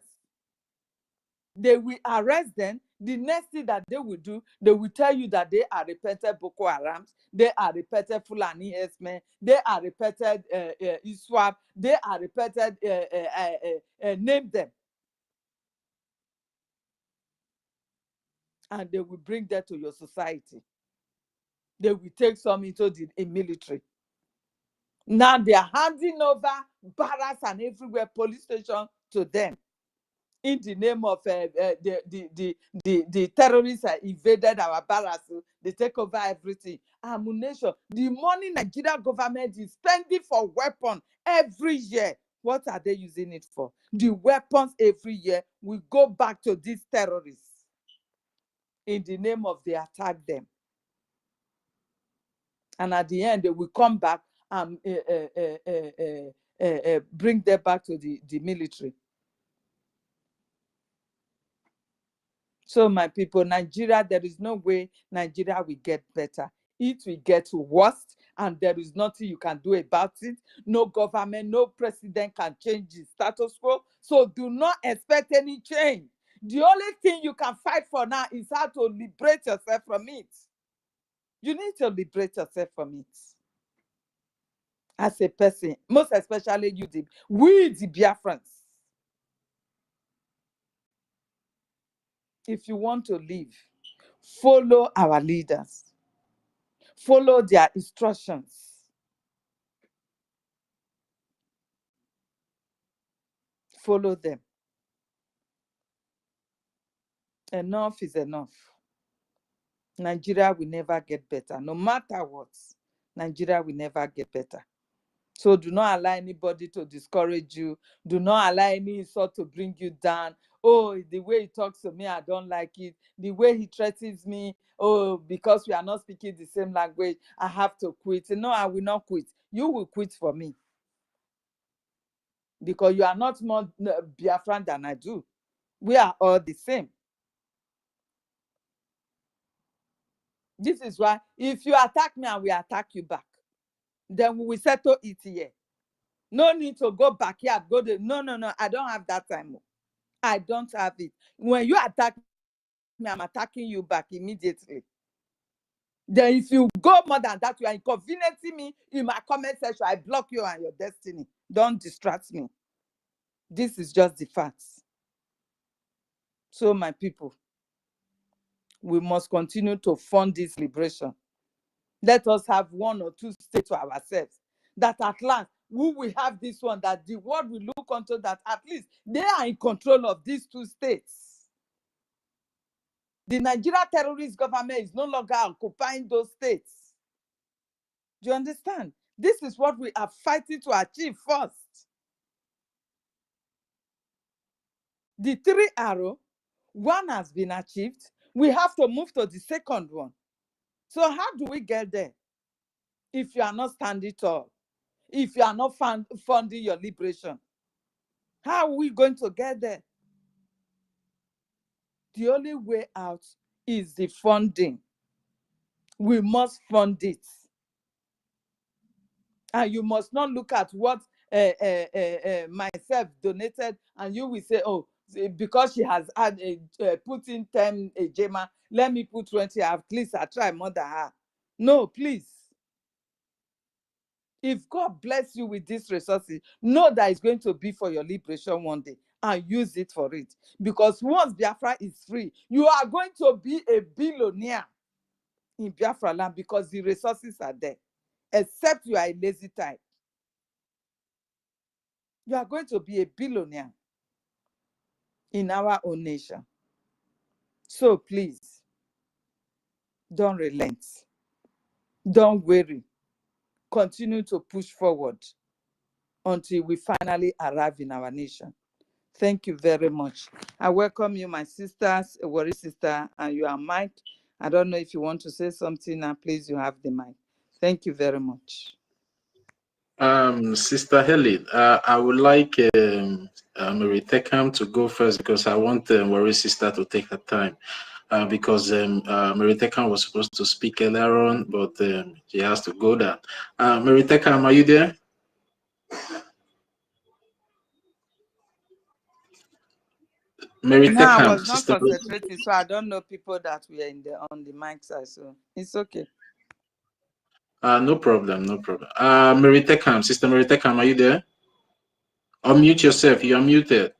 They will arrest them. The next thing that they will do, they will tell you that they are repented Boko Harams, they are repented Fulani herdsmen, they are repented ISWAP, they are repented, name them. And they will bring that to your society. They will take some into the military. Now they are handing over barracks and everywhere, police station to them. In the name of the terrorists invaded our barracks, they take over everything. Ammunition, the money Nigeria government is spending for weapons every year, what are they using it for? The weapons every year will go back to these terrorists in the name of they attack them. And at the end, they will come back and bring them back to the military. So my people, Nigeria, there is no way Nigeria will get better. It will get worse, and there is nothing you can do about it. No government, no president can change the status quo. So do not expect any change. The only thing you can fight for now is how to liberate yourself from it. You need to liberate yourself from it. As a person, most especially you, we the Biafrans. If you want to live, follow our leaders. Follow their instructions. Follow them. Enough is enough. Nigeria will never get better. No matter what, Nigeria will never get better. So do not allow anybody to discourage you. Do not allow any insult to bring you down. Oh, the way he talks to me, I don't like it. The way he threatens me, oh, because we are not speaking the same language, I have to quit. No, I will not quit. You will quit for me. Because you are not more Biafran than I do. We are all the same. This is why if you attack me and we attack you back, then we will settle it here. No need to go backyard, go there. No, I don't have that time. I don't have it. When you attack me, I'm attacking you back immediately. Then if you go more than that, you are inconveniencing me in my comment section. I block you and your destiny. Don't distract me. This is just the facts. So my people, we must continue to fund this liberation. Let us have 1 or 2 states to ourselves. That at last, we will have this one, that the world will look onto that at least they are in control of these 2 states. The Nigeria terrorist government is no longer occupying those states. Do you understand? This is what we are fighting to achieve first. The 3 arrows, 1 has been achieved. We have to move to the second one. So how do we get there? If you are not standing tall, if you are not funding your liberation, how are we going to get there? The only way out is the funding. We must fund it. And you must not look at what myself donated and you will say, oh, because she has had put in 10 Jema, let me put 20, at least I try more than her. No, please. If God bless you with these resources, know that it's going to be for your liberation one day and use it for it. Because once Biafra is free, you are going to be a billionaire in Biafra land because the resources are there. except you are a lazy type. You are going to be a billionaire in our own nation. So please, don't relent. Don't worry. Continue to push forward until we finally arrive in our nation. Thank you very much. I welcome you, my sisters, a worry sister, and you are mic. I don't know if you want to say something now. Please, you have the mic. Thank you very much. Sister Helen, I would like Mary Tekam to go first because I want Worry Sister to take her time. Because Mary Tekam was supposed to speak earlier on, but she has to go down. Mary Tekam, are you there? Mary No, I Tekam, was not Sister. concentrating, so I don't know people that were on the mic side, so it's okay. No problem, no problem. Mary Tekam, Sister Mary Tekam, are you there? Unmute yourself. You are muted.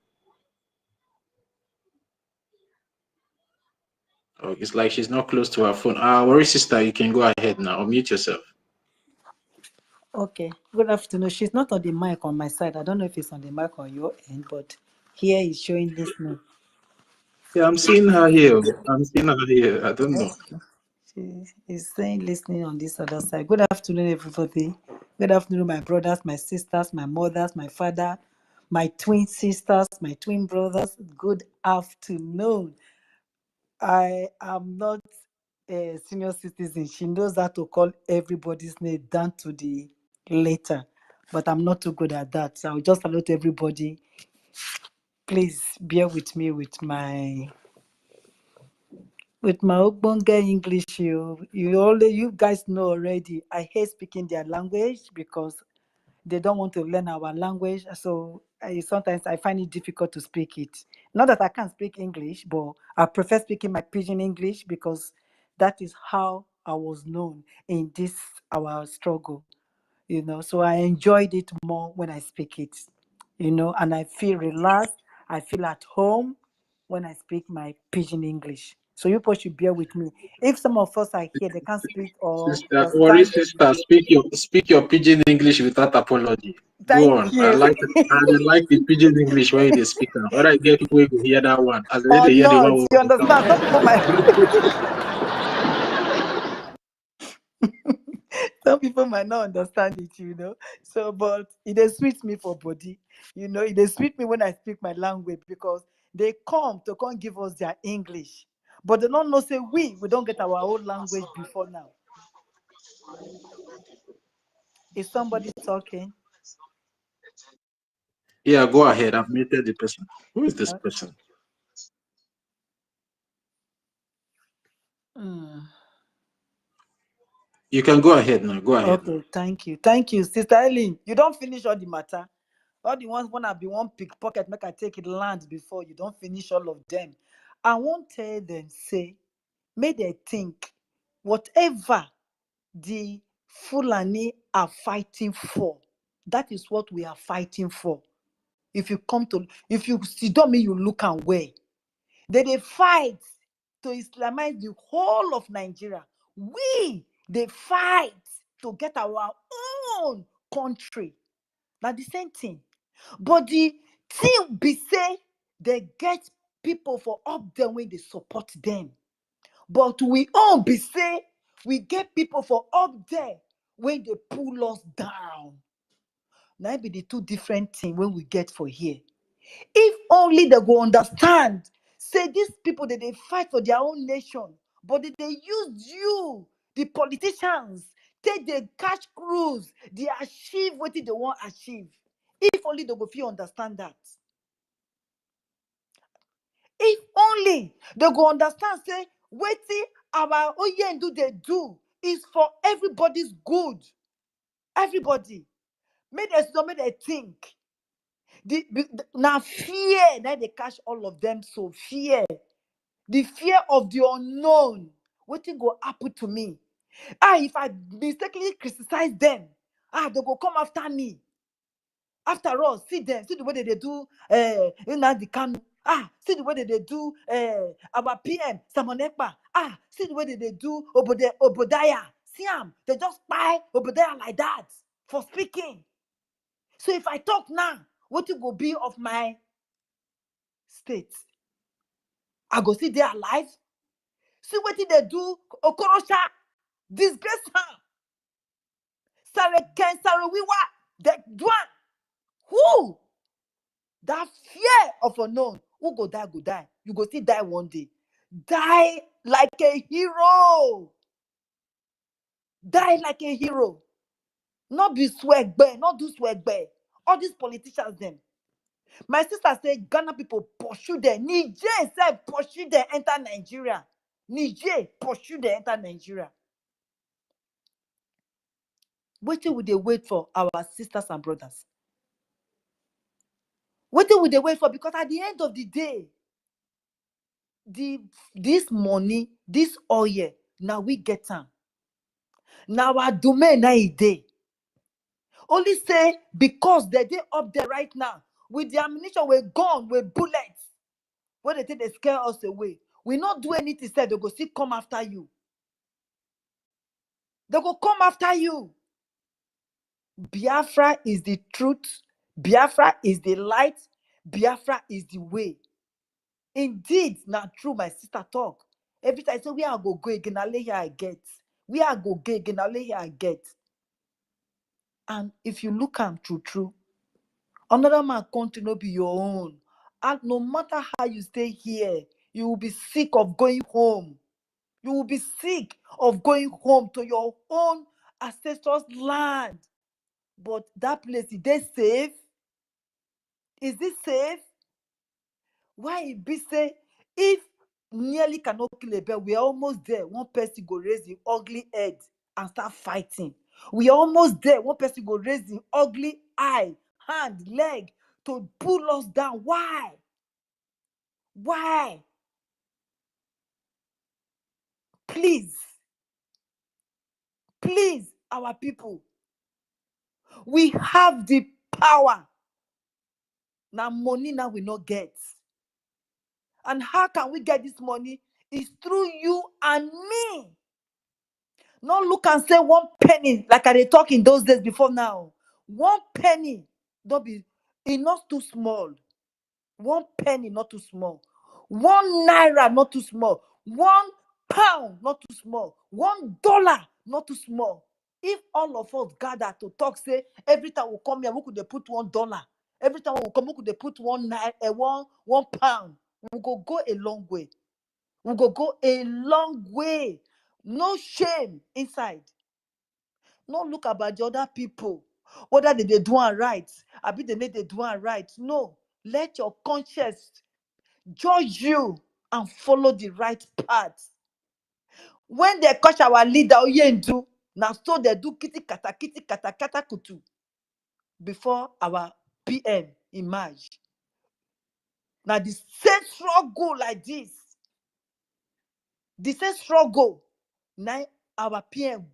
Oh, it's like she's not close to her phone. Worry Sister, you can go ahead now. Unmute yourself. Okay, good afternoon. She's not on the mic on my side. I don't know if it's on the mic on your end, but here is showing listening. Yeah, I'm seeing her here. I'm seeing her here. I don't know. She is saying listening on this other side. Good afternoon, everybody. Good afternoon, my brothers, my sisters, my mothers, my father, my twin sisters, my twin brothers. Good afternoon. I am not a senior citizen. She knows how to call everybody's name down to the letter, but I'm not too good at that. So I'll just salute everybody. Please bear with me with my Ogbonge English. You guys know already. I hate speaking their language because they don't want to learn our language. So sometimes I find it difficult to speak it. Not that I can't speak English, but I prefer speaking my pidgin English because that is how I was known in this our struggle. So I enjoyed it more when I speak it. And I feel relaxed. I feel at home when I speak my pidgin English. So you people should bear with me. If some of us are here, they can't speak or Sister, Worry understand. Sister, speak your pidgin English without apology. Go Thank on. I you. like the pidgin English when they speak now. When I get people who hear that one, as Or they hear the not, one you we talk. understand? Some people might some people might not understand it. So, but it is sweet me for body. It is sweet me when I speak my language because they come give us their English, but they don't know say we don't get our own language before now. Is somebody talking? Yeah, go ahead. I've muted the person. Who is this Uh, person? mm. You can go ahead now. Go ahead now. Okay, thank you, Sister Eileen. You don't finish all the matter. All the ones wanna be one pickpocket, make I take it land before you don't finish all of them. I won't tell them, say, may they think whatever the Fulani are fighting for, that is what we are fighting for. If you see don't mean you look and way. They fight to Islamize the whole of Nigeria. They fight to get our own country. Now the same thing. But the thing be say they get people for up there when they support them. But we all be say we get people for up there when they pull us down. Now be the two different things when we get for here. If only they go understand, say these people that they fight for their own nation, but they use you, the politicians, take the cash cruise, they achieve what they want to achieve. If only they go feel understand that. If only they go understand, say, wetin our oyendu they do is for everybody's good. Everybody. Make they think. Now fear, now they catch all of them. So fear. The fear of the unknown. Wetin go happen to me? If I mistakenly criticize them, they go come after me. After all, see them, see the way they do the Kanu. See the way they do our PM, Samonekpa. See the way they do Obodaya. see them. They just buy over there like that for speaking. So if I talk now, what it will be of my state? I go see they alive. See what did they do? Okorosha, disgrace her. Sareken, Sarawiwa, the one. Who? That fear of unknown. Who go die, go die. You go see die one day. Die like a hero. Die like a hero. Not be swag bear, not do swag bear. All these politicians, them. My sister said Ghana people pursue them. Niger said pursue them enter Nigeria. Niger pursue them enter Nigeria. What would they wait for our sisters and brothers? What would they wait for? Because at the end of the day, this money, this oil, now we get them. Now our domain now is day. Only say because they up there right now with the ammunition, we're gone with bullets. When they take they scare us away, we not do anything. Said they go still come after you. They go come after you. Biafra is the truth. Biafra is the light. Biafra is the way. Indeed, not true. My sister talk every time. I say we are go again. I lay here I get. We are go again. I lay here I get. And if you look at true, another man country no be your own. And no matter how you stay here, you will be sick of going home. You will be sick of going home to your own ancestors' land. But that place, is they safe? Is it safe? Why it be say, if nearly cannot kill a bear, we are almost there. One person go raise the ugly head and start fighting. We are almost there. One person go raise the ugly eye, hand, leg to pull us down. Why? Why? Please, our people, we have the power. Now money now we not get. And how can we get this money? It's through you and me. Not look and say 1 penny like I talk in those days before now. 1 penny, don't be, it's not too small. 1 penny, not too small. 1 naira, not too small. 1 pound, not too small. $1, not too small. If all of us gather to talk, say every time we come here, we could put $1. Every time we come, we could put 1 pound. We go a long way. We go a long way. No shame inside. No look about the other people, whether they do it right. I be they do it right. No, let your conscience judge you and follow the right path. When they catch our leader, Oyendu, now so they do kitty kata kutu before our PM emerge. Now the same struggle like this, the same struggle now our PM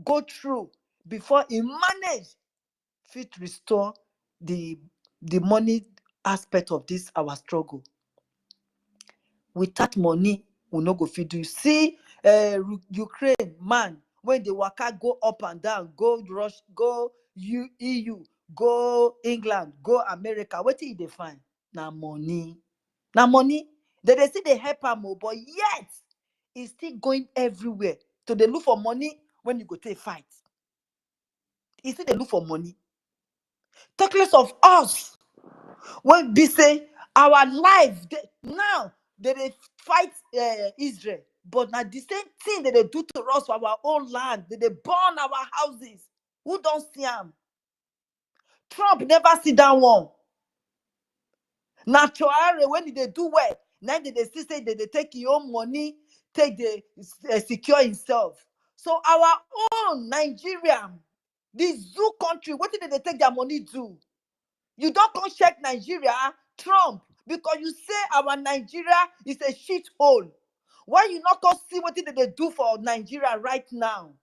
go through before he manage fit restore the money aspect of this our struggle. Without money, we no go fit do. See, Ukraine man, when the waka go up and down, go rush, go EU, go England, go America. What did they find? Now money. Now money. They see they help am, but yet it's still going everywhere. So they look for money when you go take fight. It's still they look for money. Talk less of us. When we say our life now they fight Israel, but now the same thing that they do to us for our own land, they burn our houses. Who don't see them? Trump never see that one. Now when they do well, now they still say that they take your own money, take the secure himself. So our own Nigeria, the zoo country, what did they take their money do? You don't come check Nigeria, Trump, because you say our Nigeria is a shit hole. Why you not come see what they do for Nigeria right now?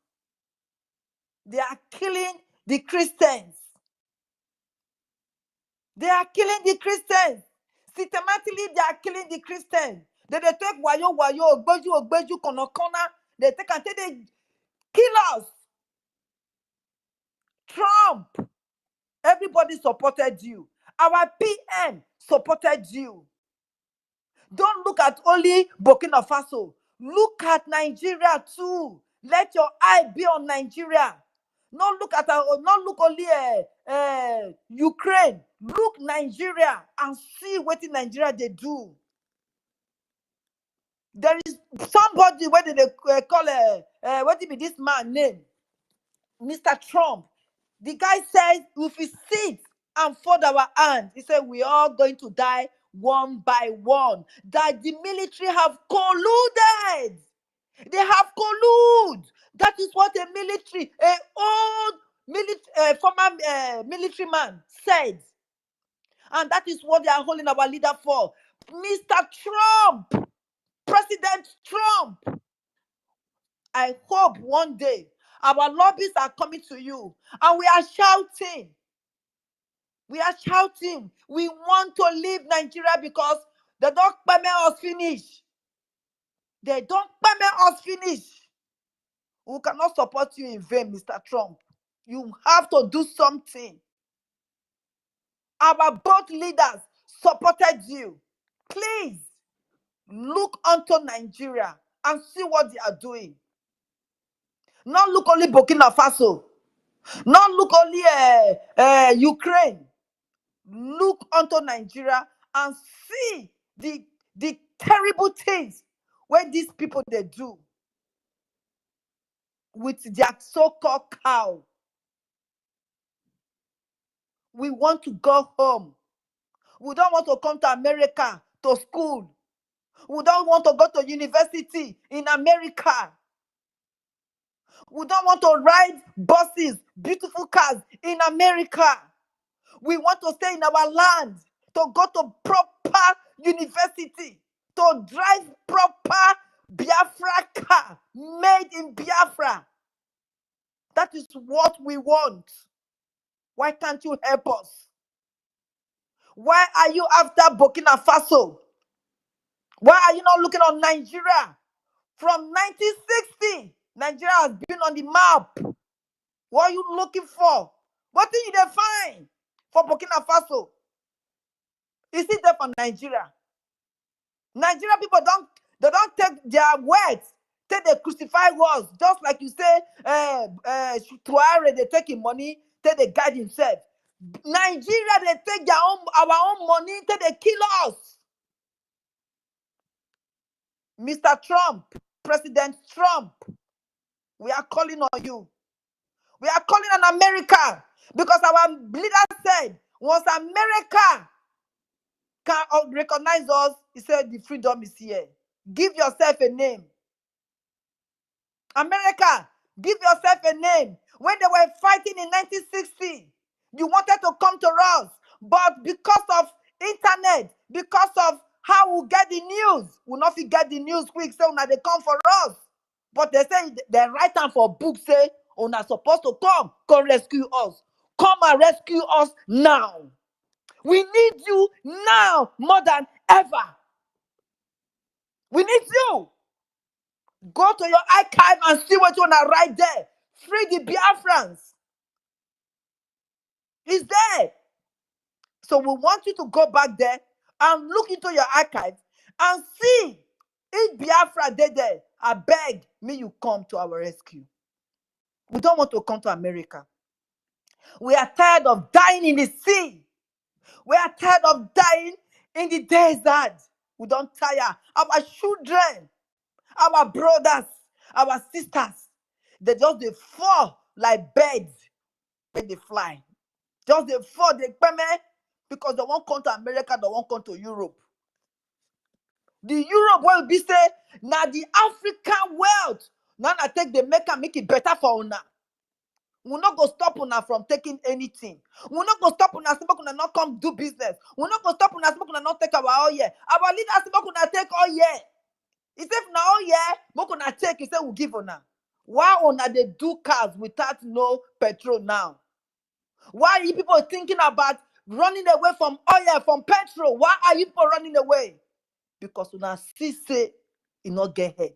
They are killing the Christians. They are killing the Christians. Systematically, they are killing the Christians. They take wayo, ogbeju, kono. They take and kill us. Trump, everybody supported you. Our PM supported you. Don't look at only Burkina Faso. Look at Nigeria too. Let your eye be on Nigeria. Not look at not look only Ukraine. Look Nigeria and see what in Nigeria they do. There is somebody, what did they call what did be this man name? Mr. Trump. The guy says if we sit and fold our hands, he said we are going to die one by one. That the military have colluded. They have collude. That is what a military, former military man said. And that is what they are holding our leader for. Mr. Trump, President Trump, I hope one day our lobbies are coming to you and we are shouting. We are shouting. We want to leave Nigeria because they don't permit us finish. They don't permit us finish. We cannot support you in vain, Mr. Trump. You have to do something. Our both leaders supported you. Please look onto Nigeria and see what they are doing. Not look only Burkina Faso. Not look only Ukraine. Look onto Nigeria and see the terrible things where these people they do with their so-called cow. We want to go home. We don't want to come to America to school. We don't want to go to university in America. We don't want to ride buses, beautiful cars in America. We want to stay in our land, to go to proper university, to drive proper Biafra car made in Biafra. That is what we want. Why can't you help us? Why are you after Burkina Faso? Why are you not looking on Nigeria? From 1960, Nigeria has been on the map. What are you looking for? What did you find for Burkina Faso? Is it there for Nigeria? Nigeria people don't take their words, take the crucify words, just like you say, Tuare, they taking money, take the guide himself. Nigeria, they take our own money, take they kill us. Mr. Trump, President Trump, we are calling on you. We are calling on America because our leader said, once America can recognize us, he said the freedom is here. Give yourself a name. America, give yourself a name. When they were fighting in 1960, you wanted to come to us, but because of internet, because of how we get the news, we not get the news quick, so now they come for us. But they say they write down for books, say, "Oh, not supposed to come rescue us. Come and rescue us now. We need you now more than ever. We need you. Go to your archive and see what you want to write there. Free the Biafrans. It's there. So we want you to go back there and look into your archive and see if Biafra did there. I beg me you come to our rescue. We don't want to come to America. We are tired of dying in the sea. We are tired of dying in the desert. We don't tire. Our children, our brothers, our sisters, they fall like birds when they fly. Just they fall, they permit because they won't come to America, they won't come to Europe. The Europe will be say, now the African world, now I take the make it better for una. We're not going to stop una from taking anything. We're not going to stop una not come do business. We're not going to stop una not take our oil. Our leaders una take all year. He said, now all year, una take, he said, we'll give una. Why una they do cars without no petrol now? Why are you people thinking about running away from oil, from petrol? Why are you people running away? Because una still say it not get head.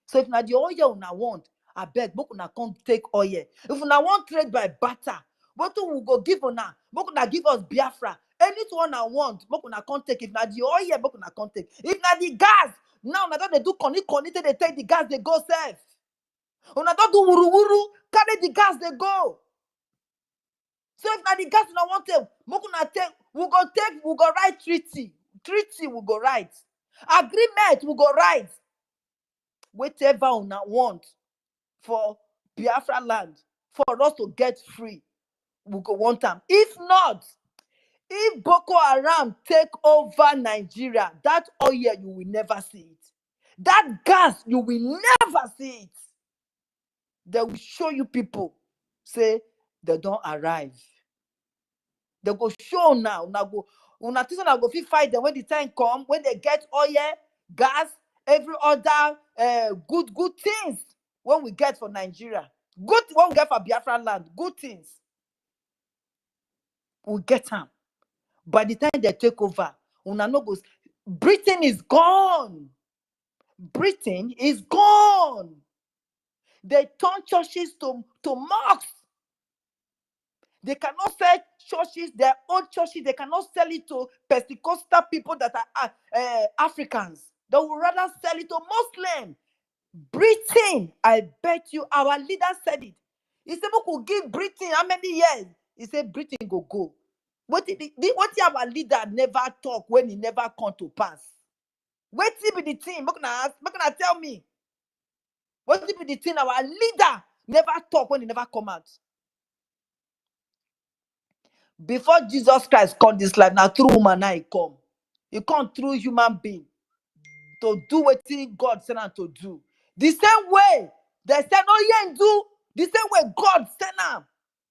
So if not the oil una want, Abeg, make una come take oil. If una want trade by barter, what we go give una? Make una give us Biafra. Anyone I want, make una come take. If na the oil, make una come take. If na the gas, now una don dey do koni till they take the gas, they go sef. Una don do wuru wuru, carry the gas, they go. So if na the gas una want take, make una take. We go write treaty. Treaty we go write. Agreement we go write. Whatever una want for Biafra land, for us to get free, we go want them. If not, if Boko Haram take over Nigeria, that oil you will never see it. That gas you will never see it. They will show you people say they don't arrive. They go show now. Una think una go fit fight them when the time come, when they get oil, gas, every other good things when we get for Nigeria. Good when we get for Biafra land, good things. We get them. By the time they take over, una no go. Britain is gone. Britain is gone. They turn churches to mosques. They cannot sell churches, their own churches. They cannot sell it to Pentecostal people that are Africans. They would rather sell it to Muslims. Britain, I bet you, our leader said it. He said, we could give Britain how many years? He said, Britain go. What our leader never talk when he never come to pass? What be the thing? Make una tell me. What be the thing our leader never talk when he never come out? Before Jesus Christ come this life, now through woman now he come. He come through human being to do what God sent him to do. The same way they said, oh yeah, do the same way God sent him.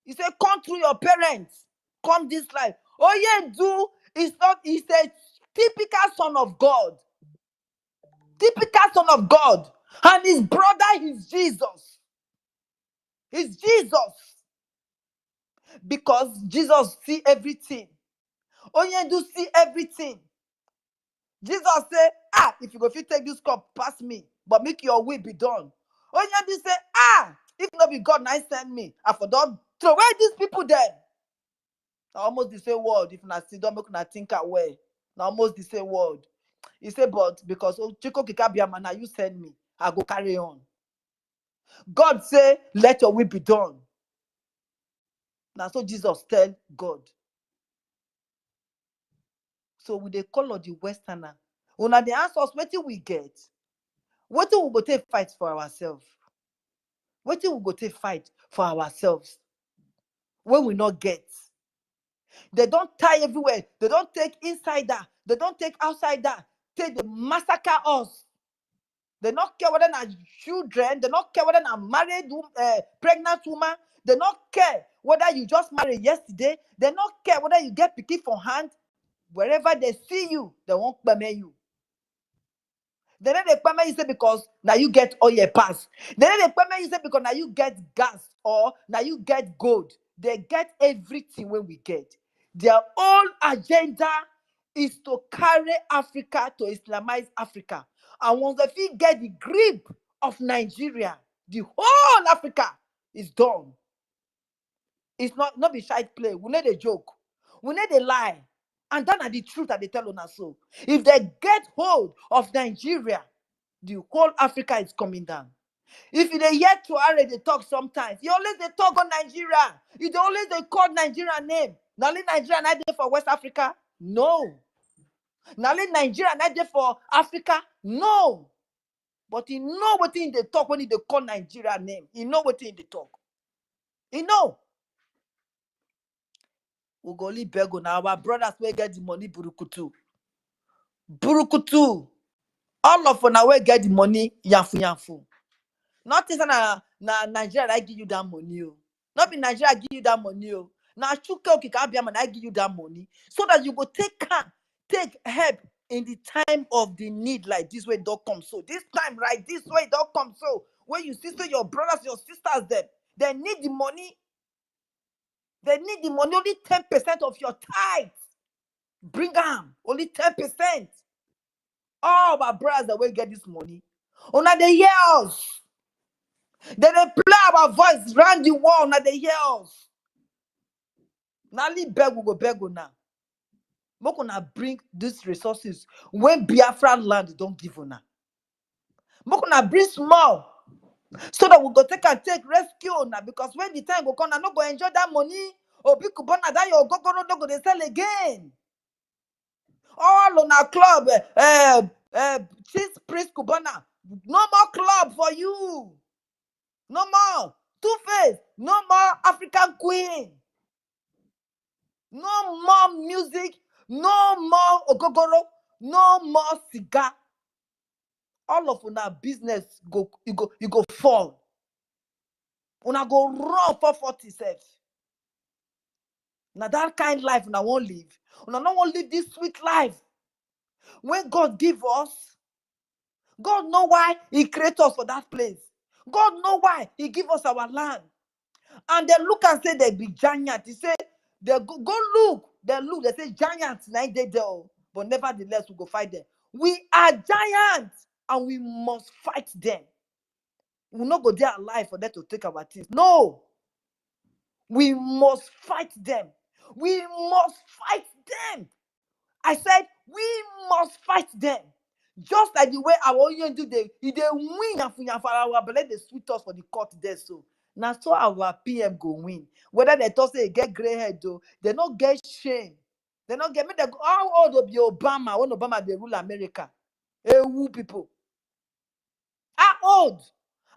He said, come through your parents, come this life. Oh yeah, do it's not. He's a typical son of God, typical son of God, and his brother is Jesus. It's Jesus because Jesus see everything. Oh yeah, do see everything. Jesus say, if you go fit take this cup, pass me, but make your will be done. Oh yeah, do say, if not be God, now send me. I for don't throw away these people then. Now almost the same word. If not see, don't make not think away. Now almost the same word. He said, but because Chiko Kikabiama, now you send me, I go carry on. God say, let your will be done. Now so Jesus tell God. So we they call on the Westerner. Una they ask us, what do we get? What do we go take fight for ourselves? What do we go take fight for ourselves? When we not get. They don't tie everywhere. They don't take insider. They don't take outsider. Take the massacre us. They don't care whether they're children. They don't care whether they're married, pregnant woman. They don't care whether you just married yesterday. They don't care whether you get picky for hand. Wherever they see you, they won't permit you. They don't permit you say because now you get all your pass. They don't permit you say because now you get gas or now you get gold. They get everything when we get. Their own agenda is to carry Africa, to Islamize Africa. And once they get the grip of Nigeria, the whole Africa is done. It's not be shy play. We need a joke. We need a lie. And that are the truth that they tell on us so. If they get hold of Nigeria, the whole Africa is coming down. If you hear Tuare, they talk sometimes. You always they talk on Nigeria. You always they call Nigeria name. Not only Nigeria not there for West Africa. No. Not only Nigeria not there for Africa. No. But you know what thing they talk when they call Nigeria name. You know what thing they talk. You know. We go only beg on our brothers will get the money burukutu. Burukutu. All of us will get the money yafu. Not na Nigeria I give you that money. Not be Nigeria give you that money. Now I give you that money so that you go take help in the time of the need like this way don't come so. This time right this way don't come so. When you see your brothers, your sisters them, they need the money. They need the money, only 10% of your tithes. Bring them, only 10%. All my brothers that will get this money. Una the years. Then they play our voice round the world, now they hear us. Now leave beg we go beg now. We're gonna bring these resources when Biafra land don't give una. We're gonna bring small so that we go take rescue now, because when the time go come, I not go enjoy that money. Or big kubana that your go no go they sell again. All on our club, cheese priest kubana. No more club for you. No more Two-Face. No more African Queen. No more music. No more ogogoro. No more cigar. All of una business you go fall. Una go run for 40 self. Now that kind life una won't live. Una no want live this sweet life. When God give us, God know why He create us for that place. God know why He give us our land. And they look and say they be giants. He say they go look. They look. They say giants. Now they there, but nevertheless we go fight them. We are giants, and we must fight them. We will not go there alive for them to take our things. No, we must fight them. We must fight them. I said we must fight them. Just like the way our own do they win and for our but let they sweet us for the court there. So now so our PM go win. Whether they talk say get gray head though, they not get shame. They not get me. They go, how old will be Obama when Obama they rule America? Who people? How old?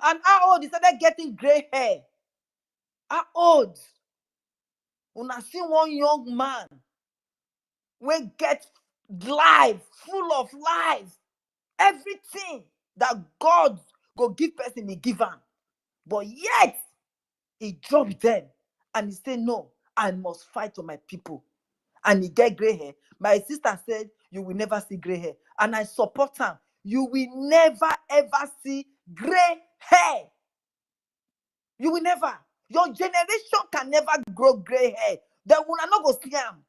And how old? They started getting gray hair. How old? When I see one young man when get life, full of life, everything that God go give person, He give him. But yet, He dropped them and He said, no, I must fight for my people. And He get gray hair. My sister said, you will never see gray hair. And I support her. You will never, ever see gray hair. You will never. Your generation can never grow gray hair. Then we are not go see them.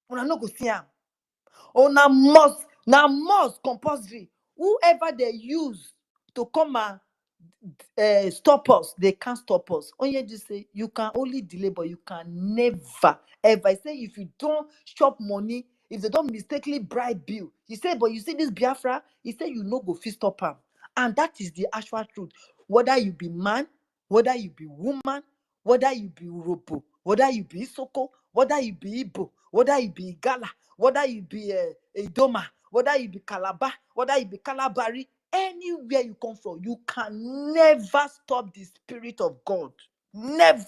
We are not go see them. Oh, now must compulsory. Whoever they use to come and stop us, they can't stop us. Only just say you can only delay, but you can never ever. I say if you don't chop money, if they don't mistakenly bribe you, he said, but you see this Biafra, he said you no go fit stop him. And that is the actual truth. Whether you be man, whether you be woman, whether you be Urobo, whether you be Isoko, whether you be Igbo, whether you be Gala, whether you be Idoma, whether you be Calabar, whether you be Calabari, anywhere you come from, you can never stop the Spirit of God. Never.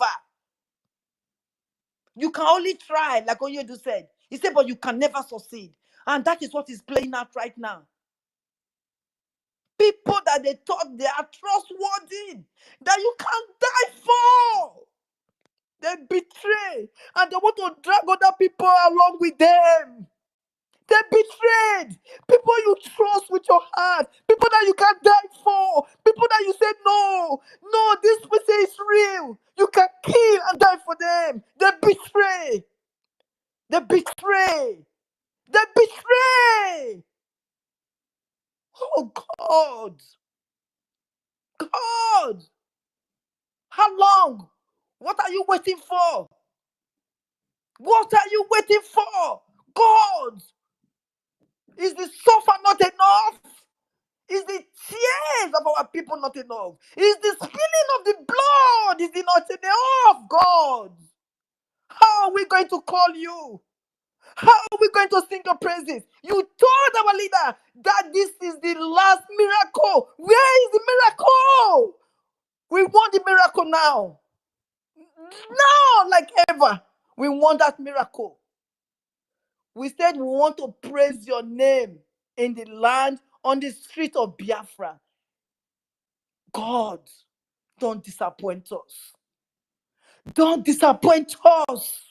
You can only try, like Oyedu said. He said, but you can never succeed. And that is what is playing out right now. People that they thought they are trustworthy, that you can die for. They betray, and they want to drag other people along with them. They betrayed people you trust with your heart, people that you can die for, people that you say, no, this person is real. You can kill and die for them. They betray. They betray. They betray. Oh, God. God. How long? What are you waiting for? What are you waiting for? God. Is the suffer not enough? Is the tears of our people not enough? Is the spilling of the blood is it not enough, God? How are we going to call you? How are we going to sing your praises? You told our leader that this is the last miracle. Where is the miracle? We want the miracle now. Now, like ever, we want that miracle. We said we want to praise your name in the land, on the street of Biafra. God, don't disappoint us. Don't disappoint us.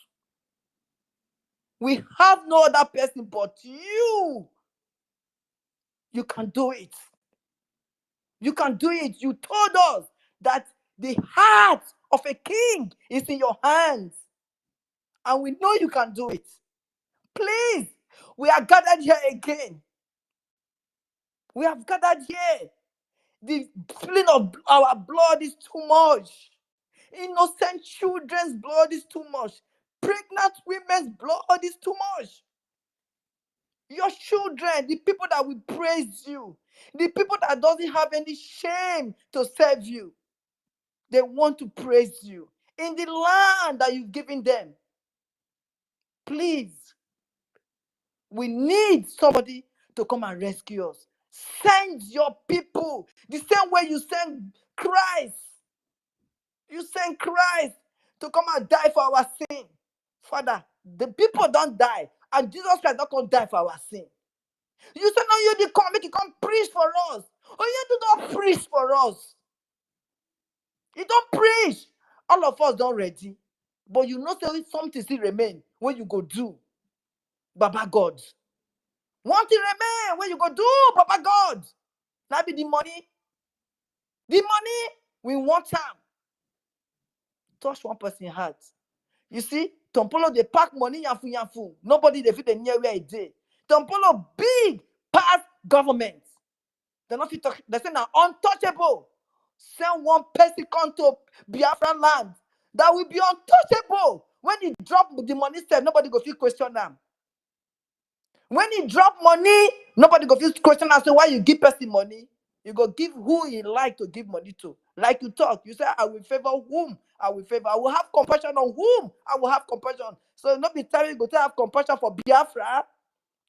We have no other person but you. You can do it. You can do it. You told us that the heart of a king is in your hands. And we know you can do it. Please, we are gathered here again. We have gathered here The spilling of our blood is too much. Innocent children's blood is too much. Pregnant women's blood is too much. Your children, the people that will praise you, the people that doesn't have any shame to serve you, they want to praise you in the land that you've given them. Please, we need somebody to come and rescue us. Send your people the same way you send Christ. You send Christ to come and die for our sin. Father, the people don't die, and Jesus Christ not going to die for our sin. You say, no, you did come, make it come preach for us. Oh, you do not preach for us. You don't preach. All of us don't ready. But you know something still remain when you go do. Baba God. One thing remain when you go do, Baba God. That be the money. The money, we want time. Touch one person's heart. You see, Tompolo, they pack money, yafu. Nobody, they fit the near where it is. Tompolo, big, past government. They're not fit talk, they say now untouchable. Send one person come to Biafran land. That will be untouchable. When he drop the money, nobody go feel question them. When he drop money, nobody go feel question and say why you give person money. You go give who he like to give money to. Like you talk, you say, I will favor whom I will favor. I will have compassion on whom I will have compassion. So not be telling you go to have compassion for Biafra.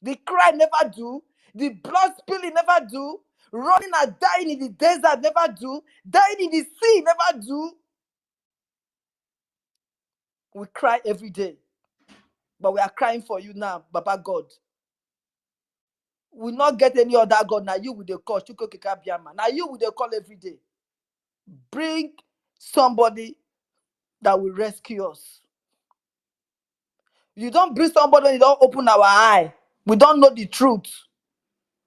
The cry never do. The blood spilling never do. Running and dying in the desert never do. Dying in the sea never do. We cry every day. But we are crying for you now, Baba God. We not get any other God. Now you with the call. Now you with the call every day. Bring somebody that will rescue us. You don't bring somebody, you don't open our eye. We don't know the truth.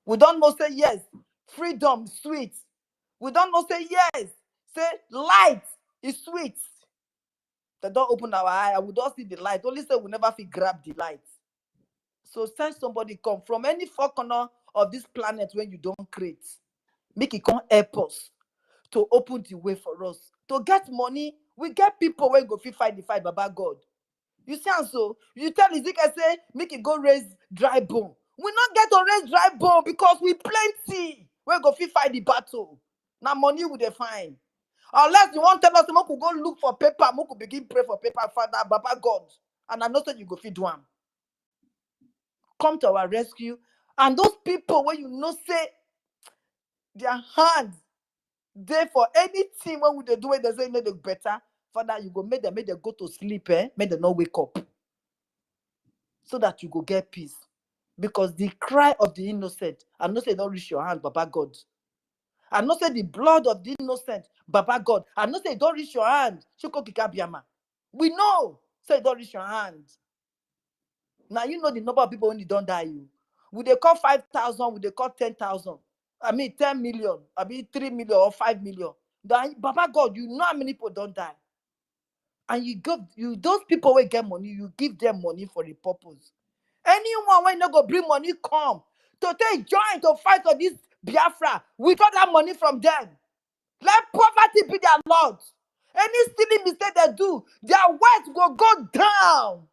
We don't know, say yes, freedom is sweet. We don't know, say yes, say light is sweet. They don't open our eye and we don't see the light. Only say we never feel grab the light. So send somebody come from any four corner of this planet when you don't create. Make it come help us to open the way for us. To get money, we get people when go fight the fight, Baba God. You see, and so you tell Ezekiel say, make it go raise dry bone. We not get to raise dry bone because we plenty. We go fight the battle. Now money we dey find. Unless you want to tell us, we could go look for paper, we could begin pray for paper, Father, Baba God. And I know that you go feed one. Come to our rescue. And those people when you know say their hands there for anything when they do it, they say no, they better. Father, you go make them go to sleep, make them not wake up. So that you go get peace. Because the cry of the innocent, I know say don't reach your hand, Baba God. I know say the blood of the innocent, Baba God. I know say don't reach your hand, Shoko Kikabiama. We know, say don't reach your hand. Now you know the number of people when you don't die. You would they call 5,000? Would they call 10,000? I mean 10 million. I mean 3 million or 5 million. Then, Baba God, you know how many people don't die. And you give those people will get money, you give them money for the purpose. Anyone when not go bring money come to take join to fight for this Biafra, we got that money from them. Let poverty be their Lord. Any stealing mistake they do, their wealth will go down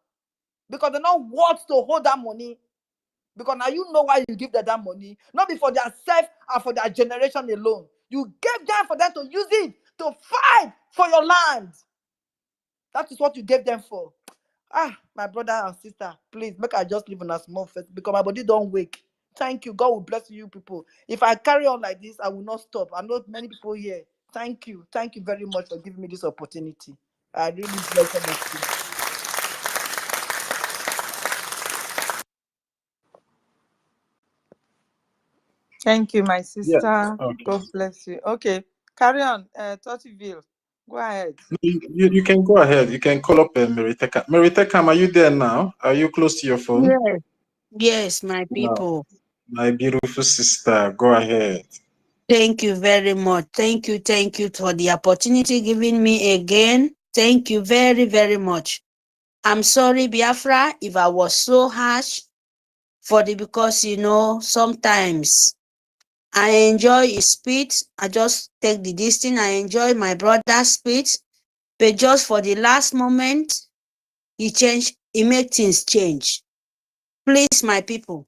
because they don't want to hold that money. Because now you know why you give them that money, not be for their self and for their generation alone. You gave them for them to use it to fight for your land. That is what you gave them for. My brother and sister, please make I just live on a small first because my body don't wake. Thank you. God will bless you people. If I carry on like this, I will not stop. I know many people here. Thank you. Thank you very much for giving me this opportunity. I really bless you. Thank you, my sister. Yeah. Okay. God bless you. Okay, carry on. Tortiville, go ahead. You can go ahead. You can call up Meriteka. Meriteka, are you there now? Are you close to your phone? Yes, yes, my people. My beautiful sister, go ahead. Thank you very much. Thank you for the opportunity given me again. Thank you very, very much. I'm sorry, Biafra, if I was so harsh because sometimes I enjoy his speech. I just take the distance. I enjoy my brother's speech. But just for the last moment, he made things change. Please, my people,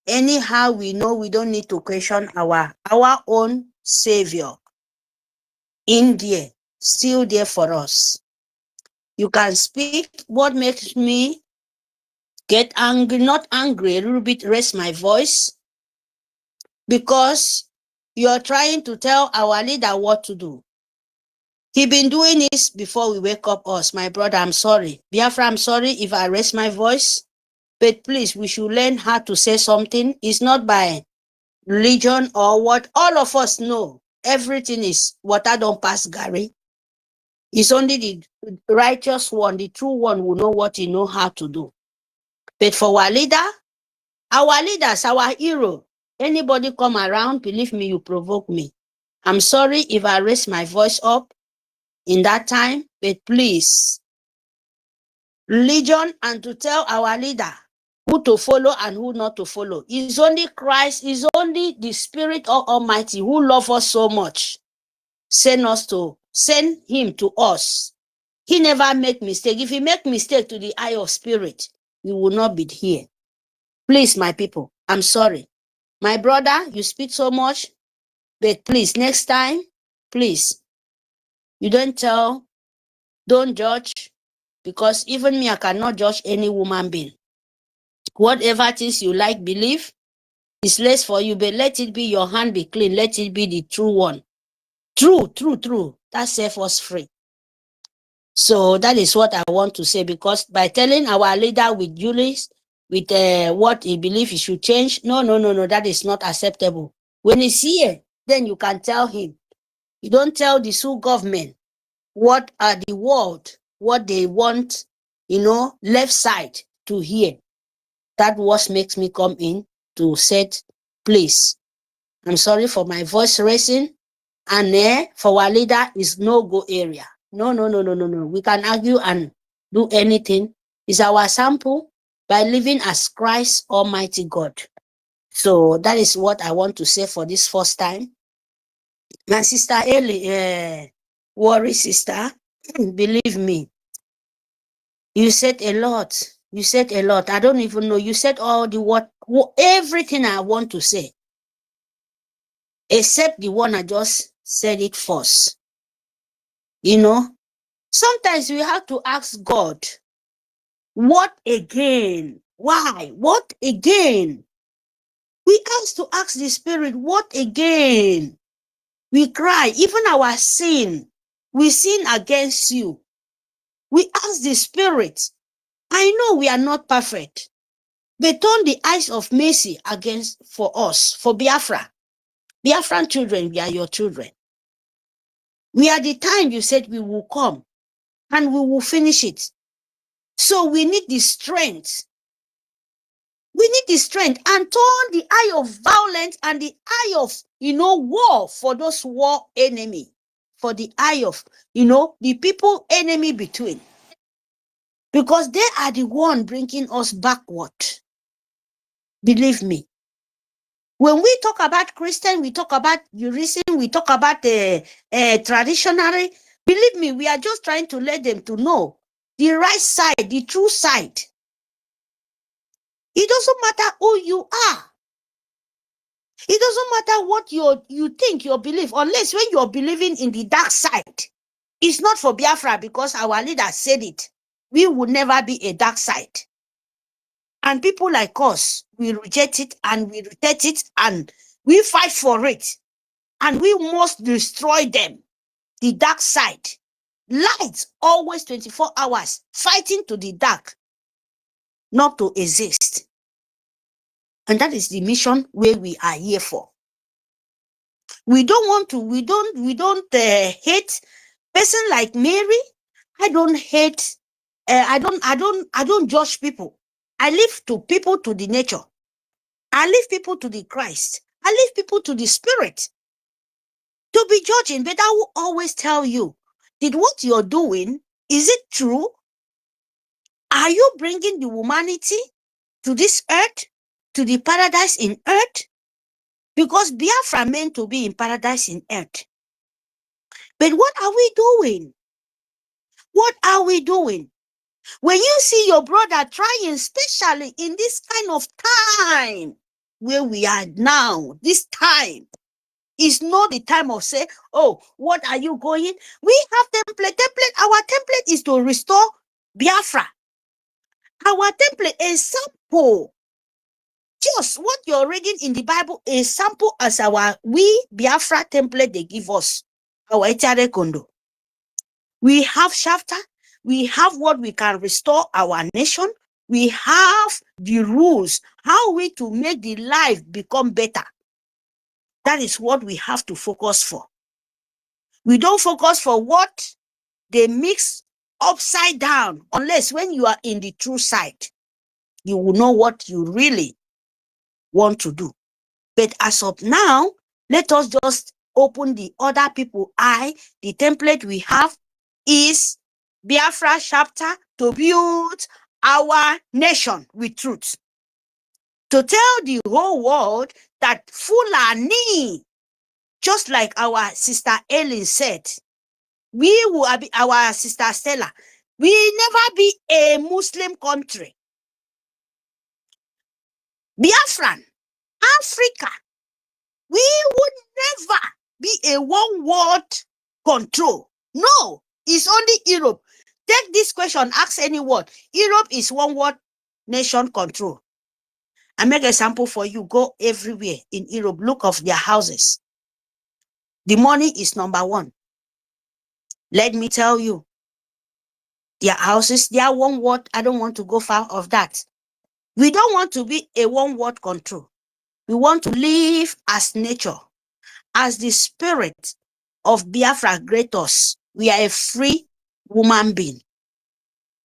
anyhow we know we don't need to question our own savior. In there, still there for us. You can speak. What makes me get angry, not angry, a little bit raise my voice, because you're trying to tell our leader what to do. He been doing this before we wake up us. My brother, I'm sorry. Biafra, I'm sorry if I raise my voice, but please, we should learn how to say something. It's not by religion or what. All of us know everything is water don't pass Gary. It's only the righteous one, the true one, will know what he know how to do. But for our leaders, our hero, anybody come around, believe me, you provoke me. I'm sorry if I raise my voice up in that time, but please, religion and to tell our leader who to follow and who not to follow. It's only Christ, it's only the Spirit of Almighty who loves us so much. Send him to us. He never make mistake. If he make mistake to the eye of spirit, we will not be here. Please, my people, I'm sorry. My brother, you speak so much, but please, next time, please, you don't judge, because even me, I cannot judge any woman being. Whatever things you like, believe, is less for you, but let it be your hand be clean. Let it be the true one. True. That set us free. So that is what I want to say, because by telling our leader with Julius, with what he believes he should change, no, that is not acceptable. When he's here, then you can tell him. You don't tell the Sioux government what are the world, what they want, left side to hear. That what makes me come in to set place. I'm sorry for my voice raising, and for our leader is no-go area. No. We can argue and do anything. It's our sample by living as Christ Almighty God. So that is what I want to say for this first time. My sister Ellie, worry sister, believe me, you said a lot. I don't even know. You said all the everything I want to say, except the one I just said it first. Sometimes we have to ask God, what again? Why? What again? We have to ask the Spirit, what again? We cry, even our sin, we sin against you. We ask the Spirit. I know we are not perfect, but turn the eyes of mercy for us, for Biafra. Biafran children, we are your children. We are the time you said we will come and we will finish it. So we need the strength. We need the strength and turn the eye of violence and the eye of, war for those war enemy. For the eye of, the people enemy between. Because they are the one bringing us backward. Believe me. When we talk about Christian, we talk about Judaism, we talk about traditional. Believe me, we are just trying to let them to know the right side, the true side. It doesn't matter who you are. It doesn't matter what you think, your belief, unless when you're believing in the dark side. It's not for Biafra because our leader said it. We will never be a dark side. And people like us, we reject it and we reject it and we fight for it. And we must destroy them. The dark side. Light, always 24 hours, fighting to the dark, not to exist. And that is the mission where we are here for. We don't hate person like Mary. I don't hate, I don't judge people. I leave to people to the nature. I leave people to the Christ. I leave people to the Spirit to be judging. But I will always tell you, did what you're doing, is it true? Are you bringing the humanity to this earth, to the paradise in earth? Because Biafra meant to be in paradise in earth. But what are we doing? What are we doing? When you see your brother trying, especially in this kind of time where we are now, this time is not the time of say, oh, what are you going? We have template. Our template is to restore Biafra. Our template is sample. Just what you're reading in the Bible is sample as our Biafra template they give us. Our Etiare Kondo. We have chapter. We have what we can restore our nation. We have the rules, how we to make the life become better. That is what we have to focus for. We don't focus for what they mix upside down, unless when you are in the true side, you will know what you really want to do. But as of now, let us just open the other people eye. The template we have is Biafra chapter to build our nation with truth. To tell the whole world that Fulani, just like our sister Ellen said, we will be our sister Stella, we never be a Muslim country. Biafran, Africa, we would never be a one-world control. No, it's only Europe. Take this question, ask anyone. Europe is one-world nation control. I make a sample for you. Go everywhere in Europe. Look of their houses. The money is number one. Let me tell you. Their houses, they are one word. I don't want to go far of that. We don't want to be a one-world control. We want to live as nature, as the spirit of Biafra great us. We are a free human being.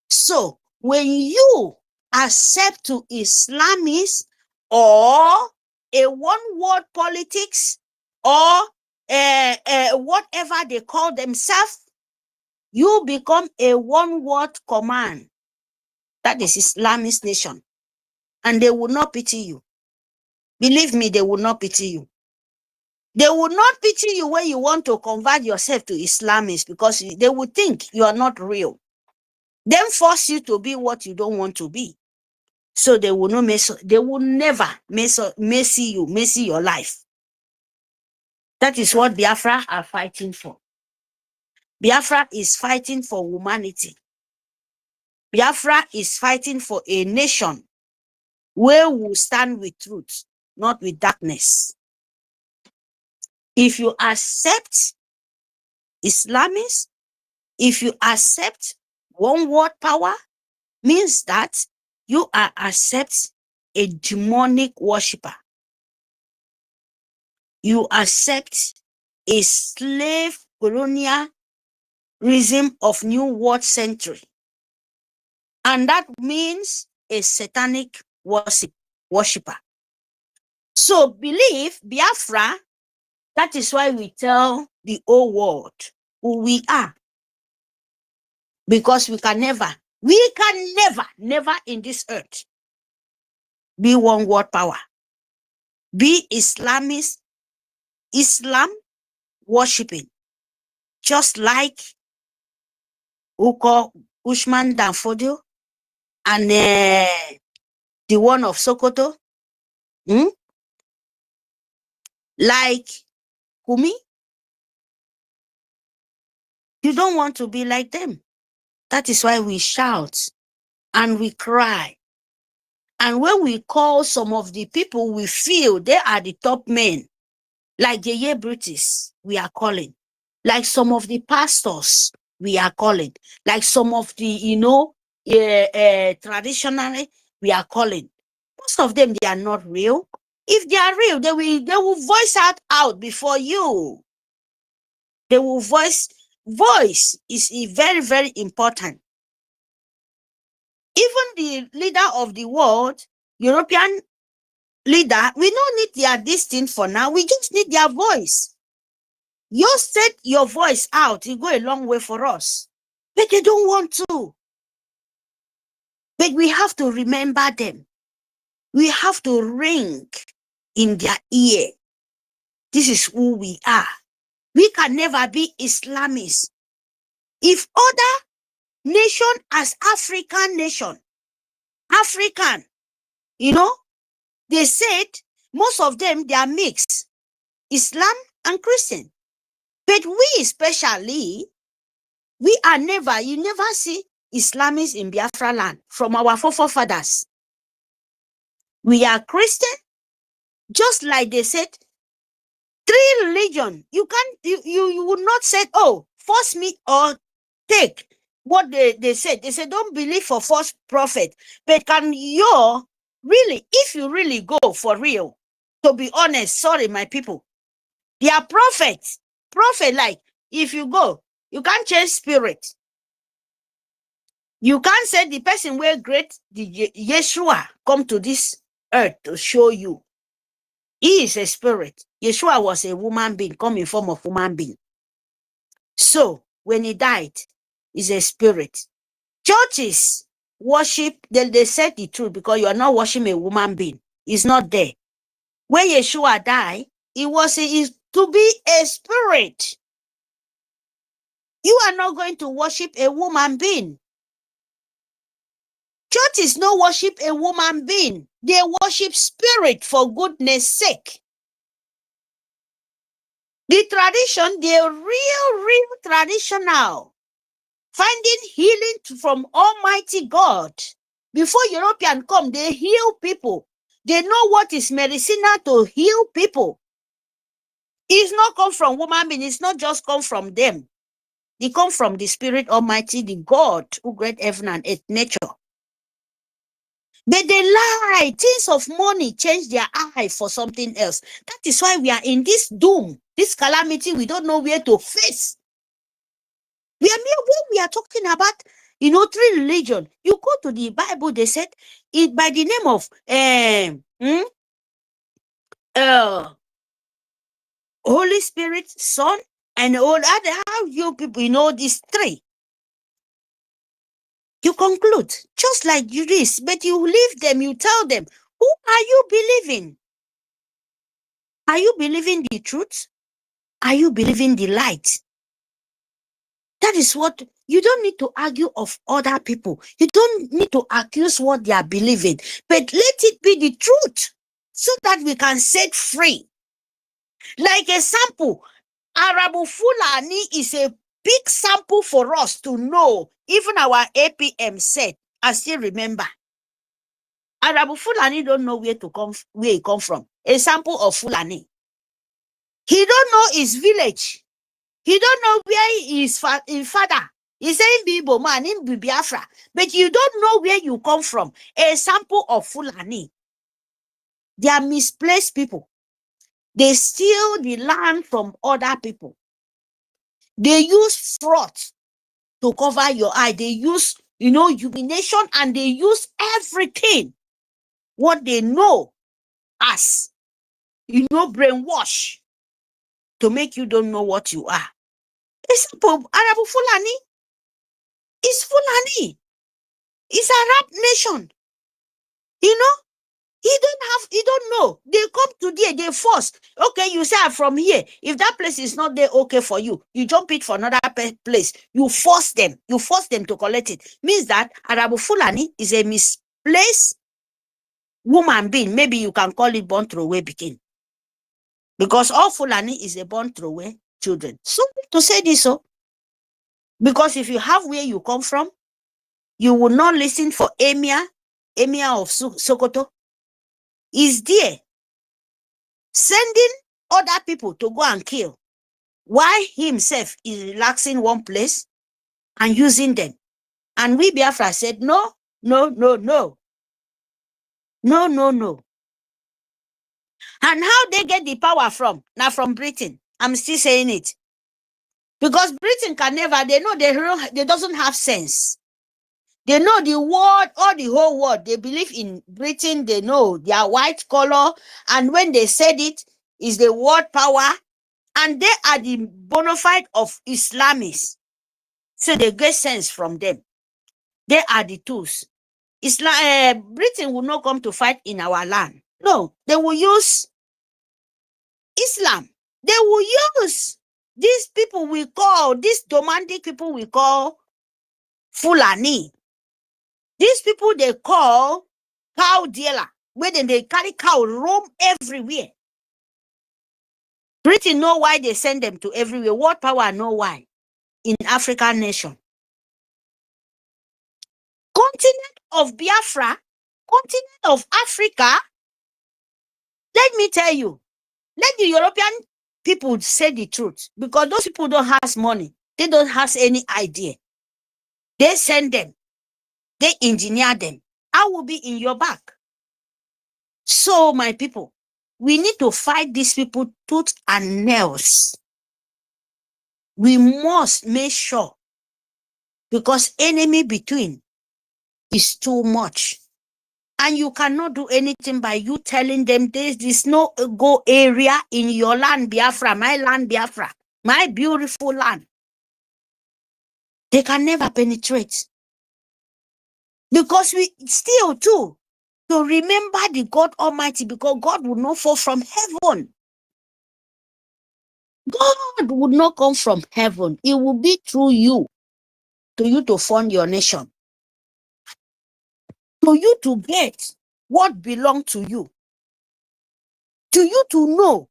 So when you accept to Islamists or a one-world politics or whatever they call themselves, you become a one-world command. That is Islamist nation. And they will not pity you. Believe me, they will not pity you. They will not pity you when you want to convert yourself to Islamists, because they will think you are not real. Then force you to be what you don't want to be. So they will not they will never messy your life. That is what Biafra are fighting for. Biafra is fighting for humanity. Biafra is fighting for a nation where we stand with truth, not with darkness. If you accept Islamists, if you accept one world power, means that you are accept a demonic worshipper. You accept a slave colonialism of new world century. And that means a satanic worshipper. So believe Biafra, that is why we tell the whole world who we are. Because we can never in this earth be one world power. Be Islamist, Islam worshipping. Just like Uko Ushman Danfodio and the one of Sokoto. Like Kumi. You don't want to be like them. That is why we shout and we cry. And when we call some of the people we feel they are the top men, like Yeye British, we are calling. Like some of the pastors, we are calling. Like some of the, traditionally, we are calling. Most of them, they are not real. If they are real, they will voice out before you. They will voice is very, very important. Even the leader of the world, European leader, we don't need their distance for now. We just need their voice. You set your voice out, it go a long way for us. But they don't want to. But we have to remember them. We have to ring in their ear. This is who we are. We can never be Islamists. If other nation as African nation, African, you know, they said most of them, they are mixed, Islam and Christian. But we especially, we are never, you never see Islamists in Biafra land from our forefathers. We are Christian, just like they said, 3 religion. You can't, you would not say, oh, force me or take what they said. They said, don't believe for false prophet. But can you really, if you really go for real, to be honest, sorry, my people, they are prophets. Prophet, like, if you go, you can't change spirit. You can't say the person where great the Yeshua come to this earth to show you. He is a spirit. Yeshua was a woman being, come in form of woman being. So when he died, he's a spirit. Churches worship, they said the truth because you are not worshiping a woman being. It's not there. When Yeshua died, it was to be a spirit. You are not going to worship a woman being. Churches no worship a woman being. They worship spirit for goodness sake. The tradition, the real traditional, finding healing from Almighty God. Before European come, they heal people. They know what is medicinal to heal people. It's not come from woman being. It's not just come from them. They come from the Spirit Almighty, the God who created heaven and earth, nature. But they lie. Things of money change their eye for something else. That is why we are in this doom, this calamity. We don't know where to face. When we are talking about, 3 religion. You go to the Bible, they said it by the name of Holy Spirit, Son, and all other. How you people these 3? You conclude just like you this, but you leave them. You tell them, who are you believing? Are you believing the truth? Are you believing the light? That is what, you don't need to argue of other people. You don't need to accuse what they are believing, but let it be the truth so that we can set free. Like a sample, Arabu Fulani is a big sample for us to know. Even our APM said, I still remember. Arabu Fulani don't know where he come from. A sample of Fulani. He don't know his village. He don't know where his father. He's saying Bibo man in Biafra, but you don't know where you come from. A sample of Fulani. They are misplaced people. They steal the land from other people. They use fraud to cover your eye. They use, humiliation, and they use everything what they know as, brainwash to make you don't know what you are. Example, Arabu Fulani is Fulani. It's Arab nation. He don't know. They come today, they force. Okay, you say I'm from here. If that place is not there, okay for you, you jump it for another place. You force them. You force them to collect it. Means that Arabu Fulani is a misplaced woman being. Maybe you can call it born throwaway begin. Because all Fulani is a born throwaway children. So to say this, because if you have where you come from, you will not listen for Emir of Sokoto. Is there sending other people to go and kill, while himself is relaxing one place and using them. And we Biafra said, no. And how they get the power from? Now from Britain. I'm still saying it. Because Britain can never, they know they doesn't have sense. They know the world, or the whole world. They believe in Britain. They know their white color. And when they said it, is the world power. And they are the bona fide of Islamists. So they get sense from them. They are the tools. Britain will not come to fight in our land. No, they will use Islam They will use these people we call, these domestic people we call Fulani. These people they call cow dealer, where they carry cow roam everywhere. Britain know why they send them to everywhere. World power know why. In African nation. Continent of Biafra, continent of Africa. Let me tell you, let the European people say the truth, because those people don't have money. They don't have any idea. They send them. They engineer them. I will be in your back. So, my people, we need to fight these people tooth and nails. We must make sure, because enemy between is too much. And you cannot do anything by you telling them there's no go area in your land, Biafra, my beautiful land. They can never penetrate. Because we still too, to remember the God Almighty, because God will not fall from heaven. God would not come from heaven. It will be through you to fund your nation. For you to get what belongs to you. To you to know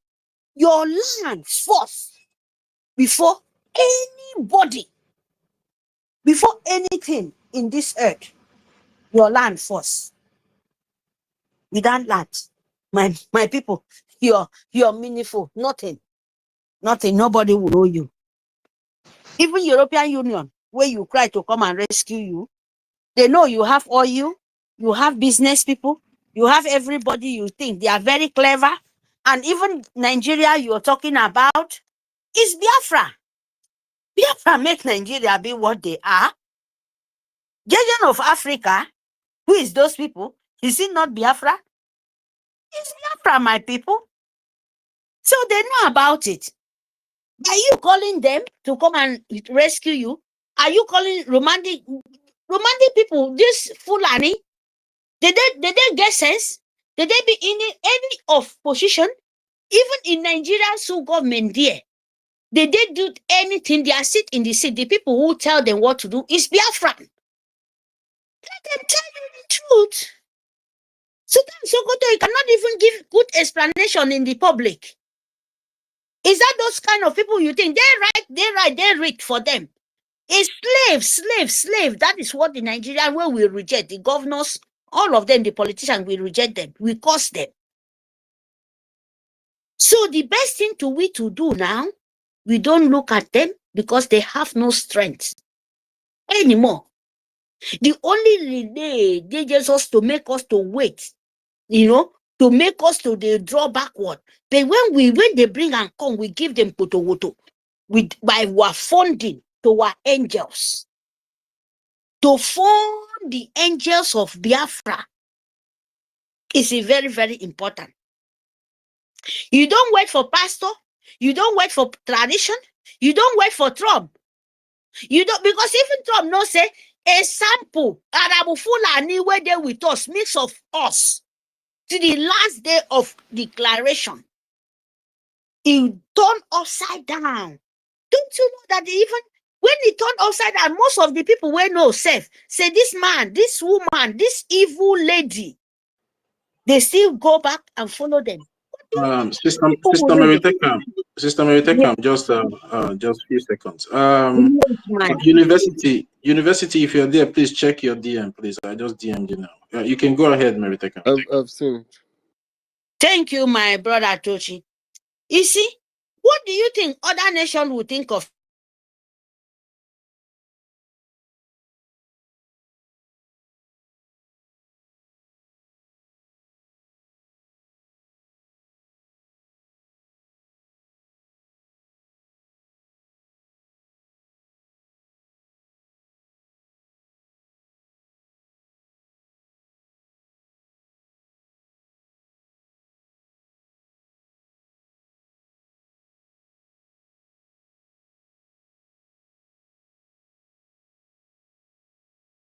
your land first before anybody, before anything in this earth. Your land first. Without land, my people, you're meaningful. Nothing, nobody will know you. Even European Union, where you cry to come and rescue you, they know you have oil, you have business people, you have everybody you think they are very clever. And even Nigeria you're talking about is Biafra. Biafra make Nigeria be what they are. Region of Africa, who is those people? Is it not Biafra? It's Biafra, my people. So they know about it. Are you calling them to come and rescue you? Are you calling romantic people, this Fulani? Did they get sense? Did they be in any of position? Even in Nigeria, so government there, did they do anything? They are sit in the seat. The people who tell them what to do is Biafran. Let them tell you the truth. So Sokoto, you cannot even give good explanation in the public. Is that those kind of people you think they read for them? It's slave. That is what the Nigerian way we reject. The governors, all of them, the politicians, we reject them. We curse them. So the best thing to do now, we don't look at them because they have no strength anymore. The only they just to make us to wait, to make us to they draw backward. But when they bring and come, we give them woto by our funding to our angels. To fund the angels of Biafra is very, very important. You don't wait for pastor. You don't wait for tradition. You don't wait for Trump. You don't, because even Trump no say a sample Arabu Fulani where they with us, mix of us to the last day of declaration. He turned upside down. Don't you know that even when he turned upside down, most of the people were no safe. Say this man, this woman, this evil lady, they still go back and follow them. Sister Meritekam, just few seconds. University, if you're there, please check your DM, please. I just DM'd you now. You can go ahead, Meritekam. I've seen it. Thank you, my brother Tochi. You see, what do you think other nations would think of